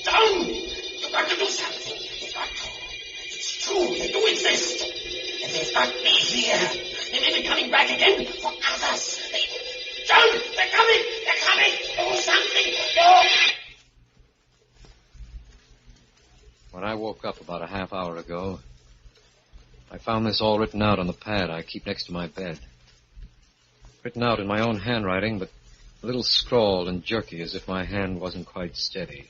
John, you've got to do something. You've got to. It's true, they do exist. And they've got me here. They may be coming back again for others. John, they're coming. They're coming. Do something. Do. When I woke up about a half hour ago, I found this all written out on the pad I keep next to my bed. Written out in my own handwriting, but a little scrawled and jerky as if my hand wasn't quite steady.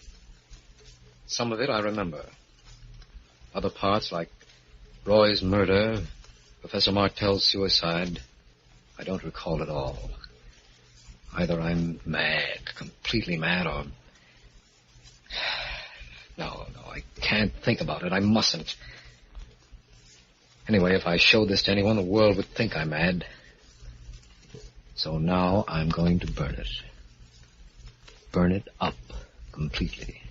Some of it I remember. Other parts, like Roy's murder, Professor Martell's suicide, I don't recall at all. Either I'm mad, completely mad, or... No, I can't think about it. I mustn't. Anyway, if I showed this to anyone, the world would think I'm mad. So now I'm going to burn it. Burn it up completely.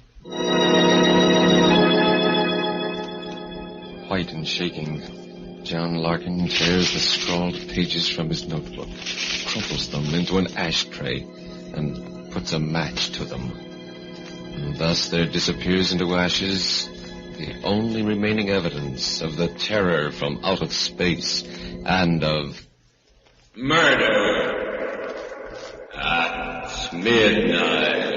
White and shaking, John Larkin tears the scrawled pages from his notebook, crumples them into an ashtray, and puts a match to them. And thus there disappears into ashes the only remaining evidence of the terror from out of space and of murder at midnight.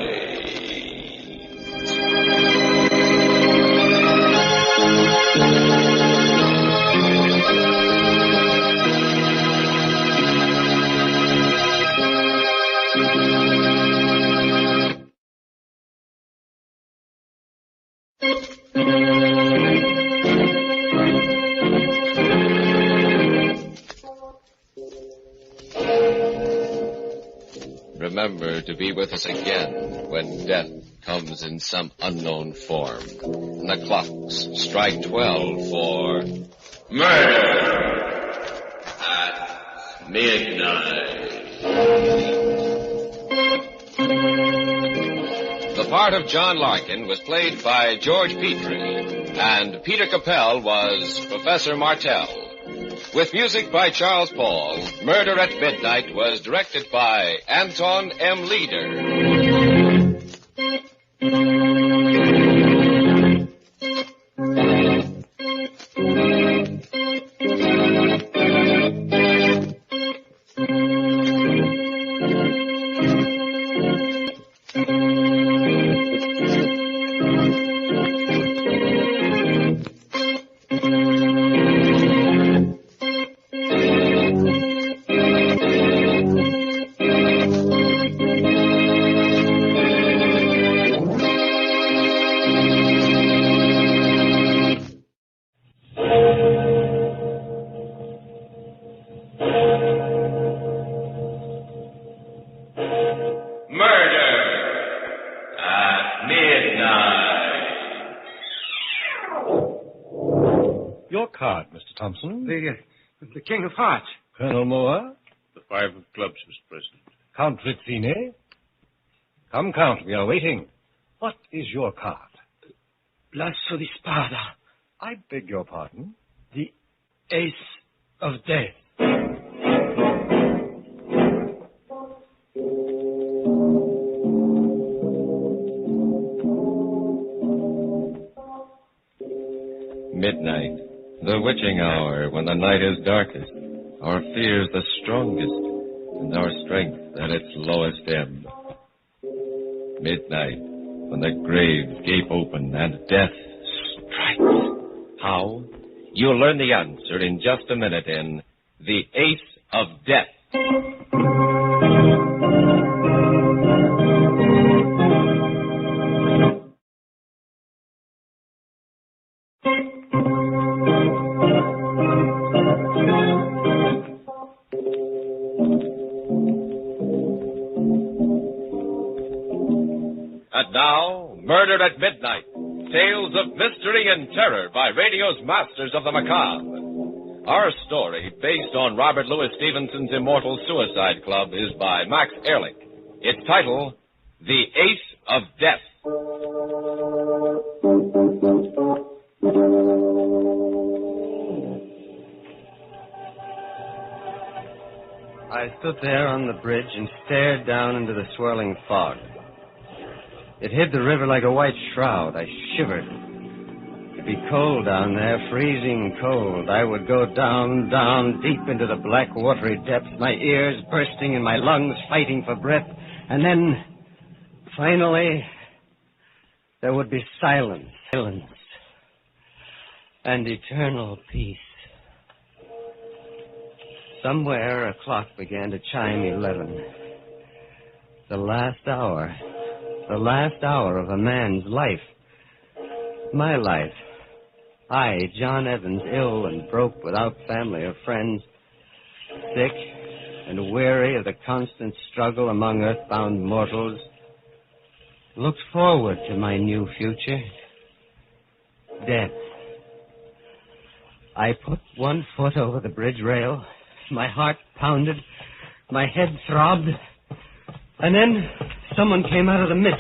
Remember to be with us again when death comes in some unknown form. And the clocks strike 12 for murder at midnight. The part of John Larkin was played by George Petrie, and Peter Capell was Professor Martell. With music by Charles Paul, Murder at Midnight was directed by Anton M. Leader. Thompson? The King of Hearts. Colonel Moore? The 5 of clubs, Mr. President. Count Rizzini? Come, Count, we are waiting. What is your card? L'asso di spada. I beg your pardon? The Ace of Death. Midnight, the witching hour when the night is darkest, our fears the strongest, and our strength at its lowest ebb. Midnight, when the graves gape open and death strikes. How? You'll learn the answer in just a minute in The Ace of Death. And now, Murder at Midnight, Tales of Mystery and Terror by radio's Masters of the Macabre. Our story, based on Robert Louis Stevenson's immortal Suicide Club, is by Max Ehrlich. Its title, The Ace of Death. I stood there on the bridge and stared down into the swirling fog. It hid the river like a white shroud. I shivered. It'd be cold down there, freezing cold. I would go down, down, deep into the black, watery depths, my ears bursting and my lungs fighting for breath. And then, finally, there would be silence, and eternal peace. Somewhere a clock began to chime 11. The last hour. The last hour of a man's life. My life. I, John Evans, ill and broke, without family or friends, sick and weary of the constant struggle among earthbound mortals, looked forward to my new future. Death. I put one foot over the bridge rail. My heart pounded. My head throbbed. And then someone came out of the mist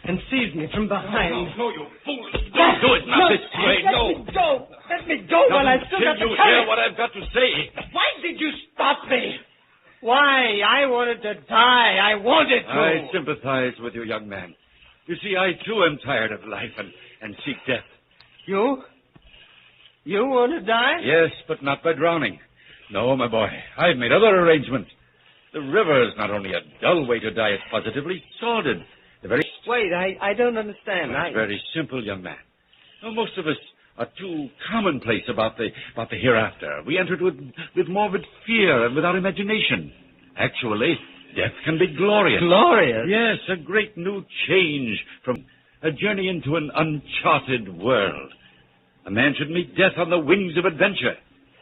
and seized me from behind. No, you fool. Don't do it now this way. No. Let me go. Let me go while I still got the courage. Hear what I've got to say. Why did you stop me? Why? I wanted to die. I wanted to. I sympathize with you, young man. You see, I, too, am tired of life and seek death. You? You want to die? Yes, but not by drowning. No, my boy. I've made other arrangements. The river is not only a dull way to die, it's positively sordid. Wait, I don't understand. It's very simple, young man. Now, most of us are too commonplace about the hereafter. We enter it with morbid fear and without imagination. Actually, death can be glorious. Glorious? Yes, a great new change from a journey into an uncharted world. A man should meet death on the wings of adventure.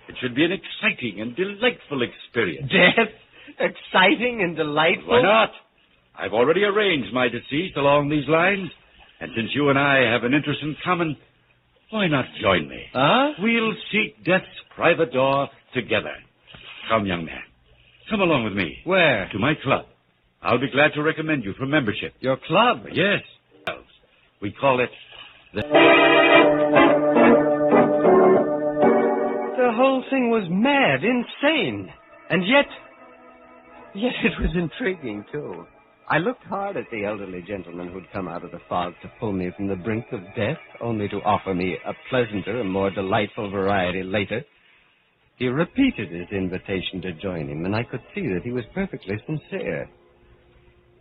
It should be an exciting and delightful experience. Death? Exciting and delightful? Why not? I've already arranged my decease along these lines. And since you and I have an interest in common, why not join me? Huh? We'll seek death's private door together. Come, young man. Come along with me. Where? To my club. I'll be glad to recommend you for membership. Your club? Yes. We call it the whole thing was mad, insane. And yet it was intriguing, too. I looked hard at the elderly gentleman who'd come out of the fog to pull me from the brink of death, only to offer me a pleasanter and more delightful variety later. He repeated his invitation to join him, and I could see that he was perfectly sincere.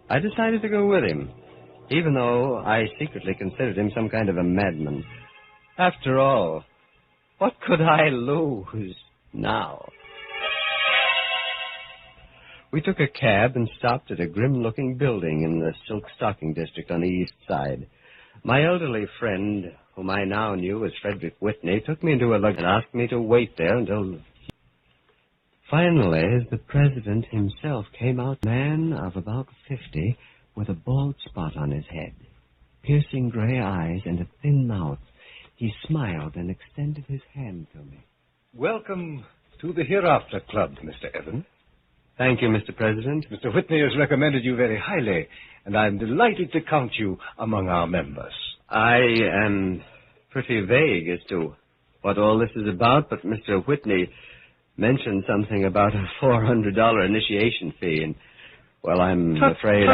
I decided to go with him, even though I secretly considered him some kind of a madman. After all, what could I lose now? We took a cab and stopped at a grim-looking building in the Silk Stocking district on the east side. My elderly friend, whom I now knew as Frederick Whitney, took me into a lodge and asked me to wait there until... Finally, the president himself came out, a man of about 50, with a bald spot on his head, piercing gray eyes, and a thin mouth. He smiled and extended his hand to me. Welcome to the Hereafter Club, Mr. Evans. Thank you, Mr. President. Mr. Whitney has recommended you very highly, and I'm delighted to count you among our members. I am pretty vague as to what all this is about, but Mr. Whitney mentioned something about a $400 initiation fee, and, well, I'm afraid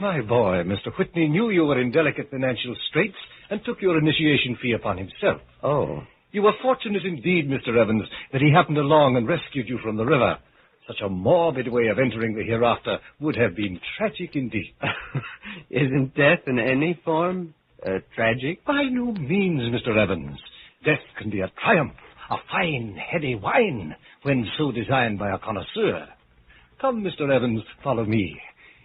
My boy, Mr. Whitney knew you were in delicate financial straits and took your initiation fee upon himself. Oh. You were fortunate indeed, Mr. Evans, that he happened along and rescued you from the river. Such a morbid way of entering the hereafter would have been tragic indeed. Isn't death in any form tragic? By no means, Mr. Evans. Death can be a triumph, a fine, heady wine, when so designed by a connoisseur. Come, Mr. Evans, follow me.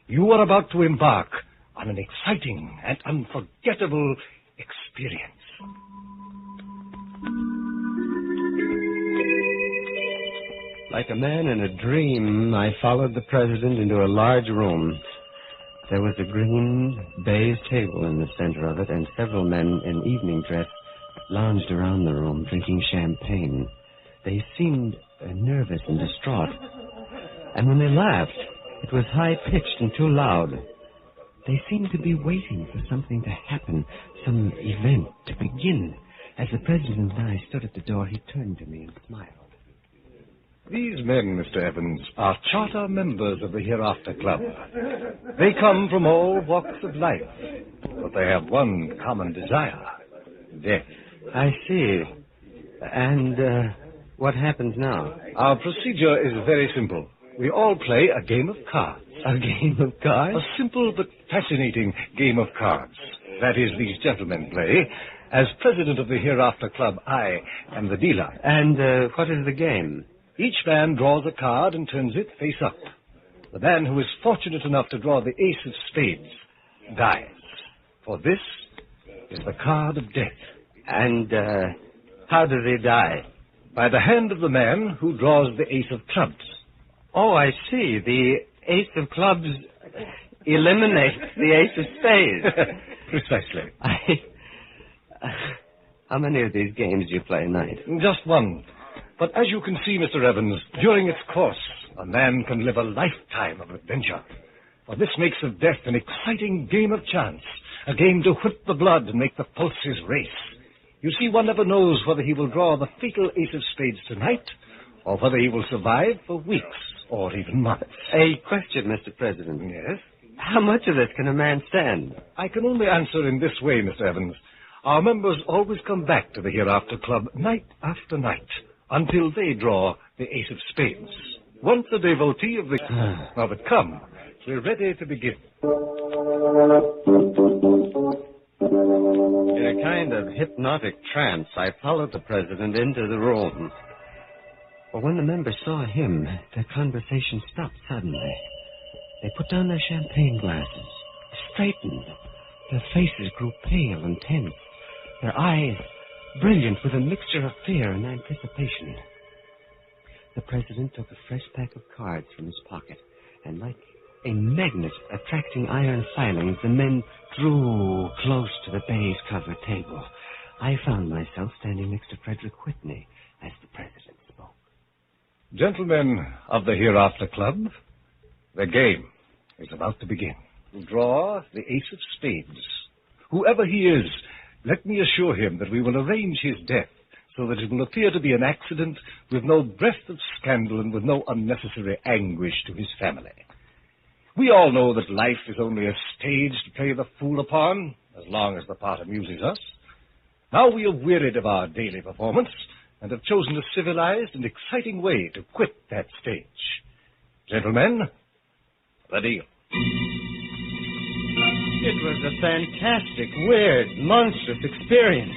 You are about to embark on an exciting and unforgettable experience. Like a man in a dream, I followed the president into a large room. There was a green baize table in the center of it, and several men in evening dress lounged around the room, drinking champagne. They seemed nervous and distraught. And when they laughed, it was high-pitched and too loud. They seemed to be waiting for something to happen, some event to begin. As the president and I stood at the door, he turned to me and smiled. These men, Mr. Evans, are charter members of the Hereafter Club. They come from all walks of life, but they have one common desire, death. I see. And what happens now? Our procedure is very simple. We all play a game of cards. A game of cards? A simple but fascinating game of cards. That is, these gentlemen play. As president of the Hereafter Club, I am the dealer. And what is the game? Each man draws a card and turns it face up. The man who is fortunate enough to draw the ace of spades dies. For this is the card of death. And how does he die? By the hand of the man who draws the ace of clubs. Oh, I see. The ace of clubs eliminates the ace of spades. Precisely. How many of these games do you play a night? Just one. But as you can see, Mr. Evans, during its course, a man can live a lifetime of adventure. For this makes of death an exciting game of chance, a game to whip the blood and make the pulses race. You see, one never knows whether he will draw the fatal ace of spades tonight, or whether he will survive for weeks or even months. A question, Mr. President. Yes? How much of this can a man stand? I can only answer in this way, Mr. Evans. Our members always come back to the Hereafter Club night after night, until they draw the ace of spades. Once a devotee of the... Now, but come, we're ready to begin. In a kind of hypnotic trance, I followed the president into the room. But when the members saw him, their conversation stopped suddenly. They put down their champagne glasses, straightened. Their faces grew pale and tense, their eyes brilliant with a mixture of fear and anticipation. The president took a fresh pack of cards from his pocket, and like a magnet attracting iron filings, the men drew close to the baize-covered table. I found myself standing next to Frederick Whitney as the president spoke. Gentlemen of the Hereafter Club, the game is about to begin. We'll draw the ace of spades. Whoever he is, let me assure him that we will arrange his death so that it will appear to be an accident with no breath of scandal and with no unnecessary anguish to his family. We all know that life is only a stage to play the fool upon, as long as the part amuses us. Now we are wearied of our daily performance and have chosen a civilized and exciting way to quit that stage. Gentlemen, the deal. It was a fantastic, weird, monstrous experience.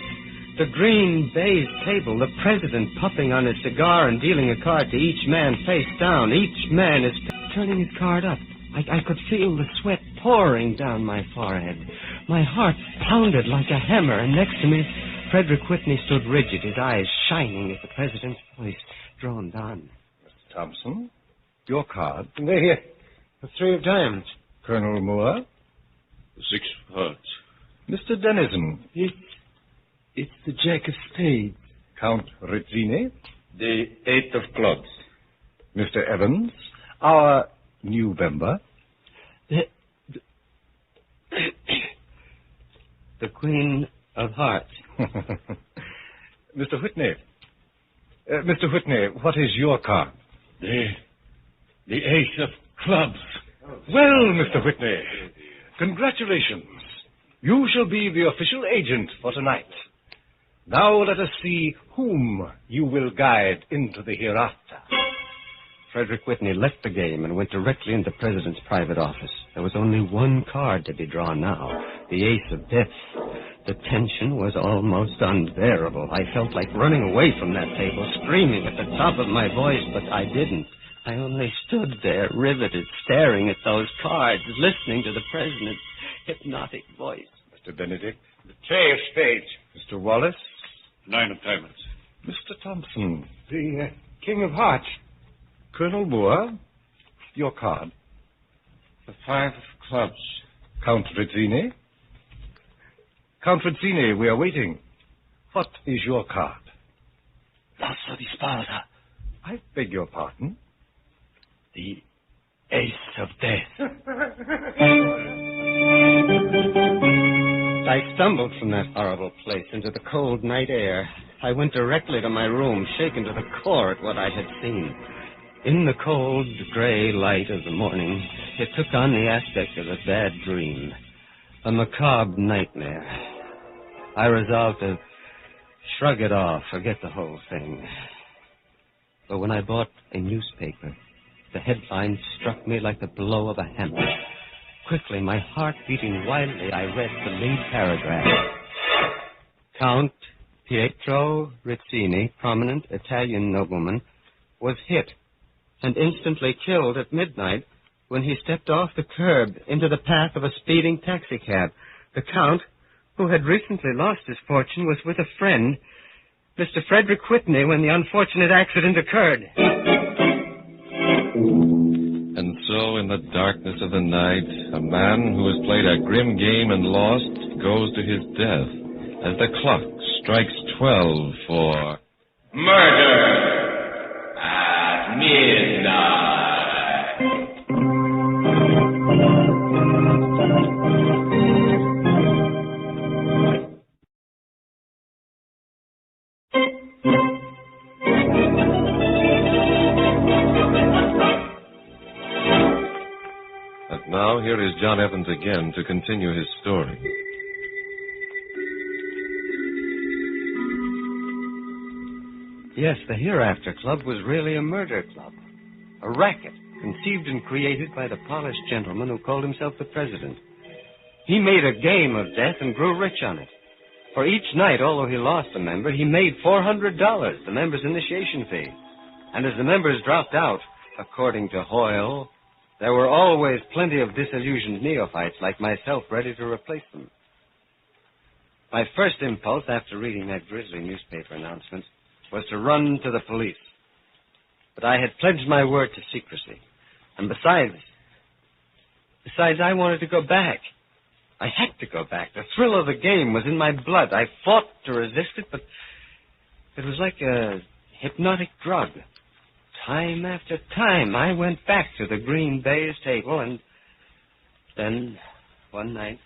The green baize table, the president puffing on his cigar and dealing a card to each man face down. Each man is turning his card up. I could feel the sweat pouring down my forehead. My heart pounded like a hammer, and next to me, Frederick Whitney stood rigid, his eyes shining as the president's voice droned on. Mr. Thompson, your card. Here, the three of diamonds. Colonel Moore. 6 of hearts. Mr. Dennison. It's the jack of spades. Count Rizzini. The 8 of clubs. Mr. Evans, our new member. The Queen of Hearts. Mr. Whitney. Mr. Whitney, what is your card? The Ace of clubs. Well, Mr. Whitney, congratulations. You shall be the official agent for tonight. Now let us see whom you will guide into the hereafter. Frederick Whitney left the game and went directly into the president's private office. There was only one card to be drawn now, the Ace of Death. The tension was almost unbearable. I felt like running away from that table, screaming at the top of my voice, but I didn't. I only stood there, riveted, staring at those cards, listening to the president's hypnotic voice. Mr. Benedict. The 3 of spades. Mr. Wallace. 9 of diamonds. Mr. Thompson. The King of Hearts. Colonel Moore, your card. The 5 of clubs. Count Rizzini. Count Rizzini, we are waiting. What is your card? L'Asso di Spada. I beg your pardon? The Ace of Death. I stumbled from that horrible place into the cold night air. I went directly to my room, shaken to the core at what I had seen. In the cold, gray light of the morning, it took on the aspect of a bad dream, a macabre nightmare. I resolved to shrug it off, forget the whole thing. But when I bought a newspaper, the headline struck me like the blow of a hammer. Quickly, my heart beating wildly, I read the lead paragraph. Count Pietro Rizzini, prominent Italian nobleman, was hit and instantly killed at midnight when he stepped off the curb into the path of a speeding taxicab. The Count, who had recently lost his fortune, was with a friend, Mr. Frederick Whitney, when the unfortunate accident occurred. And so, in the darkness of the night, a man who has played a grim game and lost goes to his death as the clock strikes 12 for Murder at midnight. And now, here is John Evans again to continue his story. Yes, the Hereafter Club was really a murder club. A racket conceived and created by the polished gentleman who called himself the president. He made a game of death and grew rich on it. For each night, although he lost a member, he made $400, the member's initiation fee. And as the members dropped out, according to Hoyle, there were always plenty of disillusioned neophytes like myself ready to replace them. My first impulse after reading that grisly newspaper announcement was to run to the police. But I had pledged my word to secrecy. And besides, I wanted to go back. I had to go back. The thrill of the game was in my blood. I fought to resist it, but it was like a hypnotic drug. Time after time, I went back to the green baize table, and then, one night...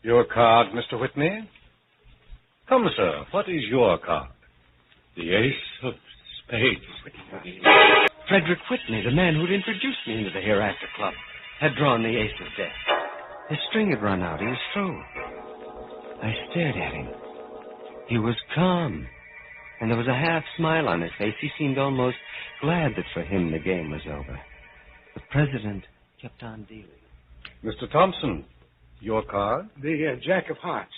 Your card, Mr. Whitney? Come, sir, what is your card? The Ace of Spades. Frederick Whitney, the man who'd introduced me into the Hereafter Club, had drawn the Ace of Death. His string had run out. He was through. I stared at him. He was calm, and there was a half smile on his face. He seemed almost glad that for him the game was over. The president kept on dealing. Mr. Thompson, your card? The Jack of Hearts.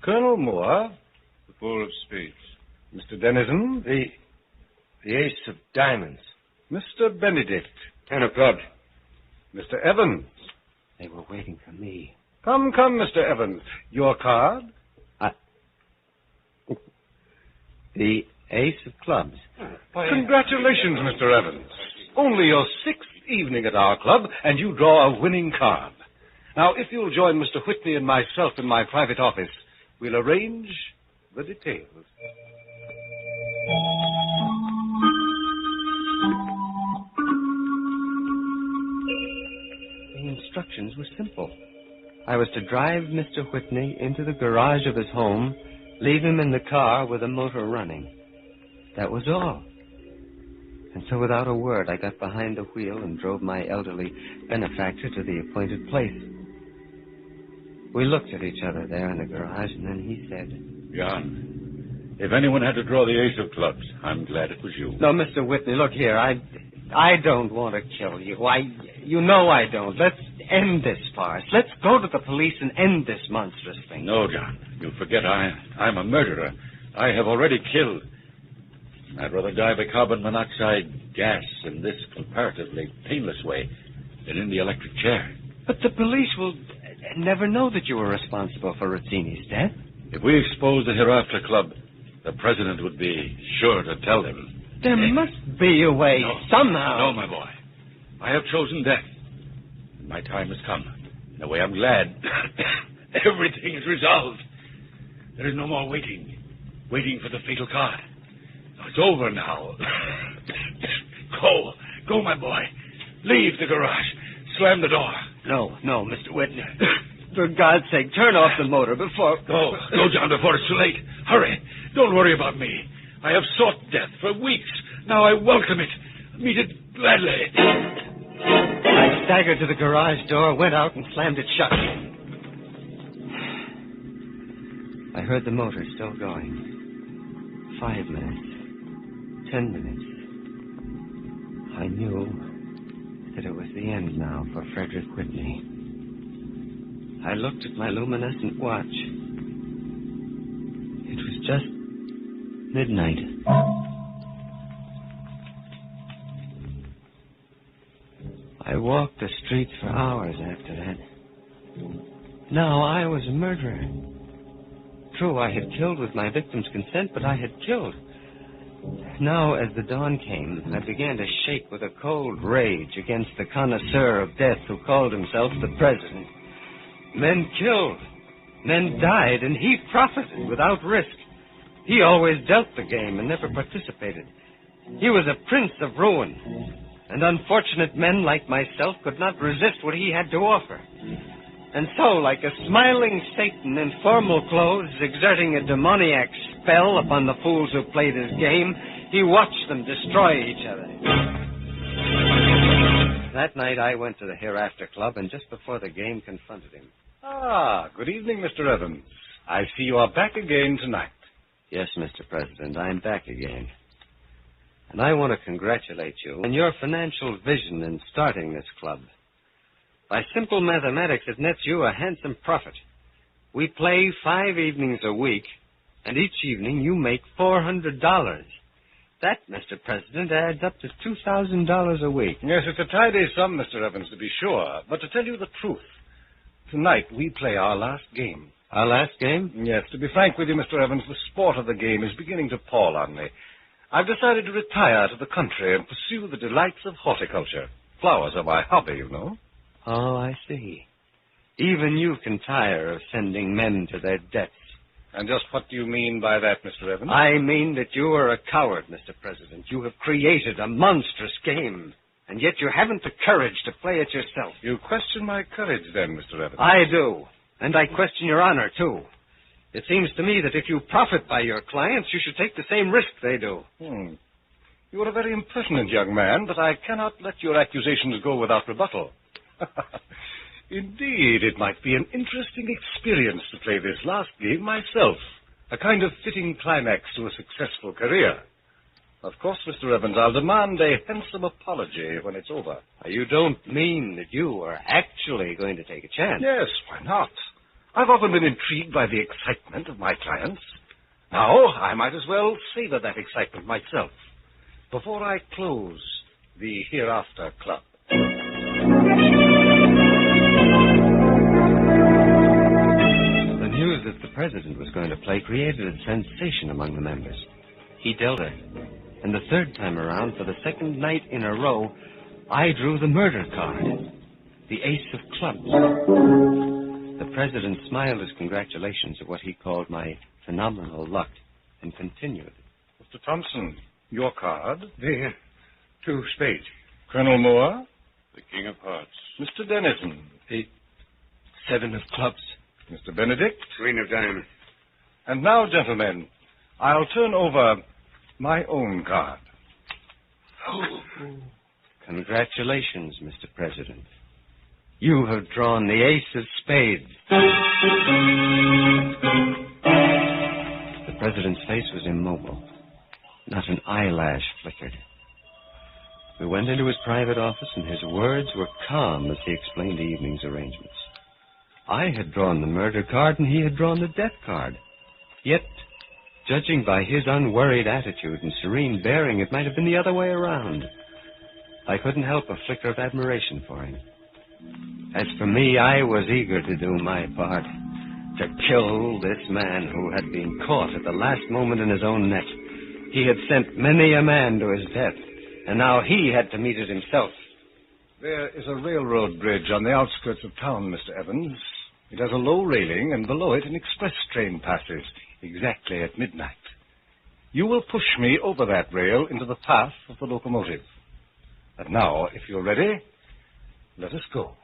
Colonel Moore? The Four of Spades. Mr. Dennison? The Ace of Diamonds. Mr. Benedict? 10 of clubs. Mr. Evans? They were waiting for me. Come, Mr. Evans. Your card? The Ace of Clubs. Congratulations, Mr. Evans. Only your 6th evening at our club, and you draw a winning card. Now, if you'll join Mr. Whitney and myself in my private office, we'll arrange the details. instructions were simple. I was to drive Mr. Whitney into the garage of his home, leave him in the car with the motor running. That was all. And so without a word, I got behind the wheel and drove my elderly benefactor to the appointed place. We looked at each other there in the garage, and then he said, John, if anyone had to draw the ace of clubs, I'm glad it was you. No, Mr. Whitney, look here. I don't want to kill you. You know I don't. Let's end this farce. Let's go to the police and end this monstrous thing. No, John. You forget I'm a murderer. I have already killed. I'd rather die by carbon monoxide gas in this comparatively painless way than in the electric chair. But the police will never know that you were responsible for Rozzini's death. If we expose the Hereafter Club, the president would be sure to tell him. There must be a way, somehow. No, my boy. I have chosen death. And my time has come. In a way, I'm glad. Everything is resolved. There is no more waiting for the fatal card. It's over now. Go, my boy. Leave the garage. Slam the door. No, Mr. Whitney. For God's sake, turn off the motor before... Go, John, before it's too late. Hurry. Don't worry about me. I have sought death for weeks. Now I welcome it. Meet it gladly. I staggered to the garage door, went out, and slammed it shut. I heard the motor still going. 5 minutes. 10 minutes. I knew that it was the end now for Frederick Whitney. I looked at my luminescent watch. It was just midnight. I walked the streets for hours after that. Now I was a murderer. True, I had killed with my victim's consent, but I had killed. Now, as the dawn came, I began to shake with a cold rage against the connoisseur of death who called himself the president. Men killed. Men died, and he profited without risk. He always dealt the game and never participated. He was a prince of ruin, and unfortunate men like myself could not resist what he had to offer. And so, like a smiling Satan in formal clothes, exerting a demoniac spell upon the fools who played his game, he watched them destroy each other. That night I went to the Hereafter Club, and just before the game confronted him. Ah, good evening, Mr. Evans. I see you are back again tonight. Yes, Mr. President, I'm back again. And I want to congratulate you on your financial vision in starting this club. By simple mathematics, it nets you a handsome profit. We play 5 evenings a week, and each evening you make $400. That, Mr. President, adds up to $2,000 a week. Yes, it's a tidy sum, Mr. Evans, to be sure. But to tell you the truth, tonight we play our last game. Our last game? Yes, to be frank with you, Mr. Evans, the sport of the game is beginning to pall on me. I've decided to retire to the country and pursue the delights of horticulture. Flowers are my hobby, you know. Oh, I see. Even you can tire of sending men to their deaths. And just what do you mean by that, Mr. Evans? I mean that you are a coward, Mr. President. You have created a monstrous game, and yet you haven't the courage to play it yourself. You question my courage, then, Mr. Evans? I do, and I question your honor, too. It seems to me that if you profit by your clients, you should take the same risk they do. You are a very impertinent young man, but I cannot let your accusations go without rebuttal. Indeed, it might be an interesting experience to play this last game myself. A kind of fitting climax to a successful career. Of course, Mr. Evans, I'll demand a handsome apology when it's over. You don't mean that you are actually going to take a chance? Yes, why not? I've often been intrigued by the excitement of my clients. Now, I might as well savor that excitement myself before I close the Hereafter Club. The news that the president was going to play created a sensation among the members. He dealt it. And the third time around, for the second night in a row, I drew the murder card, the ace of clubs. The president smiled his congratulations at what he called my phenomenal luck and continued. Mr. Thompson, your card? The 2 spades. Colonel Moore? The King of Hearts. Mr. Dennison, The 7 of clubs. Mr. Benedict? Queen of diamonds. And now, gentlemen, I'll turn over my own card. Congratulations, Mr. President. You have drawn the ace of spades. The president's face was immobile. Not an eyelash flickered. We went into his private office, and his words were calm as he explained the evening's arrangements. I had drawn the murder card, and he had drawn the death card. Yet, judging by his unworried attitude and serene bearing, it might have been the other way around. I couldn't help a flicker of admiration for him. As for me, I was eager to do my part, to kill this man who had been caught at the last moment in his own net. He had sent many a man to his death, and now he had to meet it himself. There is a railroad bridge on the outskirts of town, Mr. Evans. It has a low railing, and below it an express train passes, exactly at midnight. You will push me over that rail into the path of the locomotive. And now, if you're ready, let us go.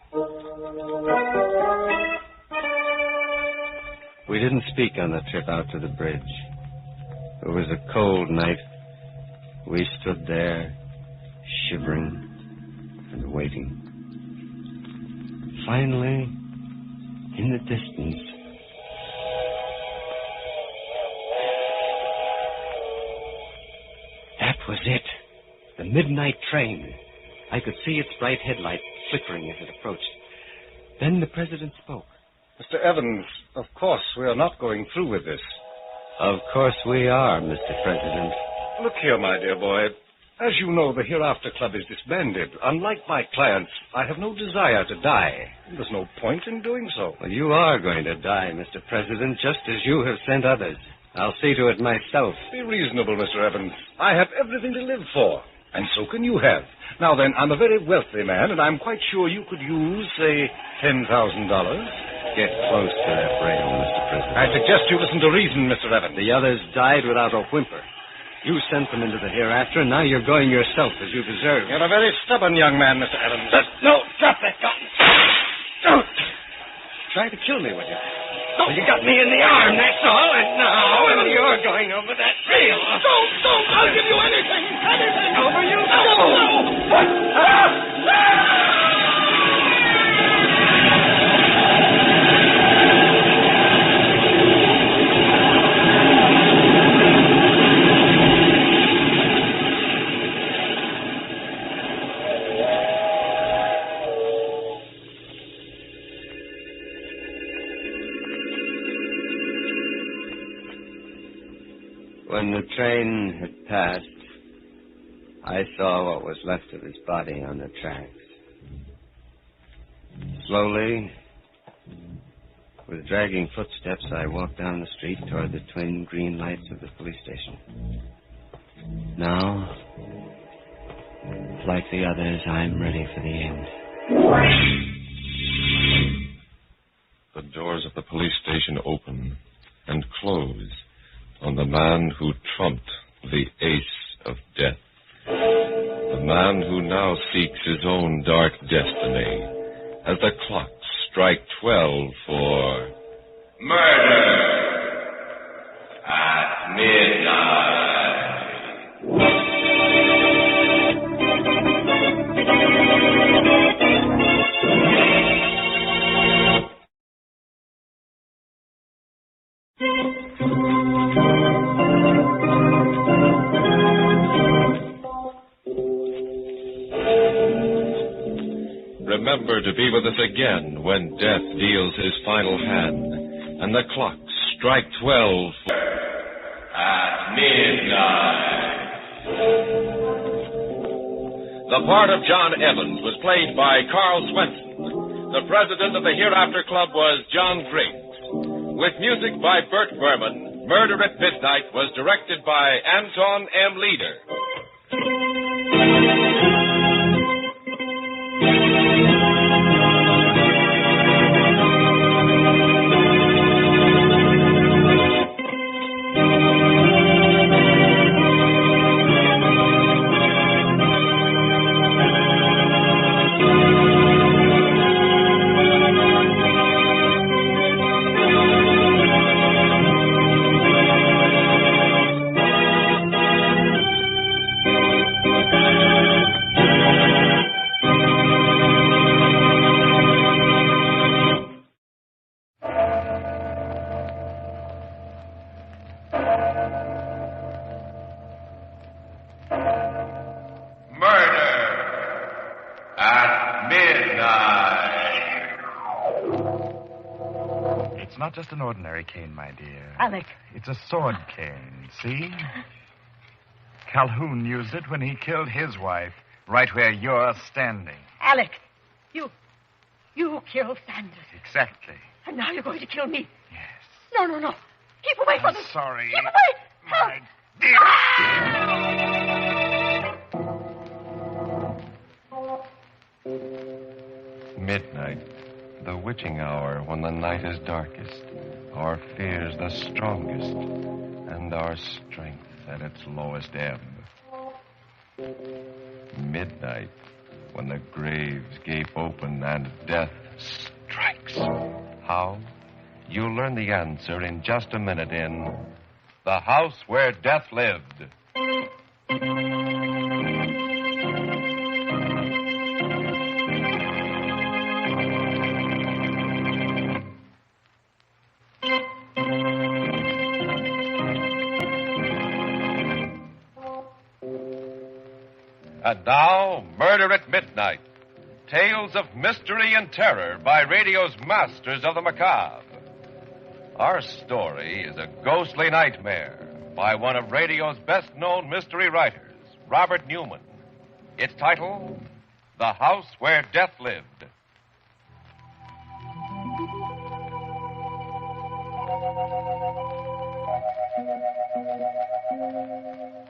We didn't speak on the trip out to the bridge. It was a cold night. We stood there, shivering and waiting. Finally, in the distance, that was it. The midnight train. I could see its bright headlight flickering as it approached. Then the president spoke. Mr. Evans, of course we are not going through with this. Of course we are, Mr. President. Look here, my dear boy. As you know, the Hereafter Club is disbanded. Unlike my clients, I have no desire to die. There's no point in doing so. Well, you are going to die, Mr. President, just as you have sent others. I'll see to it myself. Be reasonable, Mr. Evans. I have everything to live for, and so can you have. Now then, I'm a very wealthy man, and I'm quite sure you could use, say, $10,000. Get close to that rail, Mr. President. I suggest you listen to reason, Mr. Evans. The others died without a whimper. You sent them into the hereafter, and now you're going yourself, as you deserve. You're a very stubborn young man, Mr. Evans. No, drop that gun. Don't. Try to kill me, would you? Well, you got me in the arm, that's all, and now you're going over that rail. Don't. I'll give you anything over you. When the train had passed, I saw what was left of his body on the tracks. Slowly, with dragging footsteps, I walked down the street toward the twin green lights of the police station. Now, like the others, I'm ready for the end. The doors of the police station open and close on the man who trumped the ace of death. The man who now seeks his own dark destiny as the clocks strike 12 for murder at midnight. Remember to be with us again when death deals his final hand and the clocks strike 12 at midnight. The part of John Evans was played by Carl Swenson. The president of the Hereafter Club was John Griggs. With music by Bert Berman, Murder at Midnight was directed by Anton M. Leader. it's not just an ordinary cane, my dear. Alec. It's a sword cane, see? Calhoun used it when he killed his wife, right where you're standing. Alec, you killed Sanders. Exactly. And now you're going to kill me. Yes. No. Keep away from I'm them. sorry. Keep away. Midnight, the witching hour when the night is darkest, our fears the strongest, and our strength at its lowest ebb. Midnight, when the graves gape open and death strikes. How? You'll learn the answer in just a minute in The House Where Death Lived. And now, Murder at Midnight. Tales of mystery and terror by radio's masters of the macabre. Our story is a ghostly nightmare by one of radio's best-known mystery writers, Robert Newman. Its title, The House Where Death Lived.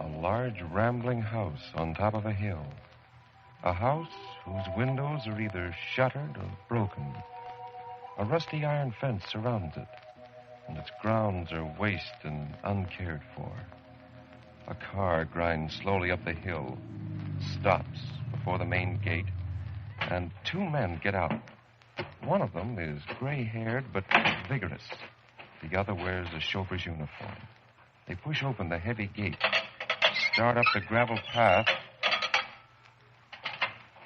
A large rambling house on top of a hill. A house whose windows are either shuttered or broken. A rusty iron fence surrounds it, and its grounds are waste and uncared for. A car grinds slowly up the hill, stops before the main gate, and two men get out. One of them is gray-haired but vigorous. The other wears a chauffeur's uniform. They push open the heavy gate, start up the gravel path.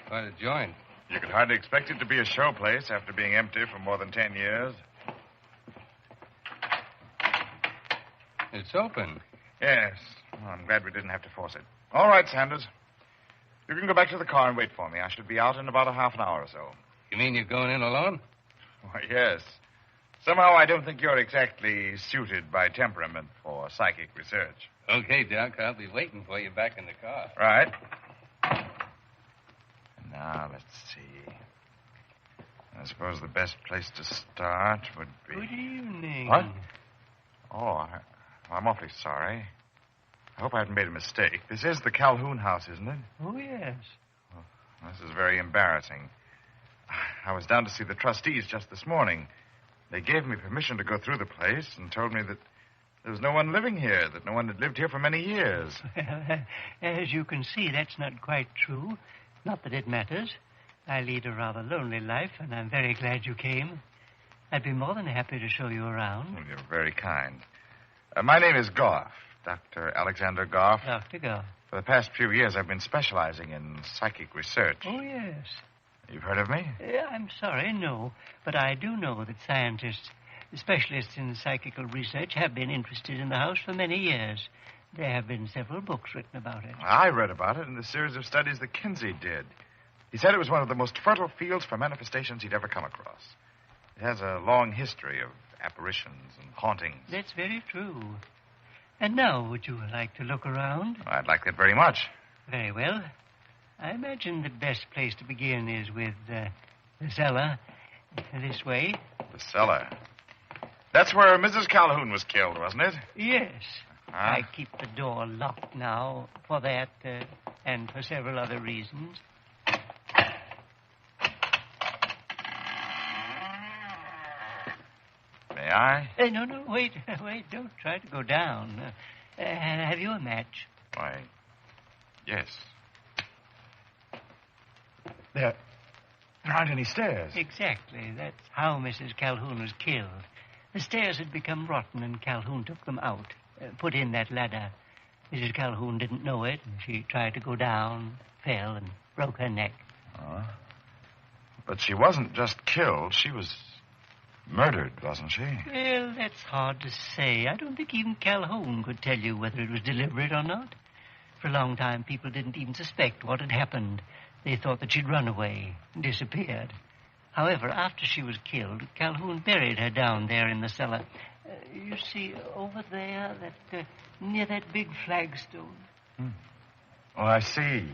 Quite a joint. You could hardly expect it to be a show place after being empty for more than 10 years. It's open. Yes. Well, I'm glad we didn't have to force it. All right, Sanders. You can go back to the car and wait for me. I should be out in about a half an hour or so. You mean you're going in alone? Why, yes. Somehow I don't think you're exactly suited by temperament for psychic research. Okay, Doc. I'll be waiting for you back in the car. Right. Now, let's see. I suppose the best place to start would be... Good evening. What? Oh, I'm awfully sorry. I hope I haven't made a mistake. This is the Calhoun house, isn't it? Oh, yes. Well, this is very embarrassing. I was down to see the trustees just this morning. They gave me permission to go through the place and told me that there was no one living here, that no one had lived here for many years. Well, as you can see, that's not quite true. Not that it matters. I lead a rather lonely life, and I'm very glad you came. I'd be more than happy to show you around. Well, you're very kind. My name is Goff, Dr. Alexander Goff. Dr. Goff. For the past few years, I've been specializing in psychic research. Oh, yes. You've heard of me? I'm sorry, no. But I do know that scientists, specialists in psychical research, have been interested in the house for many years. There have been several books written about it. I read about it in the series of studies that Kinsey did. He said it was one of the most fertile fields for manifestations he'd ever come across. It has a long history of apparitions and hauntings. That's very true. And now, would you like to look around? I'd like that very much. Very well. I imagine the best place to begin is with the cellar. This way. The cellar. That's where Mrs. Calhoun was killed, wasn't it? Yes. I keep the door locked now for that and for several other reasons. May I? No, wait. Don't try to go down. Have you a match? Why, yes. There aren't any stairs. Exactly. That's how Mrs. Calhoun was killed. The stairs had become rotten, and Calhoun took them out, put in that ladder. Mrs. Calhoun didn't know it, and she tried to go down, fell, and broke her neck. But she wasn't just killed. She was murdered, wasn't she? Well, that's hard to say. I don't think even Calhoun could tell you whether it was deliberate or not. For a long time, people didn't even suspect what had happened. They thought that she'd run away, disappeared. However, after she was killed, Calhoun buried her down there in the cellar. You see, over there, near that big flagstone. Oh, I see.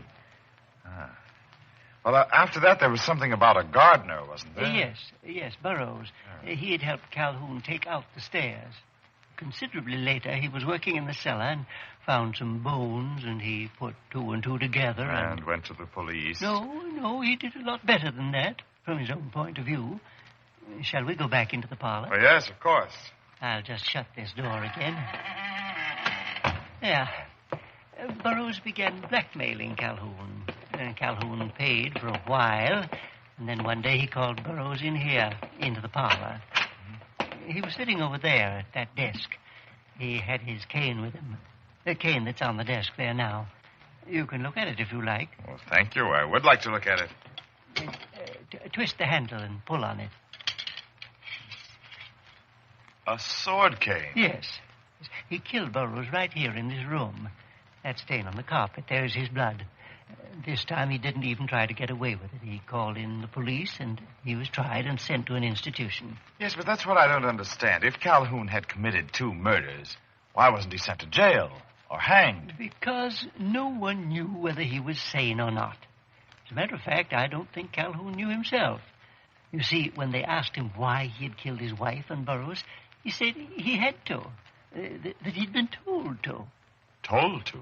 Well, after that, there was something about a gardener, wasn't there? Yes, Burroughs. He had helped Calhoun take out the stairs. Considerably later, he was working in the cellar and found some bones, and he put two and two together And went to the police. No, he did a lot better than that, from his own point of view. Shall we go back into the parlor? Oh, yes, of course. I'll just shut this door again. There. Burroughs began blackmailing Calhoun. Calhoun paid for a while, and then one day he called Burroughs in here, into the parlor. He was sitting over there at that desk. He had his cane with him. The cane that's on the desk there now. You can look at it if you like. Well, thank you. I would like to look at it. Twist the handle and pull on it. A sword cane? Yes. He killed Burroughs right here in this room. That stain on the carpet, there's his blood. This time he didn't even try to get away with it. He called in the police, and he was tried and sent to an institution. Yes, but that's what I don't understand. If Calhoun had committed 2 murders, why wasn't he sent to jail or hanged? Because no one knew whether he was sane or not. As a matter of fact, I don't think Calhoun knew himself. You see, when they asked him why he had killed his wife and Burroughs, he said he had to, that he'd been told to. Told to?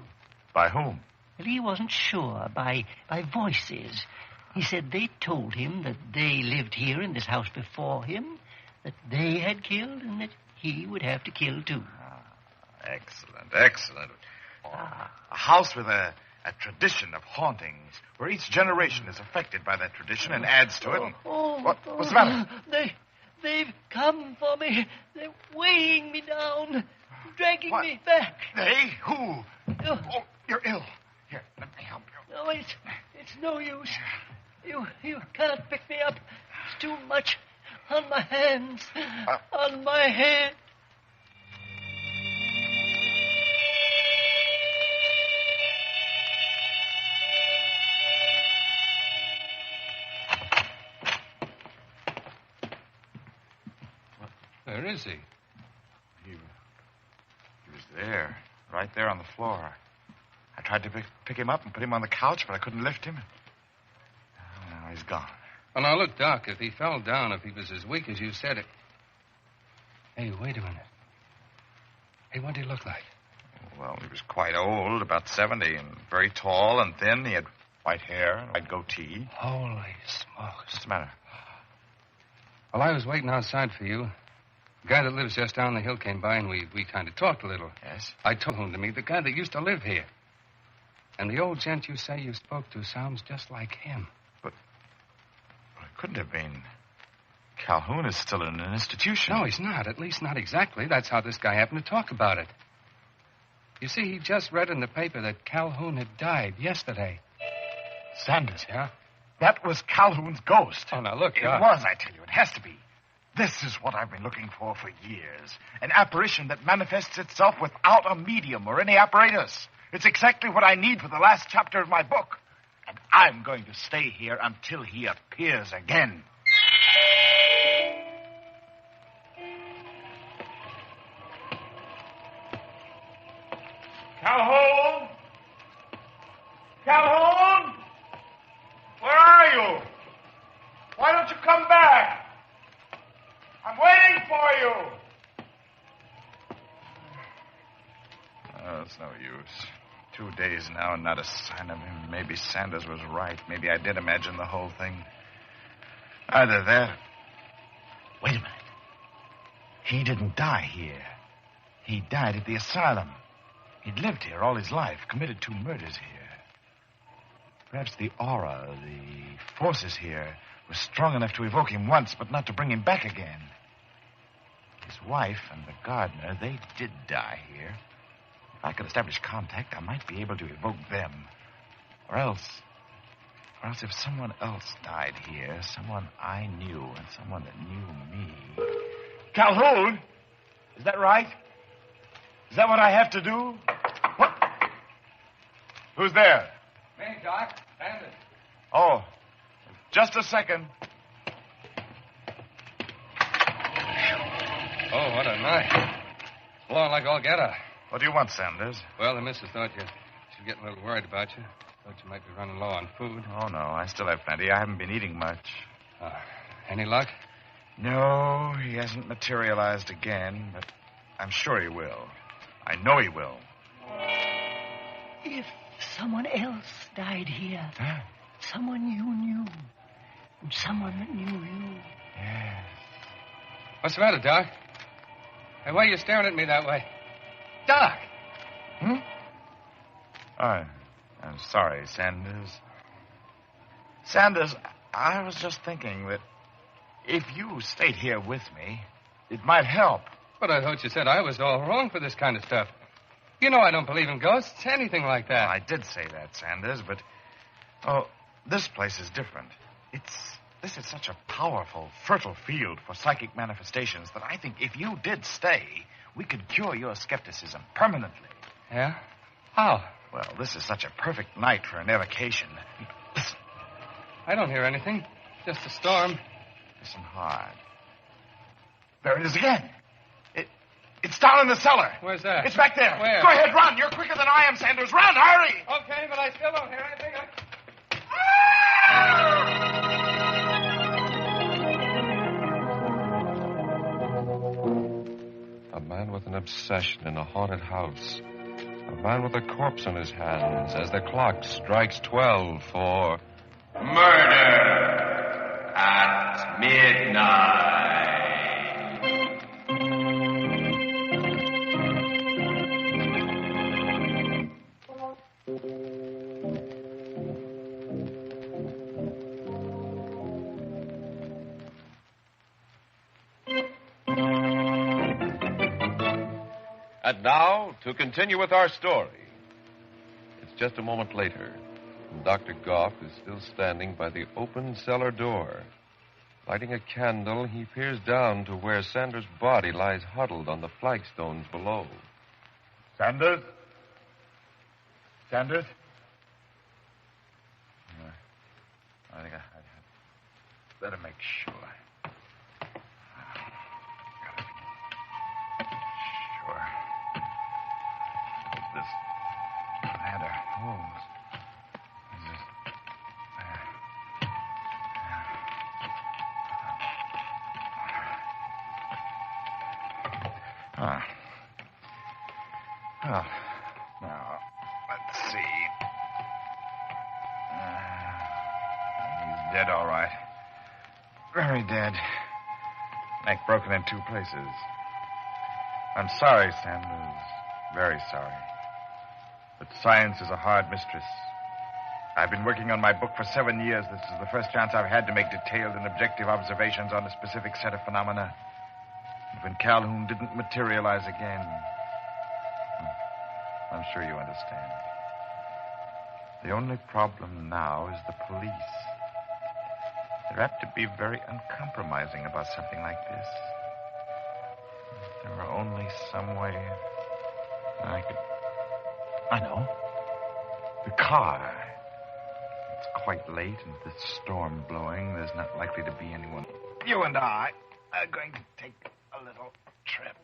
By whom? Well, he wasn't sure. By voices. He said they told him that they lived here in this house before him, that they had killed, and that he would have to kill too. Excellent. A house with a tradition of hauntings, where each generation is affected by that tradition and adds to it. What's the matter? They've come for me. They're weighing me down, dragging me back. They? Who? Oh, you're ill. Here, let me help you. No, it's no use. You can't pick me up. It's too much on my hands. On my head. Where is he? He was there, right there on the floor. I tried to pick him up and put him on the couch, but I couldn't lift him. Now he's gone. Well, now, look, Doc, if he fell down, if he was as weak as you said it... Hey, wait a minute. Hey, what did he look like? Well, he was quite old, about 70, and very tall and thin. He had white hair and a white goatee. Holy smokes. What's the matter? Well, I was waiting outside for you. The guy that lives just down the hill came by, and we kind of talked a little. Yes? I told him to me, the guy that used to live here. And the old gent you say you spoke to sounds just like him. But it couldn't have been. Calhoun is still in an institution. No, he's not. At least not exactly. That's how this guy happened to talk about it. You see, he just read in the paper that Calhoun had died yesterday. Sanders? Yeah? That was Calhoun's ghost. Oh, now, look, It was, I tell you. It has to be. This is what I've been looking for years. An apparition that manifests itself without a medium or any apparatus. It's exactly what I need for the last chapter of my book. And I'm going to stay here until he appears again. Calhoun? Calhoun? Where are you? Why don't you come back? I'm waiting for you. Oh, it's no use. 2 days now and not a sign of him. Maybe Sanders was right. Maybe I did imagine the whole thing. Either that. Wait a minute. He didn't die here. He died at the asylum. He'd lived here all his life, committed 2 murders here. Perhaps the aura, the forces here, were strong enough to evoke him once, but not to bring him back again. His wife and the gardener, they did die here. If I could establish contact, I might be able to evoke them. Or else if someone else died here, someone I knew and someone that knew me. Calhoun! Is that right? Is that what I have to do? What? Who's there? Me, Doc. Sanders. Oh, just a second. Oh, what a night. It's blowing like all get out. What do you want, Sanders? Well, the missus thought she's getting a little worried about you. Thought you might be running low on food. Oh, no, I still have plenty. I haven't been eating much. Any luck? No, he hasn't materialized again, but I'm sure he will. I know he will. If someone else died here, someone you knew, and someone that knew you. Yes. What's the matter, Doc? Hey, why are you staring at me that way? Doc! I'm sorry, Sanders. Sanders, I was just thinking that if you stayed here with me, it might help. But I thought you said I was all wrong for this kind of stuff. You know I don't believe in ghosts, anything like that. I did say that, Sanders, but... Oh, this place is different. This is such a powerful, fertile field for psychic manifestations that I think if you did stay, we could cure your skepticism permanently. Yeah? How? Well, this is such a perfect night for an evocation. Listen. I don't hear anything. Just a storm. Listen hard. There it is again. It's down in the cellar. Where's that? It's back there. Where? Go ahead, run. You're quicker than I am, Sanders. Run, hurry. Okay, but I still don't hear anything. A man with an obsession in a haunted house. A man with a corpse on his hands as the clock strikes 12 for... Murder at midnight. And now, to continue with our story. It's just a moment later, and Dr. Goff is still standing by the open cellar door. Lighting a candle, he peers down to where Sanders' body lies huddled on the flagstones below. Sanders? Sanders? I think I better make sure. Sure. This ladder holds. Well, now, let's see. He's dead, all right. Very dead. Neck broken in 2 places. I'm sorry, Sanders. Very sorry. But science is a hard mistress. I've been working on my book for 7 years. This is the first chance I've had to make detailed and objective observations on a specific set of phenomena. And when Calhoun didn't materialize again, I'm sure you understand. The only problem now is the police. They're apt to be very uncompromising about something like this. If there were only some way I could... I know. The car. It's quite late, and with the storm blowing, there's not likely to be anyone. You and I are going to take a little trip.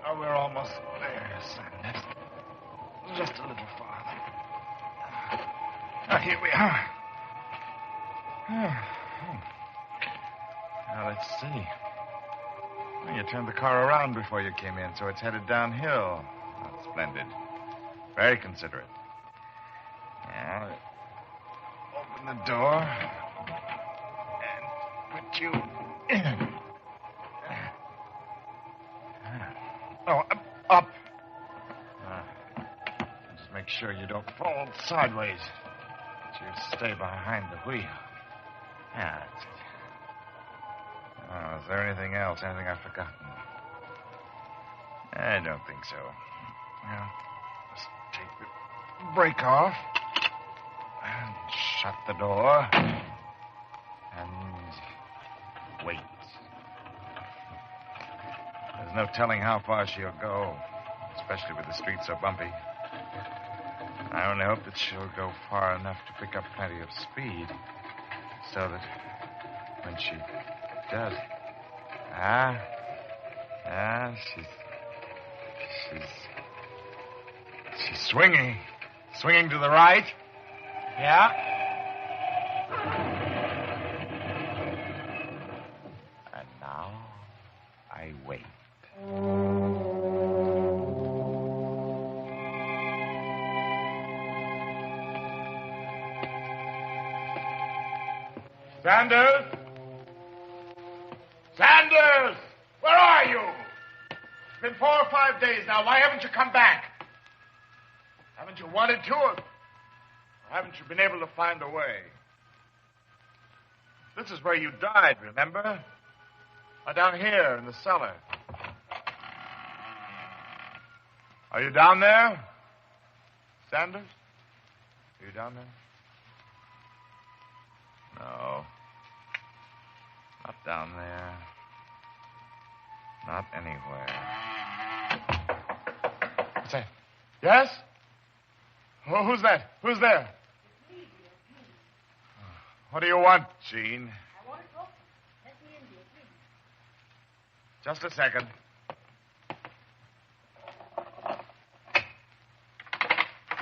Now, we're almost there, Sanders. Just a little farther. Now, here we are. Now, let's see. Well, you turned the car around before you came in, so it's headed downhill. That's splendid. Very considerate. Now, open the door and put you in. Oh, up. Just make sure you don't fall sideways. That you stay behind the wheel. Yeah, that's it. Oh, is there anything else? Anything I've forgotten? I don't think so. Well, just take the brake off. And shut the door. And wait. There's no telling how far she'll go, especially with the street so bumpy. I only hope that she'll go far enough to pick up plenty of speed so that when she does... She's swinging. Swinging to the right. Yeah. And now I wait. Sanders? Sanders! Where are you? It's been 4 or 5 days now. Why haven't you come back? Haven't you wanted to? Or haven't you been able to find a way? This is where you died, remember? Down here in the cellar. Are you down there? Sanders? Are you down there? No. Not down there. Not anywhere. What's that? Yes? Oh, who's that? Who's there? What do you want, Jean? I want to talk. Let me in here, please. Just a second.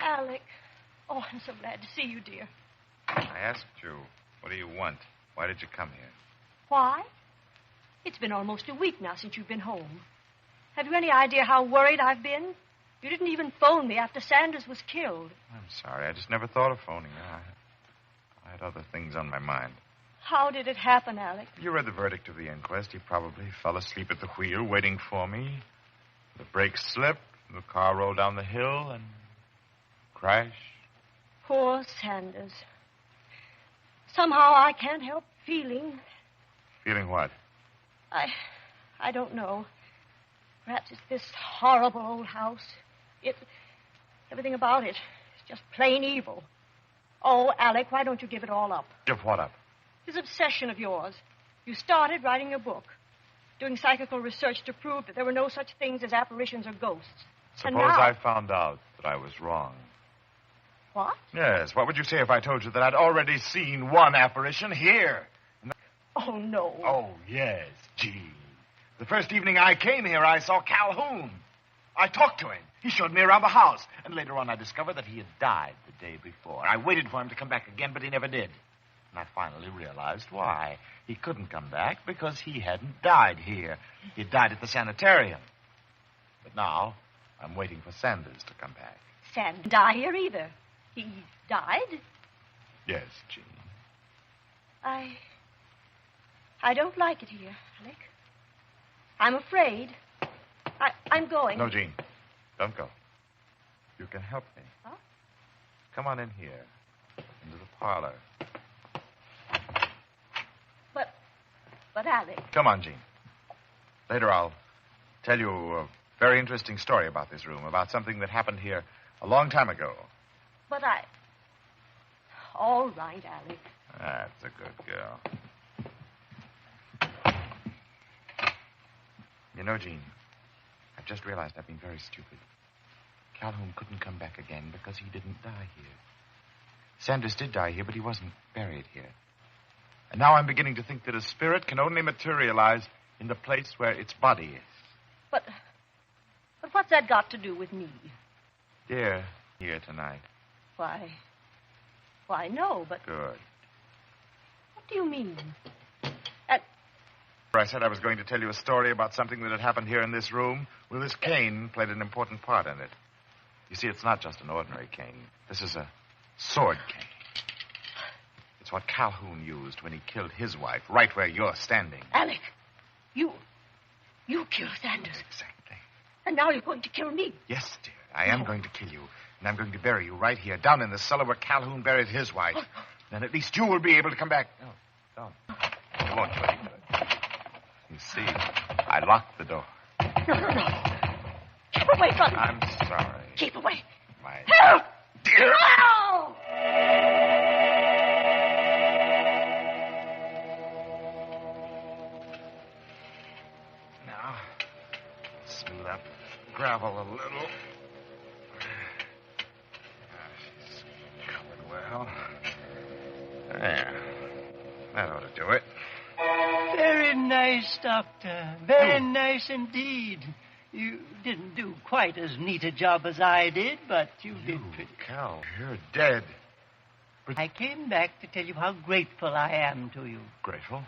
Alec. Oh, I'm so glad to see you, dear. I asked you, what do you want? Why did you come here? Why? It's been almost a week now since you've been home. Have you any idea how worried I've been? You didn't even phone me after Sanders was killed. I'm sorry. I just never thought of phoning her. I had other things on my mind. How did it happen, Alec? You read the verdict of the inquest. You probably fell asleep at the wheel waiting for me. The brakes slipped. The car rolled down the hill and crashed. Poor Sanders. Somehow I can't help feeling... Feeling what? I don't know. Perhaps it's this horrible old house. Everything about it is just plain evil. Oh, Alec, why don't you give it all up? Give what up? This obsession of yours. You started writing a book, doing psychical research to prove that there were no such things as apparitions or ghosts. Suppose now... I found out that I was wrong. What? Yes, what would you say if I told you that I'd already seen one apparition here? Oh, no. Oh, yes, Gee. The first evening I came here, I saw Calhoun. I talked to him. He showed me around the house. And later on, I discovered that he had died the day before. I waited for him to come back again, but he never did. And I finally realized why. He couldn't come back because he hadn't died here. He died at the sanitarium. But now, I'm waiting for Sanders to come back. Sam didn't die here either. He died? Yes, Jean. I don't like it here, Alec. I'm afraid. I'm going. No, Jean. Don't go. You can help me. Huh? Come on in here. Into the parlor. But Alec... Come on, Jean. Later I'll tell you a very interesting story about this room, about something that happened here a long time ago. But All right, Alec. That's a good girl. You know, Jean, I've just realized I've been very stupid. Calhoun couldn't come back again because he didn't die here. Sanders did die here, but he wasn't buried here. And now I'm beginning to think that a spirit can only materialize in the place where its body is. But what's that got to do with me? Dear, here tonight. Why, no, but... Good. What do you mean? I said I was going to tell you a story about something that had happened here in this room. Well, this cane played an important part in it. You see, it's not just an ordinary cane. This is a sword cane. It's what Calhoun used when he killed his wife, right where you're standing. Alec, you killed Sanders. Exactly. And now you're going to kill me. Yes, dear. I am going to kill you. And I'm going to bury you right here, down in the cellar where Calhoun buried his wife. Then at least you will be able to come back. No, don't. I won't do anything. You see, I locked the door. No. Keep away from me. I'm sorry. Keep away. My Help! dear. No! Now, smooth up gravel a little. Gosh. Well, there. That ought to do it. Very nice, Doctor. Very nice indeed. You didn't do quite as neat a job as I did, but you did pretty. Cal, you're dead. I came back to tell you how grateful I am to you. Grateful?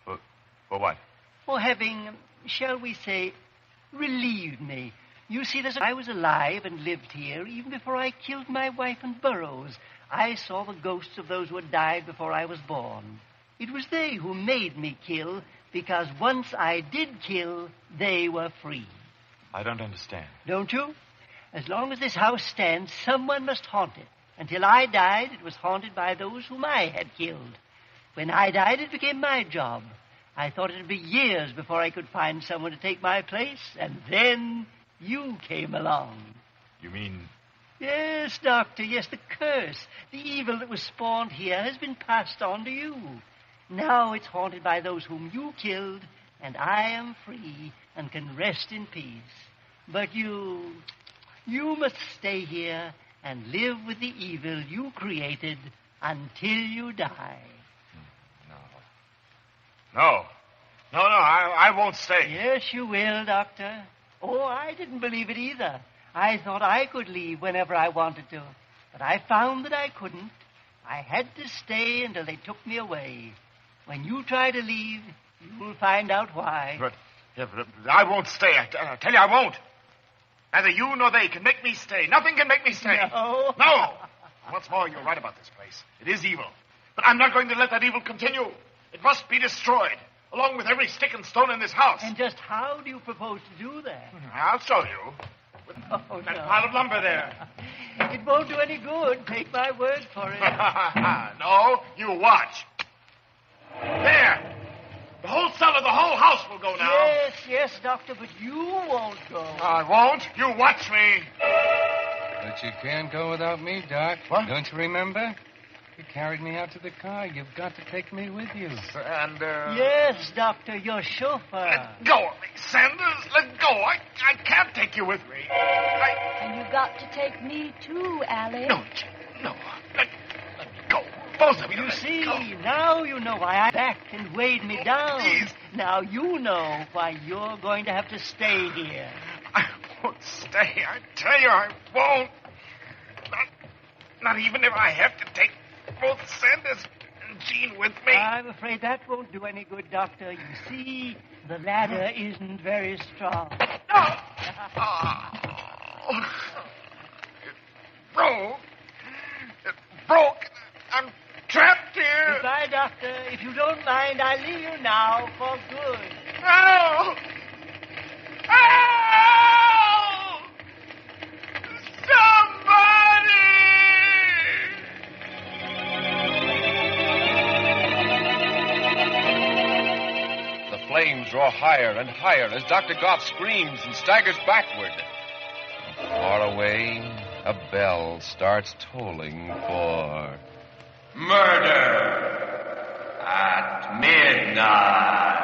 For what? For having, shall we say, relieved me. You see, I was alive and lived here even before I killed my wife and Burroughs. I saw the ghosts of those who had died before I was born. It was they who made me kill, because once I did kill, they were free. I don't understand. Don't you? As long as this house stands, someone must haunt it. Until I died, it was haunted by those whom I had killed. When I died, it became my job. I thought it would be years before I could find someone to take my place, and then you came along. You mean... Yes, Doctor, yes, the curse, the evil that was spawned here has been passed on to you. Now it's haunted by those whom you killed, and I am free and can rest in peace. But you must stay here and live with the evil you created until you die. No, I won't stay. Yes, you will, Doctor. Oh, I didn't believe it either. I thought I could leave whenever I wanted to, but I found that I couldn't. I had to stay until they took me away. When you try to leave, you'll find out why. But I won't stay. I tell you, I won't. Neither you nor they can make me stay. Nothing can make me stay. No. No. What's more, you're right about this place. It is evil. But I'm not going to let that evil continue. It must be destroyed, along with every stick and stone in this house. And just how do you propose to do that? I'll show you. With that pile of lumber there. It won't do any good. Take my word for it. No, you watch. There. The whole cellar, the whole house will go now. Yes, Doctor, but you won't go. I won't. You watch me. But you can't go without me, Doc. What? Don't you remember? You carried me out to the car. You've got to take me with you. And, Yes, Doctor, your chauffeur. Let go of me, Sanders. Let go. I can't take you with me. And you got to take me, too, Alec. No. Let go. Both of you. You see, now you know why I backed and weighed me down. Please. Now you know why you're going to have to stay here. I won't stay. I tell you, I won't. Not even if I have to take both Sanders and Jean with me. I'm afraid that won't do any good, Doctor. You see, the ladder isn't very strong. No! It broke. I'm trapped here. Goodbye, Doctor. If you don't mind, I'll leave you now for good. No! Flames roar higher and higher as Dr. Goff screams and staggers backward. Far away, a bell starts tolling for... Murder at midnight.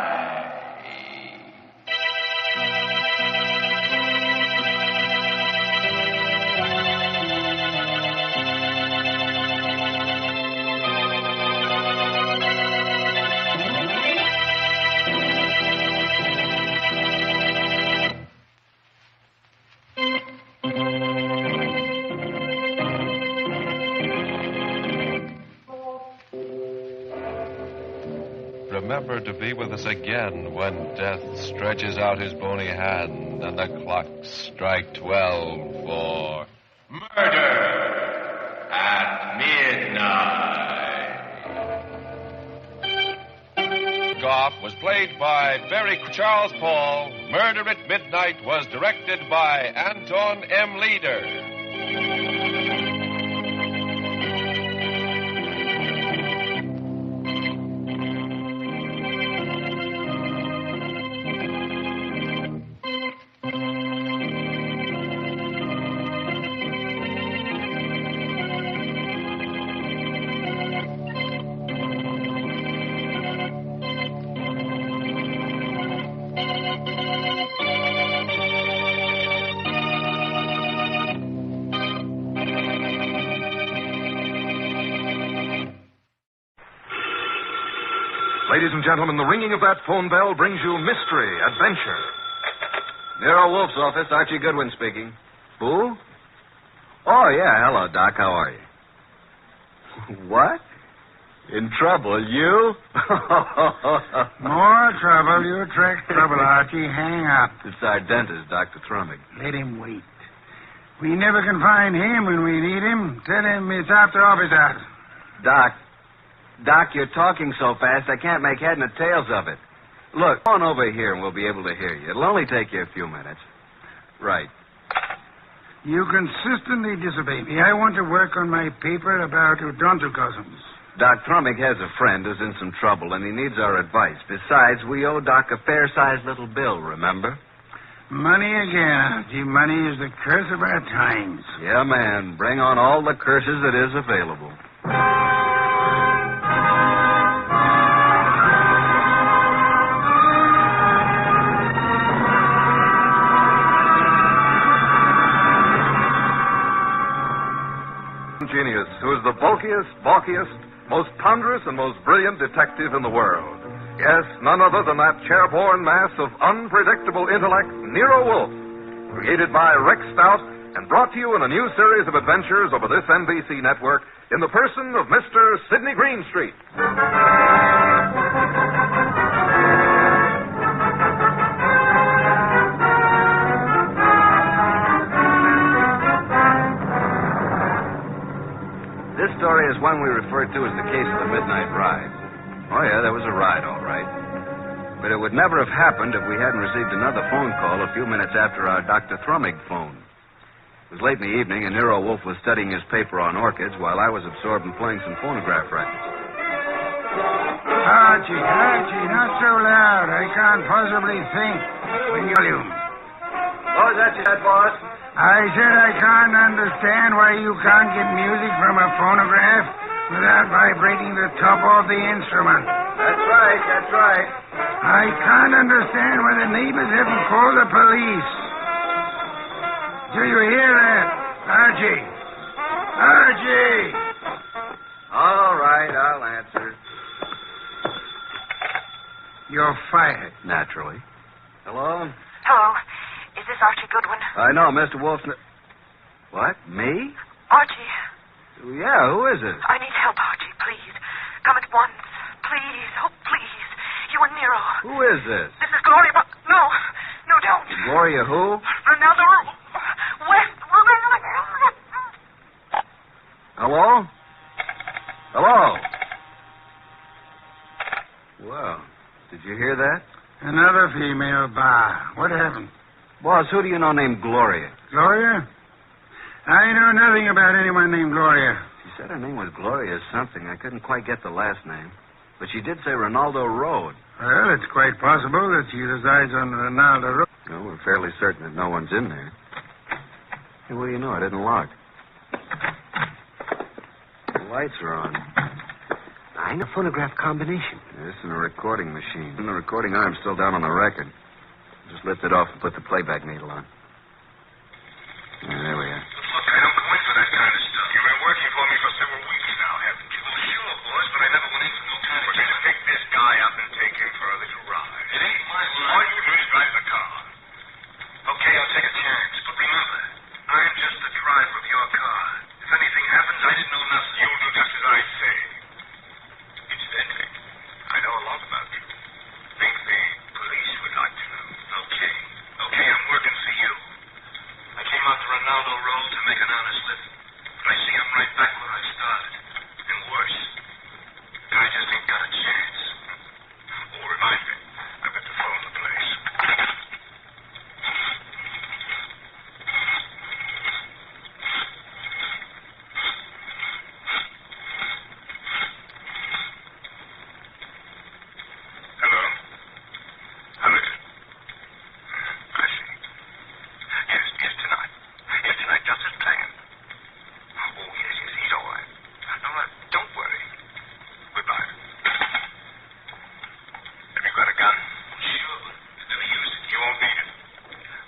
Remember to be with us again when death stretches out his bony hand and the clocks strike 12 for... Murder at midnight. Goff was played by Barry Charles Paul. Murder at Midnight was directed by Anton M. Leader. Ladies and gentlemen, the ringing of that phone bell brings you mystery, adventure. Nero Wolf's office, Archie Goodwin speaking. Who? Oh, yeah. Hello, Doc. How are you? What? In trouble, you? More trouble. You attract trouble, Archie. Hang up. It's our dentist, Dr. Trummig. Let him wait. We never can find him when we need him. Tell him it's after office hours. Doc, you're talking so fast I can't make head nor tails of it. Look, come on over here and we'll be able to hear you. It'll only take you a few minutes. Right. You consistently disobey me. I want to work on my paper about odontocosms. Doc Trummig has a friend who's in some trouble, and he needs our advice. Besides, we owe Doc a fair-sized little bill, remember? Money again, Archie. Money is the curse of our times. Yeah, man. Bring on all the curses that is available. Genius, who is the bulkiest, balkiest, most ponderous, and most brilliant detective in the world. Yes, none other than that chair-borne mass of unpredictable intellect, Nero Wolfe, created by Rex Stout and brought to you in a new series of adventures over this NBC network in the person of Mr. Sidney Greenstreet. This story is one we refer to as the case of the Midnight Ride. Oh, yeah, there was a ride, all right. But it would never have happened if we hadn't received another phone call a few minutes after our Dr. Trummig phone. It was late in the evening, and Nero Wolfe was studying his paper on orchids while I was absorbed in playing some phonograph records. Archie, not so loud. I can't possibly think. Volume. What was that you said, boss? I said I can't understand why you can't get music from a phonograph without vibrating the top of the instrument. That's right. I can't understand why the neighbors haven't called the police. Do you hear that, Archie? Archie! All right, I'll answer. You're fired. Naturally. Hello? Hello. Is this Archie Goodwin? I know, Mr. Wolf's... What? Me? Archie. Yeah, who is it? I need help, Archie, please. Come at once. Please. Oh, please. You and Nero. Who is this? This is Gloria... No, don't. Gloria who? Ronaldo West. Hello? Hello? Well, did you hear that? Another female bar. What happened? Boss, who do you know named Gloria? Gloria? I know nothing about anyone named Gloria. She said her name was Gloria something. I couldn't quite get the last name. But she did say Ronaldo Road. Well, it's quite possible that she resides on Ronaldo Road. No, we're fairly certain that no one's in there. Hey, what do you know? It isn't locked. The lights are on. I know phonograph combination. This and a recording machine. And the recording arm's still down on the record. Just lift it off and put the playback needle on. Yeah, there we are. Look, I don't go in for that kind of stuff. You've been working for me for several weeks now, haven't you? Well, sure, boss, but I never went in for no kind of... We're going to pick this guy up and take him for a little ride. It ain't my line. All you do is drive the car. Okay, I'll take a chance. But remember, I'm just the driver of your car. If anything happens, I didn't know nothing. You'll do just as I say. Incidentally, I know a lot about you. Think the police would like to know. Okay, I'm working for you. I came out to Ronaldo Road to make an honest living. But I see I'm right back where I started. And worse. I just ain't got a chance. Oh, remind me. I've got to phone the place. Hello? Hello? I see. Yes, tonight. Yes, tonight, just as planned. Oh, yes, he's all right. No, don't worry. Goodbye. Have you got a gun? Sure, but never use it. You won't need it.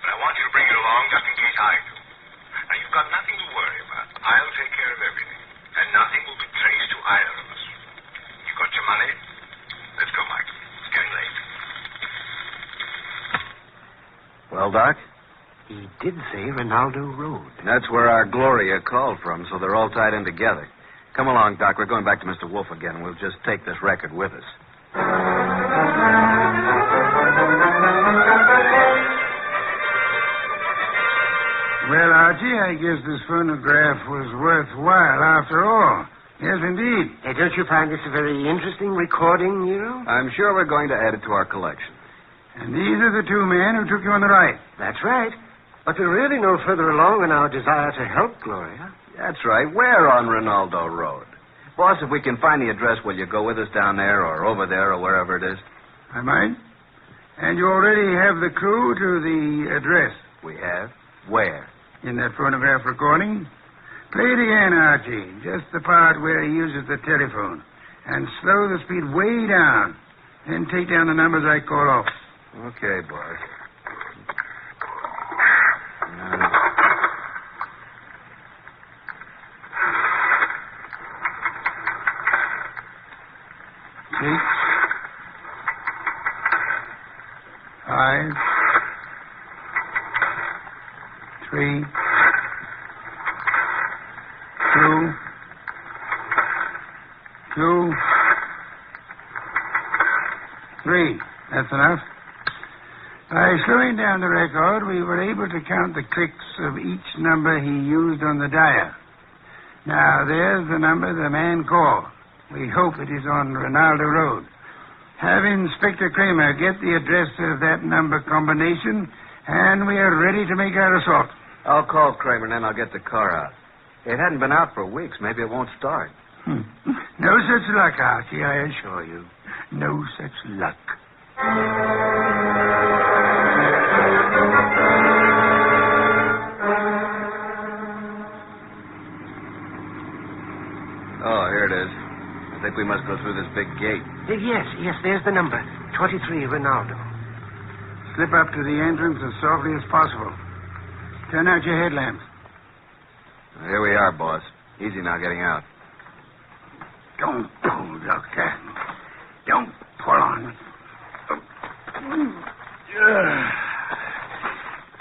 But I want you to bring it along just in case I do. Now, you've got nothing to worry about. I'll take care of everything. And nothing will be traced to either of us. You got your money? Let's go, Mike. Well, Doc? He did say Ronaldo Road. That's where our Gloria called from, so they're all tied in together. Come along, Doc. We're going back to Mr. Wolf again. We'll just take this record with us. Well, Archie, I guess this phonograph was worthwhile after all. Yes, indeed. Hey, don't you find this a very interesting recording, Nero? I'm sure we're going to add it to our collection. And these are the two men who took you on the ride. That's right. But we're really no further along in our desire to help Gloria. That's right. We're on Ronaldo Road. Boss, if we can find the address, will you go with us down there or over there or wherever it is? I might. And you already have the clue to the address. We have? Where? In that phonograph recording. Play it again, Archie. Just the part where he uses the telephone. And slow the speed way down. Then take down the numbers I call off. Okay, boss. 6, 5, 3, 2, 2, 3. That's enough. By slowing down the record, we were able to count the clicks of each number he used on the dial. Now, there's the number the man called. We hope it is on Ronaldo Road. Have Inspector Kramer get the address of that number combination, and we are ready to make our assault. I'll call Kramer, and then I'll get the car out. It hadn't been out for weeks. Maybe it won't start. No such luck, Archie, I assure you. No such luck. Oh, here it is. I think we must go through this big gate. Yes, there's the number. 23 Ronaldo. Slip up to the entrance as softly as possible. Turn out your headlamps. Here we are, boss. Easy now getting out. Don't pull, Doctor. Don't pull on.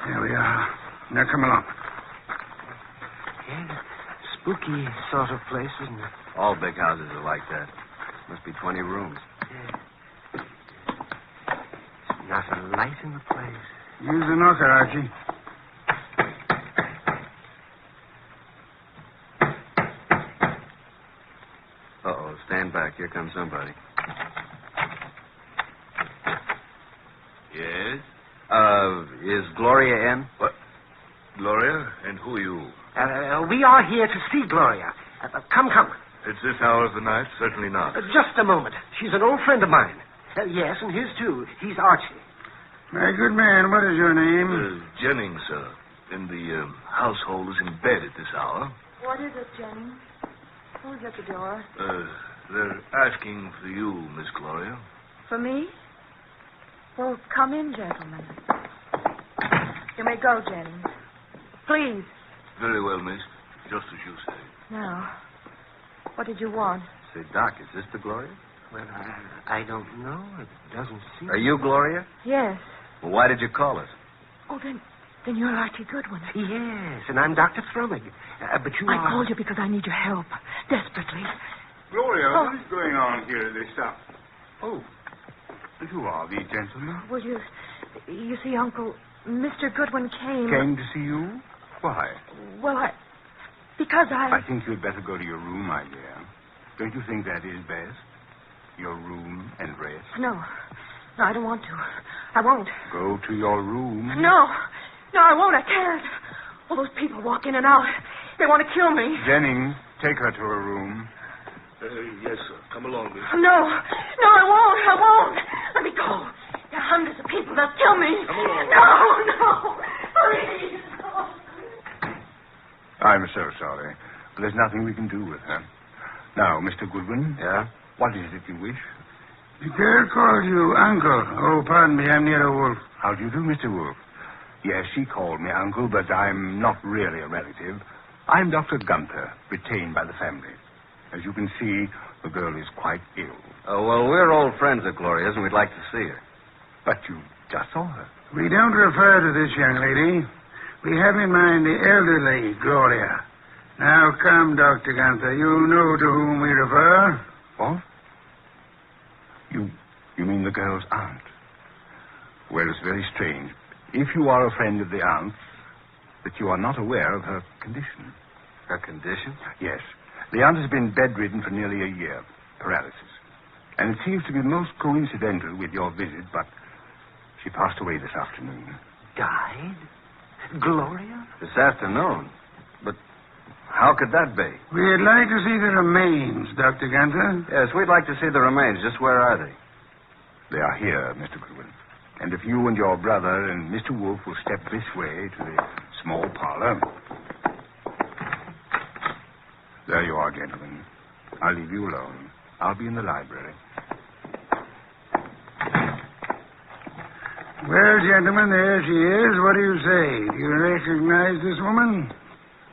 There we are. Now come along. Yeah, spooky sort of place, isn't it? All big houses are like that. Must be 20 rooms. Yeah. Not a light in the place. Use the knocker, Archie. Uh-oh, stand back. Here comes somebody. Yes? Is Gloria in? What? Gloria? And who are you? We are here to see Gloria. Come. At this hour of the night? Certainly not. Just a moment. She's an old friend of mine. Yes, and his too. He's Archie. My good man, what is your name? Jennings, sir. And the household is in bed at this hour. What is it, Jennings? Who's at the door? They're asking for you, Miss Gloria. For me? Well, come in, gentlemen. You may go, Jennings. Please. Very well, miss. Just as you say. Now, what did you want? Say, Doc, is this the Gloria? Well, I don't know. It doesn't seem... Are you Gloria? Yes. Well, why did you call us? Oh, then you're Archie Goodwin. Yes, and I'm Dr. Thrumming. But you I called you because I need your help. Desperately. Gloria, what is going on here at this hour? Oh, who are these gentlemen? Well, you see, Uncle, Mr. Goodwin came... Came to see you? Why? Well, because I think you'd better go to your room, my dear. Don't you think that is best? Your room and rest? No, I don't want to. I won't. Go to your room. No, I won't. I can't. All those people walk in and out. They want to kill me. Jennings, take her to her room. Yes, sir. Come along, miss. No, I won't. Let me go. There are hundreds of people. They'll kill me. Come along. No, please. I'm so sorry. But there's nothing we can do with her. Now, Mr. Goodwin. Yeah? What is it you wish? The girl called you Uncle. Oh, pardon me, I'm Nero Wolf. How do you do, Mr. Wolf? Yes, she called me Uncle, but I'm not really a relative. I'm Dr. Gunther, retained by the family. As you can see, the girl is quite ill. Oh, well, we're old friends of Gloria's, and we'd like to see her. But you just saw her. We don't refer to this young lady. We have in mind the elderly Gloria. Now come, Dr. Gunther. You know to whom we refer. What? You mean the girl's aunt? Well, it's very strange. If you are a friend of the aunt's, that you are not aware of her condition. Her condition? Yes. The aunt has been bedridden for nearly a year. Paralysis. And it seems to be most coincidental with your visit, but she passed away this afternoon. Died? Gloria? This afternoon? But how could that be? We'd like to see the remains, Dr. Gunther. Yes, we'd like to see the remains. Just where are they? They are here, Mr. Goodwin. And if you and your brother and Mr. Wolfe will step this way to the small parlor. There you are, gentlemen. I'll leave you alone. I'll be in the library. Well, gentlemen, there she is. What do you say? Do you recognize this woman?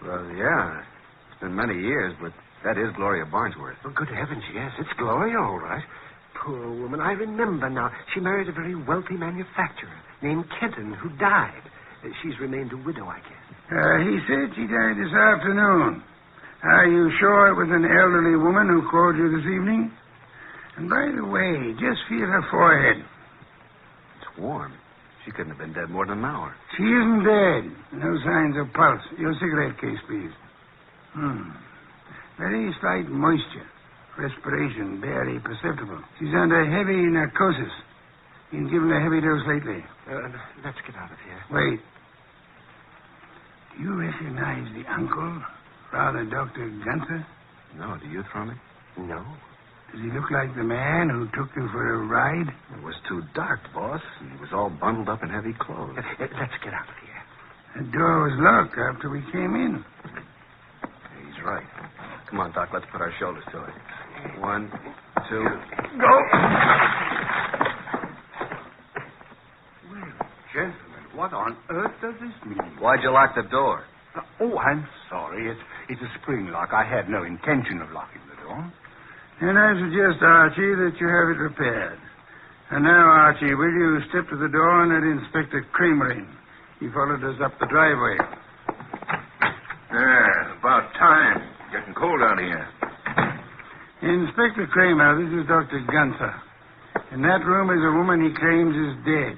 Well, yeah. It's been many years, but that is Gloria Barnesworth. Oh, good heavens, yes. It's Gloria, all right. Poor woman. I remember now. She married a very wealthy manufacturer named Kenton, who died. She's remained a widow, I guess. He said she died this afternoon. Are you sure it was an elderly woman who called you this evening? And by the way, just feel her forehead. It's warm. She couldn't have been dead more than an hour. She isn't dead. No signs of pulse. Your cigarette case, please. Very slight moisture. Respiration barely perceptible. She's under heavy narcosis. Been given a heavy dose lately. Let's get out of here. Wait. Do you recognize the uncle, Father Dr. Gunther? No, do you, Thrumming? No. Does he look like the man who took you for a ride? It was too dark, boss. And he was all bundled up in heavy clothes. Let's get out of here. The door was locked after we came in. He's right. Come on, Doc. Let's put our shoulders to it. 1, 2... Go! Well, gentlemen, what on earth does this mean? Why'd you lock the door? I'm sorry. It's a spring lock. I had no intention of locking the door. And I suggest, Archie, that you have it repaired. And now, Archie, will you step to the door and let Inspector Kramer in? He followed us up the driveway. Yeah, about time. Getting cold out here. Inspector Kramer, this is Dr. Gunther. In that room is a woman he claims is dead.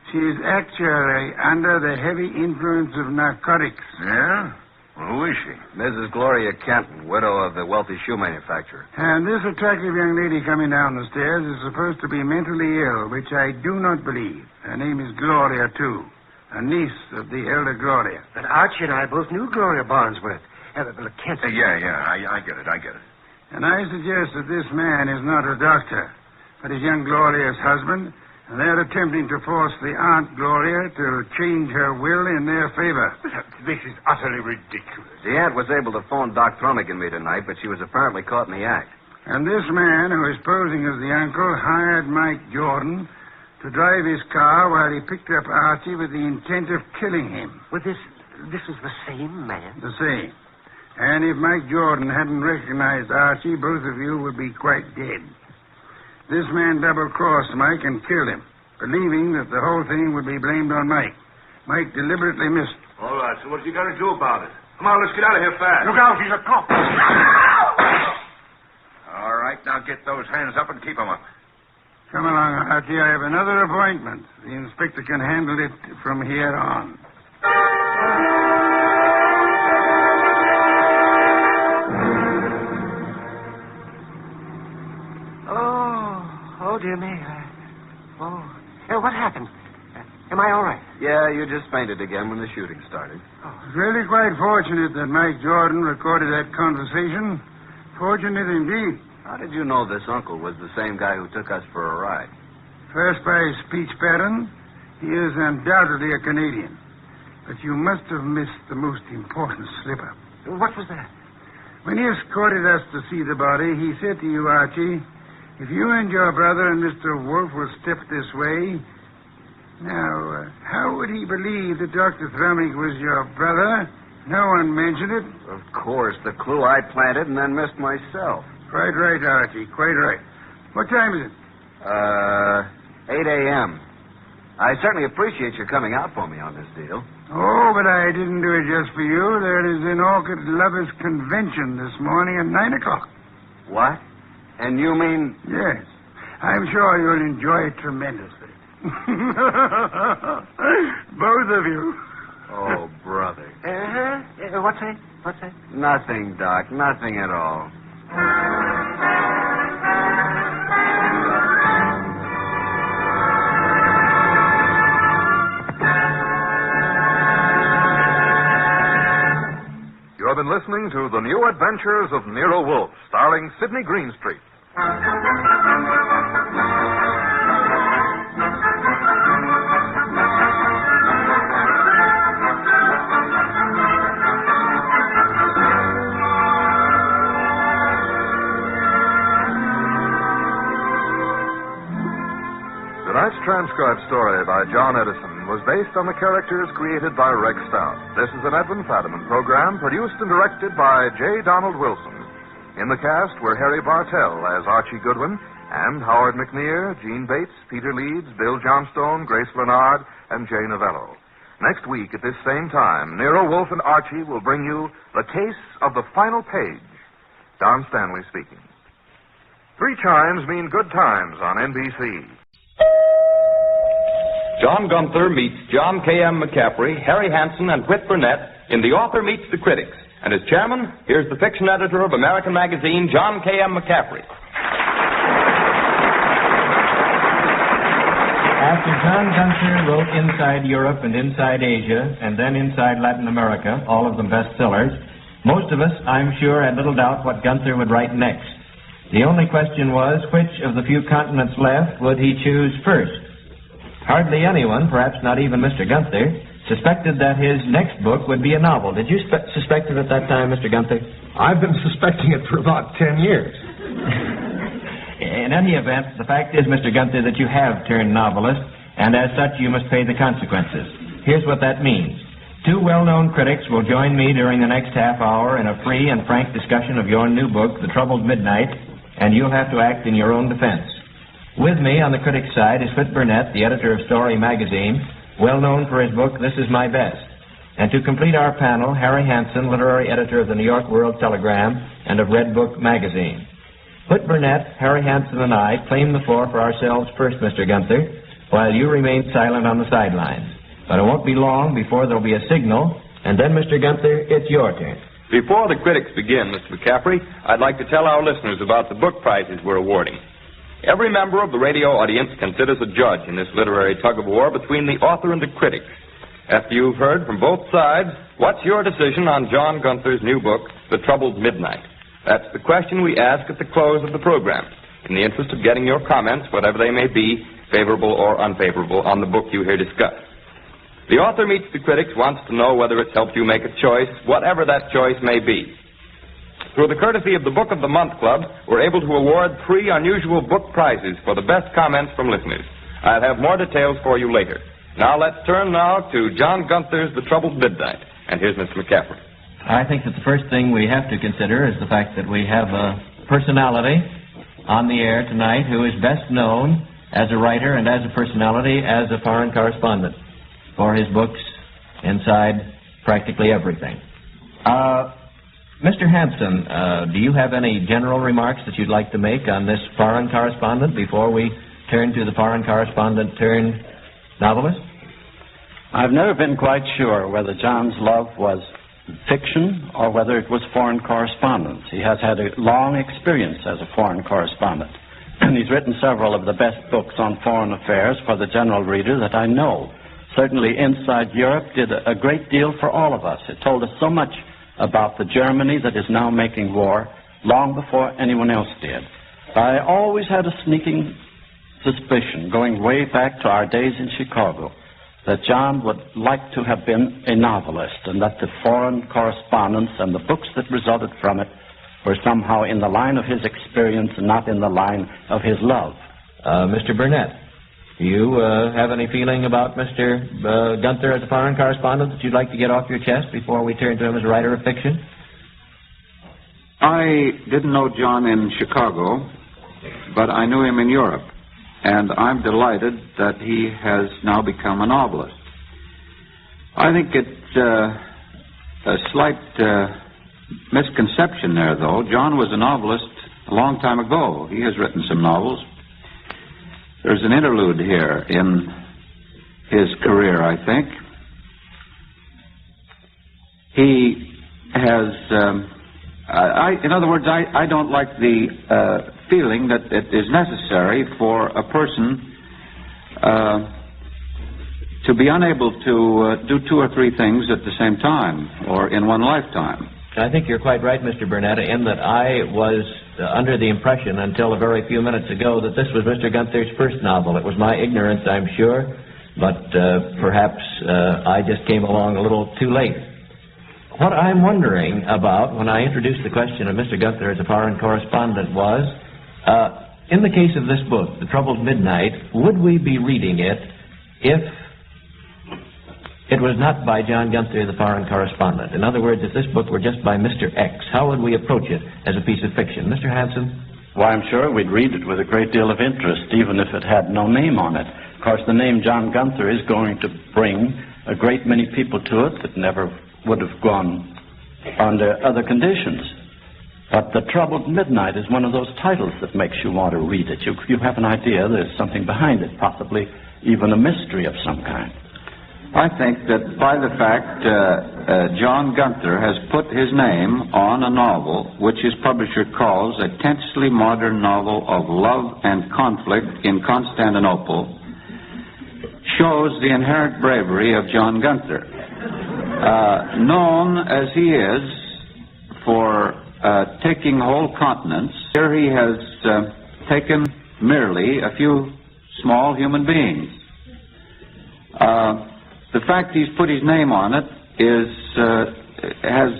She is actually under the heavy influence of narcotics. Yeah? Well, who is she? Mrs. Gloria Kenton, widow of the wealthy shoe manufacturer. And this attractive young lady coming down the stairs is supposed to be mentally ill, which I do not believe. Her name is Gloria, too. A niece of the elder Gloria. But Archie and I both knew Gloria Barnesworth. Kenton. Yeah, I get it. And I suggest that this man is not a doctor, but is young Gloria's husband, and they're attempting to force the Aunt Gloria to change her will in their favor. This is utterly ridiculous. The aunt was able to phone Doc Thrumming and me tonight, but she was apparently caught in the act. And this man, who is posing as the uncle, hired Mike Jordan to drive his car while he picked up Archie with the intent of killing him. Well, this is the same man? The same. And if Mike Jordan hadn't recognized Archie, both of you would be quite dead. This man double-crossed Mike and killed him, believing that the whole thing would be blamed on Mike. Mike deliberately missed. All right, so what you got to do about it? Come on, let's get out of here fast. Look out, he's a cop. All right, now get those hands up and keep them up. Come along, Archie. I have another appointment. The inspector can handle it from here on. Oh, dear me. What happened? Am I all right? Yeah, you just fainted again when the shooting started. It's really quite fortunate that Mike Jordan recorded that conversation. Fortunate indeed. How did you know this uncle was the same guy who took us for a ride? First, by his speech pattern, he is undoubtedly a Canadian. But you must have missed the most important slip-up. What was that? When he escorted us to see the body, he said to you, Archie, if you and your brother and Mr. Wolfe will step this way... Now, how would he believe that Dr. Thrumming was your brother? No one mentioned it. Of course, the clue I planted and then missed myself. Quite right, Archie, quite right. What time is it? 8 a.m. I certainly appreciate your coming out for me on this deal. Oh, but I didn't do it just for you. There is an Orchid Lovers Convention this morning at 9 o'clock. What? And you mean... Yes. I'm sure you'll enjoy it tremendously. Both of you. Oh, brother. What's that? What's that? Nothing, Doc. Nothing at all. You have been listening to The New Adventures of Nero Wolfe, starring Sidney Greenstreet. Tonight's transcribed story by John Edison was based on the characters created by Rex Stout. This is an Edwin Fadiman program produced and directed by J. Donald Wilson. In the cast were Harry Bartell as Archie Goodwin and Howard McNear, Gene Bates, Peter Leeds, Bill Johnstone, Grace Bernard, and Jay Novello. Next week at this same time, Nero Wolfe and Archie will bring you The Case of the Final Page. Don Stanley speaking. 3 chimes mean good times on NBC. John Gunther meets John K.M. McCaffrey, Harry Hansen, and Whit Burnett in The Author Meets the Critics. And as chairman, here's the fiction editor of American Magazine, John K.M. McCaffrey. After John Gunther wrote Inside Europe and Inside Asia, and then Inside Latin America, all of them bestsellers, most of us, I'm sure, had little doubt what Gunther would write next. The only question was, which of the few continents left would he choose first? Hardly anyone, perhaps not even Mr. Gunther, suspected that his next book would be a novel. Did you suspect it at that time, Mr. Gunther? I've been suspecting it for about 10 years. In any event, the fact is, Mr. Gunther, that you have turned novelist, and as such you must pay the consequences. Here's what that means. 2 well-known critics will join me during the next half hour in a free and frank discussion of your new book, The Troubled Midnight, and you'll have to act in your own defense. With me on the critic's side is Whit Burnett, the editor of Story magazine, well known for his book, This Is My Best. And to complete our panel, Harry Hansen, literary editor of the New York World Telegram and of Red Book magazine. Whit Burnett, Harry Hansen, and I claim the floor for ourselves first, Mr. Gunther, while you remain silent on the sidelines. But it won't be long before there'll be a signal, and then, Mr. Gunther, it's your turn. Before the critics begin, Mr. McCaffrey, I'd like to tell our listeners about the book prizes we're awarding. Every member of the radio audience considers a judge in this literary tug-of-war between the author and the critic. After you've heard from both sides, what's your decision on John Gunther's new book, The Troubled Midnight? That's the question we ask at the close of the program, in the interest of getting your comments, whatever they may be, favorable or unfavorable, on the book you hear discussed. The Author Meets the Critics wants to know whether it's helped you make a choice, whatever that choice may be. Through the courtesy of the Book of the Month Club, we're able to award 3 unusual book prizes for the best comments from listeners. I'll have more details for you later. Now let's turn now to John Gunther's The Troubled Midnight. And here's Mr. McCaffrey. I think that the first thing we have to consider is the fact that we have a personality on the air tonight who is best known as a writer and as a personality as a foreign correspondent for his books inside practically everything. Mr. Hansen, do you have any general remarks that you'd like to make on this foreign correspondent before we turn to the foreign correspondent turned novelist? I've never been quite sure whether John's love was fiction or whether it was foreign correspondence. He has had a long experience as a foreign correspondent, and he's written several of the best books on foreign affairs for the general reader that I know. Certainly Inside Europe did a great deal for all of us. It told us so much about the Germany that is now making war long before anyone else did. I always had a sneaking suspicion, going way back to our days in Chicago, that John would like to have been a novelist, and that the foreign correspondence and the books that resulted from it were somehow in the line of his experience and not in the line of his love. Mr. Burnett, do you have any feeling about Mr. Gunther as a foreign correspondent that you'd like to get off your chest before we turn to him as a writer of fiction? I didn't know John in Chicago, but I knew him in Europe. and I'm delighted that he has now become a novelist. I think it's a slight misconception there, though. John was a novelist a long time ago. He has written some novels. There's an interlude here in his career, I think. He has, in other words, I don't like the feeling that it is necessary for a person to be unable to do two or three things at the same time or in one lifetime. I think you're quite right, Mr. Burnett, in that I was under the impression until a very few minutes ago that this was Mr. Gunther's first novel. It was my ignorance, I'm sure, but perhaps I just came along a little too late. What I'm wondering about when I introduced the question of Mr. Gunther as a foreign correspondent was, in the case of this book, The Troubled Midnight, would we be reading it if it was not by John Gunther, the foreign correspondent? In other words, if this book were just by Mr. X, how would we approach it as a piece of fiction? Mr. Hanson? Well, I'm sure we'd read it with a great deal of interest, even if it had no name on it. Of course, the name John Gunther is going to bring a great many people to it that never would have gone under other conditions. But The Troubled Midnight is one of those titles that makes you want to read it. You have an idea there's something behind it, possibly even a mystery of some kind. I think that by the fact John Gunther has put his name on a novel which his publisher calls a tensely modern novel of love and conflict in Constantinople shows the inherent bravery of John Gunther. Known as he is for taking whole continents, here he has taken merely a few small human beings. The fact he's put his name on it has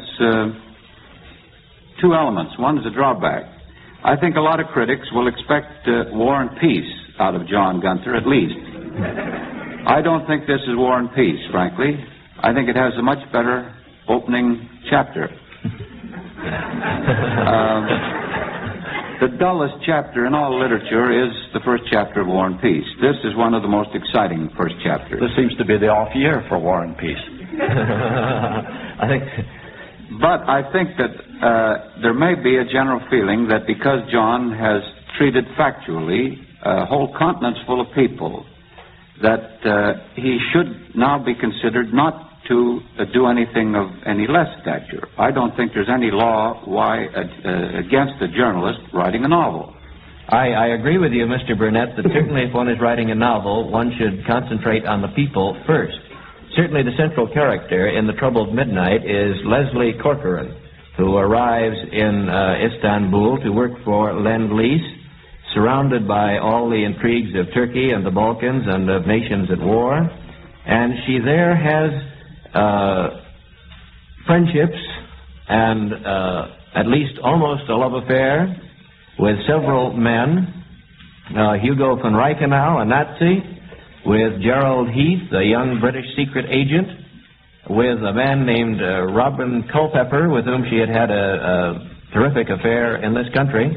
two elements. One is a drawback. I think a lot of critics will expect War and Peace out of John Gunther, at least. I don't think this is War and Peace, frankly. I think it has a much better opening chapter. The dullest chapter in all literature is the first chapter of War and Peace. This is one of the most exciting first chapters. This seems to be the off year for War and Peace. But I think that there may be a general feeling that because John has treated factually whole continents full of people, that he should now be considered not to do anything of any less stature. I don't think there's any law against a journalist writing a novel. I agree with you, Mr. Burnett, that certainly if one is writing a novel, one should concentrate on the people first. Certainly the central character in The Troubled Midnight is Leslie Corcoran, who arrives in Istanbul to work for Lend-Lease, surrounded by all the intrigues of Turkey and the Balkans and of nations at war. And she there has friendships and at least almost a love affair with several men. Hugo von Reichenau, a Nazi, with Gerald Heath, a young British secret agent, with a man named Robin Culpepper, with whom she had had a terrific affair in this country.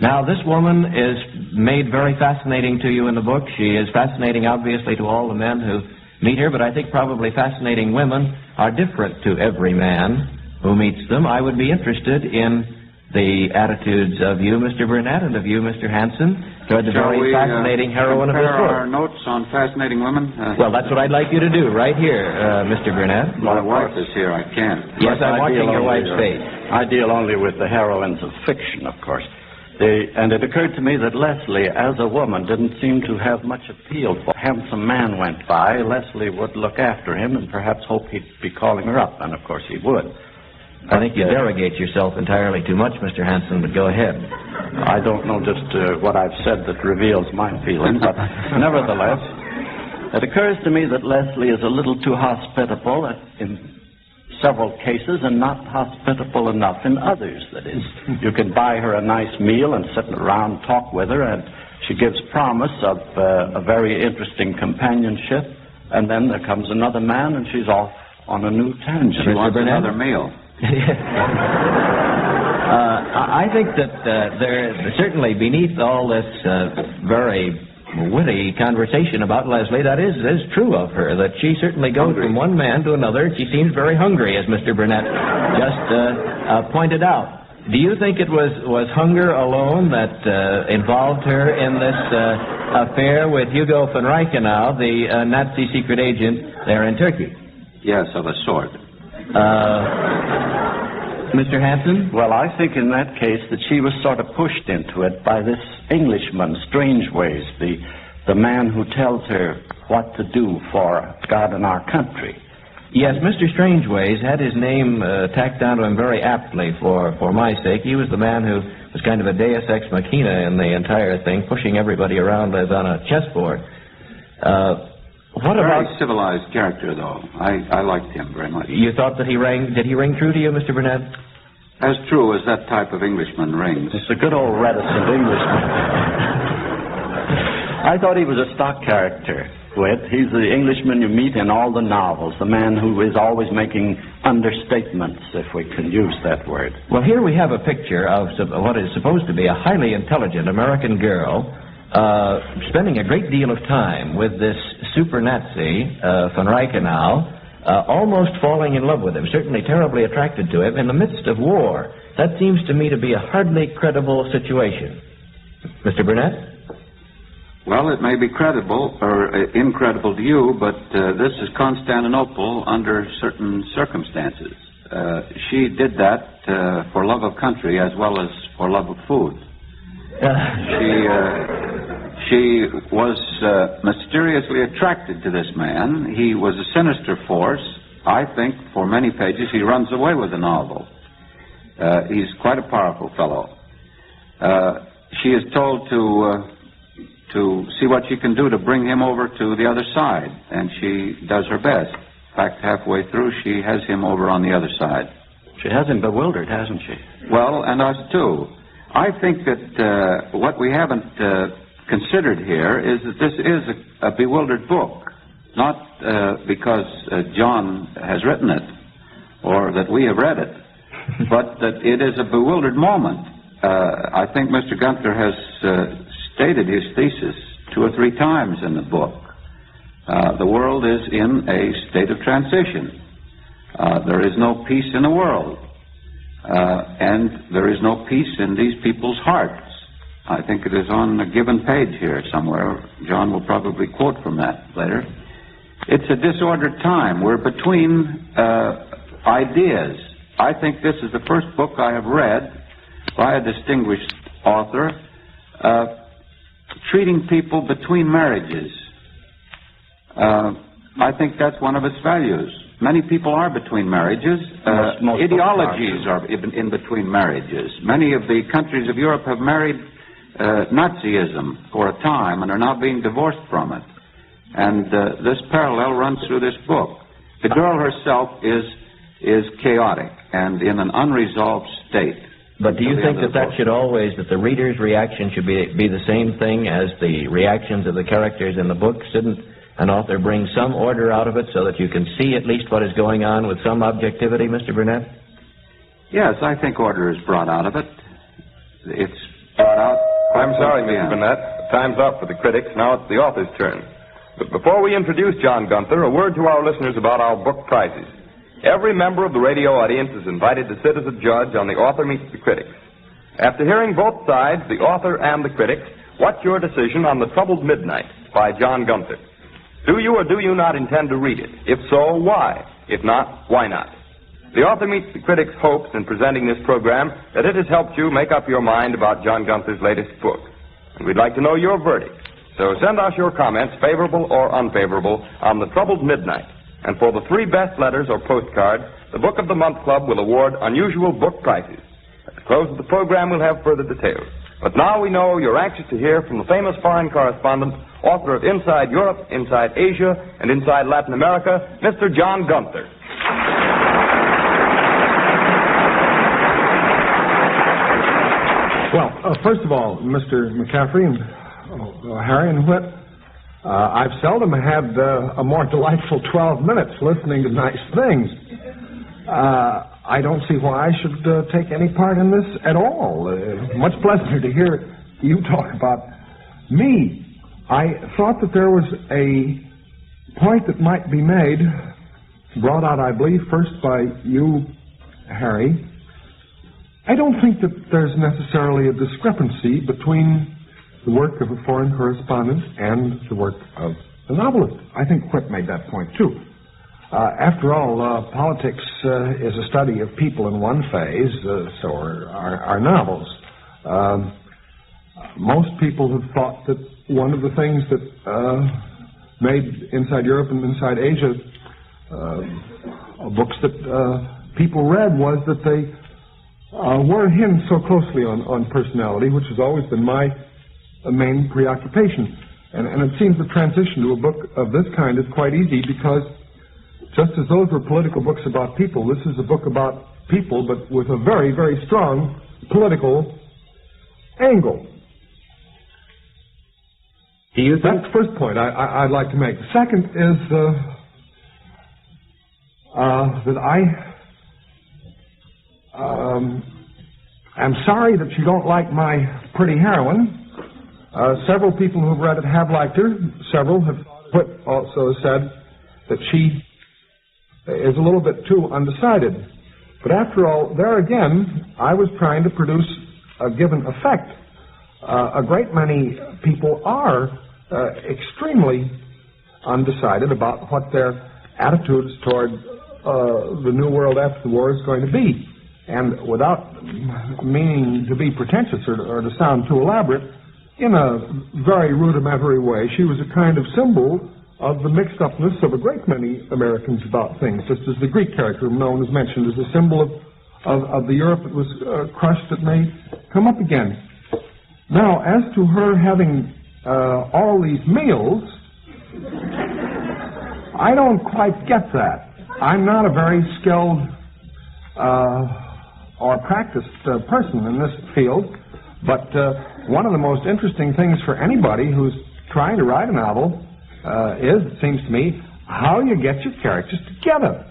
Now, this woman is made very fascinating to you in the book. She is fascinating, obviously, to all the men who meet her, but I think probably fascinating women are different to every man who meets them. I would be interested in the attitudes of you, Mr. Burnett, and of you, Mr. Hanson, toward the very fascinating heroine of this book. Our notes on fascinating women? Well, that's what I'd like you to do right here, Mr. Burnett. My wife is here. I can't. Yes, I'm watching your wife's face. I deal only with the heroines of fiction, of course. And it occurred to me that Leslie, as a woman, didn't seem to have much appeal. For a handsome man went by, Leslie would look after him and perhaps hope he'd be calling her up, and of course he would. I think you derogate yourself entirely too much, Mr. Hanson, but go ahead. I don't know just what I've said that reveals my feelings, but nevertheless, it occurs to me that Leslie is a little too hospitable in several cases and not hospitable enough in others, that is. You can buy her a nice meal and sit around talk with her, and she gives promise of a very interesting companionship, and then there comes another man and she's off on a new tangent. She wants another meal. I think that there certainly beneath all this very witty conversation about Leslie. That is true of her, that she certainly goes from one man to another. She seems very hungry, as Mr. Burnett just pointed out. Do you think it was hunger alone that involved her in this affair with Hugo von Reichenau, the Nazi secret agent there in Turkey? Yes, of a sort. Mr. Hanson? Well, I think in that case that she was sort of pushed into it by this Englishman, Strangeways, the man who tells her what to do for God and our country. Yes, Mr. Strangeways had his name tacked onto him very aptly for my sake. He was the man who was kind of a deus ex machina in the entire thing, pushing everybody around as on a chessboard. What very about civilized character, though. I liked him very much. You thought that did he ring true to you, Mr. Burnett? As true as that type of Englishman rings. It's a good old reticent Englishman. I thought he was a stock character. He's the Englishman you meet in all the novels, the man who is always making understatements, if we can use that word. Well, here we have a picture of what is supposed to be a highly intelligent American girl spending a great deal of time with this super Nazi, von Reichenau, almost falling in love with him, certainly terribly attracted to him in the midst of war. That seems to me to be a hardly credible situation. Mr. Burnett? Well, it may be credible or incredible to you, but this is Constantinople under certain circumstances. She did that for love of country as well as for love of food. She was mysteriously attracted to this man. He was a sinister force. I think for many pages he runs away with the novel. He's quite a powerful fellow. She is told to see what she can do to bring him over to the other side, and she does her best. In fact, halfway through, she has him over on the other side. She has him bewildered, hasn't she? Well, and us too. I think that what we haven't considered here is that this is a bewildered book, not because John has written it or that we have read it, but that it is a bewildered moment. I think Mr. Gunther has stated his thesis 2 or 3 times in the book. The world is in a state of transition. There is no peace in the world. And there is no peace in these people's hearts. I think it is on a given page here somewhere. John will probably quote from that later. It's a disordered time. We're between ideas. I think this is the first book I have read by a distinguished author treating people between marriages. I think that's one of its values. Many people are between marriages. Ideologies are in between marriages. Many of the countries of Europe have married Nazism for a time and are now being divorced from it. And this parallel runs through this book. The girl herself is chaotic and in an unresolved state. But do you think that the reader's reaction should be the same thing as the reactions of the characters in the book? Shouldn't an author bring some order out of it so that you can see at least what is going on with some objectivity, Mr. Burnett? Yes, I think order is brought out of it. It's brought out... I'm sorry, Mr. Burnett. Time's up for the critics. Now it's the author's turn. But before we introduce John Gunther, a word to our listeners about our book prizes. Every member of the radio audience is invited to sit as a judge on The Author Meets the Critics. After hearing both sides, the author and the critics, what's your decision on The Troubled Midnight by John Gunther? Do you or do you not intend to read it? If so, why? If not, why not? The Author Meets the Critics hopes in presenting this program that it has helped you make up your mind about John Gunther's latest book. And we'd like to know your verdict. So send us your comments, favorable or unfavorable, on The Troubled Midnight. And for the 3 best letters or postcards, the Book of the Month Club will award unusual book prizes. At the close of the program, we'll have further details. But now we know you're anxious to hear from the famous foreign correspondent, author of Inside Europe, Inside Asia, and Inside Latin America, Mr. John Gunther. Well, first of all, Mr. McCaffrey and Harry and Whit, I've seldom had a more delightful 12 minutes listening to nice things. I don't see why I should take any part in this at all. Much pleasanter to hear you talk about me. I thought that there was a point that might be made, brought out, I believe, first by you, Harry. I don't think that there's necessarily a discrepancy between the work of a foreign correspondent and the work of a novelist. I think Whit made that point, too. After all, politics is a study of people in one phase, so are novels. Most people have thought that one of the things that made Inside Europe and Inside Asia books that people read was that they weren't hinged so closely on personality, which has always been my main preoccupation. And it seems the transition to a book of this kind is quite easy because just as those were political books about people, this is a book about people, but with a very, very strong political angle. Do you think... That's the first point I'd like to make. The second is that I'm sorry that you don't like my pretty heroine. Several people who've read it have liked her. Several have also said that she is a little bit too undecided. But after all, there again, I was trying to produce a given effect. A great many people are extremely undecided about what their attitudes toward the new world after the war is going to be. And without meaning to be pretentious or to sound too elaborate, in a very rudimentary way, she was a kind of symbol of the mixed-upness of a great many Americans about things, just as the Greek character known as mentioned as a symbol of the Europe that was crushed that may come up again. Now, as to her having all these meals, I don't quite get that. I'm not a very skilled or practiced person in this field, but one of the most interesting things for anybody who's trying to write a novel is, it seems to me, how you get your characters together.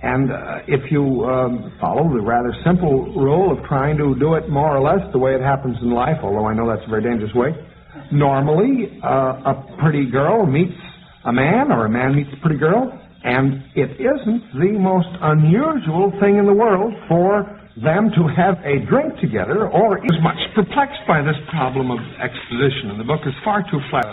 And if you follow the rather simple rule of trying to do it more or less the way it happens in life, although I know that's a very dangerous way, normally a pretty girl meets a man, or a man meets a pretty girl, and it isn't the most unusual thing in the world for them to have a drink together, or is much perplexed by this problem of exposition, and the book is far too flat.